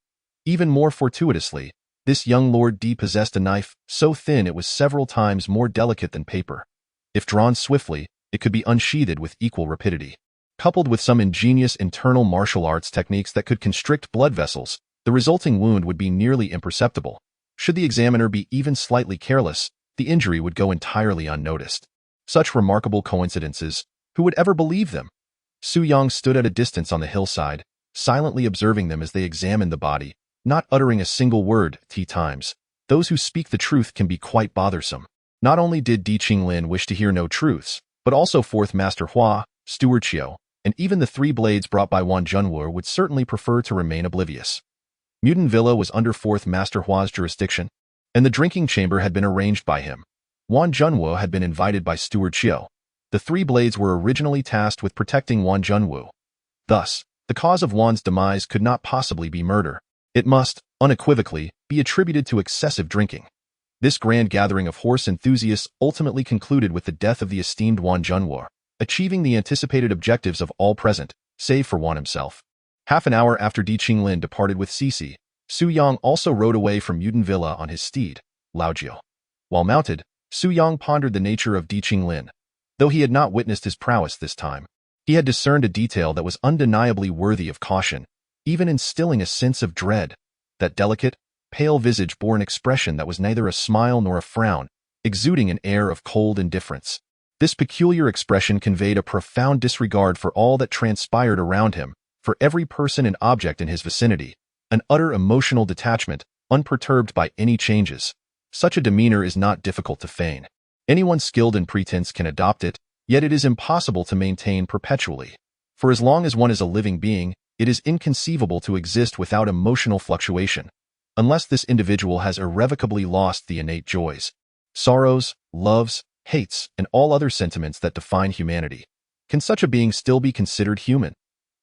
S1: Even more fortuitously, this young Lord Di possessed a knife so thin it was several times more delicate than paper. If drawn swiftly, it could be unsheathed with equal rapidity. Coupled with some ingenious internal martial arts techniques that could constrict blood vessels, the resulting wound would be nearly imperceptible. Should the examiner be even slightly careless, the injury would go entirely unnoticed. Such remarkable coincidences, who would ever believe them? Su Yang stood at a distance on the hillside, silently observing them as they examined the body, not uttering a single word. Times, those who speak the truth can be quite bothersome. Not only did Di Qinglin wish to hear no truths, but also Fourth Master Hua, Steward Xiao, and even the 3 blades brought by Wan Junhua would certainly prefer to remain oblivious. Mutant Villa was under 4th Master Hua's jurisdiction, and the drinking chamber had been arranged by him. Wan Junhua had been invited by Steward Xiao. The 3 blades were originally tasked with protecting Wan Junhua. Thus, the cause of Wan's demise could not possibly be murder. It must, unequivocally, be attributed to excessive drinking. This grand gathering of horse enthusiasts ultimately concluded with the death of the esteemed Wan Junhua, achieving the anticipated objectives of all present, save for Wan himself. Half an hour after Di Qinglin departed with Cici, Su Yang also rode away from Mutant Villa on his steed, Laojiu. While mounted, Su Yang pondered the nature of Di Qinglin. Though he had not witnessed his prowess this time, he had discerned a detail that was undeniably worthy of caution, even instilling a sense of dread. That delicate, pale visage bore an expression that was neither a smile nor a frown, exuding an air of cold indifference. This peculiar expression conveyed a profound disregard for all that transpired around him, for every person and object in his vicinity, an utter emotional detachment, unperturbed by any changes. Such a demeanor is not difficult to feign. Anyone skilled in pretense can adopt it, yet it is impossible to maintain perpetually. For as long as one is a living being, it is inconceivable to exist without emotional fluctuation, unless this individual has irrevocably lost the innate joys, sorrows, loves, hates, and all other sentiments that define humanity. Can such a being still be considered human?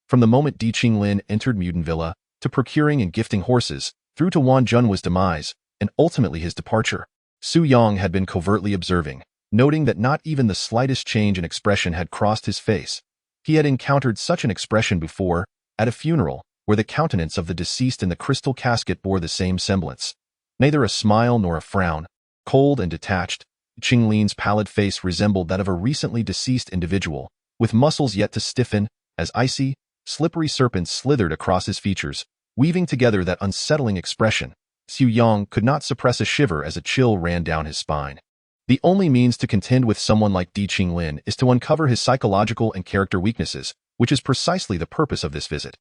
S1: From the moment Di Qinglin entered Mutant Villa, to procuring and gifting horses, through to Wan Junhua's demise, and ultimately his departure, Su Yang had been covertly observing, noting that not even the slightest change in expression had crossed his face. He had encountered such an expression before, at a funeral, where the countenance of the deceased in the crystal casket bore the same semblance. Neither a smile nor a frown, cold and detached, Qinglin's pallid face resembled that of a recently deceased individual, with muscles yet to stiffen, as icy, slippery serpents slithered across his features, weaving together that unsettling expression. Su Yang could not suppress a shiver as a chill ran down his spine. The only means to contend with someone like Di Qinglin is to uncover his psychological and character weaknesses, which is precisely the purpose of this visit.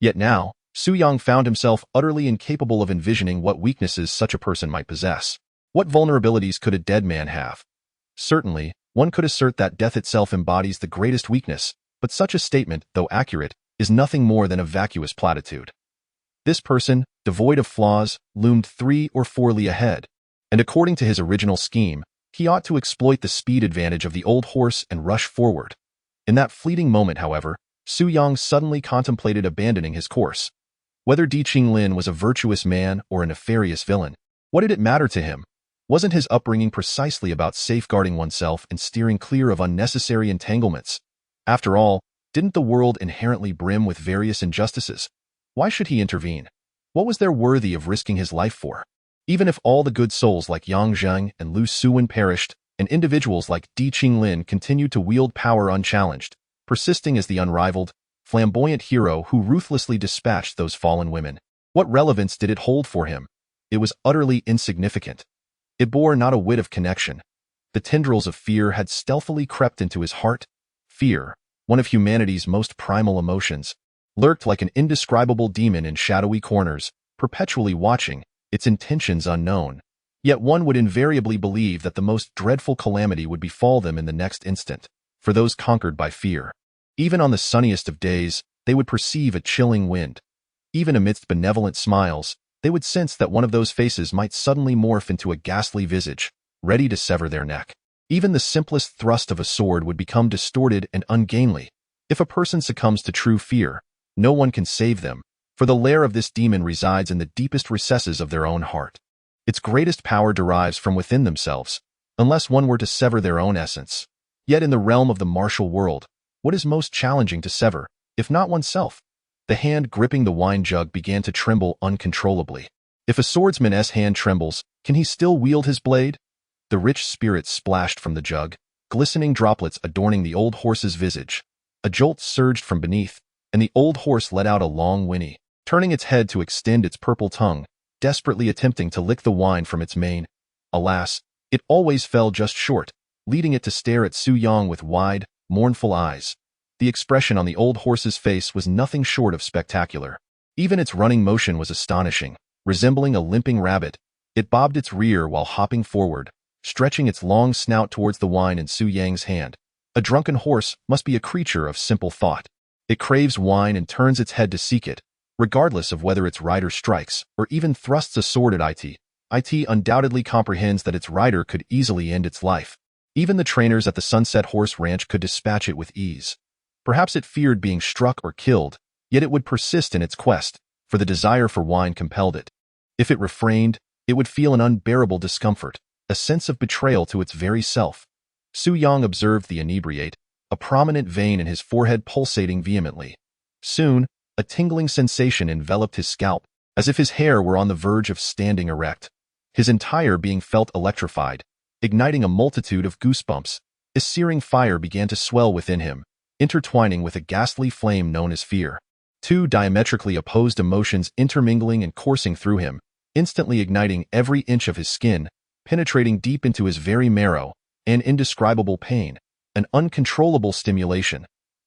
S1: Yet now, Su Yang found himself utterly incapable of envisioning what weaknesses such a person might possess. What vulnerabilities could a dead man have? Certainly, one could assert that death itself embodies the greatest weakness, but such a statement, though accurate, is nothing more than a vacuous platitude. This person, devoid of flaws, loomed 3 or 4 li ahead, and according to his original scheme, he ought to exploit the speed advantage of the old horse and rush forward. In that fleeting moment, however, Su Yang suddenly contemplated abandoning his course. Whether Di Qinglin was a virtuous man or a nefarious villain, what did it matter to him? Wasn't his upbringing precisely about safeguarding oneself and steering clear of unnecessary entanglements? After all, didn't the world inherently brim with various injustices? Why should he intervene? What was there worthy of risking his life for? Even if all the good souls like Yang Zheng and Lu Suwen perished, and individuals like Di Qinglin continued to wield power unchallenged, persisting as the unrivaled, flamboyant hero who ruthlessly dispatched those fallen women, what relevance did it hold for him? It was utterly insignificant. It bore not a whit of connection. The tendrils of fear had stealthily crept into his heart. Fear, one of humanity's most primal emotions, lurked like an indescribable demon in shadowy corners, perpetually watching, its intentions unknown. Yet one would invariably believe that the most dreadful calamity would befall them in the next instant, for those conquered by fear. Even on the sunniest of days, they would perceive a chilling wind. Even amidst benevolent smiles, they would sense that one of those faces might suddenly morph into a ghastly visage, ready to sever their neck. Even the simplest thrust of a sword would become distorted and ungainly. If a person succumbs to true fear, no one can save them, for the lair of this demon resides in the deepest recesses of their own heart. Its greatest power derives from within themselves, unless one were to sever their own essence. Yet in the realm of the martial world, what is most challenging to sever, if not oneself? The hand gripping the wine jug began to tremble uncontrollably. If a swordsman's hand trembles, can he still wield his blade? The rich spirit splashed from the jug, glistening droplets adorning the old horse's visage. A jolt surged from beneath, and the old horse let out a long whinny, turning its head to extend its purple tongue, desperately attempting to lick the wine from its mane. Alas, it always fell just short, leading it to stare at Su Yang with wide, mournful eyes. The expression on the old horse's face was nothing short of spectacular. Even its running motion was astonishing. Resembling a limping rabbit, it bobbed its rear while hopping forward, stretching its long snout towards the wine in Su Yang's hand. A drunken horse must be a creature of simple thought. It craves wine and turns its head to seek it, regardless of whether its rider strikes or even thrusts a sword at it. It undoubtedly comprehends that its rider could easily end its life. Even the trainers at the Sunset Horse Ranch could dispatch it with ease. Perhaps it feared being struck or killed, yet it would persist in its quest, for the desire for wine compelled it. If it refrained, it would feel an unbearable discomfort, a sense of betrayal to its very self. Su Yang observed the inebriate, a prominent vein in his forehead pulsating vehemently. Soon, a tingling sensation enveloped his scalp, as if his hair were on the verge of standing erect. His entire being felt electrified, igniting a multitude of goosebumps. A searing fire began to swell within him, intertwining with a ghastly flame known as fear. Two diametrically opposed emotions intermingling and coursing through him, instantly igniting every inch of his skin, penetrating deep into his very marrow, an indescribable pain, an uncontrollable stimulation.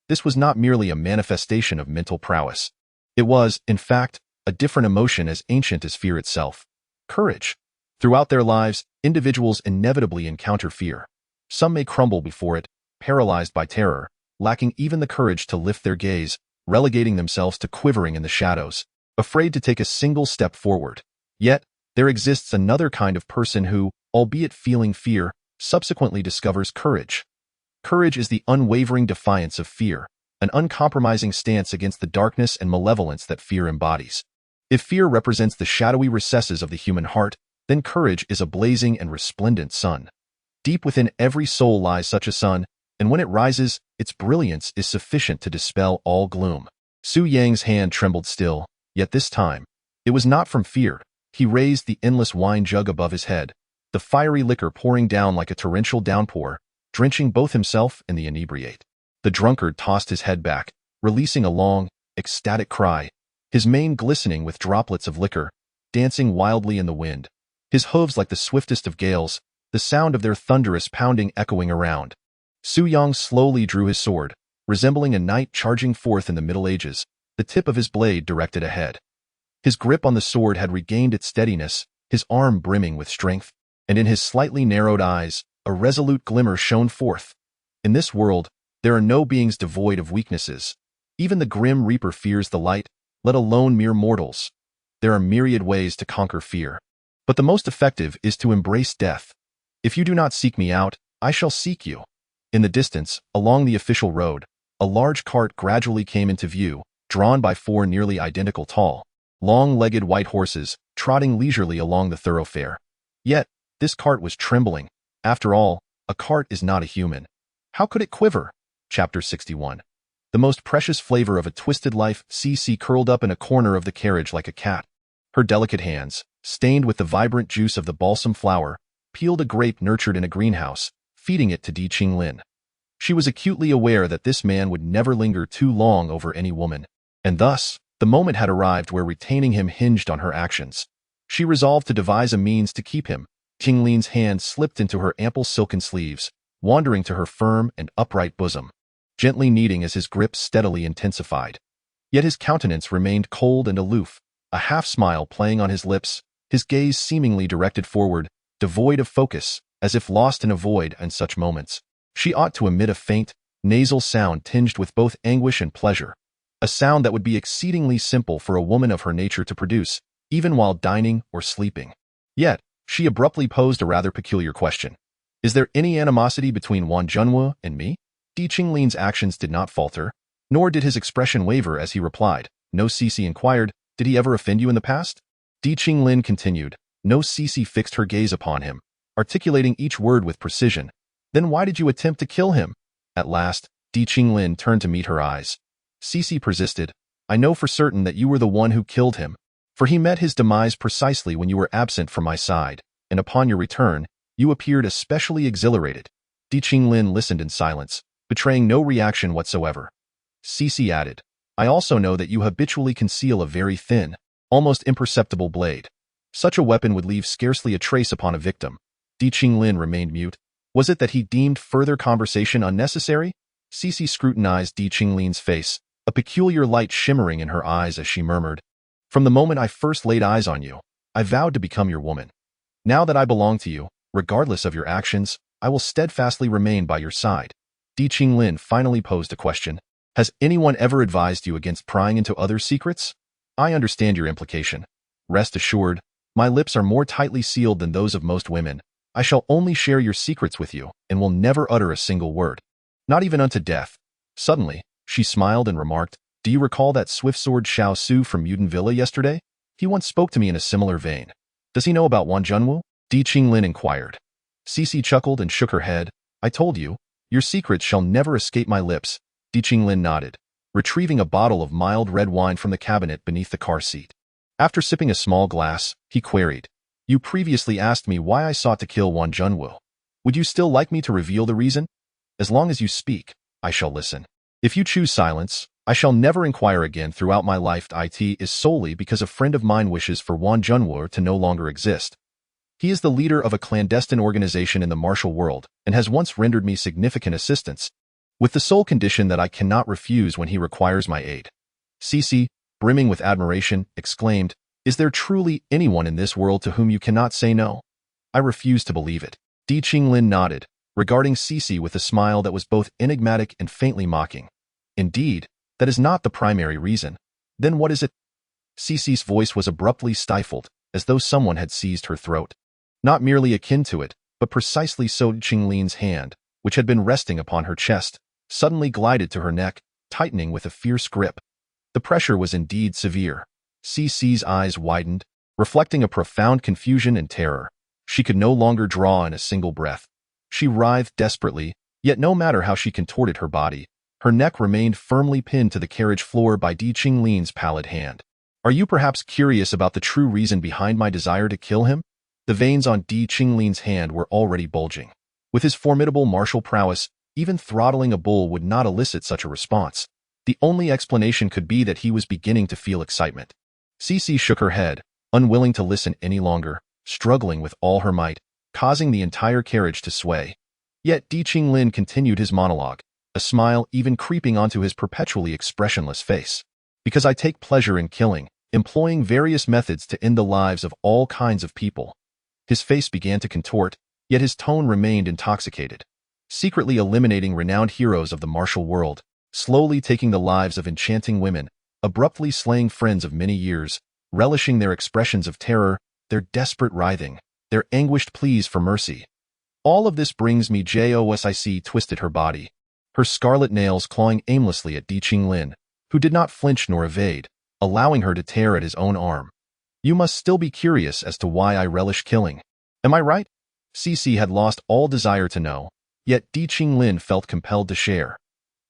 S1: This was not merely a manifestation of mental prowess. It was, in fact, a different emotion as ancient as fear itself. Courage. Throughout their lives, individuals inevitably encounter fear. Some may crumble before it, paralyzed by terror, lacking even the courage to lift their gaze, relegating themselves to quivering in the shadows, afraid to take a single step forward. Yet, there exists another kind of person who, albeit feeling fear, subsequently discovers courage. Courage is the unwavering defiance of fear, an uncompromising stance against the darkness and malevolence that fear embodies. If fear represents the shadowy recesses of the human heart, then courage is a blazing and resplendent sun. Deep within every soul lies such a sun, and when it rises, its brilliance is sufficient to dispel all gloom. Su Yang's hand trembled still, yet this time, it was not from fear. He raised the endless wine jug above his head, the fiery liquor pouring down like a torrential downpour, drenching both himself and the inebriate. The drunkard tossed his head back, releasing a long, ecstatic cry, his mane glistening with droplets of liquor, dancing wildly in the wind. His hooves like the swiftest of gales, the sound of their thunderous pounding echoing around. Su Yang slowly drew his sword, resembling a knight charging forth in the Middle Ages, the tip of his blade directed ahead. His grip on the sword had regained its steadiness, his arm brimming with strength, and in his slightly narrowed eyes, a resolute glimmer shone forth. In this world, there are no beings devoid of weaknesses. Even the grim reaper fears the light, let alone mere mortals. There are myriad ways to conquer fear, but the most effective is to embrace death. If you do not seek me out, I shall seek you. In the distance, along the official road, a large cart gradually came into view, drawn by four nearly identical tall, long-legged white horses, trotting leisurely along the thoroughfare. Yet, this cart was trembling. After all, a cart is not a human. How could it quiver? Chapter 61. The most precious flavor of a twisted life, CC curled up in a corner of the carriage like a cat. Her delicate hands, stained with the vibrant juice of the balsam flower, peeled a grape nurtured in a greenhouse, feeding it to Di Qinglin. She was acutely aware that this man would never linger too long over any woman, and thus, the moment had arrived where retaining him hinged on her actions. She resolved to devise a means to keep him. Qinglin's hand slipped into her ample silken sleeves, wandering to her firm and upright bosom, gently kneading as his grip steadily intensified. Yet his countenance remained cold and aloof, a half-smile playing on his lips, his gaze seemingly directed forward, devoid of focus, as if lost in a void in such moments. She ought to emit a faint, nasal sound tinged with both anguish and pleasure, a sound that would be exceedingly simple for a woman of her nature to produce, even while dining or sleeping. Yet, she abruptly posed a rather peculiar question. Is there any animosity between Wan Junwu and me? Di Qinglin's actions did not falter, nor did his expression waver as he replied. No. Cece inquired, did he ever offend you in the past? Di Qinglin continued. No. Cece fixed her gaze upon him, articulating each word with precision. Then why did you attempt to kill him? At last, Di Qinglin turned to meet her eyes. Cece persisted. I know for certain that you were the one who killed him, for he met his demise precisely when you were absent from my side, and upon your return, you appeared especially exhilarated. Di Qinglin listened in silence, betraying no reaction whatsoever. Cece added, I also know that you habitually conceal a very thin, almost imperceptible blade. Such a weapon would leave scarcely a trace upon a victim. Di Qinglin remained mute. Was it that he deemed further conversation unnecessary? Cece scrutinized Di Qinglin's face, a peculiar light shimmering in her eyes as she murmured, From the moment I first laid eyes on you, I vowed to become your woman. Now that I belong to you, regardless of your actions, I will steadfastly remain by your side. Di Qinglin finally posed a question. Has anyone ever advised you against prying into others' secrets? I understand your implication. Rest assured, my lips are more tightly sealed than those of most women. I shall only share your secrets with you and will never utter a single word. Not even unto death. Suddenly, she smiled and remarked, Do you recall that swift-sword Xiao Su from Mutant Villa yesterday? He once spoke to me in a similar vein. Does he know about Wan Junwu? Di Qinglin inquired. Cece chuckled and shook her head. I told you, your secrets shall never escape my lips. Di Qinglin nodded, retrieving a bottle of mild red wine from the cabinet beneath the car seat. After sipping a small glass, he queried, You previously asked me why I sought to kill Wan Junwu. Would you still like me to reveal the reason? As long as you speak, I shall listen. If you choose silence, I shall never inquire again throughout my life. It is solely because a friend of mine wishes for Wan Junwu to no longer exist. He is the leader of a clandestine organization in the martial world and has once rendered me significant assistance, with the sole condition that I cannot refuse when he requires my aid. Cece, brimming with admiration, exclaimed, Is there truly anyone in this world to whom you cannot say no? I refuse to believe it. Di Qinglin nodded, regarding Cece with a smile that was both enigmatic and faintly mocking. Indeed, that is not the primary reason. Then what is it? Cece's voice was abruptly stifled, as though someone had seized her throat. Not merely akin to it, but precisely so. Qinglin's hand, which had been resting upon her chest, suddenly glided to her neck, tightening with a fierce grip. The pressure was indeed severe. Cece's eyes widened, reflecting a profound confusion and terror. She could no longer draw in a single breath. She writhed desperately, yet no matter how she contorted her body, her neck remained firmly pinned to the carriage floor by Di Qinglin's pallid hand. Are you perhaps curious about the true reason behind my desire to kill him? The veins on Di Qinglin's hand were already bulging. With his formidable martial prowess, even throttling a bull would not elicit such a response. The only explanation could be that he was beginning to feel excitement. Cece shook her head, unwilling to listen any longer, struggling with all her might, causing the entire carriage to sway. Yet Di Qinglin continued his monologue, a smile even creeping onto his perpetually expressionless face. Because I take pleasure in killing, employing various methods to end the lives of all kinds of people. His face began to contort, yet his tone remained intoxicated. Secretly eliminating renowned heroes of the martial world, slowly taking the lives of enchanting women, abruptly slaying friends of many years, relishing their expressions of terror, their desperate writhing, their anguished pleas for mercy. All of this brings me Josic twisted her body, her scarlet nails clawing aimlessly at Di Qinglin, who did not flinch nor evade, allowing her to tear at his own arm. You must still be curious as to why I relish killing. Am I right? Cece had lost all desire to know, yet Di Qinglin felt compelled to share.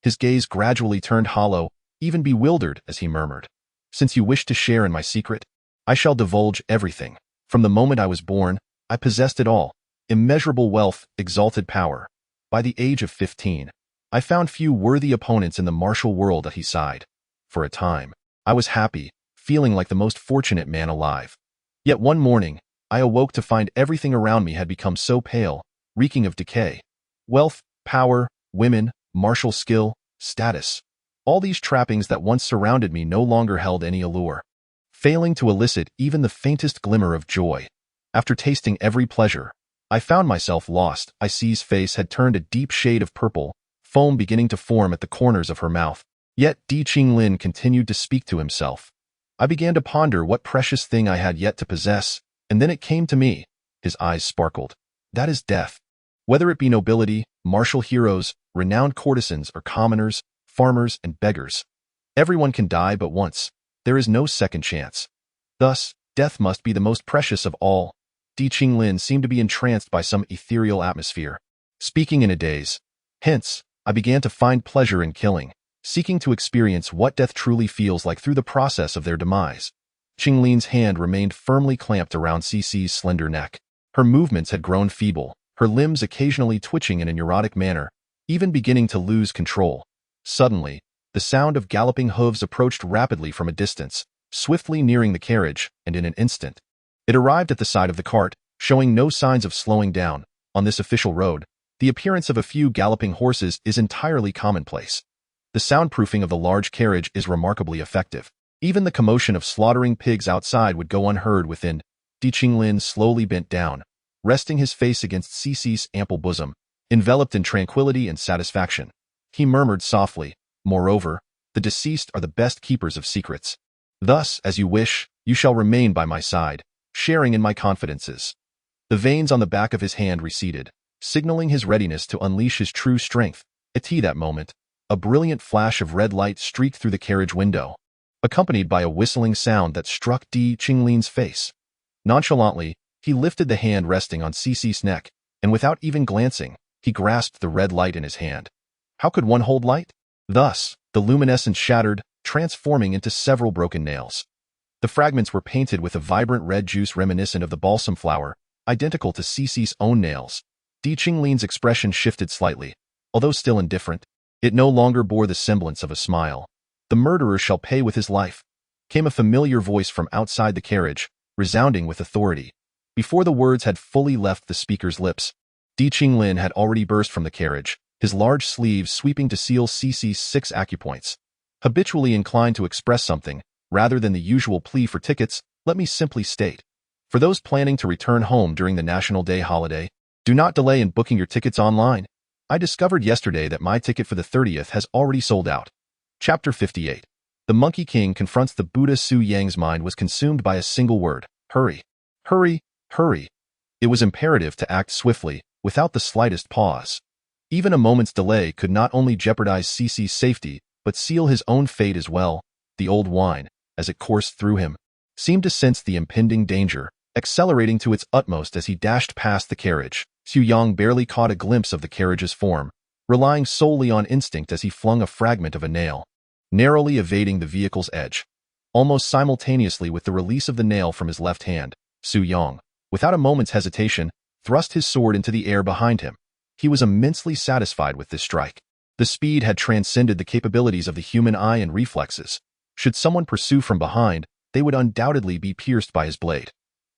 S1: His gaze gradually turned hollow, even bewildered as he murmured, Since you wish to share in my secret, I shall divulge everything. From the moment I was born, I possessed it all, immeasurable wealth, exalted power. By the age of 15, I found few worthy opponents in the martial world. He sighed. For a time, I was happy, feeling like the most fortunate man alive. Yet one morning, I awoke to find everything around me had become so pale, reeking of decay. Wealth, power, women, martial skill, status. All these trappings that once surrounded me no longer held any allure, failing to elicit even the faintest glimmer of joy. After tasting every pleasure, I found myself lost. I C's face had turned a deep shade of purple, foam beginning to form at the corners of her mouth. Yet Di Qinglin continued to speak to himself. I began to ponder what precious thing I had yet to possess, and then it came to me. His eyes sparkled. That is death. Whether it be nobility, martial heroes, renowned courtesans, or commoners, farmers, and beggars. Everyone can die but once. There is no second chance. Thus, death must be the most precious of all. Di Qinglin seemed to be entranced by some ethereal atmosphere. Speaking in a daze. Hence, I began to find pleasure in killing, seeking to experience what death truly feels like through the process of their demise. Qinglin's hand remained firmly clamped around CC's slender neck. Her movements had grown feeble, her limbs occasionally twitching in a neurotic manner, even beginning to lose control. Suddenly, the sound of galloping hooves approached rapidly from a distance, swiftly nearing the carriage, and in an instant, it arrived at the side of the cart, showing no signs of slowing down. On this official road, the appearance of a few galloping horses is entirely commonplace. The soundproofing of the large carriage is remarkably effective. Even the commotion of slaughtering pigs outside would go unheard within. Di Qinglin slowly bent down, resting his face against Cici's ample bosom, enveloped in tranquility and satisfaction. He murmured softly, "Moreover, the deceased are the best keepers of secrets. Thus, as you wish, you shall remain by my side, sharing in my confidences." The veins on the back of his hand receded, signaling his readiness to unleash his true strength. At that moment, a brilliant flash of red light streaked through the carriage window, accompanied by a whistling sound that struck Di Qinglin's face. Nonchalantly, he lifted the hand resting on Cici's neck, and without even glancing, he grasped the red light in his hand. How could one hold light? Thus, the luminescence shattered, transforming into several broken nails. The fragments were painted with a vibrant red juice reminiscent of the balsam flower, identical to Cici's own nails. Di Qinglin's expression shifted slightly, although still indifferent. It no longer bore the semblance of a smile. "The murderer shall pay with his life," came a familiar voice from outside the carriage, resounding with authority. Before the words had fully left the speaker's lips, Di Qinglin had already burst from the carriage, his large sleeves sweeping to seal Cici's 6 acupoints. Habitually inclined to express something, rather than the usual plea for tickets, let me simply state. For those planning to return home during the National Day holiday, do not delay in booking your tickets online. I discovered yesterday that my ticket for the 30th has already sold out. Chapter 58. The Monkey King confronts the Buddha. Su Yang's mind was consumed by a single word: hurry. Hurry, hurry. It was imperative to act swiftly, without the slightest pause. Even a moment's delay could not only jeopardize Cici's safety, but seal his own fate as well. The old wine, as it coursed through him, seemed to sense the impending danger, accelerating to its utmost as he dashed past the carriage. Xu Yang barely caught a glimpse of the carriage's form, relying solely on instinct as he flung a fragment of a nail, narrowly evading the vehicle's edge. Almost simultaneously with the release of the nail from his left hand, Xu Yang, without a moment's hesitation, thrust his sword into the air behind him. He was immensely satisfied with this strike. The speed had transcended the capabilities of the human eye and reflexes. Should someone pursue from behind, they would undoubtedly be pierced by his blade.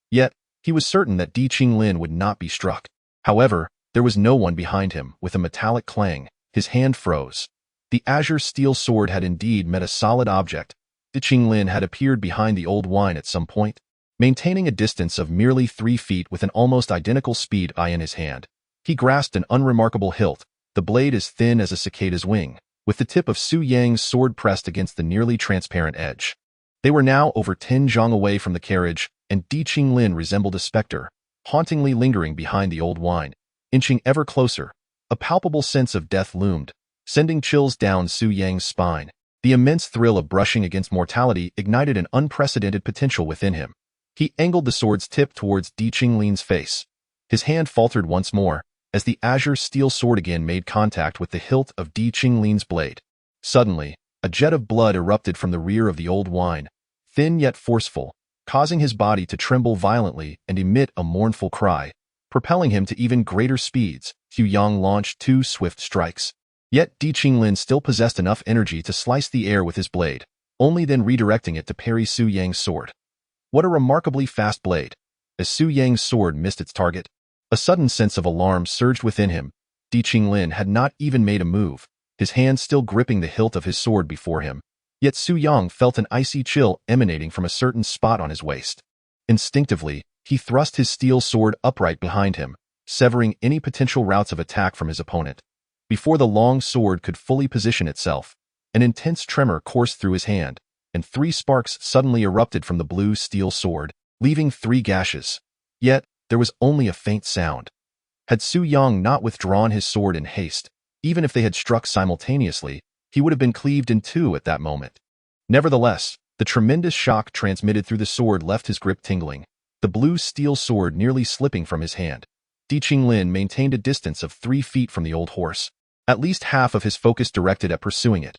S1: Yet, he was certain that Di Qinglin would not be struck. However, there was no one behind him. With a metallic clang, his hand froze. The azure steel sword had indeed met a solid object. Di Qinglin had appeared behind the old wine at some point, maintaining a distance of merely 3 feet with an almost identical speed eye in his hand. He grasped an unremarkable hilt, the blade as thin as a cicada's wing, with the tip of Su Yang's sword pressed against the nearly transparent edge. They were now over 10 zhang away from the carriage, and Di Qinglin resembled a specter, hauntingly lingering behind the old wine, inching ever closer. A palpable sense of death loomed, sending chills down Su Yang's spine. The immense thrill of brushing against mortality ignited an unprecedented potential within him. He angled the sword's tip towards Di Qinglin's face. His hand faltered once more, as the azure steel sword again made contact with the hilt of Di Qinglin's blade. Suddenly, a jet of blood erupted from the rear of the old wine, thin yet forceful, causing his body to tremble violently and emit a mournful cry. Propelling him to even greater speeds, Xu Yang launched 2 swift strikes. Yet Di Qinglin still possessed enough energy to slice the air with his blade, only then redirecting it to parry Su Yang's sword. What a remarkably fast blade! As Su Yang's sword missed its target, a sudden sense of alarm surged within him. Di Qinglin had not even made a move, his hand still gripping the hilt of his sword before him. Yet Su Yang felt an icy chill emanating from a certain spot on his waist. Instinctively, he thrust his steel sword upright behind him, severing any potential routes of attack from his opponent. Before the long sword could fully position itself, an intense tremor coursed through his hand, and 3 sparks suddenly erupted from the blue steel sword, leaving 3 gashes. Yet, there was only a faint sound. Had Su Yang not withdrawn his sword in haste, even if they had struck simultaneously, he would have been cleaved in 2 at that moment. Nevertheless, the tremendous shock transmitted through the sword left his grip tingling, the blue steel sword nearly slipping from his hand. Di Qinglin maintained a distance of 3 feet from the old horse, at least half of his focus directed at pursuing it.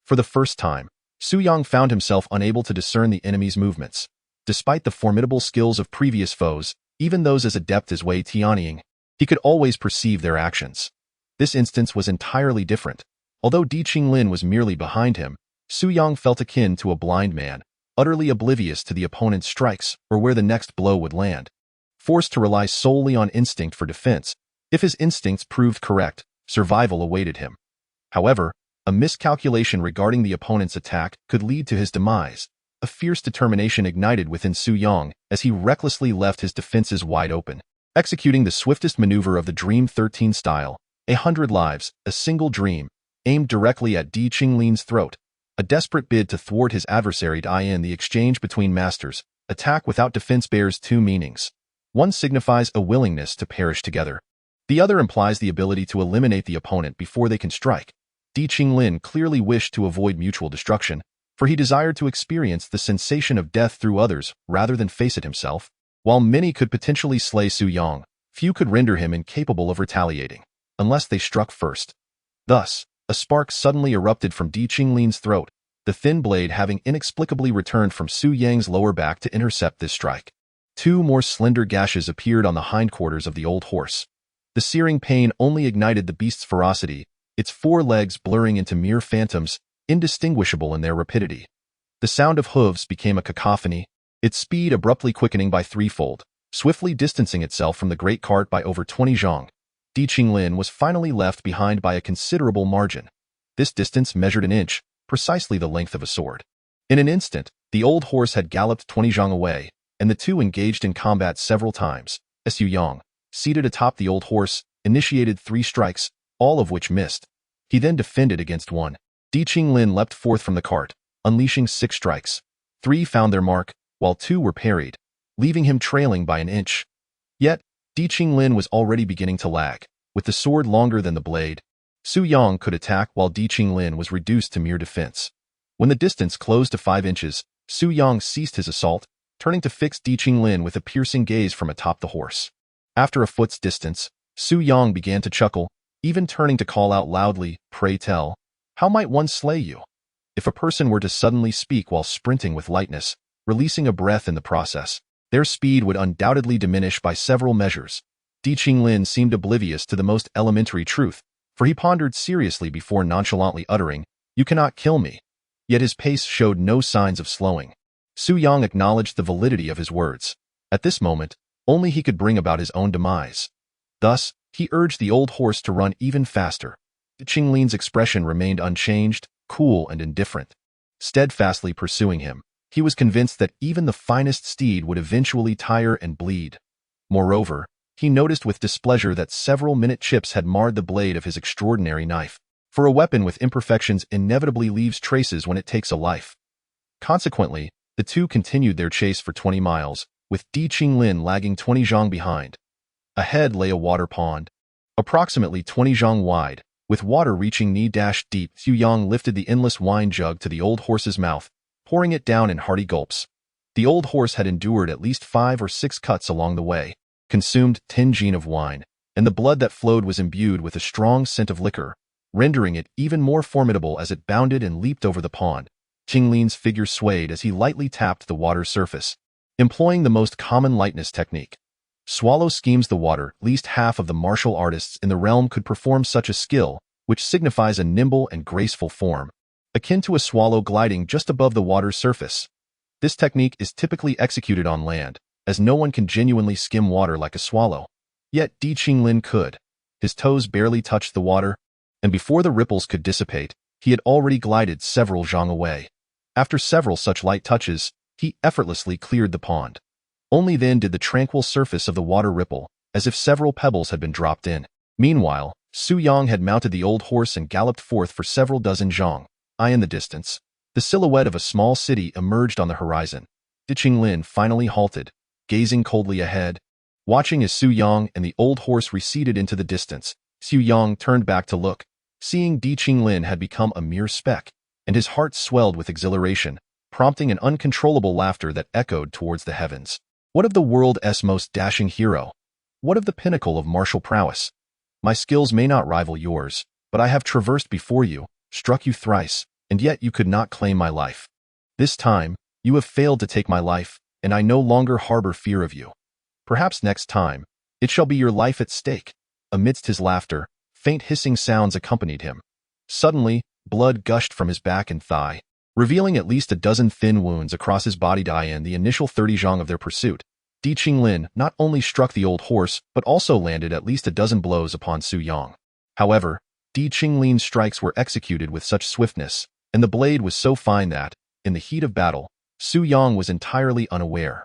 S1: For the first time, Su Yang found himself unable to discern the enemy's movements. Despite the formidable skills of previous foes, even those as adept as Wei Tianying, he could always perceive their actions. This instance was entirely different. Although Di Qinglin was merely behind him, Su Yang felt akin to a blind man, utterly oblivious to the opponent's strikes or where the next blow would land. Forced to rely solely on instinct for defense, if his instincts proved correct, survival awaited him. However, a miscalculation regarding the opponent's attack could lead to his demise. A fierce determination ignited within Su Yang as he recklessly left his defenses wide open, executing the swiftest maneuver of the Dream 13 style, 100 lives, a single dream, aimed directly at Di Qinglin's throat. A desperate bid to thwart his adversary. In the exchange between masters, attack without defense bears 2 meanings. One signifies a willingness to perish together. The other implies the ability to eliminate the opponent before they can strike. Di Qinglin clearly wished to avoid mutual destruction, for he desired to experience the sensation of death through others rather than face it himself. While many could potentially slay Su Yang, few could render him incapable of retaliating, unless they struck first. Thus, a spark suddenly erupted from Di Qinglin's throat, the thin blade having inexplicably returned from Su Yang's lower back to intercept this strike. 2 more slender gashes appeared on the hindquarters of the old horse. The searing pain only ignited the beast's ferocity, its 4 legs blurring into mere phantoms, indistinguishable in their rapidity. The sound of hooves became a cacophony, its speed abruptly quickening by 3-fold, swiftly distancing itself from the great cart by over 20 zhang. Di Qinglin was finally left behind by a considerable margin. This distance measured an inch, precisely the length of a sword. In an instant, the old horse had galloped 20 zhang away, and the 2 engaged in combat several times. Su Yang, seated atop the old horse, initiated 3 strikes, all of which missed. He then defended against 1. Di Qinglin leapt forth from the cart, unleashing 6 strikes. 3 found their mark, while 2 were parried, leaving him trailing by an inch. Yet, Di Qinglin was already beginning to lag. With the sword longer than the blade, Su Yang could attack while Di Qinglin was reduced to mere defense. When the distance closed to 5 inches, Su Yang ceased his assault, turning to fix Di Qinglin with a piercing gaze from atop the horse. After a foot's distance, Su Yang began to chuckle, even turning to call out loudly, "Pray tell, how might one slay you?" If a person were to suddenly speak while sprinting with lightness, releasing a breath in the process, their speed would undoubtedly diminish by several measures. Di Qinglin seemed oblivious to the most elementary truth, for he pondered seriously before nonchalantly uttering, "You cannot kill me." Yet his pace showed no signs of slowing. Su Yang acknowledged the validity of his words. At this moment, only he could bring about his own demise. Thus, he urged the old horse to run even faster. Di Qinglin's expression remained unchanged, cool and indifferent. Steadfastly pursuing him, he was convinced that even the finest steed would eventually tire and bleed. Moreover, he noticed with displeasure that several minute chips had marred the blade of his extraordinary knife, for a weapon with imperfections inevitably leaves traces when it takes a life. Consequently, the 2 continued their chase for 20 miles, with Di Qinglin lagging 20 zhang behind. Ahead lay a water pond, approximately 20 zhang wide, with water reaching knee-deep. Su Yang lifted the endless wine jug to the old horse's mouth, pouring it down in hearty gulps. The old horse had endured at least 5 or 6 cuts along the way, consumed 10 jin of wine, and the blood that flowed was imbued with a strong scent of liquor, rendering it even more formidable as it bounded and leaped over the pond. Qinglin's figure swayed as he lightly tapped the water's surface, employing the most common lightness technique. Swallow schemes the water. At least half of the martial artists in the realm could perform such a skill, which signifies a nimble and graceful form, akin to a swallow gliding just above the water's surface. This technique is typically executed on land, as no one can genuinely skim water like a swallow. Yet Di Qinglin could. His toes barely touched the water, and before the ripples could dissipate, he had already glided several zhang away. After several such light touches, he effortlessly cleared the pond. Only then did the tranquil surface of the water ripple, as if several pebbles had been dropped in. Meanwhile, Su Yang had mounted the old horse and galloped forth for several dozen zhang. In the distance, the silhouette of a small city emerged on the horizon. Di Qinglin finally halted, gazing coldly ahead. Watching as Su Yang and the old horse receded into the distance, Su Yang turned back to look, seeing Di Qinglin had become a mere speck, and his heart swelled with exhilaration, prompting an uncontrollable laughter that echoed towards the heavens. What of the world's most dashing hero? What of the pinnacle of martial prowess? My skills may not rival yours, but I have traversed before you, struck you thrice, and yet you could not claim my life. This time, you have failed to take my life, and I no longer harbor fear of you. Perhaps next time, it shall be your life at stake. Amidst his laughter, faint hissing sounds accompanied him. Suddenly, blood gushed from his back and thigh, revealing at least a dozen thin wounds across his body. In the initial 30 zhang of their pursuit, Di Qinglin not only struck the old horse, but also landed at least a dozen blows upon Su Yang. However, Di Qinglin's strikes were executed with such swiftness, and the blade was so fine that, in the heat of battle, Su Yang was entirely unaware.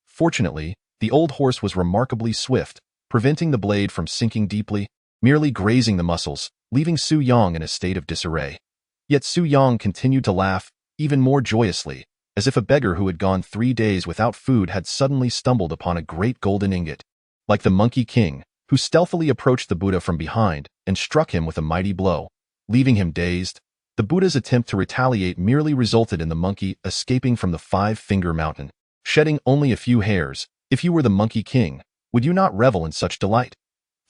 S1: Fortunately, the old horse was remarkably swift, preventing the blade from sinking deeply, merely grazing the muscles, leaving Su Yang in a state of disarray. Yet Su Yang continued to laugh, even more joyously, as if a beggar who had gone 3 days without food had suddenly stumbled upon a great golden ingot. Like the Monkey King, who stealthily approached the Buddha from behind and struck him with a mighty blow, leaving him dazed, the Buddha's attempt to retaliate merely resulted in the monkey escaping from the 5-finger mountain, shedding only a few hairs. If you were the Monkey King, would you not revel in such delight?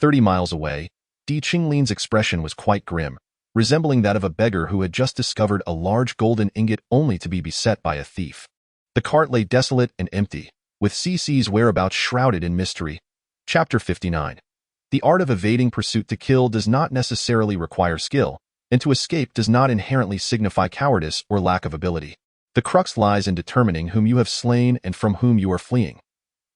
S1: 30 miles away, Di Qinglin's expression was quite grim, resembling that of a beggar who had just discovered a large golden ingot only to be beset by a thief. The cart lay desolate and empty, with CC's whereabouts shrouded in mystery. Chapter 59. The art of evading pursuit. To kill does not necessarily require skill, and to escape does not inherently signify cowardice or lack of ability. The crux lies in determining whom you have slain and from whom you are fleeing.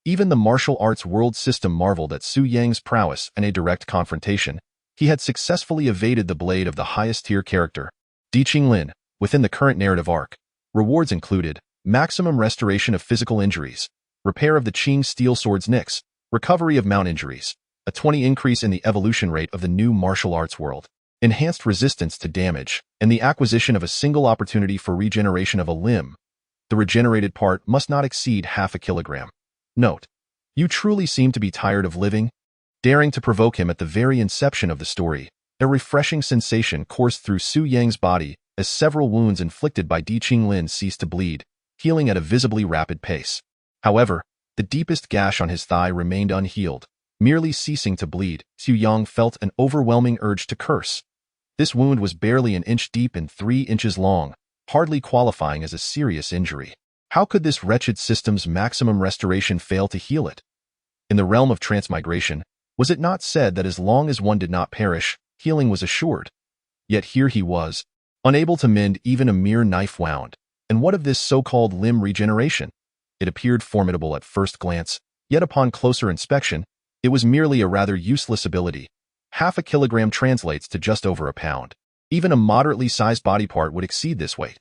S1: Even the martial arts world system marveled at Su Yang's prowess in a direct confrontation. He had successfully evaded the blade of the highest-tier character, Di Qinglin. Within the current narrative arc, rewards included maximum restoration of physical injuries, repair of the Qing steel sword's nicks, recovery of mount injuries, a 20 increase in the evolution rate of the new martial arts world, enhanced resistance to damage, and the acquisition of a single opportunity for regeneration of a limb. The regenerated part must not exceed half a kilogram. Note: you truly seem to be tired of living? Daring to provoke him at the very inception of the story, a refreshing sensation coursed through Su Yang's body as several wounds inflicted by Di Qinglin ceased to bleed, healing at a visibly rapid pace. However, the deepest gash on his thigh remained unhealed. Merely ceasing to bleed, Su Yang felt an overwhelming urge to curse. This wound was barely an inch deep and 3 inches long, hardly qualifying as a serious injury. How could this wretched system's maximum restoration fail to heal it? In the realm of transmigration, was it not said that as long as one did not perish, healing was assured? Yet here he was, unable to mend even a mere knife wound. And what of this so-called limb regeneration? It appeared formidable at first glance, yet upon closer inspection, it was merely a rather useless ability. Half a kilogram translates to just over a pound. Even a moderately sized body part would exceed this weight.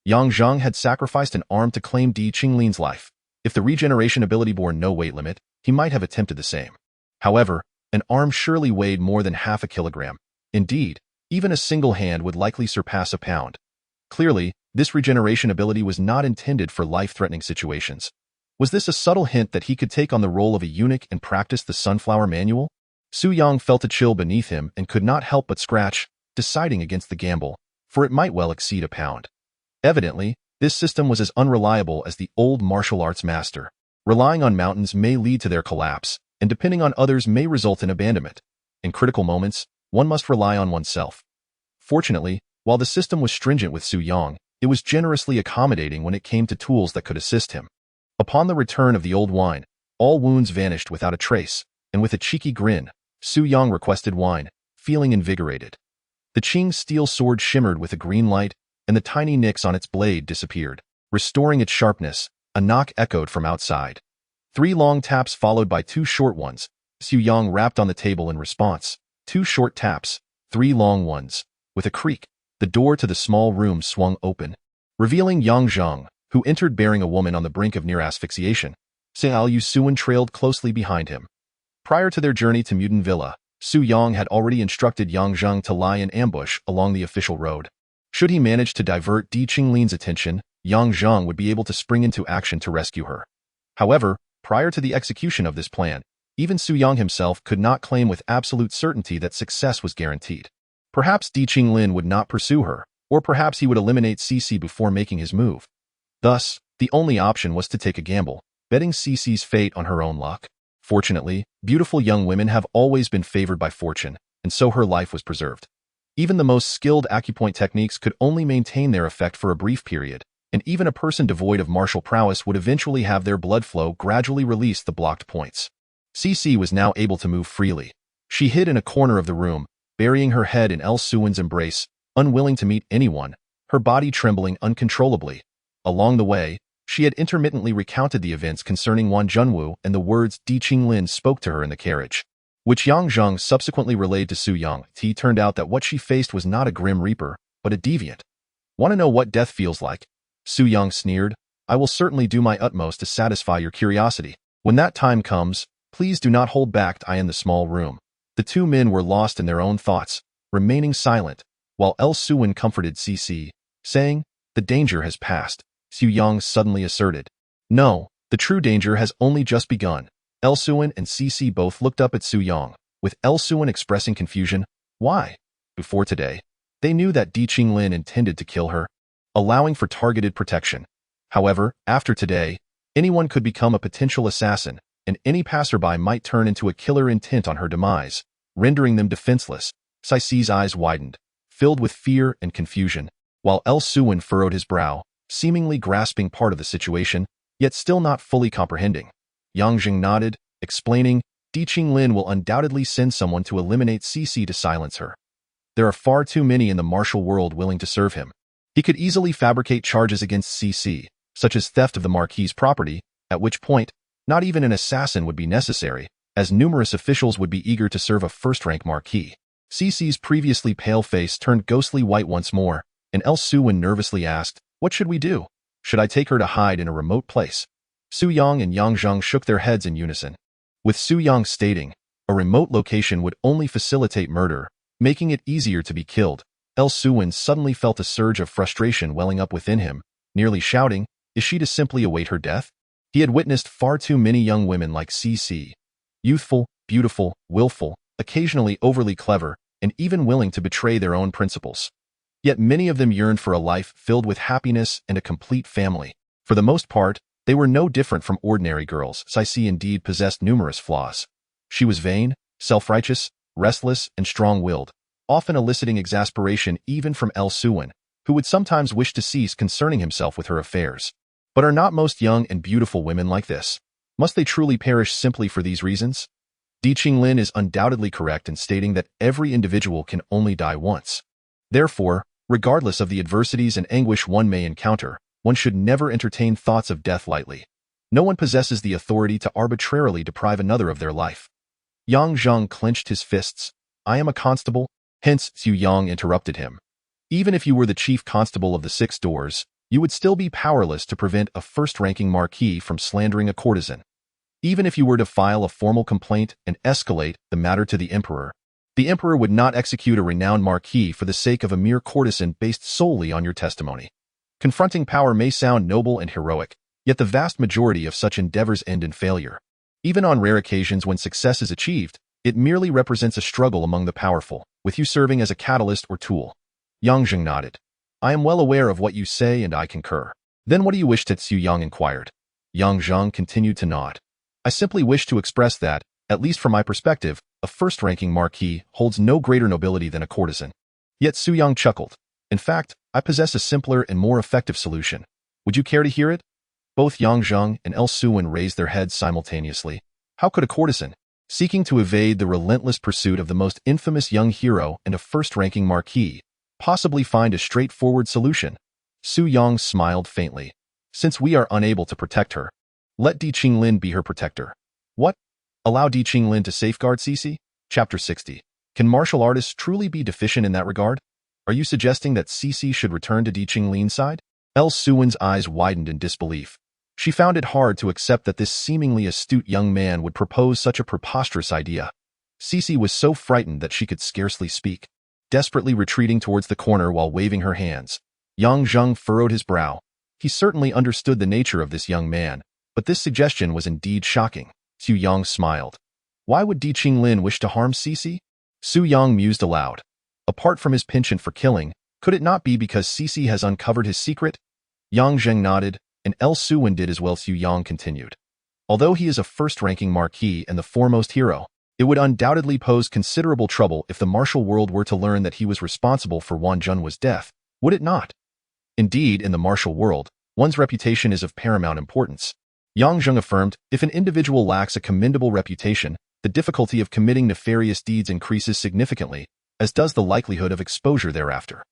S1: Yang Zhang had sacrificed an arm to claim Di Qinglin's life. If the regeneration ability bore no weight limit, he might have attempted the same. However, an arm surely weighed more than half a kilogram. Indeed, even a single hand would likely surpass a pound. Clearly, this regeneration ability was not intended for life-threatening situations. Was this a subtle hint that he could take on the role of a eunuch and practice the Sunflower Manual? Su Yang felt a chill beneath him and could not help but scratch, deciding against the gamble, for it might well exceed a pound. Evidently, this system was as unreliable as the old martial arts master. Relying on mountains may lead to their collapse, and depending on others may result in abandonment. In critical moments, one must rely on oneself. Fortunately, while the system was stringent with Su Yang, it was generously accommodating when it came to tools that could assist him. Upon the return of the old wine, all wounds vanished without a trace, and with a cheeky grin, Su Yang requested wine, feeling invigorated. The Qing steel sword shimmered with a green light, and the tiny nicks on its blade disappeared, restoring its sharpness. A knock echoed from outside. 3 long taps followed by 2 short ones. Su Yang rapped on the table in response. 2 short taps, 3 long ones. With a creak, the door to the small room swung open, revealing Yang Zhang, who entered bearing a woman on the brink of near asphyxiation. Xiao Yu trailed closely behind him. Prior to their journey to Mutant Villa, Su Yong had already instructed Yang Zheng to lie in ambush along the official road. Should he manage to divert Di Qinglin's attention, Yang Zheng would be able to spring into action to rescue her. However, prior to the execution of this plan, even Su Yong himself could not claim with absolute certainty that success was guaranteed. Perhaps Di Qinglin would not pursue her, or perhaps he would eliminate Cici before making his move. Thus, the only option was to take a gamble, betting Cici's fate on her own luck. Fortunately, beautiful young women have always been favored by fortune, and so her life was preserved. Even the most skilled acupoint techniques could only maintain their effect for a brief period, and even a person devoid of martial prowess would eventually have their blood flow gradually release the blocked points. Cici was now able to move freely. She hid in a corner of the room, burying her head in El Suwen's embrace, unwilling to meet anyone, her body trembling uncontrollably. Along the way, she had intermittently recounted the events concerning Wan Junwu and the words Di Qinglin spoke to her in the carriage, which Yang Zheng subsequently relayed to Su Yong. It turned out that what she faced was not a grim reaper, but a deviant. Want to know what death feels like? Su Yong sneered. I will certainly do my utmost to satisfy your curiosity. When that time comes, please do not hold back. I in the small room. The two men were lost in their own thoughts, remaining silent, while El Suwen comforted Cici, saying, the danger has passed. Su Yong suddenly asserted. No, the true danger has only just begun. El Suwen and Cici both looked up at Su Yong, with El Suwen expressing confusion. Why? Before today, they knew that Di Qinglin intended to kill her, allowing for targeted protection. However, after today, anyone could become a potential assassin, and any passerby might turn into a killer intent on her demise, rendering them defenseless. Cici's eyes widened, filled with fear and confusion, while El Suwen furrowed his brow, seemingly grasping part of the situation, yet still not fully comprehending. Yang Zheng nodded, explaining, Di Qinglin will undoubtedly send someone to eliminate Cici to silence her. There are far too many in the martial world willing to serve him. He could easily fabricate charges against Cici, such as theft of the Marquis's property, at which point, not even an assassin would be necessary, as numerous officials would be eager to serve a first-rank Marquis. Cici's previously pale face turned ghostly white once more, and El Suwen nervously asked, what should we do? Should I take her to hide in a remote place? Su Yong and Yang Zheng shook their heads in unison, with Su Yong stating, a remote location would only facilitate murder, making it easier to be killed. El Suwen suddenly felt a surge of frustration welling up within him, nearly shouting, is she to simply await her death? He had witnessed far too many young women like Cici, youthful, beautiful, willful, occasionally overly clever, and even willing to betray their own principles. Yet many of them yearned for a life filled with happiness and a complete family. For the most part, they were no different from ordinary girls. Cici indeed possessed numerous flaws. She was vain, self-righteous, restless, and strong-willed, often eliciting exasperation even from El Suwen, who would sometimes wish to cease concerning himself with her affairs. But are not most young and beautiful women like this? Must they truly perish simply for these reasons? Di Qinglin is undoubtedly correct in stating that every individual can only die once. Therefore, regardless of the adversities and anguish one may encounter, one should never entertain thoughts of death lightly. No one possesses the authority to arbitrarily deprive another of their life. Yang Zheng clenched his fists. I am a constable. Hence, Su Yong interrupted him. Even if you were the chief constable of the Six Doors, you would still be powerless to prevent a first-ranking marquis from slandering a courtesan. Even if you were to file a formal complaint and escalate the matter to the emperor would not execute a renowned marquis for the sake of a mere courtesan based solely on your testimony. Confronting power may sound noble and heroic, yet the vast majority of such endeavors end in failure. Even on rare occasions when success is achieved, it merely represents a struggle among the powerful, with you serving as a catalyst or tool. Yang Zheng nodded. I am well aware of what you say and I concur. Then what do you wish to? Su Yong inquired. Yang Zheng continued to nod. I simply wish to express that, at least from my perspective, a first-ranking marquis holds no greater nobility than a courtesan. Yet Su Yong chuckled. In fact, I possess a simpler and more effective solution. Would you care to hear it? Both Yang Zheng and El Suwen raised their heads simultaneously. How could a courtesan, seeking to evade the relentless pursuit of the most infamous young hero and a first-ranking marquis, possibly find a straightforward solution? Su Yong smiled faintly. Since we are unable to protect her, let Di Qinglin be her protector. What? Allow Di Qinglin to safeguard Cici? Chapter 60. Can martial artists truly be deficient in that regard? Are you suggesting that Cici should return to Di Qinglin's side? El Suwen's eyes widened in disbelief. She found it hard to accept that this seemingly astute young man would propose such a preposterous idea. Cece was so frightened that she could scarcely speak, desperately retreating towards the corner while waving her hands. Yang Zheng furrowed his brow. He certainly understood the nature of this young man, but this suggestion was indeed shocking. Su Yang smiled. Why would Di Qinglin wish to harm Cece? Su Yang mused aloud. Apart from his penchant for killing, could it not be because Cece has uncovered his secret? Yang Zheng nodded, and El Suwen did as well. Su Yang continued. Although he is a first-ranking marquis and the foremost hero, it would undoubtedly pose considerable trouble if the martial world were to learn that he was responsible for Wan Junhua's death, would it not? Indeed, in the martial world, one's reputation is of paramount importance. Yang Zheng affirmed, if an individual lacks a commendable reputation, the difficulty of committing nefarious deeds increases significantly, as does the likelihood of exposure thereafter.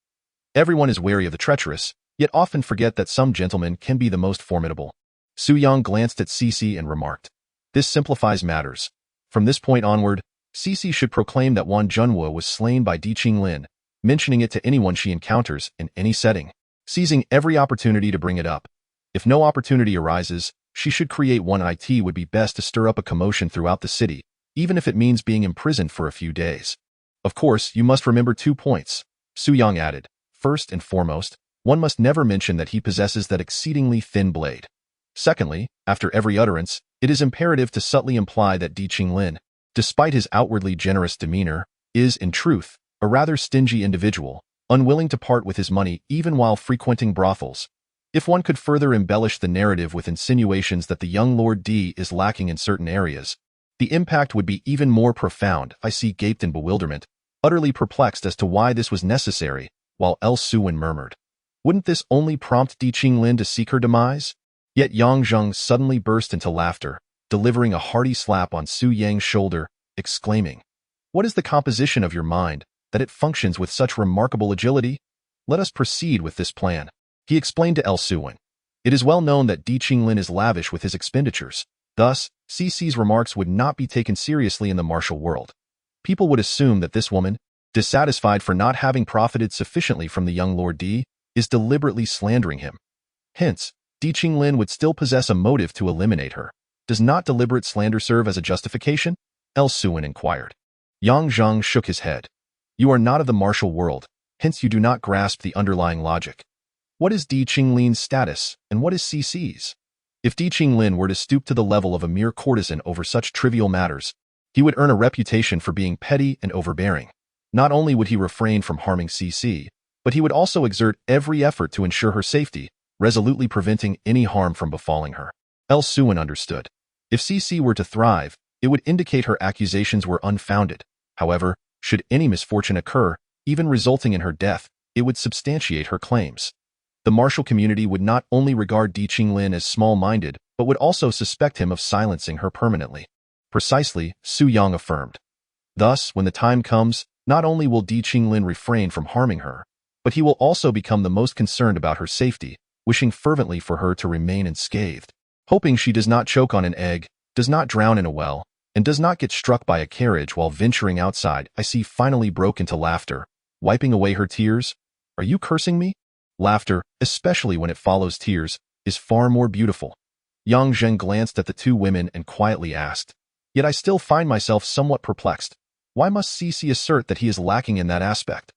S1: Everyone is wary of the treacherous, yet often forget that some gentlemen can be the most formidable. Su Yang glanced at Cece and remarked, this simplifies matters. From this point onward, Cece should proclaim that Wan Junhua was slain by Di Qinglin, mentioning it to anyone she encounters in any setting, seizing every opportunity to bring it up. If no opportunity arises, she should create one. It would be best to stir up a commotion throughout the city, even if it means being imprisoned for a few days. Of course, you must remember 2 points, Su Yang added. First and foremost, one must never mention that he possesses that exceedingly thin blade. Secondly, after every utterance, it is imperative to subtly imply that Di Qinglin, despite his outwardly generous demeanor, is, in truth, a rather stingy individual, unwilling to part with his money even while frequenting brothels. If one could further embellish the narrative with insinuations that the young Lord D is lacking in certain areas, the impact would be even more profound. I gaped in bewilderment, utterly perplexed as to why this was necessary, while El Suwen murmured, wouldn't this only prompt Di Qinglin to seek her demise? Yet Yang Zheng suddenly burst into laughter, delivering a hearty slap on Su Yang's shoulder, exclaiming, what is the composition of your mind, that it functions with such remarkable agility? Let us proceed with this plan. He explained to El Suwen. It is well known that Di Qinglin is lavish with his expenditures. Thus, Cece's remarks would not be taken seriously in the martial world. People would assume that this woman, dissatisfied for not having profited sufficiently from the young Lord D, is deliberately slandering him. Hence, Di Qinglin would still possess a motive to eliminate her. Does not deliberate slander serve as a justification? El Suwen inquired. Yang Zheng shook his head. You are not of the martial world, hence you do not grasp the underlying logic. What is Di Qinglin's status, and what is Cece's? If Di Qinglin were to stoop to the level of a mere courtesan over such trivial matters, he would earn a reputation for being petty and overbearing. Not only would he refrain from harming Cece, but he would also exert every effort to ensure her safety, resolutely preventing any harm from befalling her. El Suwen understood. If Cece were to thrive, it would indicate her accusations were unfounded. However, should any misfortune occur, even resulting in her death, it would substantiate her claims. The martial community would not only regard Di Qinglin as small-minded, but would also suspect him of silencing her permanently. Precisely, Su Yang affirmed. Thus, when the time comes, not only will Di Qinglin refrain from harming her, but he will also become the most concerned about her safety, wishing fervently for her to remain unscathed, hoping she does not choke on an egg, does not drown in a well, and does not get struck by a carriage while venturing outside. Finally broke into laughter, wiping away her tears. Are you cursing me? Laughter, especially when it follows tears, is far more beautiful. Yang Zheng glanced at the 2 women and quietly asked, yet I still find myself somewhat perplexed. Why must Cece assert that he is lacking in that aspect?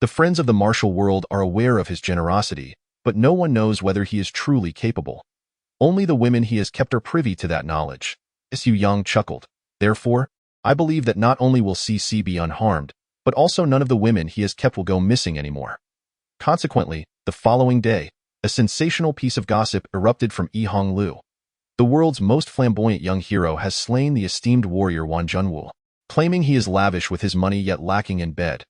S1: The friends of the martial world are aware of his generosity, but no one knows whether he is truly capable. Only the women he has kept are privy to that knowledge. Su Yang chuckled. Therefore, I believe that not only will Cece be unharmed, but also none of the women he has kept will go missing anymore. Consequently, the following day, a sensational piece of gossip erupted from Yihong Lu. The world's most flamboyant young hero has slain the esteemed warrior Wan Junhua, claiming he is lavish with his money yet lacking in bed.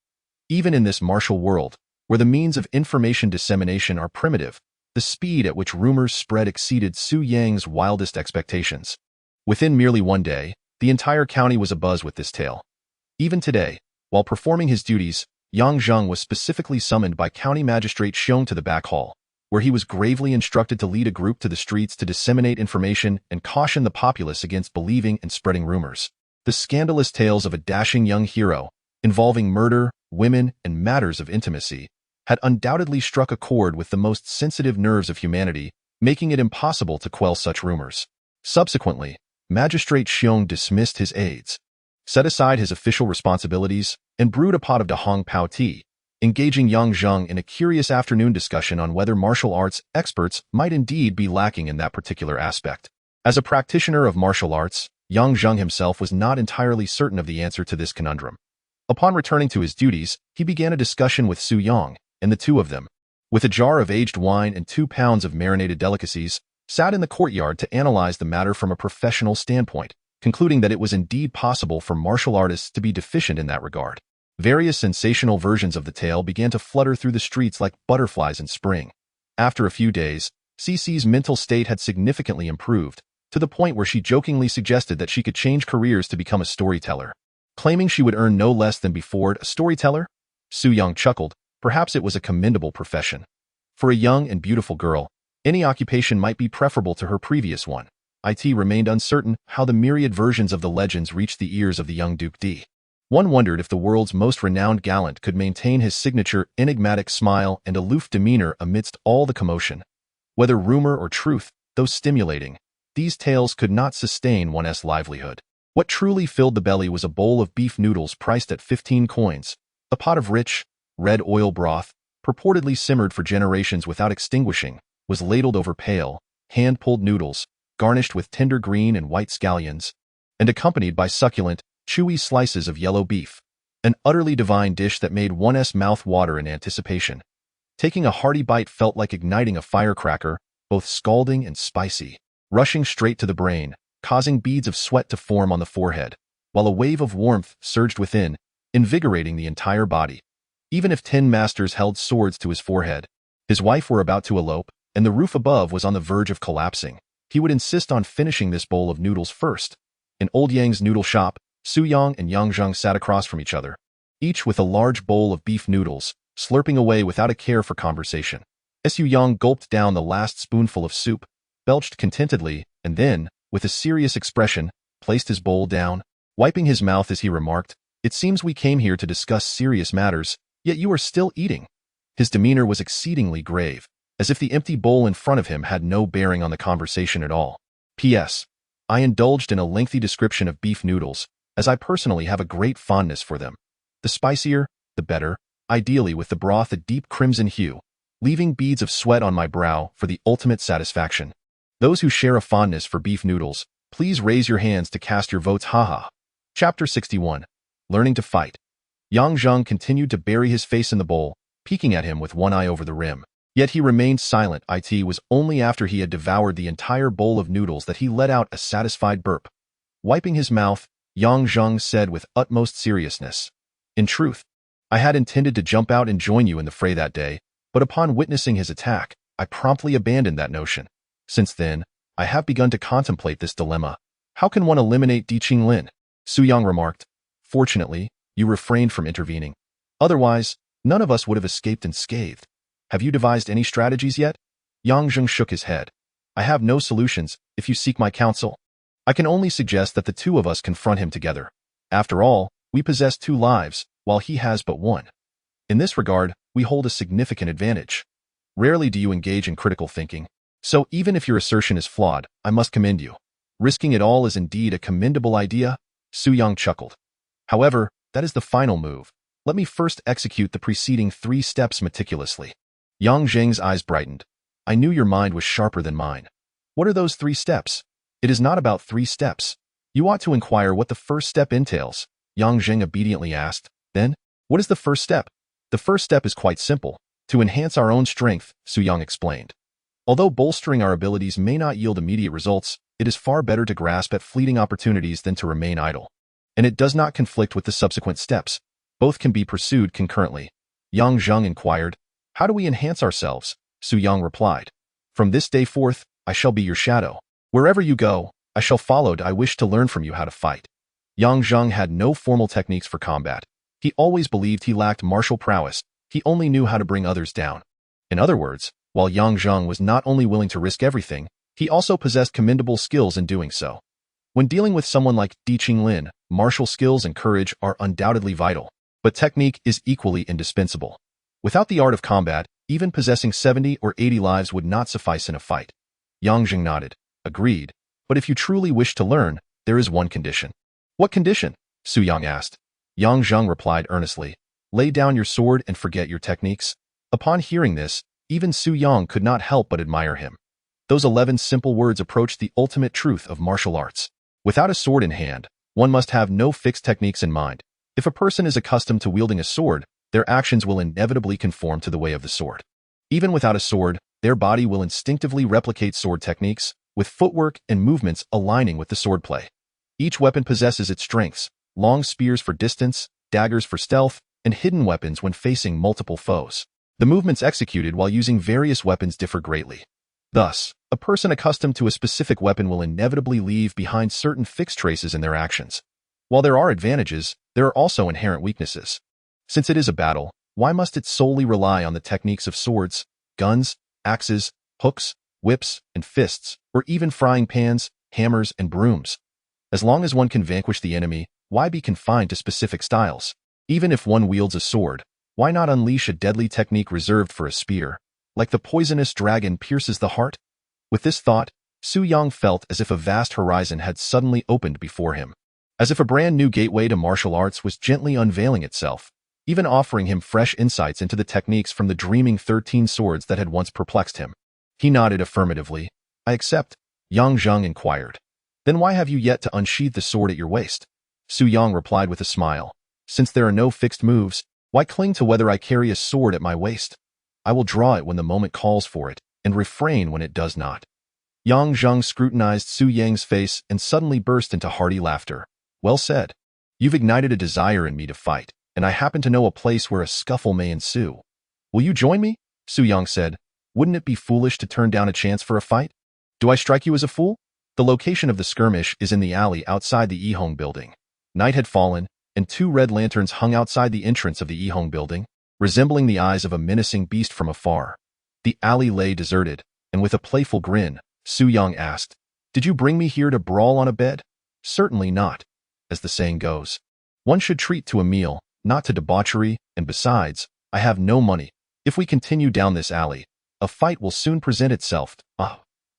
S1: Even in this martial world, where the means of information dissemination are primitive, the speed at which rumors spread exceeded Su Yang's wildest expectations. Within merely one day, the entire county was abuzz with this tale. Even today, while performing his duties, Yang Zheng was specifically summoned by County Magistrate Xiong to the back hall, where he was gravely instructed to lead a group to the streets to disseminate information and caution the populace against believing and spreading rumors. The scandalous tales of a dashing young hero, involving murder, women, and matters of intimacy, had undoubtedly struck a chord with the most sensitive nerves of humanity, making it impossible to quell such rumors. Subsequently, Magistrate Xiong dismissed his aides, set aside his official responsibilities, and brewed a pot of Dahong Pao tea, engaging Yang Zheng in a curious afternoon discussion on whether martial arts experts might indeed be lacking in that particular aspect. As a practitioner of martial arts, Yang Zheng himself was not entirely certain of the answer to this conundrum. Upon returning to his duties, he began a discussion with Su Yang, and the two of them, with a jar of aged wine and 2 pounds of marinated delicacies, sat in the courtyard to analyze the matter from a professional standpoint, concluding that it was indeed possible for martial artists to be deficient in that regard. Various sensational versions of the tale began to flutter through the streets like butterflies in spring. After a few days, Cece's mental state had significantly improved, to the point where she jokingly suggested that she could change careers to become a storyteller. Claiming she would earn no less than before a storyteller, Su Yang chuckled. Perhaps it was a commendable profession. For a young and beautiful girl, any occupation might be preferable to her previous one. It remained uncertain how the myriad versions of the legends reached the ears of the young Duke D. One wondered if the world's most renowned gallant could maintain his signature enigmatic smile and aloof demeanor amidst all the commotion. Whether rumor or truth, though stimulating, these tales could not sustain one's livelihood. What truly filled the belly was a bowl of beef noodles priced at 15 coins, a pot of rich, red oil broth, purportedly simmered for generations without extinguishing, was ladled over pale, hand-pulled noodles, garnished with tender green and white scallions, and accompanied by succulent, chewy slices of yellow beef, an utterly divine dish that made one's mouth water in anticipation. Taking a hearty bite felt like igniting a firecracker, both scalding and spicy, rushing straight to the brain, causing beads of sweat to form on the forehead, while a wave of warmth surged within, invigorating the entire body. Even if 10 masters held swords to his forehead, his wife were about to elope, and the roof above was on the verge of collapsing, he would insist on finishing this bowl of noodles first. In Old Yang's noodle shop, Su Yang and Yang Zheng sat across from each other, each with a large bowl of beef noodles, slurping away without a care for conversation. Su Yang gulped down the last spoonful of soup, belched contentedly, and then, with a serious expression, placed his bowl down, wiping his mouth as he remarked, "It seems we came here to discuss serious matters, yet you are still eating." His demeanor was exceedingly grave, as if the empty bowl in front of him had no bearing on the conversation at all. P.S. I indulged in a lengthy description of beef noodles, as I personally have a great fondness for them. The spicier, the better, ideally with the broth a deep crimson hue, leaving beads of sweat on my brow for the ultimate satisfaction. Those who share a fondness for beef noodles, please raise your hands to cast your votes. Haha. Chapter 61. Learning to Fight. Yang Zheng continued to bury his face in the bowl, peeking at him with one eye over the rim. Yet he remained silent. It was only after he had devoured the entire bowl of noodles that he let out a satisfied burp. Wiping his mouth, Yang Zheng said with utmost seriousness, "In truth, I had intended to jump out and join you in the fray that day, but upon witnessing his attack, I promptly abandoned that notion. Since then, I have begun to contemplate this dilemma. How can one eliminate Di Qinglin?" Su Yang remarked. "Fortunately, you refrained from intervening. Otherwise, none of us would have escaped unscathed. Have you devised any strategies yet?" Yang Zheng shook his head. "I have no solutions, if you seek my counsel. I can only suggest that the two of us confront him together. After all, we possess 2 lives, while he has but 1. In this regard, we hold a significant advantage. Rarely do you engage in critical thinking. So even if your assertion is flawed, I must commend you. Risking it all is indeed a commendable idea." Su Yang chuckled. "However, that is the final move. Let me first execute the preceding 3 steps meticulously." Yang Zheng's eyes brightened. "I knew your mind was sharper than mine. What are those 3 steps?" "It is not about 3 steps. You ought to inquire what the first step entails," Yang Zheng obediently asked. "Then, what is the first step?" "The first step is quite simple. To enhance our own strength," Su Yang explained. "Although bolstering our abilities may not yield immediate results, it is far better to grasp at fleeting opportunities than to remain idle. And it does not conflict with the subsequent steps. Both can be pursued concurrently." Yang Zheng inquired, "How do we enhance ourselves?" Su Yang replied, "From this day forth, I shall be your shadow. Wherever you go, I shall follow. I wish to learn from you how to fight." Yang Zheng had no formal techniques for combat. He always believed he lacked martial prowess. He only knew how to bring others down. In other words, while Yang Zheng was not only willing to risk everything, he also possessed commendable skills in doing so. When dealing with someone like Di Qinglin, martial skills and courage are undoubtedly vital, but technique is equally indispensable. Without the art of combat, even possessing 70 or 80 lives would not suffice in a fight. Yang Jing nodded. Agreed. But if you truly wish to learn, there is one condition. What condition? Su Yang asked. Yang Zheng replied earnestly. Lay down your sword and forget your techniques. Upon hearing this, even Su Yang could not help but admire him. Those 11 simple words approached the ultimate truth of martial arts. Without a sword in hand, one must have no fixed techniques in mind. If a person is accustomed to wielding a sword, their actions will inevitably conform to the way of the sword. Even without a sword, their body will instinctively replicate sword techniques, with footwork and movements aligning with the swordplay. Each weapon possesses its strengths: long spears for distance, daggers for stealth, and hidden weapons when facing multiple foes. The movements executed while using various weapons differ greatly. Thus, a person accustomed to a specific weapon will inevitably leave behind certain fixed traces in their actions. While there are advantages, there are also inherent weaknesses. Since it is a battle, why must it solely rely on the techniques of swords, guns, axes, hooks, whips, and fists, or even frying pans, hammers, and brooms? As long as one can vanquish the enemy, why be confined to specific styles? Even if one wields a sword, why not unleash a deadly technique reserved for a spear, like the poisonous dragon pierces the heart? With this thought, Su Yang felt as if a vast horizon had suddenly opened before him. As if a brand new gateway to martial arts was gently unveiling itself, even offering him fresh insights into the techniques from the dreaming 13 swords that had once perplexed him. He nodded affirmatively. I accept, Yang Zheng inquired. Then why have you yet to unsheathe the sword at your waist? Su Yang replied with a smile. Since there are no fixed moves, why cling to whether I carry a sword at my waist? I will draw it when the moment calls for it, and refrain when it does not. Yang Zheng scrutinized Su Yang's face and suddenly burst into hearty laughter. Well said. You've ignited a desire in me to fight, and I happen to know a place where a scuffle may ensue. Will you join me? Su Yang said. Wouldn't it be foolish to turn down a chance for a fight? Do I strike you as a fool? The location of the skirmish is in the alley outside the Yihong building. Night had fallen, and 2 red lanterns hung outside the entrance of the Yihong building, resembling the eyes of a menacing beast from afar. The alley lay deserted, and with a playful grin, Su Yang asked, Did you bring me here to brawl on a bed? Certainly not. As the saying goes, one should treat to a meal, not to debauchery, and besides, I have no money. If we continue down this alley, a fight will soon present itself.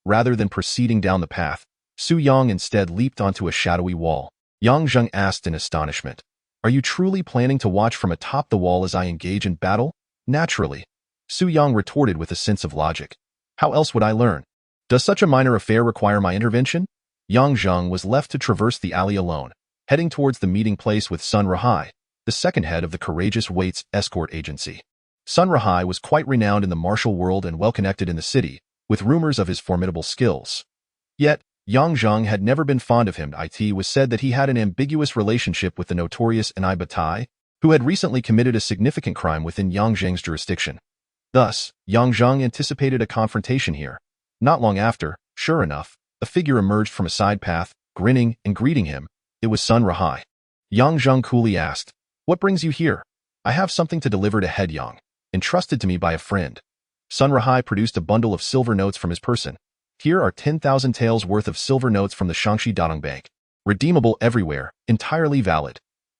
S1: Rather than proceeding down the path, Su Yang instead leaped onto a shadowy wall. Yang Zheng asked in astonishment, Are you truly planning to watch from atop the wall as I engage in battle? Naturally. Su Yang retorted with a sense of logic. How else would I learn? Does such a minor affair require my intervention? Yang Zheng was left to traverse the alley alone, heading towards the meeting place with Sun Rahai, the second head of the Courageous Waits escort agency. Sun Rahai was quite renowned in the martial world and well-connected in the city, with rumors of his formidable skills. Yet, Yang Zheng had never been fond of him. It was said that he had an ambiguous relationship with the notorious Enai Batai, who had recently committed a significant crime within Yang Zheng's jurisdiction. Thus, Yang Zheng anticipated a confrontation here. Not long after, sure enough, a figure emerged from a side path, grinning and greeting him. It was Sun Rahai. Yang Zheng coolly asked, What brings you here? I have something to deliver to Head Yang, entrusted to me by a friend. Sun Rahai produced a bundle of silver notes from his person. Here are 10,000 taels worth of silver notes from the Shangxi Dadong Bank. Redeemable everywhere, entirely valid.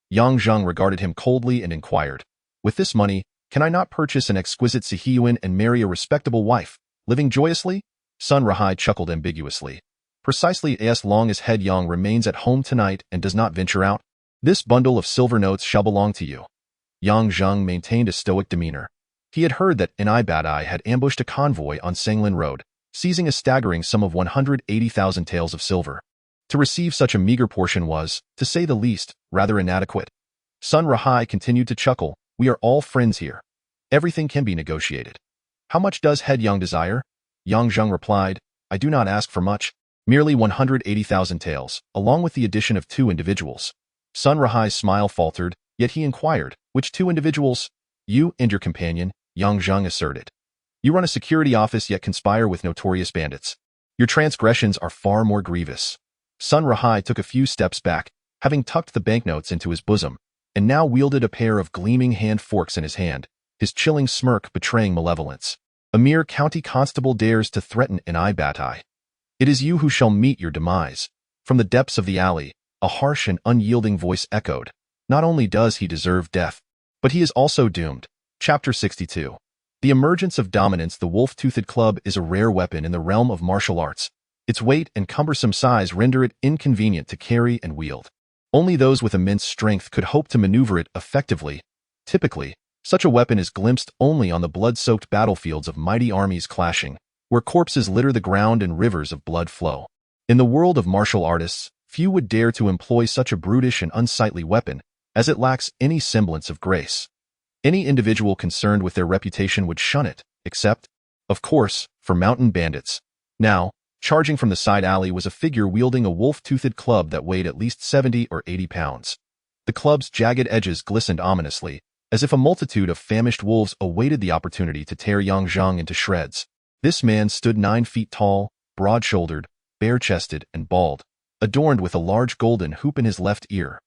S1: Yang Zheng regarded him coldly and inquired, With this money, can I not purchase an exquisite Sihiyuan and marry a respectable wife, living joyously? Sun Rahai chuckled ambiguously. Precisely as long as Head Yang remains at home tonight and does not venture out, this bundle of silver notes shall belong to you. Yang Zheng maintained a stoic demeanor. He had heard that Enai Batai had ambushed a convoy on Sanglin Road, seizing a staggering sum of 180,000 taels of silver. To receive such a meager portion was, to say the least, rather inadequate. Sun Rahai continued to chuckle. We are all friends here. Everything can be negotiated. How much does Head Yang desire? Yang Zheng replied, I do not ask for much, merely 180,000 taels, along with the addition of 2 individuals. Sun Rahai's smile faltered, yet he inquired, Which 2 individuals? You and your companion, Yang Zheng asserted. You run a security office yet conspire with notorious bandits. Your transgressions are far more grievous. Sun Rahai took a few steps back, having tucked the banknotes into his bosom, and now wielded a pair of gleaming hand forks in his hand, his chilling smirk betraying malevolence. A mere county constable dares to threaten Enai Batai. It is you who shall meet your demise. From the depths of the alley, a harsh and unyielding voice echoed. Not only does he deserve death, but he is also doomed. Chapter 62. The emergence of dominance. The wolf-toothed club is a rare weapon in the realm of martial arts. Its weight and cumbersome size render it inconvenient to carry and wield. Only those with immense strength could hope to maneuver it effectively. Typically, such a weapon is glimpsed only on the blood-soaked battlefields of mighty armies clashing, where corpses litter the ground and rivers of blood flow. In the world of martial artists, few would dare to employ such a brutish and unsightly weapon, as it lacks any semblance of grace. Any individual concerned with their reputation would shun it, except, of course, for mountain bandits. Now, charging from the side alley was a figure wielding a wolf-toothed club that weighed at least 70 or 80 pounds. The club's jagged edges glistened ominously, as if a multitude of famished wolves awaited the opportunity to tear Yang Zhang into shreds. This man stood 9 feet tall, broad-shouldered, bare-chested, and bald, adorned with a large golden hoop in his left ear.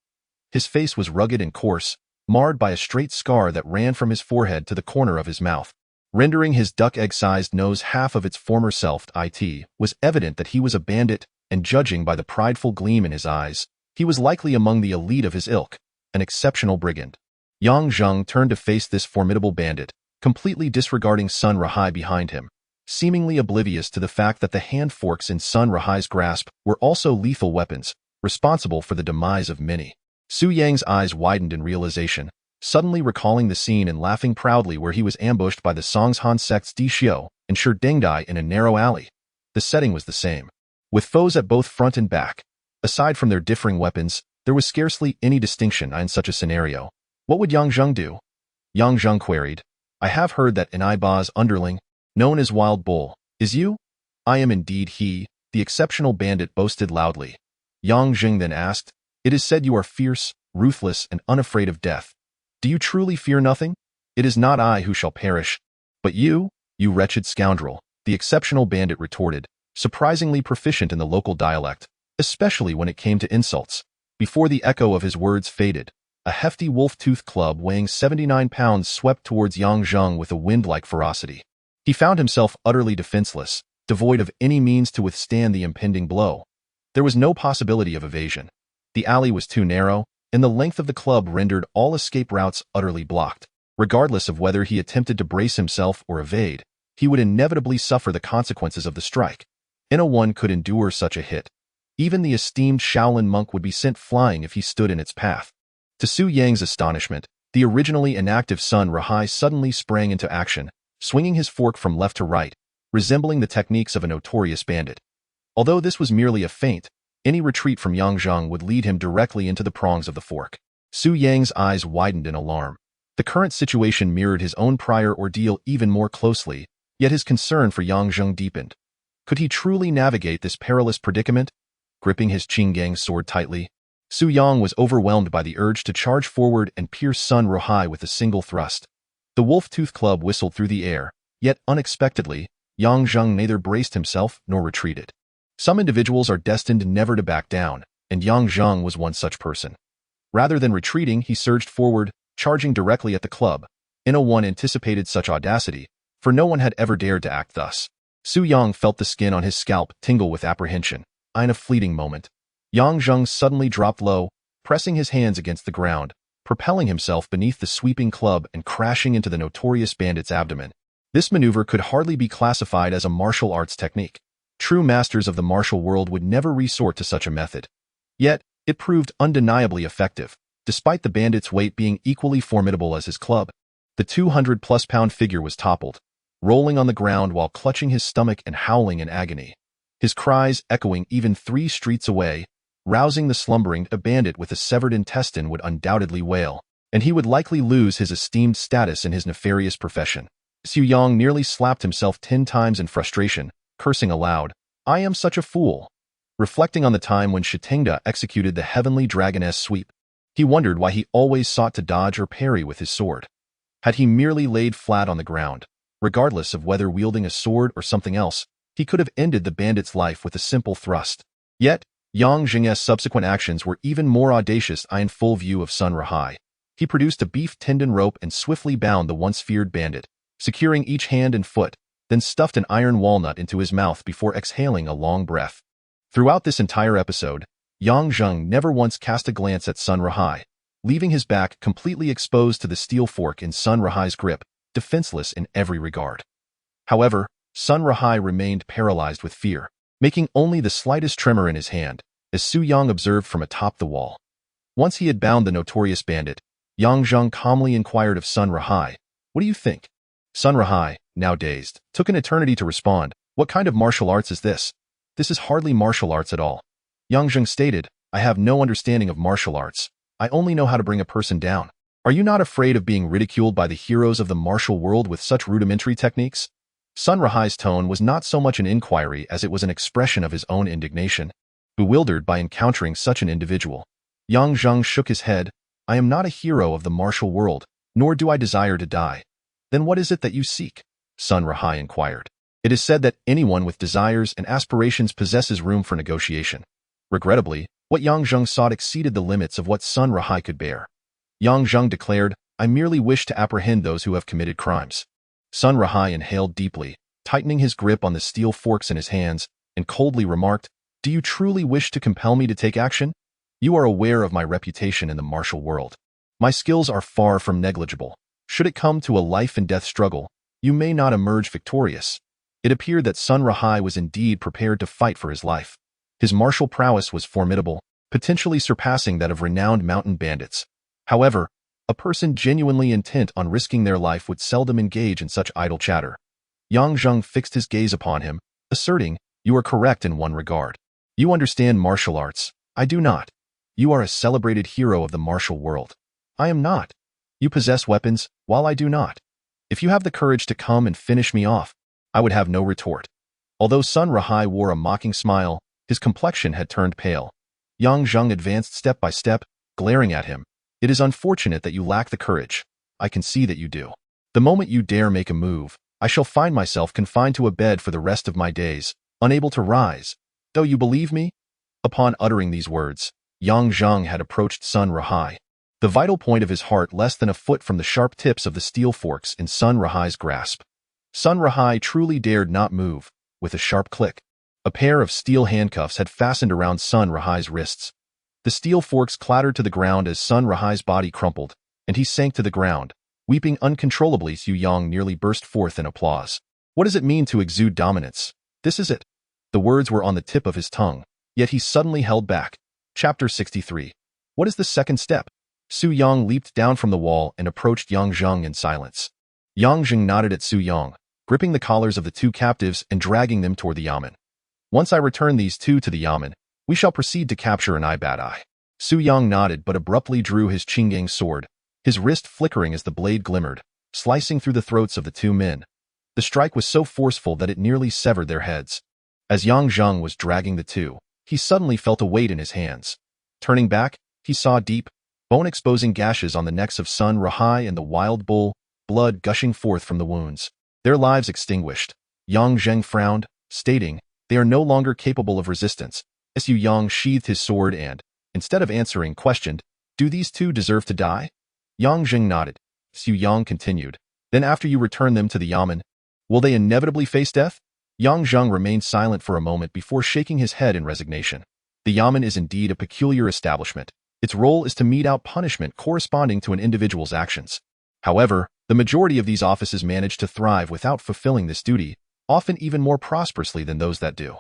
S1: His face was rugged and coarse, marred by a straight scar that ran from his forehead to the corner of his mouth, rendering his duck-egg-sized nose half of its former self. It was evident that he was a bandit, and judging by the prideful gleam in his eyes, he was likely among the elite of his ilk, an exceptional brigand. Yang Zhang turned to face this formidable bandit, completely disregarding Sun Rahai behind him, seemingly oblivious to the fact that the hand forks in Sun Rahai's grasp were also lethal weapons, responsible for the demise of many. Su Yang's eyes widened in realization, suddenly recalling the scene and laughing proudly where he was ambushed by the Songshan sect's Di Xiao and Shi Dengdai in a narrow alley. The setting was the same, with foes at both front and back. Aside from their differing weapons, there was scarcely any distinction in such a scenario. What would Yang Zhang do? Yang Zhang queried. I have heard that Ba's underling, known as Wild Bull, is you? I am indeed he, the exceptional bandit boasted loudly. Yang Zhang then asked, It is said you are fierce, ruthless, and unafraid of death. Do you truly fear nothing? It is not I who shall perish, but you wretched scoundrel, the exceptional bandit retorted, surprisingly proficient in the local dialect, especially when it came to insults. Before the echo of his words faded, a hefty wolf-tooth club weighing 79 pounds swept towards Yang Zhang with a wind-like ferocity. He found himself utterly defenseless, devoid of any means to withstand the impending blow. There was no possibility of evasion. The alley was too narrow, and the length of the club rendered all escape routes utterly blocked. Regardless of whether he attempted to brace himself or evade, he would inevitably suffer the consequences of the strike. No one could endure such a hit. Even the esteemed Shaolin monk would be sent flying if he stood in its path. To Su Yang's astonishment, the originally inactive Sun Rahai suddenly sprang into action, swinging his fork from left to right, resembling the techniques of a notorious bandit. Although this was merely a feint, any retreat from Yang Zhang would lead him directly into the prongs of the fork. Su Yang's eyes widened in alarm. The current situation mirrored his own prior ordeal even more closely, yet his concern for Yang Zhang deepened. Could he truly navigate this perilous predicament? Gripping his Qinggang sword tightly, Su Yang was overwhelmed by the urge to charge forward and pierce Sun Rahai with a single thrust. The wolf-tooth club whistled through the air, yet unexpectedly, Yang Zhang neither braced himself nor retreated. Some individuals are destined never to back down, and Yang Zhang was one such person. Rather than retreating, he surged forward, charging directly at the club. No one anticipated such audacity, for no one had ever dared to act thus. Su Yang felt the skin on his scalp tingle with apprehension. In a fleeting moment, Yang Zhang suddenly dropped low, pressing his hands against the ground, propelling himself beneath the sweeping club and crashing into the notorious bandit's abdomen. This maneuver could hardly be classified as a martial arts technique. True masters of the martial world would never resort to such a method. Yet, it proved undeniably effective, despite the bandit's weight being equally formidable as his club. The 200-plus-pound figure was toppled, rolling on the ground while clutching his stomach and howling in agony. His cries echoing even 3 streets away, rousing the slumbering. A bandit with a severed intestine would undoubtedly wail, and he would likely lose his esteemed status in his nefarious profession. Su Yang nearly slapped himself 10 times in frustration, cursing aloud, I am such a fool. Reflecting on the time when Shitengda executed the heavenly dragoness sweep, he wondered why he always sought to dodge or parry with his sword. Had he merely laid flat on the ground, regardless of whether wielding a sword or something else, he could have ended the bandit's life with a simple thrust. Yet, Yang Zheng's subsequent actions were even more audacious. In full view of Sun Rahai, he produced a beef tendon rope and swiftly bound the once feared bandit, securing each hand and foot, then stuffed an iron walnut into his mouth before exhaling a long breath. Throughout this entire episode, Yang Zhang never once cast a glance at Sun Rahai, leaving his back completely exposed to the steel fork in Sun Rahai's grip. defenseless in every regard. However, Sun Rahai remained paralyzed with fear, making only the slightest tremor in his hand, as Su Yang observed from atop the wall. Once he had bound the notorious bandit, Yang Zheng calmly inquired of Sun Rahai, "What do you think?" Sun Rahai, now dazed, took an eternity to respond, "What kind of martial arts is this? This is hardly martial arts at all." Yang Zheng stated, "I have no understanding of martial arts. I only know how to bring a person down. Are you not afraid of being ridiculed by the heroes of the martial world with such rudimentary techniques?" Sun Rahai's tone was not so much an inquiry as it was an expression of his own indignation, bewildered by encountering such an individual. Yang Zheng shook his head, "I am not a hero of the martial world, nor do I desire to die." "Then what is it that you seek?" Sun Rahai inquired. "It is said that anyone with desires and aspirations possesses room for negotiation." Regrettably, what Yang Zheng sought exceeded the limits of what Sun Rahai could bear. Yang Zheng declared, "I merely wish to apprehend those who have committed crimes." Sun Rahai inhaled deeply, tightening his grip on the steel forks in his hands, and coldly remarked, "Do you truly wish to compel me to take action? You are aware of my reputation in the martial world. My skills are far from negligible. Should it come to a life-and-death struggle, you may not emerge victorious." It appeared that Sun Rahai was indeed prepared to fight for his life. His martial prowess was formidable, potentially surpassing that of renowned mountain bandits. However, a person genuinely intent on risking their life would seldom engage in such idle chatter. Yang Zheng fixed his gaze upon him, asserting, "You are correct in one regard. You understand martial arts. I do not. You are a celebrated hero of the martial world. I am not. You possess weapons, while I do not. If you have the courage to come and finish me off, I would have no retort." Although Sun Rahai wore a mocking smile, his complexion had turned pale. Yang Zheng advanced step by step, glaring at him. "It is unfortunate that you lack the courage. I can see that you do. The moment you dare make a move, I shall find myself confined to a bed for the rest of my days, unable to rise. Though you believe me?" Upon uttering these words, Yang Zheng had approached Sun Rahai, the vital point of his heart less than a foot from the sharp tips of the steel forks in Sun Rahai's grasp. Sun Rahai truly dared not move. With a sharp click, a pair of steel handcuffs had fastened around Sun Rahai's wrists. The steel forks clattered to the ground as Sun Rahai's body crumpled, and he sank to the ground. Weeping uncontrollably, Su Yang nearly burst forth in applause. "What does it mean to exude dominance? This is it." The words were on the tip of his tongue, yet he suddenly held back. Chapter 63. What is the second step? Su Yang leaped down from the wall and approached Yang Zheng in silence. Yang Zheng nodded at Su Yang, gripping the collars of the two captives and dragging them toward the yamen. "Once I return these two to the yamen, we shall proceed to capture an bad eye." Su Yang nodded but abruptly drew his Qingyang sword, his wrist flickering as the blade glimmered, slicing through the throats of the two men. The strike was so forceful that it nearly severed their heads. As Yang Zheng was dragging the two, he suddenly felt a weight in his hands. Turning back, he saw deep, bone-exposing gashes on the necks of Sun Rahai and the wild bull, blood gushing forth from the wounds. Their lives extinguished. Yang Zheng frowned, stating, "They are no longer capable of resistance." Su Yang sheathed his sword and, instead of answering, questioned, "Do these two deserve to die?" Yang Zheng nodded. Su Yang continued, "Then after you return them to the yamen, will they inevitably face death?" Yang Zheng remained silent for a moment before shaking his head in resignation. The yamen is indeed a peculiar establishment. Its role is to mete out punishment corresponding to an individual's actions. However, the majority of these offices manage to thrive without fulfilling this duty, often even more prosperously than those that do.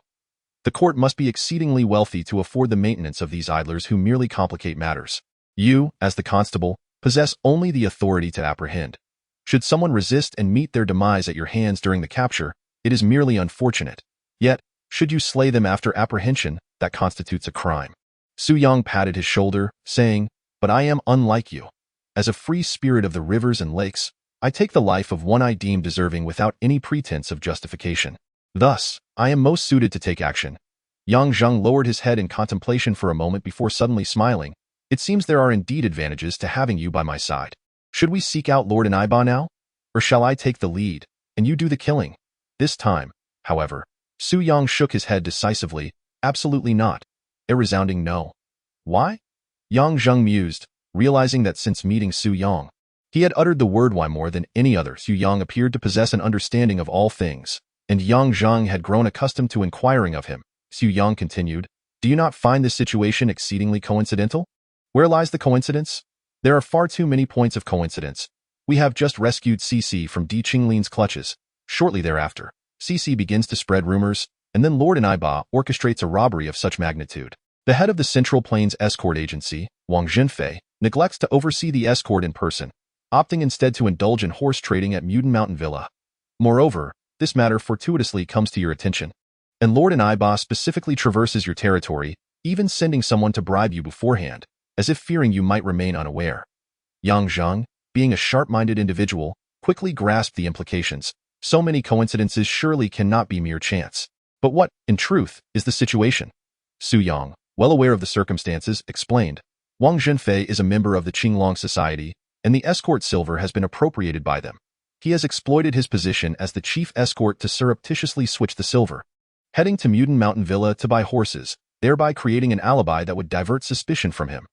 S1: The court must be exceedingly wealthy to afford the maintenance of these idlers who merely complicate matters. You, as the constable, possess only the authority to apprehend. Should someone resist and meet their demise at your hands during the capture, it is merely unfortunate. Yet, should you slay them after apprehension, that constitutes a crime. Su Yang patted his shoulder, saying, "But I am unlike you. As a free spirit of the rivers and lakes, I take the life of one I deem deserving without any pretense of justification. Thus, I am most suited to take action." Yang Zheng lowered his head in contemplation for a moment before suddenly smiling. "It seems there are indeed advantages to having you by my side. Should we seek out Lord Aniba now? Or shall I take the lead, and you do the killing?" This time, however, Su Yang shook his head decisively, "Absolutely not." A resounding no. "Why?" Yang Zheng mused, realizing that since meeting Su Yang, he had uttered the word "why" more than any other. Su Yang appeared to possess an understanding of all things, and Yang Zheng had grown accustomed to inquiring of him. Su Yang continued, "Do you not find this situation exceedingly coincidental?" "Where lies the coincidence? There are far too many points of coincidence. We have just rescued CC from Di Qinglin's clutches. Shortly thereafter, CC begins to spread rumors, and then Lord Ba orchestrates a robbery of such magnitude. The head of the Central Plains Escort Agency, Wang Jinfei, neglects to oversee the escort in person, opting instead to indulge in horse trading at Mutant Mountain Villa. Moreover, this matter fortuitously comes to your attention, and Lord Ba specifically traverses your territory, even sending someone to bribe you beforehand, as if fearing you might remain unaware. Yang Zhang, being a sharp-minded individual, quickly grasped the implications. So many coincidences surely cannot be mere chance. But what, in truth, is the situation? Su Yang, well aware of the circumstances, explained. Wang Jinfei is a member of the Qinglong Society, and the escort silver has been appropriated by them. He has exploited his position as the chief escort to surreptitiously switch the silver, heading to Mutant Mountain Villa to buy horses, thereby creating an alibi that would divert suspicion from him.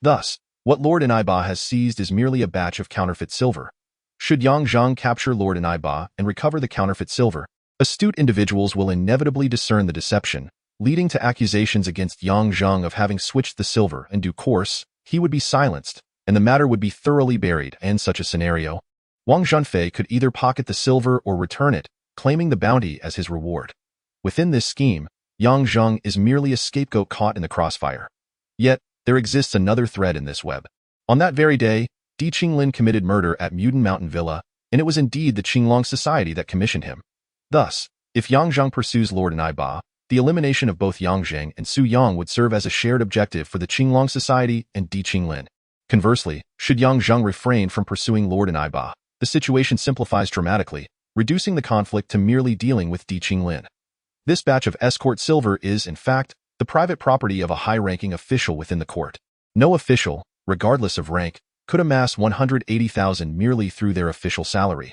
S1: Thus, what Lord Ba has seized is merely a batch of counterfeit silver. Should Yang Zhang capture Lord Ba and recover the counterfeit silver, astute individuals will inevitably discern the deception, leading to accusations against Yang Zhang of having switched the silver. In due course, he would be silenced, and the matter would be thoroughly buried. In such a scenario, Wang Zhanfei could either pocket the silver or return it, claiming the bounty as his reward. Within this scheme, Yang Zhang is merely a scapegoat caught in the crossfire. Yet, there exists another thread in this web. On that very day, Di Qinglin committed murder at Mutant Mountain Villa, and it was indeed the Qinglong Society that commissioned him. Thus, if Yang Zhang pursues Lord Ba, the elimination of both Yang Zheng and Su Yang would serve as a shared objective for the Qinglong Society and Di Qinglin. Conversely, should Yang Zheng refrain from pursuing Lord Ba, the situation simplifies dramatically, reducing the conflict to merely dealing with Di Qinglin. This batch of escort silver is, in fact, the private property of a high-ranking official within the court. No official, regardless of rank, could amass 180,000 merely through their official salary.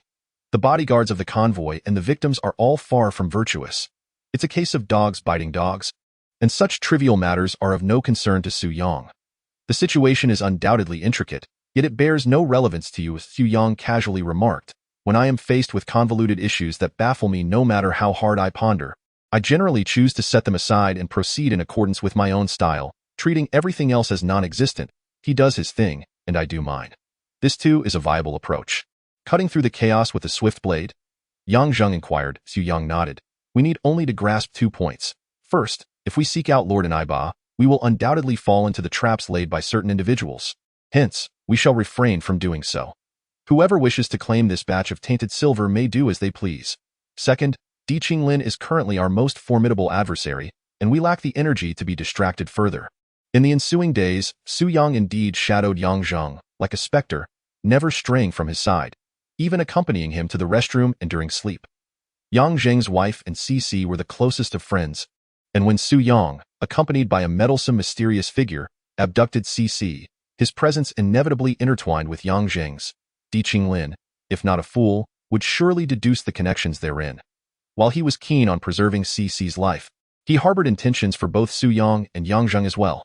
S1: The bodyguards of the convoy and the victims are all far from virtuous. It's a case of dogs biting dogs, and such trivial matters are of no concern to Su Yang. The situation is undoubtedly intricate, yet it bears no relevance to you, as Su Yang casually remarked. When I am faced with convoluted issues that baffle me no matter how hard I ponder, I generally choose to set them aside and proceed in accordance with my own style, treating everything else as non-existent. He does his thing, and I do mine. This too is a viable approach. Cutting through the chaos with a swift blade? Yang Zheng inquired. Su Yang nodded. We need only to grasp 2 points. First, if we seek out Lord Ba, we will undoubtedly fall into the traps laid by certain individuals. Hence, we shall refrain from doing so. Whoever wishes to claim this batch of tainted silver may do as they please. Second, Di Qinglin is currently our most formidable adversary, and we lack the energy to be distracted further. In the ensuing days, Su Yang indeed shadowed Yang Zheng, like a specter, never straying from his side, even accompanying him to the restroom and during sleep. Yang Zheng's wife and CC were the closest of friends, and when Su Yang, accompanied by a meddlesome mysterious figure, abducted CC, his presence inevitably intertwined with Yang Zheng's. Di Qinglin, if not a fool, would surely deduce the connections therein. While he was keen on preserving CC's life, he harbored intentions for both Su Yang and Yang Zheng as well.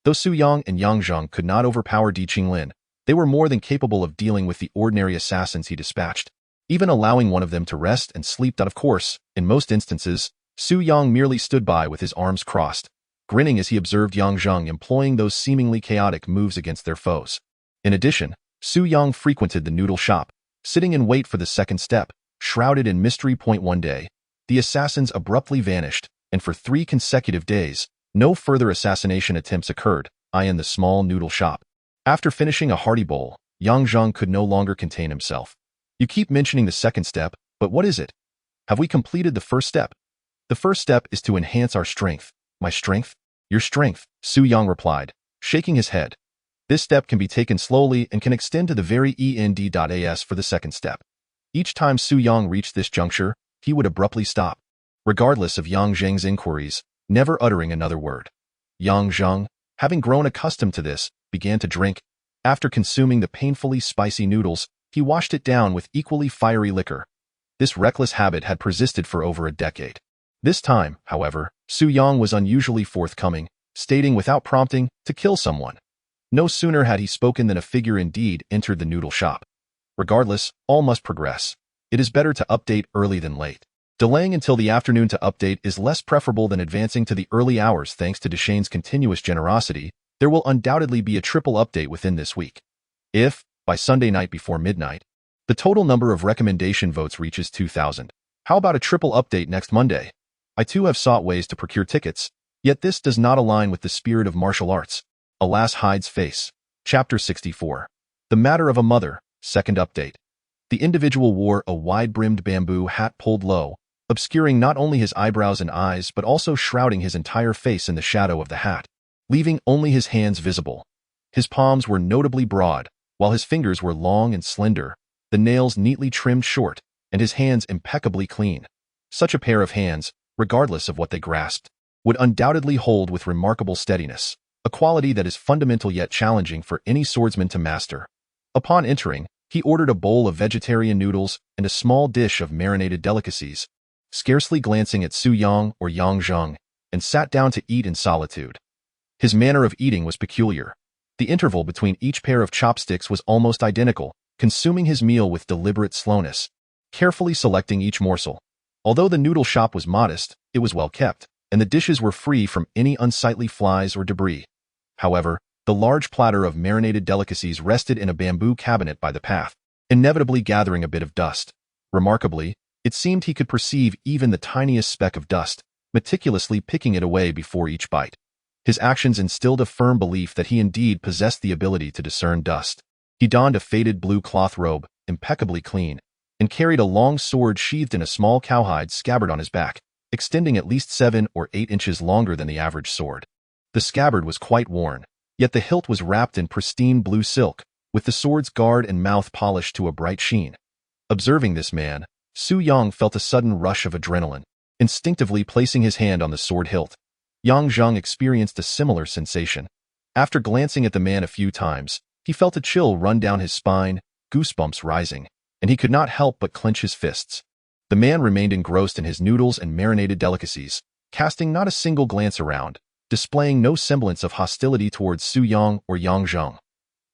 S1: Though Su Yang and Yang Zheng could not overpower Di Qinglin, they were more than capable of dealing with the ordinary assassins he dispatched, even allowing one of them to rest and sleep. Of course, in most instances, Su Yang merely stood by with his arms crossed, grinning as he observed Yang Zheng employing those seemingly chaotic moves against their foes. In addition, Su Yang frequented the noodle shop, sitting in wait for the second step, shrouded in mystery. One day, the assassins abruptly vanished, and for 3 consecutive days, no further assassination attempts occurred, in the small noodle shop. After finishing a hearty bowl, Yang Zheng could no longer contain himself. You keep mentioning the second step, but what is it? Have we completed the first step? The first step is to enhance our strength. My strength? Your strength, Su Yang replied, shaking his head. This step can be taken slowly and can extend to the very end. For the second step. Each time Su Yang reached this juncture, he would abruptly stop, regardless of Yang Zheng's inquiries, never uttering another word. Yang Zheng, having grown accustomed to this, began to drink. After consuming the painfully spicy noodles, he washed it down with equally fiery liquor. This reckless habit had persisted for over a decade. This time, however, Su Yang was unusually forthcoming, stating without prompting to kill someone. No sooner had he spoken than a figure indeed entered the noodle shop. Regardless, all must progress. It is better to update early than late. Delaying until the afternoon to update is less preferable than advancing to the early hours. Thanks to Deshane's continuous generosity, there will undoubtedly be a triple update within this week. If, by Sunday night before midnight, The total number of recommendation votes reaches 2,000. How about a triple update next Monday? I too have sought ways to procure tickets, yet this does not align with the spirit of martial arts. Alas hides face. Chapter 64. The Matter of a Mother, second update. The individual wore a wide-brimmed bamboo hat pulled low, obscuring not only his eyebrows and eyes but also shrouding his entire face in the shadow of the hat, leaving only his hands visible. His palms were notably broad, while his fingers were long and slender, the nails neatly trimmed short, and his hands impeccably clean. Such a pair of hands, regardless of what they grasped, would undoubtedly hold with remarkable steadiness, a quality that is fundamental yet challenging for any swordsman to master. Upon entering, he ordered a bowl of vegetarian noodles and a small dish of marinated delicacies, scarcely glancing at Su Yang or Yang Zheng, and sat down to eat in solitude. His manner of eating was peculiar. The interval between each pair of chopsticks was almost identical, consuming his meal with deliberate slowness, carefully selecting each morsel. Although the noodle shop was modest, it was well kept, and the dishes were free from any unsightly flies or debris. However, the large platter of marinated delicacies rested in a bamboo cabinet by the path, inevitably gathering a bit of dust. Remarkably, it seemed he could perceive even the tiniest speck of dust, meticulously picking it away before each bite. His actions instilled a firm belief that he indeed possessed the ability to discern dust. He donned a faded blue cloth robe, impeccably clean, and carried a long sword sheathed in a small cowhide scabbard on his back, extending at least 7 or 8 inches longer than the average sword. The scabbard was quite worn, yet the hilt was wrapped in pristine blue silk, with the sword's guard and mouth polished to a bright sheen. Observing this man, Su Yang felt a sudden rush of adrenaline, instinctively placing his hand on the sword hilt. Yang Zheng experienced a similar sensation. After glancing at the man a few times, he felt a chill run down his spine, goosebumps rising, and he could not help but clench his fists. The man remained engrossed in his noodles and marinated delicacies, casting not a single glance around, displaying no semblance of hostility towards Su Yang or Yang Zheng.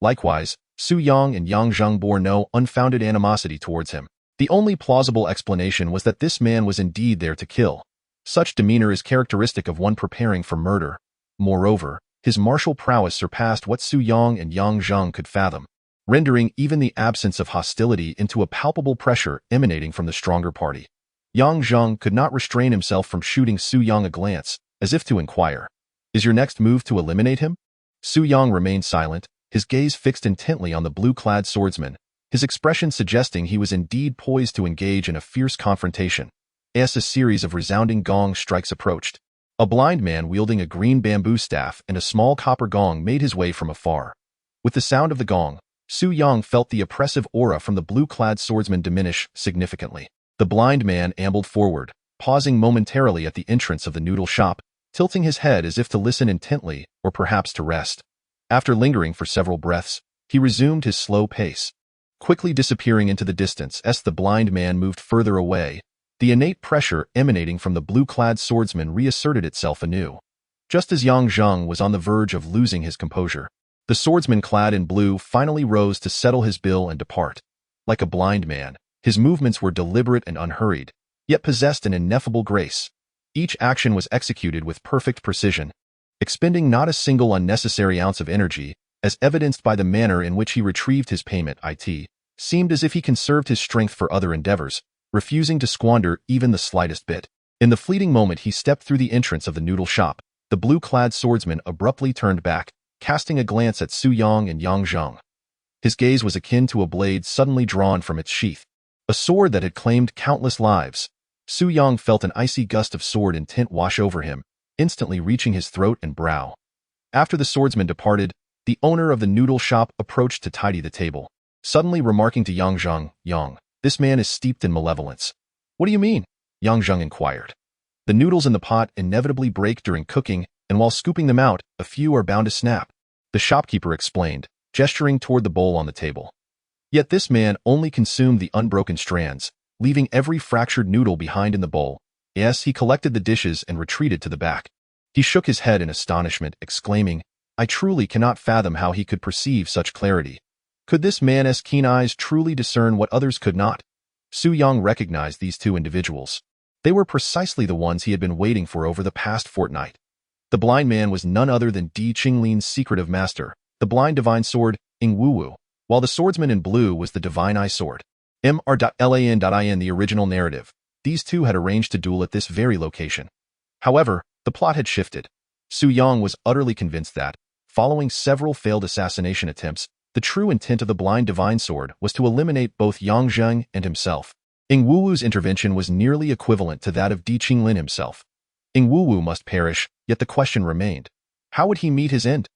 S1: Likewise, Su Yang and Yang Zheng bore no unfounded animosity towards him. The only plausible explanation was that this man was indeed there to kill. Such demeanor is characteristic of one preparing for murder. Moreover, his martial prowess surpassed what Su Yang and Yang Zheng could fathom, rendering even the absence of hostility into a palpable pressure emanating from the stronger party. Yang Zheng could not restrain himself from shooting Su Yang a glance, as if to inquire, "Is your next move to eliminate him?" Su Yang remained silent, his gaze fixed intently on the blue-clad swordsman, his expression suggesting he was indeed poised to engage in a fierce confrontation. As a series of resounding gong strikes approached, a blind man wielding a green bamboo staff and a small copper gong made his way from afar. With the sound of the gong, Su Yang felt the oppressive aura from the blue-clad swordsman diminish significantly. The blind man ambled forward, pausing momentarily at the entrance of the noodle shop, tilting his head as if to listen intently or perhaps to rest. After lingering for several breaths, he resumed his slow pace, quickly disappearing into the distance as the blind man moved further away. The innate pressure emanating from the blue-clad swordsman reasserted itself anew. Just as Yang Zheng was on the verge of losing his composure, the swordsman clad in blue finally rose to settle his bill and depart. Like a blind man, his movements were deliberate and unhurried, yet possessed an ineffable grace. Each action was executed with perfect precision, expending not a single unnecessary ounce of energy, as evidenced by the manner in which he retrieved his payment. It seemed as if he conserved his strength for other endeavors, refusing to squander even the slightest bit. In the fleeting moment he stepped through the entrance of the noodle shop, the blue-clad swordsman abruptly turned back, casting a glance at Su Yang and Yang Zheng. His gaze was akin to a blade suddenly drawn from its sheath, a sword that had claimed countless lives. Su Yang felt an icy gust of sword intent wash over him, instantly reaching his throat and brow. After the swordsman departed, the owner of the noodle shop approached to tidy the table, suddenly remarking to Yang Zheng, "Yang, this man is steeped in malevolence." "What do you mean?" Yang Zheng inquired. "The noodles in the pot inevitably break during cooking, and while scooping them out, a few are bound to snap," the shopkeeper explained, gesturing toward the bowl on the table. Yet this man only consumed the unbroken strands, leaving every fractured noodle behind in the bowl. Yes, he collected the dishes and retreated to the back. He shook his head in astonishment, exclaiming, "I truly cannot fathom how he could perceive such clarity. Could this man's keen eyes truly discern what others could not?" Su Yang recognized these two individuals. They were precisely the ones he had been waiting for over the past fortnight. The blind man was none other than Di Qinglin's secretive master, the blind divine sword, Ing Wu Wu, while the swordsman in blue was the divine eye sword. mr.lan.in the original narrative. These two had arranged to duel at this very location. However, the plot had shifted. Su Yang was utterly convinced that, following several failed assassination attempts, the true intent of the blind divine sword was to eliminate both Yang Zheng and himself. Ing Wuwu's intervention was nearly equivalent to that of Di Qinglin himself. Ing Wuwu must perish, yet the question remained. How would he meet his end?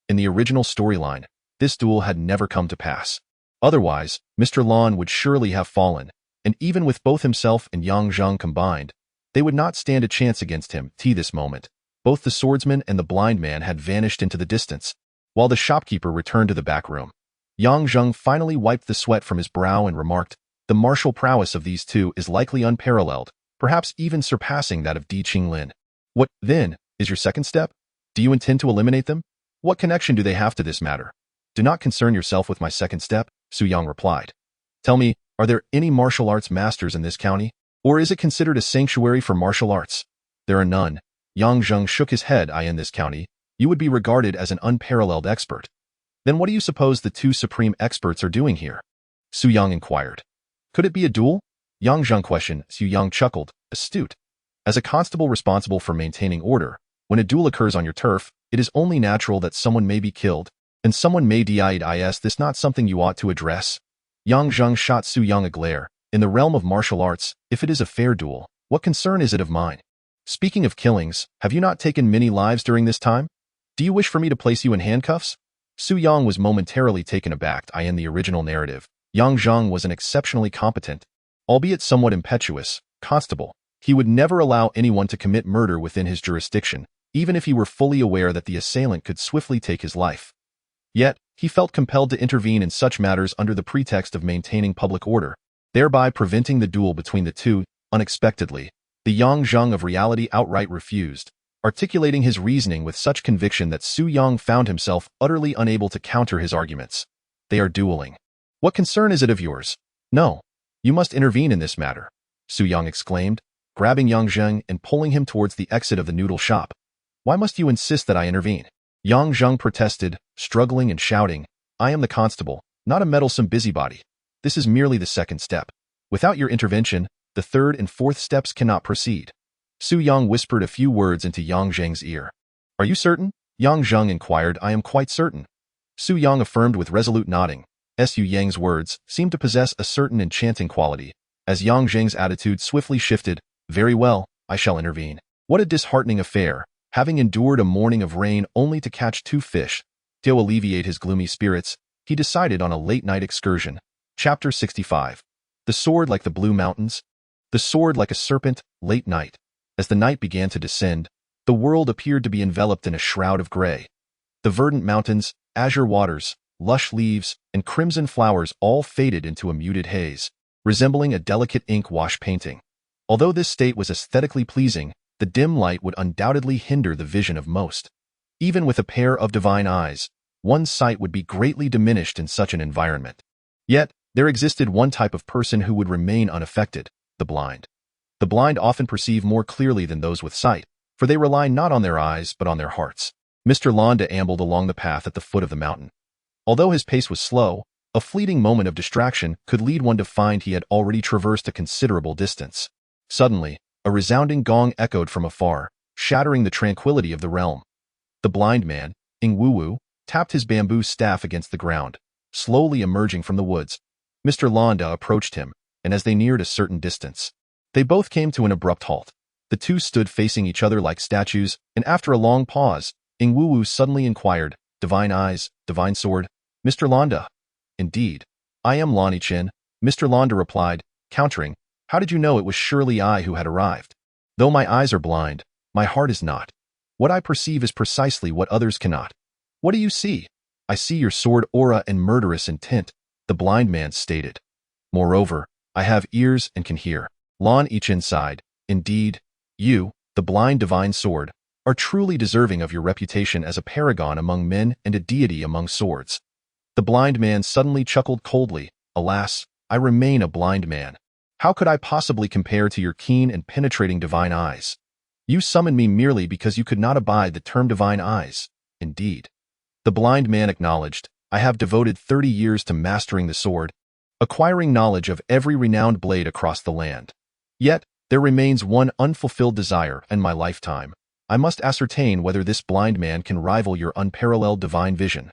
S1: In the original storyline, this duel had never come to pass. Otherwise, Mr. Lan would surely have fallen, and even with both himself and Yang Zheng combined, they would not stand a chance against him. This moment, both the swordsman and the blind man had vanished into the distance, while the shopkeeper returned to the back room. Yang Zheng finally wiped the sweat from his brow and remarked, "The martial prowess of these two is likely unparalleled, perhaps even surpassing that of Di Qinglin. What, then, is your second step? Do you intend to eliminate them? What connection do they have to this matter?" "Do not concern yourself with my second step," Su Yang replied. "Tell me, are there any martial arts masters in this county? Or is it considered a sanctuary for martial arts?" "There are none." Yang Zheng shook his head. "In this county, you would be regarded as an unparalleled expert." "Then what do you suppose the two supreme experts are doing here?" Su Yang inquired. "Could it be a duel?" Yang Zheng questioned. Su Yang chuckled. "Astute. As a constable responsible for maintaining order, when a duel occurs on your turf, it is only natural that someone may be killed, and someone may die. Is this not something you ought to address?" Yang Zheng shot Su Yang a glare. "In the realm of martial arts, if it is a fair duel, what concern is it of mine? Speaking of killings, have you not taken many lives during this time? Do you wish for me to place you in handcuffs?" Su Yang was momentarily taken aback. In the original narrative, Yang Zheng was an exceptionally competent, albeit somewhat impetuous, constable. He would never allow anyone to commit murder within his jurisdiction, even if he were fully aware that the assailant could swiftly take his life. Yet, he felt compelled to intervene in such matters under the pretext of maintaining public order, thereby preventing the duel between the two. Unexpectedly, the Yang Zheng of reality outright refused, articulating his reasoning with such conviction that Su Yang found himself utterly unable to counter his arguments. "They are dueling. What concern is it of yours? No, you must intervene in this matter," Su Yang exclaimed, grabbing Yang Zheng and pulling him towards the exit of the noodle shop. "Why must you insist that I intervene?" Yang Zheng protested, struggling and shouting, "I am the constable, not a meddlesome busybody. This is merely the second step. Without your intervention, the third and fourth steps cannot proceed." Su Yang whispered a few words into Yang Zheng's ear. "Are you certain?" Yang Zheng inquired. "I am quite certain." Su Yang affirmed with resolute nodding. Su Yang's words seemed to possess a certain enchanting quality. As Yang Zheng's attitude swiftly shifted, "Very well, I shall intervene." What a disheartening affair, having endured a morning of rain only to catch 2 fish. To alleviate his gloomy spirits, he decided on a late-night excursion. Chapter 65. The Sword Like the Blue Mountains. The sword like a serpent, late night. As the night began to descend, the world appeared to be enveloped in a shroud of gray. The verdant mountains, azure waters, lush leaves, and crimson flowers all faded into a muted haze, resembling a delicate ink wash painting. Although this state was aesthetically pleasing, the dim light would undoubtedly hinder the vision of most. Even with a pair of divine eyes, one's sight would be greatly diminished in such an environment. Yet, there existed one type of person who would remain unaffected: the blind. The blind often perceive more clearly than those with sight, for they rely not on their eyes but on their hearts. Mr. Londa ambled along the path at the foot of the mountain. Although his pace was slow, a fleeting moment of distraction could lead one to find he had already traversed a considerable distance. Suddenly, a resounding gong echoed from afar, shattering the tranquility of the realm. The blind man, Ing Wuwu, tapped his bamboo staff against the ground, slowly emerging from the woods. Mr. Londa approached him, and as they neared a certain distance, they both came to an abrupt halt. The two stood facing each other like statues, and after a long pause, Ing Wuwu suddenly inquired, "Divine eyes, divine sword, Mr. Londa?" "Indeed. I am Lonnie Chin," Mr. Londa replied, countering. "How did you know it was surely I who had arrived? Though my eyes are blind, my heart is not. What I perceive is precisely what others cannot." "What do you see?" "I see your sword aura and murderous intent," the blind man stated. "Moreover, I have ears and can hear." Lon Ichin sighed. "Indeed, you, the blind divine sword, are truly deserving of your reputation as a paragon among men and a deity among swords." The blind man suddenly chuckled coldly. "Alas, I remain a blind man. How could I possibly compare to your keen and penetrating divine eyes? You summoned me merely because you could not abide the term divine eyes." "Indeed," the blind man acknowledged, "I have devoted 30 years to mastering the sword, acquiring knowledge of every renowned blade across the land. Yet, there remains one unfulfilled desire in my lifetime. I must ascertain whether this blind man can rival your unparalleled divine vision.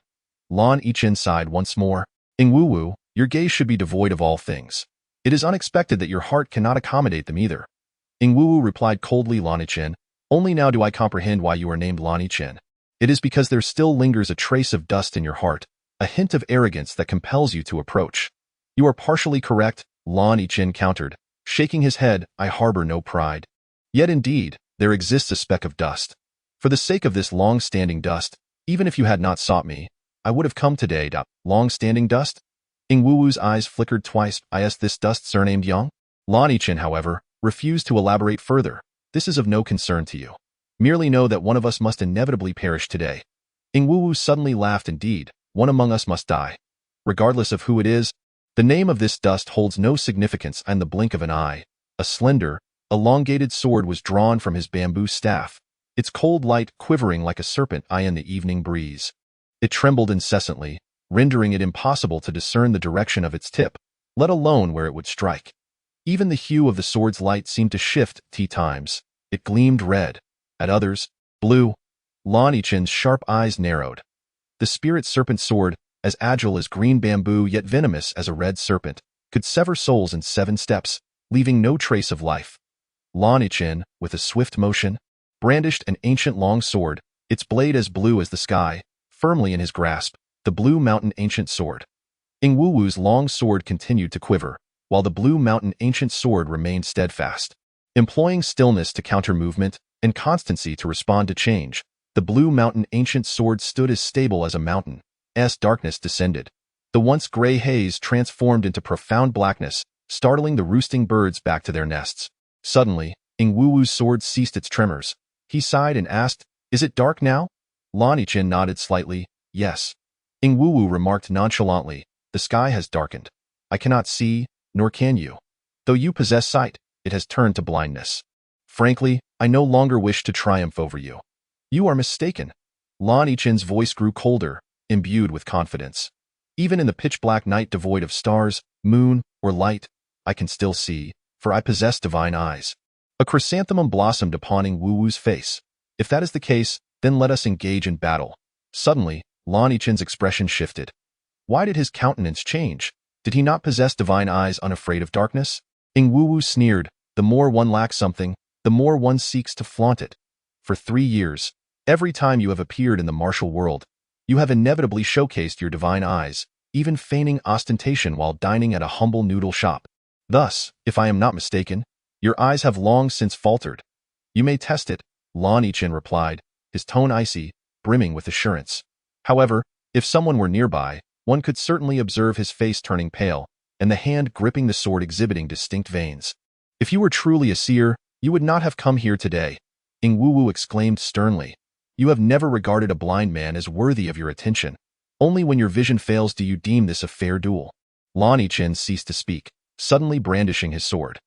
S1: Lan Yichen sighed once more. Ingwu, your gaze should be devoid of all things. It is unexpected that your heart cannot accommodate them either. Ingwu replied coldly. Lan Yichen, only now do I comprehend why you are named Lan Yichen. It is because there still lingers a trace of dust in your heart, a hint of arrogance that compels you to approach. You are partially correct, Lan Yichen countered, shaking his head. I harbor no pride. Yet indeed, there exists a speck of dust. For the sake of this long-standing dust, even if you had not sought me, I would have come today. Long-standing dust? Ingwu's eyes flickered twice. Is this dust surnamed Yang? Lan Yichen, however, refused to elaborate further. This is of no concern to you. Merely know that one of us must inevitably perish today. Ingwu suddenly laughed. Indeed, one among us must die. Regardless of who it is, the name of this dust holds no significance. In the blink of an eye, a slender, elongated sword was drawn from his bamboo staff, its cold light quivering like a serpent eye in the evening breeze. It trembled incessantly, rendering it impossible to discern the direction of its tip, let alone where it would strike. Even the hue of the sword's light seemed to shift. Times it gleamed red, at others, blue. Lan Yichen's sharp eyes narrowed. The spirit serpent sword, as agile as green bamboo yet venomous as a red serpent, could sever souls in 7 steps, leaving no trace of life. Lan Yichen, with a swift motion, brandished an ancient long sword, its blade as blue as the sky, firmly in his grasp, the Blue Mountain Ancient Sword. Ingwu's long sword continued to quiver, while the Blue Mountain Ancient Sword remained steadfast. Employing stillness to counter movement and constancy to respond to change, the Blue Mountain Ancient Sword stood as stable as a mountain. As darkness descended, the once gray haze transformed into profound blackness, startling the roosting birds back to their nests. Suddenly, Ingwu's sword ceased its tremors. He sighed and asked, "Is it dark now?" Lan Yichen nodded slightly. "Yes." Ingwu remarked nonchalantly, "The sky has darkened. I cannot see, nor can you. Though you possess sight, it has turned to blindness. Frankly, I no longer wish to triumph over you." "You are mistaken." Lan Yichen's voice grew colder, imbued with confidence. "Even in the pitch-black night devoid of stars, moon, or light, I can still see, for I possess divine eyes." A chrysanthemum blossomed upon Ingwu's face. "If that is the case, then let us engage in battle." Suddenly, Lan Yichen's expression shifted. Why did his countenance change? Did he not possess divine eyes unafraid of darkness? Ingwu sneered, "The more one lacks something, the more one seeks to flaunt it. For 3 years, every time you have appeared in the martial world, you have inevitably showcased your divine eyes, even feigning ostentation while dining at a humble noodle shop. Thus, if I am not mistaken, your eyes have long since faltered." "You may test it," Lan Yichen replied, his tone icy, brimming with assurance. However, if someone were nearby, one could certainly observe his face turning pale, and the hand gripping the sword exhibiting distinct veins. "If you were truly a seer, you would not have come here today," Ingwu exclaimed sternly. "You have never regarded a blind man as worthy of your attention. Only when your vision fails do you deem this a fair duel." Lan Yichen ceased to speak, suddenly brandishing his sword.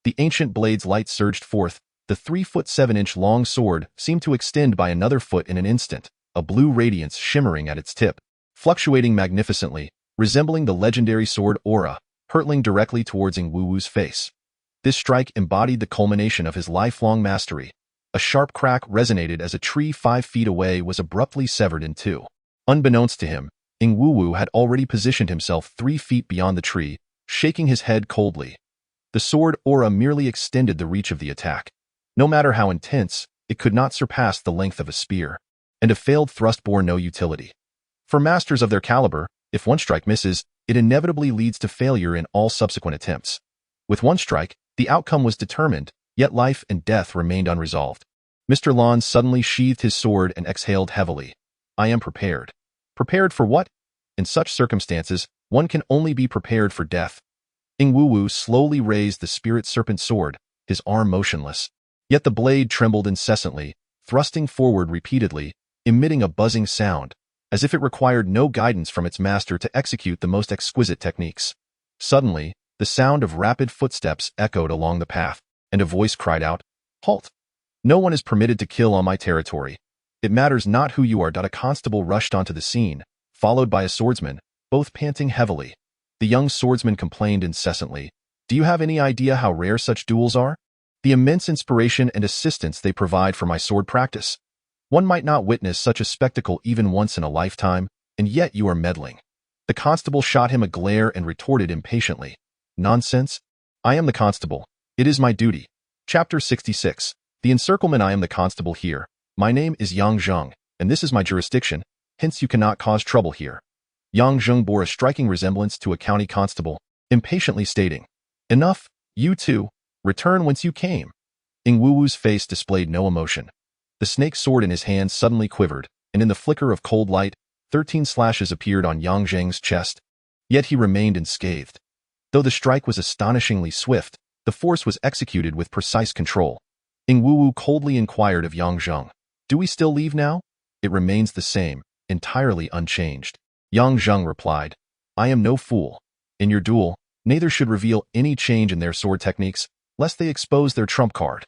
S1: The ancient blade's light surged forth. The 3-foot-7-inch long sword seemed to extend by another foot in an instant, a blue radiance shimmering at its tip, fluctuating magnificently, resembling the legendary sword Aura, hurtling directly towards Ingwu's face. This strike embodied the culmination of his lifelong mastery. A sharp crack resonated as a tree 5 feet away was abruptly severed in 2. Unbeknownst to him, Ingwu had already positioned himself 3 feet beyond the tree, shaking his head coldly. The sword Aura merely extended the reach of the attack. No matter how intense, it could not surpass the length of a spear, and a failed thrust bore no utility. For masters of their caliber, if one strike misses, it inevitably leads to failure in all subsequent attempts. With one strike, the outcome was determined, yet life and death remained unresolved. Mr. Lan suddenly sheathed his sword and exhaled heavily. "I am prepared." "Prepared for what?" "In such circumstances, one can only be prepared for death." Ingwu slowly raised the spirit serpent sword, his arm motionless. Yet the blade trembled incessantly, thrusting forward repeatedly, emitting a buzzing sound, as if it required no guidance from its master to execute the most exquisite techniques. Suddenly, the sound of rapid footsteps echoed along the path, and a voice cried out, "Halt! No one is permitted to kill on my territory. It matters not who you are." A constable rushed onto the scene, followed by a swordsman, both panting heavily. The young swordsman complained incessantly. Do you have any idea how rare such duels are? The immense inspiration and assistance they provide for my sword practice. One might not witness such a spectacle even once in a lifetime, and yet you are meddling. The constable shot him a glare and retorted impatiently. Nonsense? I am the constable. It is my duty. Chapter 66. The encirclement. I am the constable here. My name is Yang Zheng, and this is my jurisdiction, hence you cannot cause trouble here. Yang Zheng bore a striking resemblance to a county constable, impatiently stating, Enough, you two, return whence you came. Ing Wuwu's face displayed no emotion. The snake sword in his hand suddenly quivered, and in the flicker of cold light, 13 slashes appeared on Yang Zheng's chest. Yet he remained unscathed. Though the strike was astonishingly swift, the force was executed with precise control. Ing Wuwu coldly inquired of Yang Zheng, Do we still leave now? It remains the same, entirely unchanged. Yang Zheng replied, I am no fool. In your duel, neither should reveal any change in their sword techniques, lest they expose their trump card.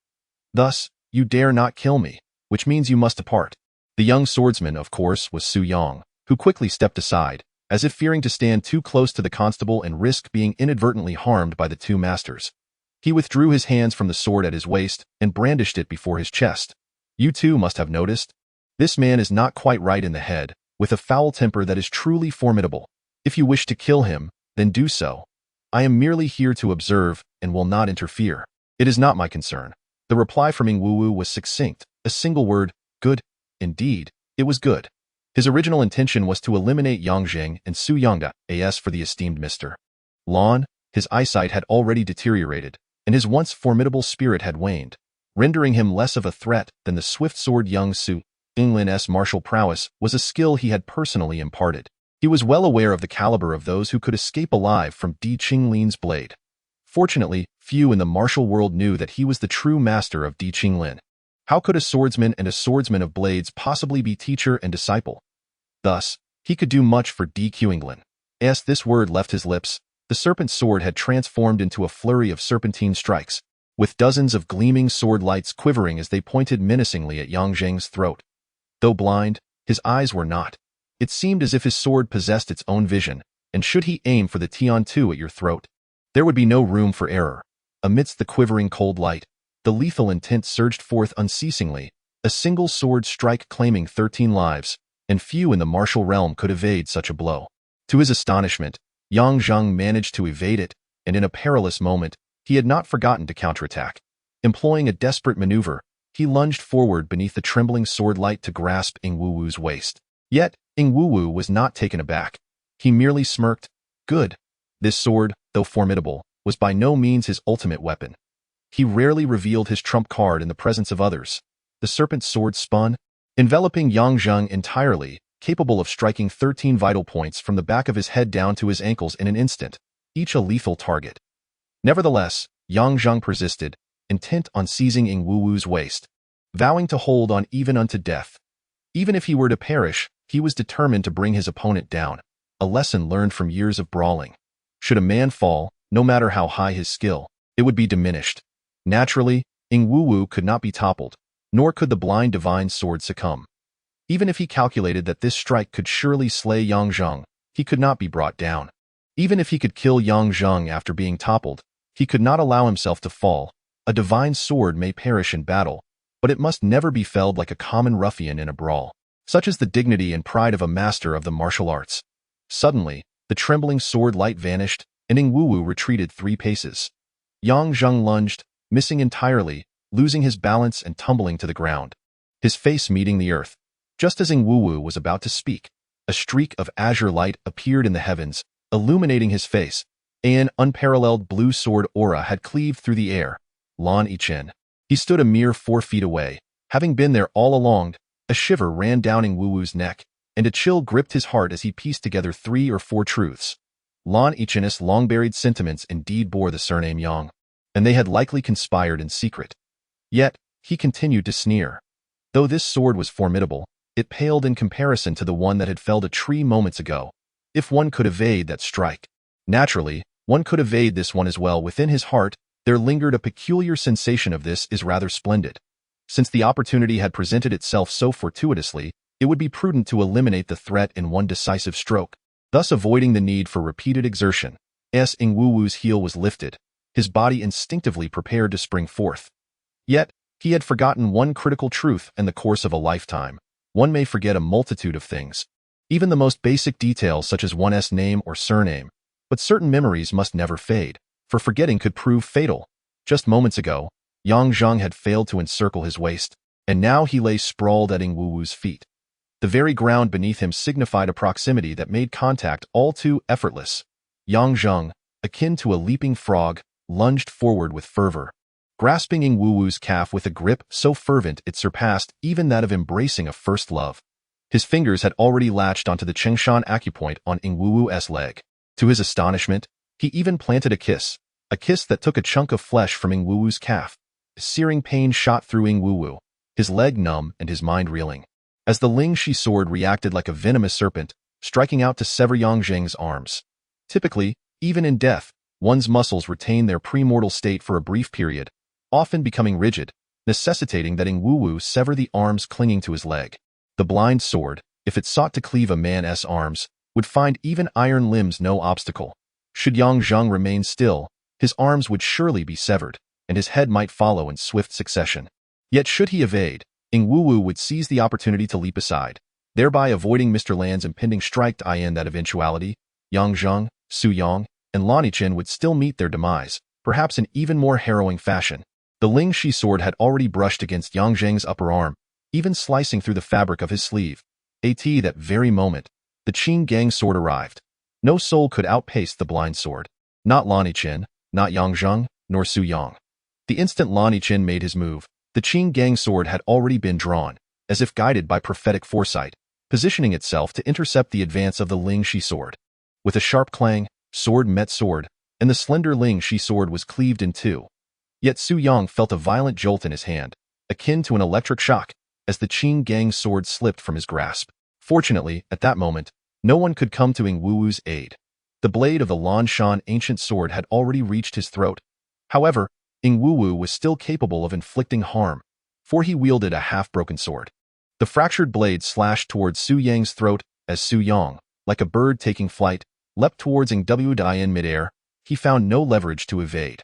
S1: Thus, you dare not kill me, which means you must depart. The young swordsman, of course, was Su Yang, who quickly stepped aside, as if fearing to stand too close to the constable and risk being inadvertently harmed by the two masters. He withdrew his hands from the sword at his waist and brandished it before his chest. You too must have noticed. This man is not quite right in the head, with a foul temper that is truly formidable. If you wish to kill him, then do so. I am merely here to observe and will not interfere. It is not my concern. The reply from Ing Wuwu was succinct, a single word, good. Indeed, it was good. His original intention was to eliminate Yang Zheng and Su Yangda, as for the esteemed Mr. Lan. His eyesight had already deteriorated, and his once formidable spirit had waned, rendering him less of a threat than the swift sword. Young Su Yinglin's martial prowess was a skill he had personally imparted. He was well aware of the caliber of those who could escape alive from Di Qinglin's blade. Fortunately, few in the martial world knew that he was the true master of Di Qinglin. How could a swordsman and a swordsman of blades possibly be teacher and disciple? Thus, he could do much for Di Qinglin. As this word left his lips, the serpent sword had transformed into a flurry of serpentine strikes, with dozens of gleaming sword lights quivering as they pointed menacingly at Yang Zheng's throat. Though blind, his eyes were not. It seemed as if his sword possessed its own vision, and should he aim for the Tian-Tu at your throat, there would be no room for error. Amidst the quivering cold light, the lethal intent surged forth unceasingly, a single sword strike claiming 13 lives, and few in the martial realm could evade such a blow. To his astonishment, Yang Zheng managed to evade it, and in a perilous moment, he had not forgotten to counterattack. Employing a desperate maneuver, he lunged forward beneath the trembling sword light to grasp Ing Wuwu's waist. Yet, Ing Wuwu was not taken aback. He merely smirked. Good. This sword, though formidable, was by no means his ultimate weapon. He rarely revealed his trump card in the presence of others. The serpent sword spun, enveloping Yang Zheng entirely, capable of striking 13 vital points from the back of his head down to his ankles in an instant, each a lethal target. Nevertheless, Yang Zheng persisted, intent on seizing Ing Wuwu's waist, vowing to hold on even unto death. Even if he were to perish, he was determined to bring his opponent down, a lesson learned from years of brawling. Should a man fall, no matter how high his skill, it would be diminished. Naturally, Ing Wuwu could not be toppled, nor could the blind divine sword succumb. Even if he calculated that this strike could surely slay Yang Zheng, he could not be brought down. Even if he could kill Yang Zheng after being toppled, he could not allow himself to fall. A divine sword may perish in battle, but it must never be felled like a common ruffian in a brawl. Such is the dignity and pride of a master of the martial arts. Suddenly, the trembling sword light vanished, and Ing Wuwu retreated 3 paces. Yang Zheng lunged, missing entirely, losing his balance and tumbling to the ground, his face meeting the earth. Just as Ing Wuwu was about to speak, a streak of azure light appeared in the heavens, illuminating his face. An unparalleled blue sword aura had cleaved through the air. Lan Yichen. He stood a mere 4 feet away, having been there all along. A shiver ran down Ing Wuwu's neck, and a chill gripped his heart as he pieced together 3 or 4 truths. Lan Yichen's long-buried sentiments indeed bore the surname Yang, and they had likely conspired in secret. Yet, he continued to sneer. Though this sword was formidable, it paled in comparison to the one that had felled a tree moments ago. If one could evade that strike, naturally, one could evade this one as well. Within his heart, there lingered a peculiar sensation of this is rather splendid. Since the opportunity had presented itself so fortuitously, it would be prudent to eliminate the threat in one decisive stroke, thus avoiding the need for repeated exertion. As Ing Wuwu's heel was lifted, his body instinctively prepared to spring forth. Yet, he had forgotten one critical truth in the course of a lifetime. One may forget a multitude of things, even the most basic details such as one's name or surname, but certain memories must never fade, for forgetting could prove fatal. Just moments ago, Yang Zhang had failed to encircle his waist, and now he lay sprawled at Ing Wuwu's feet. The very ground beneath him signified a proximity that made contact all too effortless. Yang Zhang, akin to a leaping frog, lunged forward with fervor, grasping Ing Wuwu's calf with a grip so fervent it surpassed even that of embracing a first love. His fingers had already latched onto the Chengshan acupoint on Ing Wuwu's leg. To his astonishment, he even planted a kiss that took a chunk of flesh from Ing Wuwu's calf. A searing pain shot through Ing Wuwu, his leg numb and his mind reeling, as the Ling Shi sword reacted like a venomous serpent, striking out to sever Yang Zhang's arms. Typically, even in death, one's muscles retain their premortal state for a brief period, often becoming rigid, necessitating that Ing Wuwu sever the arms clinging to his leg. The blind sword, if it sought to cleave a man's arms, would find even iron limbs no obstacle. Should Yang Zhang remain still, his arms would surely be severed, and his head might follow in swift succession. Yet should he evade, Ing Wuwu would seize the opportunity to leap aside, thereby avoiding Mr. Lan's impending strike. In that eventuality, Yang Zhang, Su Yang, and Lanichen would still meet their demise, perhaps in even more harrowing fashion. The Ling Shi sword had already brushed against Yang Zhang's upper arm, even slicing through the fabric of his sleeve. At that very moment, the Qing Gang sword arrived. No soul could outpace the blind sword. Not Lanichen, not Yang Zhang, nor Su Yang. The instant Lanichen made his move, the Qing Gang sword had already been drawn, as if guided by prophetic foresight, positioning itself to intercept the advance of the Ling Shi sword. With a sharp clang, sword met sword, and the slender Ling Shi sword was cleaved in two. Yet Su Yang felt a violent jolt in his hand, akin to an electric shock, as the Qing Gang sword slipped from his grasp. Fortunately, at that moment, no one could come to Ing Wuwu's aid. The blade of the Lanshan ancient sword had already reached his throat. However, Ing Wuwu was still capable of inflicting harm, for he wielded a half-broken sword. The fractured blade slashed towards Su Yang's throat as Su Yang, like a bird taking flight, leapt towards Ing Wuwu in midair. He found no leverage to evade.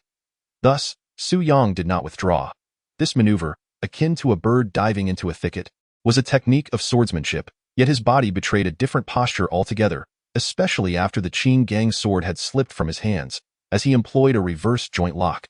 S1: Thus, Su Yang did not withdraw. This maneuver, akin to a bird diving into a thicket, was a technique of swordsmanship, yet his body betrayed a different posture altogether, especially after the Qing Gang sword had slipped from his hands, as he employed a reverse joint lock.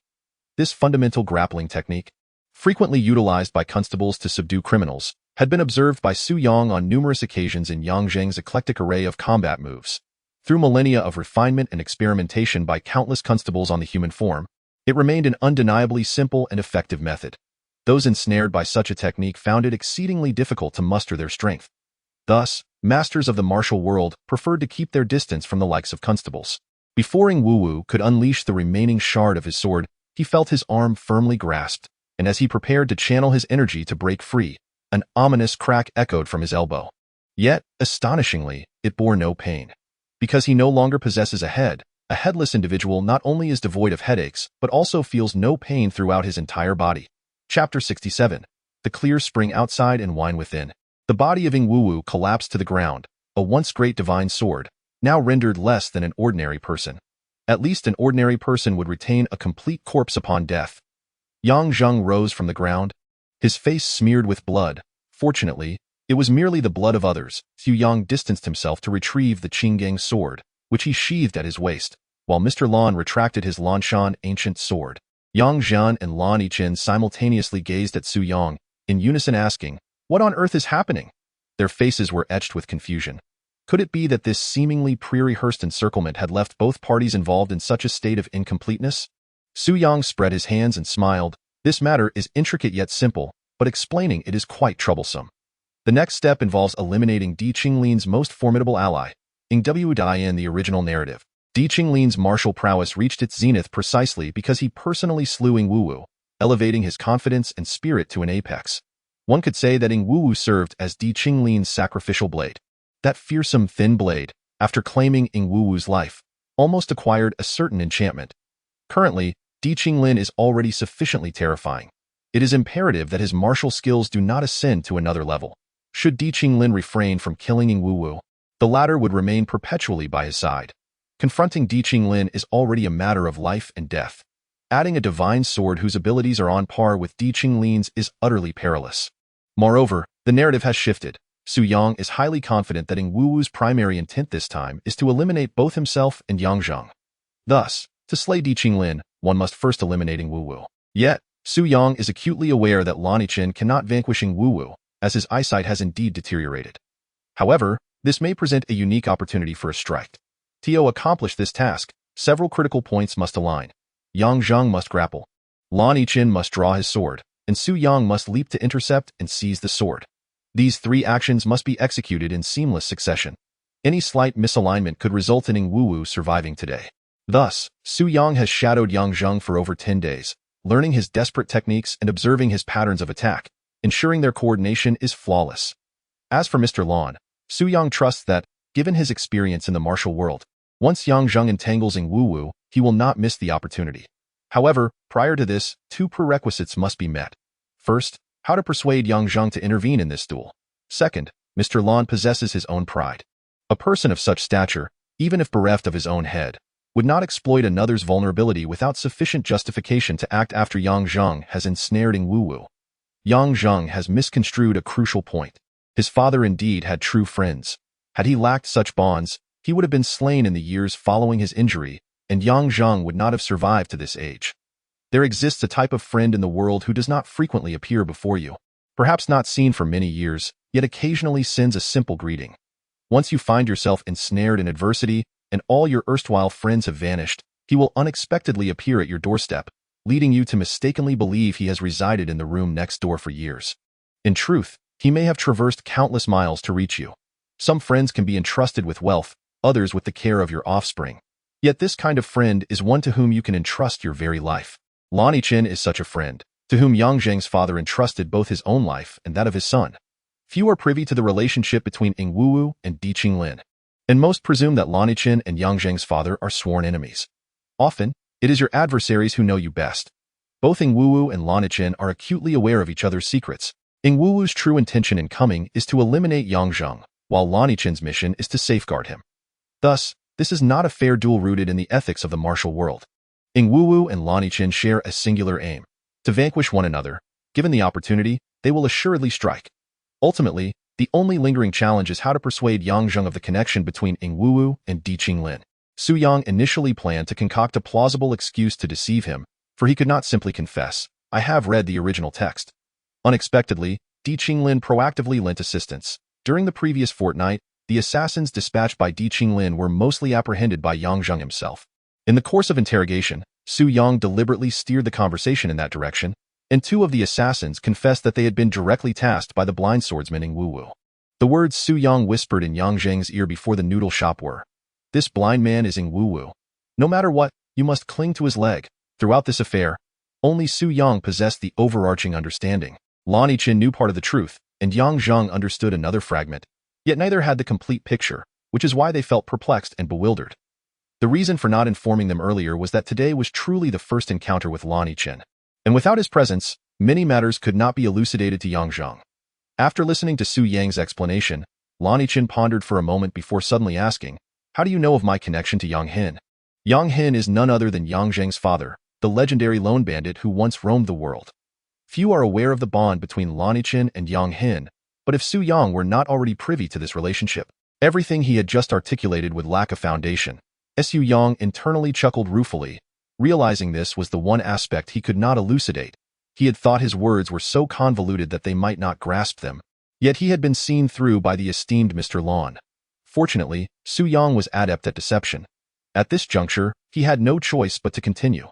S1: This fundamental grappling technique, frequently utilized by constables to subdue criminals, had been observed by Su Yang on numerous occasions in Yang Zhang's eclectic array of combat moves. Through millennia of refinement and experimentation by countless constables on the human form, it remained an undeniably simple and effective method. Those ensnared by such a technique found it exceedingly difficult to muster their strength. Thus, masters of the martial world preferred to keep their distance from the likes of constables. Before Ing Wuwu could unleash the remaining shard of his sword, he felt his arm firmly grasped, and as he prepared to channel his energy to break free, an ominous crack echoed from his elbow. Yet, astonishingly, it bore no pain. Because he no longer possesses a head, a headless individual not only is devoid of headaches, but also feels no pain throughout his entire body. Chapter 67. The Clear Spring Outside and Wine Within. The body of Ing Wuwu collapsed to the ground, a once great divine sword, now rendered less than an ordinary person. At least an ordinary person would retain a complete corpse upon death. Yang Zhang rose from the ground, his face smeared with blood. Fortunately, it was merely the blood of others. Su Yang distanced himself to retrieve the Qing Gang sword, which he sheathed at his waist, while Mr. Lan retracted his Lanshan ancient sword. Yang Zhan and Lan Yichen simultaneously gazed at Su Yang, in unison asking, "What on earth is happening?" Their faces were etched with confusion. Could it be that this seemingly pre-rehearsed encirclement had left both parties involved in such a state of incompleteness? Su Yang spread his hands and smiled. This matter is intricate yet simple, but explaining it is quite troublesome. The next step involves eliminating Di Qinglin's most formidable ally, Ing Wuwu in the original narrative. Di Qinglin's martial prowess reached its zenith precisely because he personally slew Ing Wuwu, elevating his confidence and spirit to an apex. One could say that Ing Wuwu served as Di Qinglin's sacrificial blade. That fearsome thin blade, after claiming Ing Wuwu's life, almost acquired a certain enchantment. Currently, Di Qinglin is already sufficiently terrifying. It is imperative that his martial skills do not ascend to another level. Should Di Qinglin refrain from killing Ing Wuwu, the latter would remain perpetually by his side. Confronting Di Qinglin is already a matter of life and death. Adding a divine sword whose abilities are on par with Di Qinglin's is utterly perilous. Moreover, the narrative has shifted. Su Yang is highly confident that Ing Wuwu's primary intent this time is to eliminate both himself and Yang Zheng. Thus, to slay Di Qinglin, one must first eliminate Ing Wuwu. Yet, Su Yang is acutely aware that Lan Yiqin cannot vanquish Ing Wuwu, as his eyesight has indeed deteriorated. However, this may present a unique opportunity for a strike. To accomplish this task, several critical points must align. Yang Zheng must grapple. Lan Yiqin must draw his sword, and Su Yang must leap to intercept and seize the sword. These three actions must be executed in seamless succession. Any slight misalignment could result in Ing Wuwu surviving today. Thus, Su Yang has shadowed Yang Zheng for over 10 days, learning his desperate techniques and observing his patterns of attack, ensuring their coordination is flawless. As for Mr. Lan, Su Yang trusts that, given his experience in the martial world, once Yang Zheng entangles Ing Wuwu, he will not miss the opportunity. However, prior to this, two prerequisites must be met. First, how to persuade Yang Zheng to intervene in this duel. Second, Mr. Lan possesses his own pride. A person of such stature, even if bereft of his own head, would not exploit another's vulnerability without sufficient justification to act after Yang Zheng has ensnared Ing Wuwu. Yang Zheng has misconstrued a crucial point. His father indeed had true friends. Had he lacked such bonds, he would have been slain in the years following his injury, and Yang Zheng would not have survived to this age. There exists a type of friend in the world who does not frequently appear before you, perhaps not seen for many years, yet occasionally sends a simple greeting. Once you find yourself ensnared in adversity, and all your erstwhile friends have vanished, he will unexpectedly appear at your doorstep, leading you to mistakenly believe he has resided in the room next door for years. In truth, he may have traversed countless miles to reach you. Some friends can be entrusted with wealth, others with the care of your offspring. Yet this kind of friend is one to whom you can entrust your very life. Lan Yiqin is such a friend, to whom Yang Zheng's father entrusted both his own life and that of his son. Few are privy to the relationship between Ing Wuwu and Di Qinglin, and most presume that Lan Yiqin and Yang Zheng's father are sworn enemies. Often, it is your adversaries who know you best. Both Ing Wuwu and Lan Yiqin are acutely aware of each other's secrets. Ing Wuwu's true intention in coming is to eliminate Yang Zheng, while Lan Yiqin's mission is to safeguard him. Thus, this is not a fair duel rooted in the ethics of the martial world. Ing Wuwu and Lan Yiqin share a singular aim: to vanquish one another. Given the opportunity, they will assuredly strike. Ultimately, the only lingering challenge is how to persuade Yang Zheng of the connection between Ing Wuwu and Di Qinglin. Su Yang initially planned to concoct a plausible excuse to deceive him, for he could not simply confess, "I have read the original text." Unexpectedly, Di Qinglin proactively lent assistance. During the previous fortnight, the assassins dispatched by Di Qinglin were mostly apprehended by Yang Zheng himself. In the course of interrogation, Su Yang deliberately steered the conversation in that direction, and two of the assassins confessed that they had been directly tasked by the blind swordsman Ing Wuwu. The words Su Yang whispered in Yang Zheng's ear before the noodle shop were, "This blind man is Ing Wuwu. No matter what, you must cling to his leg." Throughout this affair, only Su Yang possessed the overarching understanding. Lan Yiqin knew part of the truth, and Yang Zheng understood another fragment, yet neither had the complete picture, which is why they felt perplexed and bewildered. The reason for not informing them earlier was that today was truly the first encounter with Lan Yiqin, and without his presence, many matters could not be elucidated to Yang Zheng. After listening to Su Yang's explanation, Lan Yiqin pondered for a moment before suddenly asking, "How do you know of my connection to Yang Hin?" Yang Hin is none other than Yang Zheng's father, the legendary lone bandit who once roamed the world. Few are aware of the bond between Lan Yiqin and Yang Hin, but if Su Yang were not already privy to this relationship, everything he had just articulated would lack a foundation. Su Yang internally chuckled ruefully, realizing this was the one aspect he could not elucidate. He had thought his words were so convoluted that they might not grasp them, yet he had been seen through by the esteemed Mr. Lan. Fortunately, Su Yang was adept at deception. At this juncture, he had no choice but to continue.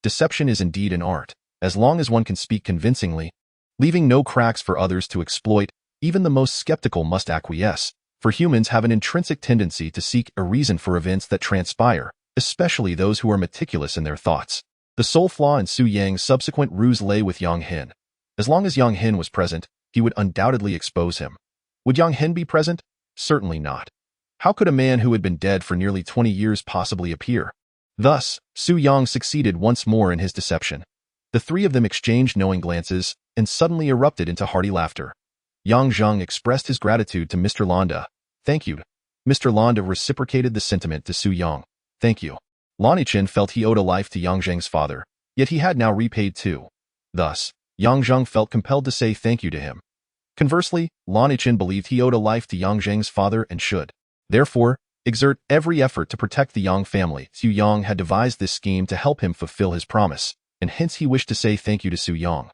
S1: Deception is indeed an art, as long as one can speak convincingly, leaving no cracks for others to exploit. Even the most skeptical must acquiesce, for humans have an intrinsic tendency to seek a reason for events that transpire, especially those who are meticulous in their thoughts. The sole flaw in Su Yang's subsequent ruse lay with Yang Hin. As long as Yang Hin was present, he would undoubtedly expose him. Would Yang Hin be present? Certainly not. How could a man who had been dead for nearly 20 years possibly appear? Thus, Su Yang succeeded once more in his deception. The three of them exchanged knowing glances and suddenly erupted into hearty laughter. Yang Zheng expressed his gratitude to Mr. Landa. "Thank you." Mr. Landa reciprocated the sentiment to Su Yang. Thank you. Lan Yichen felt he owed a life to Yang Zheng's father, yet he had now repaid too. Thus, Yang Zheng felt compelled to say thank you to him. Conversely, Lan Yichen believed he owed a life to Yang Zheng's father and should, therefore, exert every effort to protect the Yang family. Su Yang had devised this scheme to help him fulfill his promise, and hence he wished to say thank you to Su Yang.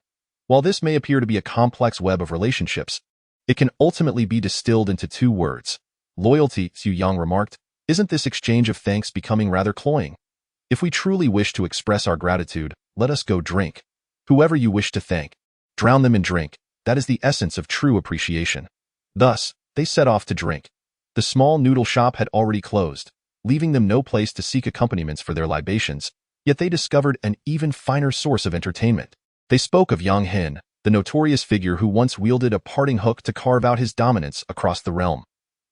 S1: While this may appear to be a complex web of relationships, it can ultimately be distilled into two words. Loyalty, Su Yang remarked. Isn't this exchange of thanks becoming rather cloying? If we truly wish to express our gratitude, let us go drink. Whoever you wish to thank, drown them in drink. That is the essence of true appreciation. Thus, they set off to drink. The small noodle shop had already closed, leaving them no place to seek accompaniments for their libations, yet they discovered an even finer source of entertainment. They spoke of Yang Hin, the notorious figure who once wielded a parting hook to carve out his dominance across the realm.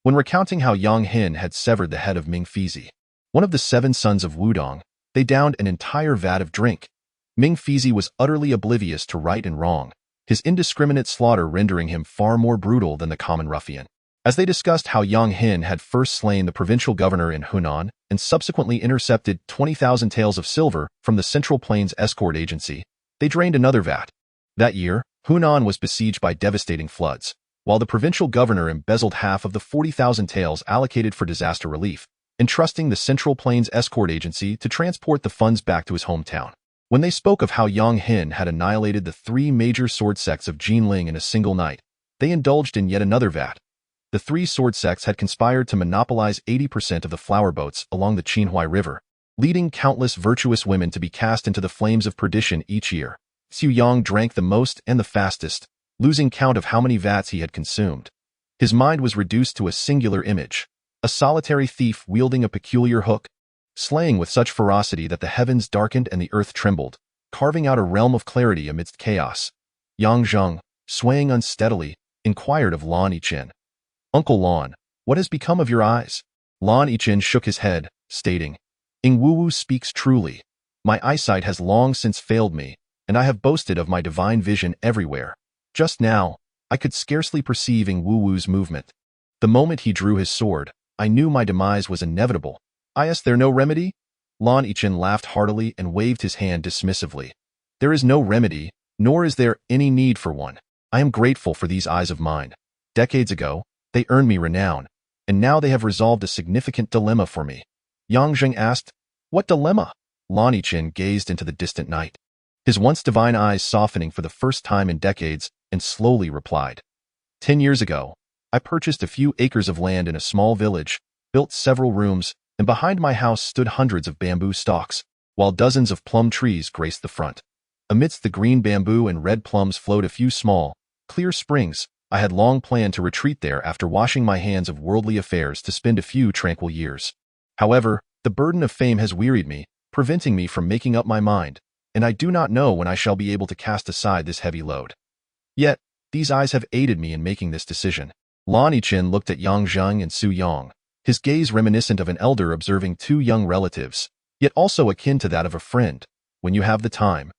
S1: When recounting how Yang Hin had severed the head of Ming Fizi, one of the 7 sons of Wudong, they downed an entire vat of drink. Ming Fizi was utterly oblivious to right and wrong, his indiscriminate slaughter rendering him far more brutal than the common ruffian. As they discussed how Yang Hin had first slain the provincial governor in Hunan and subsequently intercepted 20,000 taels of silver from the Central Plains Escort Agency, they drained another vat. That year, Hunan was besieged by devastating floods, while the provincial governor embezzled half of the 40,000 taels allocated for disaster relief, entrusting the Central Plains Escort Agency to transport the funds back to his hometown. When they spoke of how Yang Hin had annihilated the 3 major sword sects of Jinling in a single night, they indulged in yet another vat. The 3 sword sects had conspired to monopolize 80% of the flower boats along the Qinhuai River, leading countless virtuous women to be cast into the flames of perdition each year. Su Yang drank the most and the fastest, losing count of how many vats he had consumed. His mind was reduced to a singular image, a solitary thief wielding a peculiar hook, slaying with such ferocity that the heavens darkened and the earth trembled, carving out a realm of clarity amidst chaos. Yang Zheng, swaying unsteadily, inquired of Lan Yichen. Uncle Lan, what has become of your eyes? Lan Yichen shook his head, stating, Ing Wu speaks truly. My eyesight has long since failed me, and I have boasted of my divine vision everywhere. Just now, I could scarcely perceive Ing Wu's movement. The moment he drew his sword, I knew my demise was inevitable. Is there no remedy? Lan Yichen laughed heartily and waved his hand dismissively. There is no remedy, nor is there any need for one. I am grateful for these eyes of mine. Decades ago, they earned me renown, and now they have resolved a significant dilemma for me. Yang Zheng asked, What dilemma? Lan Yichen gazed into the distant night, his once divine eyes softening for the first time in decades, and slowly replied. 10 years ago, I purchased a few acres of land in a small village, built several rooms, and behind my house stood hundreds of bamboo stalks, while dozens of plum trees graced the front. Amidst the green bamboo and red plums flowed a few small, clear springs. I had long planned to retreat there after washing my hands of worldly affairs to spend a few tranquil years. However, the burden of fame has wearied me, preventing me from making up my mind, and I do not know when I shall be able to cast aside this heavy load. Yet, these eyes have aided me in making this decision. Lan Yichen looked at Yang Zheng and Su Yang, his gaze reminiscent of an elder observing 2 young relatives, yet also akin to that of a friend. When you have the time,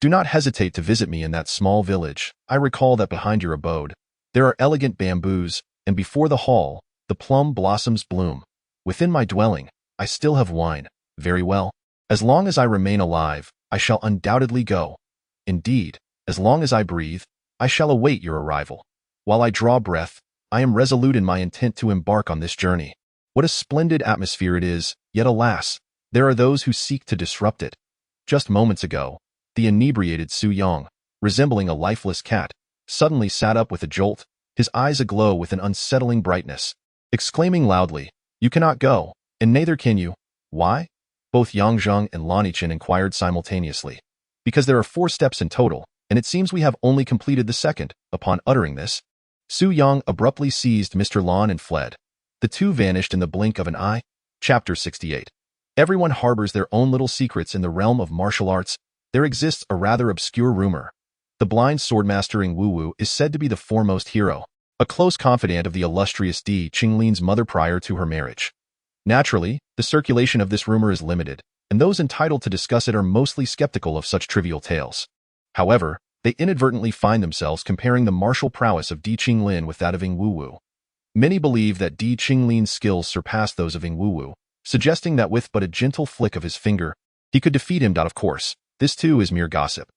S1: do not hesitate to visit me in that small village. I recall that behind your abode, there are elegant bamboos, and before the hall, the plum blossoms bloom. Within my dwelling, I still have wine. Very well. As long as I remain alive, I shall undoubtedly go. Indeed, as long as I breathe, I shall await your arrival. While I draw breath, I am resolute in my intent to embark on this journey. What a splendid atmosphere it is, yet alas, there are those who seek to disrupt it. Just moments ago, the inebriated Su Yang, resembling a lifeless cat, suddenly sat up with a jolt, his eyes aglow with an unsettling brightness, exclaiming loudly, You cannot go, and neither can you. Why? Both Yang Zheng and Lan Yichen inquired simultaneously. Because there are 4 steps in total, and it seems we have only completed the second. Upon uttering this, Su Yang abruptly seized Mr. Lan and fled. The 2 vanished in the blink of an eye. Chapter 68. Everyone harbors their own little secrets in the realm of martial arts. There exists a rather obscure rumor. The blind swordmaster Ing Wu is said to be the foremost hero, a close confidant of the illustrious Di Qinglin's mother prior to her marriage. Naturally, the circulation of this rumor is limited, and those entitled to discuss it are mostly skeptical of such trivial tales. However, they inadvertently find themselves comparing the martial prowess of Di Qinglin with that of Ing Wu. Many believe that Di Qinglin's skills surpass those of Ing Wu, suggesting that with but a gentle flick of his finger, he could defeat him. Of course, this too is mere gossip.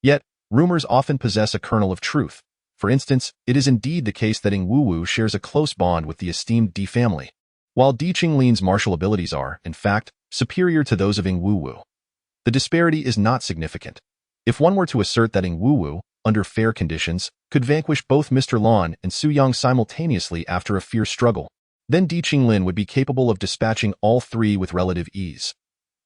S1: Yet, rumors often possess a kernel of truth. For instance, it is indeed the case that Ing Wu shares a close bond with the esteemed Di family, while Di Qinglin's martial abilities are, in fact, superior to those of Ing Wu. The disparity is not significant. If one were to assert that Ing Wu, under fair conditions, could vanquish both Mr. Lan and Su Yang simultaneously after a fierce struggle, then Di Qinglin would be capable of dispatching all three with relative ease.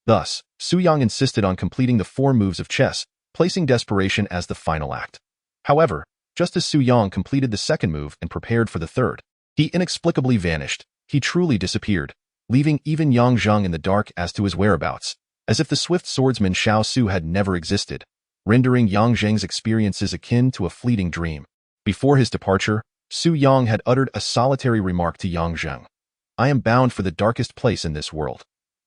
S1: Thus, Su Yang insisted on completing the 4 moves of chess, placing desperation as the final act. However, just as Su Yang completed the 2nd move and prepared for the 3rd, he inexplicably vanished. He truly disappeared, leaving even Yang Zheng in the dark as to his whereabouts, as if the swift swordsman Xiao Su had never existed, rendering Yang Zheng's experiences akin to a fleeting dream. Before his departure, Su Yang had uttered a solitary remark to Yang Zheng. "I am bound for the darkest place in this world."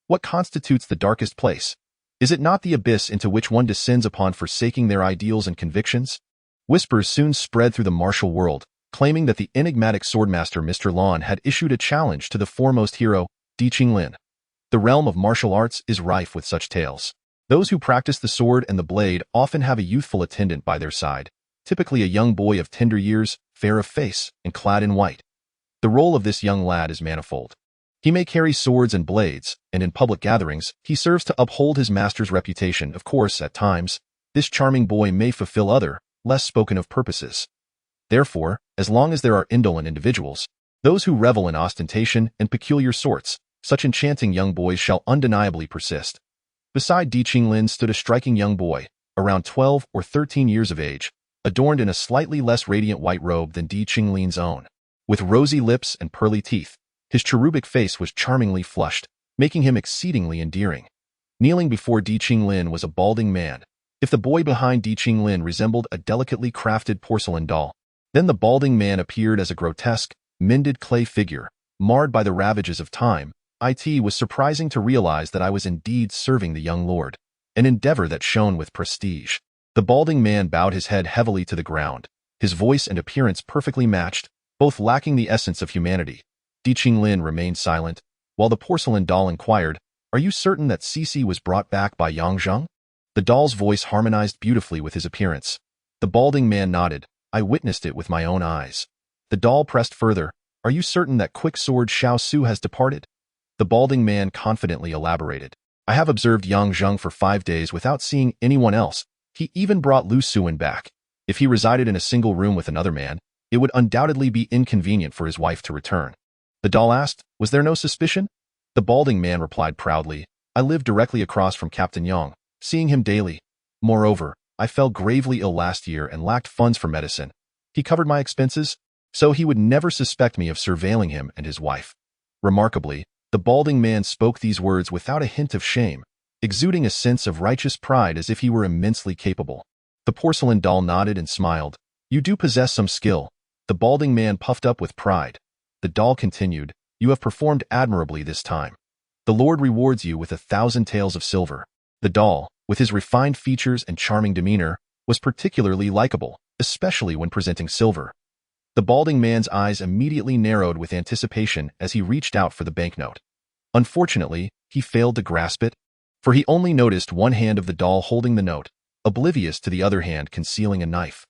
S1: What constitutes the darkest place? Is it not the abyss into which one descends upon forsaking their ideals and convictions? Whispers soon spread through the martial world, claiming that the enigmatic swordmaster Mr. Lan had issued a challenge to the foremost hero, Di Qinglin. The realm of martial arts is rife with such tales. Those who practice the sword and the blade often have a youthful attendant by their side, typically a young boy of tender years, fair of face, and clad in white. The role of this young lad is manifold. He may carry swords and blades, and in public gatherings, he serves to uphold his master's reputation. Of course, at times, this charming boy may fulfill other, less spoken of purposes. Therefore, as long as there are indolent individuals, those who revel in ostentation and peculiar sorts, such enchanting young boys shall undeniably persist. Beside Di Qinglin stood a striking young boy, around 12 or 13 years of age, adorned in a slightly less radiant white robe than Di Qinglin's own. With rosy lips and pearly teeth, his cherubic face was charmingly flushed, making him exceedingly endearing. Kneeling before Di Qinglin was a balding man. If the boy behind Di Qinglin resembled a delicately crafted porcelain doll, then the balding man appeared as a grotesque, mended clay figure, marred by the ravages of time. It was surprising to realize that I was indeed serving the young lord, an endeavor that shone with prestige. The balding man bowed his head heavily to the ground, his voice and appearance perfectly matched, both lacking the essence of humanity. Di Qinglin remained silent, while the porcelain doll inquired, "Are you certain that Cici was brought back by Yang Zheng?" The doll's voice harmonized beautifully with his appearance. The balding man nodded. "I witnessed it with my own eyes." The doll pressed further. "Are you certain that quick sword Xiao Su has departed?" The balding man confidently elaborated. "I have observed Yang Zheng for 5 days without seeing anyone else. He even brought Lu Suan back. If he resided in a single room with another man, it would undoubtedly be inconvenient for his wife to return." The doll asked, "Was there no suspicion?" The balding man replied proudly, "I lived directly across from Captain Yang, seeing him daily. Moreover, I fell gravely ill last year and lacked funds for medicine. He covered my expenses, so he would never suspect me of surveilling him and his wife." Remarkably, the balding man spoke these words without a hint of shame, exuding a sense of righteous pride as if he were immensely capable. The porcelain doll nodded and smiled. "You do possess some skill." The balding man puffed up with pride. The doll continued, "You have performed admirably this time. The Lord rewards you with 1,000 taels of silver." The doll, with his refined features and charming demeanor, was particularly likable, especially when presenting silver. The balding man's eyes immediately narrowed with anticipation as he reached out for the banknote. Unfortunately, he failed to grasp it, for he only noticed one hand of the doll holding the note, oblivious to the other hand concealing a knife.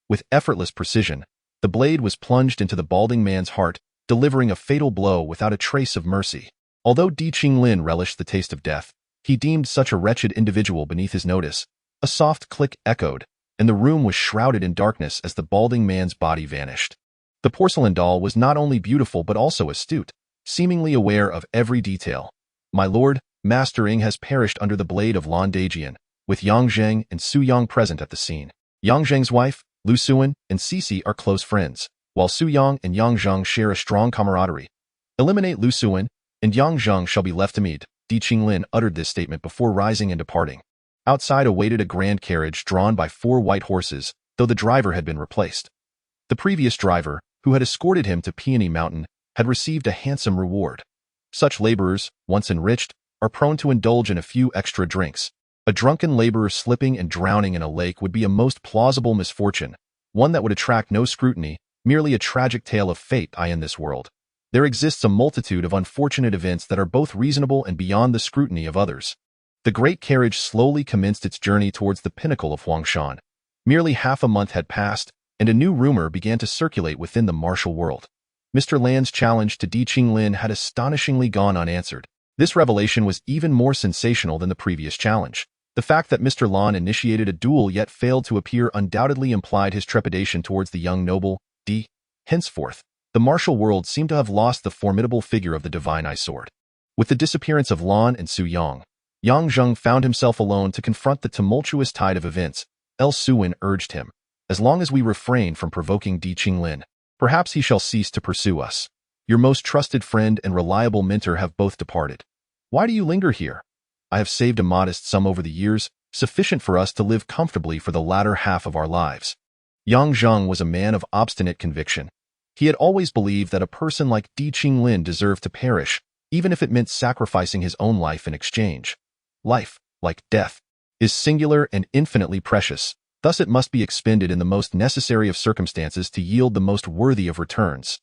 S1: With effortless precision, the blade was plunged into the balding man's heart, delivering a fatal blow without a trace of mercy. Although Di Qinglin relished the taste of death, he deemed such a wretched individual beneath his notice. A soft click echoed, and the room was shrouded in darkness as the balding man's body vanished. The porcelain doll was not only beautiful but also astute, seemingly aware of every detail. "My lord, Master Ing has perished under the blade of Lan Dajian, with Yang Zheng and Su Yang present at the scene. Yang Zheng's wife, Lu Suan, and Cici are close friends, while Su Yang and Yang Zheng share a strong camaraderie. Eliminate Lu Suan, and Yang Zheng shall be left to me." Di Qinglin uttered this statement before rising and departing. Outside awaited a grand carriage drawn by 4 white horses, though the driver had been replaced. The previous driver, who had escorted him to Peony Mountain, had received a handsome reward. Such laborers, once enriched, are prone to indulge in a few extra drinks. A drunken laborer slipping and drowning in a lake would be a most plausible misfortune, one that would attract no scrutiny, merely a tragic tale of fate in this world. There exists a multitude of unfortunate events that are both reasonable and beyond the scrutiny of others. The great carriage slowly commenced its journey towards the pinnacle of Huangshan. Merely half a month had passed, and a new rumor began to circulate within the martial world. Mr. Lan's challenge to Di Qinglin had astonishingly gone unanswered. This revelation was even more sensational than the previous challenge. The fact that Mr. Lan initiated a duel yet failed to appear undoubtedly implied his trepidation towards the young noble, Di. Henceforth, the martial world seemed to have lost the formidable figure of the divine eye sword. With the disappearance of Lan and Su Yang, Yang Zheng found himself alone to confront the tumultuous tide of events. El Suin urged him, "As long as we refrain from provoking Di Qinglin, perhaps he shall cease to pursue us. Your most trusted friend and reliable mentor have both departed. Why do you linger here? I have saved a modest sum over the years, sufficient for us to live comfortably for the latter half of our lives." Yang Zheng was a man of obstinate conviction. He had always believed that a person like Di Qinglin deserved to perish, even if it meant sacrificing his own life in exchange. Life, like death, is singular and infinitely precious, thus it must be expended in the most necessary of circumstances to yield the most worthy of returns.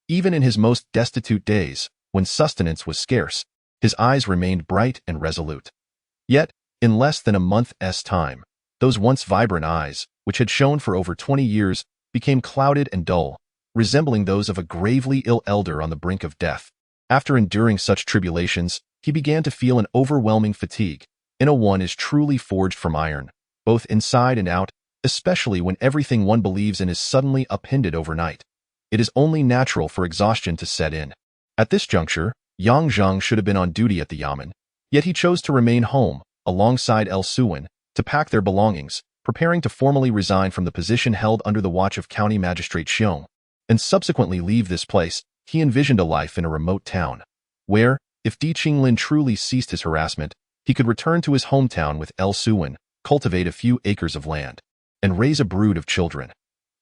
S1: Even in his most destitute days, when sustenance was scarce, his eyes remained bright and resolute. Yet, in less than a month's time, those once vibrant eyes, which had shone for over 20 years, became clouded and dull, resembling those of a gravely ill elder on the brink of death. After enduring such tribulations, he began to feel an overwhelming fatigue. One is truly forged from iron, both inside and out, especially when everything one believes in is suddenly upended overnight. It is only natural for exhaustion to set in. At this juncture, Yang Zheng should have been on duty at the yamen, yet he chose to remain home, alongside El Suin, to pack their belongings, preparing to formally resign from the position held under the watch of County Magistrate Xiong, and subsequently leave this place. He envisioned a life in a remote town, where, if Di Qinglin truly ceased his harassment, he could return to his hometown with El Suin, cultivate a few acres of land, and raise a brood of children.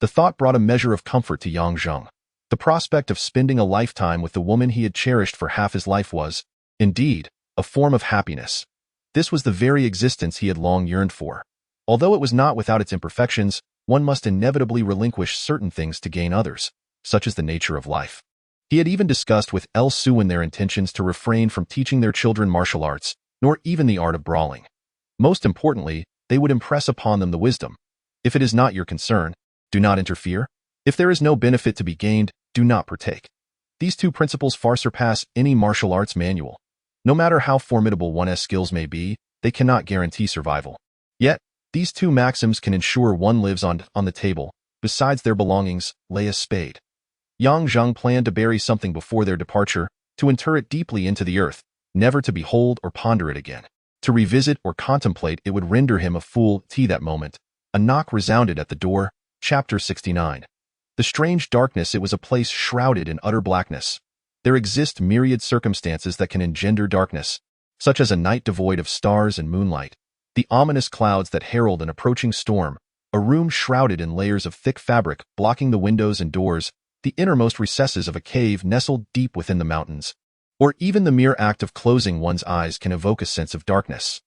S1: The thought brought a measure of comfort to Yang Zheng. The prospect of spending a lifetime with the woman he had cherished for half his life was, indeed, a form of happiness. This was the very existence he had long yearned for. Although it was not without its imperfections, one must inevitably relinquish certain things to gain others, such as the nature of life. He had even discussed with El Suin their intentions to refrain from teaching their children martial arts, nor even the art of brawling. Most importantly, they would impress upon them the wisdom: if it is not your concern, do not interfere. If there is no benefit to be gained, do not partake. These two principles far surpass any martial arts manual. No matter how formidable one's skills may be, they cannot guarantee survival. Yet, these two maxims can ensure one lives on the table. Besides their belongings, lay a spade. Yang Zheng planned to bury something before their departure, to inter it deeply into the earth, never to behold or ponder it again. To revisit or contemplate it would render him a fool. That moment, a knock resounded at the door. Chapter 69. The strange darkness. It was a place shrouded in utter blackness. There exist myriad circumstances that can engender darkness, such as a night devoid of stars and moonlight, the ominous clouds that herald an approaching storm, a room shrouded in layers of thick fabric blocking the windows and doors, the innermost recesses of a cave nestled deep within the mountains, or even the mere act of closing one's eyes can evoke a sense of darkness.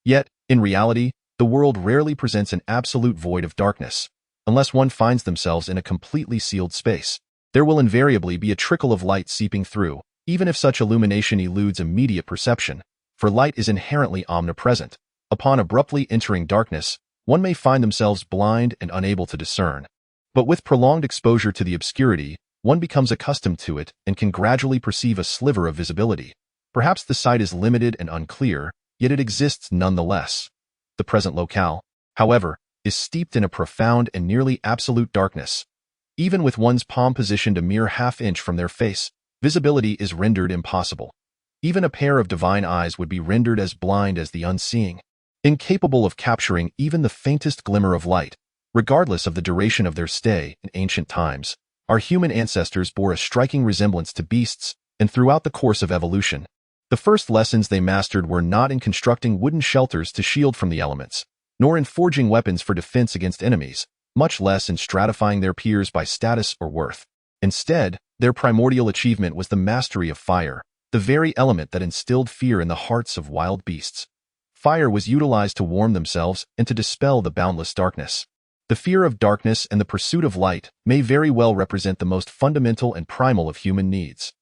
S1: Yet, in reality, the world rarely presents an absolute void of darkness. Unless one finds themselves in a completely sealed space, there will invariably be a trickle of light seeping through, even if such illumination eludes immediate perception, for light is inherently omnipresent. Upon abruptly entering darkness, one may find themselves blind and unable to discern. But with prolonged exposure to the obscurity, one becomes accustomed to it and can gradually perceive a sliver of visibility. Perhaps the sight is limited and unclear, yet it exists nonetheless. The present locale, however, is steeped in a profound and nearly absolute darkness. Even with one's palm positioned a mere half-inch from their face, visibility is rendered impossible. Even a pair of divine eyes would be rendered as blind as the unseeing, incapable of capturing even the faintest glimmer of light. Regardless of the duration of their stay in ancient times, our human ancestors bore a striking resemblance to beasts, and throughout the course of evolution, the first lessons they mastered were not in constructing wooden shelters to shield from the elements, nor in forging weapons for defense against enemies, much less in stratifying their peers by status or worth. Instead, their primordial achievement was the mastery of fire, the very element that instilled fear in the hearts of wild beasts. Fire was utilized to warm themselves and to dispel the boundless darkness. The fear of darkness and the pursuit of light may very well represent the most fundamental and primal of human needs.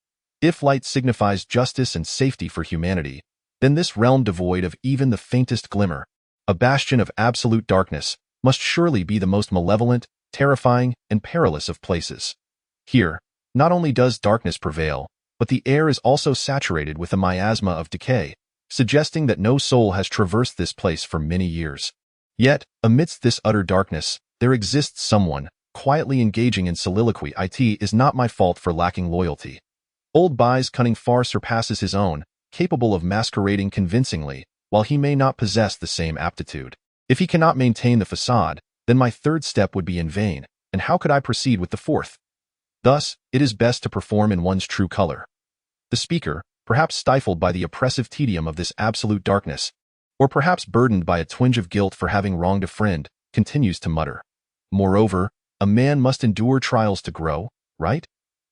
S1: If light signifies justice and safety for humanity, then this realm devoid of even the faintest glimmer, a bastion of absolute darkness, must surely be the most malevolent, terrifying, and perilous of places. Here, not only does darkness prevail, but the air is also saturated with a miasma of decay, suggesting that no soul has traversed this place for many years. Yet, amidst this utter darkness, there exists someone, quietly engaging in soliloquy. It is not my fault for lacking loyalty. Old Bai's cunning far surpasses his own, capable of masquerading convincingly, while he may not possess the same aptitude. If he cannot maintain the facade, then my third step would be in vain, and how could I proceed with the fourth? Thus, it is best to perform in one's true color. The speaker, perhaps stifled by the oppressive tedium of this absolute darkness, or perhaps burdened by a twinge of guilt for having wronged a friend, continues to mutter. Moreover, a man must endure trials to grow, right?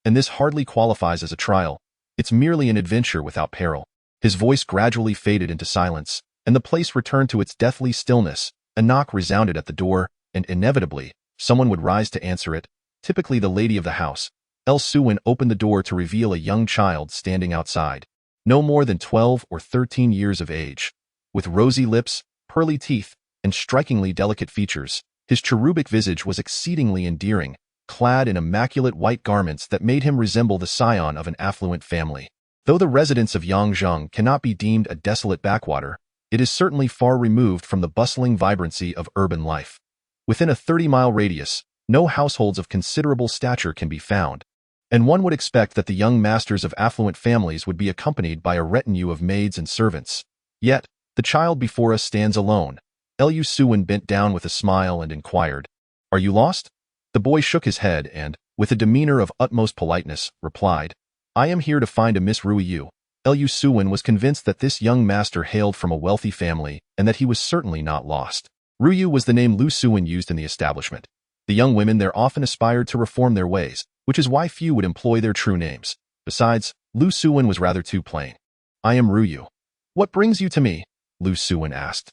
S1: And this hardly qualifies as a trial. It's merely an adventure without peril. His voice gradually faded into silence, and the place returned to its deathly stillness. A knock resounded at the door, and inevitably, someone would rise to answer it, typically the lady of the house. Suwen opened the door to reveal a young child standing outside, no more than 12 or 13 years of age. With rosy lips, pearly teeth, and strikingly delicate features, his cherubic visage was exceedingly endearing, clad in immaculate white garments that made him resemble the scion of an affluent family. Though the residence of Yangzheng cannot be deemed a desolate backwater, it is certainly far removed from the bustling vibrancy of urban life. Within a 30-mile radius, no households of considerable stature can be found, and one would expect that the young masters of affluent families would be accompanied by a retinue of maids and servants. Yet, the child before us stands alone. Suwen bent down with a smile and inquired, "Are you lost?" The boy shook his head and, with a demeanor of utmost politeness, replied, "I am here to find a Miss Ruiyu." Suwen was convinced that this young master hailed from a wealthy family and that he was certainly not lost. Ruiyu was the name Suwen used in the establishment. The young women there often aspired to reform their ways, which is why few would employ their true names. Besides, Suwen was rather too plain. "I am Ruiyu." "What brings you to me?" Suwen asked.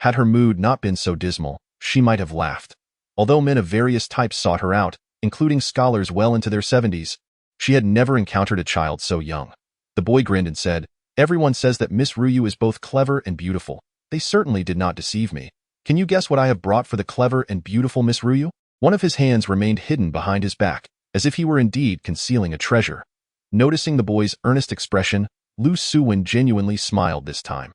S1: Had her mood not been so dismal, she might have laughed. Although men of various types sought her out, including scholars well into their 70s, she had never encountered a child so young. The boy grinned and said, "Everyone says that Miss Ruiyu is both clever and beautiful. They certainly did not deceive me. Can you guess what I have brought for the clever and beautiful Miss Ruiyu?" One of his hands remained hidden behind his back, as if he were indeed concealing a treasure. Noticing the boy's earnest expression, Suwen genuinely smiled this time.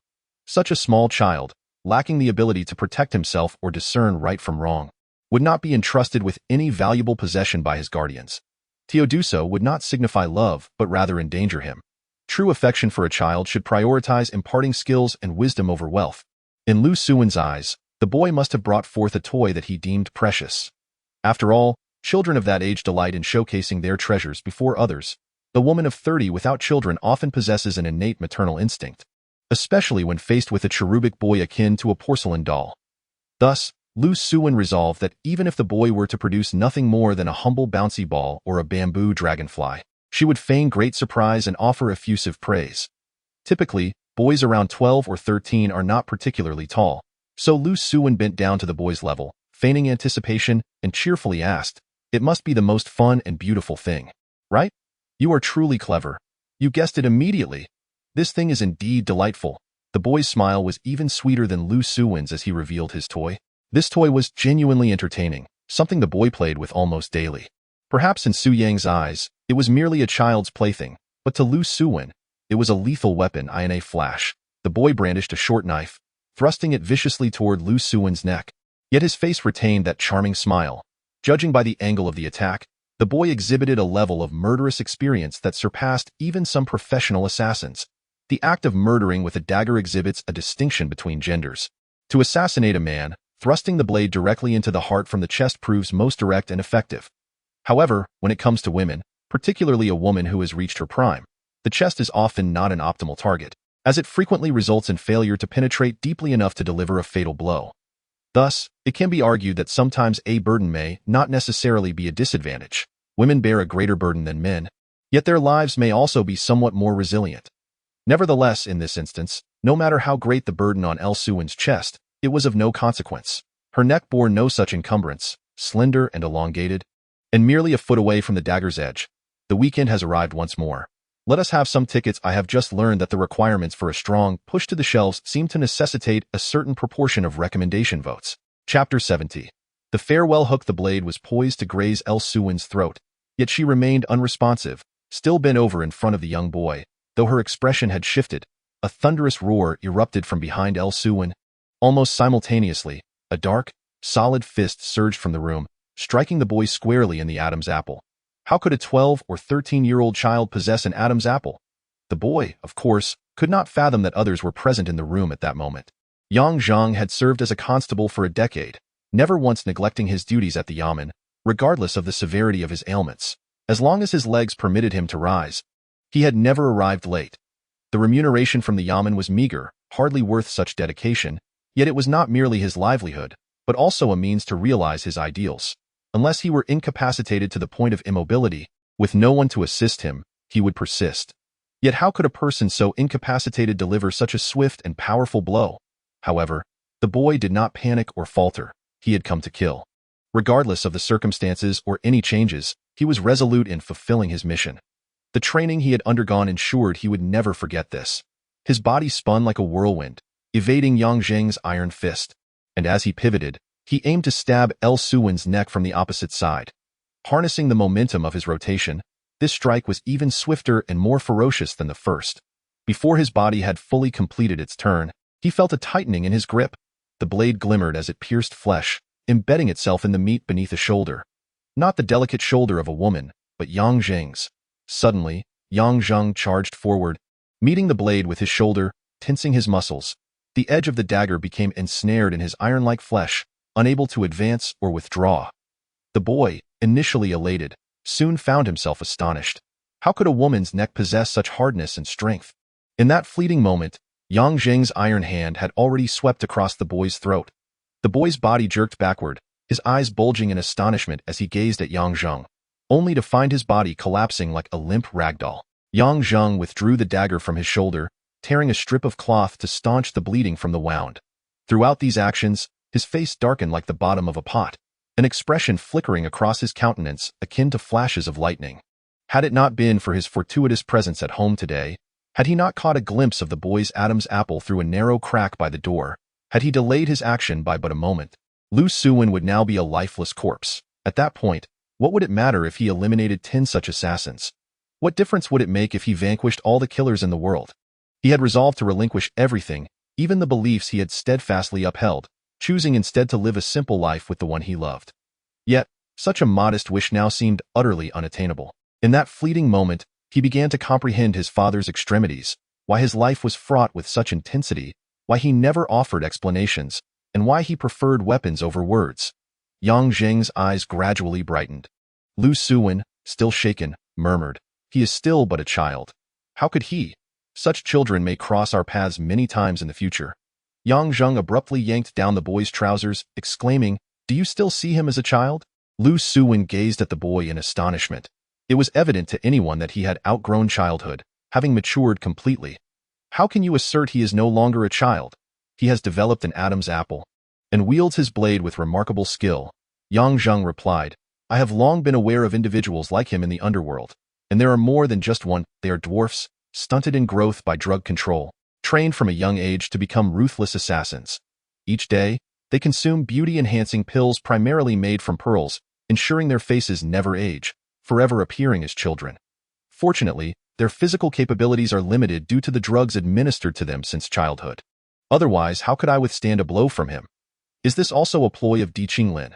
S1: Such a small child, lacking the ability to protect himself or discern right from wrong, would not be entrusted with any valuable possession by his guardians. To do so would not signify love, but rather endanger him. True affection for a child should prioritize imparting skills and wisdom over wealth. In Suwen's eyes, the boy must have brought forth a toy that he deemed precious. After all, children of that age delight in showcasing their treasures before others. The woman of 30 without children often possesses an innate maternal instinct, especially when faced with a cherubic boy akin to a porcelain doll. Thus, Suwen resolved that even if the boy were to produce nothing more than a humble bouncy ball or a bamboo dragonfly, she would feign great surprise and offer effusive praise. Typically, boys around 12 or 13 are not particularly tall, so Suwen bent down to the boy's level, feigning anticipation, and cheerfully asked, "It must be the most fun and beautiful thing, right? You are truly clever. You guessed it immediately. This thing is indeed delightful." The boy's smile was even sweeter than Suwen's as he revealed his toy. This toy was genuinely entertaining, something the boy played with almost daily. Perhaps in Su Yang's eyes, it was merely a child's plaything, but to Suwen, it was a lethal weapon in a flash. The boy brandished a short knife, thrusting it viciously toward Suwen's neck. Yet his face retained that charming smile. Judging by the angle of the attack, the boy exhibited a level of murderous experience that surpassed even some professional assassins. The act of murdering with a dagger exhibits a distinction between genders. To assassinate a man, thrusting the blade directly into the heart from the chest proves most direct and effective. However, when it comes to women, particularly a woman who has reached her prime, the chest is often not an optimal target, as it frequently results in failure to penetrate deeply enough to deliver a fatal blow. Thus, it can be argued that sometimes a burden may not necessarily be a disadvantage. Women bear a greater burden than men, yet their lives may also be somewhat more resilient. Nevertheless, in this instance, no matter how great the burden on Suwen's chest, it was of no consequence. Her neck bore no such encumbrance, slender and elongated, and merely a foot away from the dagger's edge. The weekend has arrived once more. Let us have some tickets. I have just learned that the requirements for a strong push to the shelves seem to necessitate a certain proportion of recommendation votes. Chapter 70. The farewell hook. The blade was poised to graze El Suwen's throat, yet she remained unresponsive, still bent over in front of the young boy. Though her expression had shifted, a thunderous roar erupted from behind El Suwen. Almost simultaneously, a dark, solid fist surged from the room, striking the boy squarely in the Adam's apple. How could a 12 or 13-year-old child possess an Adam's apple? The boy, of course, could not fathom that others were present in the room at that moment. Yang Zhang had served as a constable for a decade, never once neglecting his duties at the yamen, regardless of the severity of his ailments. As long as his legs permitted him to rise, he had never arrived late. The remuneration from the yamen was meager, hardly worth such dedication, yet it was not merely his livelihood, but also a means to realize his ideals. Unless he were incapacitated to the point of immobility, with no one to assist him, he would persist. Yet how could a person so incapacitated deliver such a swift and powerful blow? However, the boy did not panic or falter. He had come to kill. Regardless of the circumstances or any changes, he was resolute in fulfilling his mission. The training he had undergone ensured he would never forget this. His body spun like a whirlwind, evading Yang Zheng's iron fist, and as he pivoted, he aimed to stab El Suwen's neck from the opposite side. Harnessing the momentum of his rotation, this strike was even swifter and more ferocious than the first. Before his body had fully completed its turn, he felt a tightening in his grip. The blade glimmered as it pierced flesh, embedding itself in the meat beneath a shoulder. Not the delicate shoulder of a woman, but Yang Zheng's. Suddenly, Yang Zheng charged forward, meeting the blade with his shoulder, tensing his muscles. The edge of the dagger became ensnared in his iron-like flesh, unable to advance or withdraw. The boy, initially elated, soon found himself astonished. How could a woman's neck possess such hardness and strength? In that fleeting moment, Yang Zheng's iron hand had already swept across the boy's throat. The boy's body jerked backward, his eyes bulging in astonishment as he gazed at Yang Zheng, only to find his body collapsing like a limp ragdoll. Yang Zheng withdrew the dagger from his shoulder, tearing a strip of cloth to staunch the bleeding from the wound. Throughout these actions, his face darkened like the bottom of a pot, an expression flickering across his countenance akin to flashes of lightning. Had it not been for his fortuitous presence at home today, had he not caught a glimpse of the boy's Adam's apple through a narrow crack by the door, had he delayed his action by but a moment, Lu Suwen would now be a lifeless corpse. At that point, what would it matter if he eliminated 10 such assassins? What difference would it make if he vanquished all the killers in the world? He had resolved to relinquish everything, even the beliefs he had steadfastly upheld, choosing instead to live a simple life with the one he loved. Yet, such a modest wish now seemed utterly unattainable. In that fleeting moment, he began to comprehend his father's extremities, why his life was fraught with such intensity, why he never offered explanations, and why he preferred weapons over words. Yang Zheng's eyes gradually brightened. Lu Suwen, still shaken, murmured, "He is still but a child. How could he? Such children may cross our paths many times in the future." Yang Zheng abruptly yanked down the boy's trousers, exclaiming, "Do you still see him as a child?" Lu Suwen gazed at the boy in astonishment. It was evident to anyone that he had outgrown childhood, having matured completely. How can you assert he is no longer a child? He has developed an Adam's apple, and wields his blade with remarkable skill. Yang Zheng replied, "I have long been aware of individuals like him in the underworld, and there are more than just one. They are dwarfs, stunted in growth by drug control, trained from a young age to become ruthless assassins. Each day, they consume beauty-enhancing pills primarily made from pearls, ensuring their faces never age, forever appearing as children. Fortunately, their physical capabilities are limited due to the drugs administered to them since childhood. Otherwise, how could I withstand a blow from him? Is this also a ploy of Di Qinglin?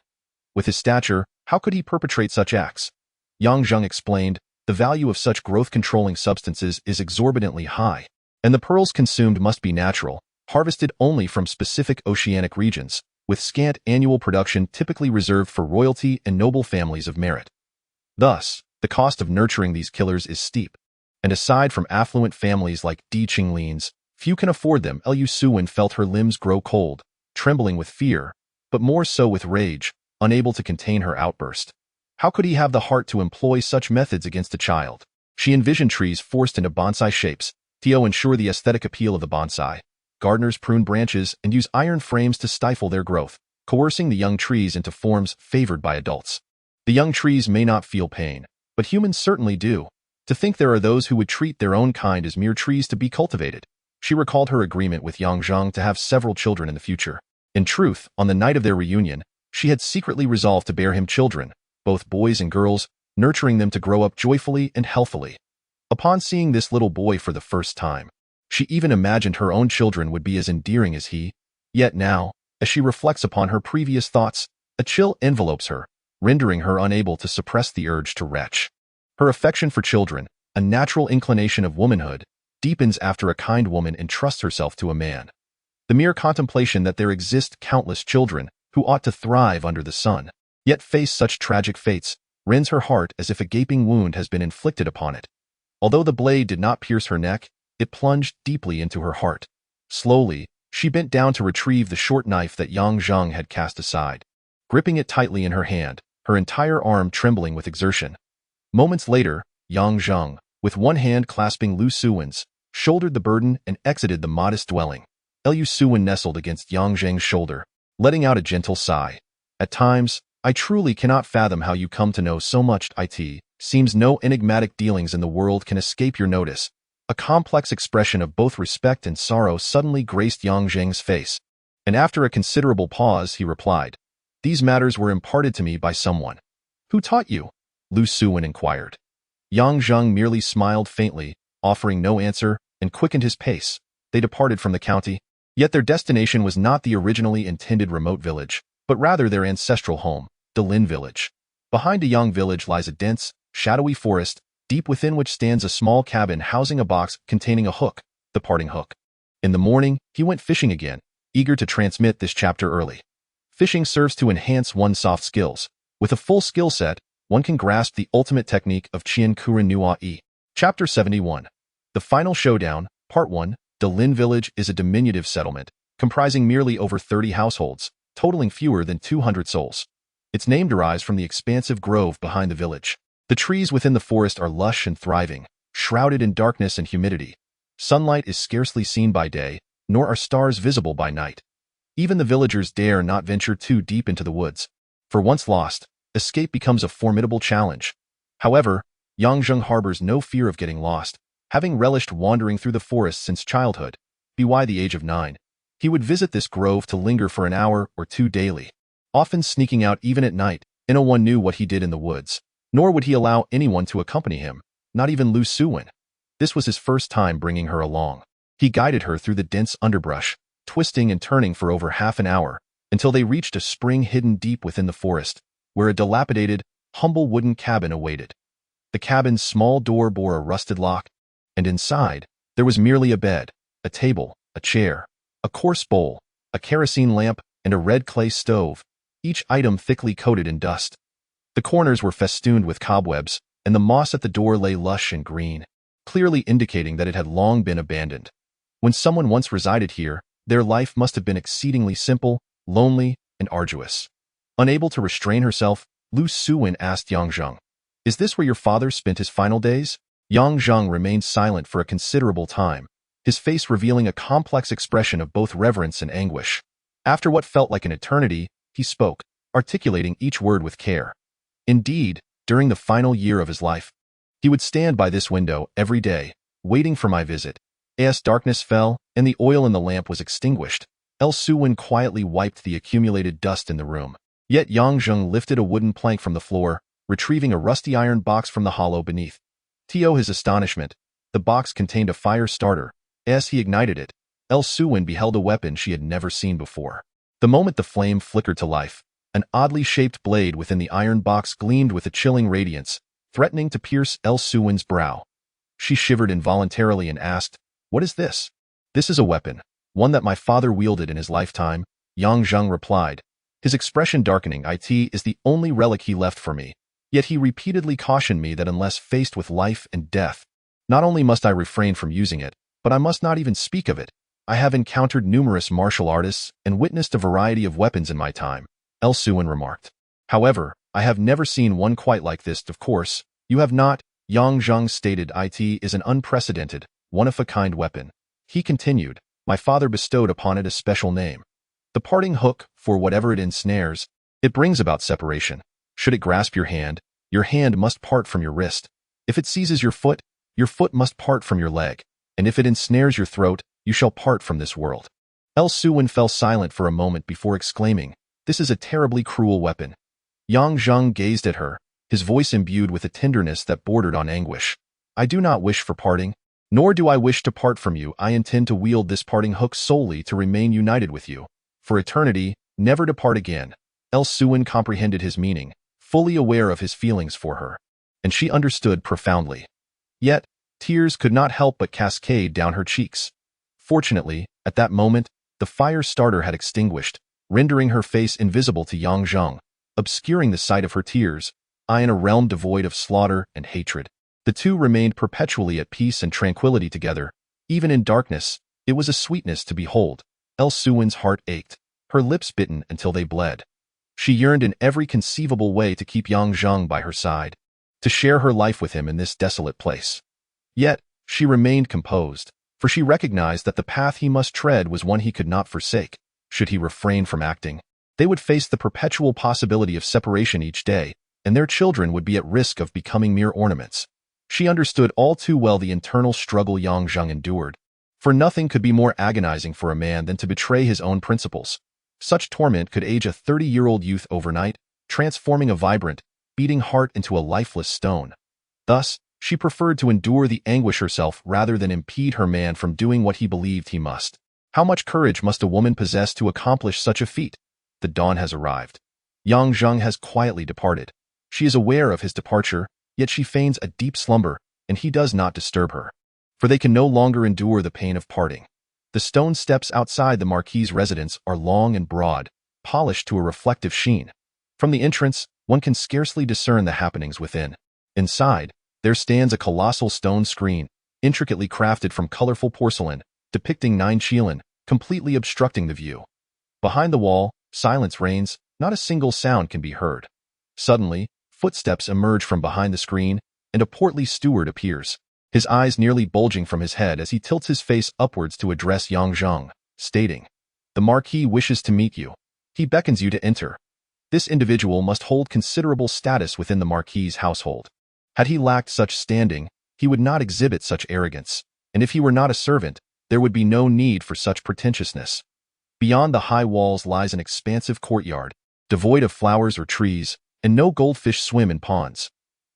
S1: With his stature, how could he perpetrate such acts?" Yang Zheng explained, "The value of such growth-controlling substances is exorbitantly high, and the pearls consumed must be natural, harvested only from specific oceanic regions, with scant annual production typically reserved for royalty and noble families of merit. Thus, the cost of nurturing these killers is steep, and aside from affluent families like Di Qinglin's, few can afford them." Lu Suwen felt her limbs grow cold, trembling with fear, but more so with rage, unable to contain her outburst. How could he have the heart to employ such methods against a child? She envisioned trees forced into bonsai shapes, to ensure the aesthetic appeal of the bonsai. Gardeners prune branches and use iron frames to stifle their growth, coercing the young trees into forms favored by adults. The young trees may not feel pain, but humans certainly do. To think there are those who would treat their own kind as mere trees to be cultivated. She recalled her agreement with Yang Zhang to have several children in the future. In truth, on the night of their reunion, she had secretly resolved to bear him children, both boys and girls, nurturing them to grow up joyfully and healthily. Upon seeing this little boy for the first time, she even imagined her own children would be as endearing as he. Yet now, as she reflects upon her previous thoughts, a chill envelopes her, rendering her unable to suppress the urge to retch. Her affection for children, a natural inclination of womanhood, deepens after a kind woman entrusts herself to a man. The mere contemplation that there exist countless children who ought to thrive under the sun, yet face such tragic fates, rends her heart as if a gaping wound has been inflicted upon it. Although the blade did not pierce her neck, it plunged deeply into her heart. Slowly, she bent down to retrieve the short knife that Yang Zhang had cast aside, gripping it tightly in her hand, her entire arm trembling with exertion. Moments later, Yang Zhang, with one hand clasping Lu Suwen's, shouldered the burden and exited the modest dwelling. Lu Suwen nestled against Yang Zhang's shoulder, letting out a gentle sigh. At times, I truly cannot fathom how you come to know so much. It seems no enigmatic dealings in the world can escape your notice. A complex expression of both respect and sorrow suddenly graced Yang Zhang's face, and after a considerable pause he replied, "These matters were imparted to me by someone." "Who taught you?" Lu Suwen inquired. Yang Zhang merely smiled faintly, offering no answer, and quickened his pace. They departed from the county, yet their destination was not the originally intended remote village, but rather their ancestral home, Dalin village. Behind a young village lies a dense, shadowy forest, deep within which stands a small cabin housing a box containing a hook, the parting hook. In the morning, he went fishing again, eager to transmit this chapter early. Fishing serves to enhance one's soft skills. With a full skill set, one can grasp the ultimate technique of Qian Kuren Nua Yi. Chapter 71. The Final Showdown, Part 1. Dalin Village is a diminutive settlement, comprising merely over 30 households, totaling fewer than 200 souls. Its name derives from the expansive grove behind the village. The trees within the forest are lush and thriving, shrouded in darkness and humidity. Sunlight is scarcely seen by day, nor are stars visible by night. Even the villagers dare not venture too deep into the woods, for once lost, escape becomes a formidable challenge. However, Yang Zheng harbors no fear of getting lost, having relished wandering through the forest since childhood. By the age of 9, he would visit this grove to linger for an hour or two daily, often sneaking out even at night. No one knew what he did in the woods, nor would he allow anyone to accompany him, not even Lu Suwen. This was his first time bringing her along. He guided her through the dense underbrush, twisting and turning for over half an hour, until they reached a spring hidden deep within the forest, where a dilapidated, humble wooden cabin awaited. The cabin's small door bore a rusted lock, and inside, there was merely a bed, a table, a chair, a coarse bowl, a kerosene lamp, and a red clay stove, each item thickly coated in dust. The corners were festooned with cobwebs, and the moss at the door lay lush and green, clearly indicating that it had long been abandoned. When someone once resided here, their life must have been exceedingly simple, lonely, and arduous. Unable to restrain herself, Lu Suwen asked Yang Zhang, "Is this where your father spent his final days?" Yang Zhang remained silent for a considerable time, his face revealing a complex expression of both reverence and anguish. After what felt like an eternity, he spoke, articulating each word with care. "Indeed, during the final year of his life, he would stand by this window every day, waiting for my visit. As darkness fell, and the oil in the lamp was extinguished, Lu Suwen quietly wiped the accumulated dust in the room. Yet Yang Zheng lifted a wooden plank from the floor, retrieving a rusty iron box from the hollow beneath. To his astonishment, the box contained a fire starter. As he ignited it, Lu Suwen beheld a weapon she had never seen before. The moment the flame flickered to life, an oddly shaped blade within the iron box gleamed with a chilling radiance, threatening to pierce Lu Suwen's brow. She shivered involuntarily and asked, "What is this?" "This is a weapon, one that my father wielded in his lifetime," Yang Zheng replied, his expression darkening. "It is the only relic he left for me. Yet he repeatedly cautioned me that unless faced with life and death, not only must I refrain from using it, but I must not even speak of it. I have encountered numerous martial artists and witnessed a variety of weapons in my time," Lu Suwen remarked. "However, I have never seen one quite like this." "Of course, you have not," Yang Zheng stated. "It is an unprecedented, one-of-a-kind weapon." He continued, "My father bestowed upon it a special name. The parting hook, for whatever it ensnares, it brings about separation. Should it grasp your hand must part from your wrist. If it seizes your foot must part from your leg, and if it ensnares your throat, you shall part from this world. Suwen fell silent for a moment before exclaiming, "This is a terribly cruel weapon." Yang Zheng gazed at her, his voice imbued with a tenderness that bordered on anguish. "I do not wish for parting, nor do I wish to part from you. I intend to wield this parting hook solely to remain united with you, for eternity, never to part again." Suwen comprehended his meaning, fully aware of his feelings for her, and she understood profoundly. Yet, tears could not help but cascade down her cheeks. Fortunately, at that moment, the fire starter had extinguished, rendering her face invisible to Yang Zheng, obscuring the sight of her tears. In a realm devoid of slaughter and hatred, the two remained perpetually at peace and tranquility together. Even in darkness, it was a sweetness to behold. Suwen's heart ached, her lips bitten until they bled. She yearned in every conceivable way to keep Yang Zheng by her side, to share her life with him in this desolate place. Yet, she remained composed, for she recognized that the path he must tread was one he could not forsake. Should he refrain from acting, they would face the perpetual possibility of separation each day, and their children would be at risk of becoming mere ornaments. She understood all too well the internal struggle Yang Zheng endured, for nothing could be more agonizing for a man than to betray his own principles. Such torment could age a 30-year-old youth overnight, transforming a vibrant, beating heart into a lifeless stone. Thus, she preferred to endure the anguish herself rather than impede her man from doing what he believed he must. How much courage must a woman possess to accomplish such a feat? The dawn has arrived. Yang Zheng has quietly departed. She is aware of his departure, yet she feigns a deep slumber, and he does not disturb her, for they can no longer endure the pain of parting. The stone steps outside the Marquis's residence are long and broad, polished to a reflective sheen. From the entrance, one can scarcely discern the happenings within. Inside, there stands a colossal stone screen, intricately crafted from colorful porcelain, depicting 9 qilin, completely obstructing the view. Behind the wall, silence reigns, not a single sound can be heard. Suddenly, footsteps emerge from behind the screen, and a portly steward appears, his eyes nearly bulging from his head as he tilts his face upwards to address Yang Zheng, stating, "The Marquis wishes to meet you. He beckons you to enter." This individual must hold considerable status within the Marquis's household. Had he lacked such standing, he would not exhibit such arrogance, and if he were not a servant, there would be no need for such pretentiousness. Beyond the high walls lies an expansive courtyard, devoid of flowers or trees, and no goldfish swim in ponds.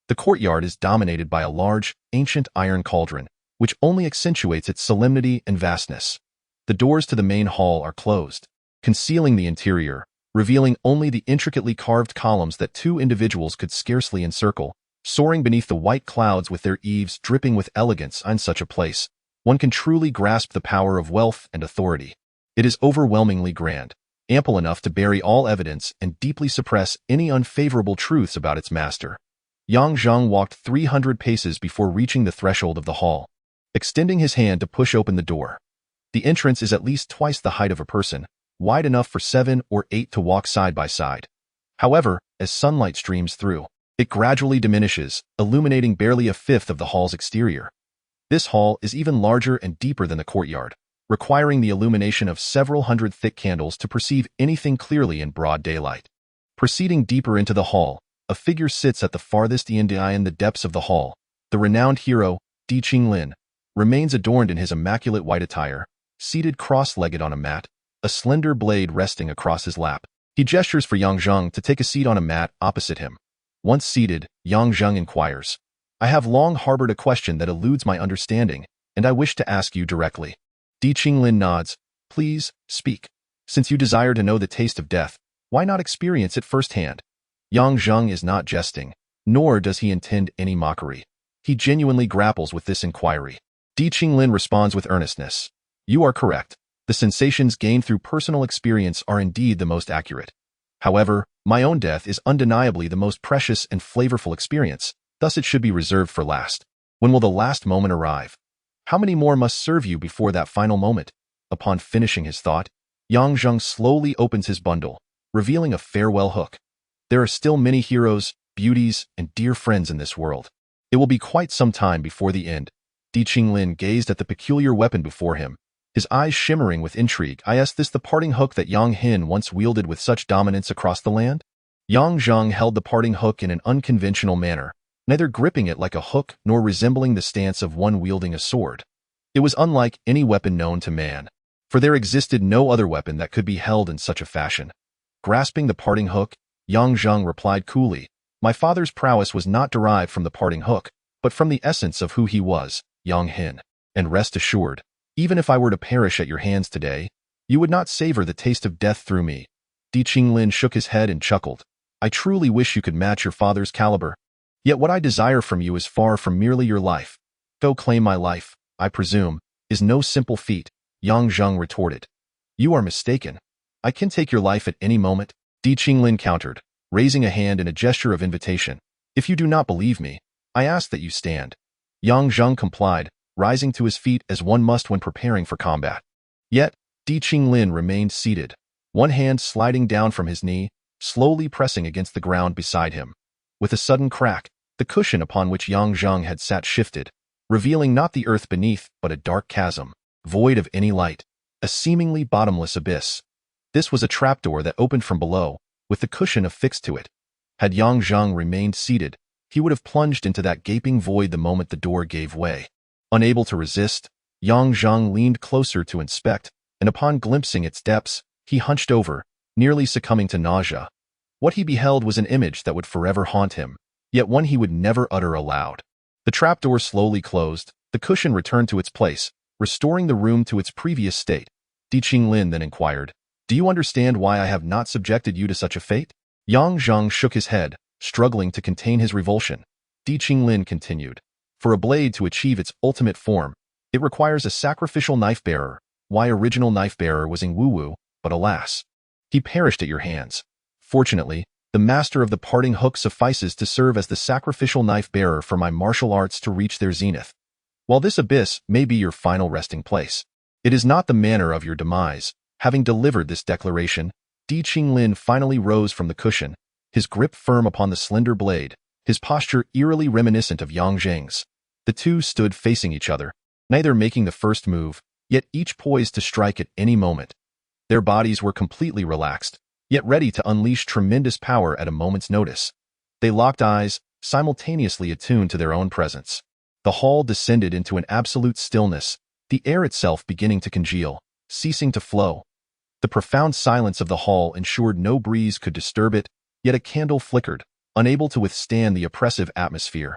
S1: The courtyard is dominated by a large, ancient iron cauldron, which only accentuates its solemnity and vastness. The doors to the main hall are closed, concealing the interior, revealing only the intricately carved columns that 2 individuals could scarcely encircle, soaring beneath the white clouds with their eaves dripping with elegance. In such a place, one can truly grasp the power of wealth and authority. It is overwhelmingly grand, ample enough to bury all evidence and deeply suppress any unfavorable truths about its master. Yang Zheng walked 300 paces before reaching the threshold of the hall, extending his hand to push open the door. The entrance is at least twice the height of a person, wide enough for 7 or 8 to walk side by side. However, as sunlight streams through, it gradually diminishes, illuminating barely a fifth of the hall's exterior. This hall is even larger and deeper than the courtyard, requiring the illumination of several hundred thick candles to perceive anything clearly in broad daylight. Proceeding deeper into the hall, a figure sits at the farthest end in the depths of the hall. The renowned hero, Di Qinglin, remains adorned in his immaculate white attire, seated cross-legged on a mat, a slender blade resting across his lap. He gestures for Yang Zheng to take a seat on a mat opposite him. Once seated, Yang Zheng inquires, "I have long harbored a question that eludes my understanding, and I wish to ask you directly." Di Qinglin nods. "Please, speak. Since you desire to know the taste of death, why not experience it firsthand?" Yang Zheng is not jesting, nor does he intend any mockery. He genuinely grapples with this inquiry. Di Qinglin responds with earnestness. "You are correct. The sensations gained through personal experience are indeed the most accurate. However, my own death is undeniably the most precious and flavorful experience, thus it should be reserved for last. When will the last moment arrive? How many more must serve you before that final moment?" Upon finishing his thought, Yang Zheng slowly opens his bundle, revealing a farewell hook. There are still many heroes, beauties, and dear friends in this world. It will be quite some time before the end. Di Qinglin gazed at the peculiar weapon before him, his eyes shimmering with intrigue. Is this the parting hook that Yang Hin once wielded with such dominance across the land? Yang Zheng held the parting hook in an unconventional manner, neither gripping it like a hook nor resembling the stance of one wielding a sword. It was unlike any weapon known to man, for there existed no other weapon that could be held in such a fashion. Grasping the parting hook, Yang Zheng replied coolly, "My father's prowess was not derived from the parting hook, but from the essence of who he was, Yang Hin. And rest assured, even if I were to perish at your hands today, you would not savor the taste of death through me." Di Qinglin shook his head and chuckled. "I truly wish you could match your father's caliber. Yet what I desire from you is far from merely your life. Go claim my life, I presume, is no simple feat," Yang Zheng retorted. "You are mistaken. I can take your life at any moment," Di Qinglin countered, raising a hand in a gesture of invitation. "If you do not believe me, I ask that you stand." Yang Zheng complied, rising to his feet as one must when preparing for combat. Yet, Di Qinglin remained seated, one hand sliding down from his knee, slowly pressing against the ground beside him. With a sudden crack, the cushion upon which Yang Zheng had sat shifted, revealing not the earth beneath but a dark chasm, void of any light, a seemingly bottomless abyss. This was a trapdoor that opened from below, with the cushion affixed to it. Had Yang Zheng remained seated, he would have plunged into that gaping void the moment the door gave way. Unable to resist, Yang Zheng leaned closer to inspect, and upon glimpsing its depths, he hunched over, nearly succumbing to nausea. What he beheld was an image that would forever haunt him, yet one he would never utter aloud. The trapdoor slowly closed, the cushion returned to its place, restoring the room to its previous state. Di Qinglin then inquired, "Do you understand why I have not subjected you to such a fate?" Yang Zheng shook his head, struggling to contain his revulsion. Di Qinglin continued, "For a blade to achieve its ultimate form, it requires a sacrificial knife-bearer. Why original knife-bearer was in Wu, but alas, he perished at your hands. Fortunately, the master of the parting hook suffices to serve as the sacrificial knife-bearer for my martial arts to reach their zenith. While this abyss may be your final resting place, it is not the manner of your demise." Having delivered this declaration, Di Qinglin finally rose from the cushion, his grip firm upon the slender blade, his posture eerily reminiscent of Yang Zheng's. The two stood facing each other, neither making the first move, yet each poised to strike at any moment. Their bodies were completely relaxed, yet ready to unleash tremendous power at a moment's notice. They locked eyes, simultaneously attuned to their own presence. The hall descended into an absolute stillness, the air itself beginning to congeal, ceasing to flow. The profound silence of the hall ensured no breeze could disturb it, yet a candle flickered, unable to withstand the oppressive atmosphere.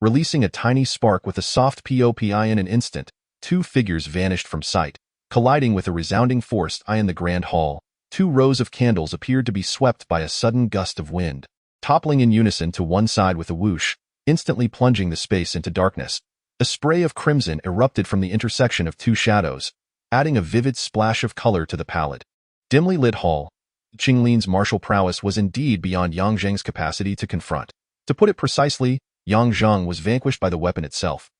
S1: Releasing a tiny spark with a soft pop in an instant, two figures vanished from sight, colliding with a resounding force in the grand hall. Two rows of candles appeared to be swept by a sudden gust of wind, toppling in unison to one side with a whoosh, instantly plunging the space into darkness. A spray of crimson erupted from the intersection of two shadows, adding a vivid splash of color to the palette. Dimly lit hall, Qinglin's martial prowess was indeed beyond Yang Zheng's capacity to confront. To put it precisely, Yang Zheng was vanquished by the weapon itself.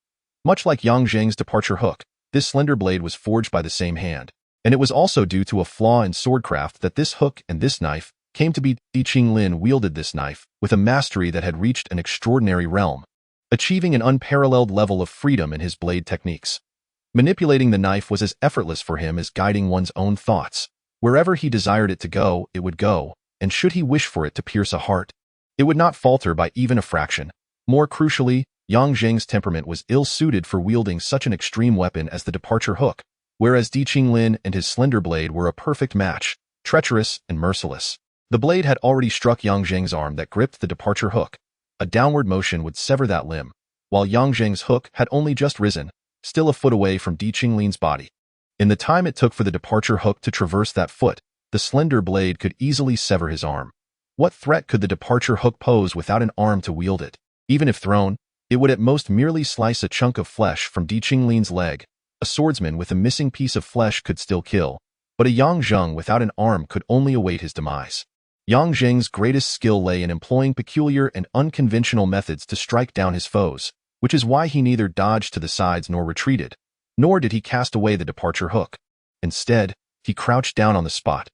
S1: Much like Yang Zheng's departure hook, this slender blade was forged by the same hand, and it was also due to a flaw in swordcraft that this hook and this knife came to be. Di Qinglin wielded this knife with a mastery that had reached an extraordinary realm, achieving an unparalleled level of freedom in his blade techniques. Manipulating the knife was as effortless for him as guiding one's own thoughts. Wherever he desired it to go, it would go, and should he wish for it to pierce a heart, it would not falter by even a fraction. More crucially, Yang Zheng's temperament was ill-suited for wielding such an extreme weapon as the departure hook, whereas Di Qinglin and his slender blade were a perfect match, treacherous and merciless. The blade had already struck Yang Zheng's arm that gripped the departure hook. A downward motion would sever that limb, while Yang Zheng's hook had only just risen, still a foot away from Di Qinglin's body. In the time it took for the departure hook to traverse that foot, the slender blade could easily sever his arm. What threat could the departure hook pose without an arm to wield it? Even if thrown, it would at most merely slice a chunk of flesh from Di Qinglin's leg. A swordsman with a missing piece of flesh could still kill, but a Yang Zheng without an arm could only await his demise. Yang Zheng's greatest skill lay in employing peculiar and unconventional methods to strike down his foes, which is why he neither dodged to the sides nor retreated, nor did he cast away the departure hook. Instead, he crouched down on the spot.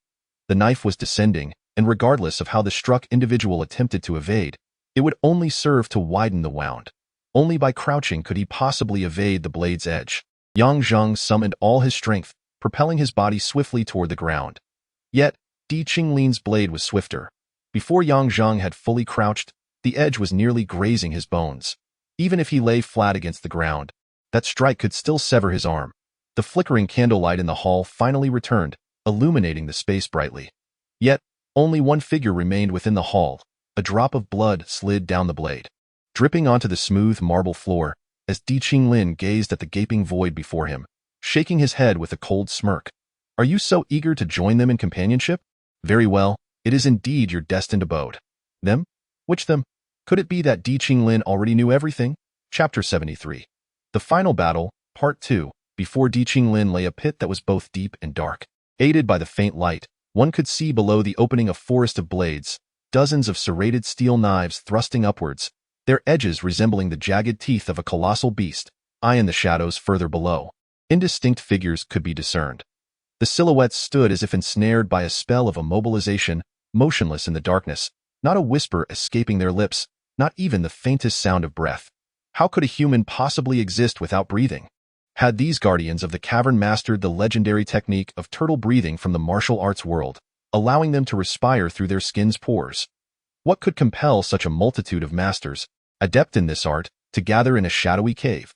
S1: The knife was descending, and regardless of how the struck individual attempted to evade, it would only serve to widen the wound. Only by crouching could he possibly evade the blade's edge. Yang Zheng summoned all his strength, propelling his body swiftly toward the ground. Yet, Di Qinglin's blade was swifter. Before Yang Zheng had fully crouched, The edge was nearly grazing his bones. Even if he lay flat against the ground, that strike could still sever his arm. The flickering candlelight in the hall finally returned, illuminating the space brightly. Yet, only one figure remained within the hall. A drop of blood slid down the blade, dripping onto the smooth marble floor as Di Qinglin gazed at the gaping void before him, shaking his head with a cold smirk. Are you so eager to join them in companionship? Very well, it is indeed your destined abode. Them? Which them? Could it be that Di Qinglin already knew everything? Chapter 73. The Final Battle, Part 2. Before Di Qinglin lay a pit that was both deep and dark. Aided by the faint light, one could see below the opening a forest of blades, dozens of serrated steel knives thrusting upwards, their edges resembling the jagged teeth of a colossal beast. In the shadows further below, indistinct figures could be discerned. The silhouettes stood as if ensnared by a spell of immobilization, motionless in the darkness, not a whisper escaping their lips, not even the faintest sound of breath. How could a human possibly exist without breathing? Had these guardians of the cavern mastered the legendary technique of turtle breathing from the martial arts world, allowing them to respire through their skin's pores? What could compel such a multitude of masters, adept in this art, to gather in a shadowy cave?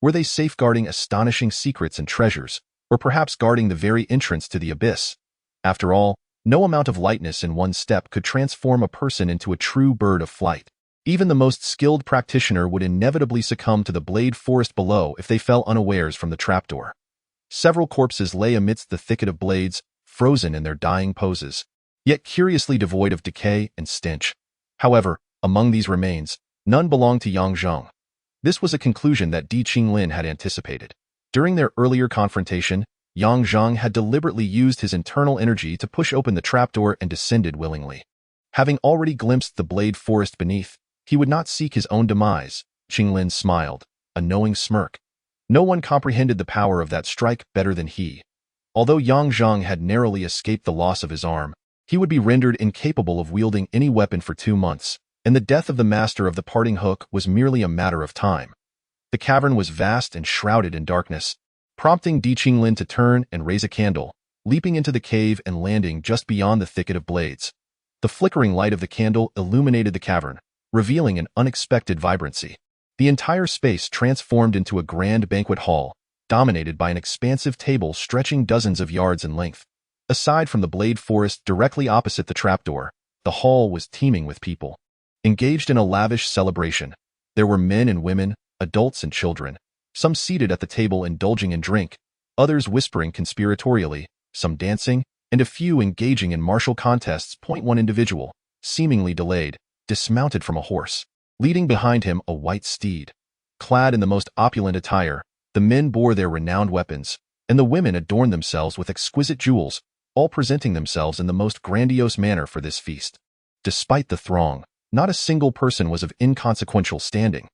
S1: Were they safeguarding astonishing secrets and treasures, or perhaps guarding the very entrance to the abyss? After all, no amount of lightness in one step could transform a person into a true bird of flight. Even the most skilled practitioner would inevitably succumb to the blade forest below if they fell unawares from the trapdoor. Several corpses lay amidst the thicket of blades, frozen in their dying poses, yet curiously devoid of decay and stench. However, among these remains, none belonged to Yang Zhang. This was a conclusion that Di Qinglin had anticipated. During their earlier confrontation, Yang Zhang had deliberately used his internal energy to push open the trapdoor and descended willingly. Having already glimpsed the blade forest beneath, he would not seek his own demise. Qinglin smiled, a knowing smirk. No one comprehended the power of that strike better than he. Although Yang Zhang had narrowly escaped the loss of his arm, he would be rendered incapable of wielding any weapon for 2 months, and the death of the master of the parting hook was merely a matter of time. The cavern was vast and shrouded in darkness, prompting Di Qinglin to turn and raise a candle, leaping into the cave and landing just beyond the thicket of blades. The flickering light of the candle illuminated the cavern, revealing an unexpected vibrancy. The entire space transformed into a grand banquet hall, dominated by an expansive table stretching dozens of yards in length. Aside from the blade forest directly opposite the trapdoor, the hall was teeming with people. Engaged in a lavish celebration, there were men and women, adults and children, some seated at the table indulging in drink, others whispering conspiratorially, some dancing, and a few engaging in martial contests. One individual, seemingly delayed, dismounted from a horse, leading behind him a white steed. Clad in the most opulent attire, the men bore their renowned weapons, and the women adorned themselves with exquisite jewels, all presenting themselves in the most grandiose manner for this feast. Despite the throng, not a single person was of inconsequential standing.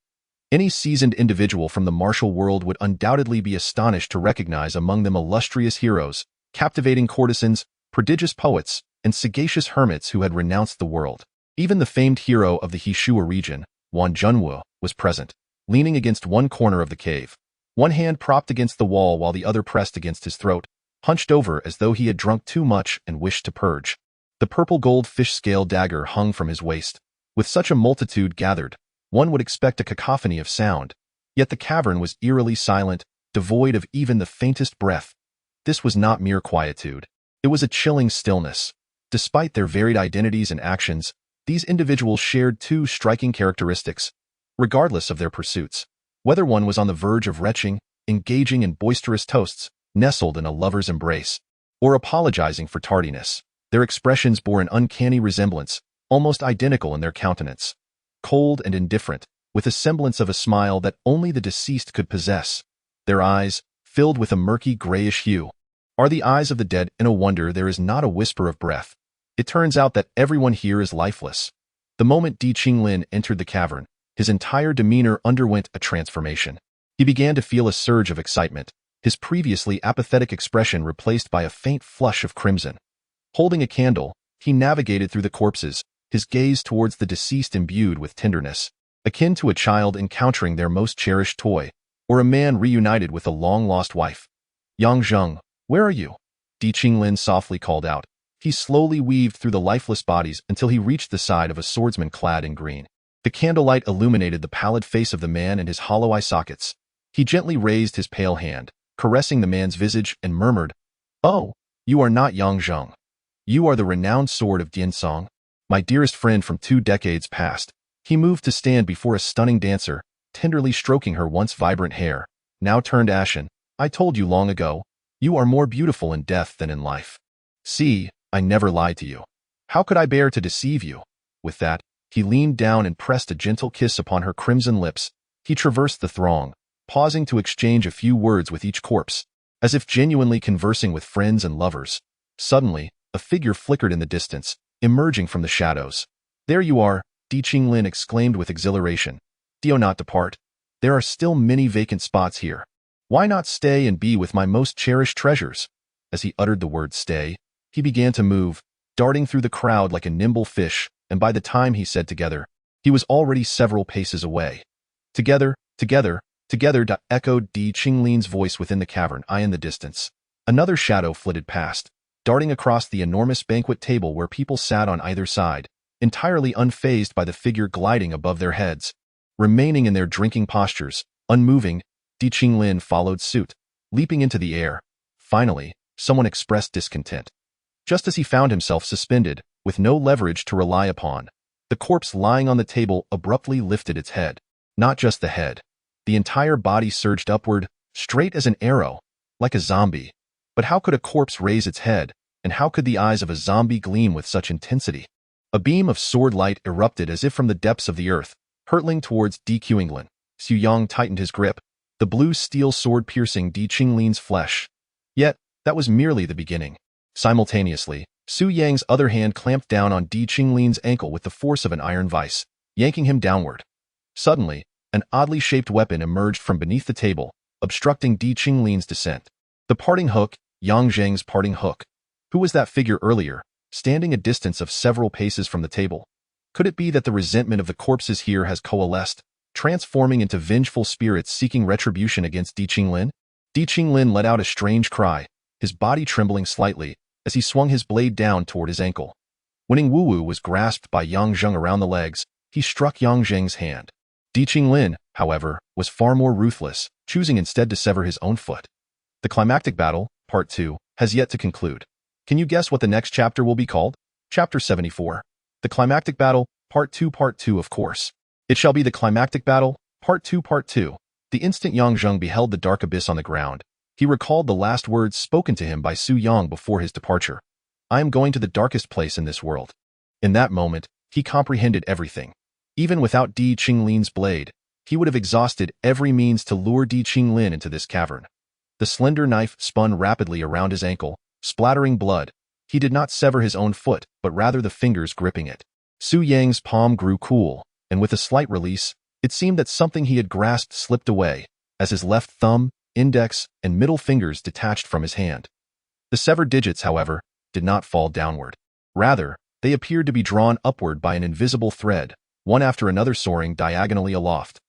S1: Any seasoned individual from the martial world would undoubtedly be astonished to recognize among them illustrious heroes, captivating courtesans, prodigious poets, and sagacious hermits who had renounced the world. Even the famed hero of the Hishua region, Wan Junwu, was present, leaning against one corner of the cave, one hand propped against the wall while the other pressed against his throat, hunched over as though he had drunk too much and wished to purge. The purple gold fish scale dagger hung from his waist. With such a multitude gathered, one would expect a cacophony of sound, yet the cavern was eerily silent, devoid of even the faintest breath. This was not mere quietude. It was a chilling stillness. Despite their varied identities and actions, these individuals shared two striking characteristics, regardless of their pursuits. Whether one was on the verge of retching, engaging in boisterous toasts, nestled in a lover's embrace, or apologizing for tardiness, their expressions bore an uncanny resemblance, almost identical in their countenance. Cold and indifferent, with a semblance of a smile that only the deceased could possess. Their eyes, filled with a murky grayish hue, are the eyes of the dead. In a wonder there is not a whisper of breath. It turns out that everyone here is lifeless. The moment Di Qinglin entered the cavern, his entire demeanor underwent a transformation. He began to feel a surge of excitement, his previously apathetic expression replaced by a faint flush of crimson. Holding a candle, he navigated through the corpses, his gaze towards the deceased imbued with tenderness, akin to a child encountering their most cherished toy, or a man reunited with a long-lost wife. Yang Zhang, where are you? Di Qinglin softly called out. He slowly weaved through the lifeless bodies until he reached the side of a swordsman clad in green. The candlelight illuminated the pallid face of the man and his hollow eye sockets. He gently raised his pale hand, caressing the man's visage, and murmured, "Oh, you are not Yang Zheng. You are the renowned sword of Diansong, my dearest friend from 2 decades past." He moved to stand before a stunning dancer, tenderly stroking her once vibrant hair, now turned ashen. "I told you long ago, you are more beautiful in death than in life. See, I never lied to you. How could I bear to deceive you?" With that, he leaned down and pressed a gentle kiss upon her crimson lips. He traversed the throng, pausing to exchange a few words with each corpse, as if genuinely conversing with friends and lovers. Suddenly, a figure flickered in the distance, emerging from the shadows. "There you are," Di Qinglin exclaimed with exhilaration. "Do not depart. There are still many vacant spots here. Why not stay and be with my most cherished treasures?" As he uttered the word stay, he began to move, darting through the crowd like a nimble fish, and by the time he said together, he was already several paces away. "Together, together, together," echoed Di Qinglin's voice within the cavern. In the distance, another shadow flitted past, darting across the enormous banquet table where people sat on either side, entirely unfazed by the figure gliding above their heads. Remaining in their drinking postures, unmoving, Di Qinglin followed suit, leaping into the air. Finally, someone expressed discontent. Just as he found himself suspended, with no leverage to rely upon, the corpse lying on the table abruptly lifted its head. Not just the head. The entire body surged upward, straight as an arrow, like a zombie. But how could a corpse raise its head, and how could the eyes of a zombie gleam with such intensity? A beam of sword light erupted as if from the depths of the earth, hurtling towards Di Qinglin. Xu Yang tightened his grip, the blue steel sword piercing Di Qinglin's flesh. Yet, that was merely the beginning. Simultaneously, Xu Yang's other hand clamped down on Di Qinglin's ankle with the force of an iron vice, yanking him downward. Suddenly, an oddly shaped weapon emerged from beneath the table, obstructing Di Qinglin's descent. The parting hook, Yang Zheng's parting hook. Who was that figure earlier, standing a distance of several paces from the table? Could it be that the resentment of the corpses here has coalesced, transforming into vengeful spirits seeking retribution against Di Qinglin? Di Qinglin let out a strange cry, his body trembling slightly, as he swung his blade down toward his ankle. When Wu Wu was grasped by Yang Zheng around the legs, he struck Yang Zheng's hand. Di Qinglin, however, was far more ruthless, choosing instead to sever his own foot. The climactic battle, Part 2, has yet to conclude. Can you guess what the next chapter will be called? Chapter 74. The climactic battle, Part 2, of course. It shall be the climactic battle, Part 2. The instant Yang Zheng beheld the dark abyss on the ground, he recalled the last words spoken to him by Su Yang before his departure. "I am going to the darkest place in this world." In that moment, he comprehended everything. Even without Di Qinglin's blade, he would have exhausted every means to lure Di Qinglin into this cavern. The slender knife spun rapidly around his ankle, splattering blood. He did not sever his own foot, but rather the fingers gripping it. Su Yang's palm grew cool, and with a slight release, it seemed that something he had grasped slipped away, as his left thumb, index, and middle fingers detached from his hand. The severed digits, however, did not fall downward. Rather, they appeared to be drawn upward by an invisible thread, one after another soaring diagonally aloft.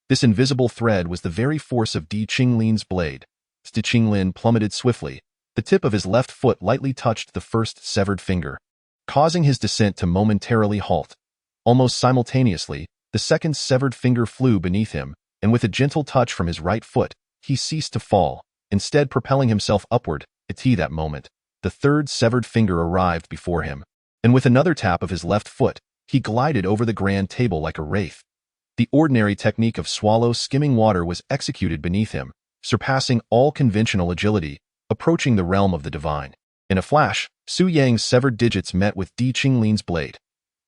S1: This invisible thread was the very force of Di Qinglin's blade. Di Qinglin plummeted swiftly. The tip of his left foot lightly touched the first severed finger, causing his descent to momentarily halt. Almost simultaneously, the second severed finger flew beneath him, and with a gentle touch from his right foot, he ceased to fall, instead propelling himself upward. At that moment, the third severed finger arrived before him, and with another tap of his left foot, he glided over the grand table like a wraith. The ordinary technique of swallow skimming water was executed beneath him, surpassing all conventional agility, approaching the realm of the divine. In a flash, Su Yang's severed digits met with Di Qinglin's blade.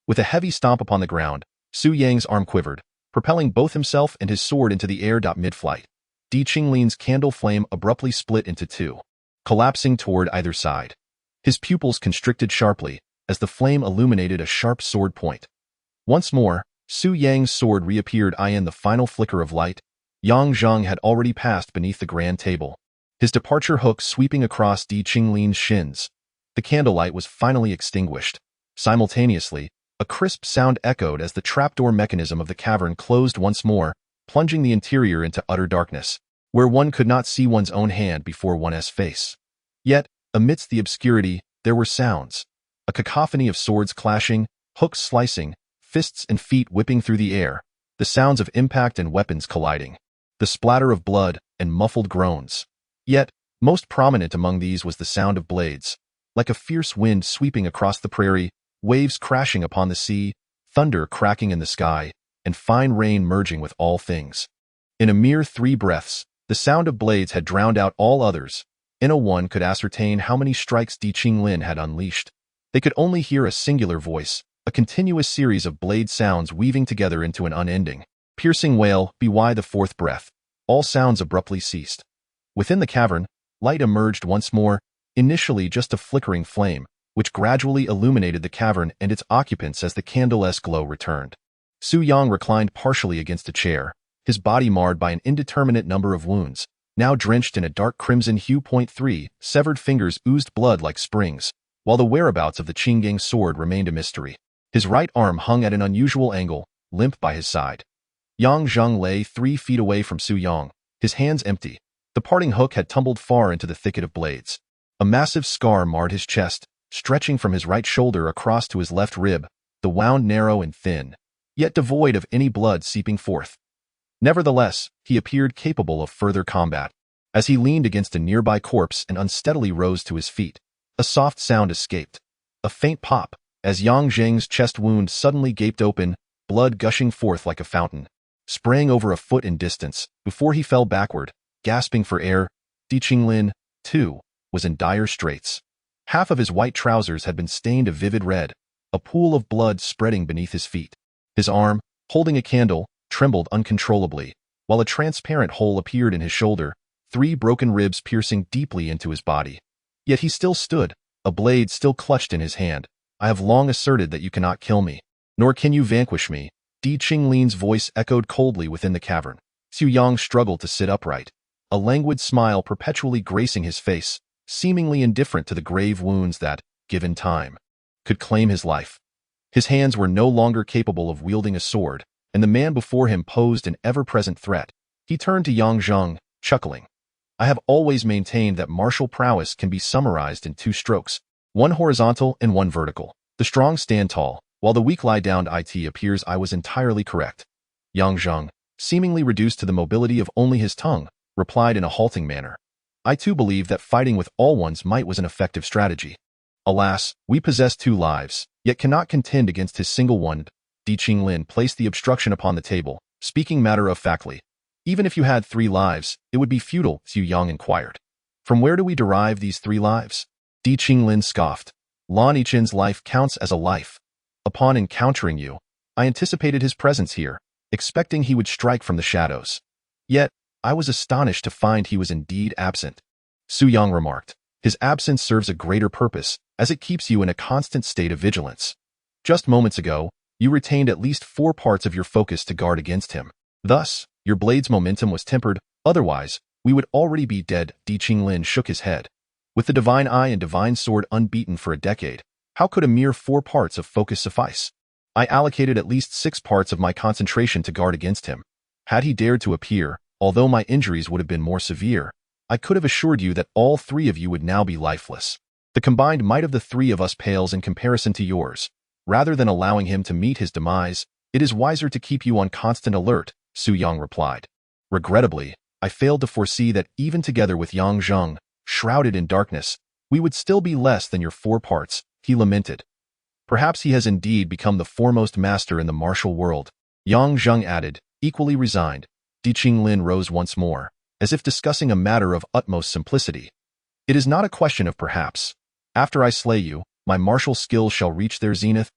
S1: With a heavy stomp upon the ground, Su Yang's arm quivered, propelling both himself and his sword into the air. Mid-flight, Di Qinglin's candle flame abruptly split into two, collapsing toward either side. His pupils constricted sharply, as the flame illuminated a sharp sword point. Once more, Su Yang's sword reappeared. In the final flicker of light, Yang Zheng had already passed beneath the grand table, his departure hook sweeping across Di Qinglin's shins. The candlelight was finally extinguished. Simultaneously, a crisp sound echoed as the trapdoor mechanism of the cavern closed once more, plunging the interior into utter darkness, where one could not see one's own hand before one's face. Yet, amidst the obscurity, there were sounds. A cacophony of swords clashing, hooks slicing, fists and feet whipping through the air, the sounds of impact and weapons colliding, the splatter of blood and muffled groans. Yet, most prominent among these was the sound of blades, like a fierce wind sweeping across the prairie, waves crashing upon the sea, thunder cracking in the sky, and fine rain merging with all things. In a mere 3 breaths, the sound of blades had drowned out all others, and one could ascertain how many strikes Di Qinglin had unleashed. They could only hear a singular voice, a continuous series of blade sounds weaving together into an unending, piercing wail. By the 4th breath, all sounds abruptly ceased. Within the cavern, light emerged once more, initially just a flickering flame, which gradually illuminated the cavern and its occupants as the candleless glow returned. Su Yang reclined partially against a chair, his body marred by an indeterminate number of wounds, now drenched in a dark crimson hue. 3 severed fingers oozed blood like springs, while the whereabouts of the Qinggang sword remained a mystery. His right arm hung at an unusual angle, limp by his side. Yang Zheng lay 3 feet away from Su Yang, his hands empty. The parting hook had tumbled far into the thicket of blades. A massive scar marred his chest, stretching from his right shoulder across to his left rib, the wound narrow and thin, yet devoid of any blood seeping forth. Nevertheless, he appeared capable of further combat. As he leaned against a nearby corpse and unsteadily rose to his feet, a soft sound escaped. A faint pop, as Yang Zheng's chest wound suddenly gaped open, blood gushing forth like a fountain. Spraying over a foot in distance, before he fell backward, gasping for air, Di Qinglin, too, was in dire straits. Half of his white trousers had been stained a vivid red, a pool of blood spreading beneath his feet. His arm, holding a candle, trembled uncontrollably, while a transparent hole appeared in his shoulder, 3 broken ribs piercing deeply into his body. Yet he still stood, a blade still clutched in his hand. I have long asserted that you cannot kill me, nor can you vanquish me. Di Qinglin's voice echoed coldly within the cavern. Su Yang struggled to sit upright, a languid smile perpetually gracing his face, seemingly indifferent to the grave wounds that, given time, could claim his life. His hands were no longer capable of wielding a sword, and the man before him posed an ever-present threat. He turned to Yang Zheng, chuckling. I have always maintained that martial prowess can be summarized in 2 strokes, one horizontal and one vertical. The strong stand tall, while the weak lie down. It appears I was entirely correct. Yang Zheng, seemingly reduced to the mobility of only his tongue, replied in a halting manner. I too believe that fighting with all one's might was an effective strategy. Alas, we possess 2 lives, yet cannot contend against his single one. Di Qinglin placed the obstruction upon the table, speaking matter-of-factly. Even if you had 3 lives, it would be futile, Su Yang inquired. From where do we derive these 3 lives? Di Qinglin scoffed. Lan Yichen's life counts as a life. Upon encountering you, I anticipated his presence here, expecting he would strike from the shadows. Yet, I was astonished to find he was indeed absent. Su Yang remarked. His absence serves a greater purpose, as it keeps you in a constant state of vigilance. Just moments ago, you retained at least 4 parts of your focus to guard against him. Thus, your blade's momentum was tempered, otherwise, we would already be dead. Di Qinglin shook his head. With the divine eye and divine sword unbeaten for a decade, how could a mere 4 parts of focus suffice? I allocated at least 6 parts of my concentration to guard against him. Had he dared to appear, although my injuries would have been more severe, I could have assured you that all 3 of you would now be lifeless. The combined might of the 3 of us pales in comparison to yours. Rather than allowing him to meet his demise, it is wiser to keep you on constant alert, Su Yang replied. Regrettably, I failed to foresee that even together with Yang Zheng, shrouded in darkness, we would still be less than your 4 parts, he lamented. Perhaps he has indeed become the foremost master in the martial world, Yang Zheng added, equally resigned. Di Qinglin rose once more, as if discussing a matter of utmost simplicity. It is not a question of perhaps. After I slay you, my martial skills shall reach their zenith,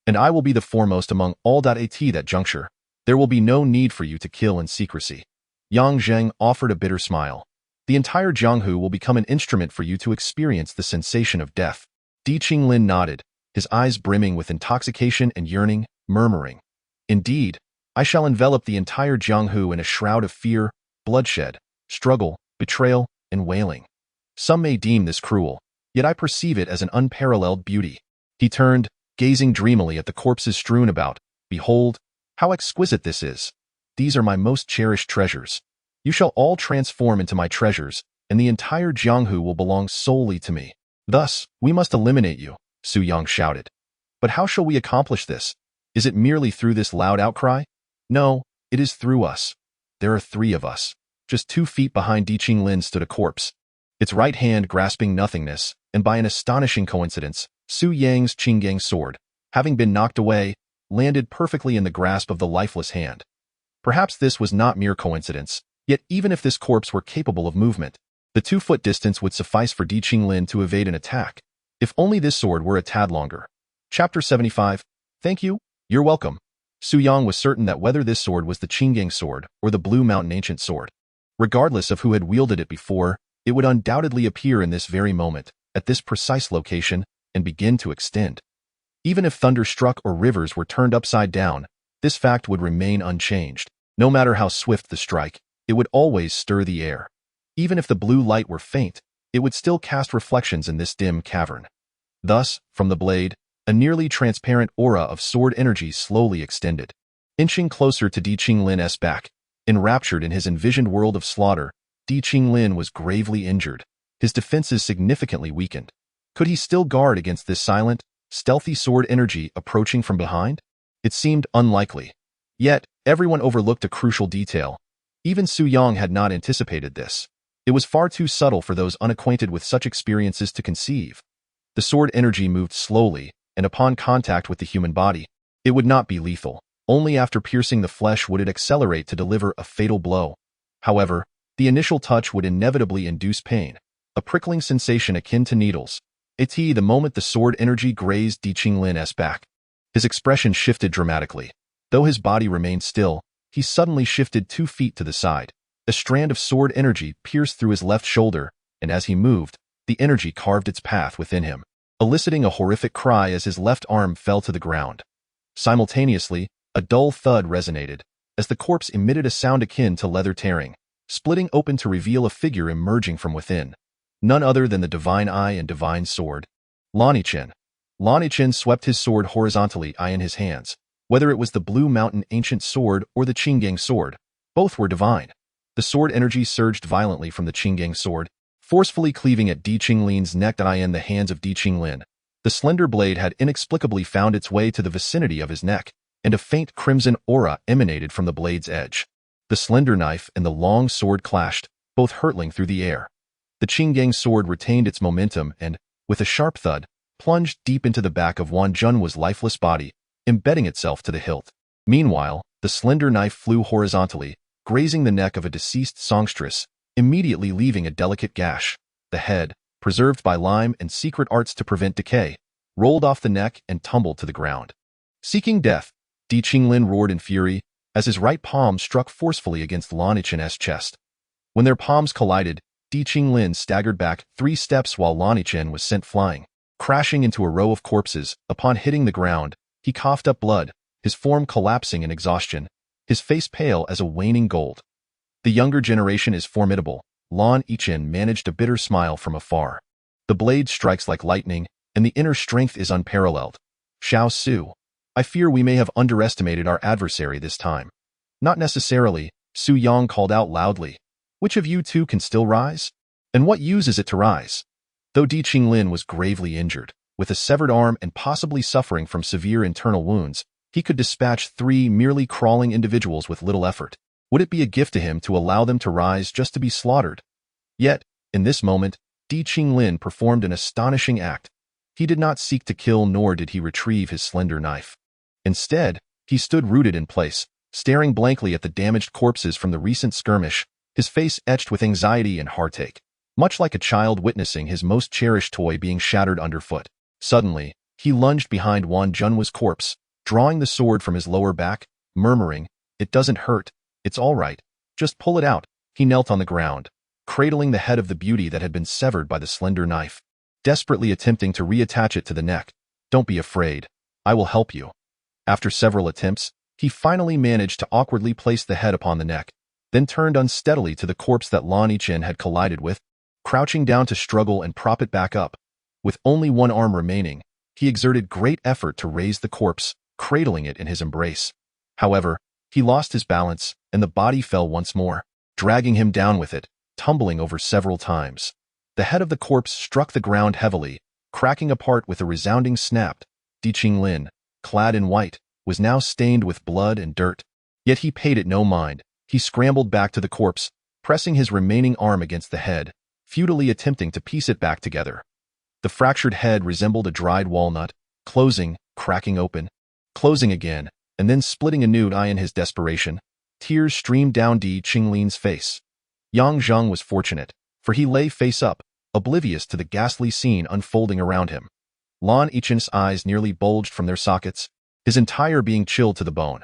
S1: and I will be the foremost among all. At that juncture, there will be no need for you to kill in secrecy. Yang Zheng offered a bitter smile. The entire Jianghu will become an instrument for you to experience the sensation of death. Di Qinglin nodded, his eyes brimming with intoxication and yearning, murmuring. Indeed, I shall envelop the entire Jianghu in a shroud of fear, bloodshed, struggle, betrayal, and wailing. Some may deem this cruel, yet I perceive it as an unparalleled beauty. He turned, gazing dreamily at the corpses strewn about. Behold, how exquisite this is. These are my most cherished treasures. You shall all transform into my treasures, and the entire Jianghu will belong solely to me. Thus, we must eliminate you, Su Yang shouted. But how shall we accomplish this? Is it merely through this loud outcry? No, it is through us. There are 3 of us. Just 2 feet behind Di Qinglin stood a corpse, its right hand grasping nothingness, and by an astonishing coincidence, Su Yang's Qinggang sword, having been knocked away, landed perfectly in the grasp of the lifeless hand. Perhaps this was not mere coincidence, yet even if this corpse were capable of movement, the 2-foot distance would suffice for Di Qinglin to evade an attack. If only this sword were a tad longer. Chapter 75. Thank you. You're welcome. Su Yang was certain that whether this sword was the Qinggang sword or the Blue Mountain ancient sword, regardless of who had wielded it before, it would undoubtedly appear in this very moment, at this precise location, and begin to extend. Even if thunder struck or rivers were turned upside down, this fact would remain unchanged. No matter how swift the strike, it would always stir the air. Even if the blue light were faint, it would still cast reflections in this dim cavern. Thus, from the blade, a nearly transparent aura of sword energy slowly extended. Inching closer to Di Qinglin's back, enraptured in his envisioned world of slaughter, Di Qinglin was gravely injured, his defenses significantly weakened. Could he still guard against this silent, stealthy sword energy approaching from behind? It seemed unlikely. Yet, everyone overlooked a crucial detail. Even Su Yang had not anticipated this. It was far too subtle for those unacquainted with such experiences to conceive. The sword energy moved slowly, and upon contact with the human body, it would not be lethal. Only after piercing the flesh would it accelerate to deliver a fatal blow. However, the initial touch would inevitably induce pain, a prickling sensation akin to needles. The moment the sword energy grazed Di Qinglin's back, his expression shifted dramatically. Though his body remained still, he suddenly shifted 2 feet to the side. A strand of sword energy pierced through his left shoulder, and as he moved, the energy carved its path within him, eliciting a horrific cry as his left arm fell to the ground. Simultaneously, a dull thud resonated, as the corpse emitted a sound akin to leather tearing, splitting open to reveal a figure emerging from within. None other than the divine eye and divine sword. Lanichen. Lanichen swept his sword horizontally in his hands. Whether it was the Blue Mountain ancient sword or the Qinggang sword, both were divine. The sword energy surged violently from the Qinggang sword, forcefully cleaving at Di Qinglin's neck in the hands of Di Qinglin. The slender blade had inexplicably found its way to the vicinity of his neck, and a faint crimson aura emanated from the blade's edge. The slender knife and the long sword clashed, both hurtling through the air. The Qinggang sword retained its momentum and, with a sharp thud, plunged deep into the back of Wan Jun's lifeless body, embedding itself to the hilt. Meanwhile, the slender knife flew horizontally, grazing the neck of a deceased songstress, immediately leaving a delicate gash. The head, preserved by lime and secret arts to prevent decay, rolled off the neck and tumbled to the ground. Seeking death, Di Qinglin roared in fury, as his right palm struck forcefully against Lanichen's chest. When their palms collided, Di Qinglin staggered back 3 steps while Lanichen was sent flying, crashing into a row of corpses. Upon hitting the ground, he coughed up blood, his form collapsing in exhaustion, his face pale as a waning gold. The younger generation is formidable. Lan Yichen managed a bitter smile from afar. The blade strikes like lightning, and the inner strength is unparalleled. Xiao Su. I fear we may have underestimated our adversary this time. Not necessarily, Su Yang called out loudly. Which of you 2 can still rise? And what use is it to rise? Though Di Qinglin was gravely injured, with a severed arm and possibly suffering from severe internal wounds, he could dispatch 3 merely crawling individuals with little effort. Would it be a gift to him to allow them to rise just to be slaughtered? Yet, in this moment, Di Qinglin performed an astonishing act. He did not seek to kill nor did he retrieve his slender knife. Instead, he stood rooted in place, staring blankly at the damaged corpses from the recent skirmish, his face etched with anxiety and heartache, much like a child witnessing his most cherished toy being shattered underfoot. Suddenly, he lunged behind Wan Jun's corpse, drawing the sword from his lower back, murmuring, "It doesn't hurt. It's all right. Just pull it out." He knelt on the ground, cradling the head of the beauty that had been severed by the slender knife, desperately attempting to reattach it to the neck. "Don't be afraid. I will help you." After several attempts, he finally managed to awkwardly place the head upon the neck, then turned unsteadily to the corpse that Lan Yichen had collided with, crouching down to struggle and prop it back up. With only one arm remaining, he exerted great effort to raise the corpse, cradling it in his embrace. However, he lost his balance, and the body fell once more, dragging him down with it, tumbling over several times. The head of the corpse struck the ground heavily, cracking apart with a resounding snap. Di Qinglin, clad in white, was now stained with blood and dirt. Yet he paid it no mind. He scrambled back to the corpse, pressing his remaining arm against the head, futilely attempting to piece it back together. The fractured head resembled a dried walnut, closing, cracking open, closing again, and then splitting anew. In his desperation, tears streamed down Di Qinglin's face. Yang Zheng was fortunate, for he lay face up, oblivious to the ghastly scene unfolding around him. Lan Yichen's eyes nearly bulged from their sockets, his entire being chilled to the bone.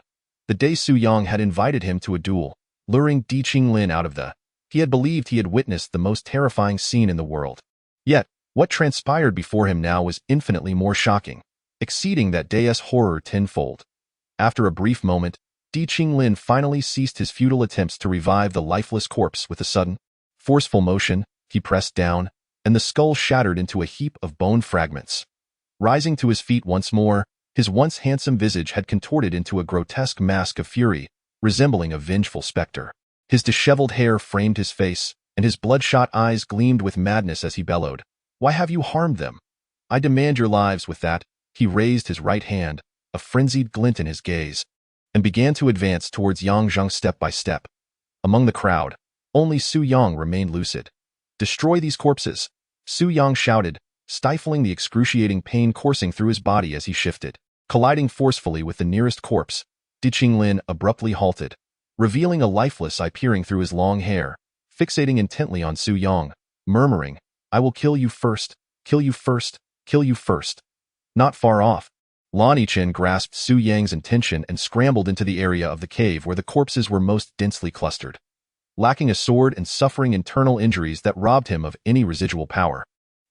S1: The day Su Yang had invited him to a duel, luring Di Qinglin out of he had believed he had witnessed the most terrifying scene in the world. Yet, what transpired before him now was infinitely more shocking, exceeding that day's horror tenfold. After a brief moment, Di Qinglin finally ceased his futile attempts to revive the lifeless corpse. With a sudden, forceful motion, he pressed down, and the skull shattered into a heap of bone fragments. Rising to his feet once more, his once handsome visage had contorted into a grotesque mask of fury, resembling a vengeful specter. His disheveled hair framed his face, and his bloodshot eyes gleamed with madness as he bellowed, "Why have you harmed them? I demand your lives." With that, he raised his right hand, a frenzied glint in his gaze, and began to advance towards Yang Zheng step by step. Among the crowd, only Su Yang remained lucid. "Destroy these corpses," Su Yang shouted, stifling the excruciating pain coursing through his body as he shifted. Colliding forcefully with the nearest corpse, Di Qinglin abruptly halted, revealing a lifeless eye peering through his long hair, fixating intently on Su Yang, murmuring, "I will kill you first, kill you first, kill you first." Not far off, Lan Yichen grasped Su Yang's intention and scrambled into the area of the cave where the corpses were most densely clustered. Lacking a sword and suffering internal injuries that robbed him of any residual power,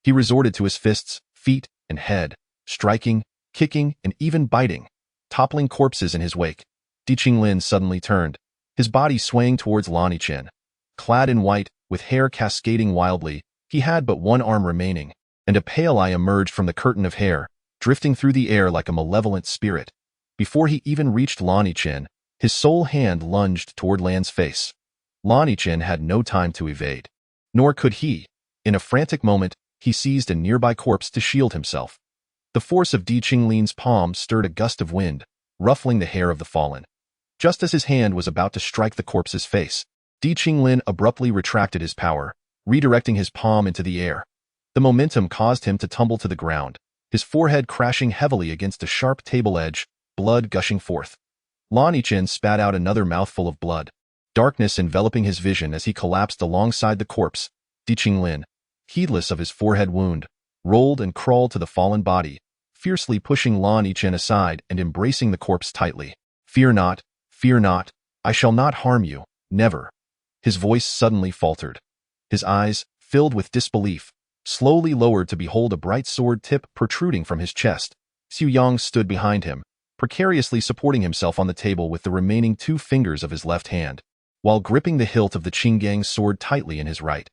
S1: he resorted to his fists, feet, and head, striking, kicking, and even biting, toppling corpses in his wake. Di Qinglin suddenly turned, his body swaying towards Lan Yichen. Clad in white, with hair cascading wildly, he had but one arm remaining, and a pale eye emerged from the curtain of hair, drifting through the air like a malevolent spirit. Before he even reached Lan Yichen, his sole hand lunged toward Lan's face. Lan Yichen had no time to evade. Nor could he. In a frantic moment, he seized a nearby corpse to shield himself. The force of Di Qinglin's palm stirred a gust of wind, ruffling the hair of the fallen. Just as his hand was about to strike the corpse's face, Di Qinglin abruptly retracted his power, redirecting his palm into the air. The momentum caused him to tumble to the ground, his forehead crashing heavily against a sharp table edge, blood gushing forth. Lan Yichen spat out another mouthful of blood, darkness enveloping his vision as he collapsed alongside the corpse. Di Qinglin, heedless of his forehead wound, rolled and crawled to the fallen body, fiercely pushing Lan Yichen aside and embracing the corpse tightly. Fear not, I shall not harm you, never." His voice suddenly faltered. His eyes, filled with disbelief, slowly lowered to behold a bright sword tip protruding from his chest. Su Yang stood behind him, precariously supporting himself on the table with the remaining 2 fingers of his left hand, while gripping the hilt of the Qingang sword tightly in his right.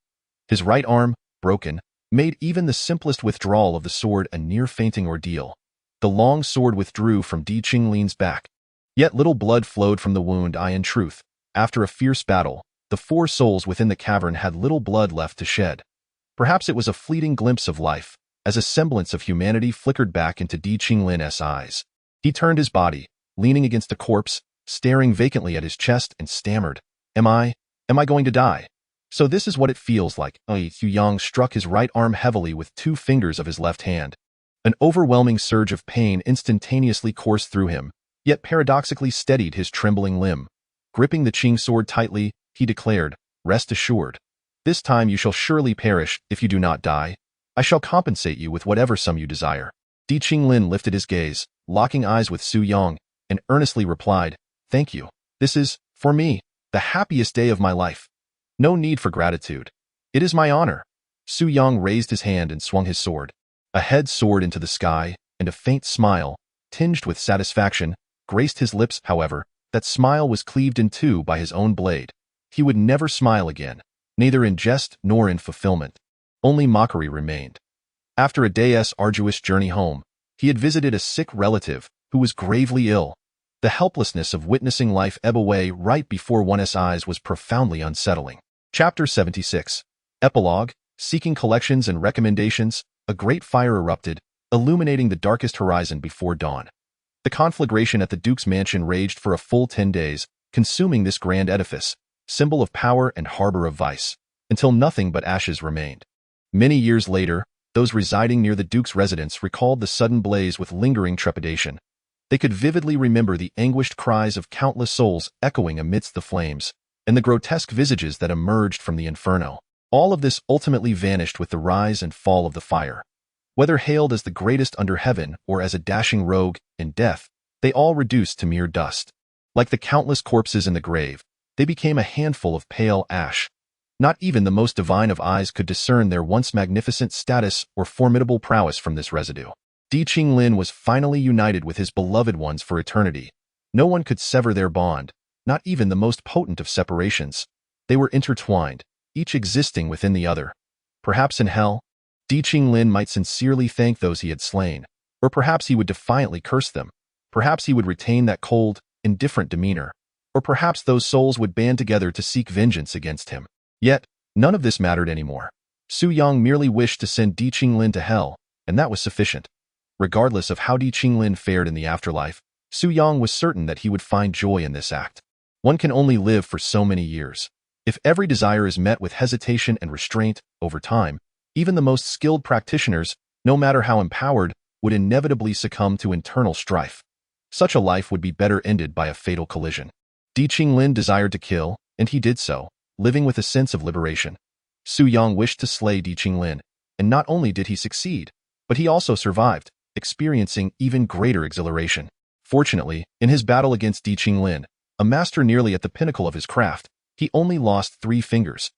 S1: His right arm, broken, made even the simplest withdrawal of the sword a near-fainting ordeal. The long sword withdrew from Di Qinglin's back. Yet little blood flowed from the wound. In truth, after a fierce battle, the 4 souls within the cavern had little blood left to shed. Perhaps it was a fleeting glimpse of life, as a semblance of humanity flickered back into Di Qinglin's eyes. He turned his body, leaning against the corpse, staring vacantly at his chest, and stammered, Am I going to die? So this is what it feels like." Su Yang struck his right arm heavily with 2 fingers of his left hand. An overwhelming surge of pain instantaneously coursed through him, yet paradoxically steadied his trembling limb. Gripping the Qing sword tightly, he declared, "Rest assured. This time you shall surely perish if you do not die. I shall compensate you with whatever sum you desire." Di Qinglin lifted his gaze, locking eyes with Su Yang, and earnestly replied, "Thank you. This is, for me, the happiest day of my life. No need for gratitude. It is my honor." Su Yang raised his hand and swung his sword. A head soared into the sky, and a faint smile, tinged with satisfaction, graced his lips. However, that smile was cleaved in 2 by his own blade. He would never smile again, neither in jest nor in fulfillment. Only mockery remained. After a day's arduous journey home, he had visited a sick relative who was gravely ill. The helplessness of witnessing life ebb away right before one's eyes was profoundly unsettling. Chapter 76. Epilogue. Seeking collections and recommendations, a great fire erupted, illuminating the darkest horizon before dawn. The conflagration at the Duke's mansion raged for a full 10 days, consuming this grand edifice, symbol of power and harbor of vice, until nothing but ashes remained. Many years later, those residing near the Duke's residence recalled the sudden blaze with lingering trepidation. They could vividly remember the anguished cries of countless souls echoing amidst the flames, and the grotesque visages that emerged from the inferno. All of this ultimately vanished with the rise and fall of the fire. Whether hailed as the greatest under heaven or as a dashing rogue in death, they all reduced to mere dust. Like the countless corpses in the grave, they became a handful of pale ash. Not even the most divine of eyes could discern their once magnificent status or formidable prowess from this residue. Di Qinglin was finally united with his beloved ones for eternity. No one could sever their bond, not even the most potent of separations. They were intertwined, each existing within the other. Perhaps in hell, Di Qinglin might sincerely thank those he had slain, or perhaps he would defiantly curse them. Perhaps he would retain that cold, indifferent demeanor, or perhaps those souls would band together to seek vengeance against him. Yet, none of this mattered anymore. Su Yang merely wished to send Di Qinglin to hell, and that was sufficient. Regardless of how Di Qinglin fared in the afterlife, Su Yang was certain that he would find joy in this act. One can only live for so many years. If every desire is met with hesitation and restraint, over time, even the most skilled practitioners, no matter how empowered, would inevitably succumb to internal strife. Such a life would be better ended by a fatal collision. Di Qinglin desired to kill, and he did so, living with a sense of liberation. Su Yang wished to slay Di Qinglin, and not only did he succeed, but he also survived, experiencing even greater exhilaration. Fortunately, in his battle against Di Qinglin, a master nearly at the pinnacle of his craft, he only lost 3 fingers.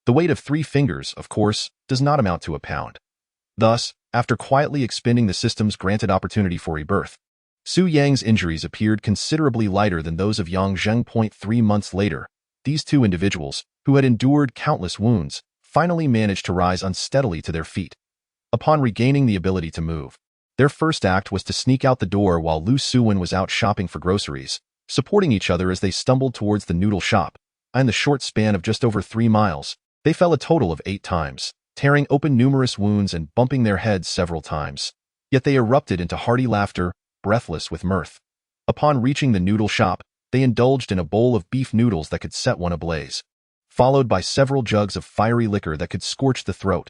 S1: The weight of 3 fingers, of course, does not amount to a pound. Thus, after quietly expending the system's granted opportunity for rebirth, Su Yang's injuries appeared considerably lighter than those of Yang Zheng. 3 months later, these two individuals, who had endured countless wounds, finally managed to rise unsteadily to their feet. Upon regaining the ability to move, their first act was to sneak out the door while Lu Suwen was out shopping for groceries, supporting each other as they stumbled towards the noodle shop. In the short span of just over 3 miles, they fell a total of 8 times, tearing open numerous wounds and bumping their heads several times. Yet they erupted into hearty laughter, breathless with mirth. Upon reaching the noodle shop, they indulged in a bowl of beef noodles that could set one ablaze, followed by several jugs of fiery liquor that could scorch the throat.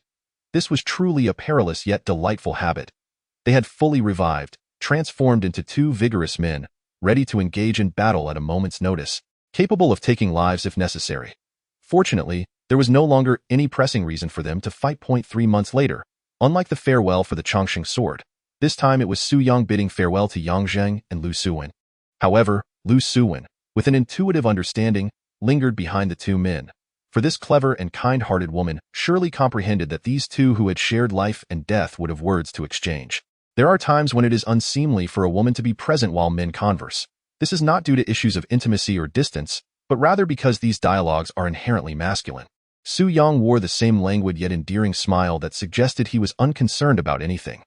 S1: This was truly a perilous yet delightful habit. They had fully revived, transformed into 2 vigorous men, ready to engage in battle at a moment's notice, capable of taking lives if necessary. Fortunately, there was no longer any pressing reason for them to fight. 3 months later, unlike the farewell for the Chongqing sword, this time it was Su Yang bidding farewell to Yang Zheng and Lu Suwen. However, Lu Suwen, with an intuitive understanding, lingered behind the 2 men. For this clever and kind-hearted woman surely comprehended that these 2 who had shared life and death would have words to exchange. There are times when it is unseemly for a woman to be present while men converse. This is not due to issues of intimacy or distance, but rather because these dialogues are inherently masculine. Su Yang wore the same languid yet endearing smile that suggested he was unconcerned about anything.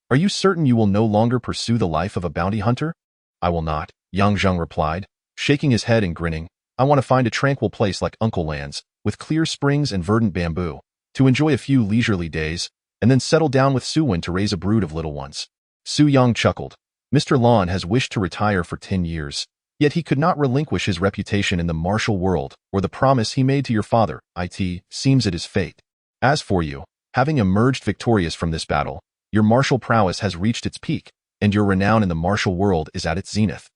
S1: "Are you certain you will no longer pursue the life of a bounty hunter?" "I will not," Yang Zheng replied, shaking his head and grinning. "I want to find a tranquil place like Uncle Land's, with clear springs and verdant bamboo, to enjoy a few leisurely days, and then settle down with Suwen to raise a brood of little ones." Su Yang chuckled. Mr. Lan has wished to retire for 10 years, yet he could not relinquish his reputation in the martial world or the promise he made to your father. It seems it is fate. As for you, having emerged victorious from this battle, your martial prowess has reached its peak, and your renown in the martial world is at its zenith.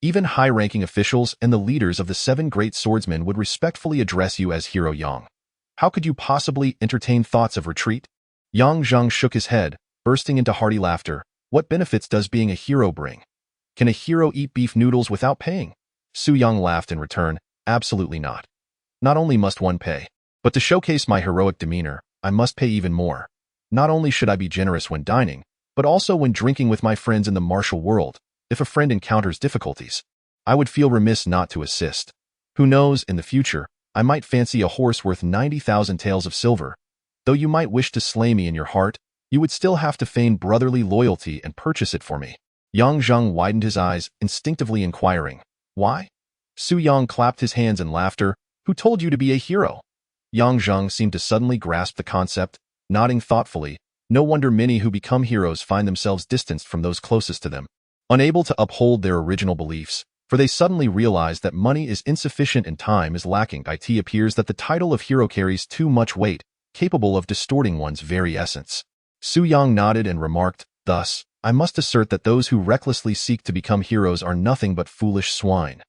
S1: Even high-ranking officials and the leaders of the 7 great swordsmen would respectfully address you as Hero Yang. How could you possibly entertain thoughts of retreat? Yang Zheng shook his head, bursting into hearty laughter. What benefits does being a hero bring? Can a hero eat beef noodles without paying? Su Yang laughed in return. Absolutely not. Not only must one pay, but to showcase my heroic demeanor, I must pay even more. Not only should I be generous when dining, but also when drinking with my friends in the martial world. If a friend encounters difficulties, I would feel remiss not to assist. Who knows, in the future, I might fancy a horse worth 90,000 taels of silver. Though you might wish to slay me in your heart, you would still have to feign brotherly loyalty and purchase it for me. Yang Zheng widened his eyes, instinctively inquiring, "Why?" Su Yang clapped his hands in laughter. "Who told you to be a hero?" Yang Zheng seemed to suddenly grasp the concept, nodding thoughtfully. No wonder many who become heroes find themselves distanced from those closest to them. unable to uphold their original beliefs, for they suddenly realize that money is insufficient and time is lacking. It appears that the title of hero carries too much weight, capable of distorting one's very essence. Su Yang nodded and remarked, "Thus, I must assert that those who recklessly seek to become heroes are nothing but foolish swine.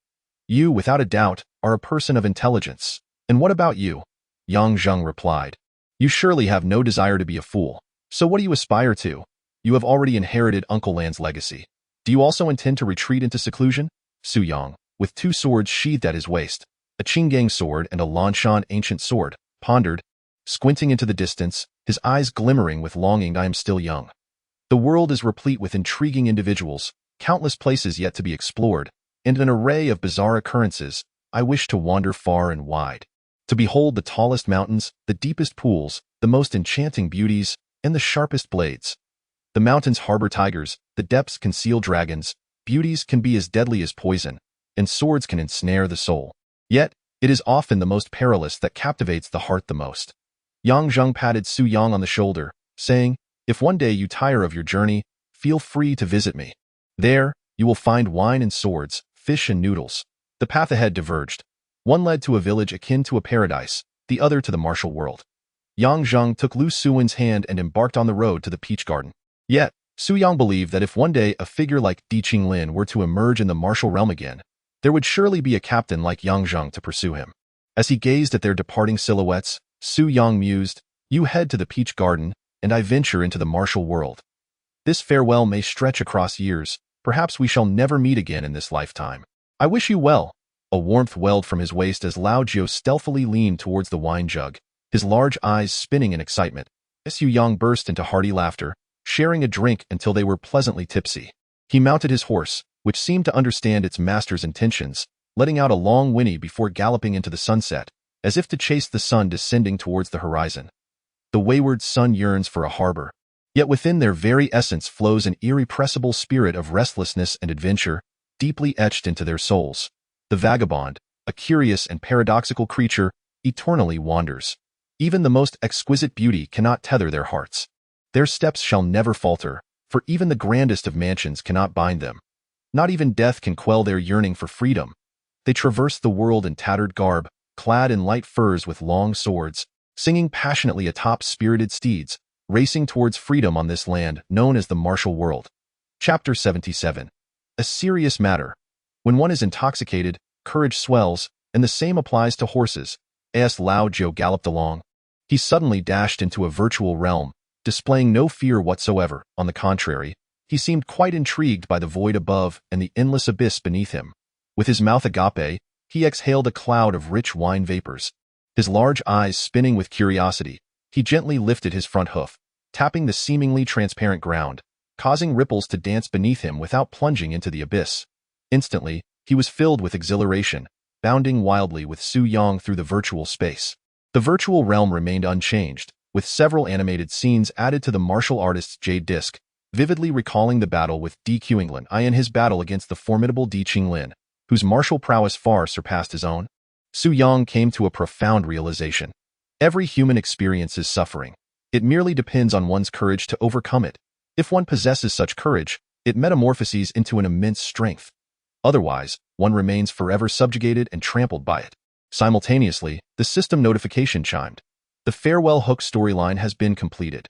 S1: You, without a doubt, are a person of intelligence. And what about you?" Yang Zheng replied, "You surely have no desire to be a fool. So what do you aspire to? You have already inherited Uncle Lan's legacy. Do you also intend to retreat into seclusion?" Su Yang, with 2 swords sheathed at his waist, a Qinggang sword and a Lanshan ancient sword, pondered, squinting into the distance, his eyes glimmering with longing. "I am still young. The world is replete with intriguing individuals, countless places yet to be explored, and an array of bizarre occurrences. I wish to wander far and wide, to behold the tallest mountains, the deepest pools, the most enchanting beauties, and the sharpest blades. The mountains harbor tigers, the depths conceal dragons, beauties can be as deadly as poison, and swords can ensnare the soul. Yet, it is often the most perilous that captivates the heart the most." Yang Zheng patted Su Yang on the shoulder, saying, "If one day you tire of your journey, feel free to visit me. There, you will find wine and swords, fish and noodles." The path ahead diverged. One led to a village akin to a paradise, the other to the martial world. Yang Zheng took Lu Suwen's hand and embarked on the road to the peach garden. Yet, Su Yang believed that if one day a figure like Di Qinglin were to emerge in the martial realm again, there would surely be a captain like Yang Zheng to pursue him. As he gazed at their departing silhouettes, Su Yang mused, "You head to the peach garden, and I venture into the martial world. This farewell may stretch across years, perhaps we shall never meet again in this lifetime. I wish you well." A warmth welled from his waist as Lao Jiu stealthily leaned towards the wine jug, his large eyes spinning in excitement. Su Yang burst into hearty laughter, sharing a drink until they were pleasantly tipsy. He mounted his horse, which seemed to understand its master's intentions, letting out a long whinny before galloping into the sunset, as if to chase the sun descending towards the horizon. The wayward sun yearns for a harbor, yet within their very essence flows an irrepressible spirit of restlessness and adventure, deeply etched into their souls. The vagabond, a curious and paradoxical creature, eternally wanders. Even the most exquisite beauty cannot tether their hearts. Their steps shall never falter, for even the grandest of mansions cannot bind them. Not even death can quell their yearning for freedom. They traverse the world in tattered garb, clad in light furs with long swords, singing passionately atop spirited steeds, racing towards freedom on this land known as the martial world. Chapter 77. A serious matter. When one is intoxicated, courage swells, and the same applies to horses. As Lao Jiu galloped along, he suddenly dashed into a virtual realm, displaying no fear whatsoever. On the contrary, he seemed quite intrigued by the void above and the endless abyss beneath him. With his mouth agape, he exhaled a cloud of rich wine vapors. His large eyes spinning with curiosity, he gently lifted his front hoof, tapping the seemingly transparent ground, causing ripples to dance beneath him without plunging into the abyss. Instantly, he was filled with exhilaration, bounding wildly with Su Yang through the virtual space. The virtual realm remained unchanged, with several animated scenes added to the martial artist's jade disc, vividly recalling the battle with Di Qinglin and his battle against the formidable Di Qinglin, whose martial prowess far surpassed his own. Su Yang came to a profound realization. Every human experiences suffering. It merely depends on one's courage to overcome it. If one possesses such courage, it metamorphoses into an immense strength. Otherwise, one remains forever subjugated and trampled by it. Simultaneously, the system notification chimed. The farewell hook storyline has been completed.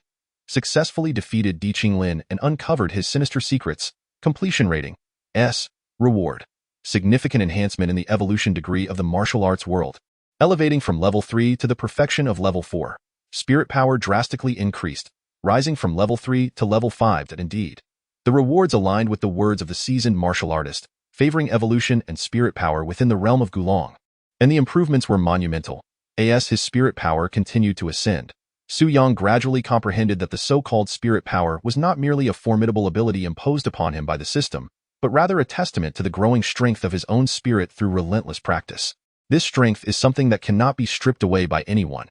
S1: Successfully defeated Di Qinglin and uncovered his sinister secrets. Completion rating. S. Reward. Significant enhancement in the evolution degree of the martial arts world. Elevating from level 3 to the perfection of level 4. Spirit power drastically increased, rising from level 3 to level 5. That indeed. The rewards aligned with the words of the seasoned martial artist, favoring evolution and spirit power within the realm of Guan. And the improvements were monumental. As his spirit power continued to ascend, Su Yang gradually comprehended that the so-called spirit power was not merely a formidable ability imposed upon him by the system, but rather a testament to the growing strength of his own spirit through relentless practice. This strength is something that cannot be stripped away by anyone.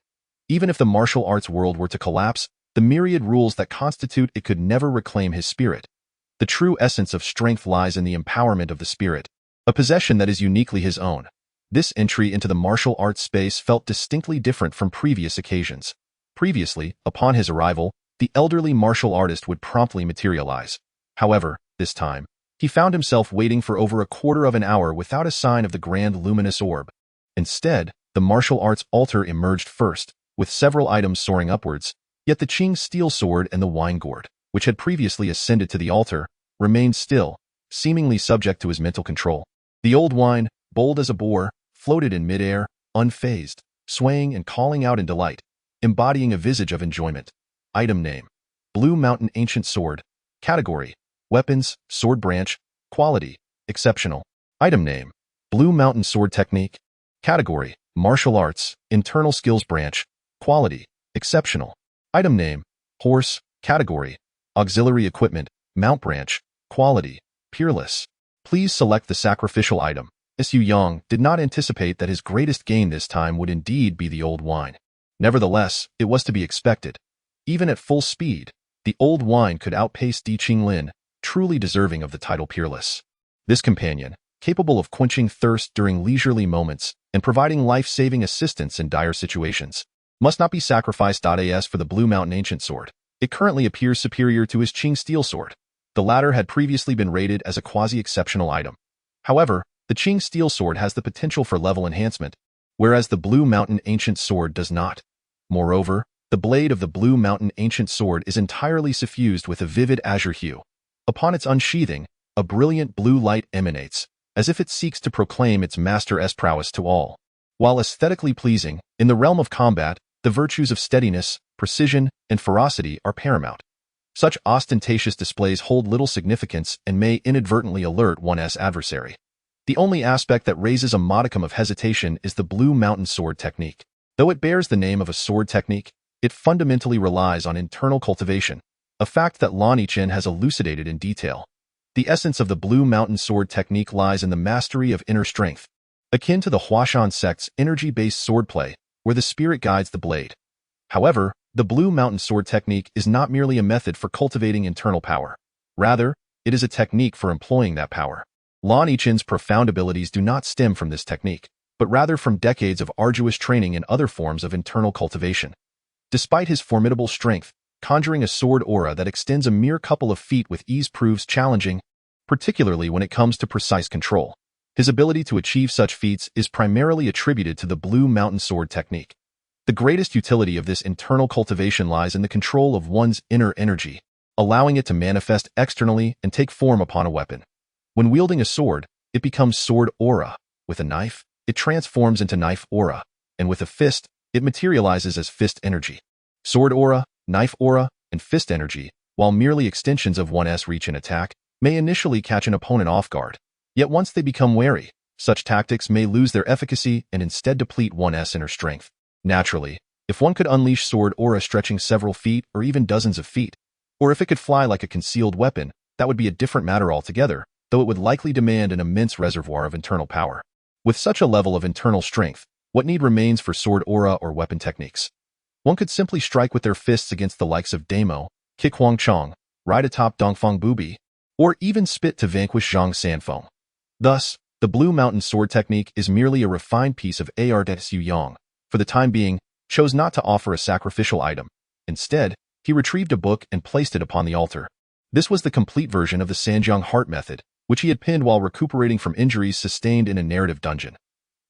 S1: Even if the martial arts world were to collapse, the myriad rules that constitute it could never reclaim his spirit. The true essence of strength lies in the empowerment of the spirit, a possession that is uniquely his own. This entry into the martial arts space felt distinctly different from previous occasions. Previously, upon his arrival, the elderly martial artist would promptly materialize. However, this time, He found himself waiting for over a quarter of an hour without a sign of the grand luminous orb. Instead, the martial arts altar emerged first, with several items soaring upwards, yet the Qing's steel sword and the wine gourd, which had previously ascended to the altar, remained still, seemingly subject to his mental control. The old wine, bold as a boar, floated in midair, unfazed, swaying and calling out in delight, embodying a visage of enjoyment. Item name: Blue Mountain Ancient Sword. Category: Weapons, Sword Branch. Quality: Exceptional. Item name: Blue Mountain Sword Technique. Category: Martial Arts, Internal Skills Branch. Quality: Exceptional. Item name: Horse. Category: Auxiliary Equipment, Mount Branch. Quality: Peerless. Please select the sacrificial item. Xiu Yang did not anticipate that his greatest gain this time would indeed be the old wine. Nevertheless, it was to be expected. Even at full speed, the old wine could outpace Di Qinglin, truly deserving of the title Peerless. This companion, capable of quenching thirst during leisurely moments and providing life-saving assistance in dire situations, must not be sacrificed. As for the Blue Mountain Ancient Sword, it currently appears superior to his Qing Steel Sword. The latter had previously been rated as a quasi-exceptional item. However, the Qing Steel Sword has the potential for level enhancement, whereas the Blue Mountain Ancient Sword does not. Moreover, the blade of the Blue Mountain Ancient Sword is entirely suffused with a vivid azure hue. Upon its unsheathing, a brilliant blue light emanates, as if it seeks to proclaim its master's prowess to all. While aesthetically pleasing, in the realm of combat, the virtues of steadiness, precision, and ferocity are paramount. Such ostentatious displays hold little significance and may inadvertently alert one's adversary. The only aspect that raises a modicum of hesitation is the Blue Mountain Sword Technique. Though it bears the name of a sword technique, it fundamentally relies on internal cultivation, a fact that Lan Yichen has elucidated in detail. The essence of the Blue Mountain Sword Technique lies in the mastery of inner strength, akin to the Huashan sect's energy-based swordplay, where the spirit guides the blade. However, the Blue Mountain Sword Technique is not merely a method for cultivating internal power. Rather, it is a technique for employing that power. Lan Yichen's profound abilities do not stem from this technique, but rather from decades of arduous training in other forms of internal cultivation. Despite his formidable strength, conjuring a sword aura that extends a mere couple of feet with ease proves challenging, particularly when it comes to precise control. His ability to achieve such feats is primarily attributed to the Blue Mountain Sword Technique. The greatest utility of this internal cultivation lies in the control of one's inner energy, allowing it to manifest externally and take form upon a weapon. When wielding a sword, it becomes sword aura. With a knife, it transforms into knife aura, and with a fist, it materializes as fist energy. Sword aura, knife aura, and fist energy, while merely extensions of one's reach in attack, may initially catch an opponent off guard. Yet once they become wary, such tactics may lose their efficacy and instead deplete one's inner strength. Naturally, if one could unleash sword aura stretching several feet or even dozens of feet, or if it could fly like a concealed weapon, that would be a different matter altogether, though it would likely demand an immense reservoir of internal power. With such a level of internal strength, what need remains for sword aura or weapon techniques? One could simply strike with their fists against the likes of Damo, kick Huang Chong, ride atop Dongfang Bubi, or even spit to vanquish Zhang Sanfeng. Thus, the Blue Mountain Sword Technique is merely a refined piece of art. Xiu Yang, for the time being, chose not to offer a sacrificial item. Instead, he retrieved a book and placed it upon the altar. This was the complete version of the Sanjiang Heart Method, which he had penned while recuperating from injuries sustained in a narrative dungeon.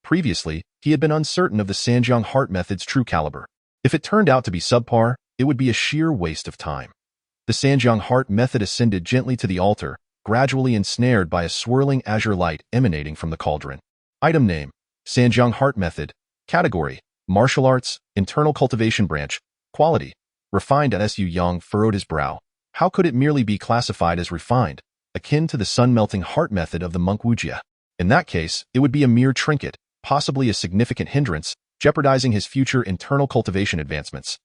S1: Previously, he had been uncertain of the Sanjiang Heart Method's true caliber. If it turned out to be subpar, it would be a sheer waste of time. The Sanjiang Heart Method ascended gently to the altar, gradually ensnared by a swirling azure light emanating from the cauldron. Item name: Sanjiang Heart Method. Category: Martial Arts, Internal Cultivation Branch. Quality: Refined. Xiu Yang furrowed his brow. How could it merely be classified as refined, akin to the sun-melting heart method of the monk Wujia? In that case, it would be a mere trinket, possibly a significant hindrance, jeopardizing his future internal cultivation advancements.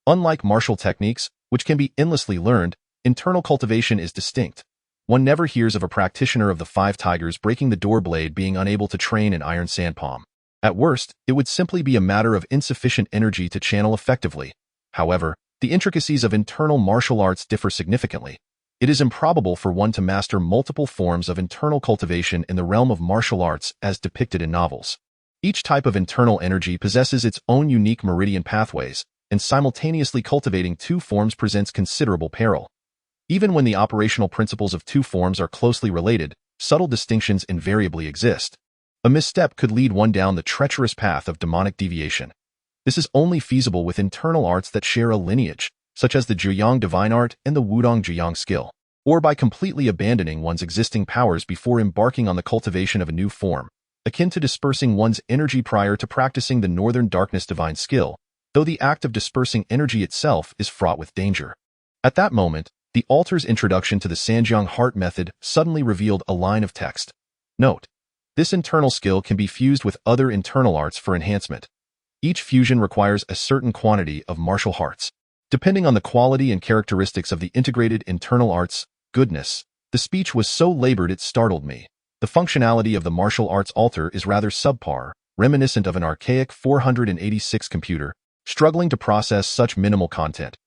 S1: Unlike martial techniques, which can be endlessly learned, internal cultivation is distinct. One never hears of a practitioner of the Five Tigers breaking the door blade being unable to train an iron sandpalm. At worst, it would simply be a matter of insufficient energy to channel effectively. However, the intricacies of internal martial arts differ significantly. It is improbable for one to master multiple forms of internal cultivation in the realm of martial arts as depicted in novels. Each type of internal energy possesses its own unique meridian pathways, and simultaneously cultivating two forms presents considerable peril. Even when the operational principles of two forms are closely related, subtle distinctions invariably exist. A misstep could lead one down the treacherous path of demonic deviation. This is only feasible with internal arts that share a lineage, such as the Zhuyang divine art and the Wudong Zhuyang skill, or by completely abandoning one's existing powers before embarking on the cultivation of a new form, akin to dispersing one's energy prior to practicing the Northern Darkness divine skill, though the act of dispersing energy itself is fraught with danger. At that moment, the altar's introduction to the Sanjiang Heart method suddenly revealed a line of text. Note: this internal skill can be fused with other internal arts for enhancement. Each fusion requires a certain quantity of martial hearts. Depending on the quality and characteristics of the integrated internal arts, goodness, the speech was so labored it startled me. The functionality of the martial arts altar is rather subpar, reminiscent of an archaic 486 computer, struggling to process such minimal content.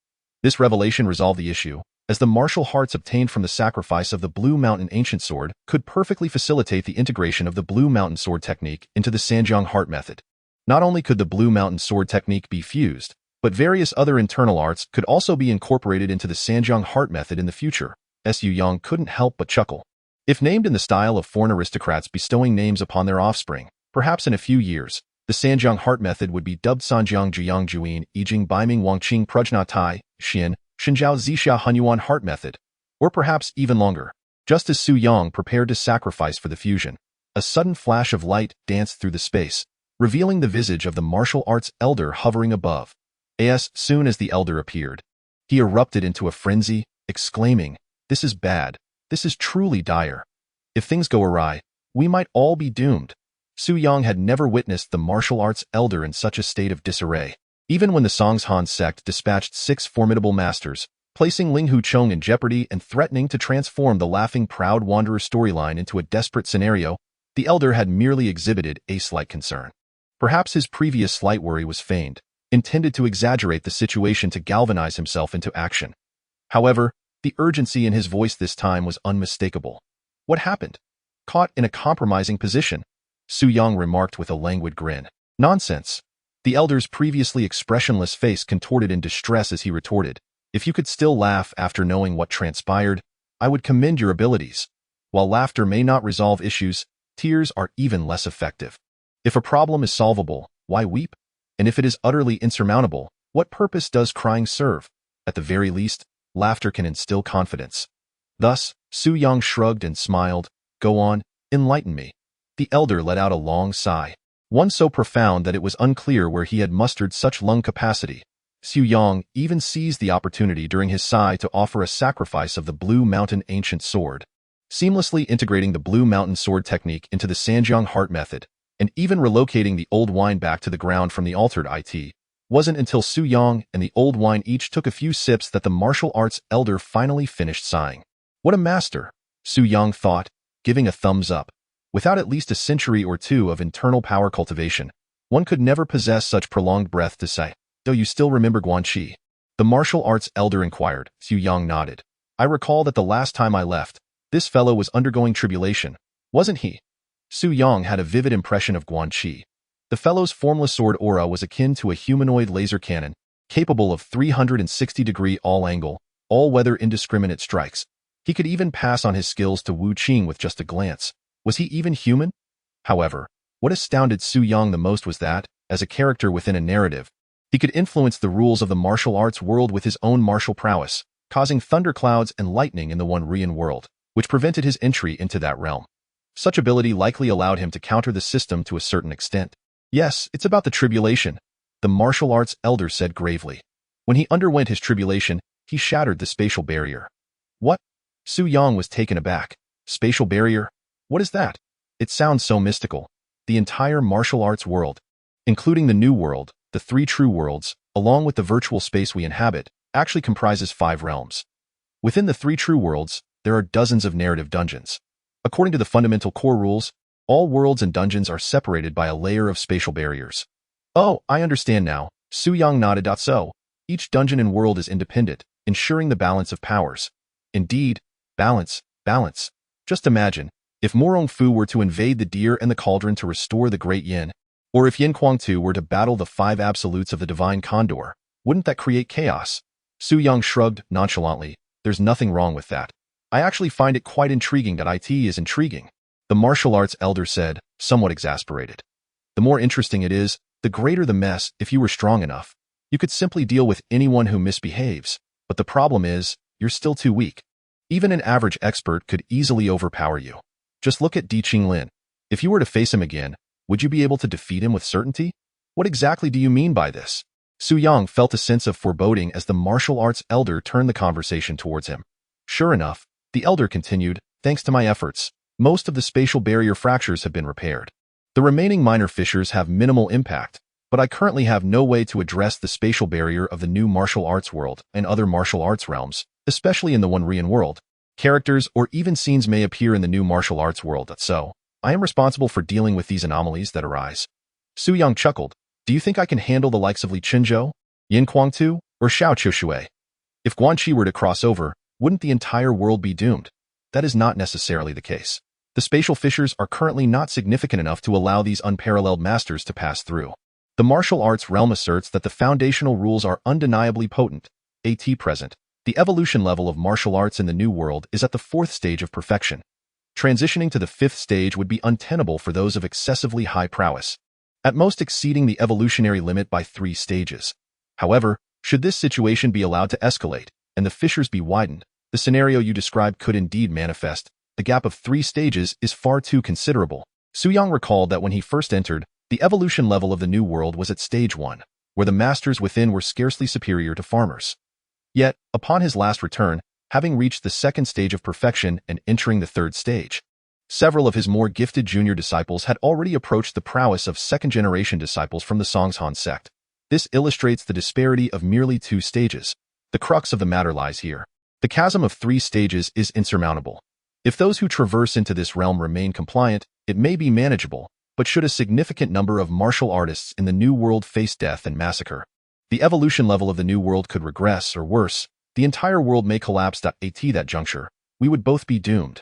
S1: This revelation resolved the issue, as the martial hearts obtained from the sacrifice of the Blue Mountain Ancient Sword could perfectly facilitate the integration of the Blue Mountain Sword technique into the Sanjiang Heart method. Not only could the Blue Mountain Sword technique be fused, but various other internal arts could also be incorporated into the Sanjiang Heart method in the future. Su Yang couldn't help but chuckle. If named in the style of foreign aristocrats bestowing names upon their offspring, perhaps in a few years, the Sanjiang Heart method would be dubbed Sanjiang Zhiyang Juyin Yijing Baiming Wangqing Prajna Tai, Xin, Xinjiao Zixia Hunyuan Heart method, or perhaps even longer. Just as Su Yang prepared to sacrifice for the fusion, a sudden flash of light danced through the space, revealing the visage of the martial arts elder hovering above. As soon as the elder appeared, he erupted into a frenzy, exclaiming, "This is bad. This is truly dire. If things go awry, we might all be doomed." Su Yang had never witnessed the martial arts elder in such a state of disarray. Even when the Songshan sect dispatched 6 formidable masters, placing Ling Huchong in jeopardy and threatening to transform the laughing proud wanderer storyline into a desperate scenario, the elder had merely exhibited a slight concern. Perhaps his previous slight worry was feigned, intended to exaggerate the situation to galvanize himself into action. However, the urgency in his voice this time was unmistakable. "What happened?" "Caught in a compromising position," Su Yang remarked with a languid grin. "Nonsense." The elder's previously expressionless face contorted in distress as he retorted, "If you could still laugh after knowing what transpired, I would commend your abilities. While laughter may not resolve issues, tears are even less effective. If a problem is solvable, why weep? And if it is utterly insurmountable, what purpose does crying serve? At the very least, laughter can instill confidence." Thus, Su Yang shrugged and smiled. "Go on, enlighten me." The elder let out a long sigh, one so profound that it was unclear where he had mustered such lung capacity. Su Yang even seized the opportunity during his sigh to offer a sacrifice of the Blue Mountain Ancient Sword, seamlessly integrating the Blue Mountain Sword technique into the Sanjiang Heart method, and even relocating the old wine back to the ground from the altered it. Wasn't until Su Yang and the old wine each took a few sips that the martial arts elder finally finished sighing. "What a master," Su Yang thought, giving a thumbs up. Without at least a century or two of internal power cultivation, one could never possess such prolonged breath to say. "Do you still remember Guan? The martial arts elder inquired. Su Yang nodded. "I recall that the last time I left, this fellow was undergoing tribulation, wasn't he?" Su Yang had a vivid impression of Guan. The fellow's formless sword aura was akin to a humanoid laser cannon, capable of 360-degree all-angle, all-weather indiscriminate strikes. He could even pass on his skills to Wu Qing with just a glance. Was he even human? However, what astounded Su Yang the most was that, as a character within a narrative, he could influence the rules of the martial arts world with his own martial prowess, causing thunderclouds and lightning in the Wen Ruian world, which prevented his entry into that realm. Such ability likely allowed him to counter the system to a certain extent. "Yes, it's about the tribulation," the martial arts elder said gravely. "When he underwent his tribulation, he shattered the spatial barrier." "What?" Su Yang was taken aback. "Spatial barrier? What is that?" "It sounds so mystical. The entire martial arts world, including the new world, the 3 true worlds, along with the virtual space we inhabit, actually comprises 5 realms. Within the 3 true worlds, there are dozens of narrative dungeons. According to the fundamental core rules, all worlds and dungeons are separated by a layer of spatial barriers." "Oh, I understand now," Su Yang nodded. "So, each dungeon and world is independent, ensuring the balance of powers." "Indeed, balance. Just imagine, if Morong Fu were to invade the deer and the cauldron to restore the great yin, or if Yin Kuangtu were to battle the 5 absolutes of the divine condor, wouldn't that create chaos?" Su Yang shrugged nonchalantly. There's nothing wrong with that. I actually find it quite intriguing that it is intriguing, the martial arts elder said, somewhat exasperated. The more interesting it is, the greater the mess. If you were strong enough, you could simply deal with anyone who misbehaves, but the problem is, you're still too weak. Even an average expert could easily overpower you. Just look at Di Qinglin. If you were to face him again, would you be able to defeat him with certainty? What exactly do you mean by this? Su Yang felt a sense of foreboding as the martial arts elder turned the conversation towards him. Sure enough, the elder continued, thanks to my efforts, most of the spatial barrier fractures have been repaired. The remaining minor fissures have minimal impact, but I currently have no way to address the spatial barrier of the new martial arts world and other martial arts realms, especially in the Wen Ruian world. Characters or even scenes may appear in the new martial arts world, so I am responsible for dealing with these anomalies that arise. Su Yang chuckled. Do you think I can handle the likes of Li Qinzhou, Yin Kuangtu, or Xiao Qiushui? If Guan were to cross over, wouldn't the entire world be doomed? That is not necessarily the case. The spatial fissures are currently not significant enough to allow these unparalleled masters to pass through. The martial arts realm asserts that the foundational rules are undeniably potent. At present, the evolution level of martial arts in the new world is at the 4th stage of perfection. Transitioning to the 5th stage would be untenable for those of excessively high prowess, at most exceeding the evolutionary limit by 3 stages. However, should this situation be allowed to escalate, and the fissures be widened, the scenario you described could indeed manifest. The gap of 3 stages is far too considerable. Su Yang recalled that when he first entered, the evolution level of the new world was at stage 1, where the masters within were scarcely superior to farmers. Yet, upon his last return, having reached the 2nd stage of perfection and entering the 3rd stage, several of his more gifted junior disciples had already approached the prowess of 2nd-generation disciples from the Songshan sect. This illustrates the disparity of merely 2 stages. The crux of the matter lies here. The chasm of 3 stages is insurmountable. If those who traverse into this realm remain compliant, it may be manageable, but should a significant number of martial artists in the new world face death and massacre, the evolution level of the new world could regress, or worse, the entire world may collapse. At that juncture, we would both be doomed.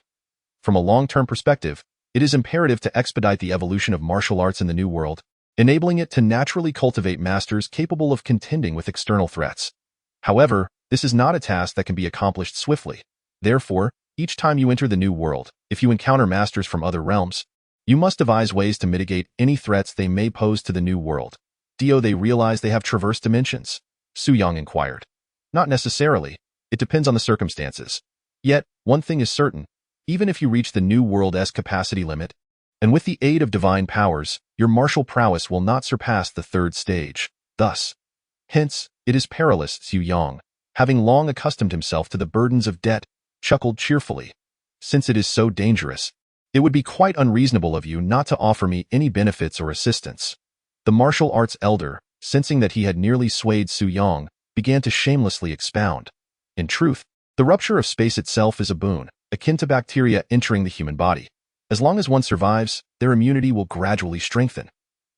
S1: From a long-term perspective, it is imperative to expedite the evolution of martial arts in the new world, enabling it to naturally cultivate masters capable of contending with external threats. However, this is not a task that can be accomplished swiftly. Therefore, each time you enter the new world, if you encounter masters from other realms, you must devise ways to mitigate any threats they may pose to the new world. Do they realize they have traversed dimensions? Su Yang inquired. Not necessarily. It depends on the circumstances. Yet, one thing is certain. Even if you reach the new world's capacity limit, and with the aid of divine powers, your martial prowess will not surpass the 3rd stage. Hence, it is perilous. Su Yang, having long accustomed himself to the burdens of debt, chuckled cheerfully. Since it is so dangerous, it would be quite unreasonable of you not to offer me any benefits or assistance. The martial arts elder, sensing that he had nearly swayed Su Yang, began to shamelessly expound. In truth, the rupture of space itself is a boon, akin to bacteria entering the human body. As long as one survives, their immunity will gradually strengthen.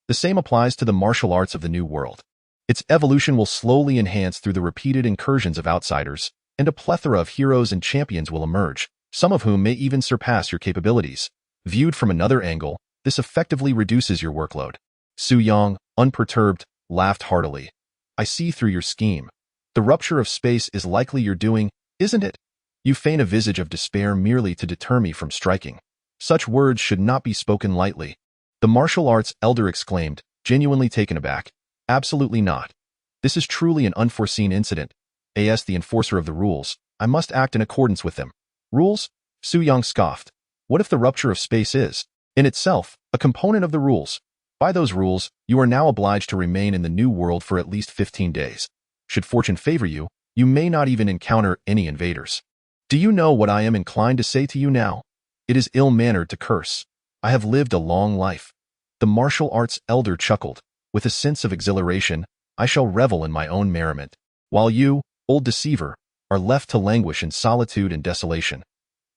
S1: The same applies to the martial arts of the new world. Its evolution will slowly enhance through the repeated incursions of outsiders, and a plethora of heroes and champions will emerge, some of whom may even surpass your capabilities. Viewed from another angle, this effectively reduces your workload. Su Yang, unperturbed, laughed heartily. I see through your scheme. The rupture of space is likely your doing, isn't it? You feign a visage of despair merely to deter me from striking. Such words should not be spoken lightly. The martial arts elder exclaimed, genuinely taken aback. Absolutely not. This is truly an unforeseen incident. As the enforcer of the rules, I must act in accordance with them. Rules? Su Yang scoffed. What if the rupture of space is, in itself, a component of the rules? By those rules, you are now obliged to remain in the new world for at least 15 days. Should fortune favor you, you may not even encounter any invaders. Do you know what I am inclined to say to you now? It is ill-mannered to curse. I have lived a long life. The martial arts elder chuckled. With a sense of exhilaration, I shall revel in my own merriment, while you, old deceiver, are left to languish in solitude and desolation.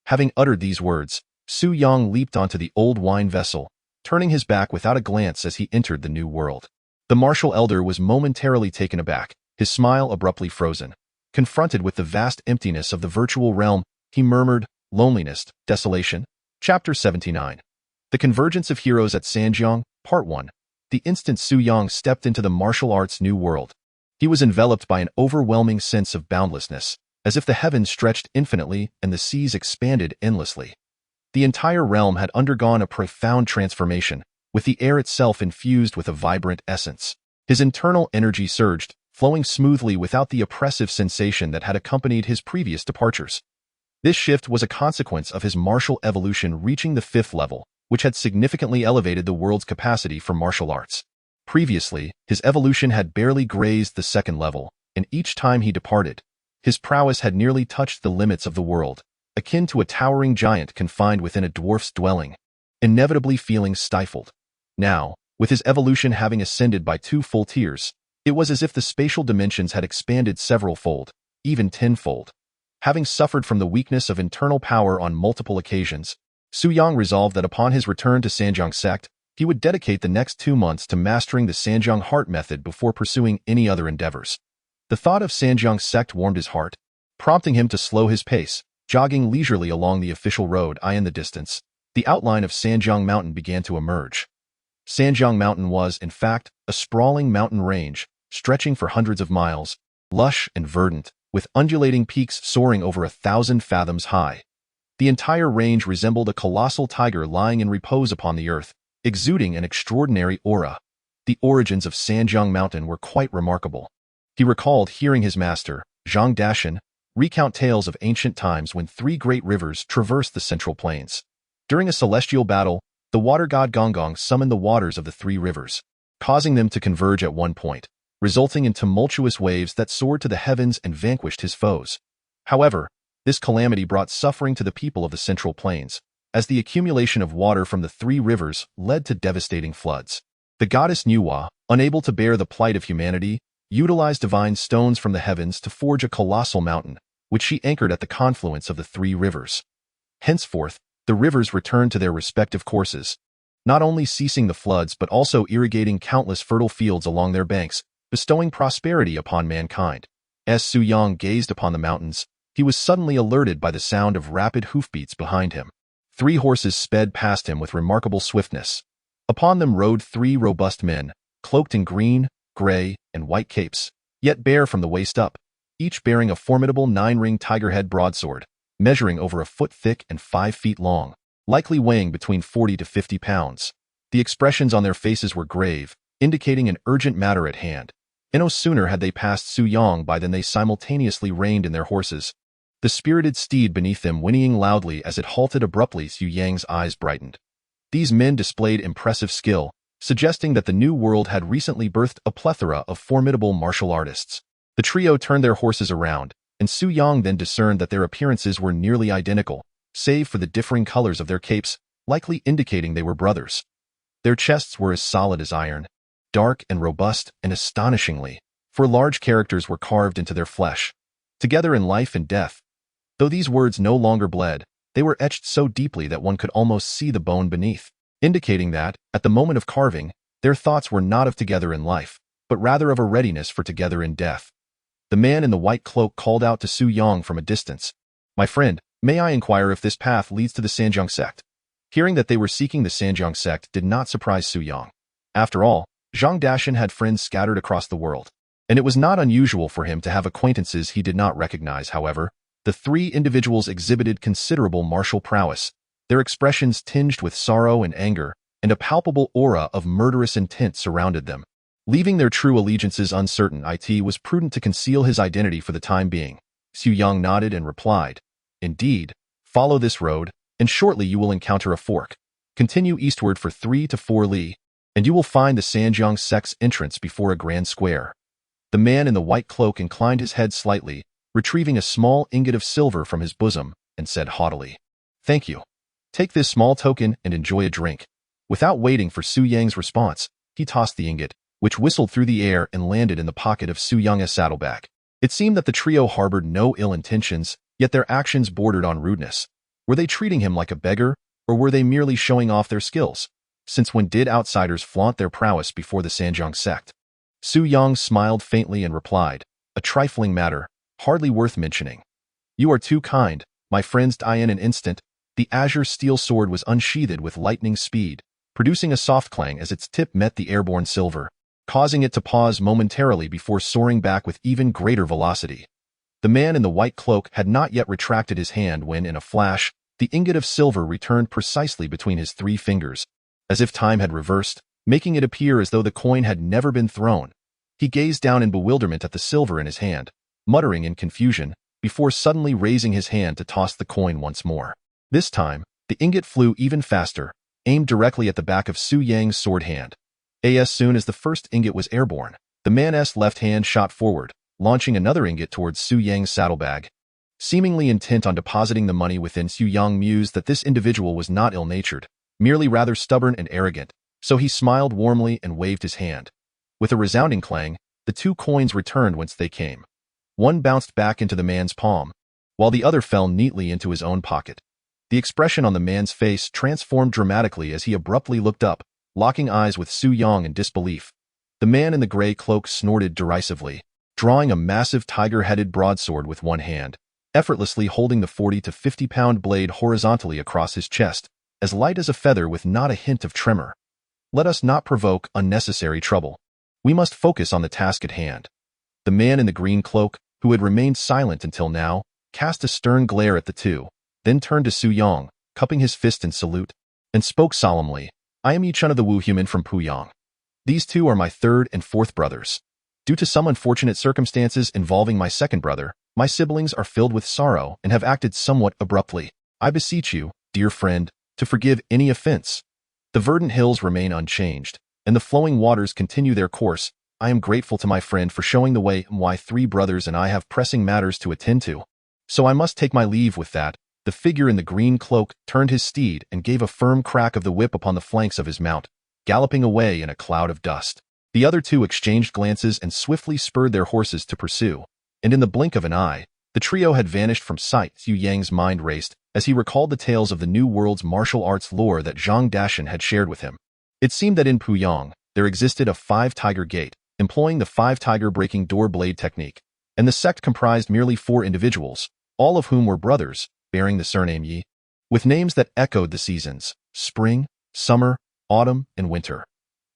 S1: Having uttered these words, Su Yang leaped onto the old wine vessel, turning his back without a glance as he entered the new world. The martial elder was momentarily taken aback, his smile abruptly frozen. Confronted with the vast emptiness of the virtual realm, he murmured, Loneliness, Desolation. Chapter 79. The Convergence of Heroes at Sanjiang, Part 1. The instant Su Yang stepped into the martial arts new world, he was enveloped by an overwhelming sense of boundlessness. as if the heavens stretched infinitely and the seas expanded endlessly. The entire realm had undergone a profound transformation, with the air itself infused with a vibrant essence. His internal energy surged, flowing smoothly without the oppressive sensation that had accompanied his previous departures. This shift was a consequence of his martial evolution reaching the 5th level, which had significantly elevated the world's capacity for martial arts. Previously, his evolution had barely grazed the 2nd level, and each time he departed, his prowess had nearly touched the limits of the world, akin to a towering giant confined within a dwarf's dwelling, inevitably feeling stifled. Now, with his evolution having ascended by 2 full tiers, it was as if the spatial dimensions had expanded several-fold, even 10-fold. Having suffered from the weakness of internal power on multiple occasions, Yang resolved that upon his return to Sanjiang sect, he would dedicate the next 2 months to mastering the Sanjiang heart method before pursuing any other endeavors. The thought of Sanjiang sect warmed his heart, prompting him to slow his pace, jogging leisurely along the official road. In the distance, the outline of Sanjiang Mountain began to emerge. Sanjiang Mountain was, in fact, a sprawling mountain range, stretching for hundreds of miles, lush and verdant, with undulating peaks soaring over 1,000 fathoms high. The entire range resembled a colossal tiger lying in repose upon the earth, exuding an extraordinary aura. The origins of Sanjiang Mountain were quite remarkable. He recalled hearing his master, Zhang Dashan, recount tales of ancient times when 3 great rivers traversed the central plains. During a celestial battle, the water god Gonggong summoned the waters of the 3 rivers, causing them to converge at one point, resulting in tumultuous waves that soared to the heavens and vanquished his foes. However, this calamity brought suffering to the people of the central plains, as the accumulation of water from the 3 rivers led to devastating floods. The goddess Nuwa, unable to bear the plight of humanity, utilized divine stones from the heavens to forge a colossal mountain, which she anchored at the confluence of the 3 rivers. Henceforth, the rivers returned to their respective courses, not only ceasing the floods but also irrigating countless fertile fields along their banks, bestowing prosperity upon mankind. As Yang gazed upon the mountains, he was suddenly alerted by the sound of rapid hoofbeats behind him. 3 horses sped past him with remarkable swiftness. Upon them rode 3 robust men, cloaked in green, gray, and white capes, yet bare from the waist up, each bearing a formidable 9-ring tiger-head broadsword, measuring over 1 foot thick and 5 feet long, likely weighing between 40 to 50 pounds. The expressions on their faces were grave, indicating an urgent matter at hand. And no sooner had they passed Yang by than they simultaneously reined in their horses, the spirited steed beneath them whinnying loudly as it halted abruptly. Yang's eyes brightened. These men displayed impressive skill, suggesting that the New World had recently birthed a plethora of formidable martial artists. The trio turned their horses around, and Yang then discerned that their appearances were nearly identical, save for the differing colors of their capes, likely indicating they were brothers. Their chests were as solid as iron, dark and robust, and astonishingly, for large characters were carved into their flesh, together in life and death. Though these words no longer bled, they were etched so deeply that one could almost see the bone beneath, indicating that, at the moment of carving, their thoughts were not of together in life, but rather of a readiness for together in death. The man in the white cloak called out to Yang from a distance. "My friend, may I inquire if this path leads to the Sanjiang sect?" Hearing that they were seeking the Sanjiang sect did not surprise Yang. After all, Zhang Dashan had friends scattered across the world, and it was not unusual for him to have acquaintances he did not recognize. However, the 3 individuals exhibited considerable martial prowess, their expressions tinged with sorrow and anger, and a palpable aura of murderous intent surrounded them. Leaving their true allegiances uncertain, it was prudent to conceal his identity for the time being. Yang nodded and replied, "Indeed, follow this road, and shortly you will encounter a fork. Continue eastward for 3 to 4 li, and you will find the Sanjiang sect's entrance before a grand square." The man in the white cloak inclined his head slightly, retrieving a small ingot of silver from his bosom, and said haughtily, "Thank you. Take this small token and enjoy a drink." Without waiting for Yang's response, he tossed the ingot, which whistled through the air and landed in the pocket of Yang's saddleback. It seemed that the trio harbored no ill intentions, yet their actions bordered on rudeness. Were they treating him like a beggar, or were they merely showing off their skills? Since when did outsiders flaunt their prowess before the Sanjiang sect? Yang smiled faintly and replied, "A trifling matter, hardly worth mentioning." "You are too kind, my friends." In an instant, the azure steel sword was unsheathed with lightning speed, producing a soft clang as its tip met the airborne silver, causing it to pause momentarily before soaring back with even greater velocity. The man in the white cloak had not yet retracted his hand when, in a flash, the ingot of silver returned precisely between his 3 fingers, as if time had reversed, making it appear as though the coin had never been thrown. He gazed down in bewilderment at the silver in his hand, muttering in confusion, before suddenly raising his hand to toss the coin once more. This time, the ingot flew even faster, aimed directly at the back of Su Yang's sword hand. As soon as the first ingot was airborne, the man's left hand shot forward, launching another ingot towards Su Yang's saddlebag. Seemingly intent on depositing the money within, Su Yang mused that this individual was not ill-natured, merely rather stubborn and arrogant, so he smiled warmly and waved his hand. With a resounding clang, the 2 coins returned whence they came. One bounced back into the man's palm, while the other fell neatly into his own pocket. The expression on the man's face transformed dramatically as he abruptly looked up, locking eyes with Su Yang in disbelief. The man in the gray cloak snorted derisively, drawing a massive tiger-headed broadsword with one hand, effortlessly holding the 40 to 50-pound blade horizontally across his chest, as light as a feather with not a hint of tremor. Let us not provoke unnecessary trouble. We must focus on the task at hand. The man in the green cloak, who had remained silent until now, cast a stern glare at the 2, then turned to Su Yang, cupping his fist in salute, and spoke solemnly. I am Yichun of the Wu human from Puyang. These 2 are my 3rd and 4th brothers. Due to some unfortunate circumstances involving my 2nd brother, my siblings are filled with sorrow and have acted somewhat abruptly. I beseech you, dear friend, to forgive any offense. The verdant hills remain unchanged, and the flowing waters continue their course. I am grateful to my friend for showing the way and why 3 brothers and I have pressing matters to attend to. So I must take my leave with that. The figure in the green cloak turned his steed and gave a firm crack of the whip upon the flanks of his mount, galloping away in a cloud of dust. The other 2 exchanged glances and swiftly spurred their horses to pursue, and in the blink of an eye, the trio had vanished from sight. Su Yang's mind raced as he recalled the tales of the New World's martial arts lore that Zhang Dashan had shared with him. It seemed that in Puyang, there existed a 5-tiger gate, employing the 5-tiger breaking door blade technique, and the sect comprised merely 4 individuals, all of whom were brothers, bearing the surname Yi, with names that echoed the seasons: spring, summer, autumn, and winter.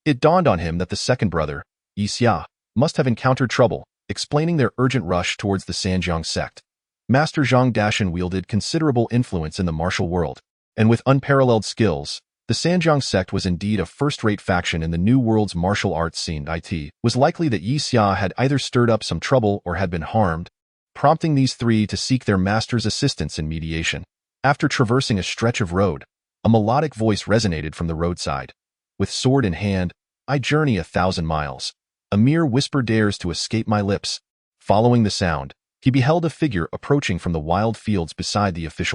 S1: It dawned on him that the 2nd brother, Yi Xia, must have encountered trouble, explaining their urgent rush towards the Sanjiang sect. Master Zhang Dashan wielded considerable influence in the martial world, and with unparalleled skills, the Sanjiang sect was indeed a first-rate faction in the New World's martial arts scene. It was likely that Yi Xia had either stirred up some trouble or had been harmed, prompting these 3 to seek their master's assistance in mediation. After traversing a stretch of road, a melodic voice resonated from the roadside. With sword in hand, I journey 1,000 miles. A mere whisper dares to escape my lips. Following the sound, he beheld a figure approaching from the wild fields beside the official